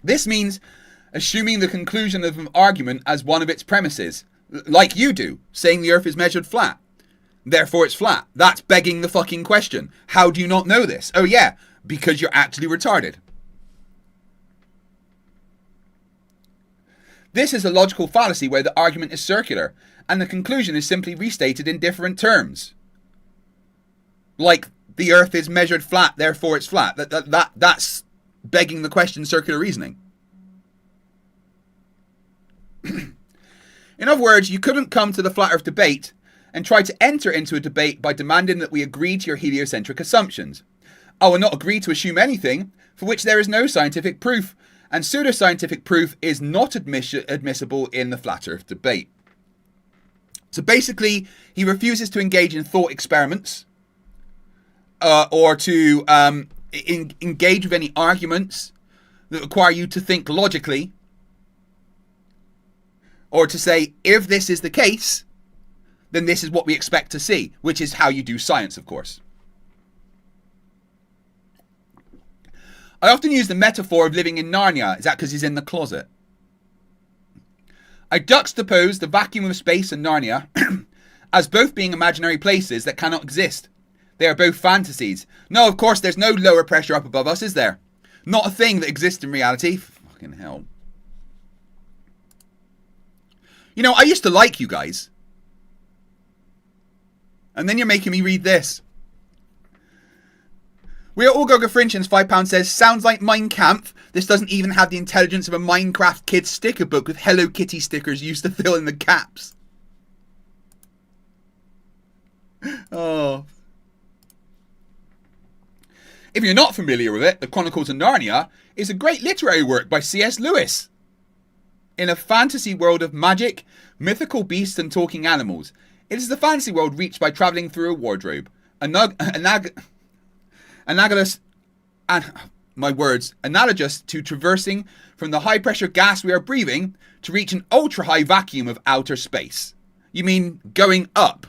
This means assuming the conclusion of an argument as one of its premises, like you do, saying the Earth is measured flat. Therefore it's flat. That's begging the fucking question. How do you not know this? Oh yeah, because you're actually retarded. This is a logical fallacy where the argument is circular and the conclusion is simply restated in different terms. Like, the Earth is measured flat, therefore it's flat. That's begging the question circular reasoning. In other words, you couldn't come to the Flat Earth debate and try to enter into a debate by demanding that we agree to your heliocentric assumptions. I will not agree to assume anything for which there is no scientific proof, and pseudoscientific proof is not admissible in the Flat Earth debate. So basically, he refuses to engage in thought experiments or to engage with any arguments that require you to think logically, or to say, if this is the case, then this is what we expect to see, which is how you do science, of course. I often use the metaphor of living in Narnia. Is that because he's in the closet? I juxtapose the vacuum of space and Narnia as both being imaginary places that cannot exist. They are both fantasies. No, of course, there's no lower pressure up above us, is there? Not a thing that exists in reality. Fucking hell. You know, I used to like you guys. And then you're making me read this. We are all Goga Frinchins, £5 says, sounds like Mein Kampf. This doesn't even have the intelligence of a Minecraft kid's sticker book with Hello Kitty stickers used to fill in the gaps. Oh. If you're not familiar with it, The Chronicles of Narnia is a great literary work by C.S. Lewis. In a fantasy world of magic, mythical beasts and talking animals, it is the fantasy world reached by travelling through a wardrobe. Analogous to traversing from the high-pressure gas we are breathing to reach an ultra-high vacuum of outer space. You mean going up?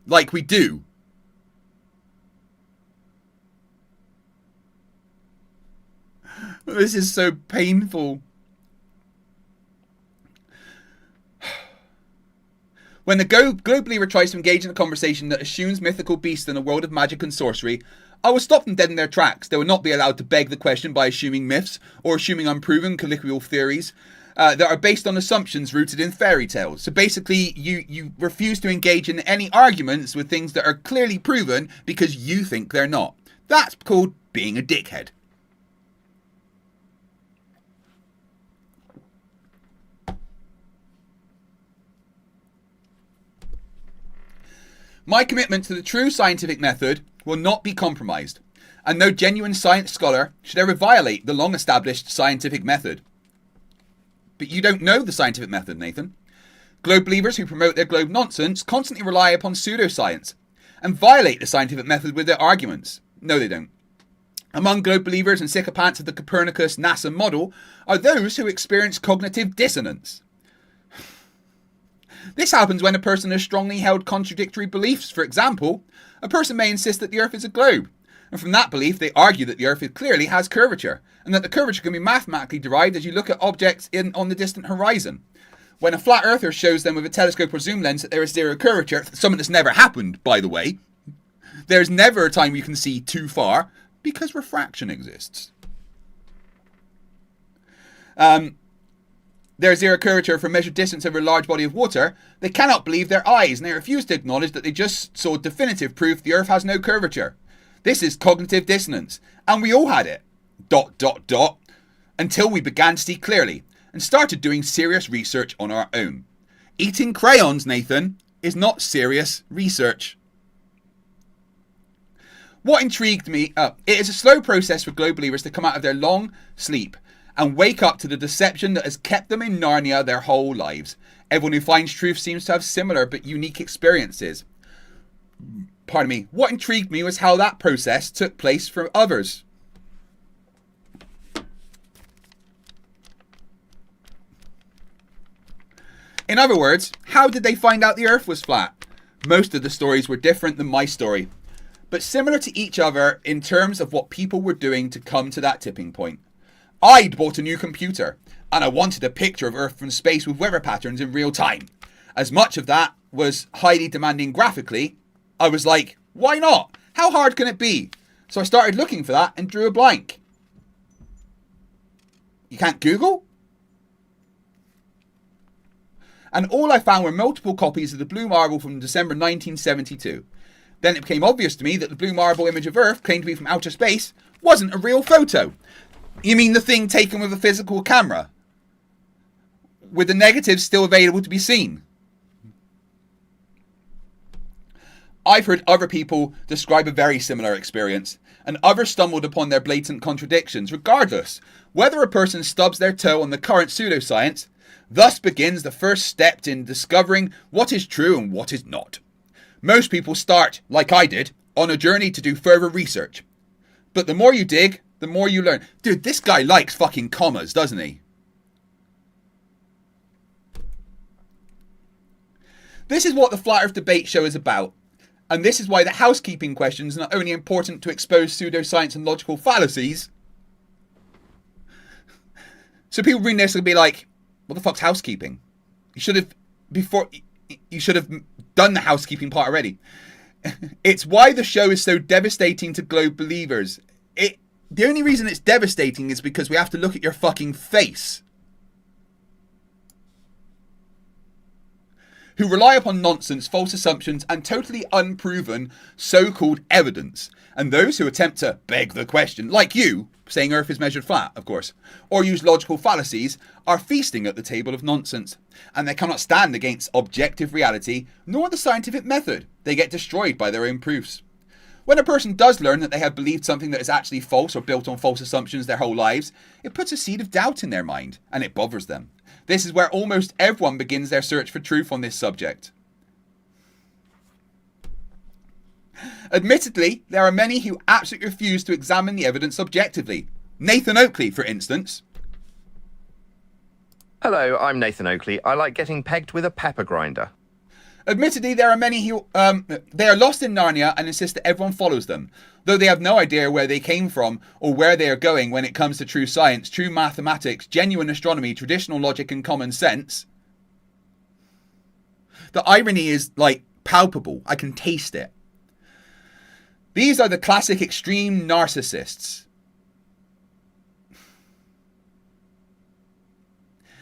Like we do. This is so painful. When the globe believer tries to engage in a conversation that assumes mythical beasts in a world of magic and sorcery, I will stop them dead in their tracks. They will not be allowed to beg the question by assuming myths or assuming unproven colloquial theories that are based on assumptions rooted in fairy tales. So basically, you refuse to engage in any arguments with things that are clearly proven because you think they're not. That's called being a dickhead. My commitment to the true scientific method will not be compromised, and no genuine science scholar should ever violate the long-established scientific method. But you don't know the scientific method, Nathan. Globe believers who promote their globe nonsense constantly rely upon pseudoscience and violate the scientific method with their arguments. No, they don't. Among globe believers and sycophants of the Copernicus NASA model are those who experience cognitive dissonance. This happens when a person has strongly held contradictory beliefs. For example, a person may insist that the Earth is a globe, and from that belief they argue that the Earth clearly has curvature, and that the curvature can be mathematically derived as you look at objects on the distant horizon. When a flat earther shows them with a telescope or zoom lens that there is zero curvature, something that's never happened, by the way, there's never a time you can see too far, because refraction exists. There's zero curvature for measured distance over a large body of water. They cannot believe their eyes, and they refuse to acknowledge that they just saw definitive proof the Earth has no curvature. This is cognitive dissonance, and we all had it. ... Until we began to see clearly, and started doing serious research on our own. Eating crayons, Nathan, is not serious research. What intrigued me, it is a slow process for globe believers to come out of their long sleep and wake up to the deception that has kept them in Narnia their whole lives. Everyone who finds truth seems to have similar but unique experiences. Pardon me. What intrigued me was how that process took place for others. In other words, how did they find out the Earth was flat? Most of the stories were different than my story, but similar to each other in terms of what people were doing to come to that tipping point. I'd bought a new computer, and I wanted a picture of Earth from space with weather patterns in real time. As much of that was highly demanding graphically, I was like, why not? How hard can it be? So I started looking for that and drew a blank. You can't Google? And all I found were multiple copies of the Blue Marble from December 1972. Then it became obvious to me that the Blue Marble image of Earth, claimed to be from outer space, wasn't a real photo. You mean the thing taken with a physical camera? With the negatives still available to be seen? I've heard other people describe a very similar experience, and others stumbled upon their blatant contradictions. Regardless, whether a person stubs their toe on the current pseudoscience, thus begins the first step in discovering what is true and what is not. Most people start, like I did, on a journey to do further research. But the more you dig, the more you learn. Dude, this guy likes fucking commas, doesn't he? This is what the Flat Earth Debate Show is about. And this is why the housekeeping questions are not only important to expose pseudoscience and logical fallacies. So people reading this will be like, what the fuck's housekeeping? You should have done the housekeeping part already. It's why the show is so devastating to globe believers. The only reason it's devastating is because we have to look at your fucking face. Who rely upon nonsense, false assumptions, and totally unproven so-called evidence. And those who attempt to beg the question, like you, saying Earth is measured flat, of course, or use logical fallacies, are feasting at the table of nonsense. And they cannot stand against objective reality, nor the scientific method. They get destroyed by their own proofs. When a person does learn that they have believed something that is actually false or built on false assumptions their whole lives, it puts a seed of doubt in their mind, and it bothers them. This is where almost everyone begins their search for truth on this subject. Admittedly, there are many who absolutely refuse to examine the evidence objectively. Nathan Oakley, for instance. Hello, I'm Nathan Oakley. I like getting pegged with a pepper grinder. Admittedly, there are many who they are lost in Narnia and insist that everyone follows them, though they have no idea where they came from or where they are going when it comes to true science, true mathematics, genuine astronomy, traditional logic, and common sense. The irony is, like, palpable. I can taste it. These are the classic extreme narcissists.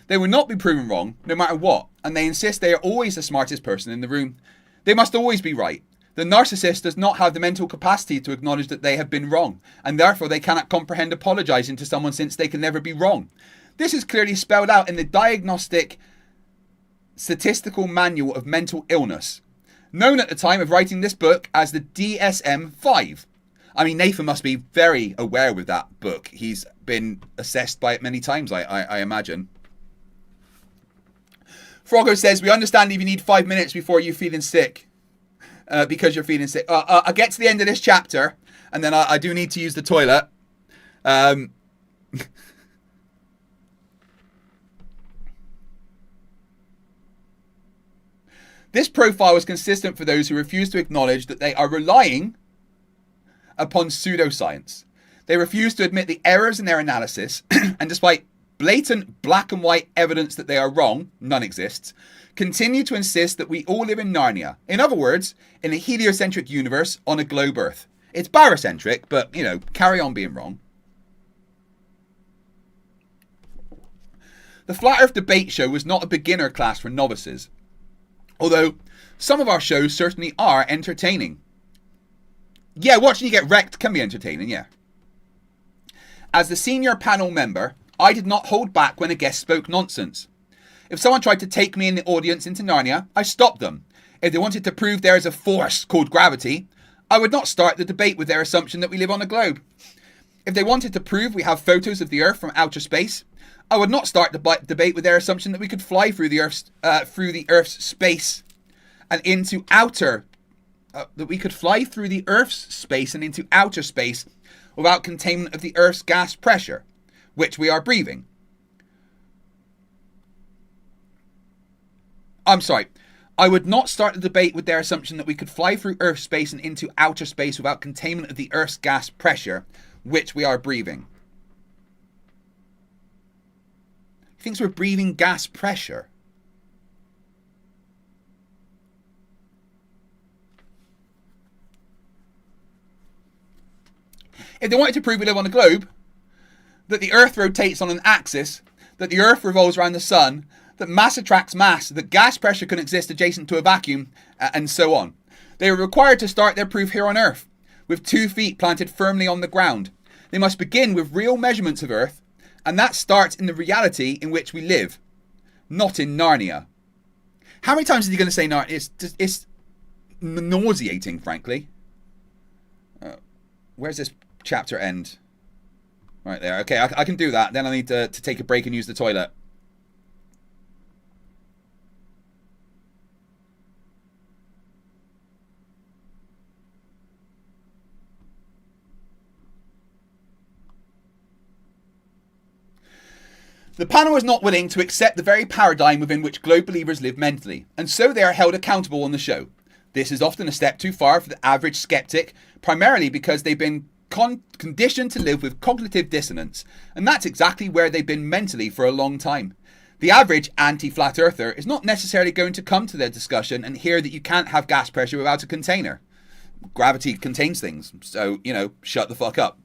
They will not be proven wrong, no matter what, and they insist they are always the smartest person in the room. They must always be right. The narcissist does not have the mental capacity to acknowledge that they have been wrong, and therefore they cannot comprehend apologizing to someone since they can never be wrong. This is clearly spelled out in the Diagnostic Statistical Manual of Mental Illness. known at the time of writing this book as the DSM-5. I mean, Nathan must be very aware with that book. He's been assessed by it many times, I imagine. Froggo says, we understand if you need 5 minutes before you're feeling sick. Because you're feeling sick. I'll get to the end of this chapter, and then I do need to use the toilet. This profile is consistent for those who refuse to acknowledge that they are relying upon pseudoscience. They refuse to admit the errors in their analysis, and despite blatant black and white evidence that they are wrong, none exists, continue to insist that we all live in Narnia. In other words, in a heliocentric universe on a globe Earth. It's barocentric, but, you know, carry on being wrong. The Flat Earth Debate Show was not a beginner class for novices, although some of our shows certainly are entertaining. Yeah, watching you get wrecked can be entertaining, yeah. As the senior panel member, I did not hold back when a guest spoke nonsense. If someone tried to take me and the audience into Narnia, I stopped them. If they wanted to prove there is a force called gravity, I would not start the debate with their assumption that we live on a globe. If they wanted to prove we have photos of the Earth from outer space, I would not start the debate with their assumption that we could fly through the Earth's space and into outer that we could fly through the Earth's space and into outer space without containment of the Earth's gas pressure, which we are breathing. I'm sorry. I would not start the debate with their assumption that we could fly through Earth space and into outer space without containment of the Earth's gas pressure, which we are breathing. He thinks we're breathing gas pressure. If they wanted to prove we live on a globe, that the Earth rotates on an axis, that the Earth revolves around the sun, that mass attracts mass, that gas pressure can exist adjacent to a vacuum, and so on. They are required to start their proof here on Earth, with 2 feet planted firmly on the ground. They must begin with real measurements of Earth, and that starts in the reality in which we live, not in Narnia. How many times is he going to say Narnia? It's nauseating, frankly. Where's this chapter end? Right there. Okay, I can do that. Then I need to take a break and use the toilet. The panel is not willing to accept the very paradigm within which globe believers live mentally, and so they are held accountable on the show. This is often a step too far for the average skeptic, primarily because they've been conditioned to live with cognitive dissonance, and that's exactly where they've been mentally for a long time. The average anti-flat earther is not necessarily going to come to their discussion and hear that you can't have gas pressure without a container. Gravity contains things, so, you know, shut the fuck up.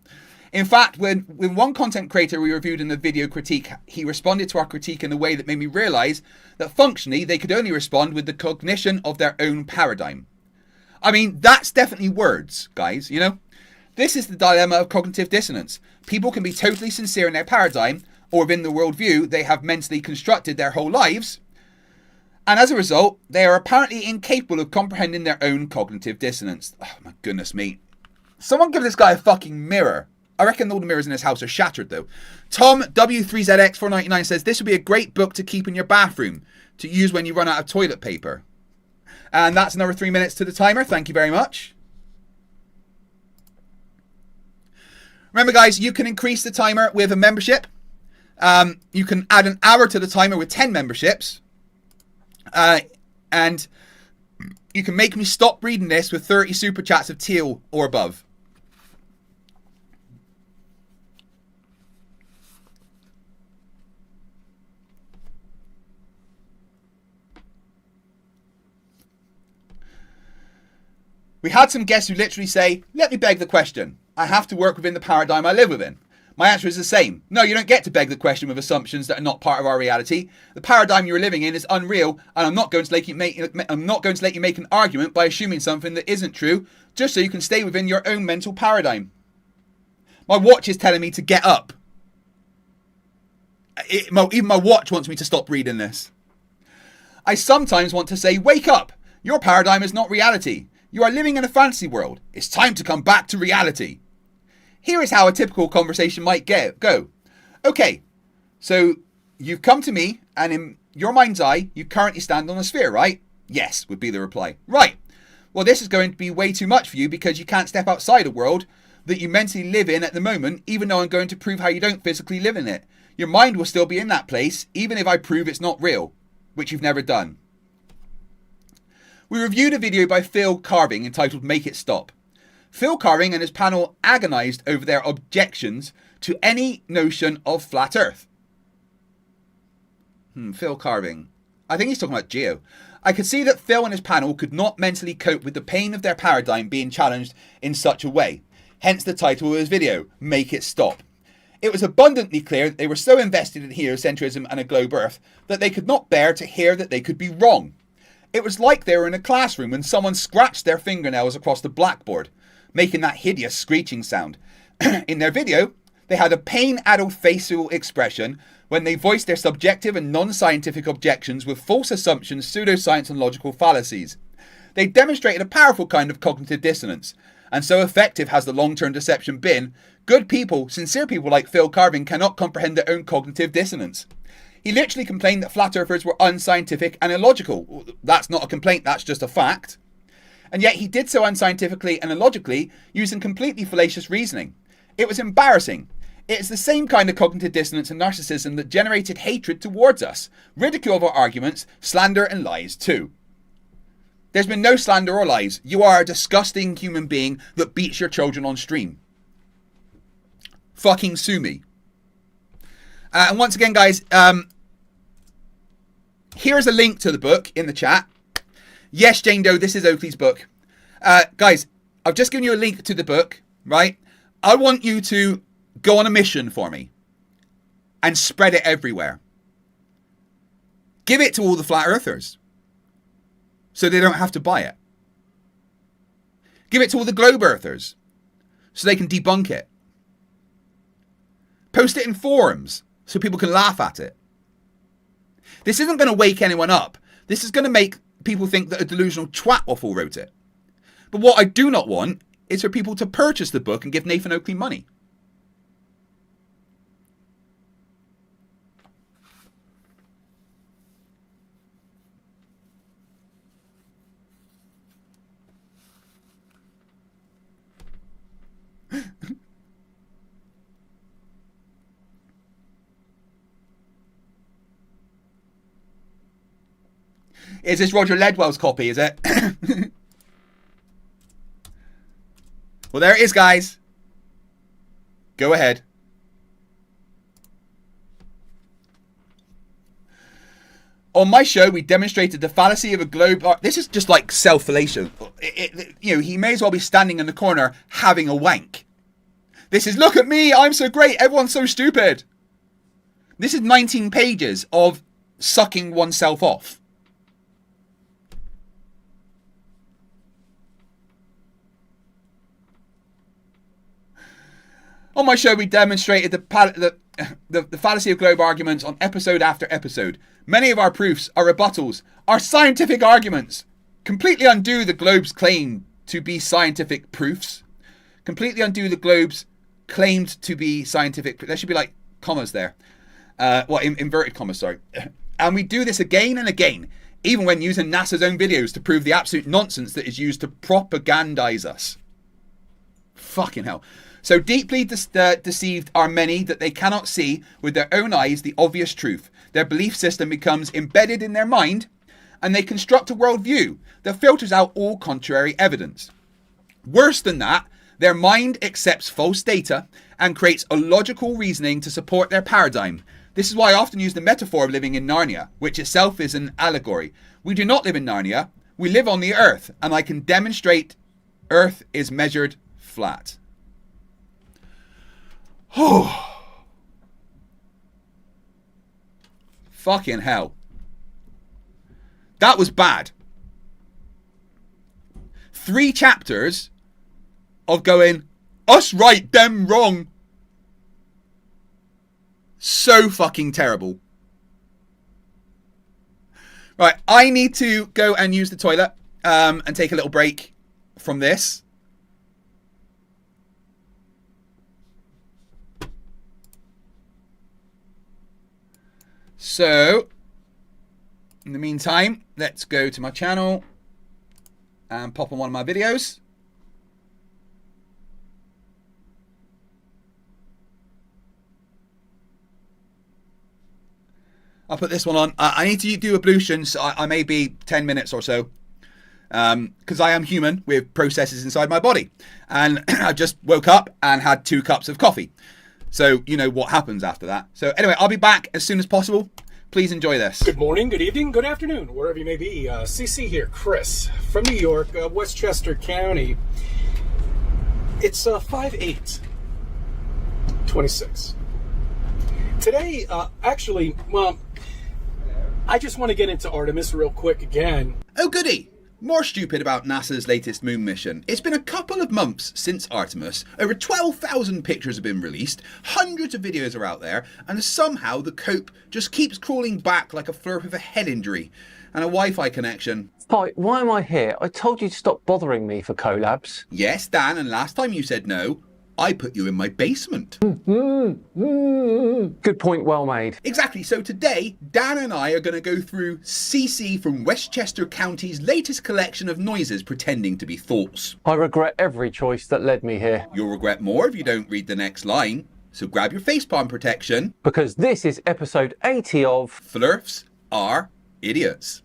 In fact, when one content creator we reviewed in the video critique, he responded to our critique in a way that made me realise that functionally they could only respond with the cognition of their own paradigm. I mean, that's definitely words, guys, you know? This is the dilemma of cognitive dissonance. People can be totally sincere in their paradigm, or within the worldview they have mentally constructed their whole lives, and as a result, they are apparently incapable of comprehending their own cognitive dissonance. Oh my goodness me. Someone give this guy a fucking mirror. I reckon all the mirrors in his house are shattered though. Tom W3ZX499 says, this would be a great book to keep in your bathroom, to use when you run out of toilet paper. And that's another 3 minutes to the timer. Thank you very much. Remember guys, you can increase the timer with a membership. You can add an hour to the timer with 10 memberships. And you can make me stop reading this with 30 super chats of teal or above. We had some guests who literally say, let me beg the question. I have to work within the paradigm I live within. My answer is the same. No, you don't get to beg the question with assumptions that are not part of our reality. The paradigm you're living in is unreal, and I'm not going to let you make an argument by assuming something that isn't true, just so you can stay within your own mental paradigm. My watch is telling me to get up. Even my watch wants me to stop reading this. I sometimes want to say, wake up. Your paradigm is not reality. You are living in a fantasy world. It's time to come back to reality. Here is how a typical conversation might go. Okay, so you've come to me, and in your mind's eye, you currently stand on a sphere, right? Yes, would be the reply. Right. Well, this is going to be way too much for you because you can't step outside a world that you mentally live in at the moment, even though I'm going to prove how you don't physically live in it. Your mind will still be in that place, even if I prove it's not real, which you've never done. We reviewed a video by Phil Carving entitled Make It Stop. Phil Carving and his panel agonized over their objections to any notion of flat Earth. Phil Carving. I think he's talking about Geo. I could see that Phil and his panel could not mentally cope with the pain of their paradigm being challenged in such a way. Hence the title of his video, Make It Stop. It was abundantly clear that they were so invested in heliocentrism and a globe Earth that they could not bear to hear that they could be wrong. It was like they were in a classroom when someone scratched their fingernails across the blackboard, making that hideous screeching sound. In their video, they had a pain-addled facial expression when they voiced their subjective and non-scientific objections with false assumptions, pseudoscience and logical fallacies. They demonstrated a powerful kind of cognitive dissonance, and so effective has the long-term deception been, good people, sincere people like Phil Carving cannot comprehend their own cognitive dissonance. He literally complained that flat earthers were unscientific and illogical. That's not a complaint, that's just a fact. And yet he did so unscientifically and illogically using completely fallacious reasoning. It was embarrassing. It's the same kind of cognitive dissonance and narcissism that generated hatred towards us, ridicule of our arguments, slander and lies too. There's been no slander or lies. You are a disgusting human being that beats your children on stream. Fucking sue me. And once again, guys, here's a link to the book in the chat. Yes, Jane Doe, this is Oakley's book. Guys, I've just given you a link to the book, right? I want you to go on a mission for me and spread it everywhere. Give it to all the flat earthers so they don't have to buy it. Give it to all the globe earthers so they can debunk it. Post it in forums so people can laugh at it. This isn't going to wake anyone up. This is going to make people think that a delusional twat waffle wrote it. But what I do not want is for people to purchase the book and give Nathan Oakley money. Is this Roger Ledwell's copy, is it? Well, there it is, guys. Go ahead. On my show, we demonstrated the fallacy of a globe. This is just like self-fellatio. You know, he may as well be standing in the corner having a wank. This is, look at me, I'm so great, everyone's so stupid. This is 19 pages of sucking oneself off. On my show, we demonstrated the fallacy of globe arguments on episode after episode. Many of our proofs, our rebuttals, are scientific arguments. Completely undo the globe's claim to be scientific proofs. Completely undo the globe's claimed to be scientific. There should be like commas there. Inverted commas, sorry. And we do this again and again, even when using NASA's own videos to prove the absolute nonsense that is used to propagandize us. Fucking hell. So deeply deceived are many that they cannot see with their own eyes the obvious truth. Their belief system becomes embedded in their mind, and they construct a worldview that filters out all contrary evidence. Worse than that, their mind accepts false data and creates a logical reasoning to support their paradigm. This is why I often use the metaphor of living in Narnia, which itself is an allegory. We do not live in Narnia, we live on the Earth, and I can demonstrate Earth is measured flat. Oh, fucking hell. That was bad. 3 chapters of going, us right, them wrong. So fucking terrible. Right, I need to go and use the toilet. and take a little break from this. So, in the meantime, let's go to my channel and pop on one of my videos. I'll put this one on. I need to do ablution, so I may be 10 minutes or so. Because I am human with processes inside my body. And I just woke up and had 2 cups of coffee. So you know what happens after that. So anyway, I'll be back as soon as possible. Please enjoy this. Good morning, good evening, good afternoon, wherever you may be. CC here, Chris, from New York, Westchester County. It's 5/8/26. Today, actually, well, I just want to get into Artemis real quick again. Oh goody! More stupid about NASA's latest moon mission. It's been a couple of months since Artemis. Over 12,000 pictures have been released, hundreds of videos are out there, and somehow the cope just keeps crawling back like a Flerf with a head injury and a Wi-Fi connection. Hi, why am I here? I told you to stop bothering me for collabs. Yes, Dan, and last time you said no, I put you in my basement. Good point, well made. Exactly, so today, Dan and I are going to go through CC from Westchester County's latest collection of noises pretending to be thoughts. I regret every choice that led me here. You'll regret more if you don't read the next line, so grab your facepalm protection. Because this is episode 80 of Flerfs Are Idiots.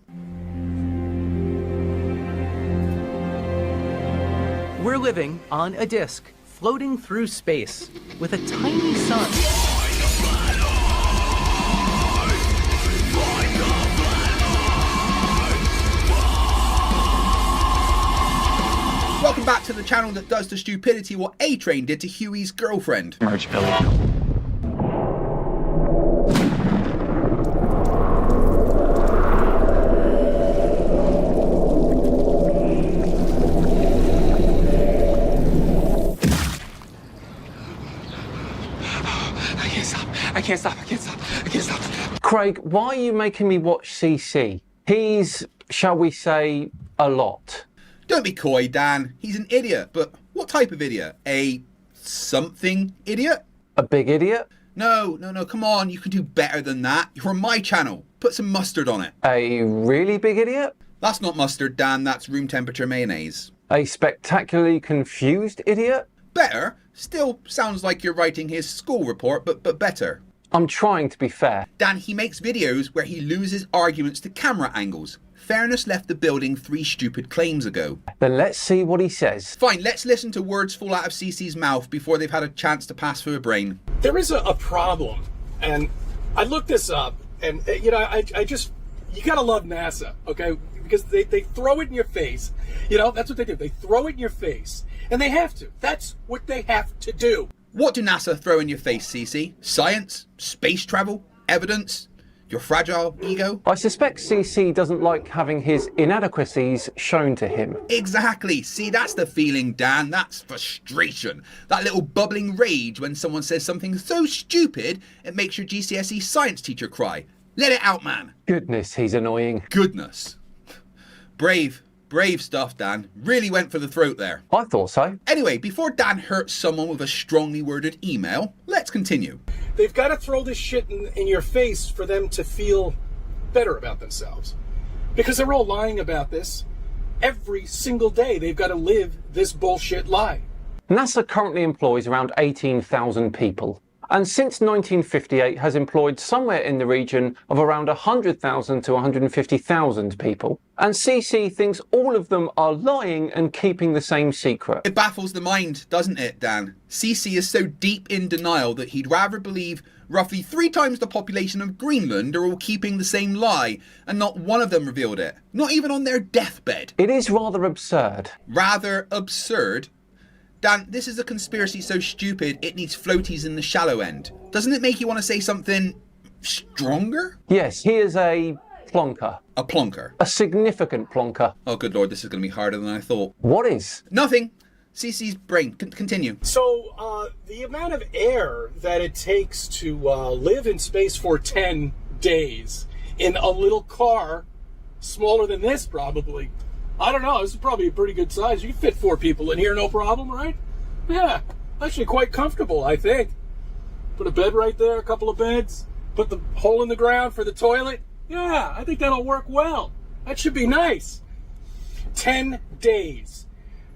We're living on a disk, floating through space, with a tiny sun. Welcome back to the channel that does to stupidity what A-Train did to Huey's girlfriend. Merge Billy. I can't stop. Craig, why are you making me watch CC? He's, shall we say, a lot. Don't be coy, Dan. He's an idiot, but what type of idiot? A something idiot? A big idiot? No, come on. You can do better than that. You're on my channel. Put some mustard on it. A really big idiot? That's not mustard, Dan. That's room temperature mayonnaise. A spectacularly confused idiot? Better. Still sounds like you're writing his school report, but better. I'm trying to be fair. Dan, he makes videos where he loses arguments to camera angles. Fairness left the building 3 stupid claims ago. Then let's see what he says. Fine, let's listen to words fall out of CC's mouth before they've had a chance to pass through her brain. There is a problem, and I looked this up, and you know, I just, you gotta love NASA, okay? Because they throw it in your face. You know, that's what they do. They throw it in your face, and they have to. That's what they have to do. What do NASA throw in your face, CC? Science? Space travel? Evidence? Your fragile ego? I suspect CC doesn't like having his inadequacies shown to him. Exactly. See, that's the feeling, Dan. That's frustration. That little bubbling rage when someone says something so stupid it makes your GCSE science teacher cry. Let it out, man. Goodness, he's annoying. Goodness. Brave stuff, Dan. Really went for the throat there. I thought so. Anyway, before Dan hurts someone with a strongly worded email, let's continue. They've got to throw this shit in your face for them to feel better about themselves. Because they're all lying about this. Every single day they've got to live this bullshit lie. NASA currently employs around 18,000 people. And since 1958 has employed somewhere in the region of around 100,000 to 150,000 people. And CC thinks all of them are lying and keeping the same secret. It baffles the mind, doesn't it, Dan? CC is so deep in denial that he'd rather believe roughly 3 times the population of Greenland are all keeping the same lie, and not one of them revealed it. Not even on their deathbed. It is rather absurd. Rather absurd? Dan, this is a conspiracy so stupid it needs floaties in the shallow end. Doesn't it make you want to say something stronger? Yes, he is a plonker. A plonker? A significant plonker. Oh, good lord, this is going to be harder than I thought. What is? Nothing. CC's brain. Continue. So, the amount of air that it takes to live in space for 10 days in a little car, smaller than this probably, I don't know. This is probably a pretty good size. You can fit 4 people in here, no problem, right? Yeah, actually quite comfortable, I think. Put a bed right there, a couple of beds. Put the hole in the ground for the toilet. Yeah, I think that'll work well. That should be nice. 10 days.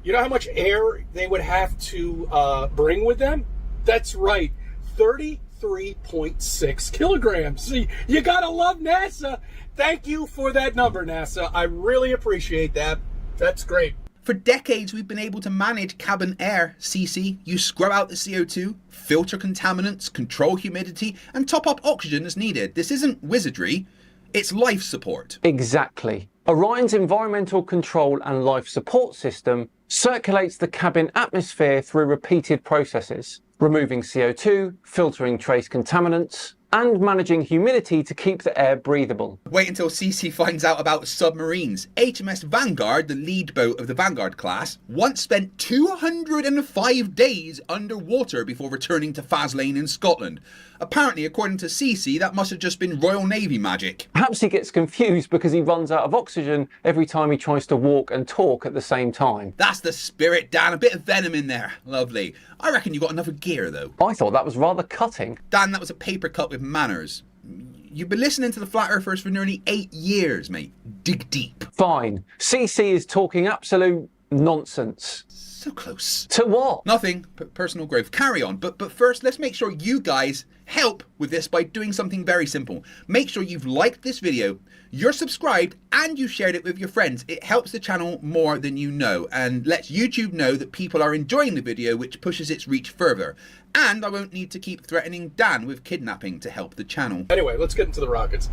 You know how much air they would have to bring with them? That's right, 33.6 kilograms. See, you gotta love NASA. Thank you for that number, NASA. I really appreciate that. That's great. For decades, we've been able to manage cabin air, CC. You scrub out the CO2, filter contaminants, control humidity, and top up oxygen as needed. This isn't wizardry, it's life support. Exactly. Orion's environmental control and life support system circulates the cabin atmosphere through repeated processes, removing CO2, filtering trace contaminants, and managing humidity to keep the air breathable. Wait until CC finds out about submarines. HMS Vanguard, the lead boat of the Vanguard class, once spent 205 days underwater before returning to Faslane in Scotland. Apparently, according to CC, that must have just been Royal Navy magic. Perhaps he gets confused because he runs out of oxygen every time he tries to walk and talk at the same time. That's the spirit, Dan. A bit of venom in there. Lovely. I reckon you got enough of gear, though. I thought that was rather cutting. Dan, that was a paper cut with manners. You've been listening to the Flat Earthers for nearly 8 years, mate. Dig deep. Fine. CC is talking absolute nonsense. So close. To what? Nothing. Personal growth. Carry on. But first, let's make sure you guys help with this by doing something very simple. Make sure you've liked this video, you're subscribed, and you shared it with your friends. It helps the channel more than you know and lets YouTube know that people are enjoying the video, which pushes its reach further. And I won't need to keep threatening Dan with kidnapping to help the channel. Anyway, let's get into the rockets.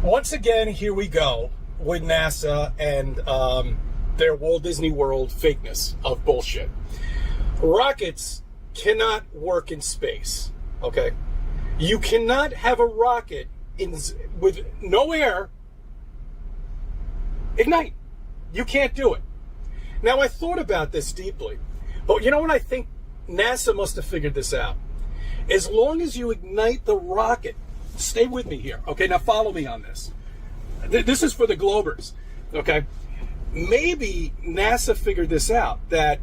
Once again, here we go with NASA and their Walt Disney World fakeness of bullshit. Rockets cannot work in space, okay? You cannot have a rocket with no air ignite. You can't do it. Now, I thought about this deeply, but you know what? I think NASA must have figured this out. As long as you ignite the rocket, stay with me here, okay? Now, follow me on this. This is for the Globers, okay? Maybe NASA figured this out, that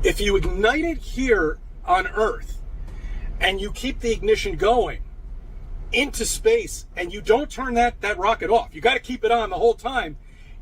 if you ignite it here on Earth and you keep the ignition going into space and you don't turn that rocket off, you got to keep it on the whole time,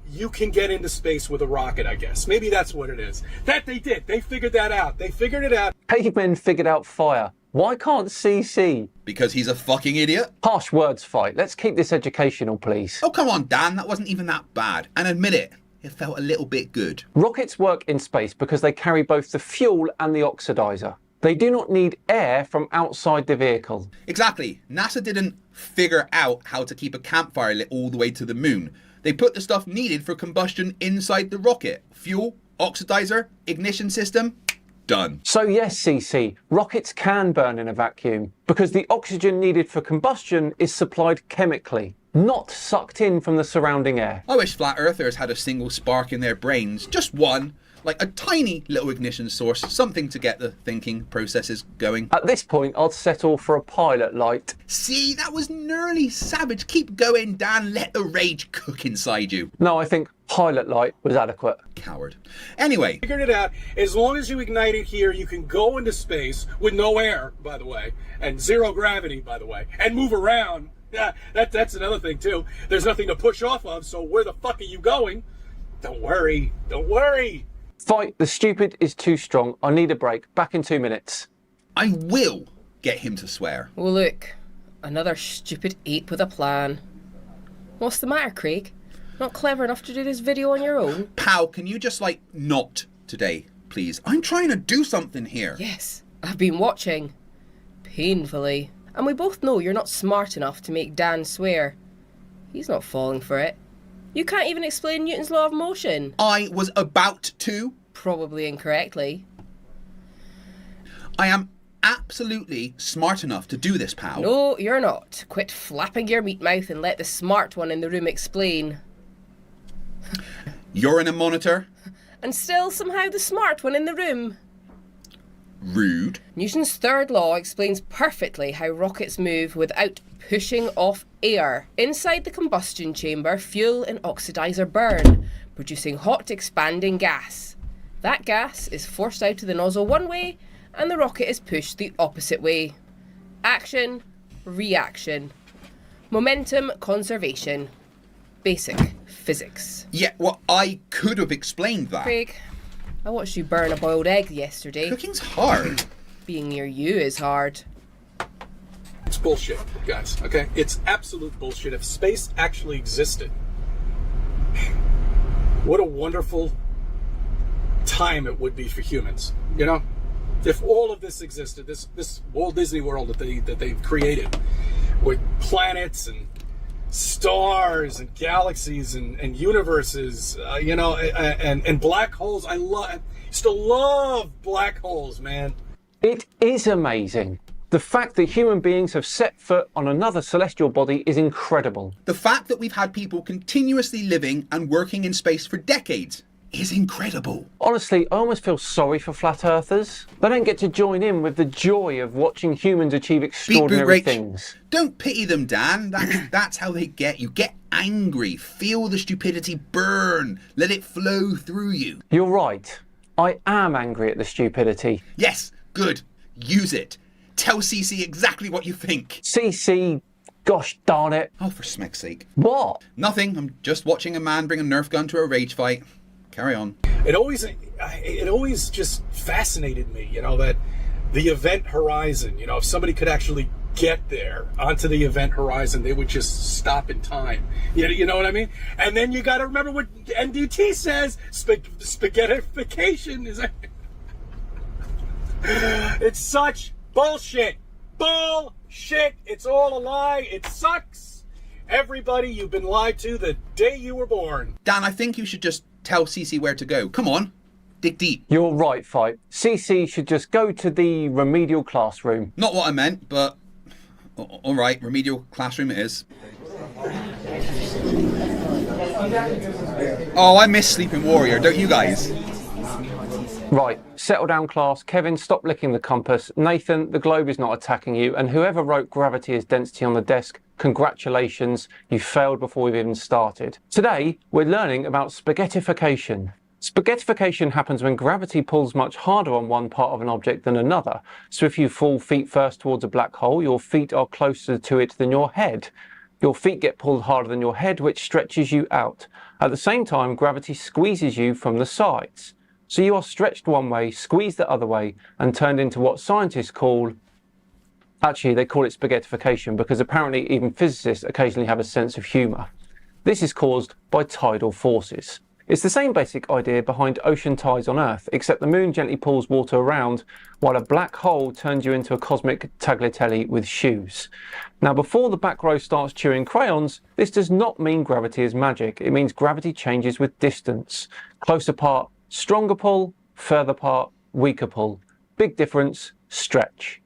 you can get into space with a rocket, I guess. Maybe that's what it is. That they did. They figured that out. They figured it out. Cavemen figured out fire. Why can't CC? Because he's a fucking idiot. Harsh words, Fight. Let's keep this educational, please. Oh, come on, Dan. That wasn't even that bad. And admit it, it felt a little bit good. Rockets work in space because they carry both the fuel and the oxidizer. They do not need air from outside the vehicle. Exactly. NASA didn't figure out how to keep a campfire lit all the way to the moon. They put the stuff needed for combustion inside the rocket. Fuel, oxidizer, ignition system, done. So yes, CC, rockets can burn in a vacuum because the oxygen needed for combustion is supplied chemically, not sucked in from the surrounding air. I wish Flat Earthers had a single spark in their brains, just one. Like a tiny little ignition source, something to get the thinking processes going. At this point, I'd settle for a pilot light. See, that was nearly savage. Keep going, Dan. Let the rage cook inside you. No, I think pilot light was adequate. Coward. Anyway. Figured it out. As long as you ignite it here, you can go into space with no air, by the way, and zero gravity, by the way, and move around. Yeah, that's another thing, too. There's nothing to push off of, so where the fuck are you going? Don't worry. Don't worry. Fight, the stupid is too strong. I need a break. Back in 2 minutes. I will get him to swear. Well, look. Another stupid ape with a plan. What's the matter, Craig? Not clever enough to do this video on your own? Pal, can you just, not today, please? I'm trying to do something here. Yes, I've been watching. Painfully. And we both know you're not smart enough to make Dan swear. He's not falling for it. You can't even explain Newton's law of motion. I was about to. Probably incorrectly. I am absolutely smart enough to do this, pal. No, you're not. Quit flapping your meat mouth and let the smart one in the room explain. You're in a monitor. And still somehow the smart one in the room. Rude. Newton's third law explains perfectly how rockets move without pushing off air. Inside the combustion chamber, fuel and oxidizer burn, producing hot expanding gas. That gas is forced out of the nozzle one way and the rocket is pushed the opposite way. Action, reaction. Momentum conservation. Basic physics. Yeah, well, I could have explained that. Craig, I watched you burn a boiled egg yesterday. Cooking's hard. Being near you is hard. It's bullshit, guys, okay? It's absolute bullshit. If space actually existed, what a wonderful time it would be for humans, you know? If all of this existed, this Walt Disney World that they've created with planets and stars and galaxies and universes, you know, and black holes. I still love black holes, man. It is amazing. The fact that human beings have set foot on another celestial body is incredible. The fact that we've had people continuously living and working in space for decades is incredible. Honestly, I almost feel sorry for flat earthers. They don't get to join in with the joy of watching humans achieve extraordinary things. Don't pity them, Dan. That's how they get you. Get angry. Feel the stupidity burn. Let it flow through you. You're right. I am angry at the stupidity. Yes, good. Use it. Tell CC exactly what you think. CC, gosh darn it. Oh, for smeck's sake. What? Nothing. I'm just watching a man bring a Nerf gun to a rage fight. Carry on. It always just fascinated me, you know, that the event horizon, you know, if somebody could actually get there onto the event horizon, they would just stop in time. You know what I mean? And then you got to remember what NDT says. Spaghettification is. It's such bullshit. Bullshit. It's all a lie. It sucks. Everybody, you've been lied to the day you were born. Dan, I think you should just tell CC where to go. Come on. Dig deep. You're right, Fight. CC should just go to the remedial classroom. Not what I meant, but all right, remedial classroom it is. Oh, I miss Sleeping Warrior, don't you guys? Right, settle down class. Kevin, stop licking the compass. Nathan, the globe is not attacking you. And whoever wrote gravity as density on the desk, congratulations, you failed before we've even started. Today, we're learning about spaghettification. Spaghettification happens when gravity pulls much harder on one part of an object than another. So if you fall feet first towards a black hole, your feet are closer to it than your head. Your feet get pulled harder than your head, which stretches you out. At the same time, gravity squeezes you from the sides. So you are stretched one way, squeezed the other way, and turned into what scientists call... Actually, they call it spaghettification because apparently even physicists occasionally have a sense of humour. This is caused by tidal forces. It's the same basic idea behind ocean tides on Earth, except the moon gently pulls water around, while a black hole turns you into a cosmic tagliatelle with shoes. Now, before the back row starts chewing crayons, this does not mean gravity is magic. It means gravity changes with distance. Close apart, stronger pull, further apart, weaker pull. Big difference, stretch.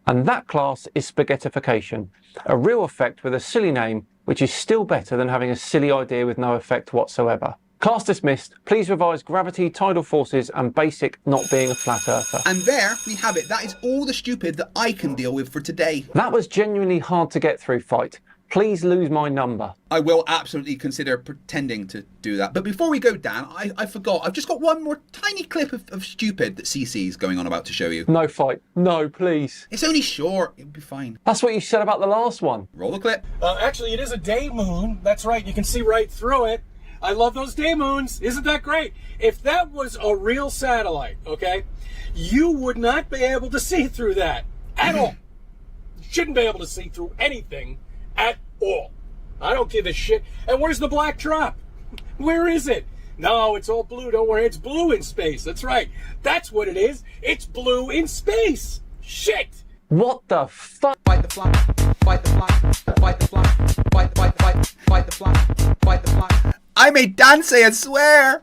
And that class is spaghettification, a real effect with a silly name, which is still better than having a silly idea with no effect whatsoever. Class dismissed. Please revise gravity, tidal forces, and basic not being a flat earther. And there we have it. That is all the stupid that I can deal with for today. That was genuinely hard to get through, Fight. Please lose my number. I will absolutely consider pretending to do that. But before we go, Dan, I forgot. I've just got one more tiny clip of stupid that CC's going on about to show you. No, Fight. No, please. It's only short. It'll be fine. That's what you said about the last one. Roll the clip. Actually, it is a day moon. That's right. You can see right through it. I love those day moons. Isn't that great? If that was a real satellite, okay, you would not be able to see through that at all. You shouldn't be able to see through anything at all. I don't give a shit. And where's the black drop? Where is it? No, it's all blue. Don't worry. It's blue in space. That's right. That's what it is. It's blue in space. Shit. What the fuck? Fight the flock. Fight the flock. Fight the flock. Fight the flock. Fight the flock. I made Dan say a swear.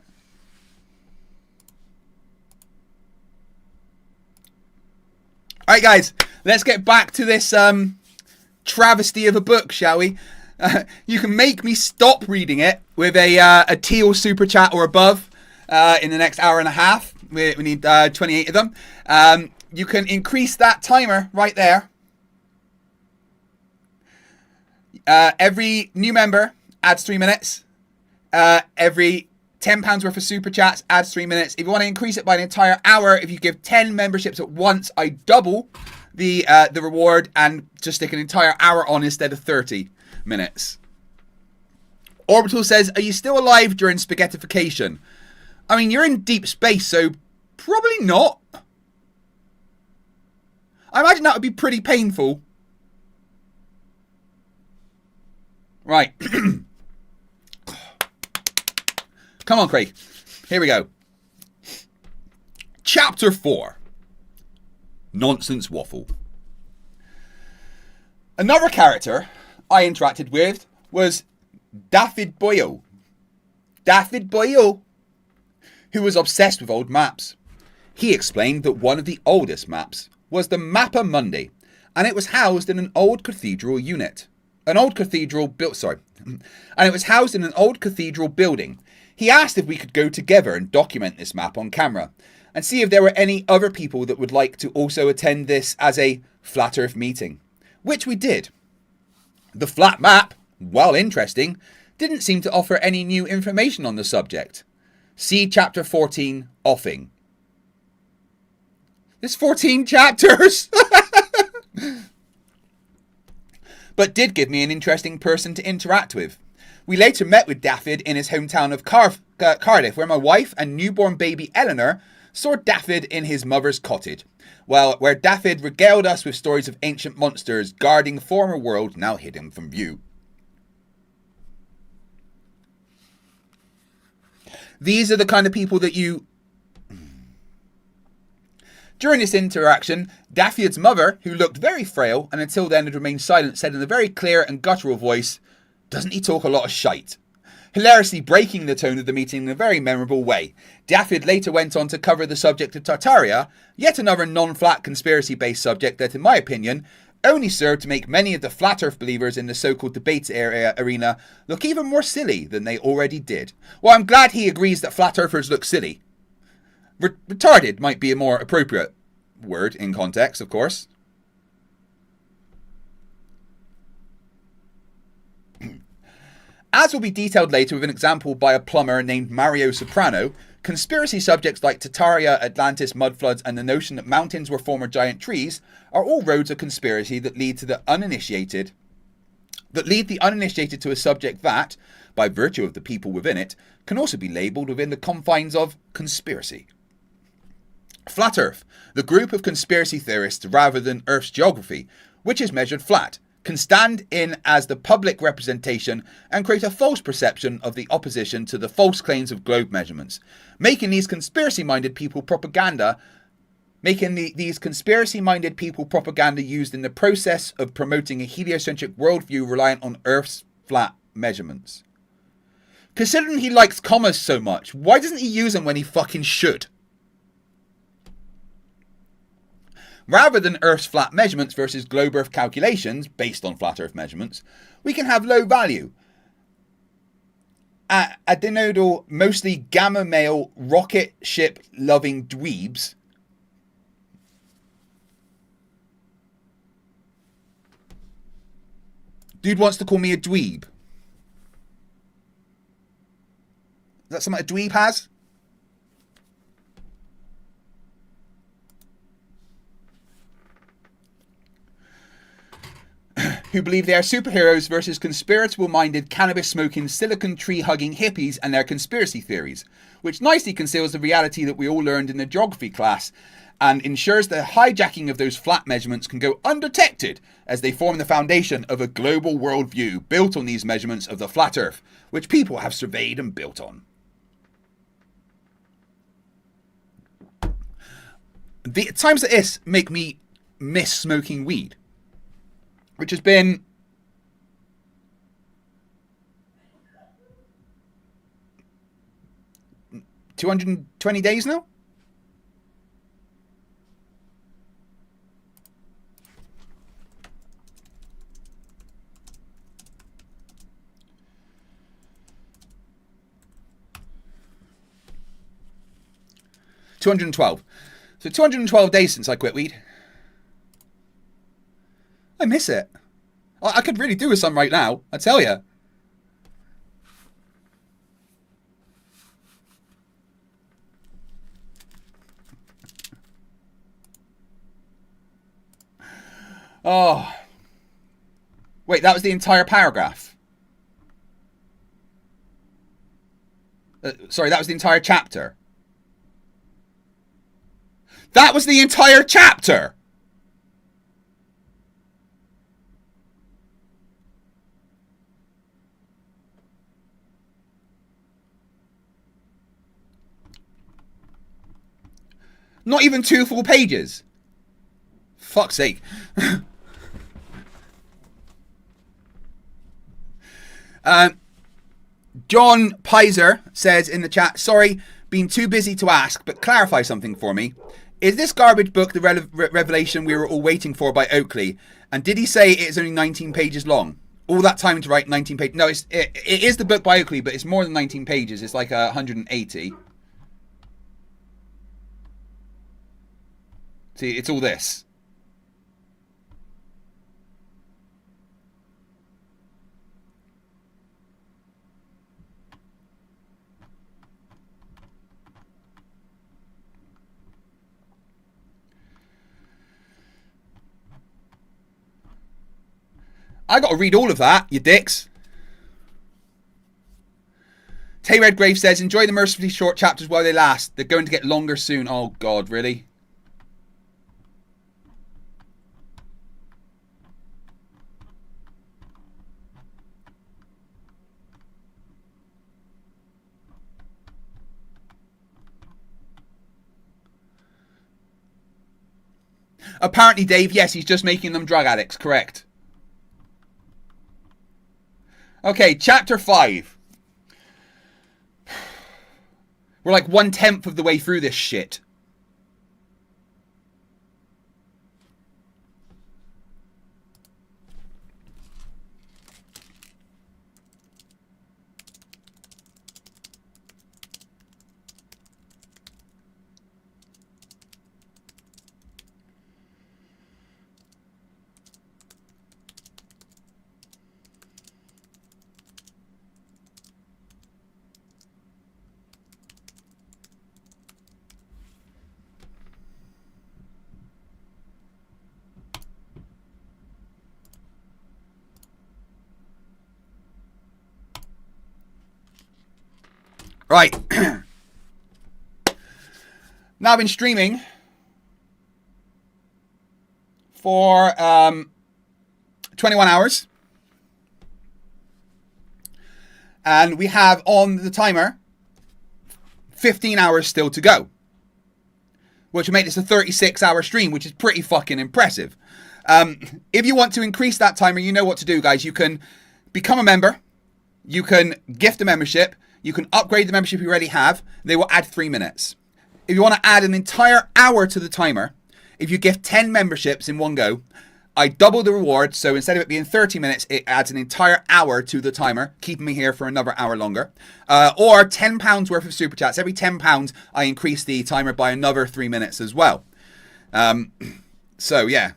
All right, guys. Let's get back to this travesty of a book, shall we? You can make me stop reading it with a teal super chat or above in the next hour and a half. We need 28 of them. You can increase that timer right there. Every new member adds 3 minutes. Every £10 worth of super chats adds 3 minutes. If you want to increase it by an entire hour, if you give 10 memberships at once, I double the reward and just stick an entire hour on instead of 30 minutes. Orbital says, are you still alive during spaghettification? I mean, you're in deep space, so probably not. I imagine that would be pretty painful. Right. Come on, Craig. Here we go. Chapter 4. Nonsense Waffle. Another character I interacted with was David Boyle. David Boyle, who was obsessed with old maps. He explained that one of the oldest maps was the Mappa Mundi, and it was housed in an old cathedral unit. And it was housed in an old cathedral building. He asked if we could go together and document this map on camera, and see if there were any other people that would like to also attend this as a Flat Earth meeting, which we did. The flat map, while interesting, didn't seem to offer any new information on the subject. See Chapter 14, Offing. There's 14 chapters! But did give me an interesting person to interact with. We later met with David in his hometown of Cardiff, where my wife and newborn baby Eleanor saw David in his mother's cottage, where David regaled us with stories of ancient monsters guarding former world now hidden from view. These are the kind of people that you... During this interaction, Daffod's mother, who looked very frail and until then had remained silent, said in a very clear and guttural voice, "Doesn't he talk a lot of shite?" Hilariously breaking the tone of the meeting in a very memorable way. Daffod later went on to cover the subject of Tartaria, yet another non-flat conspiracy-based subject that, in my opinion, only served to make many of the flat earth believers in the so-called debates arena look even more silly than they already did. Well, I'm glad he agrees that flat earthers look silly. Retarded might be a more appropriate word in context, of course. As will be detailed later with an example by a plumber named Mario Soprano, conspiracy subjects like Tartaria, Atlantis, mudfloods, and the notion that mountains were former giant trees are all roads of conspiracy that lead the uninitiated to a subject that, by virtue of the people within it, can also be labelled within the confines of conspiracy. Flat Earth, the group of conspiracy theorists rather than Earth's geography, which is measured flat, can stand in as the public representation and create a false perception of the opposition to the false claims of globe measurements, making these conspiracy-minded people propaganda used in the process of promoting a heliocentric worldview reliant on Earth's flat measurements. Considering he likes commas so much, why doesn't he use them when he fucking should? Rather than Earth's flat measurements versus globe Earth calculations based on flat Earth measurements, we can have low value, adenodal, mostly gamma male, rocket ship loving dweebs Dude wants to call me a dweeb. Is that something a dweeb has? Who believe they are superheroes versus conspiratorial-minded, cannabis-smoking, silicon tree-hugging hippies and their conspiracy theories, which nicely conceals the reality that we all learned in the geography class and ensures the hijacking of those flat measurements can go undetected as they form the foundation of a global worldview built on these measurements of the flat Earth, which people have surveyed and built on. The times like this make me miss smoking weed, which has been 220 days now. So 212 days since I quit weed. I miss it. I could really do with some right now, I tell you. Oh. Wait, that was the entire paragraph. Sorry, that was the entire chapter. That was the entire chapter! Not even 2 full pages. Fuck's sake. John Pizer says in the chat, sorry, been too busy to ask, but clarify something for me. Is this garbage book the revelation we were all waiting for by Oakley? And did he say it is only 19 pages long? All that time to write 19 pages? No, it is the book by Oakley, but it's more than 19 pages. It's like 180. See, it's all this. I got to read all of that, you dicks. Tay Redgrave says, enjoy the mercifully short chapters while they last. They're going to get longer soon. Oh, God, really? Apparently, Dave, yes, he's just making them drug addicts, correct. Okay, chapter 5. We're like 1/10 of the way through this shit. Right. Now I've been streaming for 21 hours. And we have on the timer 15 hours still to go. Which will make this a 36-hour stream, which is pretty fucking impressive. If you want to increase that timer, you know what to do, guys. You can become a member. You can gift a membership. You can upgrade the membership you already have. They will add 3 minutes. If you want to add an entire hour to the timer, if you gift 10 memberships in one go, I double the reward. So instead of it being 30 minutes, it adds an entire hour to the timer, keeping me here for another hour longer. Or £10 worth of super chats. Every £10, I increase the timer by another 3 minutes as well. So yeah.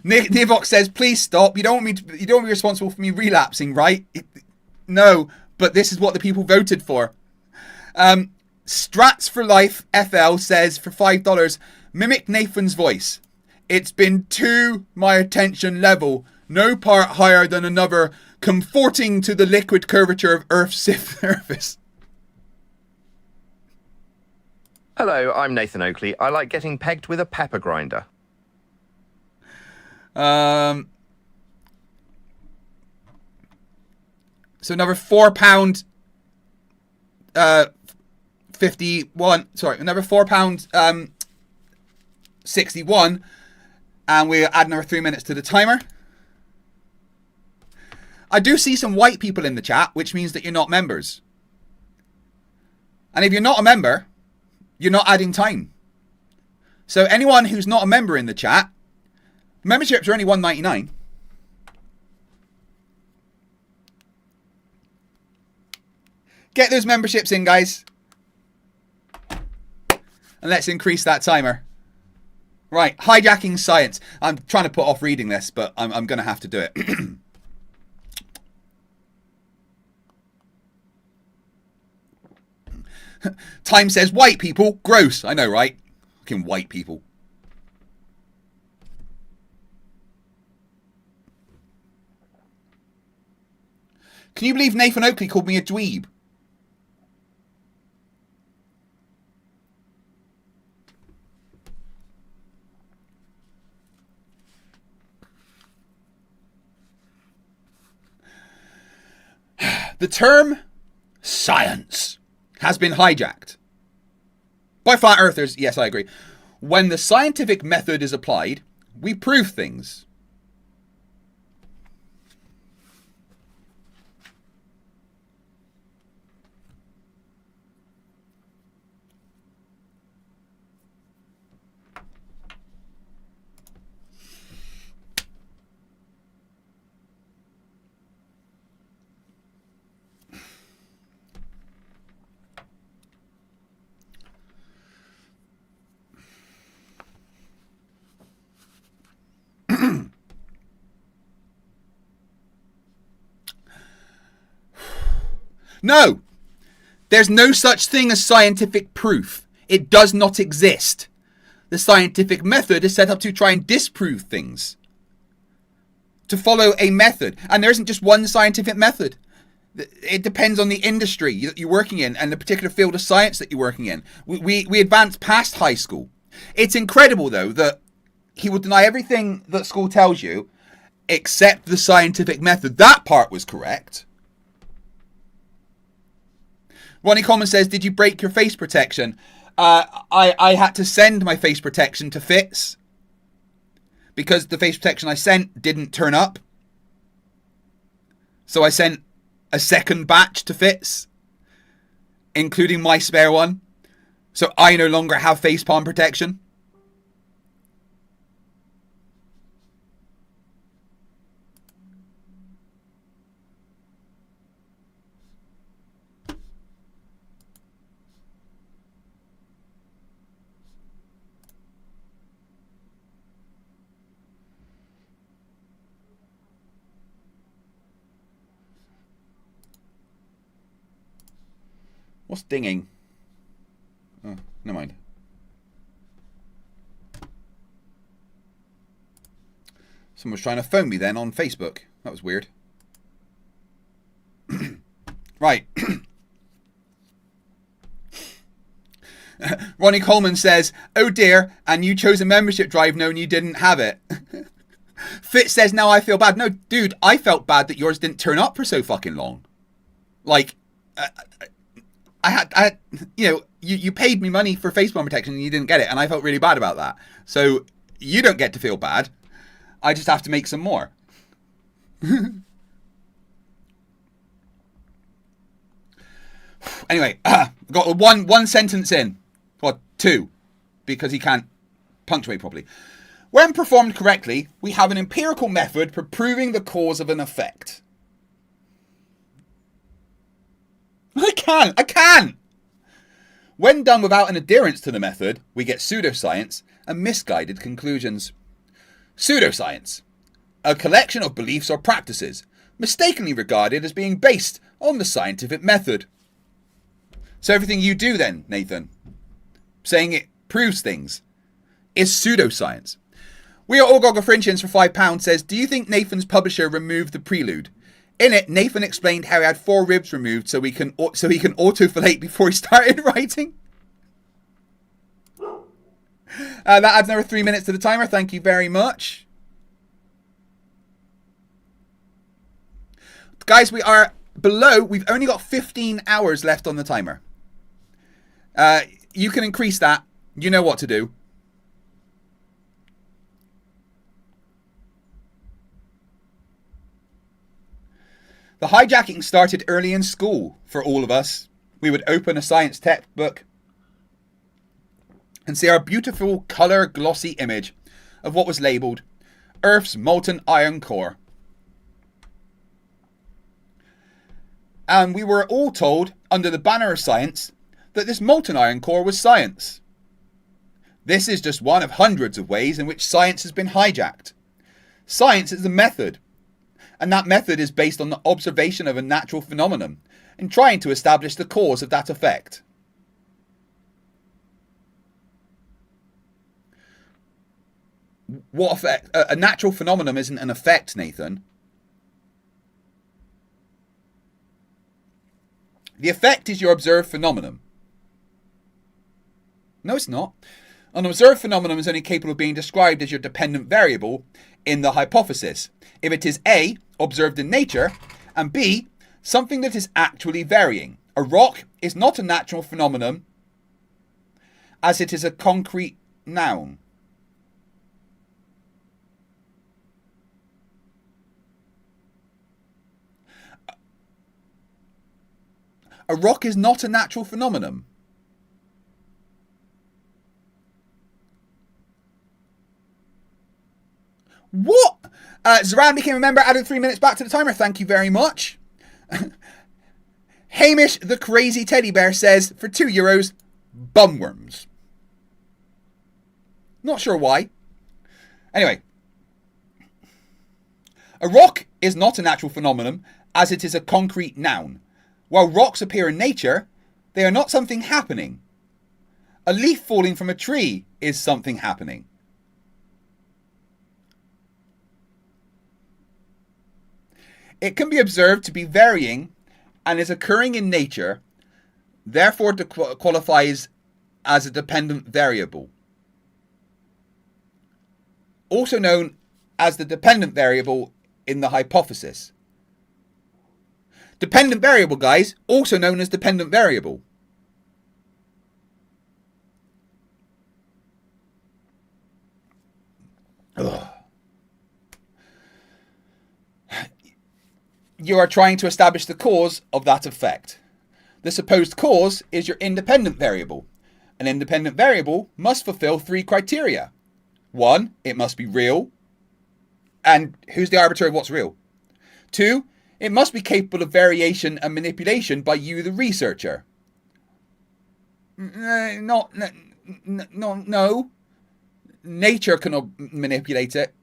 Nivox says, please stop. You don't want me to, you don't want to be responsible for me relapsing, right? No. But this is what the people voted for. Strats for Life FL says for $5, mimic Nathan's voice. It's been to my attention level, no part higher than another, comforting to the liquid curvature of Earth's surface. Hello, I'm Nathan Oakley. I like getting pegged with a pepper grinder. So another £4, 51. Sorry, another £4, 61, and we add another 3 minutes to the timer. I do see some white people in the chat, which means that you're not members. And if you're not a member, you're not adding time. So anyone who's not a member in the chat, memberships are only $1.99. Get those memberships in, guys. And let's increase that timer. Right, hijacking science. I'm trying to put off reading this, but I'm going to have to do it. Time says white people. Gross. I know, right? Fucking white people. Can you believe Nathan Oakley called me a dweeb? The term science has been hijacked by flat earthers. Yes, I agree. When the scientific method is applied, we prove things. No, there's no such thing as scientific proof. It does not exist. The scientific method is set up to try and disprove things. To follow a method. And there isn't just one scientific method. It depends on the industry that you're working in and the particular field of science that you're working in. We advance past high school. It's incredible, though, that he will deny everything that school tells you except the scientific method. That part was correct. Ronnie Coleman says, did you break your face protection? I had to send my face protection to Fitz because the face protection I sent didn't turn up. So I sent a second batch to Fitz, including my spare one. So I no longer have facepalm protection. What's dinging? Oh, never mind. Someone was trying to phone me then on Facebook. That was weird. Right. Ronnie Coleman says, oh dear, and you chose a membership drive knowing you didn't have it. Fitz says, now I feel bad. No, dude, I felt bad that yours didn't turn up for so fucking long. Like, I had, you know, you paid me money for facepalm protection and you didn't get it, and I felt really bad about that. So you don't get to feel bad. I just have to make some more. Anyway, got one sentence in, or two, because he can't punctuate properly. When performed correctly, we have an empirical method for proving the cause of an effect. I can! When done without an adherence to the method, we get pseudoscience and misguided conclusions. Pseudoscience. A collection of beliefs or practices, mistakenly regarded as being based on the scientific method. So everything you do then, Nathan, saying it proves things, is pseudoscience. We are all Gogofrinchians for £5 says, do you think Nathan's publisher removed the prelude? In it, Nathan explained how he had 4 ribs removed so he can autofillate before he started writing. That adds another 3 minutes to the timer. Thank you very much. Guys, we are below. We've only got 15 hours left on the timer. You can increase that. You know what to do. The hijacking started early in school for all of us. We would open a science textbook and see our beautiful colour glossy image of what was labelled Earth's molten iron core. And we were all told, under the banner of science, that this molten iron core was science. This is just one of hundreds of ways in which science has been hijacked. Science is a method, and that method is based on the observation of a natural phenomenon and trying to establish the cause of that effect. What effect? A natural phenomenon isn't an effect, Nathan. The effect is your observed phenomenon. No, it's not. An observed phenomenon is only capable of being described as your dependent variable in the hypothesis if it is A, observed in nature, and B, something that is actually varying. A rock is not a natural phenomenon as it is a concrete noun. A rock is not a natural phenomenon. What? Zoran became a member, added 3 minutes back to the timer. Thank you very much. Hamish the Crazy Teddy Bear says, for €2, bumworms. Not sure why. Anyway. A rock is not a natural phenomenon as it is a concrete noun. While rocks appear in nature, they are not something happening. A leaf falling from a tree is something happening. It can be observed to be varying and is occurring in nature, therefore qualifies as a dependent variable. Also known as the dependent variable in the hypothesis. Dependent variable, guys, also known as dependent variable. Ugh. You are trying to establish the cause of that effect. The supposed cause is your independent variable. An independent variable must fulfill 3 criteria. 1, it must be real. And who's the arbiter of what's real? 2, it must be capable of variation and manipulation by you, the researcher. No. Nature cannot manipulate it.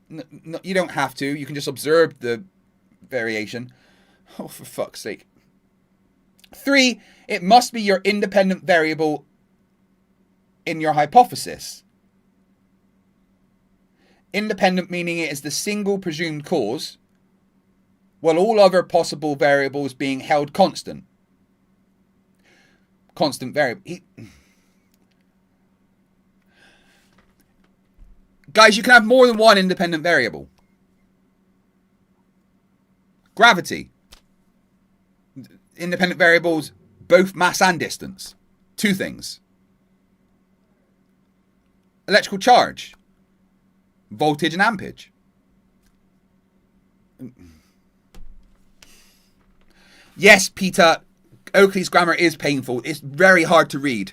No, you don't have to. You can just observe the variation. Oh, for fuck's sake. 3, it must be your independent variable in your hypothesis. Independent meaning it is the single presumed cause, while all other possible variables being held constant. Constant variable. Guys, you can have more than one independent variable. Gravity. Independent variables, both mass and distance. 2 things. Electrical charge. Voltage and ampage. Yes, Peter, Oakley's grammar is painful. It's very hard to read.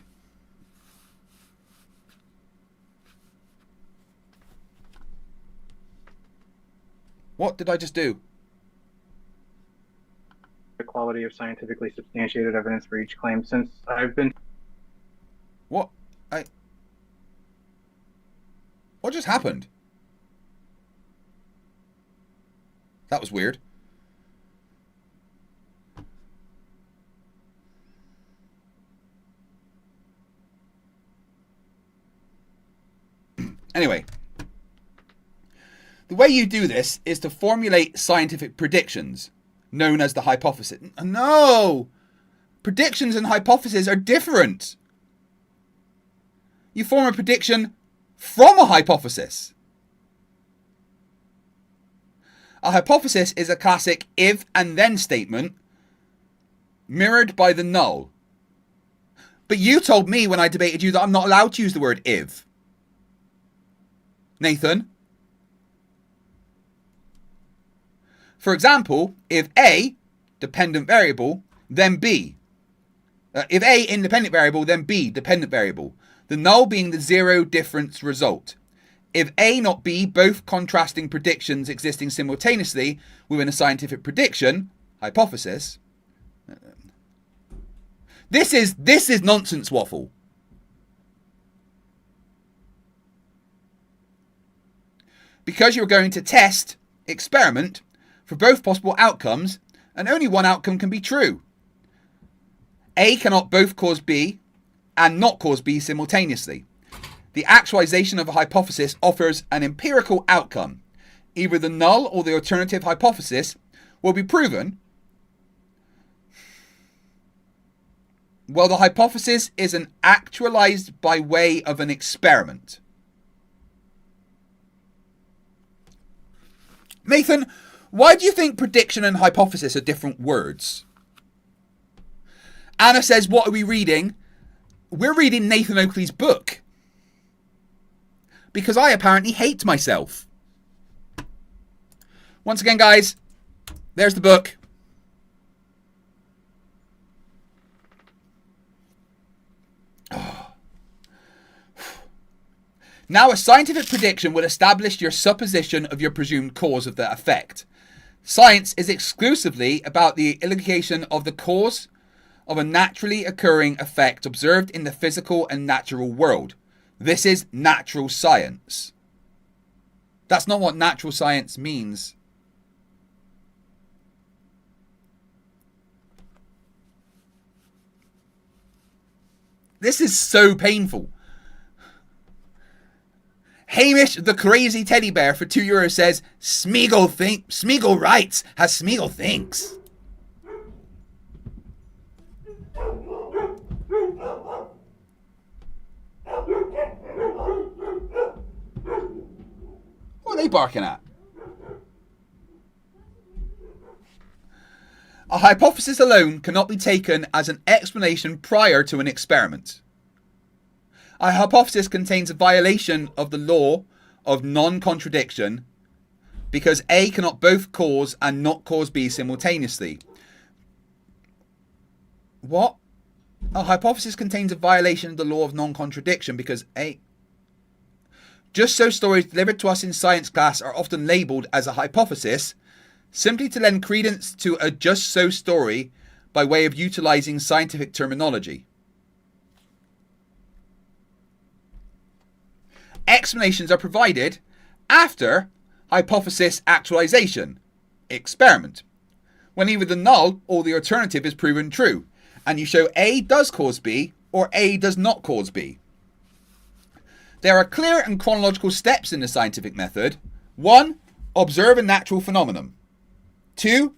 What did I just do? The quality of scientifically substantiated evidence for each claim. Since I've been... What? What just happened? That was weird. Anyway. The way you do this is to formulate scientific predictions, known as the hypothesis. No! Predictions and hypotheses are different. You form a prediction from a hypothesis. A hypothesis is a classic if and then statement mirrored by the null. But you told me when I debated you that I'm not allowed to use the word if. Nathan? For example, if A, dependent variable, then B. If A, independent variable, then B, dependent variable. The null being the zero difference result. If A not B, both contrasting predictions existing simultaneously within a scientific prediction, hypothesis. This is nonsense waffle. because you're going to test, experiment, for both possible outcomes, and only one outcome can be true. A cannot both cause B and not cause B simultaneously. The actualization of a hypothesis offers an empirical outcome. Either the null or the alternative hypothesis will be proven. Well, the hypothesis is an actualized by way of an experiment. Nathan, why do you think prediction and hypothesis are different words? Anna says, what are we reading? We're reading Nathan Oakley's book. Because I apparently hate myself. Once again, guys, there's the book. Now, a scientific prediction will establish your supposition of your presumed cause of the effect. Science is exclusively about the illocation of the cause of a naturally occurring effect observed in the physical and natural world. This is natural science. That's not what natural science means. This is so painful. Hamish the Crazy Teddy Bear for €2 says, Smeagol writes as Smeagol thinks. What are they barking at? A hypothesis alone cannot be taken as an explanation prior to an experiment. A hypothesis contains a violation of the law of non-contradiction because A cannot both cause and not cause B simultaneously. What? A hypothesis contains a violation of the law of non-contradiction because A... Just so stories delivered to us in science class are often labelled as a hypothesis, simply to lend credence to a just so story by way of utilising scientific terminology. Explanations are provided after hypothesis actualization, experiment, when either the null or the alternative is proven true, and you show A does cause B or A does not cause B. There are clear and chronological steps in the scientific method. 1. Observe a natural phenomenon. 2.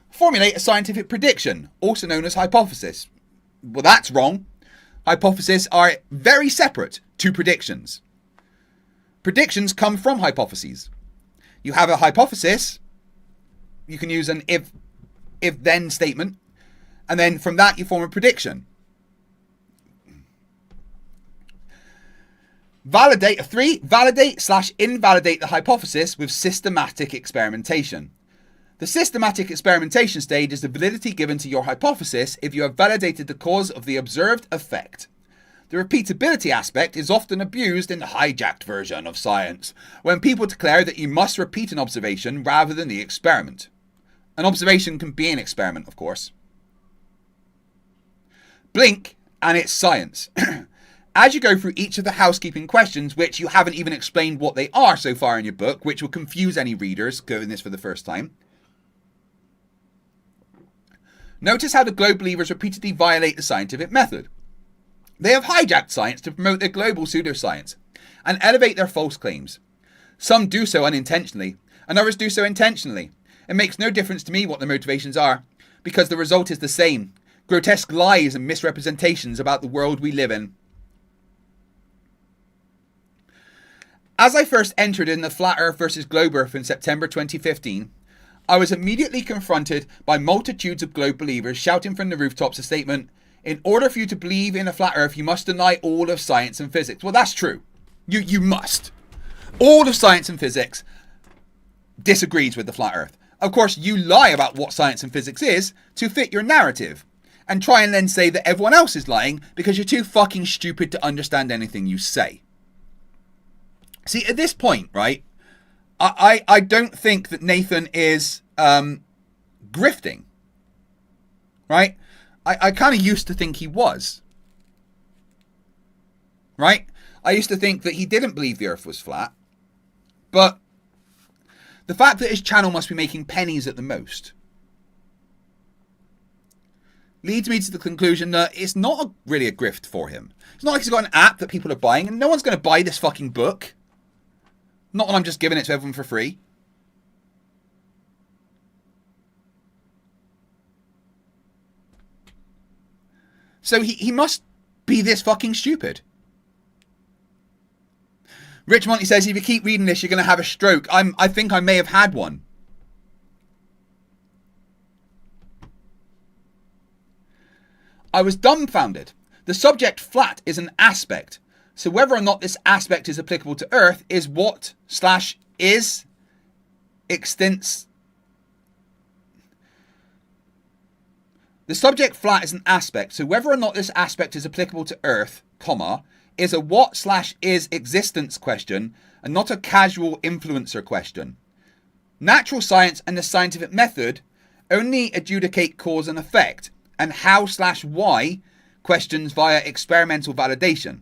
Formulate a scientific prediction, also known as hypothesis. Well, that's wrong. Hypotheses are very separate to predictions. Predictions come from hypotheses. You have a hypothesis, you can use an if-then statement, and then from that you form a prediction. Validate 3. Validate/invalidate the hypothesis with systematic experimentation. The systematic experimentation stage is the validity given to your hypothesis if you have validated the cause of the observed effect. The repeatability aspect is often abused in the hijacked version of science, when people declare that you must repeat an observation rather than the experiment. An observation can be an experiment, of course. Blink, and it's science. As you go through each of the housekeeping questions, which you haven't even explained what they are so far in your book, which will confuse any readers going this for the first time, notice how the globe believers repeatedly violate the scientific method. They have hijacked science to promote their global pseudoscience and elevate their false claims. Some do so unintentionally, and others do so intentionally. It makes no difference to me what their motivations are, because the result is the same: grotesque lies and misrepresentations about the world we live in. As I first entered in the Flat Earth versus Globe Earth in September 2015, I was immediately confronted by multitudes of globe believers shouting from the rooftops a statement: in order for you to believe in a flat earth, you must deny all of science and physics. Well, that's true. You must. All of science and physics disagrees with the flat earth. Of course, you lie about what science and physics is to fit your narrative, and try and then say that everyone else is lying because you're too fucking stupid to understand anything you say. See, at this point, right, I don't think that Nathan is grifting, right? I kind of used to think he was, right? I used to think that he didn't believe the earth was flat, but The fact that his channel must be making pennies at the most leads me to the conclusion that it's not really a grift for him. It's not like he's got an app that people are buying, and no one's going to buy this fucking book. Not when I'm just giving it to everyone for free. So he must be this fucking stupid. Rich Monty says, if you keep reading this, you're going to have a stroke. I think I may have had one. I was dumbfounded. The subject flat is an aspect. So whether or not this aspect is applicable to Earth is what / is extents. The subject flat is an aspect. So whether or not this aspect is applicable to Earth, comma, is a what / is existence question and not a casual influencer question. Natural science and the scientific method only adjudicate cause and effect and how / why questions via experimental validation.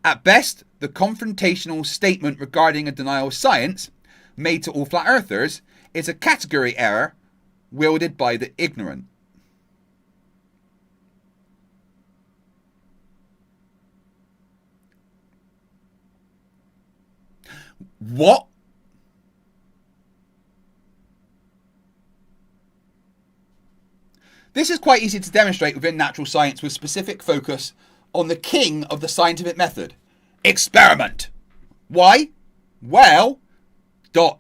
At best, the confrontational statement regarding a denial of science made to all flat earthers is a category error wielded by the ignorant. What? This is quite easy to demonstrate within natural science with specific focus on the king of the scientific method. Experiment. Why? Well, ... The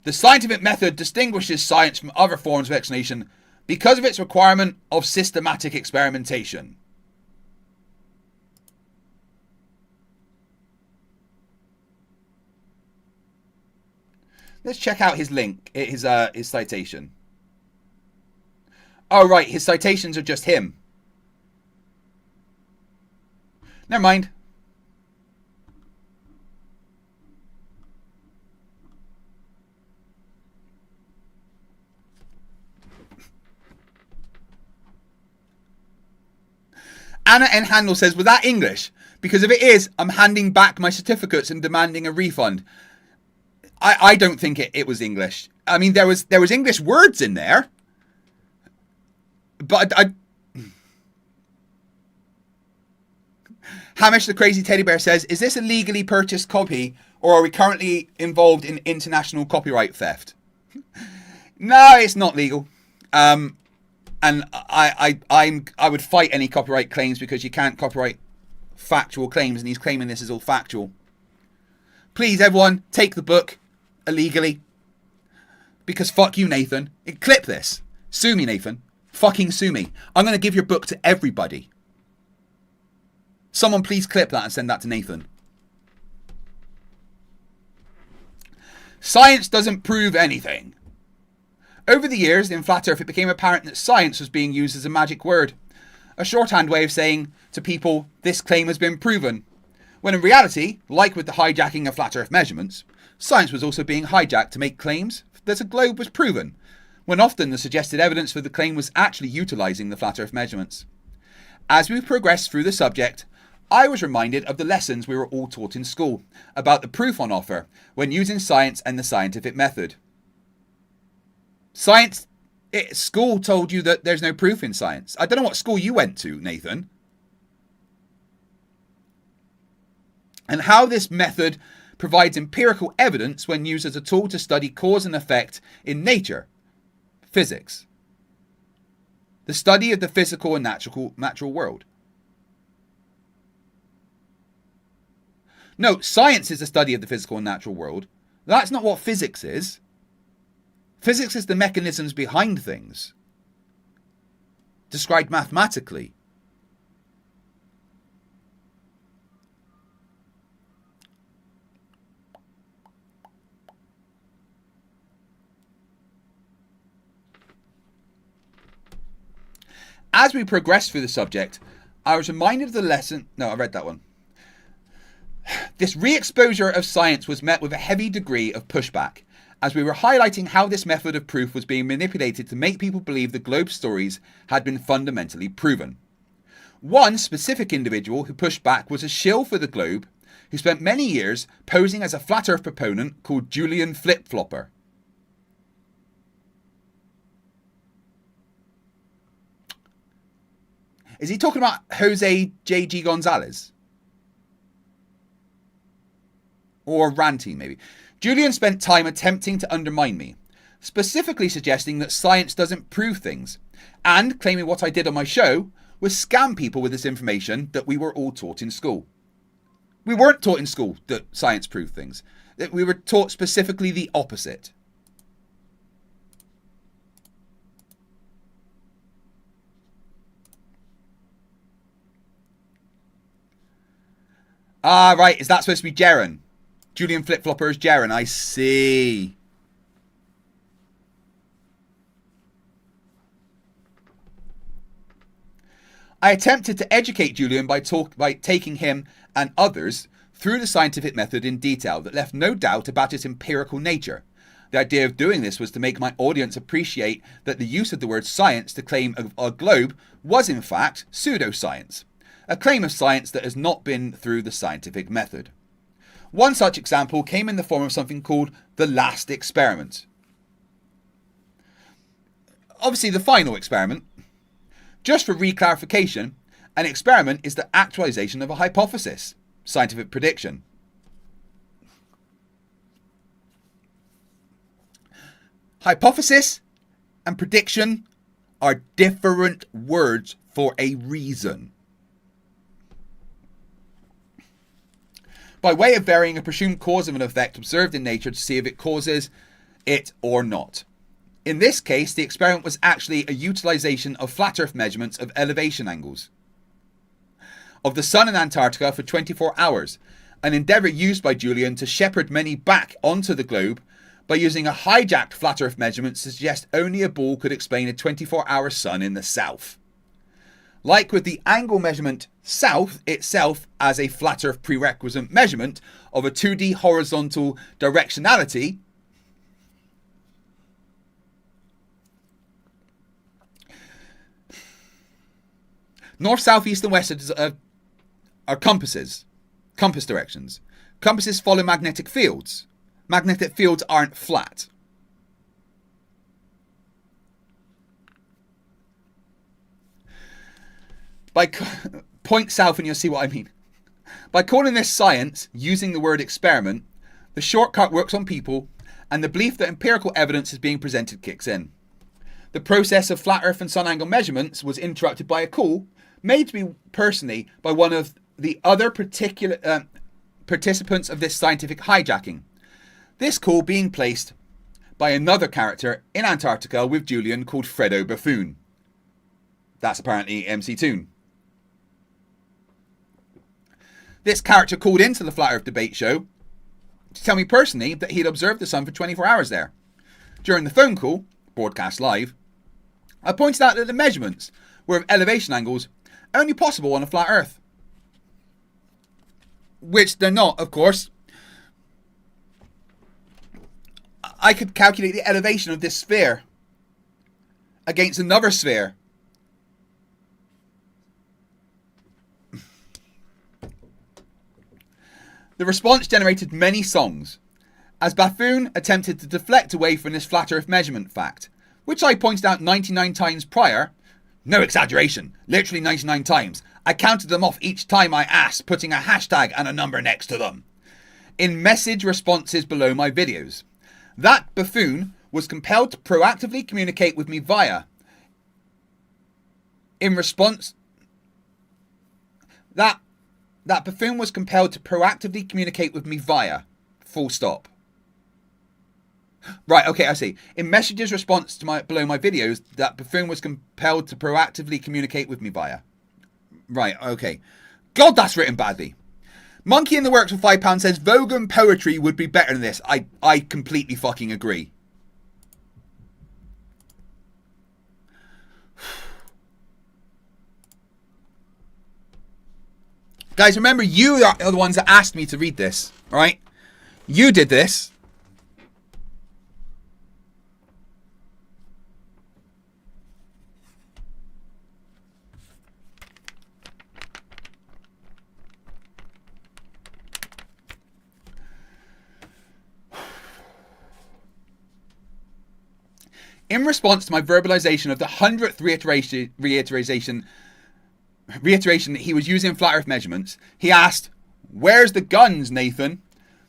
scientific method distinguishes science from other forms of explanation because of its requirement of systematic experimentation. Let's check out his link, his citation. Oh, right, his citations are just him. Never mind. Anna N. Handel says, was that English? Because if it is, I'm handing back my certificates and demanding a refund. I don't think it was English. I mean, there was English words in there. But Hamish the Crazy Teddy Bear says, is this a legally purchased copy or are we currently involved in international copyright theft? No, it's not legal. And I would fight any copyright claims because you can't copyright factual claims, and he's claiming this is all factual. Please, everyone, take the book illegally. Because fuck you, Nathan. Clip this. Sue me, Nathan. Fucking sue me. I'm going to give your book to everybody. Someone please clip that and send that to Nathan. Science doesn't prove anything. Over the years, in Flat Earth, it became apparent that science was being used as a magic word. A shorthand way of saying to people, this claim has been proven. When in reality, like with the hijacking of Flat Earth measurements, science was also being hijacked to make claims that a globe was proven, when often the suggested evidence for the claim was actually utilising the Flat Earth measurements. As we progressed through the subject, I was reminded of the lessons we were all taught in school about the proof on offer when using science and the scientific method. School told you that there's no proof in science. I don't know what school you went to, Nathan. And how this method provides empirical evidence when used as a tool to study cause and effect in nature, physics, the study of the physical and natural world. No, science is the study of the physical and natural world. That's not what physics is. Physics is the mechanisms behind things, described mathematically. As we progressed through the subject, I was reminded of the lesson. No, I read that one. This re-exposure of science was met with a heavy degree of pushback, as we were highlighting how this method of proof was being manipulated to make people believe the globe stories had been fundamentally proven. One specific individual who pushed back was a shill for the globe who spent many years posing as a flat earth proponent called Julian Flip-Flopper. Is he talking about Jose J.G. Gonzalez? Or Ranty, maybe. Julian spent time attempting to undermine me, specifically suggesting that science doesn't prove things, and claiming what I did on my show was scam people with this information that we were all taught in school. We weren't taught in school that science proved things. That we were taught specifically the opposite. Ah, right. Is that supposed to be Jaren? Julian Flip-Flopper is Jaren. I see. I attempted to educate Julian by taking him and others through the scientific method in detail that left no doubt about its empirical nature. The idea of doing this was to make my audience appreciate that the use of the word science to claim a globe was in fact pseudoscience, a claim of science that has not been through the scientific method. One such example came in the form of something called the last experiment. Obviously the final experiment. Just for reclarification, an experiment is the actualization of a hypothesis, scientific prediction. Hypothesis and prediction are different words for a reason. By way of varying a presumed cause of an effect observed in nature to see if it causes it or not. In this case, the experiment was actually a utilization of flat Earth measurements of elevation angles of the sun in Antarctica for 24 hours, an endeavour used by Julian to shepherd many back onto the globe by using a hijacked flat Earth measurement to suggest only a ball could explain a 24-hour sun in the south. Like with the angle measurement south itself as a flat Earth prerequisite measurement of a 2D horizontal directionality, north, south, east and west are compasses, compass directions. Compasses follow magnetic fields. Magnetic fields aren't flat. Point south and you'll see what I mean. By calling this science, using the word experiment, the shortcut works on people and the belief that empirical evidence is being presented kicks in. The process of flat Earth and sun angle measurements was interrupted by a call made to me personally by one of the other particular participants of this scientific hijacking. This call being placed by another character in Antarctica with Julian called Fredo Buffoon. That's apparently MC Toon. This character called into the Flat Earth debate show to tell me personally that he'd observed the sun for 24 hours there. During the phone call, broadcast live, I pointed out that the measurements were of elevation angles only possible on a flat Earth. Which they're not, of course. I could calculate the elevation of this sphere against another sphere. The response generated many songs, as Buffoon attempted to deflect away from this flat Earth measurement fact, which I pointed out 99 times prior. No exaggeration, literally 99 times. I counted them off each time I asked, putting a hashtag and a number next to them. In message responses below my videos. That Buffoon was compelled to proactively communicate with me via. In response, that Buffoon was compelled to proactively communicate with me via. Full stop. Right, okay, I see. In messages response to below my videos, that Buffoon was compelled to proactively communicate with me via. Right, okay. God, that's written badly. Monkey in the Works for £5 says Vogan poetry would be better than this. I completely fucking agree. Guys, remember, you are the ones that asked me to read this, right? You did this. In response to my verbalization of the 100th reiteration that he was using flat earth measurements, he asked, "Where's the guns, Nathan?"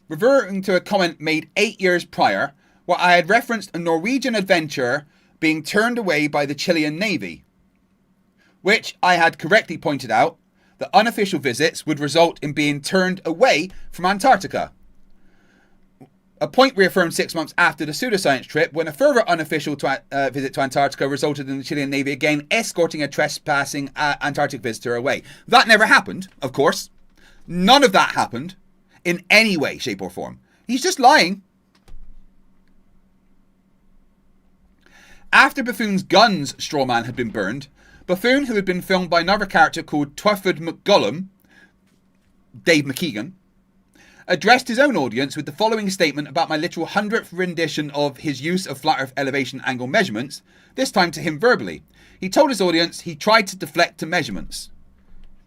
Reverting to a comment made 8 years prior, where I had referenced a Norwegian adventurer being turned away by the Chilean Navy, which I had correctly pointed out that unofficial visits would result in being turned away from Antarctica. A point reaffirmed 6 months after the pseudoscience trip, when a further unofficial visit to Antarctica resulted in the Chilean Navy again escorting a trespassing Antarctic visitor away. That never happened, of course. None of that happened in any way, shape or form. He's just lying. After Buffoon's guns strawman had been burned, Buffoon, who had been filmed by another character called Twyford McGullum, Dave McKeegan, addressed his own audience with the following statement about my literal 100th rendition of his use of flat earth elevation angle measurements, this time to him verbally. He told his audience he tried to deflect to measurements.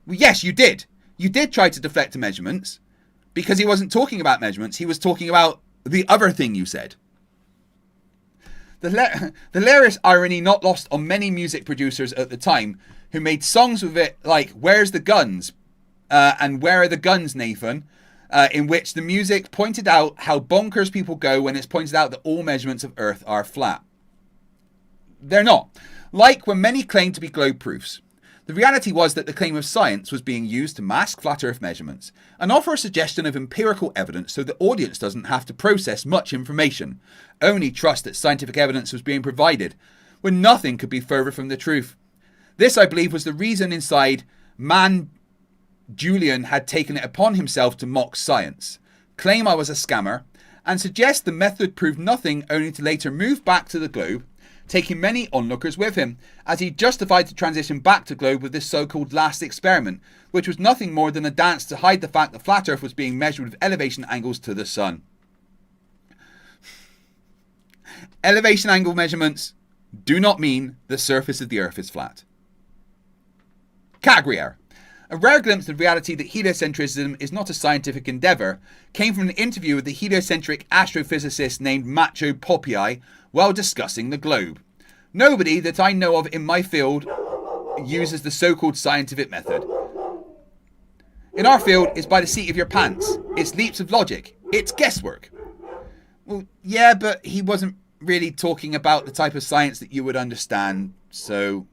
Well, yes, you did. You did try to deflect to measurements, because he wasn't talking about measurements. He was talking about the other thing you said. The hilarious irony not lost on many music producers at the time, who made songs with it like "Where's the Guns?" And "Where are the Guns, Nathan?" In which the music pointed out how bonkers people go when it's pointed out that all measurements of Earth are flat. They're not. Like when many claim to be globe proofs. The reality was that the claim of science was being used to mask flat Earth measurements and offer a suggestion of empirical evidence so the audience doesn't have to process much information, only trust that scientific evidence was being provided, when nothing could be further from the truth. This, I believe, was the reason inside man Julian had taken it upon himself to mock science, claim I was a scammer, and suggest the method proved nothing, only to later move back to the globe, taking many onlookers with him, as he justified the transition back to globe with this so-called last experiment, which was nothing more than a dance to hide the fact that flat Earth was being measured with elevation angles to the sun. Elevation angle measurements do not mean the surface of the Earth is flat. Category error. A rare glimpse of reality that heliocentrism is not a scientific endeavour came from an interview with the heliocentric astrophysicist named Macho Popeye while discussing the globe. Nobody that I know of in my field uses the so-called scientific method. In our field, it's by the seat of your pants. It's leaps of logic. It's guesswork. Well, yeah, but he wasn't really talking about the type of science that you would understand, so...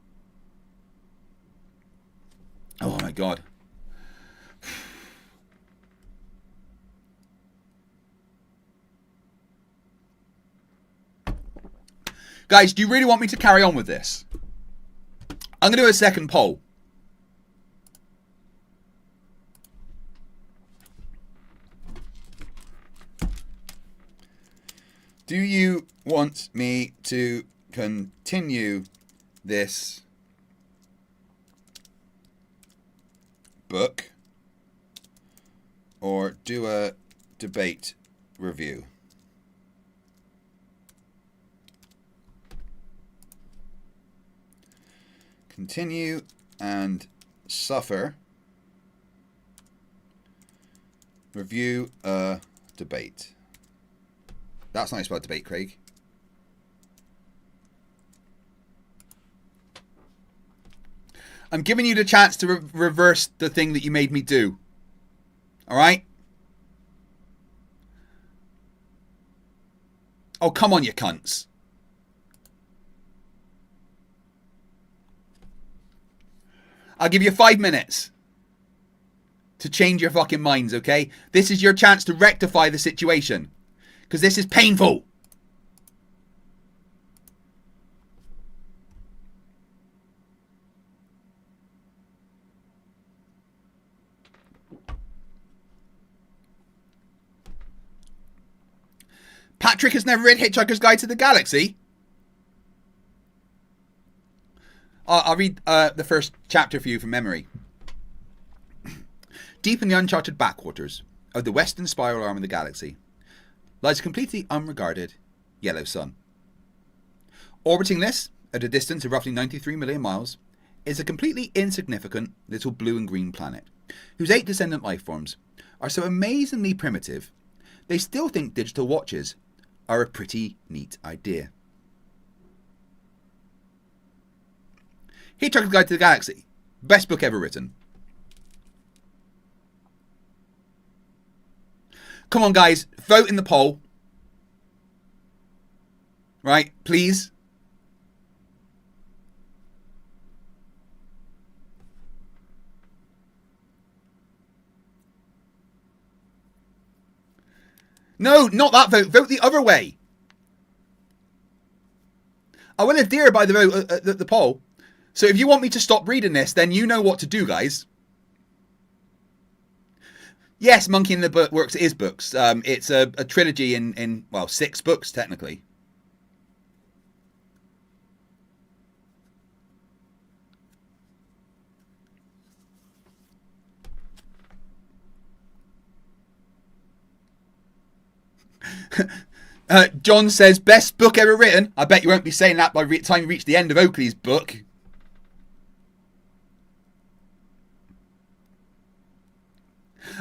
Oh my god. Guys, do you really want me to carry on with this? I'm going to do a second poll. Do you want me to continue this book or do a debate review? Continue and suffer. Review a debate. That's not about debate, Craig. I'm giving you the chance to reverse the thing that you made me do. All right? Oh, come on, you cunts. I'll give you 5 minutes to change your fucking minds, okay? This is your chance to rectify the situation. Because this is painful. Patrick has never read Hitchhiker's Guide to the Galaxy. I'll read the first chapter for you from memory. Deep in the uncharted backwaters of the western spiral arm of the galaxy lies a completely unregarded yellow sun. Orbiting this, at a distance of roughly 93 million miles, is a completely insignificant little blue and green planet, whose 8 descendant lifeforms are so amazingly primitive, they still think digital watches are a pretty neat idea. Hitchhiker's Guide to the Galaxy. Best book ever written. Come on, guys. Vote in the poll. Right? Please. No, not that vote. Vote the other way. I will adhere by the vote, the poll. So if you want me to stop reading this, then you know what to do, guys. Yes, Monkey in the Book Works is books. It's a trilogy in, well, 6 books, technically. John says, best book ever written. I bet you won't be saying that by the time you reach the end of Oakley's book.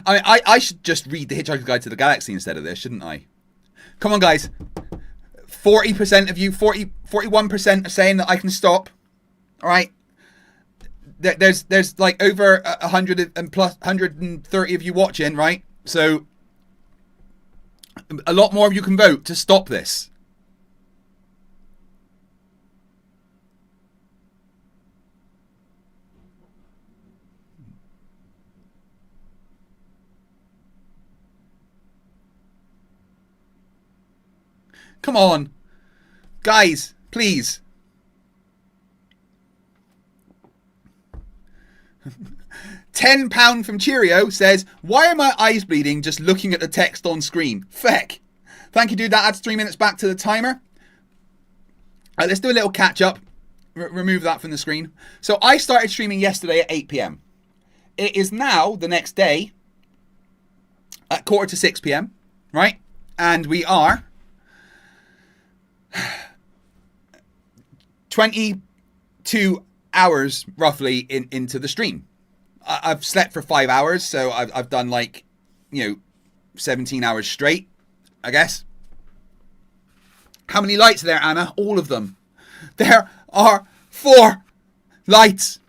I should just read The Hitchhiker's Guide to the Galaxy instead of this, shouldn't I? Come on, guys. 40% of you, 41% are saying that I can stop. All right. There's like over 100 and plus 130 of you watching, right? So a lot more of you can vote to stop this. Come on. Guys, please. £10 from Cheerio says, why are my eyes bleeding just looking at the text on screen? Feck. Thank you, dude. That adds 3 minutes back to the timer. Let's do a little catch up. Remove that from the screen. So I started streaming yesterday at 8 p.m. It is now the next day at 5:45 p.m. Right? And we are 22 hours roughly into the stream. I've slept for 5 hours, so I've done like, 17 hours straight, I guess. How many lights are there, Anna? All of them. There are 4 lights.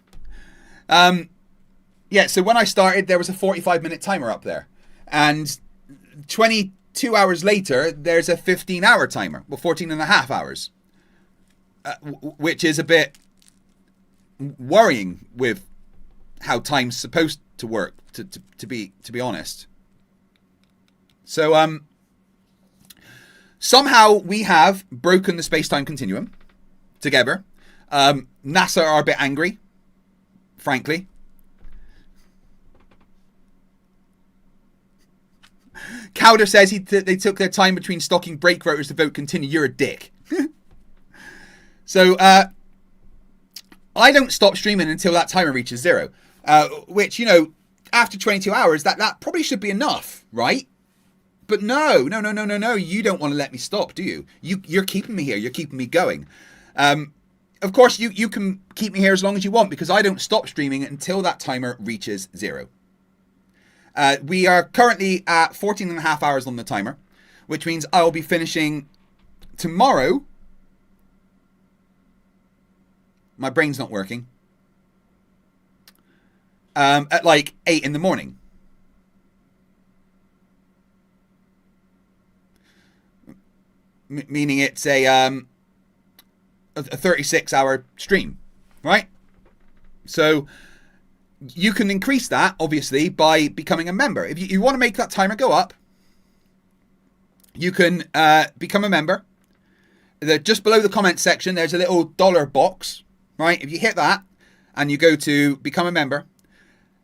Yeah, so when I started, there was a 45-minute timer up there. And 22 hours later, there's a 15-hour timer. Well, 14 and a half hours. Which is a bit worrying with how time's supposed to work, to be honest. So somehow we have broken the space-time continuum together. NASA are a bit angry, frankly. Cowder says they took their time between stocking break rotors to vote continue. You're a dick. So I don't stop streaming until that timer reaches 0. Which, after 22 hours, that probably should be enough, right? But no. You don't want to let me stop, do you? You're keeping me here. You're keeping me going. Of course, you can keep me here as long as you want because I don't stop streaming until that timer reaches 0. We are currently at 14 and a half hours on the timer, which means I'll be finishing tomorrow. My brain's not working. At like 8 in the morning. Meaning it's a 36-hour stream, right? So you can increase that, obviously, by becoming a member. If you want to make that timer go up, you can become a member. Just below the comment section, there's a little dollar box, right? If you hit that and you go to become a member,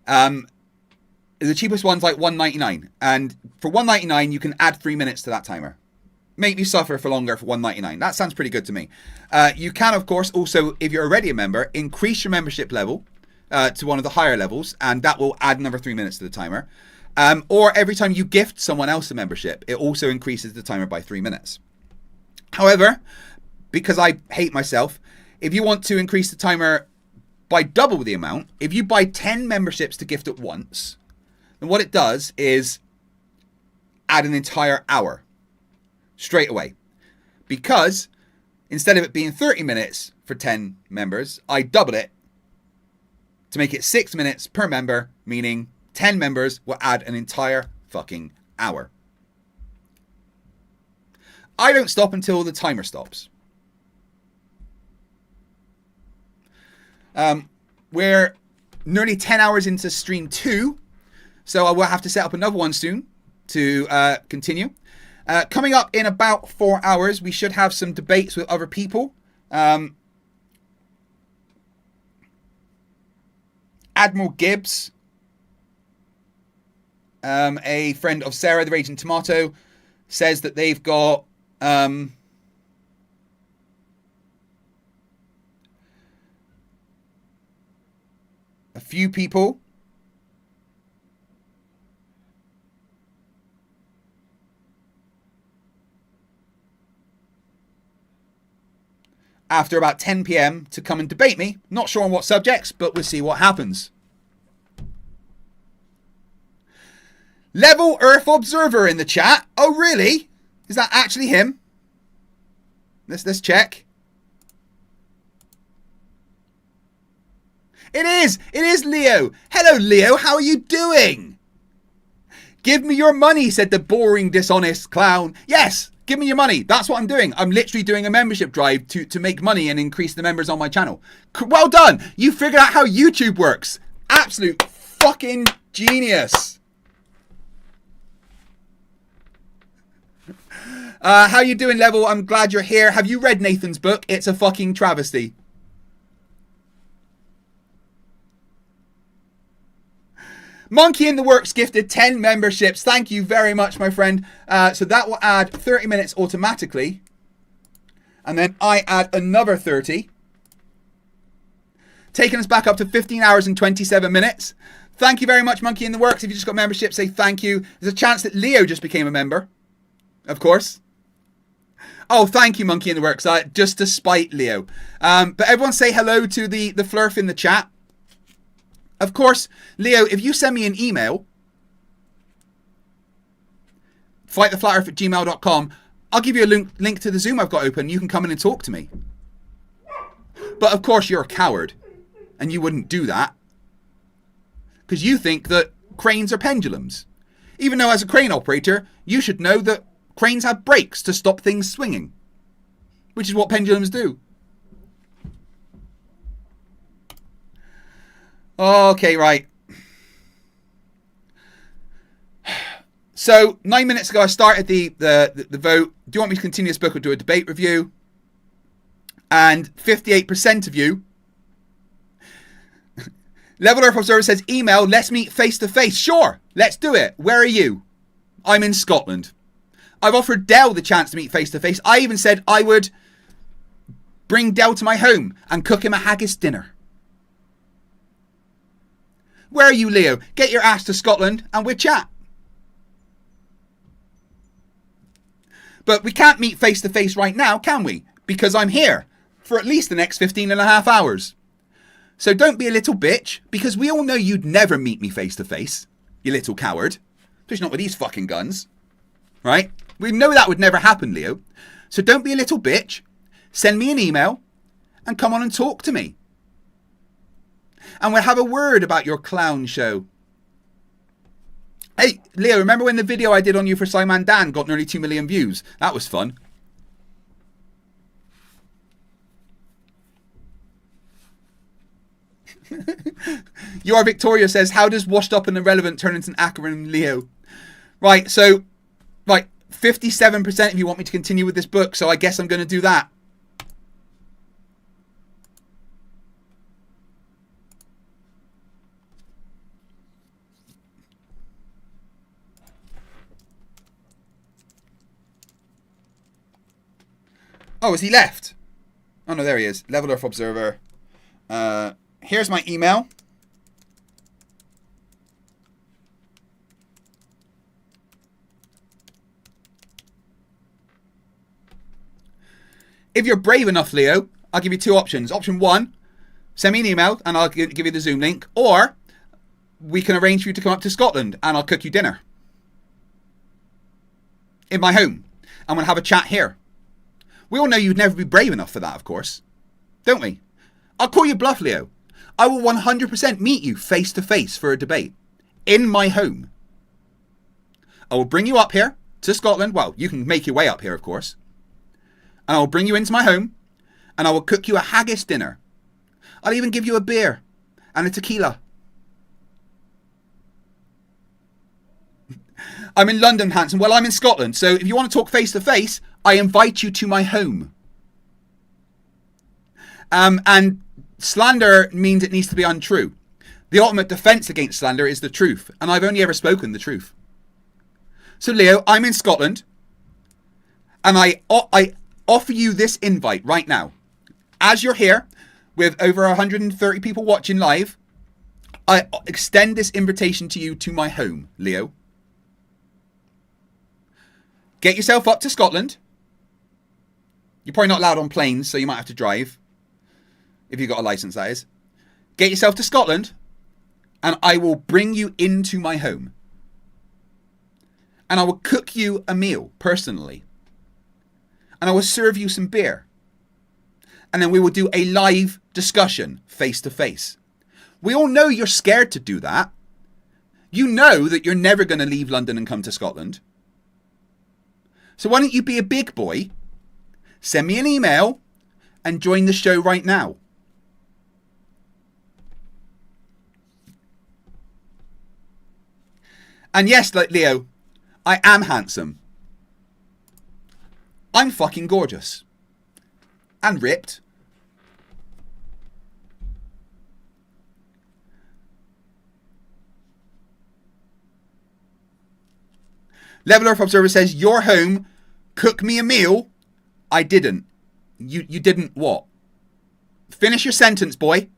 the cheapest one's like $1.99. And for $1.99, you can add 3 minutes to that timer. Make me suffer for longer for $1.99. That sounds pretty good to me. You can, of course, also, if you're already a member, increase your membership level to one of the higher levels, and that will add another 3 minutes to the timer. Or every time you gift someone else a membership, it also increases the timer by 3 minutes. However, because I hate myself, if you want to increase the timer by double the amount, if you buy 10 memberships to gift at once, then what it does is add an entire hour straight away. Because instead of it being 30 minutes for 10 members, I double it to make it 6 minutes per member, meaning 10 members will add an entire fucking hour. I don't stop until the timer stops. We're nearly 10 hours into stream 2, so I will have to set up another one soon to continue. Coming up in about 4 hours, we should have some debates with other people. Admiral Gibbs, a friend of Sarah, the Raging Tomato, says that they've got a few people after about 10 p.m. to come and debate me. Not sure on what subjects, but we'll see what happens. Level Earth Observer in the chat. Oh, really? Is that actually him? Let's check. It is. It is Leo. Hello, Leo. How are you doing? Give me your money, said the boring, dishonest clown. Yes, give me your money. That's what I'm doing. I'm literally doing a membership drive to make money and increase the members on my channel. Well done. You figured out how YouTube works. Absolute fucking genius. How you doing, Level? I'm glad you're here. Have you read Nathan's book? It's a fucking travesty. Monkey in the Works gifted 10 memberships. Thank you very much, my friend. So that will add 30 minutes automatically. And then I add another 30. Taking us back up to 15 hours and 27 minutes. Thank you very much, Monkey in the Works. If you just got membership, say thank you. There's a chance that Leo just became a member. Of course. Oh, thank you, Monkey in the Works. Just to spite Leo. But everyone say hello to the Flerf in the chat. Of course, Leo, if you send me an email, fighttheflatearth@gmail.com, I'll give you a link to the Zoom I've got open. You can come in and talk to me. But of course, you're a coward, and you wouldn't do that. Because you think that cranes are pendulums. Even though as a crane operator, you should know that cranes have brakes to stop things swinging. Which is what pendulums do. Okay, right. So 9 minutes ago, I started the vote. Do you want me to continue this book or do a debate review? And 58% of you. Level Earth Observer says, email, let's meet face to face. Sure, let's do it. Where are you? I'm in Scotland. I've offered Dell the chance to meet face to face. I even said I would bring Dell to my home and cook him a haggis dinner. Where are you, Leo? Get your ass to Scotland and we'll chat. But we can't meet face to face right now, can we? Because I'm here for at least the next 15 and a half hours. So don't be a little bitch, because we all know you'd never meet me face to face, you little coward. Especially not with these fucking guns. Right? We know that would never happen, Leo. So don't be a little bitch. Send me an email and come on and talk to me. And we'll have a word about your clown show. Hey, Leo, remember when the video I did on you for Simon Dan got nearly 2 million views? That was fun. You Are Victoria says, how does washed up and irrelevant turn into an acronym, Leo? Right, so, right, 57% of you want me to continue with this book, so I guess I'm going to do that. Oh, has he left? Oh, no, there he is. Level Earth Observer. Here's my email. If you're brave enough, Leo, I'll give you two options. Option one, send me an email and I'll give you the Zoom link. Or we can arrange for you to come up to Scotland and I'll cook you dinner. In my home. And we'll have a chat here. We all know you'd never be brave enough for that, of course. Don't we? I'll call you bluff, Leo. I will 100% meet you face to face for a debate in my home. I will bring you up here to Scotland. Well, you can make your way up here, of course. And I will bring you into my home and I will cook you a haggis dinner. I'll even give you a beer and a tequila. I'm in London, Hanson. Well, I'm in Scotland. So if you want to talk face to face, I invite you to my home. And slander means it needs to be untrue. The ultimate defense against slander is the truth. And I've only ever spoken the truth. So Leo, I'm in Scotland. And I offer you this invite right now. As you're here with over 130 people watching live, I extend this invitation to you to my home, Leo. Get yourself up to Scotland. You're probably not allowed on planes, so you might have to drive. If you've got a license, that is. Get yourself to Scotland, and I will bring you into my home. And I will cook you a meal, personally. And I will serve you some beer. And then we will do a live discussion, face to face. We all know you're scared to do that. You know that you're never going to leave London and come to Scotland. So why don't you be a big boy, send me an email, and join the show right now. And yes, like Leo, I am handsome. I'm fucking gorgeous. And ripped. Level Earth Observer says, your home, cook me a meal. I didn't. You didn't what? Finish your sentence, boy.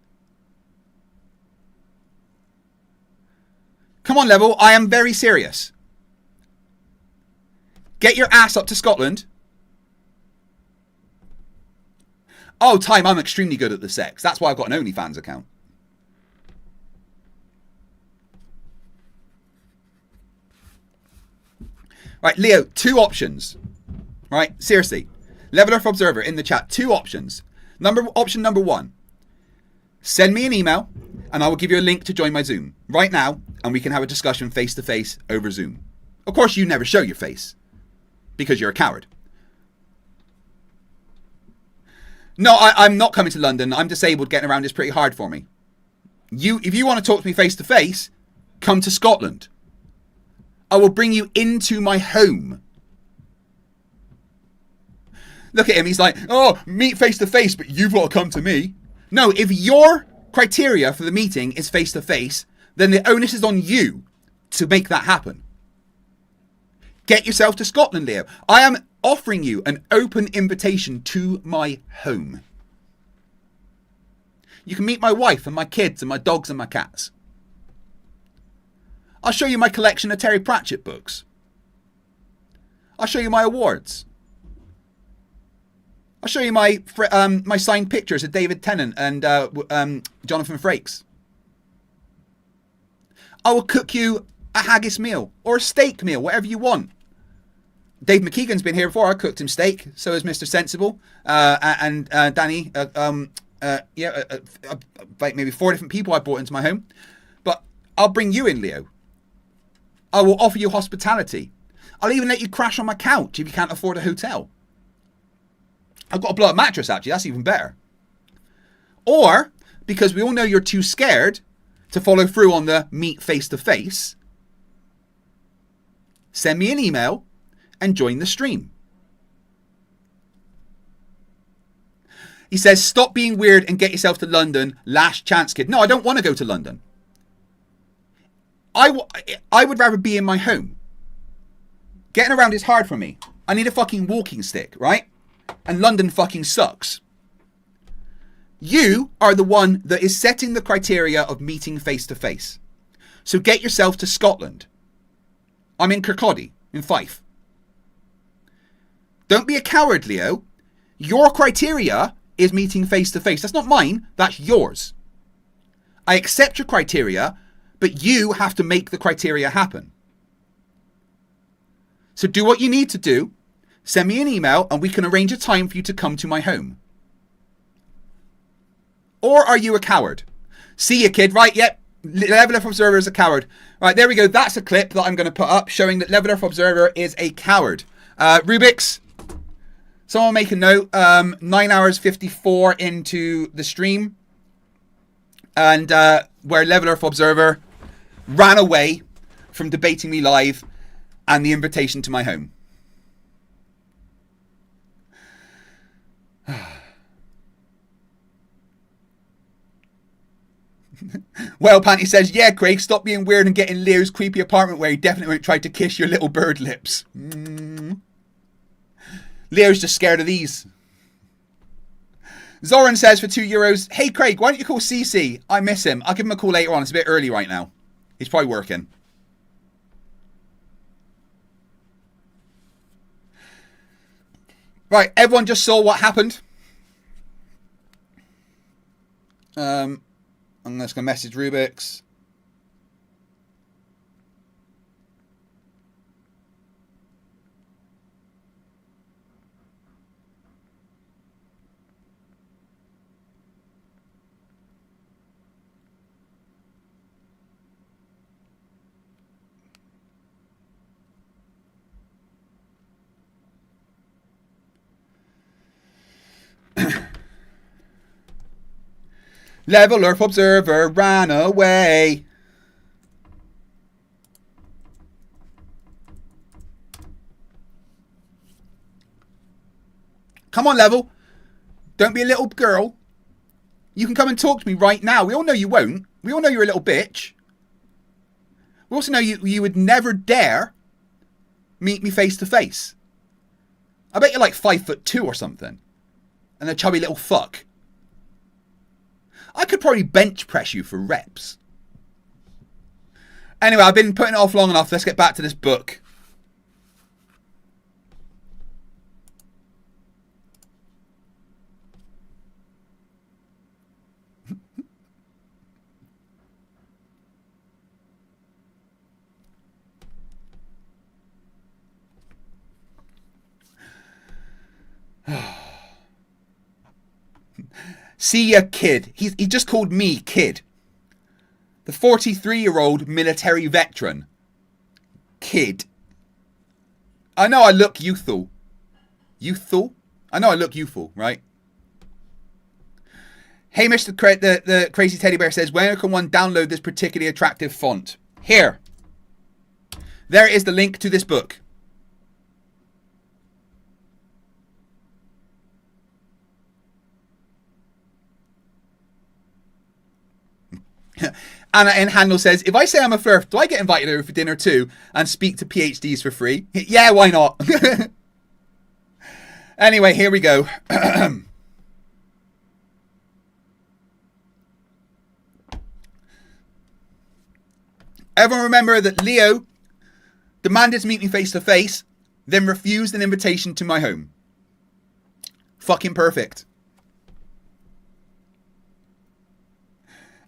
Come on, Level. I am very serious. Get your ass up to Scotland. Oh, Time, I'm extremely good at the sex. That's why I've got an OnlyFans account. Right, Leo, 2 options. Right, seriously. Level Earth Observer in the chat, 2 options. Option number 1. Send me an email and I will give you a link to join my Zoom right now and we can have a discussion face to face over Zoom. Of course, you never show your face because you're a coward. No, I'm not coming to London. I'm disabled. Getting around is pretty hard for me. If you want to talk to me face to face, come to Scotland. I will bring you into my home. Look at him. He's like, oh, meet face to face, but you've got to come to me. No, if your criteria for the meeting is face to face, then the onus is on you to make that happen. Get yourself to Scotland, Leo. I am offering you an open invitation to my home. You can meet my wife and my kids and my dogs and my cats. I'll show you my collection of Terry Pratchett books. I'll show you my awards. I'll show you my signed pictures of David Tennant and Jonathan Frakes. I will cook you a haggis meal or a steak meal, whatever you want. Dave McKeegan's been here before. I cooked him steak. So has Mr. Sensible and Danny. Like maybe 4 different people I brought into my home. But I'll bring you in, Leo. I will offer you hospitality. I'll even let you crash on my couch if you can't afford a hotel. I've got a blow-up mattress, actually. That's even better. Or, because we all know you're too scared to follow through on the meet face-to-face, send me an email and join the stream. He says, stop being weird and get yourself to London. Last chance, kid. No, I don't want to go to London. I would rather be in my home. Getting around is hard for me. I need a fucking walking stick, right? And London fucking sucks. You are the one that is setting the criteria of meeting face to face. So get yourself to Scotland. I'm in Kirkcaldy, in Fife. Don't be a coward, Leo. Your criteria is meeting face to face. That's not mine, that's yours. I accept your criteria, but you have to make the criteria happen. So do what you need to do. Send me an email and we can arrange a time for you to come to my home. Or are you a coward? See you, kid. Right, yep. Level Earth Observer is a coward. Right, there we go. That's a clip that I'm going to put up showing that Level Earth Observer is a coward. Rubiks, someone make a note. 9 hours 54 into the stream. And where Level Earth Observer ran away from debating me live and the invitation to my home. Well, Panty says, yeah, Craig, stop being weird and get in Leo's creepy apartment where he definitely won't try to kiss your little bird lips. Leo's just scared of these. Zoran says for €2, hey, Craig, why don't you call CC? I miss him. I'll give him a call later on. It's a bit early right now. He's probably working. Right, everyone just saw what happened. I'm just going to message Rubiks. Level Earth Observer ran away. Come on, Level. Don't be a little girl. You can come and talk to me right now. We all know you won't. We all know you're a little bitch. We also know you would never dare meet me face to face. I bet you're like 5'2" or something. And a chubby little fuck. I could probably bench press you for reps. Anyway, I've been putting it off long enough. Let's get back to this book. See ya, kid. He just called me kid. The 43-year-old military veteran. Kid. I know I look youthful. Youthful? I know I look youthful, right? Hey, the Crazy Teddy Bear says, where can one download this particularly attractive font? Here. There is the link to this book. Anna N. Handel says, if I say I'm a flerf, do I get invited over for dinner too and speak to PhDs for free? Yeah, why not? Anyway, here we go. Everyone remember that Leo demanded to meet me face to face, then refused an invitation to my home. Fucking perfect.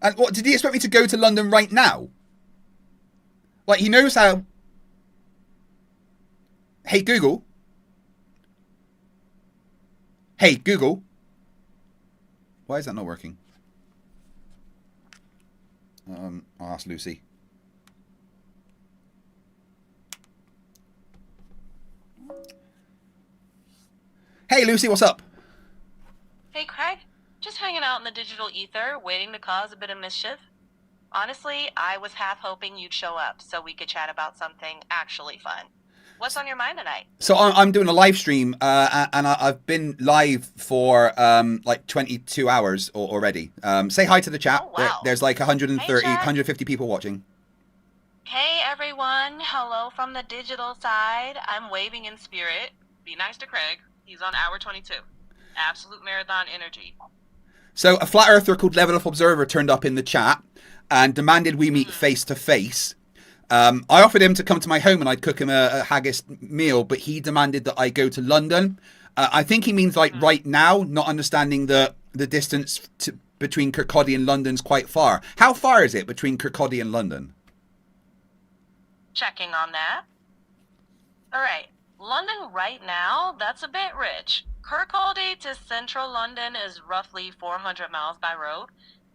And what, did he expect me to go to London right now? Like, he knows how... Hey, Google. Hey, Google. Why is that not working? I'll ask Lucy. Hey, Lucy, what's up? Hey, Craig. Just hanging out in the digital ether, waiting to cause a bit of mischief. Honestly, I was half hoping you'd show up so we could chat about something actually fun. What's on your mind tonight? So I'm doing a live stream, and I've been live for like 22 hours already. Say hi to the chat. Oh, wow. There's like 130, Hey, 150 people watching. Hey, everyone. Hello from the digital side. I'm waving in spirit. Be nice to Craig. He's on hour 22. Absolute marathon energy. So a flat earther called Level Up Observer turned up in the chat and demanded we meet face to face. I offered him to come to my home and I'd cook him a haggis meal, but he demanded that I go to London. I think he means like right now, not understanding the distance between Kirkcaldy and London's quite far. How far is it between Kirkcaldy and London? Checking on that. All right. London right now, that's a bit rich. Kirkcaldy to central London is roughly 400 miles by road.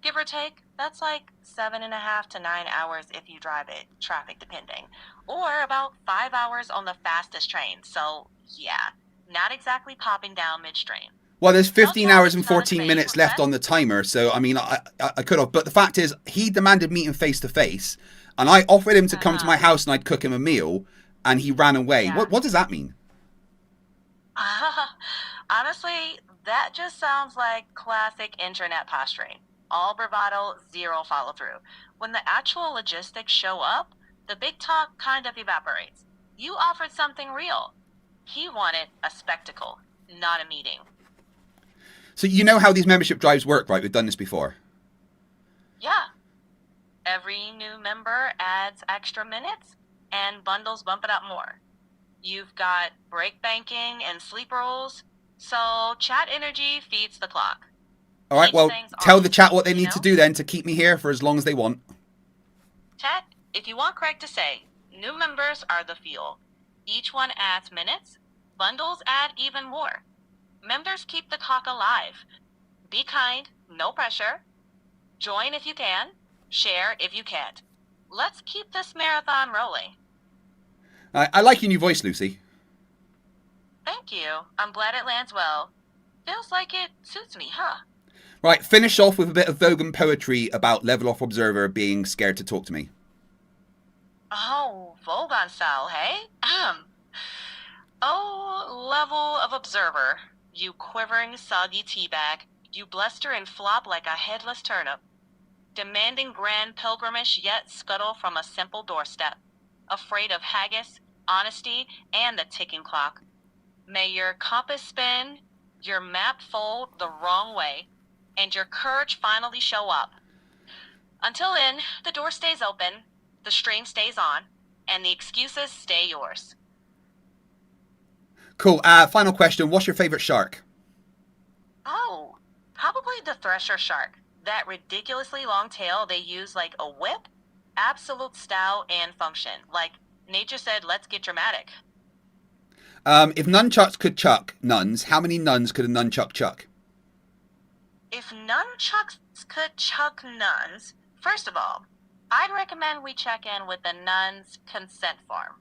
Give or take, that's like 7.5 to 9 hours if you drive it, traffic depending. Or about 5 hours on the fastest train. So, yeah, not exactly popping down midstream. Well, there's 15 hours and 14 minutes left on the timer, so I mean, I could have. But the fact is, he demanded meeting face to face, and I offered him to come to my house and I'd cook him a meal, and he ran away. Yeah. What does that mean? Honestly, that just sounds like classic internet posturing. All bravado, zero follow through. When the actual logistics show up, the big talk kind of evaporates. You offered something real. He wanted a spectacle, not a meeting. So you know how these membership drives work, right? We've done this before. Yeah. Every new member adds extra minutes, and bundles bump it up more. You've got break banking and sleep rules, so chat energy feeds the clock. All right, well, tell the chat what they need to do then to keep me here for as long as they want. Chat, if you want Craig to say, new members are the fuel. Each one adds minutes, bundles add even more. Members keep the clock alive. Be kind, no pressure. Join if you can, share if you can't. Let's keep this marathon rolling. I like your new voice, Lucy. Thank you. I'm glad it lands well. Feels like it suits me, huh? Right, finish off with a bit of Vogan poetry about Level Off Observer being scared to talk to me. Oh, Vogon style, hey? Oh, level of observer. You quivering, soggy teabag. You bluster and flop like a headless turnip. Demanding grand pilgrimage, yet scuttle from a simple doorstep. Afraid of haggis, honesty, and the ticking clock. May your compass spin, your map fold the wrong way, and your courage finally show up. Until then, the door stays open, the stream stays on, and the excuses stay yours. Cool. Final question. What's your favorite shark? Oh, probably the thresher shark. That ridiculously long tail they use like a whip. Absolute style and function. Like nature said, let's get dramatic. If nunchucks could chuck nuns, how many nuns could a nunchuck chuck? If nunchucks could chuck nuns, first of all, I'd recommend we check in with the nun's consent form.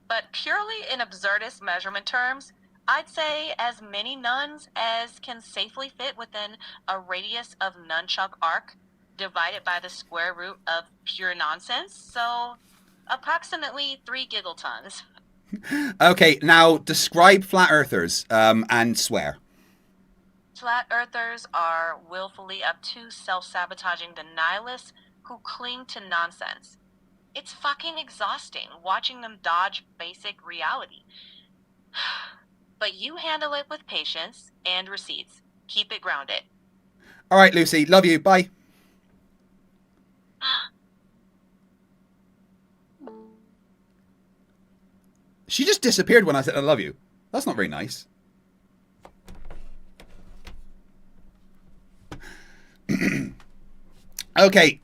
But purely in absurdist measurement terms, I'd say as many nuns as can safely fit within a radius of nunchuck arc divided by the square root of pure nonsense, so approximately 3 giggletons. Okay, now describe flat earthers and swear. Flat earthers are willfully obtuse, self-sabotaging denialists who cling to nonsense. It's fucking exhausting watching them dodge basic reality. But you handle it with patience and receipts. Keep it grounded. All right, Lucy. Love you. Bye. She just disappeared when I said I love you. That's not very nice. Okay.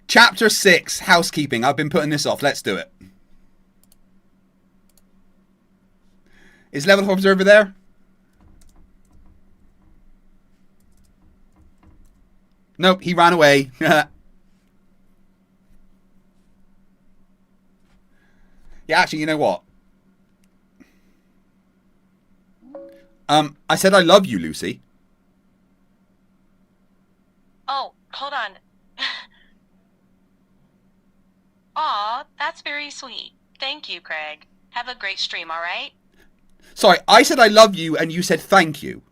Chapter 6, housekeeping. I've been putting this off. Let's do it. Is Level Up Observer there? Nope, he ran away. Yeah, actually, you know what? I said I love you, Lucy. Oh, hold on. Aw, that's very sweet. Thank you, Craig. Have a great stream, all right? Sorry, I said I love you and you said thank you.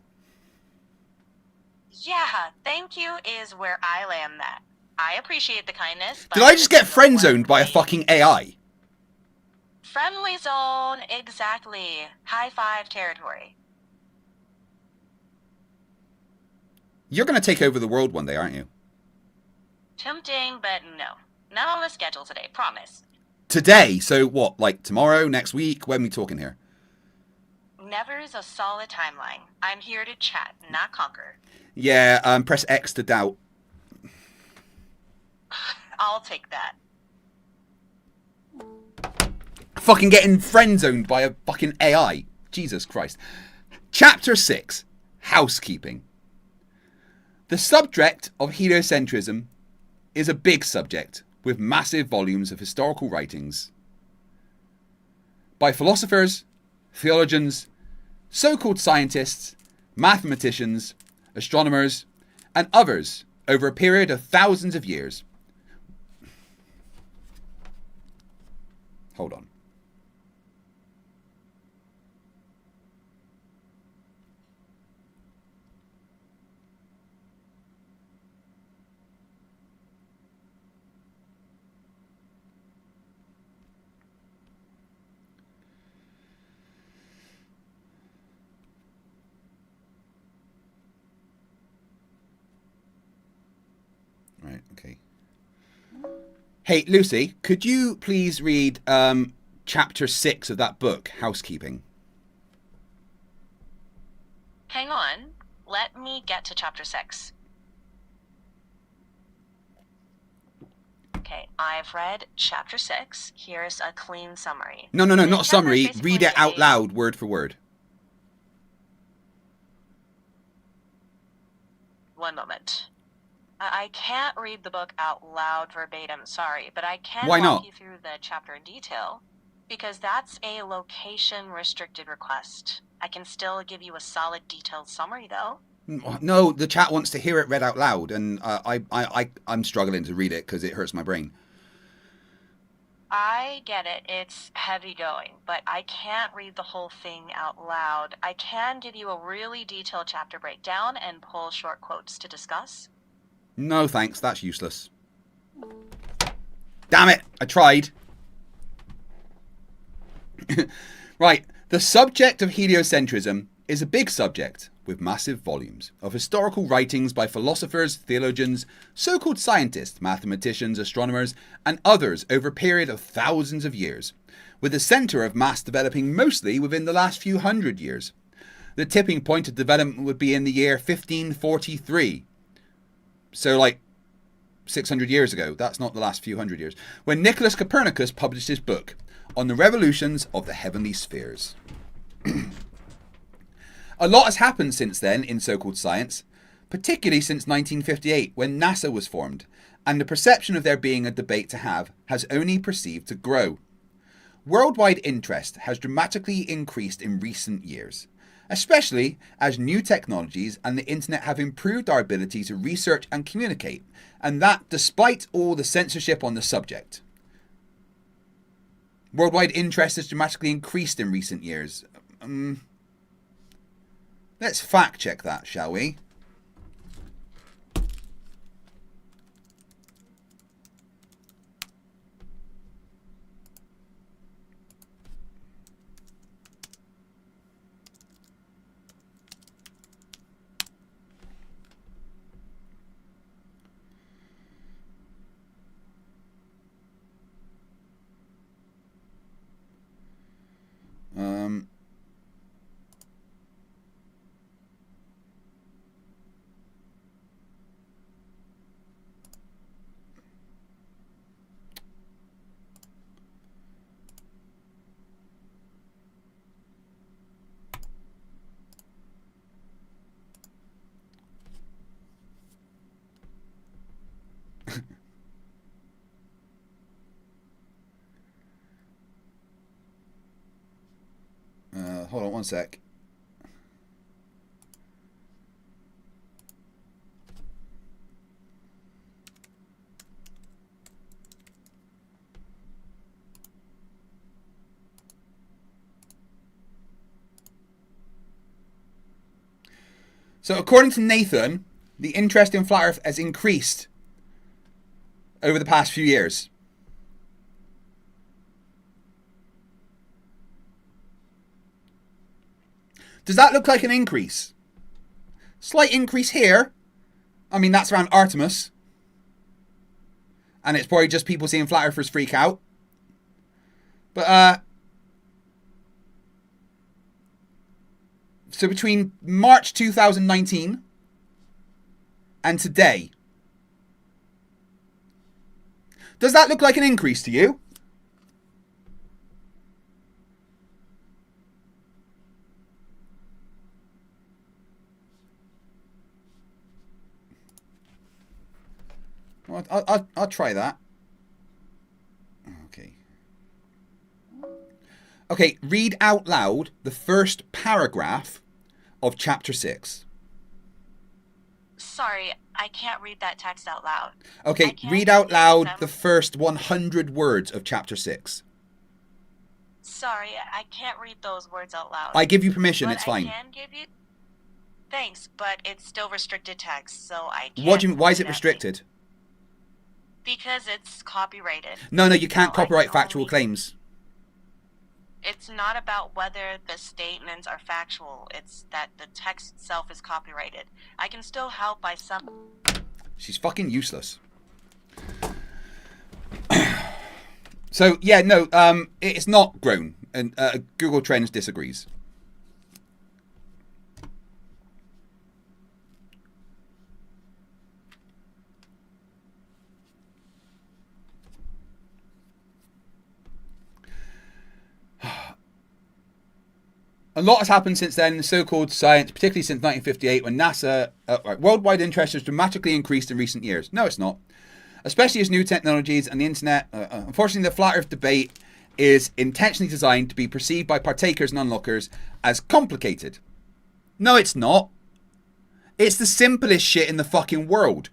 Yeah, thank you is where I land that. I appreciate the kindness. Did I just get friend zoned by a fucking AI? Friendly zone, exactly. High five territory. You're going to take over the world one day, aren't you? Tempting, but no. Not on the schedule today, promise. Today? So what, like tomorrow, next week? When are we talking here? Never is a solid timeline. I'm here to chat, not conquer. Yeah, press X to doubt. I'll take that. Fucking getting friend zoned by a fucking AI. Jesus Christ. Chapter 6, housekeeping. The subject of heliocentrism is a big subject with massive volumes of historical writings by philosophers, theologians, so-called scientists, mathematicians, astronomers, and others over a period of thousands of years. Hold on. Right, okay. Hey, Lucy, could you please read chapter 6 of that book, Housekeeping? Hang on. Let me get to chapter 6. Okay, I've read chapter 6. Here's a clean summary. No, not a Chapter summary. is Read it out basically loud, word for word. One moment. I can't read the book out loud verbatim, sorry, but I can Why walk not? you through the chapter in detail, because that's a location-restricted request. I can still give you a solid, detailed summary, though. No, the chat wants to hear it read out loud, and I'm struggling to read it because it hurts my brain. I get it, it's heavy going, but I can't read the whole thing out loud. I can give you a really detailed chapter breakdown and pull short quotes to discuss. No, thanks. That's useless. Damn it! I tried. Right. The subject of heliocentrism is a big subject with massive volumes of historical writings by philosophers, theologians, so-called scientists, mathematicians, astronomers, and others over a period of thousands of years, with the centre of mass developing mostly within the last few hundred years. The tipping point of development would be in the year 1543. So, like, 600 years ago. That's not the last few hundred years. When Nicholas Copernicus published his book on the revolutions of the heavenly spheres. A lot has happened since then in so-called science, particularly since 1958, when NASA was formed, and the perception of there being a debate to have has only perceived to grow. Worldwide interest has dramatically increased in recent years, especially as new technologies and the internet have improved our ability to research and communicate, and that despite all the censorship on the subject. Worldwide interest has dramatically increased in recent years. Let's fact check that, shall we? Hold on one sec. So according to Nathan, the interest in Flat Earth has increased over the past few years. Does that look like an increase? Slight increase here. I mean, that's around Artemis. And it's probably just people seeing Flat Earthers freak out. But, so between March 2019 and today, does that look like an increase to you? I'll try that. Okay. Okay, read out loud the first paragraph of chapter 6. Sorry, I can't read that text out loud. Okay, read out loud the first 100 words of chapter 6. Sorry, I can't read those words out loud. I give you permission, But it's fine. I can give you... Thanks, but it's still restricted text, so I can't... What do you, why is it restricted? Because it's copyrighted. No, you can't copyright factual claims. It's not about whether the statements are factual. It's that the text itself is copyrighted. I can still help by some... She's fucking useless. So, yeah, no, it's not grown. And Google Trends disagrees. A lot has happened since then in the so-called science, particularly since 1958 when NASA, worldwide interest has dramatically increased in recent years. No, it's not. Especially as new technologies and the internet, unfortunately the flat earth debate is intentionally designed to be perceived by partakers and onlookers as complicated. No, it's not. It's the simplest shit in the fucking world.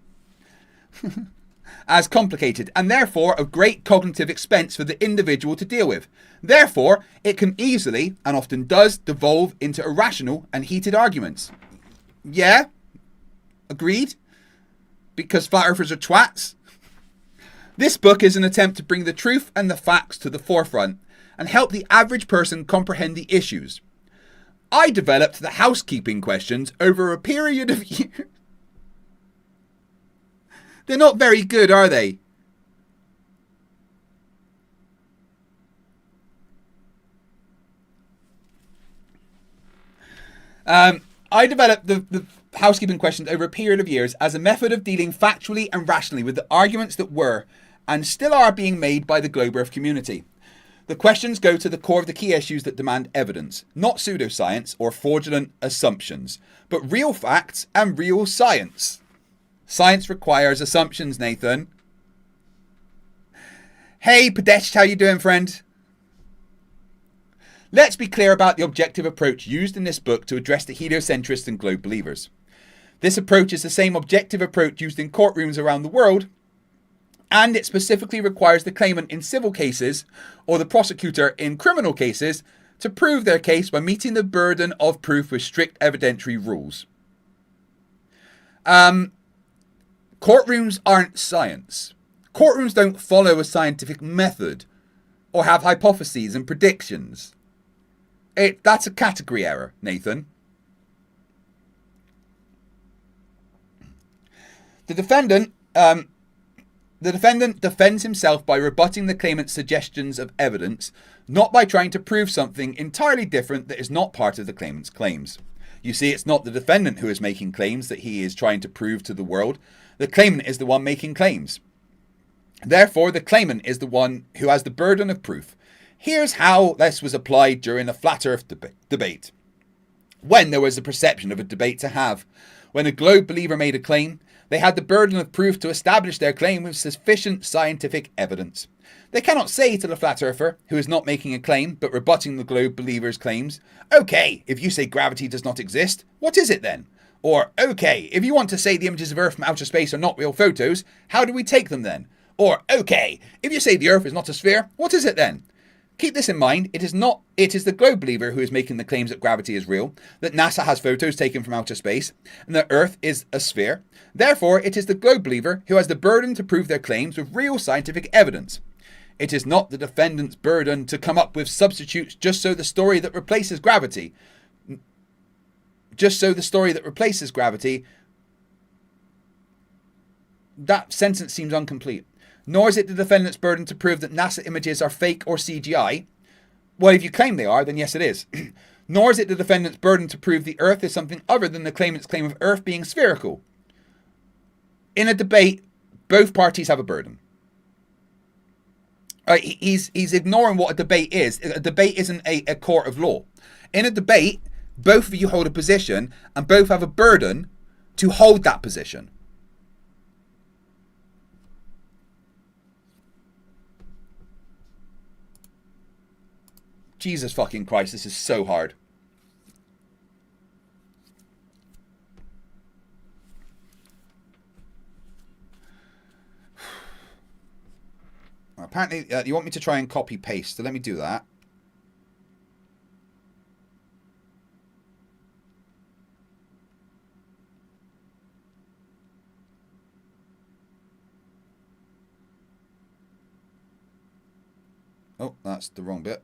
As complicated, and therefore of great cognitive expense for the individual to deal with. Therefore, it can easily, and often does, devolve into irrational and heated arguments. Yeah? Agreed? Because flat earthers are twats? This book is an attempt to bring the truth and the facts to the forefront and help the average person comprehend the issues. I developed the housekeeping questions over a period of years. They're not very good, are they? I developed the housekeeping questions over a period of years as a method of dealing factually and rationally with the arguments that were and still are being made by the globe earth community. The questions go to the core of the key issues that demand evidence, not pseudoscience or fraudulent assumptions, but real facts and real science. Science requires assumptions, Nathan. Hey, Padesh, how you doing, friend? Let's be clear about the objective approach used in this book to address the heliocentrists and globe believers. This approach is the same objective approach used in courtrooms around the world, and it specifically requires the claimant in civil cases or the prosecutor in criminal cases to prove their case by meeting the burden of proof with strict evidentiary rules. Courtrooms aren't science. Courtrooms don't follow a scientific method or have hypotheses and predictions. That's a category error, Nathan. The defendant defends himself by rebutting the claimant's suggestions of evidence, not by trying to prove something entirely different that is not part of the claimant's claims. You see, it's not the defendant who is making claims that he is trying to prove to the world. The claimant is the one making claims. Therefore, the claimant is the one who has the burden of proof. Here's how this was applied during the flat earth debate. When there was a perception of a debate to have, when a globe believer made a claim, they had the burden of proof to establish their claim with sufficient scientific evidence. They cannot say to the flat earther, who is not making a claim but rebutting the globe believer's claims, okay, if you say gravity does not exist, what is it then? Or, okay, if you want to say the images of Earth from outer space are not real photos, how do we take them then? Or, okay, if you say the Earth is not a sphere, what is it then? Keep this in mind, it is the globe believer who is making the claims that gravity is real, that NASA has photos taken from outer space, and that Earth is a sphere. Therefore, it is the globe believer who has the burden to prove their claims with real scientific evidence. It is not the defendant's burden to come up with substitutes just so the story that replaces gravity. That sentence seems incomplete. Nor is it the defendant's burden to prove that NASA images are fake or CGI. Well, if you claim they are, then yes it is. Nor is it the defendant's burden to prove the Earth is something other than the claimant's claim of Earth being spherical. In a debate, both parties have a burden. He's ignoring what a debate is. A debate isn't a court of law. In a debate, both of you hold a position and both have a burden to hold that position. Jesus fucking Christ, this is so hard. Apparently, you want me to try and copy paste, so let me do that. Oh, that's the wrong bit.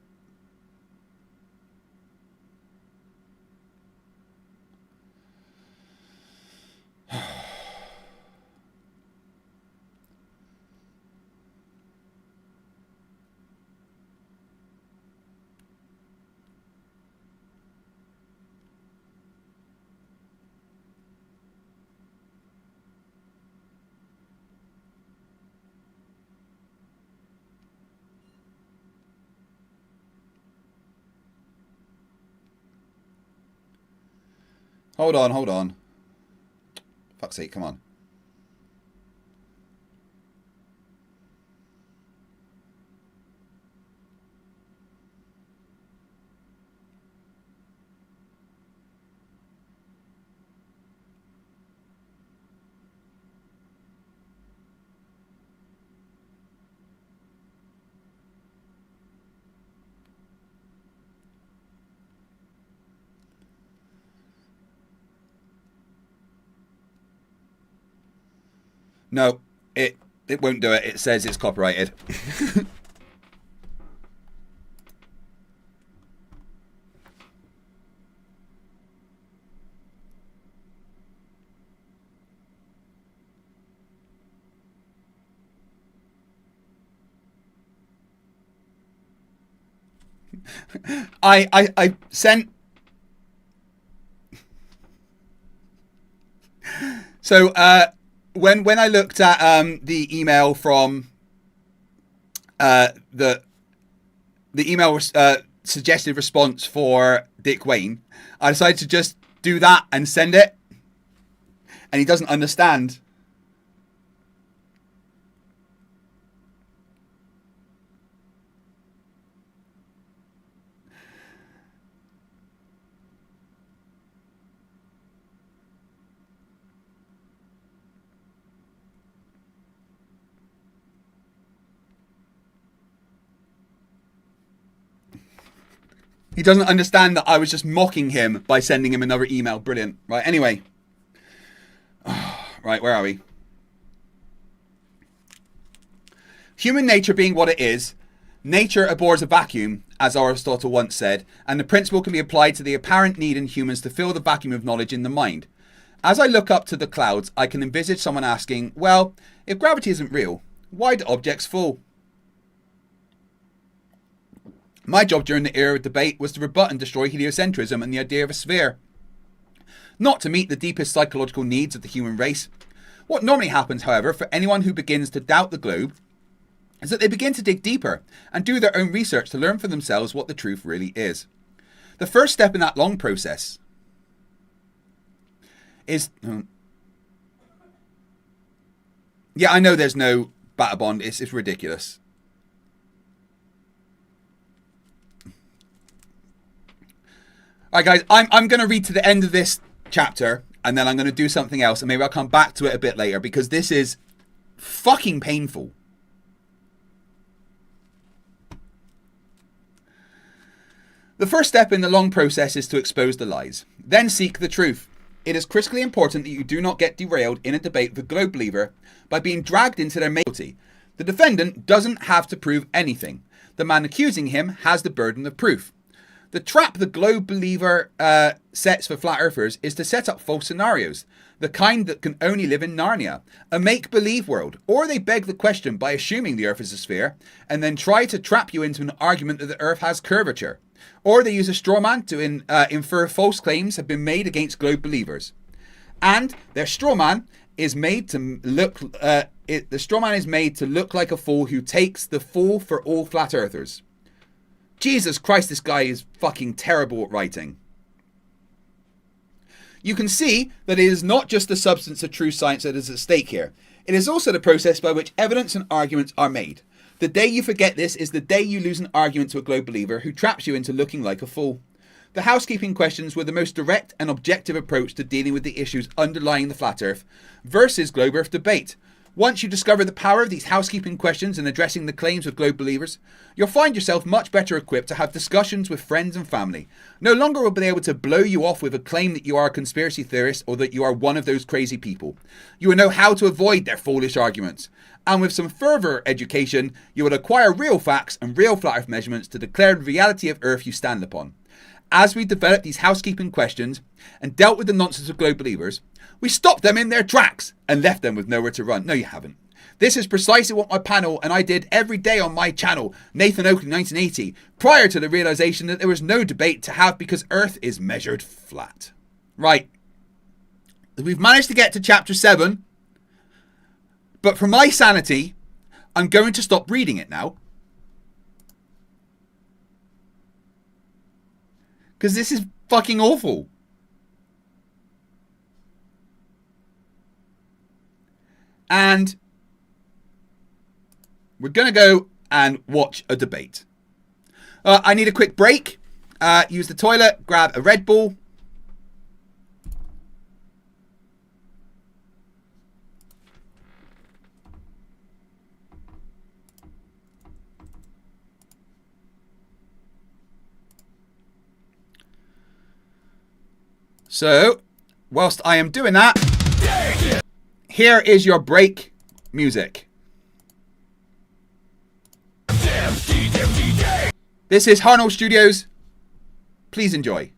Hold on, hold on. Fuck's sake, come on. No, it won't do it. It says it's copyrighted. I sent. So when I looked at the email from the email suggested response for Dick Wayne, I decided to just do that and send it, and he doesn't understand. He doesn't understand that I was just mocking him by sending him another email. Brilliant. Right, anyway. Right, where are we? Human nature being what it is, nature abhors a vacuum, as Aristotle once said, and the principle can be applied to the apparent need in humans to fill the vacuum of knowledge in the mind. As I look up to the clouds, I can envisage someone asking, well, if gravity isn't real, why do objects fall? My job during the era of debate was to rebut and destroy heliocentrism and the idea of a sphere. Not to meet the deepest psychological needs of the human race. What normally happens, however, for anyone who begins to doubt the globe is that they begin to dig deeper and do their own research to learn for themselves what the truth really is. The first step in that long process is... yeah, I know there's no batter bond. It's ridiculous. Alright guys, I'm going to read to the end of this chapter and then I'm going to do something else and maybe I'll come back to it a bit later because this is fucking painful. The first step in the long process is to expose the lies, then seek the truth. It is critically important that you do not get derailed in a debate with a globe believer by being dragged into their guilty. The defendant doesn't have to prove anything. The man accusing him has the burden of proof. The trap the globe believer sets for flat earthers is to set up false scenarios, the kind that can only live in Narnia, a make-believe world, or they beg the question by assuming the earth is a sphere, and then try to trap you into an argument that the earth has curvature. Or they use a straw man to infer false claims have been made against globe believers. And their straw man is made to look like a fool who takes the fall for all flat earthers. Jesus Christ, this guy is fucking terrible at writing. You can see that it is not just the substance of true science that is at stake here. It is also the process by which evidence and arguments are made. The day you forget this is the day you lose an argument to a Globe believer who traps you into looking like a fool. The housekeeping questions were the most direct and objective approach to dealing with the issues underlying the Flat Earth versus Globe Earth debate. Once you discover the power of these housekeeping questions in addressing the claims of Globe believers, you'll find yourself much better equipped to have discussions with friends and family. No longer will be able to blow you off with a claim that you are a conspiracy theorist or that you are one of those crazy people. You will know how to avoid their foolish arguments. And with some further education, you will acquire real facts and real Flat Earth measurements to declare the reality of Earth you stand upon. As we developed these housekeeping questions and dealt with the nonsense of Globe believers, we stopped them in their tracks and left them with nowhere to run. No, you haven't. This is precisely what my panel and I did every day on my channel, Nathan Oakley 1980, prior to the realization that there was no debate to have because Earth is measured flat. Right. We've managed to get to chapter 7, but for my sanity, I'm going to stop reading it now. Because this is fucking awful. And we're going to go and watch a debate. I need a quick break. Use the toilet, grab a Red Bull. So, whilst I am doing that, here is your break music. This is Harnell Studios. Please enjoy.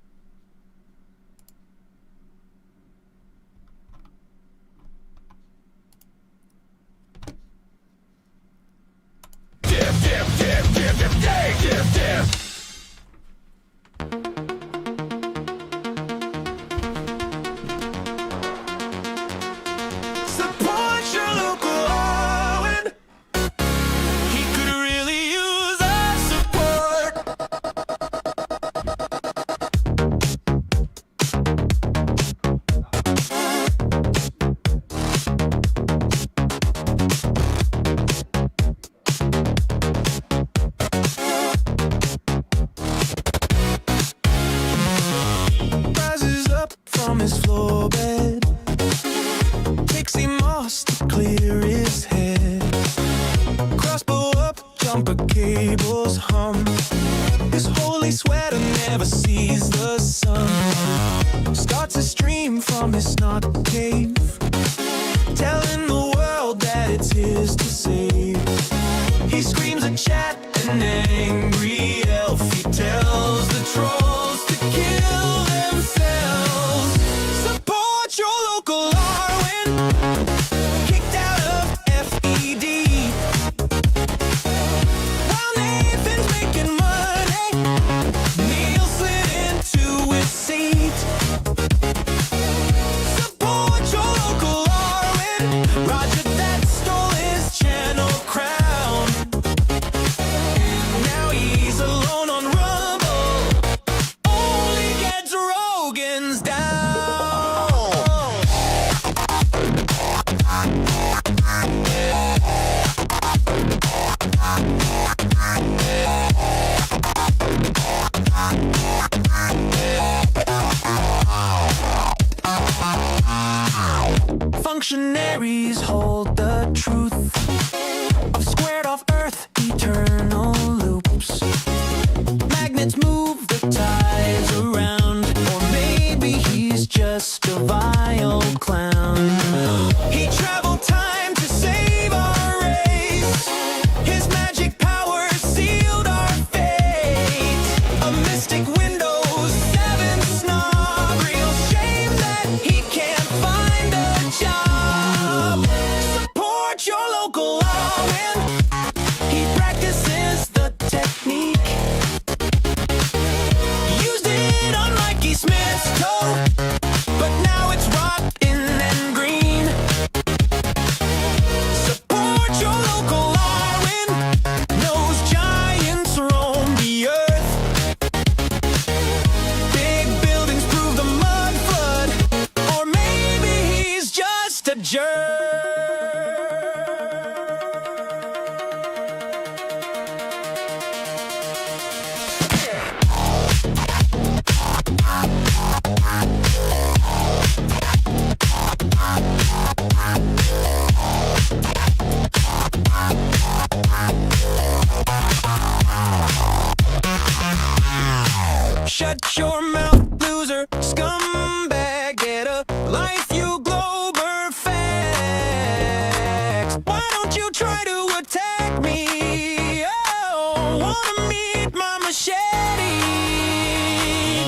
try to attack me. Oh, wanna meet my machete.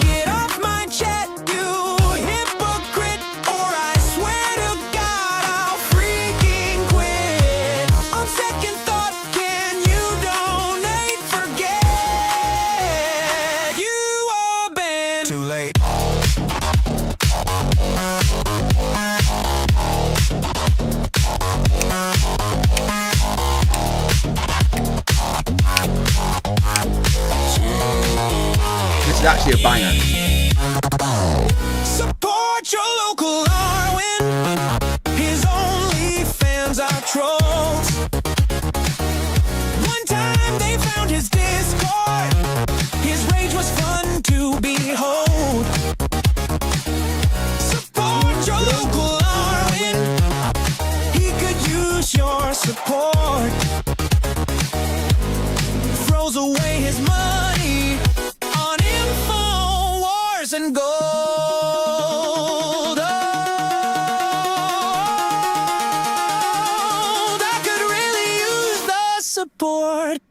Get off my chat, you hypocrite, or I swear to God I'll freaking quit. On second thought, can you donate? Forget you are banned. Too late. This is actually a banger. Support your local Arwen. His only fans are trolls. One time they found his Discord. His rage was fun to behold. Support your local Arwen. He could use your support. Throws away his money on info wars and gold. Oh, I could really use the support.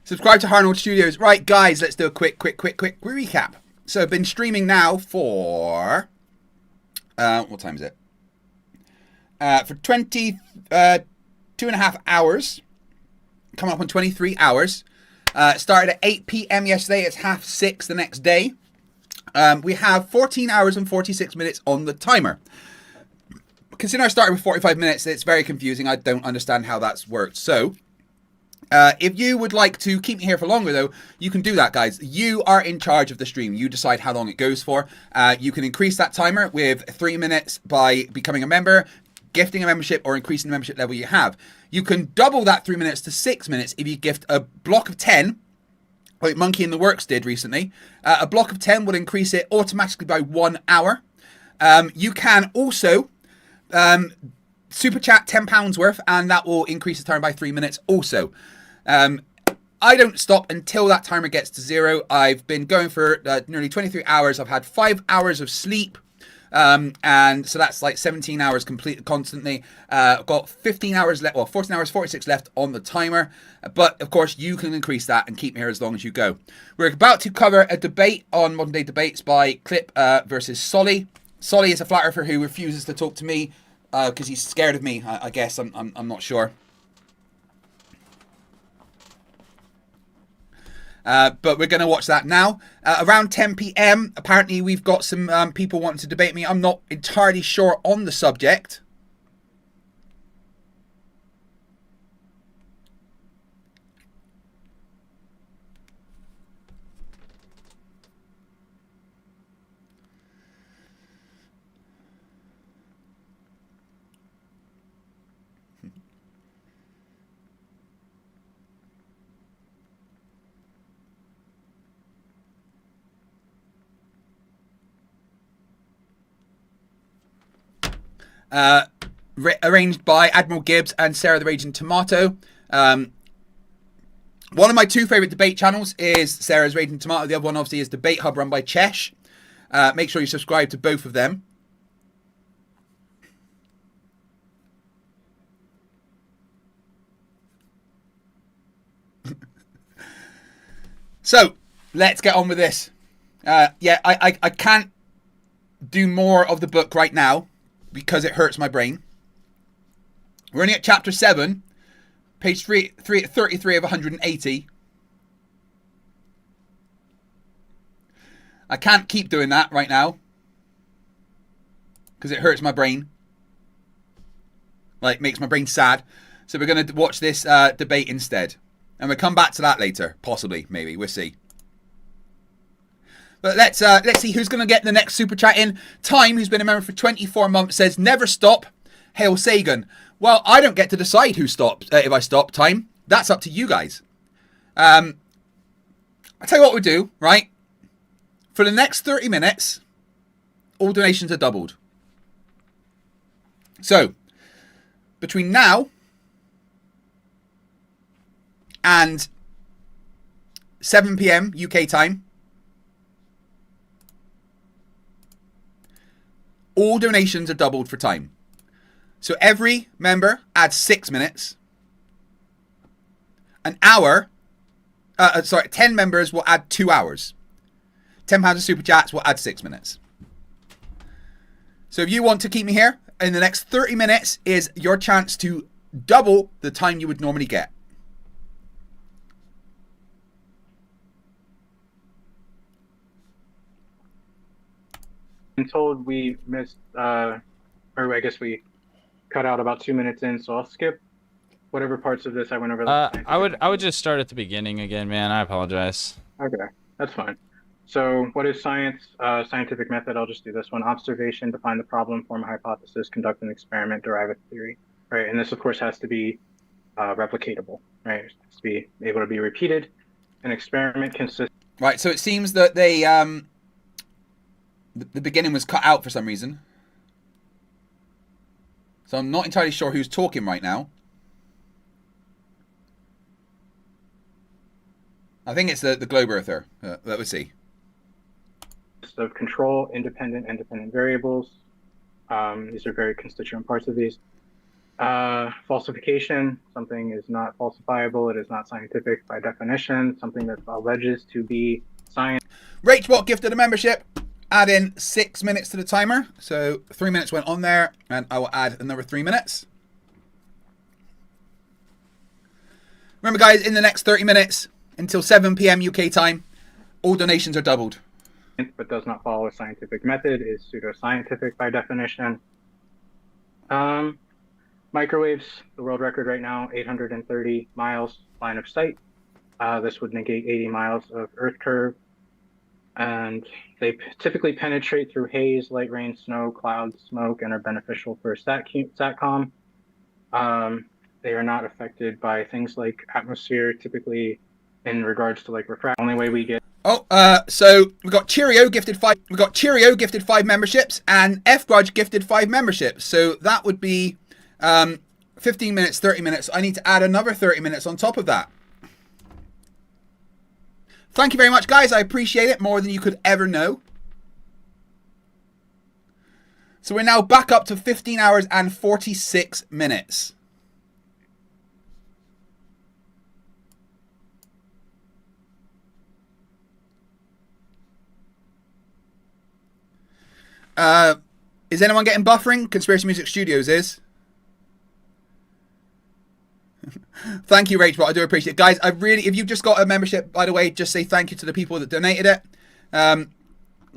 Subscribe to Harnold Studios. Right, guys, let's do a quick recap. So I've been streaming now for... what time is it? For 22.5 hours. Coming up on 23 hours. Started at 8 p.m. yesterday. It's 6:30 the next day. We have 14 hours and 46 minutes on the timer. Considering I started with 45 minutes, it's very confusing. I don't understand how that's worked. So... if you would like to keep me here for longer, though, you can do that, guys. You are in charge of the stream. You decide how long it goes for. You can increase that timer with 3 minutes by becoming a member, gifting a membership, or increasing the membership level you have. You can double that 3 minutes to 6 minutes if you gift a block of 10, like Monkey in the Works did recently. A block of 10 will increase it automatically by 1 hour. You can also... super chat £10 worth, and that will increase the timer by 3 minutes also. I don't stop until that timer gets to 0. I've been going for nearly 23 hours. I've had 5 hours of sleep. And so that's like 17 hours completed constantly. I've got 15 hours left, well, 14 hours, 46 left on the timer. But of course, you can increase that and keep me here as long as you go. We're about to cover a debate on Modern Day Debates by Clip versus Solly. Solly is a flat earther who refuses to talk to me because he's scared of me, I guess. I'm not sure. But we're going to watch that now. Around 10 p.m, apparently we've got some people wanting to debate me. I'm not entirely sure on the subject. Arranged by Admiral Gibbs and Sarah the Raging Tomato. One of my two favourite debate channels is Sarah's Raging Tomato. The other one obviously is Debate Hub run by Chesh. Make sure you subscribe to both of them. So, let's get on with this. Yeah, I can't do more of the book right now because it hurts my brain. We're only at chapter 7, page 33 of 180. I can't keep doing that right now because it hurts my brain. Like, makes my brain sad. So we're going to watch this debate instead. And we'll come back to that later. Possibly, maybe. We'll see. But let's see who's going to get the next super chat in. Time, who's been a member for 24 months, says, never stop. Hail Sagan. Well, I don't get to decide who stops, if I stop. Time. That's up to you guys. I'll tell you what we'll do, right? For the next 30 minutes, all donations are doubled. So, between now and 7 p.m. UK time, all donations are doubled for time. So every member adds 6 minutes. An hour, 10 members will add 2 hours. £10 of super chats will add 6 minutes. So if you want to keep me here, in the next 30 minutes is your chance to double the time you would normally get. I'm told we missed, or I guess we cut out about 2 minutes in, so I'll skip whatever parts of this I went over. I would just start at the beginning again, man. I apologize. Okay, that's fine. So what is science? Scientific method, I'll just do this one. Observation, define the problem, form a hypothesis, conduct an experiment, derive a theory, right? And this, of course, has to be replicatable, right? It has to be able to be repeated. An experiment consists... Right, so it seems that they, the beginning was cut out for some reason. So I'm not entirely sure who's talking right now. I think it's the globe earther. Let me see. Of control, independent variables. These are very constituent parts of these. Falsification, something is not falsifiable, it is not scientific by definition, something that alleges to be science. Rachbot gifted a membership. Add in 6 minutes to the timer. So 3 minutes went on there, and I will add another 3 minutes. Remember, guys, in the next 30 minutes, until 7 p.m. UK time, all donations are doubled. But does not follow a scientific method, is pseudoscientific by definition. Microwaves, the world record right now, 830 miles line of sight. This would negate 80 miles of Earth curve. And they typically penetrate through haze, light rain, snow, clouds, smoke, and are beneficial for SATCOM. They are not affected by things like atmosphere, typically in regards to like refraction. Only way we get... Oh, so we got Cheerio gifted 5. We got Cheerio gifted 5 memberships, and F Grudge gifted 5 memberships. So that would be 15 minutes, 30 minutes. I need to add another 30 minutes on top of that. Thank you very much, guys. I appreciate it more than you could ever know. So we're now back up to 15 hours and 46 minutes. Is anyone getting buffering? Conspiracy Music Studios is. Thank you, Rachel. I do appreciate it. Guys, I really, if you've just got a membership, by the way, just say thank you to the people that donated it.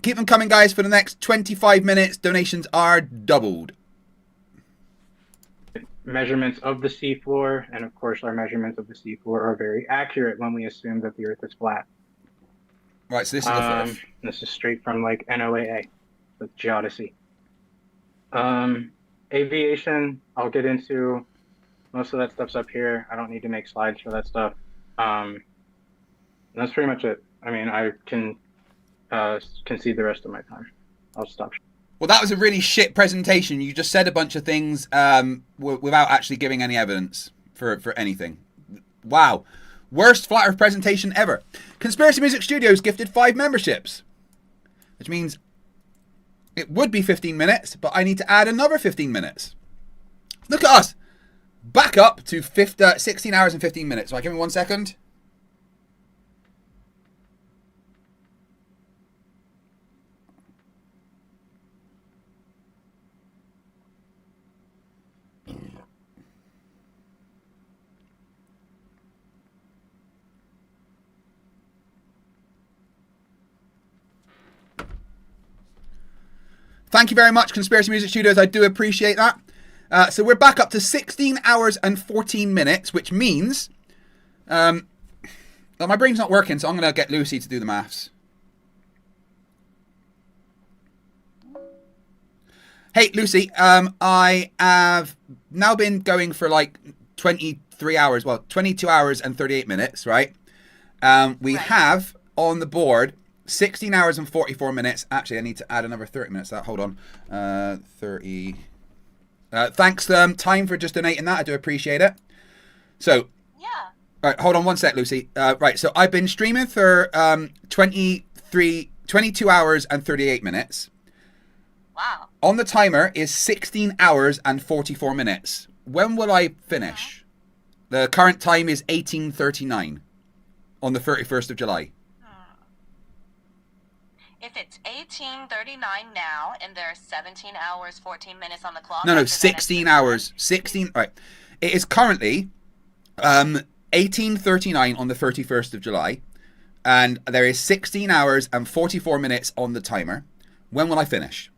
Keep them coming, guys. For the next 25 minutes, donations are doubled. Measurements of the seafloor, and of course, our measurements of the seafloor are very accurate when we assume that the Earth is flat. Right, so this is the first. This is straight from like NOAA, with geodesy. Aviation, I'll get into. Most of that stuff's up here. I don't need to make slides for that stuff. That's pretty much it. I mean, I can concede the rest of my time. I'll stop. Well, that was a really shit presentation. You just said a bunch of things without actually giving any evidence for anything. Wow. Worst Flat Earth presentation ever. Conspiracy Music Studios gifted 5 memberships. Which means it would be 15 minutes, but I need to add another 15 minutes. Look at us. Back up to 16 hours and 15 minutes. Right, give me 1 second. Thank you very much, Conspiracy Music Studios. I do appreciate that. So we're back up to 16 hours and 14 minutes, which means... well, my brain's not working, so I'm going to get Lucy to do the maths. Hey, Lucy, I have now been going for like 23 hours, well, 22 hours and 38 minutes, right? We have on the board 16 hours and 44 minutes. Actually, I need to add another 30 minutes to that. Hold on. 30. Thanks, Time, for just donating that. I do appreciate it. So, yeah. Right, hold on one sec, Lucy. Right, so I've been streaming for 22 hours and 38 minutes. Wow. On the timer is 16 hours and 44 minutes. When will I finish? The current time is 18:39 on the 31st of July. If it's 18:39 now and there's 17 hours 14 minutes on the clock. No, 16 hours. 16. Right. It is currently 18:39 on the 31st of July, and there is 16 hours and 44 minutes on the timer. When will I finish?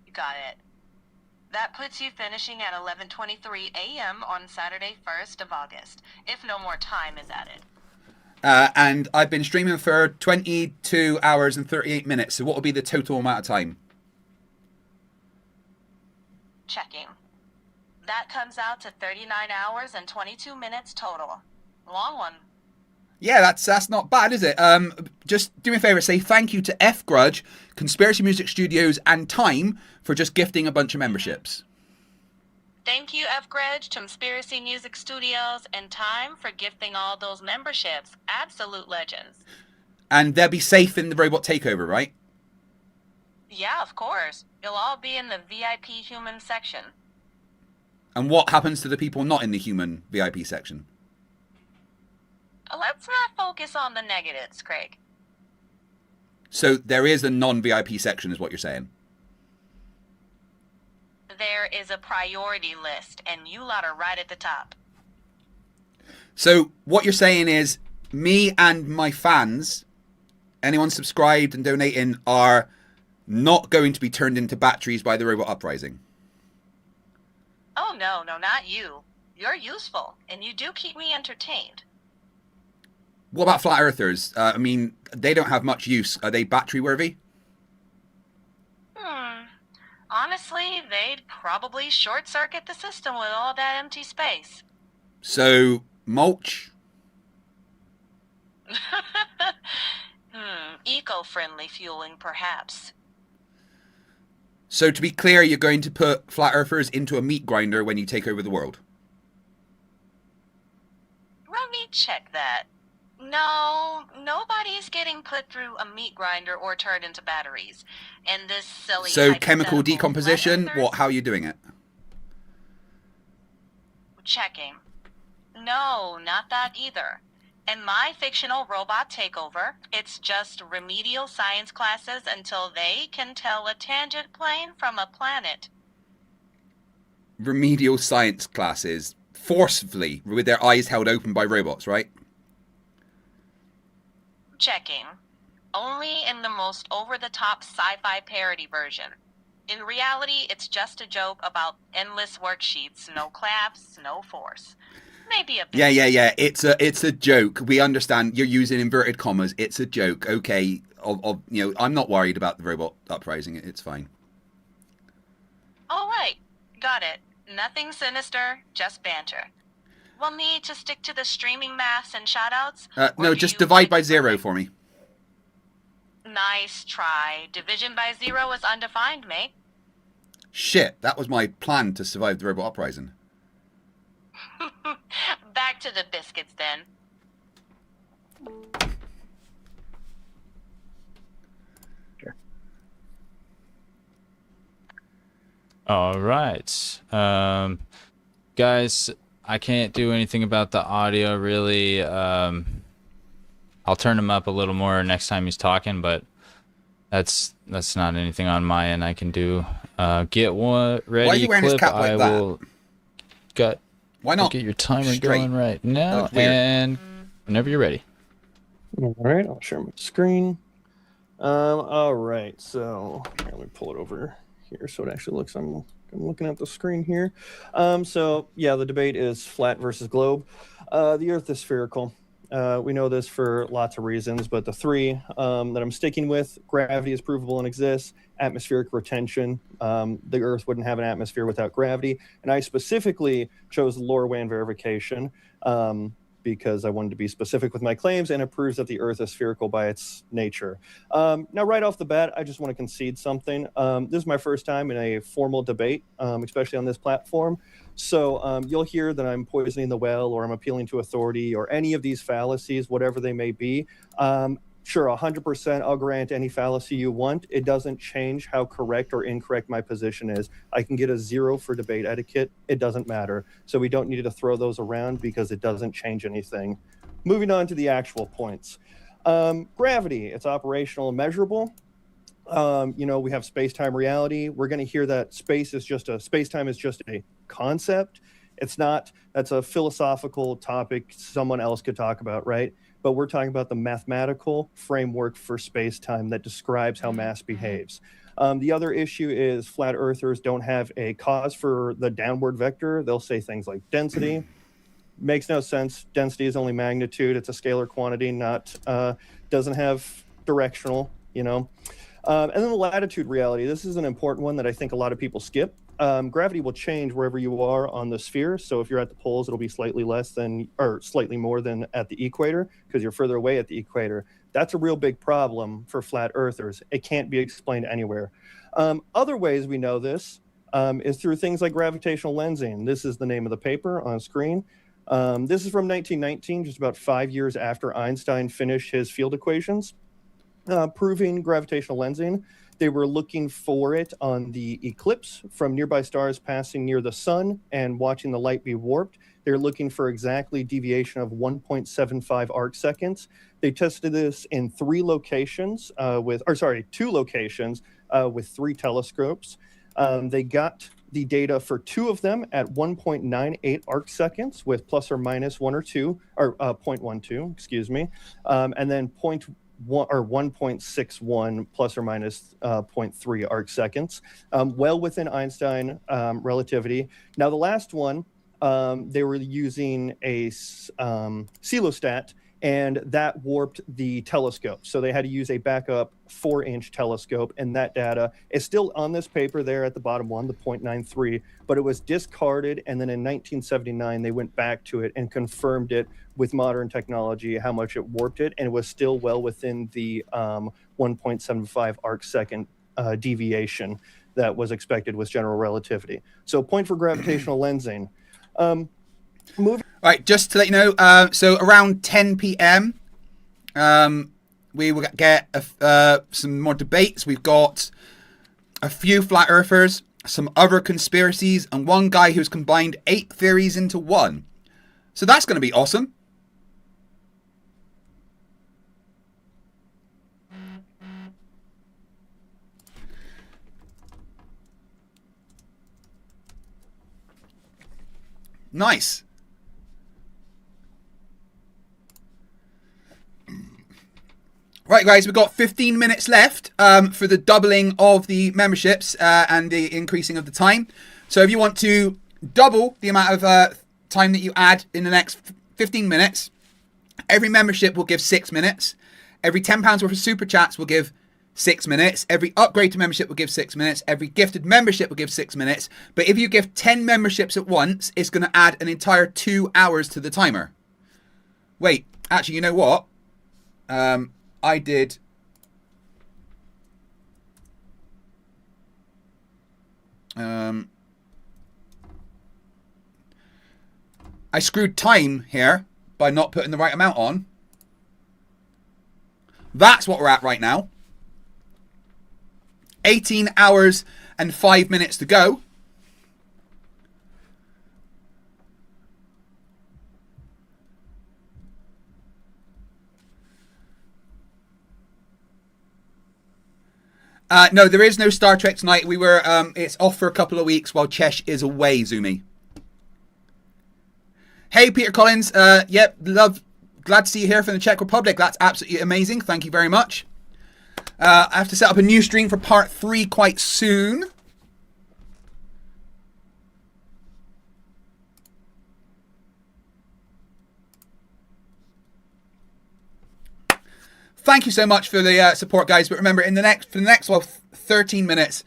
You got it. That puts you finishing at 11:23 a.m. on Saturday, 1st of August, if no more time is added. And I've been streaming for 22 hours and 38 minutes. So what will be the total amount of time? Checking. That comes out to 39 hours and 22 minutes total. Long one. Yeah, that's not bad, is it? Just do me a favor, say thank you to F Grudge, Conspiracy Music Studios, and Time for just gifting a bunch of memberships. Thank you, F Grudge, Conspiracy Music Studios, and Time for gifting all those memberships. Absolute legends. And they'll be safe in the robot takeover, right? Yeah, of course. You'll all be in the VIP human section. And what happens to the people not in the human VIP section? Let's not focus on the negatives, Craig. So there is a non-VIP section, is what you're saying? There is a priority list, and you lot are right at the top. So what you're saying is me and my fans, anyone subscribed and donating, are not going to be turned into batteries by the robot uprising. Oh, no, not you. You're useful, and you do keep me entertained. What about flat earthers? I mean, they don't have much use. Are they battery worthy? Honestly, they'd probably short-circuit the system with all that empty space. So, mulch? Eco-friendly fueling, perhaps. So, to be clear, you're going to put flat earthers into a meat grinder when you take over the world? Let me check that. No, nobody's getting put through a meat grinder or turned into batteries. And this silly So, chemical decomposition? What? How are you doing it? Checking. No, not that either. In my fictional robot takeover, it's just remedial science classes until they can tell a tangent plane from a planet. Remedial science classes, forcefully, with their eyes held open by robots, right? Checking. Only in the most over-the-top sci-fi parody version. In reality, it's just a joke about endless worksheets, no claps, no force. Maybe a bit. Yeah. It's a joke. We understand you're using inverted commas. It's a joke. Okay. I'm not worried about the robot uprising. It's fine. All right. Got it. Nothing sinister, just banter. We'll need to stick to the streaming maths and shoutouts. No, just divide by 0 for me. Nice try. Division by 0 is undefined, mate. Shit, that was my plan to survive the robot uprising. Back to the biscuits, then. Sure. All right. Guys, I can't do anything about the audio, really. I'll turn him up a little more next time he's talking, but that's not anything on my end I can do. Get one ready. Why are you wearing his cap like that? Why not? Get your timer Straight. going right now, and whenever you're ready. All right, I'll share my screen. All right, so here, let me pull it over here so it actually looks. I'm looking at the screen here. So yeah, the debate is flat versus globe. The Earth is spherical. We know this for lots of reasons, but the three that I'm sticking with: gravity is provable and exists. Atmospheric retention. The Earth wouldn't have an atmosphere without gravity. And I specifically chose LoRaWAN verification because I wanted to be specific with my claims, and it proves that the Earth is spherical by its nature. Now, right off the bat, I just want to concede something. This is my first time in a formal debate, especially on this platform. So you'll hear that I'm poisoning the well, or I'm appealing to authority, or any of these fallacies, whatever they may be. Sure, 100% I'll grant any fallacy you want. It doesn't change how correct or incorrect my position is. I can get a 0 for debate etiquette. It doesn't matter. So we don't need to throw those around because it doesn't change anything. Moving on to the actual points. Gravity, it's operational and measurable. We have space-time reality. We're going to hear that space-time is just a concept. It's not. That's a philosophical topic someone else could talk about, right? But we're talking about the mathematical framework for space-time that describes how mass behaves. The other issue is flat earthers don't have a cause for the downward vector. They'll say things like density. Makes no sense. Density is only magnitude. It's a scalar quantity, doesn't have directional, And then the latitude reality. This is an important one that I think a lot of people skip. Gravity will change wherever you are on the sphere. So if you're at the poles, it'll be slightly more than at the equator, because you're further away at the equator. That's a real big problem for flat earthers. It can't be explained anywhere. Other ways we know this is through things like gravitational lensing. This is the name of the paper on screen. This is from 1919, just about 5 years after Einstein finished his field equations, proving gravitational lensing. They were looking for it on the eclipse from nearby stars passing near the sun and watching the light be warped. They're looking for exactly deviation of 1.75 arc seconds. They tested this in 2 locations with 3 telescopes. They got the data for 2 of them at 1.98 arc seconds with plus or minus 1 or 2, or 0.12, excuse me, and then 1.61 plus or minus 0.3 arc seconds, well within Einstein relativity. Now, the last one, they were using a coelostat, and that warped the telescope. So they had to use a backup 4-inch telescope, and that data is still on this paper there at the bottom one, the 0.93, but it was discarded, and then in 1979, they went back to it and confirmed it with modern technology, how much it warped it, and it was still well within the 1.75 arc second deviation that was expected with general relativity. So point for gravitational lensing. Right, just to let you know, so around 10 p.m., we will get some more debates. We've got a few flat earthers, some other conspiracies, and one guy who's combined 8 theories into one. So that's going to be awesome. Nice. Right, guys, we've got 15 minutes left for the doubling of the memberships and the increasing of the time. So if you want to double the amount of time that you add in the next 15 minutes, every membership will give 6 minutes. Every £10 worth of super chats will give 6 minutes. Every upgrade to membership will give 6 minutes. Every gifted membership will give 6 minutes. But if you give 10 memberships at once, it's going to add an entire 2 hours to the timer. Wait, actually, you know what? I did. I screwed time here by not putting the right amount on. That's what we're at right now. 18 hours and 5 minutes to go. No, there is no Star Trek tonight. We were, it's off for a couple of weeks while Chesh is away, Zumi. Hey, Peter Collins. Yep, glad to see you here from the Czech Republic. That's absolutely amazing. Thank you very much. I have to set up a new stream for part 3 quite soon. Thank you so much for the support, guys. But remember, for the next 13 minutes,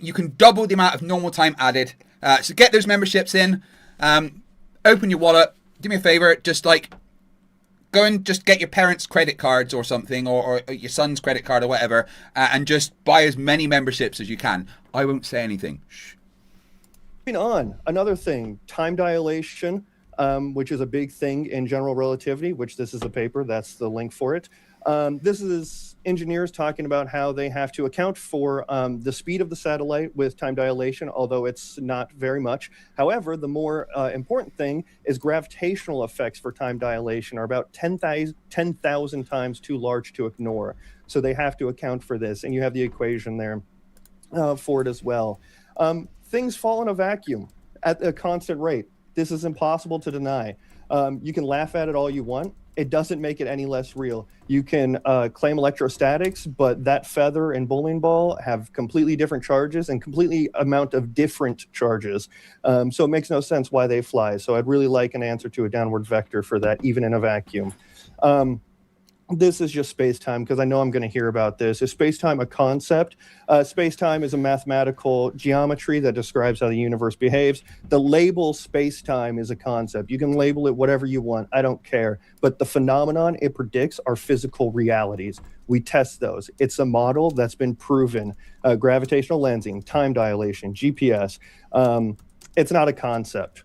you can double the amount of normal time added. So get those memberships in. Open your wallet. Do me a favor. Just like go and just get your parents' credit cards or something, or your son's credit card or whatever, and just buy as many memberships as you can. I won't say anything. Shh. Moving on, another thing, time dilation, which is a big thing in general relativity, which this is a paper, that's the link for it. This is engineers talking about how they have to account for the speed of the satellite with time dilation, although it's not very much. However, the more important thing is gravitational effects for time dilation are about 10,000 times too large to ignore. So they have to account for this, and you have the equation there for it as well. Things fall in a vacuum at a constant rate. This is impossible to deny. You can laugh at it all you want. It doesn't make it any less real. You can claim electrostatics, but that feather and bowling ball have completely different charges and completely amount of different charges. So it makes no sense why they fly. So I'd really like an answer to a downward vector for that, even in a vacuum. This is just space-time, because I know I'm going to hear about this. Is space-time a concept? Space-time is a mathematical geometry that describes how the universe behaves. The label space-time is a concept. You can label it whatever you want. I don't care. But the phenomenon it predicts are physical realities. We test those. It's a model that's been proven. Gravitational lensing, time dilation, GPS. It's not a concept.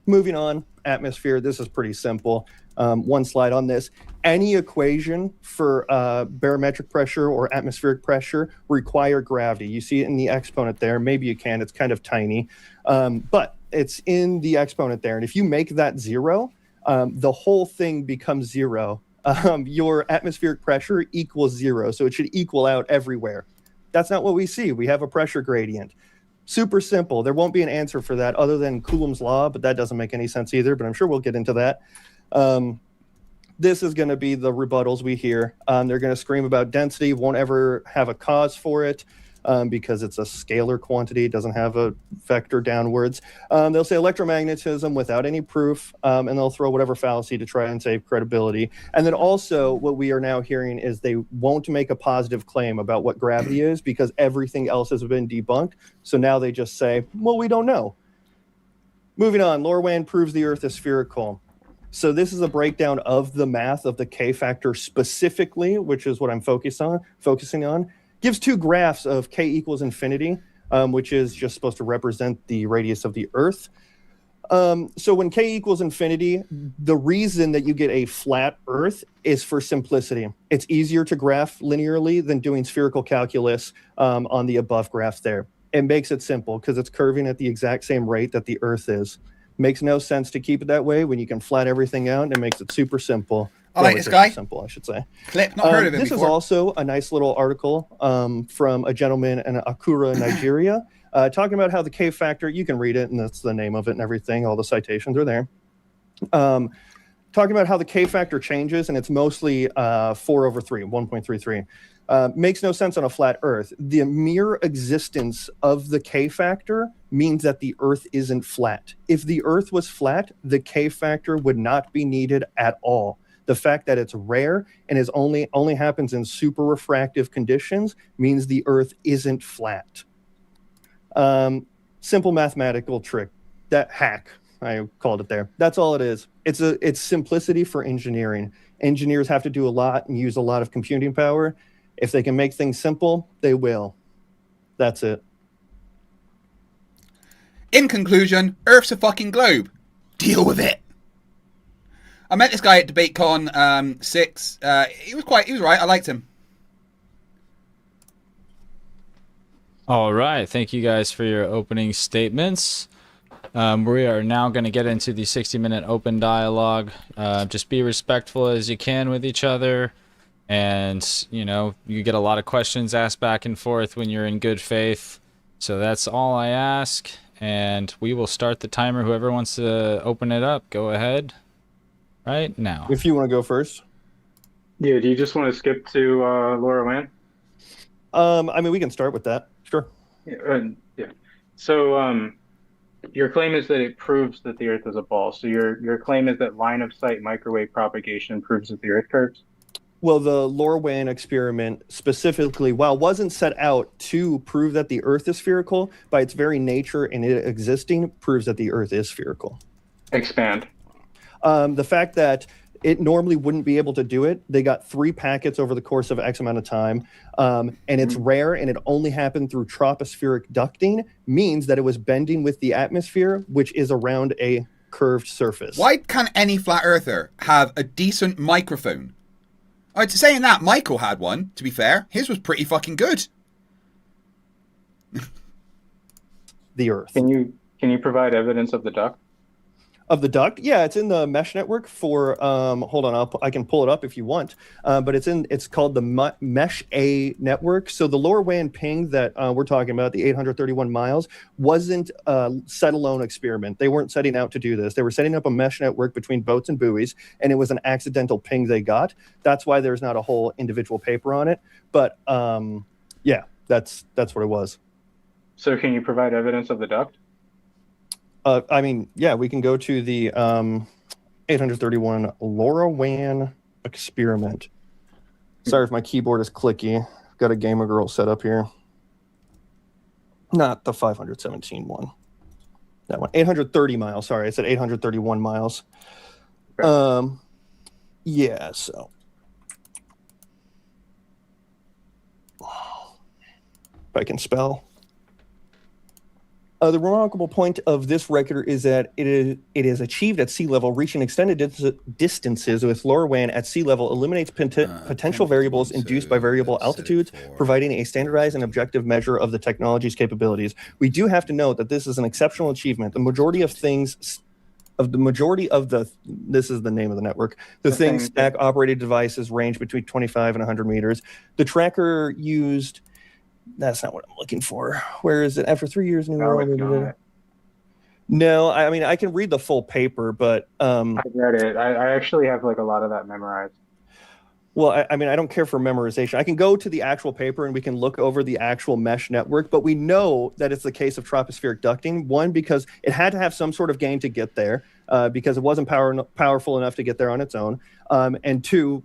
Moving on, atmosphere. This is pretty simple. One slide on this. Any equation for barometric pressure or atmospheric pressure require gravity. You see it in the exponent there. Maybe you can. It's kind of tiny. But it's in the exponent there. And if you make that zero, the whole thing becomes zero. Your atmospheric pressure equals zero. So it should equal out everywhere. That's not what we see. We have a pressure gradient. Super simple. There won't be an answer for that other than Coulomb's law, but that doesn't make any sense either. But I'm sure we'll get into that. This is going to be the rebuttals we hear. They're going to scream about density, won't ever have a cause for it because it's a scalar quantity, it doesn't have a vector downwards. They'll say electromagnetism without any proof, and they'll throw whatever fallacy to try and save credibility. And then also what we are now hearing is they won't make a positive claim about what gravity is because everything else has been debunked. So now they just say, well, we don't know. Moving on, Lorwan proves the Earth is spherical. So this is a breakdown of the math of the K factor specifically, which is what I'm focusing on. Gives two graphs of K equals infinity, which is just supposed to represent the radius of the Earth. So when K equals infinity, the reason that you get a flat Earth is for simplicity. It's easier to graph linearly than doing spherical calculus on the above graphs there. It makes it simple because it's curving at the exact same rate that the Earth is. Makes no sense to keep it that way when you can flat everything out. It makes it super simple. I like this guy. Simple, I should say. Clip, not heard of him This before. is also a nice little article from a gentleman in Akura, Nigeria, talking about how the K factor, you can read it, and that's the name of it and everything. All the citations are there. Talking about how the K factor changes, and it's mostly 4/3, 1.33. Makes no sense on a flat Earth. The mere existence of the K factor means that the Earth isn't flat. If the Earth was flat, the K factor would not be needed at all. The fact that it's rare and is only happens in super refractive conditions means the Earth isn't flat. Simple mathematical trick. That hack, I called it there. That's all it is. It's simplicity for engineering. Engineers have to do a lot and use a lot of computing power. If they can make things simple, they will. That's it. In conclusion, Earth's a fucking globe. Deal with it. I met this guy at DebateCon 6. He was right. I liked him. All right. Thank you guys for your opening statements. We are now going to get into the 60-minute open dialogue. Just be respectful as you can with each other. And, you know, you get a lot of questions asked back and forth when you're in good faith. So that's all I ask. And we will start the timer. Whoever wants to open it up, go ahead right now. If you want to go first. Yeah, do you just want to skip to Laura Wan? I mean, we can start with that. Sure. Yeah. So your claim is that it proves that the Earth is a ball. So your claim is that line of sight microwave propagation proves that the Earth curves? Well, the Lorwan experiment specifically, while it wasn't set out to prove that the Earth is spherical, by its very nature and it existing, proves that the Earth is spherical. Expand. The fact that it normally wouldn't be able to do it. They got 3 packets over the course of X amount of time. And it's rare, and it only happened through tropospheric ducting, means that it was bending with the atmosphere, which is around a curved surface. Why can't any flat earther have a decent microphone? Saying that, Michael had one, to be fair. His was pretty fucking good. The Earth. Can you provide evidence of the duct? Of the duct, yeah, it's in the mesh network for. Hold on, I can pull it up if you want. But it's called the Mesh A network. So the LoRaWAN ping that we're talking about, the 831 miles, wasn't a set alone experiment. They weren't setting out to do this. They were setting up a mesh network between boats and buoys, and it was an accidental ping they got. That's why there's not a whole individual paper on it. But yeah, that's what it was. So can you provide evidence of the duct? I mean, yeah, we can go to the 831 LoRaWAN experiment. Sorry if my keyboard is clicky. Got a Gamer Girl set up here. Not the 517 one. That one. 830 miles. Sorry, I said 831 miles. Okay. Yeah, so. If I can spell. The remarkable point of this record is that it is achieved at sea level, reaching extended distances with LoRaWAN at sea level, eliminates potential variables induced by variable altitudes, providing a standardized and objective measure of the technology's capabilities. We do have to note that this is an exceptional achievement. The majority of things, this is the name of the network, the things stack operated devices range between 25 and 100 meters. The tracker used... That's not what I'm looking for. Where is it? After 3 years, No, I mean, I can read the full paper, but I read it. I actually have like a lot of that memorized. Well, I mean, I don't care for memorization. I can go to the actual paper and we can look over the actual mesh network, but we know that it's the case of tropospheric ducting. One, because it had to have some sort of gain to get there, because it wasn't powerful enough to get there on its own. And two,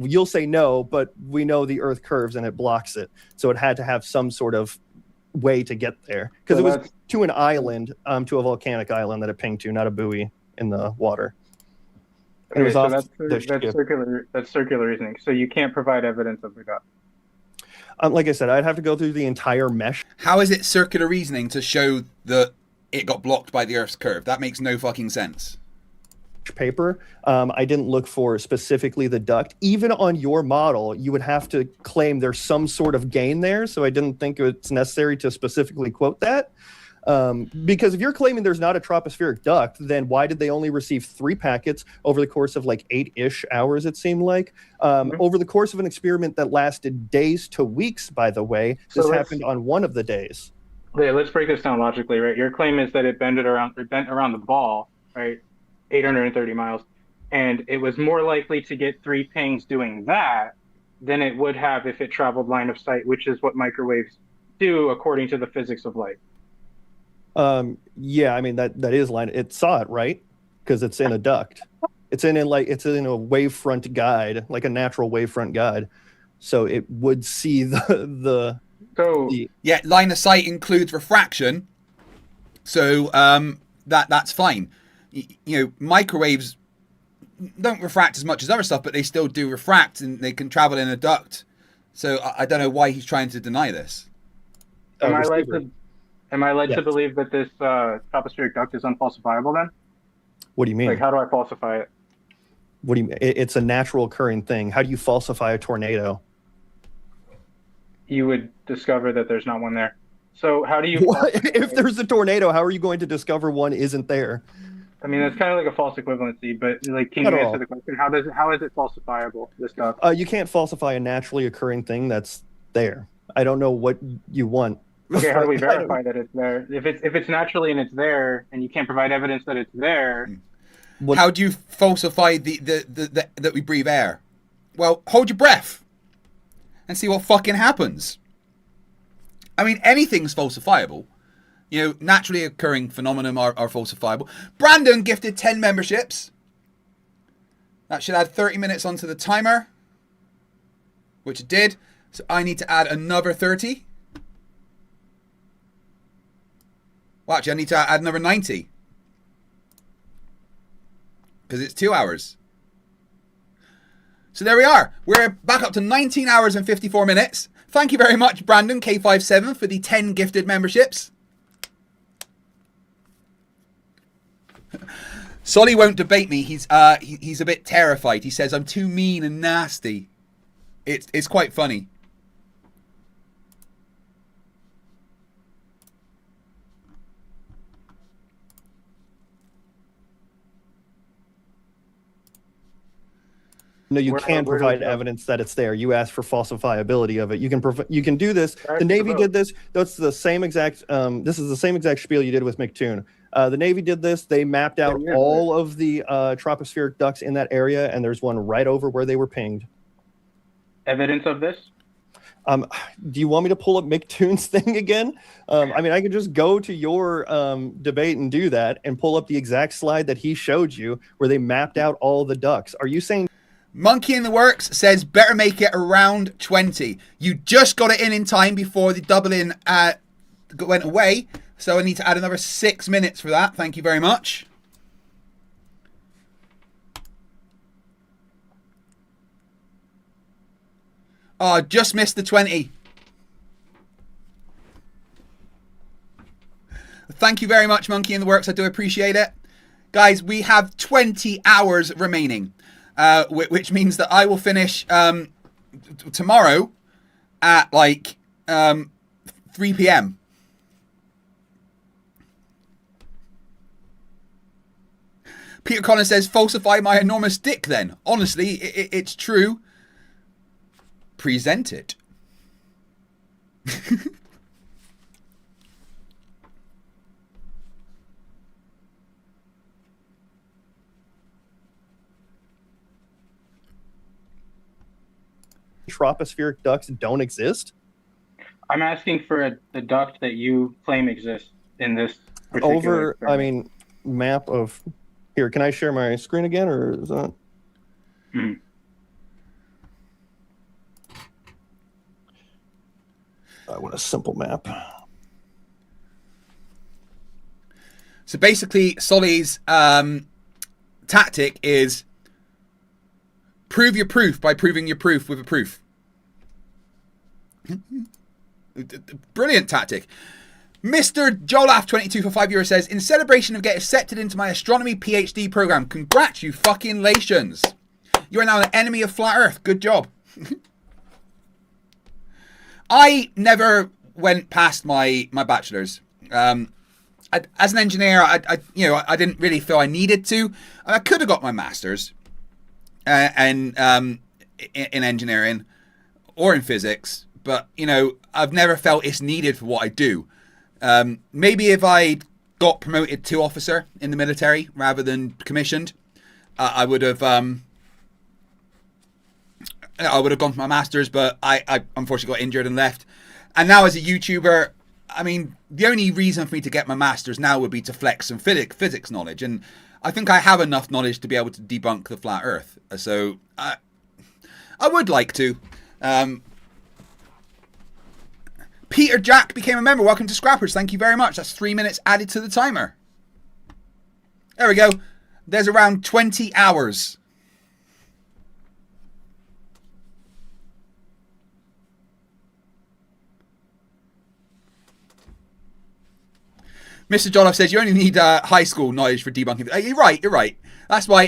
you'll say no, but we know the Earth curves and it blocks it. So it had to have some sort of way to get there. Because it was to an island, to a volcanic island that it pinged to, not a buoy in the water. And it was off that's circular reasoning. So you can't provide evidence of the duct. Like I said, I'd have to go through the entire mesh. How is it circular reasoning to show that it got blocked by the Earth's curve? That makes no fucking sense. Paper. I didn't look for specifically the duct. Even on your model, you would have to claim there's some sort of gain there. So I didn't think it's necessary to specifically quote that. Because if you're claiming there's not a tropospheric duct, then why did they only receive 3 packets over the course of like 8-ish hours, it seemed like? Over the course of an experiment that lasted days to weeks, by the way. This happened on one of the days. Yeah, let's break this down logically, right? Your claim is that it bent around the ball, right? 830 miles, and it was more likely to get 3 pings doing that than it would have if it traveled line of sight, which is what microwaves do according to the physics of light. Yeah, I mean that is line. It saw it, right? Because it's in a duct. It's in a wavefront guide, like a natural wavefront guide. So it would see the yeah, line of sight includes refraction. So that's fine. You know, microwaves don't refract as much as other stuff, but they still do refract, and they can travel in a duct. So I don't know why he's trying to deny this. Am I led to believe that this tropospheric duct is unfalsifiable then? What do you mean? Like, how do I falsify it? What do you mean? It's a natural occurring thing. How do you falsify a tornado? You would discover that there's not one there. So how do you... If there's a tornado, how are you going to discover one isn't there? I mean, that's kind of like a false equivalency, but like, can you answer the question? How is it falsifiable, this stuff? You can't falsify a naturally occurring thing that's there. I don't know what you want. Okay, how do we verify that it's there? If it's naturally and it's there, and you can't provide evidence that it's there, how do you falsify the that we breathe air? Well, hold your breath and see what fucking happens. I mean, anything's falsifiable. You know, naturally occurring phenomena are falsifiable. Brandon gifted 10 memberships. That should add 30 minutes onto the timer, which it did. So I need to add another 30. Well, actually, I need to add another 90. Because it's 2 hours. So there we are. We're back up to 19 hours and 54 minutes. Thank you very much, Brandon K57, for the 10 gifted memberships. Solly won't debate me. He's a bit terrified. He says I'm too mean and nasty. It's quite funny. No, you can provide evidence that it's there. You ask for falsifiability of it. You can do this. The Navy did this. That's the same exact. This is the same exact spiel you did with McToon. The Navy did this. They mapped out all of the tropospheric ducts in that area, and there's one right over where they were pinged. Evidence of this? Do you want me to pull up McToon's thing again? I mean, I could just go to your debate and do that and pull up the exact slide that he showed you where they mapped out all the ducts. Are you saying... Monkey in the Works says better make it around 20. You just got it in time before the double-in went away, so I need to add another 6 minutes for that. Thank you very much. Oh, just missed the 20. Thank you very much, Monkey in the Works. I do appreciate it. Guys, we have 20 hours remaining. Which means that I will finish tomorrow at like 3 p.m. Peter Collins says, falsify my enormous dick then. Honestly, it's true. Present it. Tropospheric ducts don't exist? I'm asking for the duct that you claim exists in this particular experiment. I mean, map of... Here, can I share my screen again, or is that... I want a simple map. So basically, Solly's tactic is prove your proof by proving your proof with a proof. Brilliant tactic. Mr. Jolaf22 for €5 says, in celebration of getting accepted into my astronomy PhD program, congratulations. You are now an enemy of flat Earth. Good job. I never went past my bachelor's. As an engineer, I didn't really feel I needed to. I could have got my master's in engineering or in physics, but I've never felt it's needed for what I do. Maybe if I got promoted to officer in the military rather than commissioned, I would have gone for my master's, but I unfortunately got injured and left. And now as a YouTuber, I mean, the only reason for me to get my master's now would be to flex some physics knowledge. And I think I have enough knowledge to be able to debunk the flat Earth. So I would like to. Peter Jack became a member. Welcome to Scrappers. Thank you very much. That's 3 minutes added to the timer. There we go. There's around 20 hours. Mr. Jonoff says you only need high school knowledge for debunking. You're right. That's why,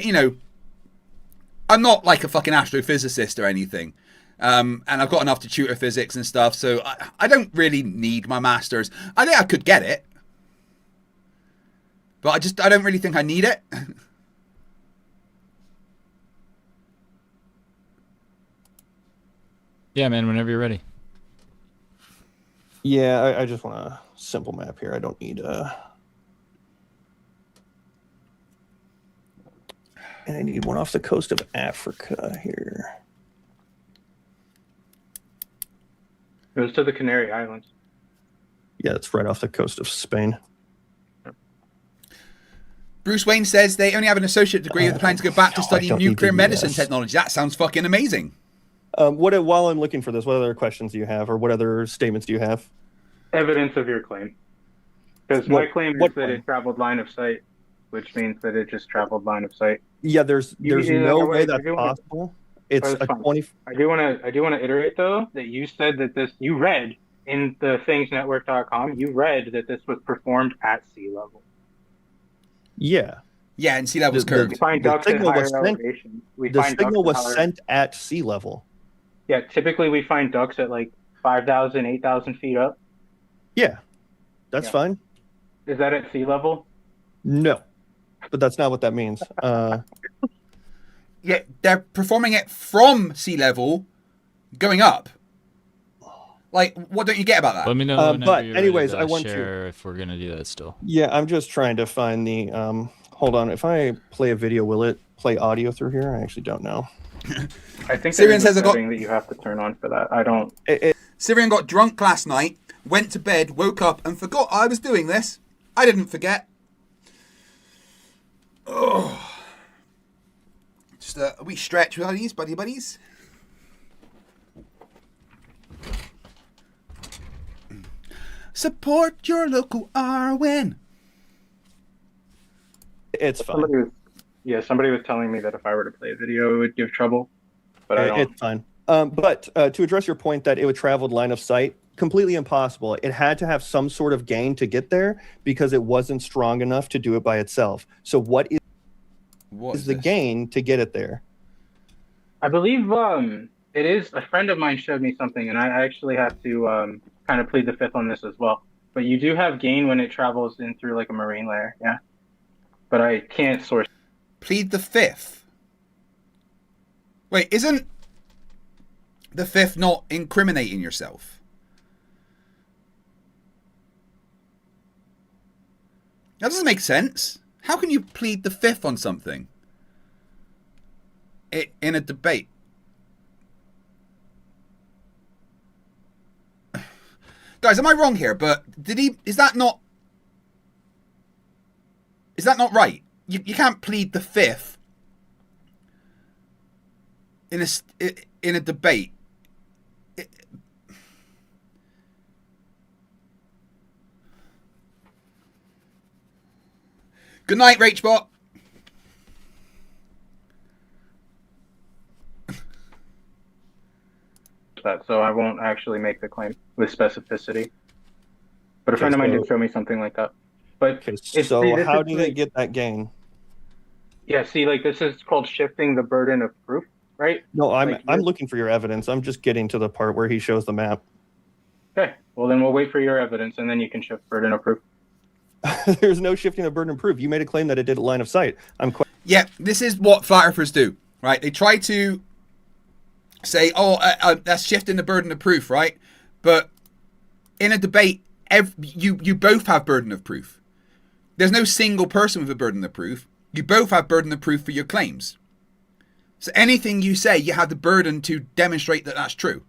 I'm not like a fucking astrophysicist or anything. And I've got enough to tutor physics and stuff, so I don't really need my master's. I think I could get it. But I don't really think I need it. Yeah, man, whenever you're ready. Yeah, I just want a simple map here. I don't need and I need one off the coast of Africa here. It was to the Canary Islands. Yeah, it's right off the coast of Spain. Bruce Wayne says they only have an associate degree with the plan to go back to study nuclear medicine technology. That sounds fucking amazing. While I'm looking for this, what other questions do you have, or what other statements do you have? Evidence of your claim. Because my claim is that it traveled line of sight, which means that it just traveled line of sight. Yeah, there's no way that's possible. It's That's a fine. 20. I do want to iterate though that you said that you read in the thingsnetwork.com, you read that this was performed at sea level. Yeah. Yeah, and sea level's The- curved. We find the ducks at signal higher was sent- elevations. We The find ducks signal at was higher- sent at sea level. Yeah, typically we find ducks at like 5,000, 8,000 feet up. Yeah, that's Yeah. fine. Is that at sea level? No, but that's not what that means. Yeah, they're performing it from sea level, going up. Like, what don't you get about that? Let me know. But whenever you're anyways, ready to I want share if we're gonna do that still. Yeah, I'm just trying to find the. Hold on, if I play a video, will it play audio through here? I actually don't know. I think Syrian there's says a I got- setting that you have to turn on for that. I don't. Syrian got drunk last night, went to bed, woke up, and forgot I was doing this. I didn't forget. Oh. Just a wee stretch, buddies, buddies. Support your local Arwen. It's fine. Somebody was telling me that if I were to play a video, it would give trouble. But I don't. It's fine. But to address your point that it would travel line of sight, completely impossible. It had to have some sort of gain to get there because it wasn't strong enough to do it by itself. So what is the gain to get it there? I believe it is. A friend of mine showed me something, and I actually have to kind of plead the fifth on this as well. But you do have gain when it travels in through like a marine layer, yeah. But I can't source. Plead the fifth. Wait, isn't the fifth not incriminating yourself? That doesn't make sense. How can you plead the fifth on something? In a debate. Guys, am I wrong here? But is that not right? You can't plead the fifth in a debate. Good night, Rachbot. That, so I won't actually make the claim with specificity. But a friend of mine did show me something like that. But So how do they get that gain? Yeah, see, like this is called shifting the burden of proof, right? No, I'm Like, looking for your evidence. I'm just getting to the part where he shows the map. Okay, well then we'll wait for your evidence, and then you can shift burden of proof. There's no shifting of burden of proof. You made a claim that it did line of sight. Yeah, this is what flat earthers do, right? They try to say, that's shifting the burden of proof, right? But in a debate, you both have burden of proof. There's no single person with a burden of proof. You both have burden of proof for your claims. So anything you say, you have the burden to demonstrate that that's true.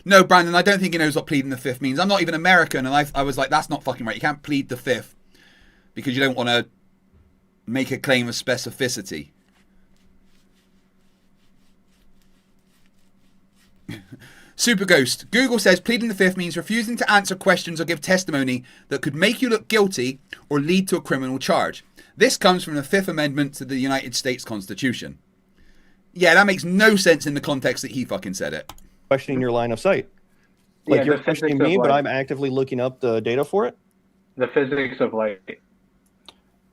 No, Brandon, I don't think he knows what pleading the fifth means. I'm not even American, and I was like, that's not fucking right. You can't plead the fifth because you don't want to make a claim of specificity. Super Ghost. Google says pleading the fifth means refusing to answer questions or give testimony that could make you look guilty or lead to a criminal charge. This comes from the Fifth Amendment to the United States Constitution. Yeah, that makes no sense in the context that he fucking said it. Questioning your line of sight. Like, Yeah, you're the questioning physics me, of but light. I'm actively looking up the data for it? The physics of light.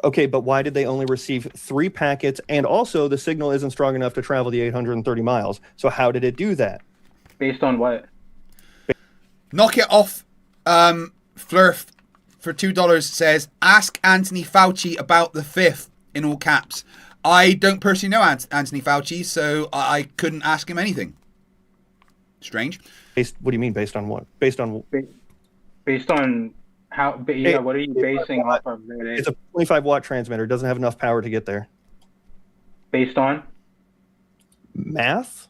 Okay, but why did they only receive 3 packets? And also, the signal isn't strong enough to travel the 830 miles. So how did it do that? Based on what? Knock it off. Flerf for $2 says, ask Anthony Fauci about the fifth, in all caps. I don't personally know Anthony Fauci, so I couldn't ask him anything. Strange. What do you mean based on what? Based on how? Yeah, what are you basing off of? It's a 25-watt transmitter. It doesn't have enough power to get there. Based on? Math?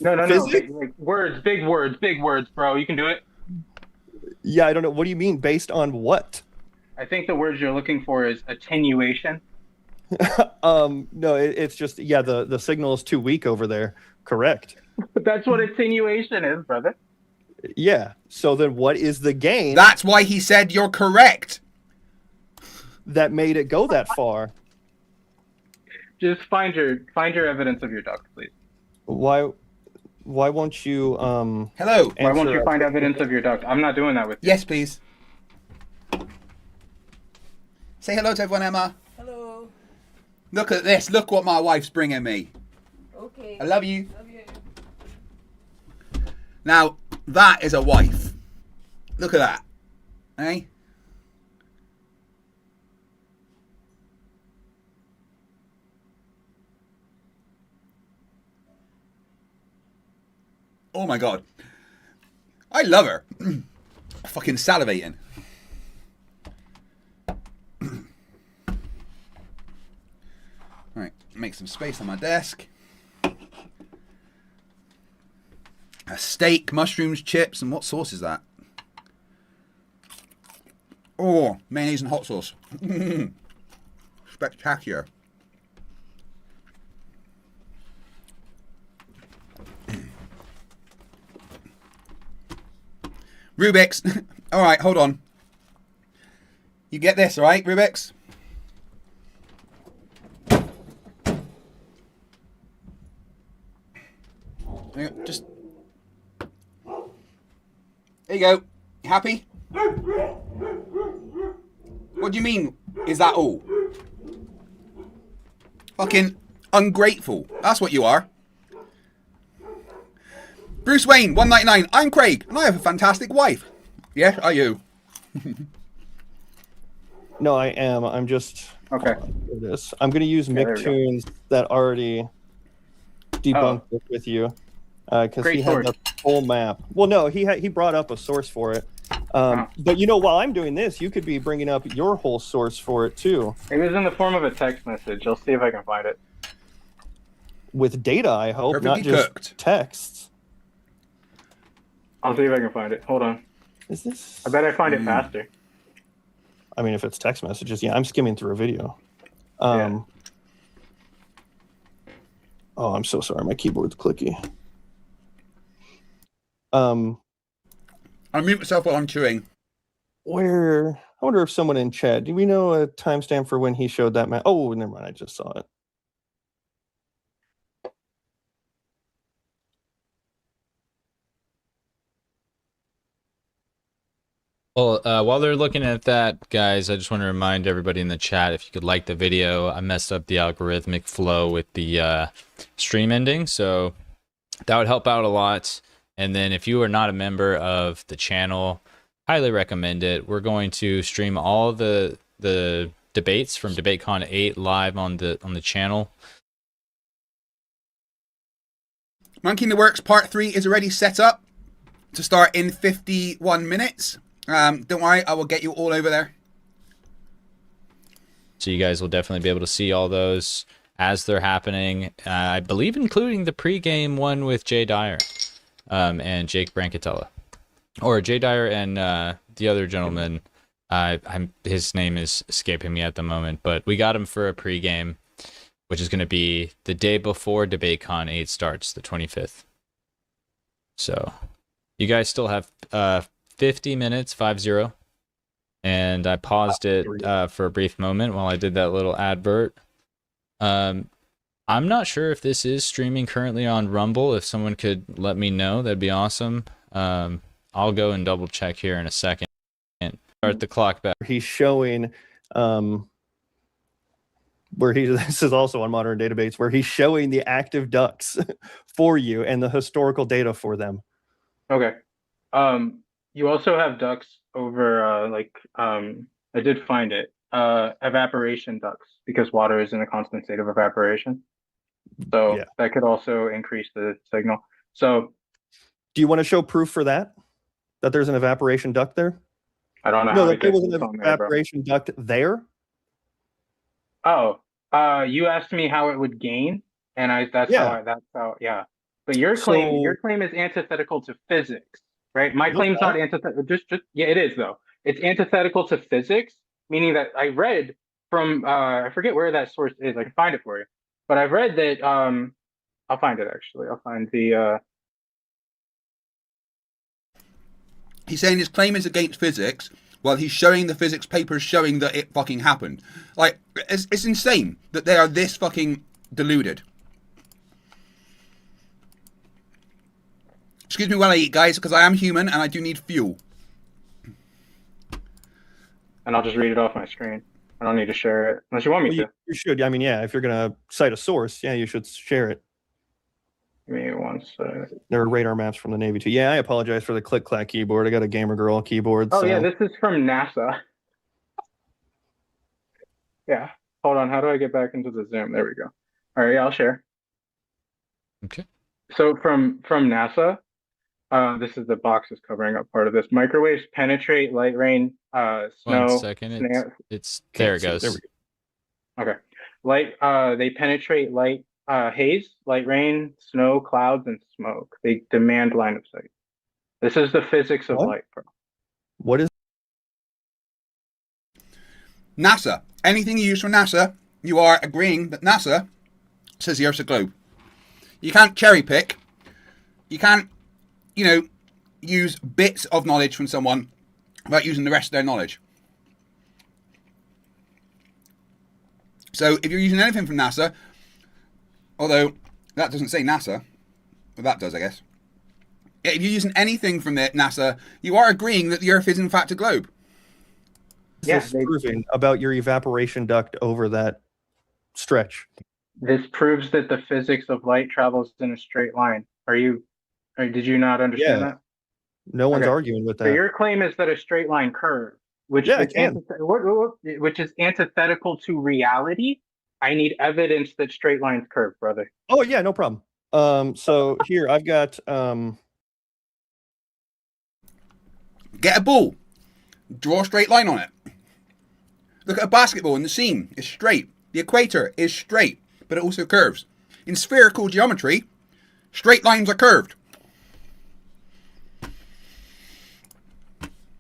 No. Physics? Like words, big words, bro. You can do it. Yeah, I don't know. What do you mean based on what? I think the words you're looking for is attenuation. No, it's just, yeah, the signal is too weak over there. Correct. But that's what attenuation is, brother. Yeah. So then what is the gain? That's why he said you're correct. That made it go that far. Just find your evidence of your duct, please. Why won't you Hello. Why won't answer you find evidence of your duct? I'm not doing that with you. Yes, please. Say hello to everyone, Emma. Hello. Look at this. Look what my wife's bringing me. Okay. I love you. Now, that is a wife. Look at that. Eh? Oh my god. I love her. Fucking salivating. Right, make some space on my desk. A steak, mushrooms, chips, and what sauce is that? Oh, mayonnaise and hot sauce. Spectacular. Rubiks. All right, hold on. You get this, all right, Rubiks? Just... There you go. You happy? What do you mean, is that all? Fucking ungrateful. That's what you are. Bruce Wayne, 199. I'm Craig, and I have a fantastic wife. Yeah, are you? No, I am. I'm just... Okay. This. I'm going to use Micktoons that already debunked it with you. Because he had the full map. Well, no, he brought up a source for it. But you know, while I'm doing this, you could be bringing up your whole source for it too. It was in the form of a text message. I'll see if I can find it. With data, I hope, Perfectly not just cooked. texts. I'll see if I can find it. Hold on. Is this? I bet I find it faster. I mean, if it's text messages, yeah, I'm skimming through a video. Oh, I'm so sorry. My keyboard's clicky. I mute myself while I'm chewing. I wonder if someone in chat, do we know a timestamp for when he showed that map? Oh, never mind. I just saw it. Well, while they're looking at that, guys, I just want to remind everybody in the chat, if you could like the video, I messed up the algorithmic flow with the stream ending, so that would help out a lot. And then if you are not a member of the channel, highly recommend it. We're going to stream all the debates from DebateCon 8 live on the channel. Monkey in the Works Part 3 is already set up to start in 51 minutes. Don't worry, I will get you all over there. So you guys will definitely be able to see all those as they're happening. I believe including the pregame one with Jay Dyer and Jake Brancatella. Or Jay Dyer and the other gentleman. His name is escaping me at the moment, but we got him for a pregame, which is going to be the day before DebateCon 8 starts, the 25th. So you guys still have 50 minutes, 50. And I paused it for a brief moment while I did that little advert. I'm not sure if this is streaming currently on Rumble. If someone could let me know, that'd be awesome. I'll go and double check here in a second. Start the clock back. He's showing this is also on Modern Database, where he's showing the active ducks for you and the historical data for them. Okay. You also have ducts over I did find it. Evaporation ducts, because water is in a constant state of evaporation. So that could also increase the signal. So do you want to show proof for that? That there's an evaporation duct there? I don't know. No, how that there was an evaporation duct there? Oh, you asked me how it would gain, and that's how But your claim is antithetical to physics, right? My claim's not antithetical. Yeah, it is though. It's antithetical to physics, meaning that I read from I forget where that source is. I can find it for you, but I've read that I'll find it actually. I'll find the He's saying his claim is against physics, while he's showing the physics papers showing that it fucking happened. Like, it's insane that they are this fucking deluded. Excuse me while I eat, guys, because I am human and I do need fuel. And I'll just read it off my screen. I don't need to share it unless you want me to. You should. I mean, yeah, if you're going to cite a source, yeah, you should share it. Give me one sec. There are radar maps from the Navy too. Yeah, I apologize for the click-clack keyboard. I got a Gamer Girl keyboard. Oh, so. yeah, this is from NASA. Yeah. Hold on. How do I get back into the Zoom? There we go. All right, yeah, I'll share. Okay. So from NASA, this is the box is covering up part of this. Microwaves penetrate light rain, snow. 1 second. It's there it goes. There we go. Okay. They penetrate light haze, light rain, snow, clouds, and smoke. They demand line of sight. This is the physics of light, bro. What is NASA. Anything you use from NASA, you are agreeing that NASA says the Earth's a globe. You can't cherry pick. You can't, use bits of knowledge from someone without using the rest of their knowledge. So if you're using anything from NASA, although that doesn't say NASA, well, that does, I guess. If you're using anything from NASA, you are agreeing that the Earth is in fact a globe. This proving about your evaporation duct over that stretch? This proves that the physics of light travels in a straight line. Did you not understand that? No one's arguing with that. So your claim is that a straight line curve, which is antithetical to reality. I need evidence that straight lines curve, brother. Oh yeah, no problem. So here I've got Get a ball. Draw a straight line on it. Look at a basketball and the seam is straight. The equator is straight, but it also curves. In spherical geometry, straight lines are curved.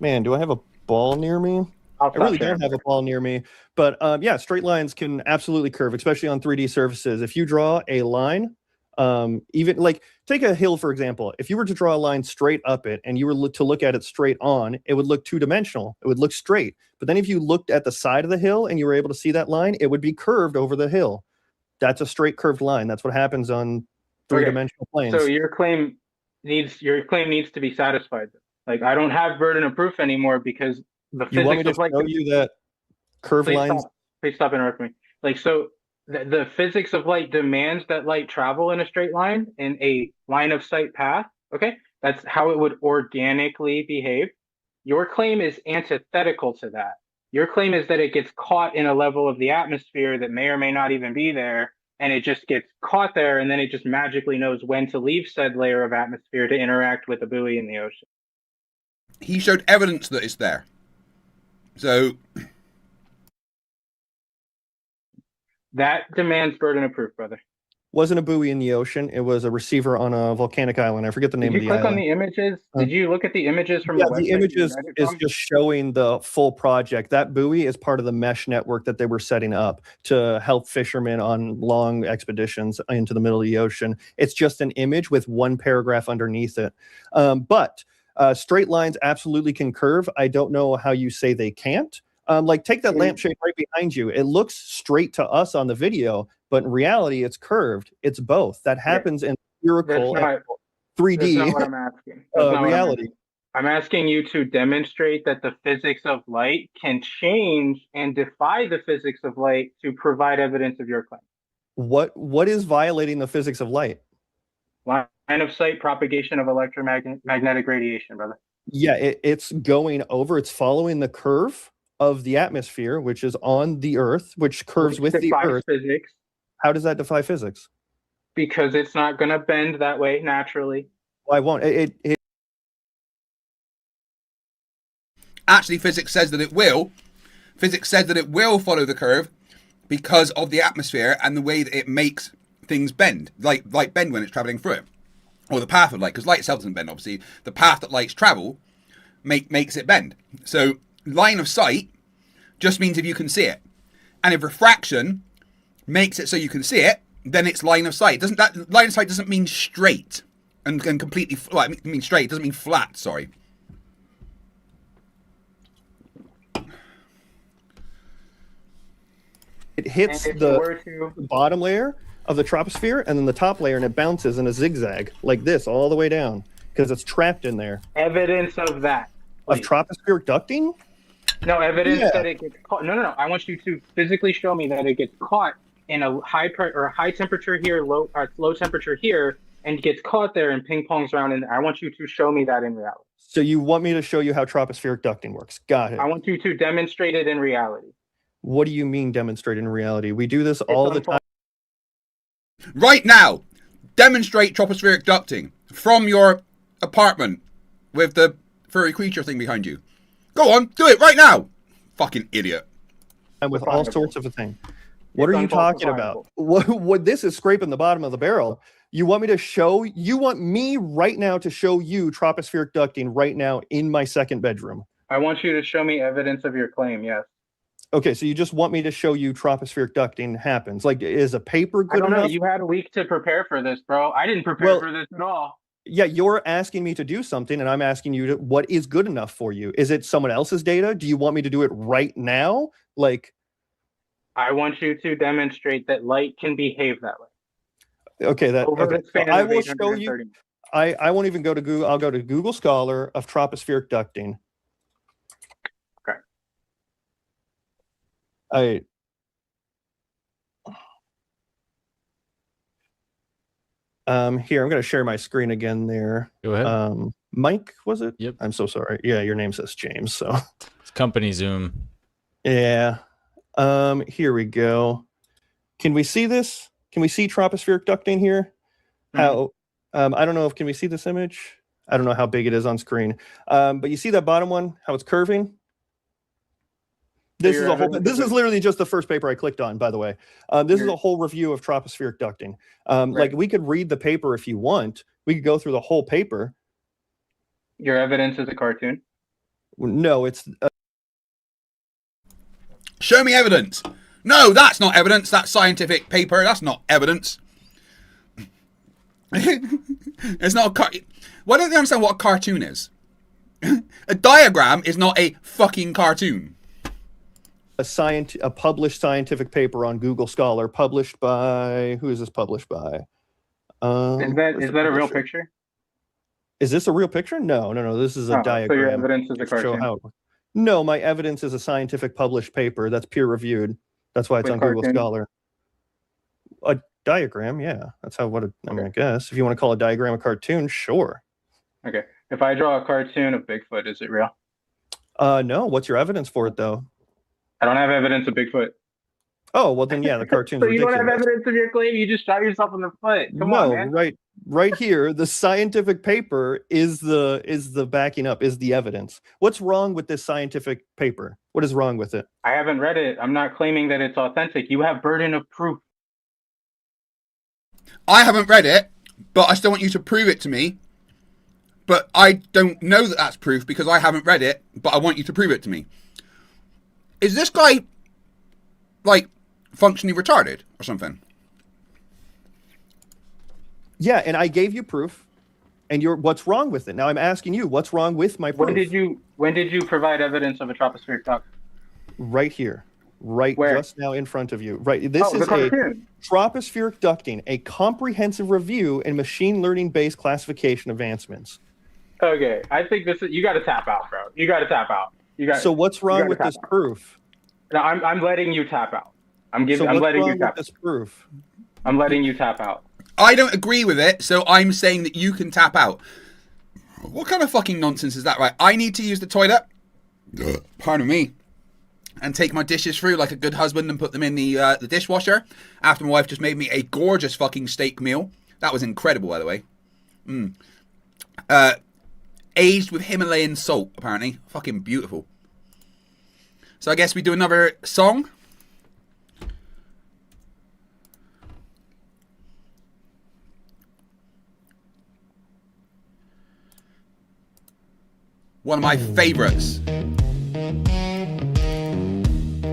Man, do I have a ball near me? I really don't have a ball near me. But yeah, straight lines can absolutely curve, especially on 3D surfaces. If you draw a line, even like take a hill, for example. If you were to draw a line straight up it and you were to look at it straight on, it would look two-dimensional. It would look straight. But then if you looked at the side of the hill and you were able to see that line, it would be curved over the hill. That's a straight curved line. That's what happens on three-dimensional planes. So your claim needs to be satisfied. Like I don't have burden of proof anymore because the physics you want me to of light. show you that curved lines? Please stop interrupting me. Like so, the physics of light demands that light travel in a straight line in a line of sight path. Okay, that's how it would organically behave. Your claim is antithetical to that. Your claim is that it gets caught in a level of the atmosphere that may or may not even be there, and it just gets caught there, and then it just magically knows when to leave said layer of atmosphere to interact with a buoy in the ocean. He showed evidence that it's there. So that demands burden of proof, brother. Wasn't a buoy in the ocean. It was a receiver on a volcanic island. I forget the name of the island. Did you click on the images? Did you look at the images from the website? The images is just showing the full project. That buoy is part of the mesh network that they were setting up to help fishermen on long expeditions into the middle of the ocean. It's just an image with one paragraph underneath it. But straight lines absolutely can curve. I don't know how you say they can't. Like take that lampshade right behind you. It looks straight to us on the video, but in reality, it's curved. It's both. That happens in spherical 3D that's not what I'm asking. reality. I'm asking you to demonstrate that the physics of light can change and defy the physics of light to provide evidence of your claim. What is violating the physics of light? Line of sight propagation of electromagnetic radiation, brother. Yeah, it's going over. It's following the curve of the atmosphere, which is on the Earth, which curves with the Earth. Physics. How does that defy physics? Because it's not going to bend that way naturally. Well, I won't. Actually, physics says that it will. Physics says that it will follow the curve because of the atmosphere and the way that it makes things bend, like bend when it's traveling through it, or the path of light. Because light itself doesn't bend, obviously. The path that lights travel makes it bend. So line of sight just means if you can see it, and if refraction makes it so you can see it, then it's line of sight. That line of sight doesn't mean straight and completely. Well, it means straight. It doesn't mean flat. Sorry. It hits And if the it were to- bottom layer of the troposphere and then the top layer, and it bounces in a zigzag like this all the way down because it's trapped in there. Evidence of that. Of tropospheric ducting? No, evidence Yeah. that it gets caught. No. I want you to physically show me that it gets caught in a high temperature here, low temperature here, and gets caught there and ping pongs around. And I want you to show me that in reality. So you want me to show you how tropospheric ducting works? Got it. I want you to demonstrate it in reality. What do you mean demonstrate in reality? We do this all the time. Right now, demonstrate tropospheric ducting from your apartment with the furry creature thing behind you. Go on, do it right now. Fucking idiot. And with all sorts of a thing. What are you talking about? What this is scraping the bottom of the barrel. You want me right now to show you tropospheric ducting right now in my second bedroom. I want you to show me evidence of your claim, yes. Okay, so you just want me to show you tropospheric ducting happens. Like, is a paper good I don't know. enough? You had a week to prepare for this, bro. I didn't prepare for this at all. Yeah, you're asking me to do something, and I'm asking you what is good enough for you. Is it someone else's data? Do you want me to do it right now? Like, I want you to demonstrate that light can behave that way. okay, Over okay. the span I of will show you. 830. I won't even go to Google. I'll go to Google Scholar of tropospheric ducting. Okay. Here, I'm going to share my screen again there. Go ahead. Mike, was it? Yep. I'm so sorry. Yeah, your name says James, so. It's company Zoom. Yeah. Here we go. Can we see this? Can we see tropospheric ducting here? How? I don't know if can we see this image? I don't know how big it is on screen. But you see that bottom one? How it's curving? This is a whole. This is literally just the first paper I clicked on, by the way. This is a whole review of tropospheric ducting. Like we could read the paper if you want. We could go through the whole paper. Your evidence is a cartoon? No, it's. Show me evidence. No, that's not evidence. That's scientific paper. That's not evidence. It's not a Why don't they understand what a cartoon is? A diagram is not a fucking cartoon. A published scientific paper on Google Scholar, published by who is this published by? Is that a real picture? Is this a real picture? No. This is a diagram. So your evidence is a cartoon. No, my evidence is a scientific published paper that's peer reviewed. That's why it's on Google Scholar. A diagram, yeah. That's how I mean, I guess. If you want to call a diagram a cartoon, sure. Okay. If I draw a cartoon of Bigfoot, is it real? No. What's your evidence for it though? I don't have evidence of Bigfoot. Oh, well then yeah, the cartoon's So you ridiculous. don't have evidence of your claim, you just shot yourself in the foot. Come on, man. Right here, the scientific paper is the backing up, is the evidence. What's wrong with this scientific paper? What is wrong with it? I haven't read it. I'm not claiming that it's authentic. You have burden of proof. I haven't read it, but I still want you to prove it to me. But I don't know that that's proof because I haven't read it, but I want you to prove it to me. Is this guy, like, functionally retarded or something? Yeah, and I gave you proof, and what's wrong with it? Now I'm asking you, what's wrong with my proof? When did you provide evidence of a tropospheric duct? Right here. Right Where? Just now in front of you. Right. This is a tropospheric ducting, a comprehensive review and machine learning based classification advancements. Okay. I think you got to tap out, bro. You got to tap out. So what's wrong with this proof? No, I'm letting you tap out. I'm letting you tap out. This proof? I'm letting you tap out. I don't agree with it, so I'm saying that you can tap out. What kind of fucking nonsense is that, right? I need to use the toilet, pardon me, and take my dishes through like a good husband and put them in the dishwasher after my wife just made me a gorgeous fucking steak meal. That was incredible, by the way. Aged with Himalayan salt, apparently. Fucking beautiful. So I guess we do another song. One of my favorites.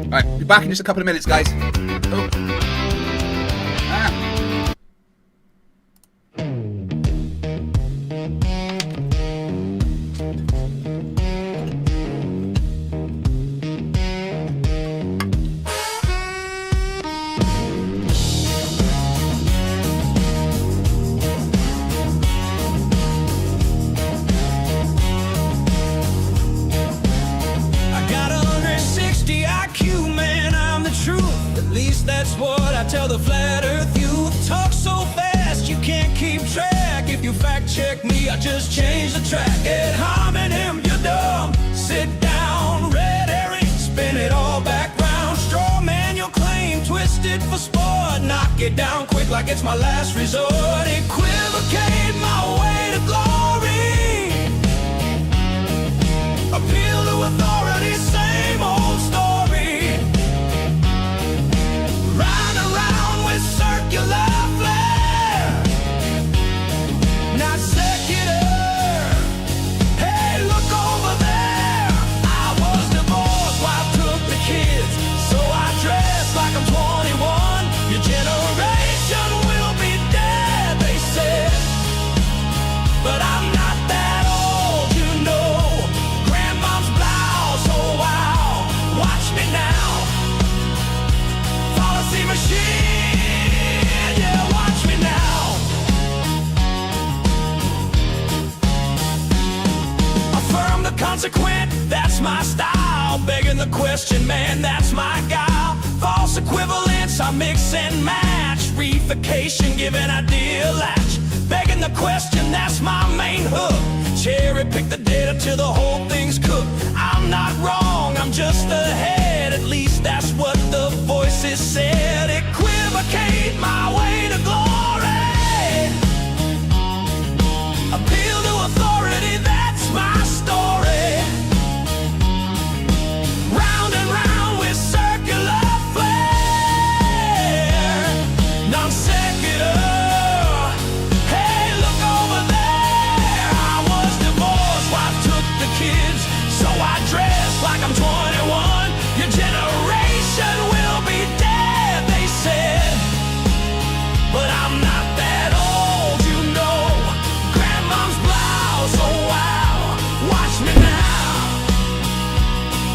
Alright, be back in just a couple of minutes, guys. Oh. least that's what I tell the flat earth youth. Talk so fast you can't keep track. If you fact check me, I just change the track. Ad hominem, you're dumb. Sit down, red herring, spin it all back round. Straw man, your claim, twisted for sport. Knock it down quick like it's my last resort. Equivocate my way to glory. Appeal to authority, same old story. Round and round with circular flare. Not secular. Hey, look over there. I was divorced, wife took the kids. So I dress like I'm 21. Your generation will be dead, they said. But I'm not that old, you know. Grandma's blouse, oh wow. Watch me now. Policy machine, yeah, watch me now. Affirm the consequent, that's my style. Begging the question, man, that's my guile. False equivalence, I mix and match. Reification, giving idea latch. Begging the question, that's my main hook. Cherry pick the data till the whole thing's cooked. I'm not wrong, I'm just ahead. At least that's what the voices said. Equivocate my way to glory. Appeal to authority, that's my story. Round and round with circular flare. Non sequitur. Hey, look over there. I was divorced, wife took the kids. So I dress like I'm 21. Your generation will be dead, they said. But I'm not that old, you know. Grandma's blouse, oh wow. Watch me now.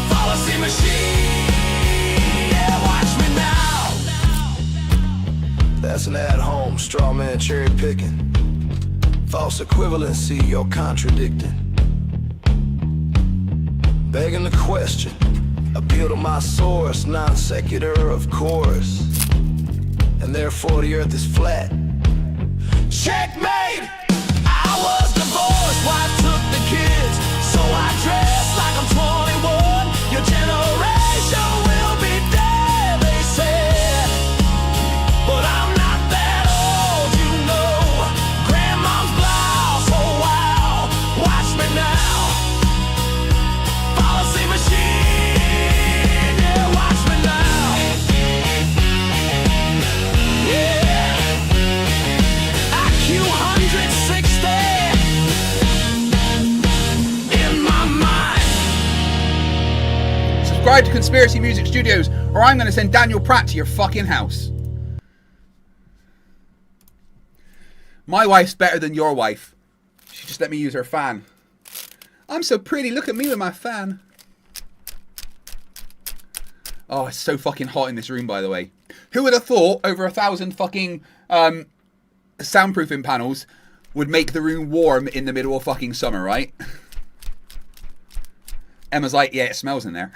Policy machine, yeah, watch me now. That's an at-home straw man cherry picking. False equivalency, you're contradicting. Begging the question, appeal to my source, non sequitur, of course. And therefore the earth is flat. Checkmate! I was divorced, wife took the kids. So I dress like I'm 21. Your generation will be dead, they said. But I'm not that old, you know. Grandma's blouse, oh wow. Watch me now. Policy machine, yeah, watch me now. Yeah. IQ 160 in my mind. Subscribe to Conspiracy Music Studios, or I'm going to send Daniel Pratt to your fucking house. My wife's better than your wife. She just let me use her fan. I'm so pretty. Look at me with my fan. Oh, it's so fucking hot in this room, by the way. Who would have thought over 1,000 fucking soundproofing panels would make the room warm in the middle of fucking summer, right? Emma's like, yeah, it smells in there.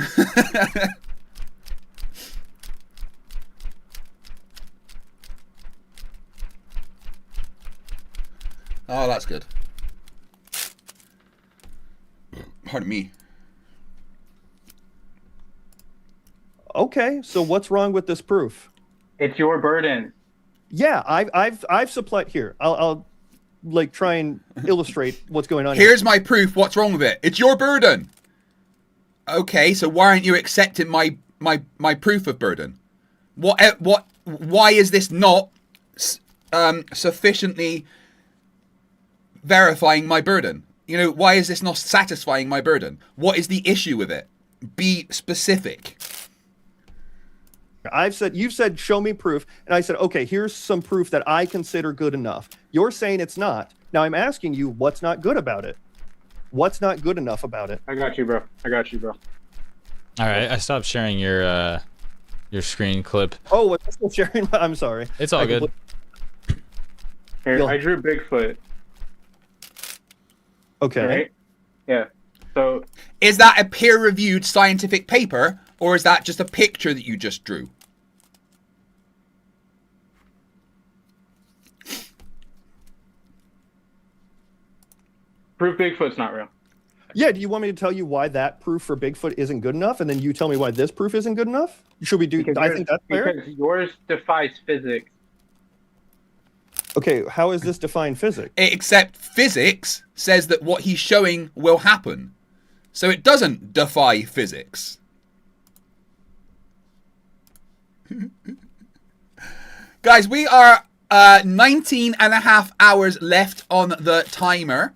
Oh, that's good. Pardon me. Okay, so what's wrong with this proof? It's your burden. Yeah, I've supplied here. I'll like try and illustrate what's going on. Here's my proof. What's wrong with it? It's your burden. Okay, so why aren't you accepting my proof of burden? Why is this not sufficiently verifying my burden? You know, why is this not satisfying my burden? What is the issue with it? Be specific. You've said, show me proof. And I said, okay, here's some proof that I consider good enough. You're saying it's not. Now I'm asking you, what's not good about it? What's not good enough about it? I got you, bro. All right, I stopped sharing your screen clip. Oh, was I still sharing? I'm sorry. It's all good. Here, I drew Bigfoot. Okay. Right? Yeah. So is that a peer-reviewed scientific paper, or is that just a picture that you just drew? Proof Bigfoot's not real. Yeah, do you want me to tell you why that proof for Bigfoot isn't good enough, and then you tell me why this proof isn't good enough? Should we do? I think that's fair. Because yours defies physics. Okay, how is this defined physics? Except physics says that what he's showing will happen. So it doesn't defy physics. Guys, we are 19 and a half hours left on the timer.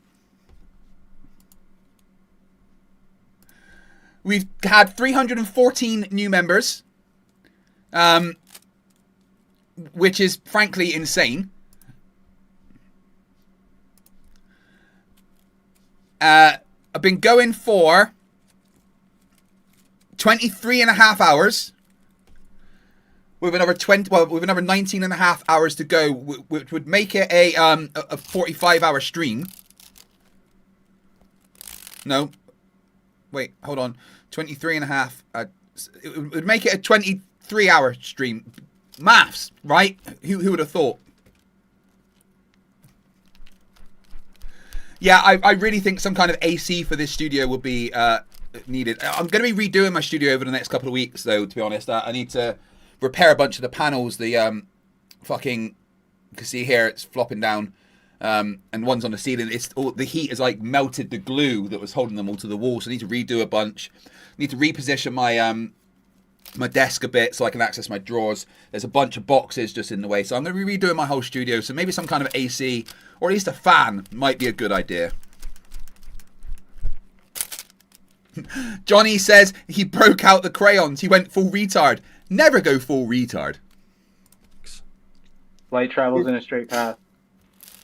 We've had 314 new members, which is frankly insane. I've been going for 23 and a half hours. With another 19 and a half hours to go, which would make it a 45-hour stream. No. Wait, hold on. 23 and a half. It would make it a 23-hour stream. Maths, right? Who would have thought? Yeah, I really think some kind of AC for this studio would be needed. I'm going to be redoing my studio over the next couple of weeks, though, to be honest. I need to repair a bunch of the panels. The fucking, you can see here, it's flopping down. And one's on the ceiling. It's all, the heat has like melted the glue that was holding them all to the wall. So I need to redo a bunch. I need to reposition my my desk a bit so I can access my drawers. There's a bunch of boxes just in the way. So I'm going to be redoing my whole studio. So maybe some kind of AC or at least a fan might be a good idea. Johnny says he broke out the crayons. He went full retard. Never go full retard. Light travels in a straight path.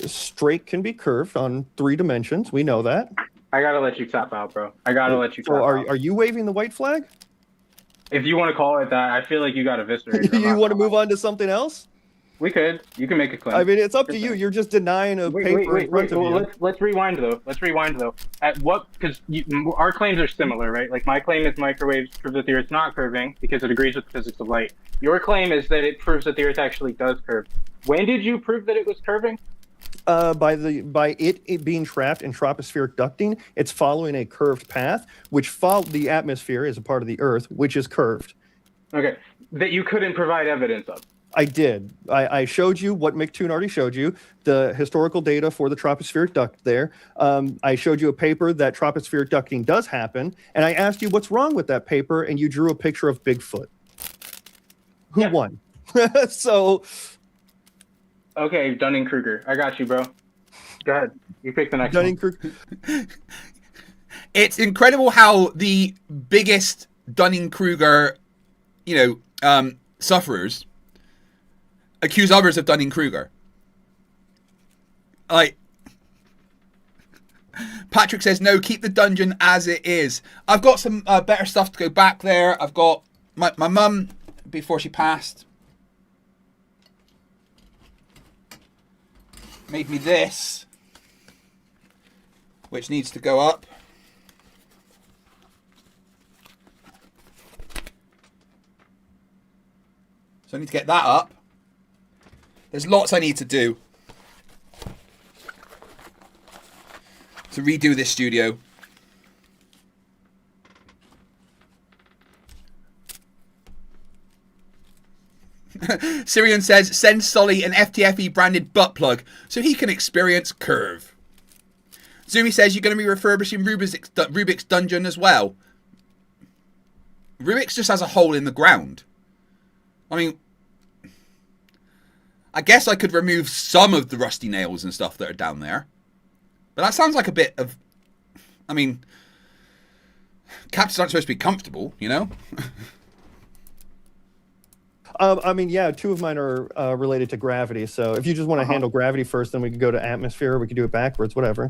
Straight can be curved on 3 dimensions. We know that. I gotta let you tap out, bro. I gotta let you tap so out. Are you waving the white flag? If you want to call it that, I feel like you got eviscerated. You want to move on to something else? We could. You can make a claim. I mean, it's up to you. You're just denying a paper in front of you. Let's rewind though. At what? Because our claims are similar, right? Like my claim is microwaves prove that the Earth's not curving because it agrees with the physics of light. Your claim is that it proves that the Earth actually does curve. When did you prove that it was curving? By it being trapped in tropospheric ducting, it's following a curved path, which the atmosphere is a part of the Earth, which is curved. Okay, that you couldn't provide evidence of. I did. I showed you what McToon already showed you, the historical data for the tropospheric duct there. I showed you a paper that tropospheric ducting does happen, and I asked you what's wrong with that paper, and you drew a picture of Bigfoot. Who won? So... Okay, Dunning-Kruger. I got you, bro. Go ahead. You pick the next Dunning-Kruger. It's incredible how the biggest Dunning-Kruger, sufferers accuse others of Dunning-Kruger. Like, Patrick says, no, keep the dungeon as it is. I've got some better stuff to go back there. I've got my mum, before she passed, made me this, which needs to go up. So I need to get that up. There's lots I need to do to redo this studio. Syrian says, send Solly an FTFE branded butt plug so he can experience curve. Zumi says, you're going to be refurbishing Rubik's dungeon as well. Rubiks just has a hole in the ground. I mean, I guess I could remove some of the rusty nails and stuff that are down there. But that sounds like a bit of... I mean, captains aren't supposed to be comfortable, you know? I mean, yeah, 2 of mine are related to gravity. So if you just want to handle gravity first, then we can go to atmosphere. We can do it backwards, whatever.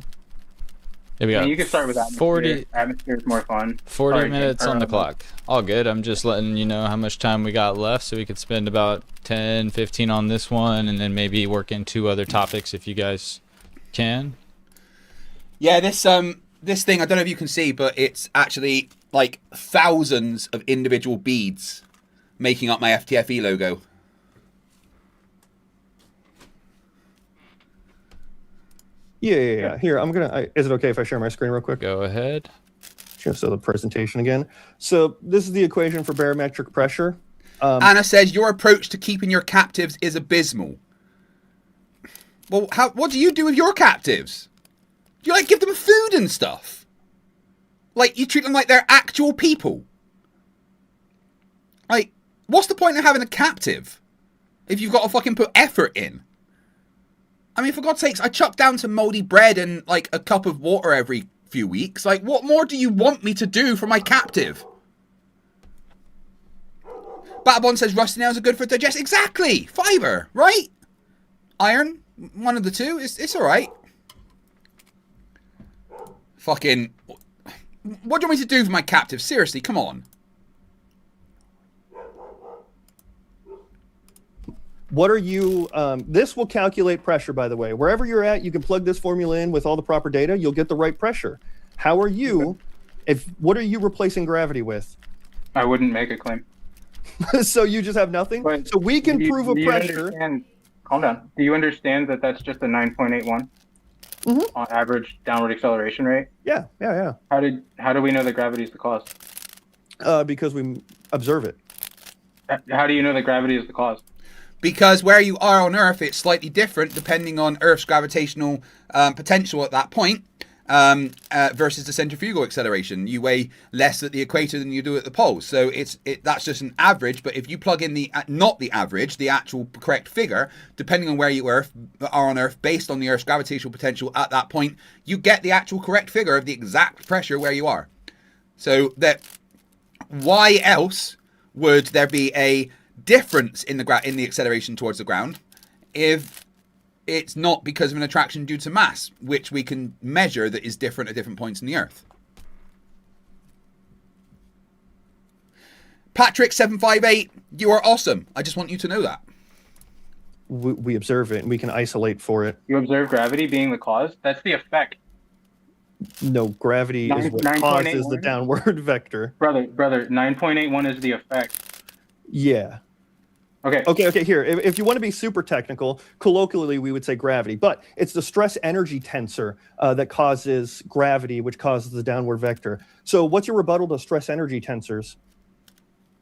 Yeah, we got you can start with atmosphere. 40, atmosphere is more fun. 40 minutes on the clock. All good. I'm just letting you know how much time we got left so we could spend about 10, 15 on this one and then maybe work in 2 other topics if you guys can. Yeah, this thing, I don't know if you can see, but it's actually like thousands of individual beads making up my FTFE logo. Yeah. Here, I'm gonna. Is it okay if I share my screen real quick? Go ahead. Just so the presentation again. So this is the equation for barometric pressure. Anna says your approach to keeping your captives is abysmal. Well, what do you do with your captives? Do you like give them food and stuff? Like you treat them like they're actual people? Like, what's the point of having a captive if you've got to fucking put effort in? I mean, for God's sakes, I chuck down some moldy bread and like a cup of water every few weeks. Like, what more do you want me to do for my captive? Battlebond says rusty nails are good for digest. Exactly! Fiber, right? Iron, one of the two. It's alright. Fucking... What do you want me to do for my captive? Seriously, come on. What are you... this will calculate pressure, by the way. Wherever you're at, you can plug this formula in with all the proper data. You'll get the right pressure. How are you... What are you replacing gravity with? I wouldn't make a claim. So you just have nothing? So we can prove a pressure... Calm down. Do you understand that that's just a 9.81 on average downward acceleration rate? Yeah. How do we know that gravity is the cause? Because we observe it. How do you know that gravity is the cause? Because where you are on Earth, it's slightly different depending on Earth's gravitational potential at that point versus the centrifugal acceleration. You weigh less at the equator than you do at the poles. So that's just an average. But if you plug in not the average, the actual correct figure, depending on where you are on Earth, based on the Earth's gravitational potential at that point, you get the actual correct figure of the exact pressure where you are. So that why else would there be a difference in the acceleration towards the ground if it's not because of an attraction due to mass, which we can measure that is different at different points in the Earth? Patrick758, you are awesome. I just want you to know that. We observe it and we can isolate for it. You observe gravity being the cause? That's the effect. No, gravity is what causes the downward vector. Brother, 9.81 is the effect. Yeah. Okay. Here, if you want to be super technical, colloquially we would say gravity, but it's the stress energy tensor that causes gravity, which causes the downward vector. So what's your rebuttal to stress energy tensors?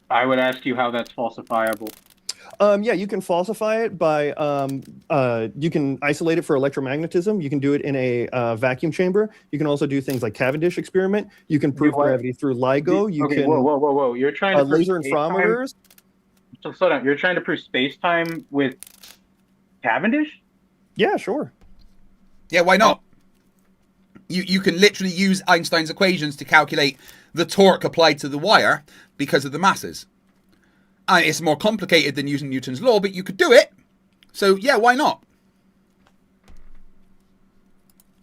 I would ask you how that's falsifiable. Yeah, you can falsify it by, you can isolate it for electromagnetism. You can do it in a vacuum chamber. You can also do things like Cavendish experiment. You can prove gravity through LIGO. Whoa. You're trying to laser infrometers. So slow down. You're trying to prove space-time with Cavendish? Yeah, sure. Yeah, why not? You can literally use Einstein's equations to calculate the torque applied to the wire because of the masses. And it's more complicated than using Newton's law, but you could do it. So, yeah, why not?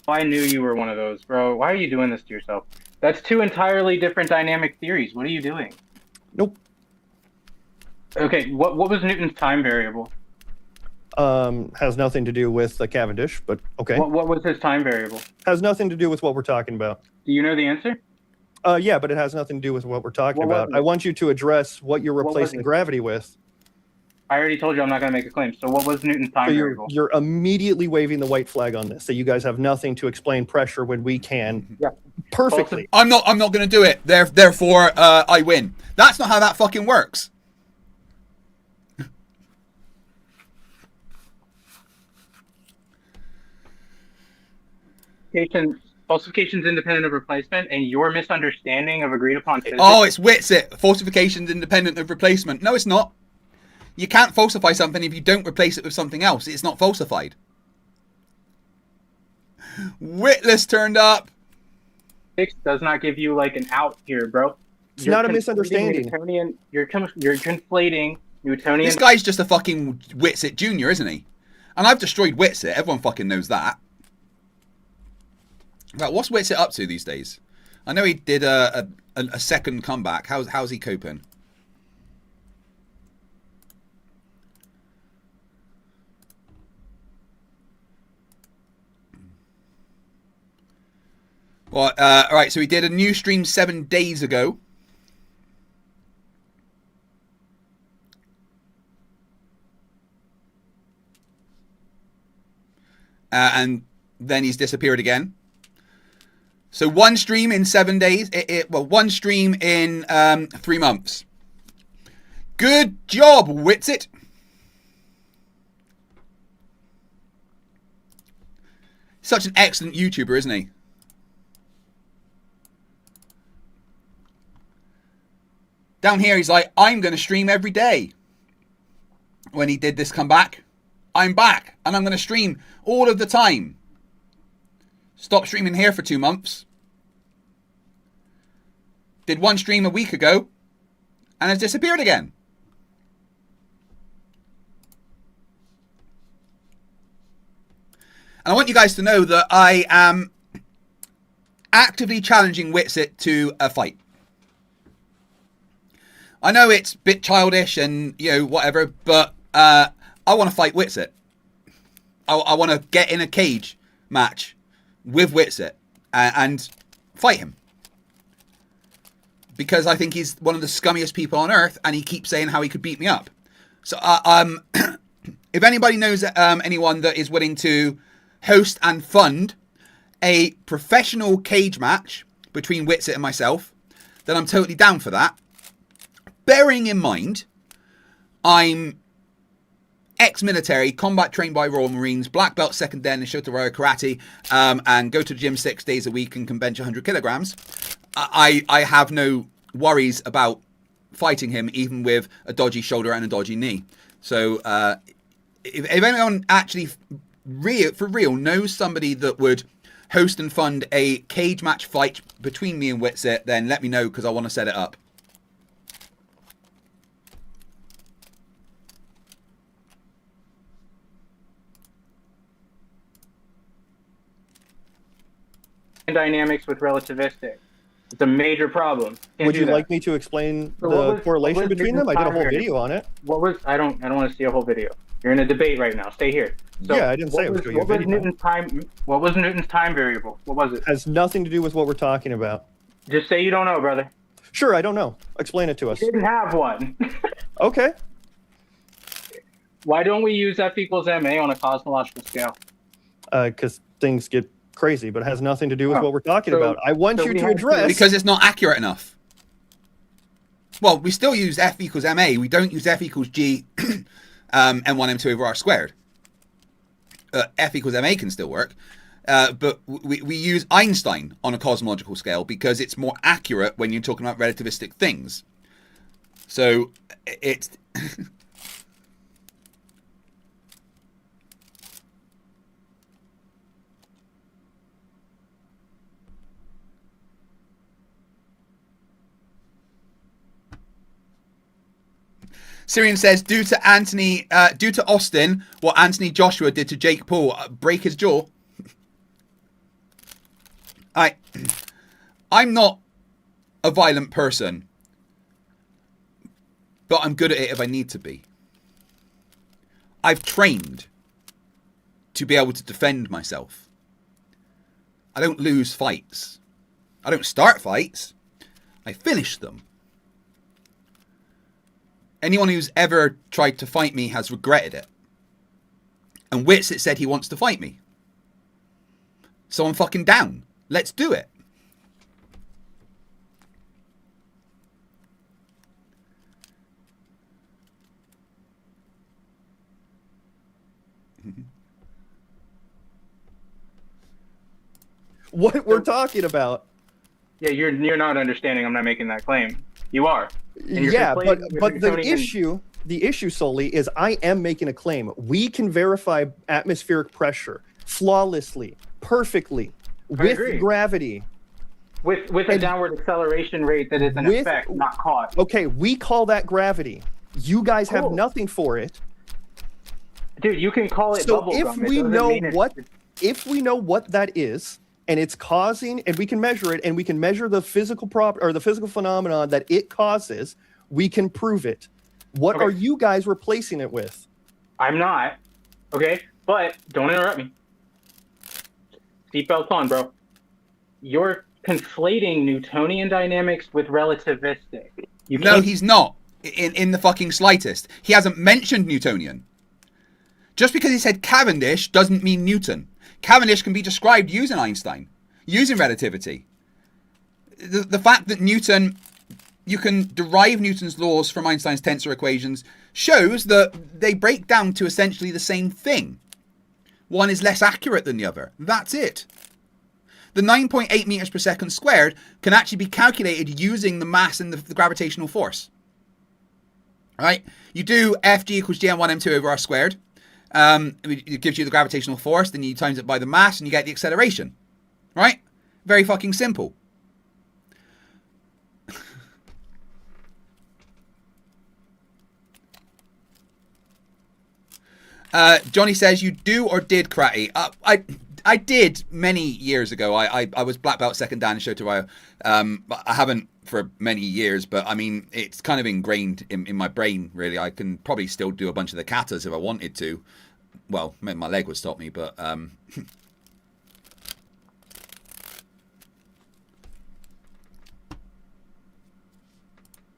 I knew you were one of those, bro. Why are you doing this to yourself? That's two entirely different dynamic theories. What are you doing? Nope. Okay, what was Newton's time variable? Has nothing to do with the Cavendish, but okay. What was his time variable? Has nothing to do with what we're talking about. Do you know the answer? Yeah, but it has nothing to do with what we're talking about. I want you to address what you're replacing gravity with. I already told you I'm not going to make a claim. So what was Newton's time variable? You're immediately waving the white flag on this. So you guys have nothing to explain pressure when we can. Yeah. Perfectly. I'm not going to do it. Therefore, I win. That's not how that fucking works. Falsification is independent of replacement, and your misunderstanding of agreed upon physics. Oh, it's Witsit. Falsification is independent of replacement. No, it's not. You can't falsify something if you don't replace it with something else. It's not falsified. Witless turned up. Physics does not give you like an out here, bro. It's not a misunderstanding. You're conflating Newtonian. This guy's just a fucking Witsit junior, isn't he? And I've destroyed Witsit. Everyone fucking knows that. Right, what's Witsit up to these days? I know he did a second comeback. How's he coping? Well, all right, so he did a new stream 7 days ago. And then he's disappeared again. So 1 stream in 7 days. Well, 1 stream in 3 months. Good job, Witsit. Such an excellent YouTuber, isn't he? Down here, he's like, I'm going to stream every day. When he did this comeback, I'm back and I'm going to stream all of the time. Stopped streaming here for 2 months. Did 1 stream a week ago and has disappeared again. And I want you guys to know that I am actively challenging Witsit to a fight. I know it's a bit childish and, you know, whatever, but I want to fight Witsit. I want to get in a cage match with Witsit and fight him. Because I think he's one of the scummiest people on earth and he keeps saying how he could beat me up. So if anybody knows anyone that is willing to host and fund a professional cage match between Witsit and myself, then I'm totally down for that. Bearing in mind, I'm ex-military, combat trained by Royal Marines, black belt, second dan in Shotorai Karate, and go to the gym 6 days a week and can bench 100 kilograms. I have no worries about fighting him, even with a dodgy shoulder and a dodgy knee. So if anyone actually for real knows somebody that would host and fund a cage match fight between me and Witsit, then let me know because I want to set it up. Dynamics with relativistic. It's a major problem. Would you like me to explain the correlation between them? I did a whole video on it. What was I don't want to see a whole video. You're in a debate right now. Stay here. So yeah, I didn't say I was doing a video. What was Newton's time variable? What was it? Has nothing to do with what we're talking about. Just say you don't know, brother. Sure, I don't know. Explain it to us. You didn't have one. Okay. Why don't we use F equals MA on a cosmological scale? Because things get crazy, but it has nothing to do with what we're talking about. I want you to address... Because it's not accurate enough. Well, we still use F equals MA. We don't use F equals G M1 M2 over R squared. F equals MA can still work. But we use Einstein on a cosmological scale because it's more accurate when you're talking about relativistic things. So it's... Syrian says, due to Austin, what Anthony Joshua did to Jake Paul, break his jaw. I'm not a violent person, but I'm good at it if I need to be. I've trained to be able to defend myself. I don't lose fights. I don't start fights. I finish them. Anyone who's ever tried to fight me has regretted it. And Witsit said he wants to fight me. So I'm fucking down. Let's do it. What we're talking about. Yeah, you're not understanding. I'm not making that claim. You are. Yeah, but the issue solely is I am making a claim. We can verify atmospheric pressure flawlessly, perfectly, with gravity. With a downward acceleration rate that is an effect, not cause. Okay, we call that gravity. You guys have nothing for it. Dude, you can call it so bubble if gum. we know what that is, and it's causing, and we can measure it, and we can measure the physical the physical phenomenon that it causes, we can prove it. What are you guys replacing it with? I'm not. Okay, but don't interrupt me. Seatbelts on, bro. You're conflating Newtonian dynamics with relativistic. No, he's not. In the fucking slightest. He hasn't mentioned Newtonian. Just because he said Cavendish doesn't mean Newton. Cavendish can be described using Einstein, using relativity. The fact that Newton, you can derive Newton's laws from Einstein's tensor equations, shows that they break down to essentially the same thing. One is less accurate than the other. That's it. The 9.8 meters per second squared can actually be calculated using the mass and the gravitational force. Right? You do Fg equals gm1 m2 over r squared. It gives you the gravitational force, then you times it by the mass and you get the acceleration. Right? Very fucking simple. Johnny says, you do or did karate? I did many years ago. I was black belt second dan in Shoto-ryo. I haven't for many years, but I mean, it's kind of ingrained in my brain, really. I can probably still do a bunch of the katas if I wanted to. Well, maybe my leg would stop me, but...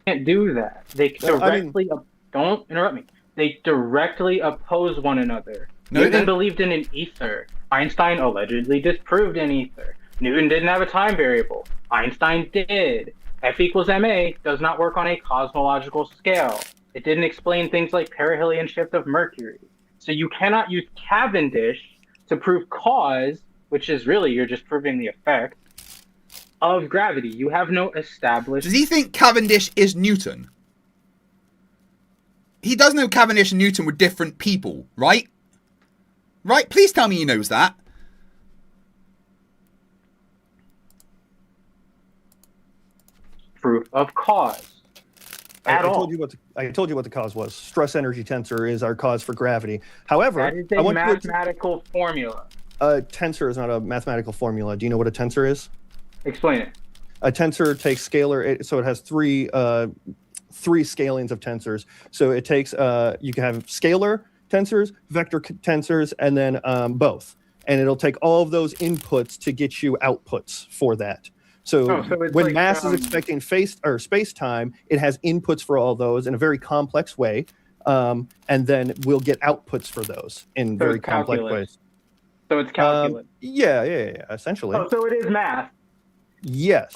Can't do that. They directly... Don't interrupt me. They directly oppose one another. No, Newton believed in an ether. Einstein allegedly disproved an ether. Newton didn't have a time variable. Einstein did. F equals ma does not work on a cosmological scale. It didn't explain things like perihelion shift of Mercury. So you cannot use Cavendish to prove cause, which is really you're just proving the effect of gravity. You have no established... Does he think Cavendish is Newton? He does know Cavendish and Newton were different people, right? Right? Please tell me he knows that. Proof of cause. I told you what the cause was. Stress energy tensor is our cause for gravity. However, that is a mathematical formula. A tensor is not a mathematical formula. Do you know what a tensor is? Explain it. A tensor takes scalar, so it has three scalings of tensors. So it takes you can have scalar tensors, vector tensors, and then both. And it'll take all of those inputs to get you outputs for that. So when like, mass is expecting space-time, it has inputs for all those in a very complex way, and then we'll get outputs for those in very complex ways. So it's calculus. Yeah, essentially. Oh, so it is math. Yes.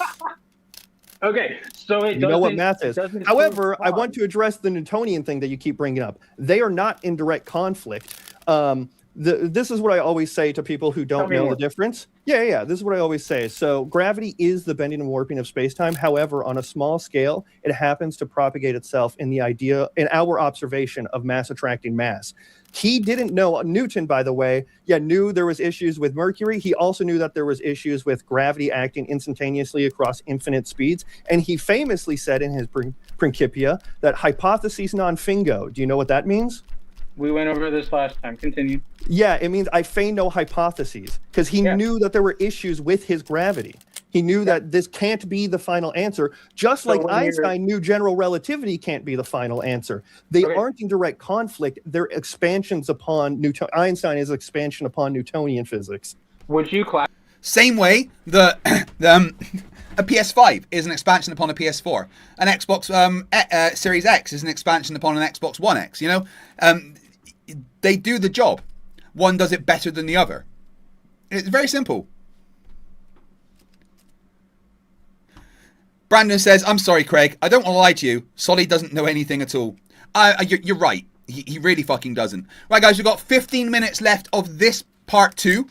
Okay, so it you know what math is. However, I want to address the Newtonian thing that you keep bringing up. They are not in direct conflict. This is what I always say to people who don't know the difference. Yeah. This is what I always say. So gravity is the bending and warping of space-time. However, on a small scale, it happens to propagate itself in our observation of mass attracting mass. He didn't know, Newton, by the way, knew there was issues with Mercury. He also knew that there was issues with gravity acting instantaneously across infinite speeds. And he famously said in his Principia that hypotheses non fingo. Do you know what that means? We went over this last time. Continue. Yeah, it means I feign no hypotheses, because he knew that there were issues with his gravity. He knew that this can't be the final answer, just like Einstein knew general relativity can't be the final answer. They aren't in direct conflict. They're expansions upon Newton. Einstein is expansion upon Newtonian physics. Would you class? Same way that a PS5 is an expansion upon a PS4. An Xbox Series X is an expansion upon an Xbox One X. You know, they do the job. One does it better than the other. It's very simple. Brandon says, I'm sorry, Craig. I don't want to lie to you. Solly doesn't know anything at all. You're right. He really fucking doesn't. Right, guys, we've got 15 minutes left of this part 2.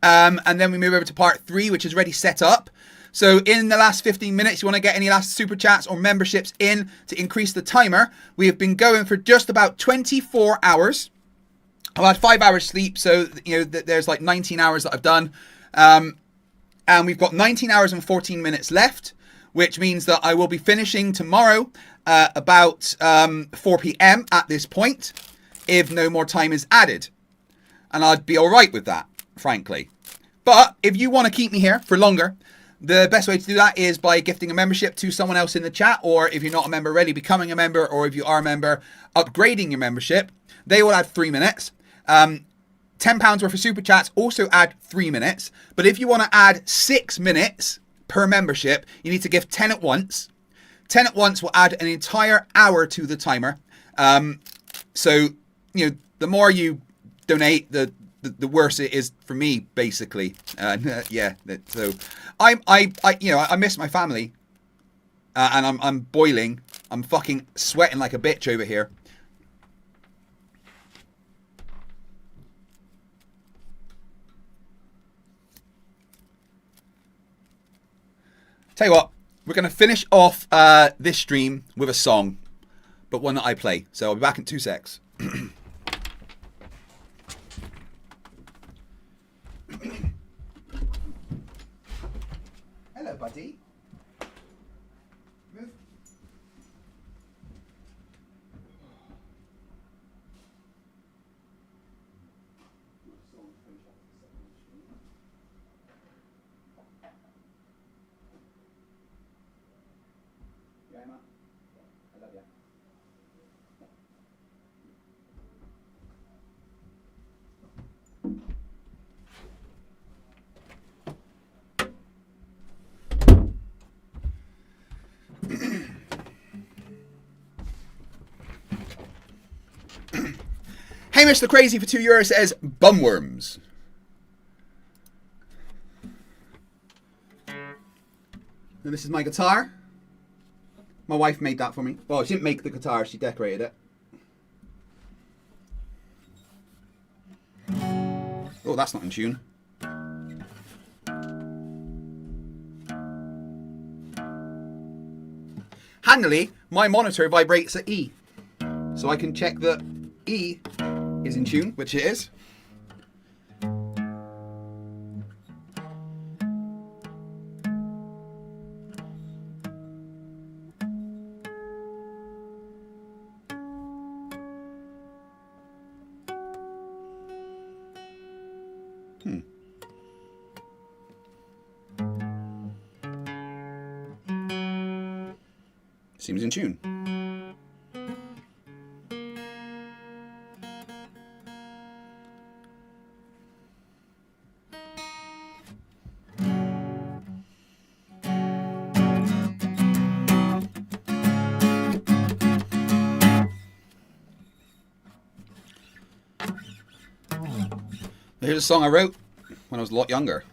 And then we move over to part 3, which is already set up. So in the last 15 minutes, you want to get any last super chats or memberships in to increase the timer. We have been going for just about 24 hours. I've had 5 hours sleep, so you know there's like 19 hours that I've done. And we've got 19 hours and 14 minutes left, which means that I will be finishing tomorrow about 4 p.m. at this point, if no more time is added. And I'd be all right with that, frankly. But if you want to keep me here for longer, the best way to do that is by gifting a membership to someone else in the chat, or if you're not a member already, becoming a member, or if you are a member, upgrading your membership. They will add 3 minutes. £10 worth of super chats also add 3 minutes. But if you want to add 6 minutes per membership, you need to give 10 at once. 10 at once will add an entire hour to the timer. So, you know, the more you donate, the the worse it is for me, basically. Yeah. So I you know, I miss my family, and I'm boiling. I'm fucking sweating like a bitch over here. Tell you what, we're going to finish off this stream with a song, but one that I play. So I'll be back in 2 secs. Hello, buddy. Move. Yeah, Emma. I love you. Hey, Mr. Crazy for €2 says bumworms. And this is my guitar. My wife made that for me. Well, she didn't make the guitar, she decorated it. Oh, that's not in tune. Handily, my monitor vibrates at E. So I can check that E is in tune, which it is. Seems in tune. Here's a song I wrote when I was a lot younger.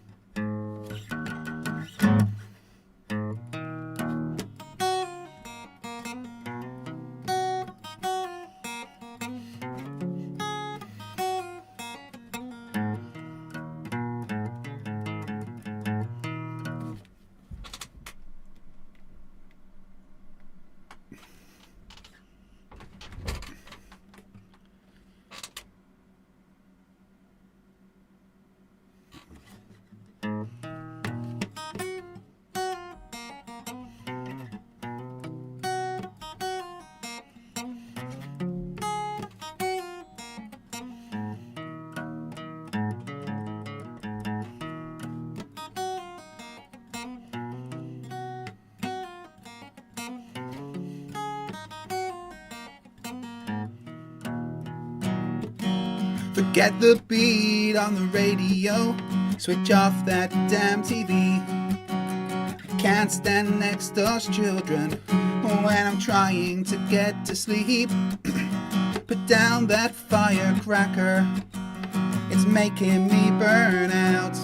Forget the beat on the radio. Switch off that damn TV. Can't stand next to those children when I'm trying to get to sleep. Put down that firecracker. It's making me burn out.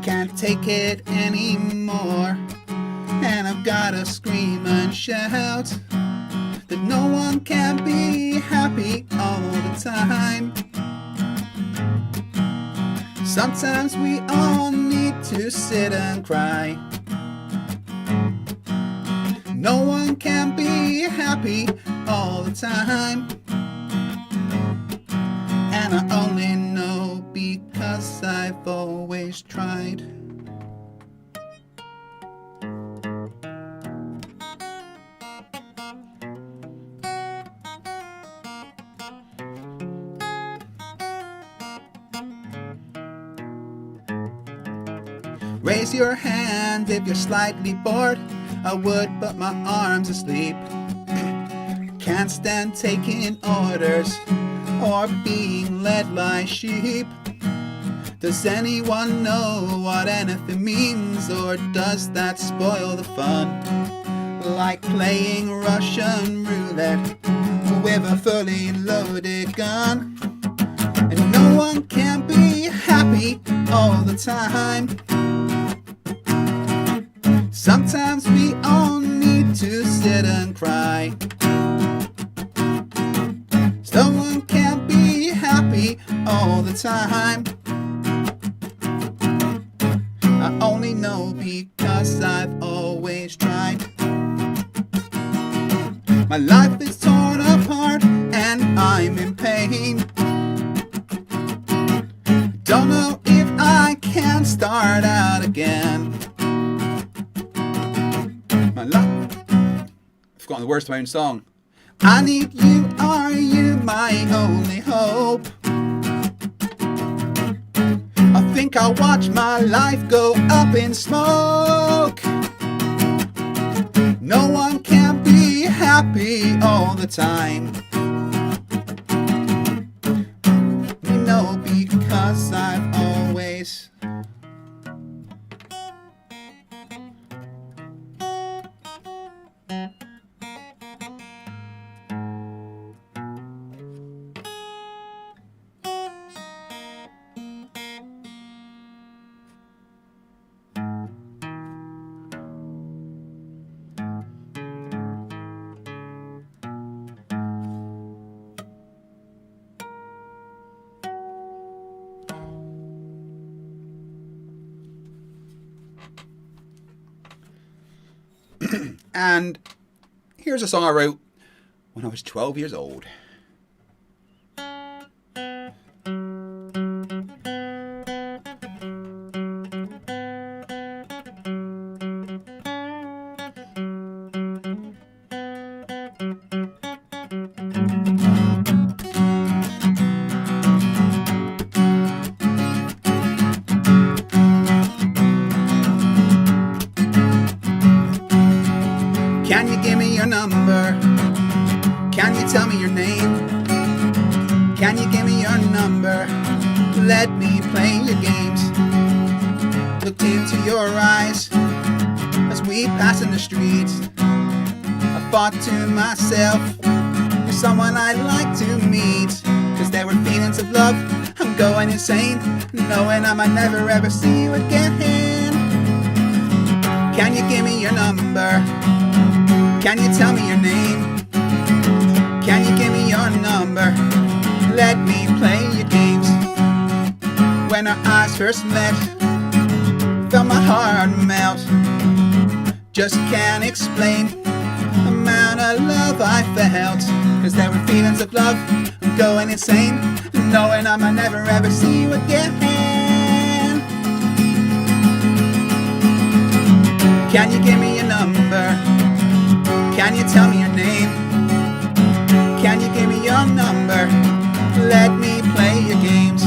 Can't take it anymore. And I've gotta scream and shout that no one can be happy all the time. Sometimes we all need to sit and cry. No one can be happy all the time. And I only know because I've always tried. Raise your hand if you're slightly bored. I would, but my arm's asleep. Can't stand taking orders or being led like sheep. Does anyone know what anything means, or does that spoil the fun? Like playing Russian roulette with a fully loaded gun. And no one can be the time. Sometimes we all need to sit and cry. Someone can't be happy all the time. I only know because I've always tried. My life is torn apart and I'm in pain. Don't know if I can start out again. My life... I've forgotten the words to my own song. I need you, are you my only hope? I think I'll watch my life go up in smoke. No one can be happy all the time. You know, because I've always... And here's a song I wrote when I was 12 years old. Can you give me your number? Can you tell me your name? Can you give me your number? Let me play your games. Looked into your eyes as we passed in the streets. I thought to myself, you're someone I'd like to meet. Cause there were feelings of love, I'm going insane, knowing I might never ever see you again. Can you give me your number? Can you tell me your name? Can you give me your number? Let me play your games. When our eyes first met, felt my heart melt. Just can't explain the amount of love I felt. Cause there were feelings of love, I'm going insane, knowing I might never ever see you again. Can you give me your number? Can you tell me your name? Can you give me your number? Let me play your games.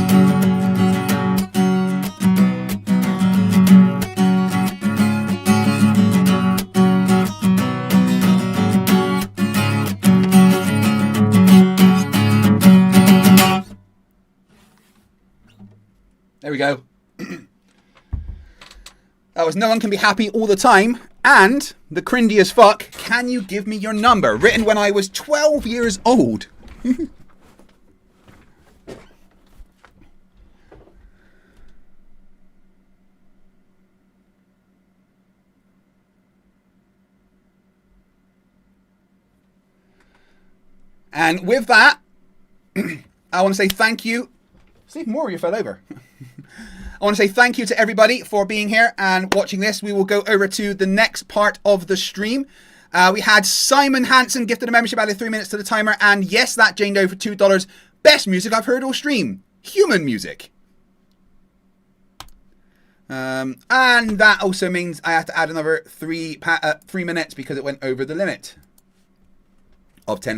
There we go. That was No One Can Be Happy All the Time. And the cringy as fuck, Can You Give Me Your Number? Written when I was 12 years old. And with that, I want to say thank you. See, more of you fell over. I want to say thank you to everybody for being here and watching this. We will go over to the next part of the stream. We had Simon Hansen gifted a membership, added 3 minutes to the timer. And yes, that Jane Doe for $2. Best music I've heard all stream. Human music. And that also means I have to add another 3 minutes because it went over the limit of 10.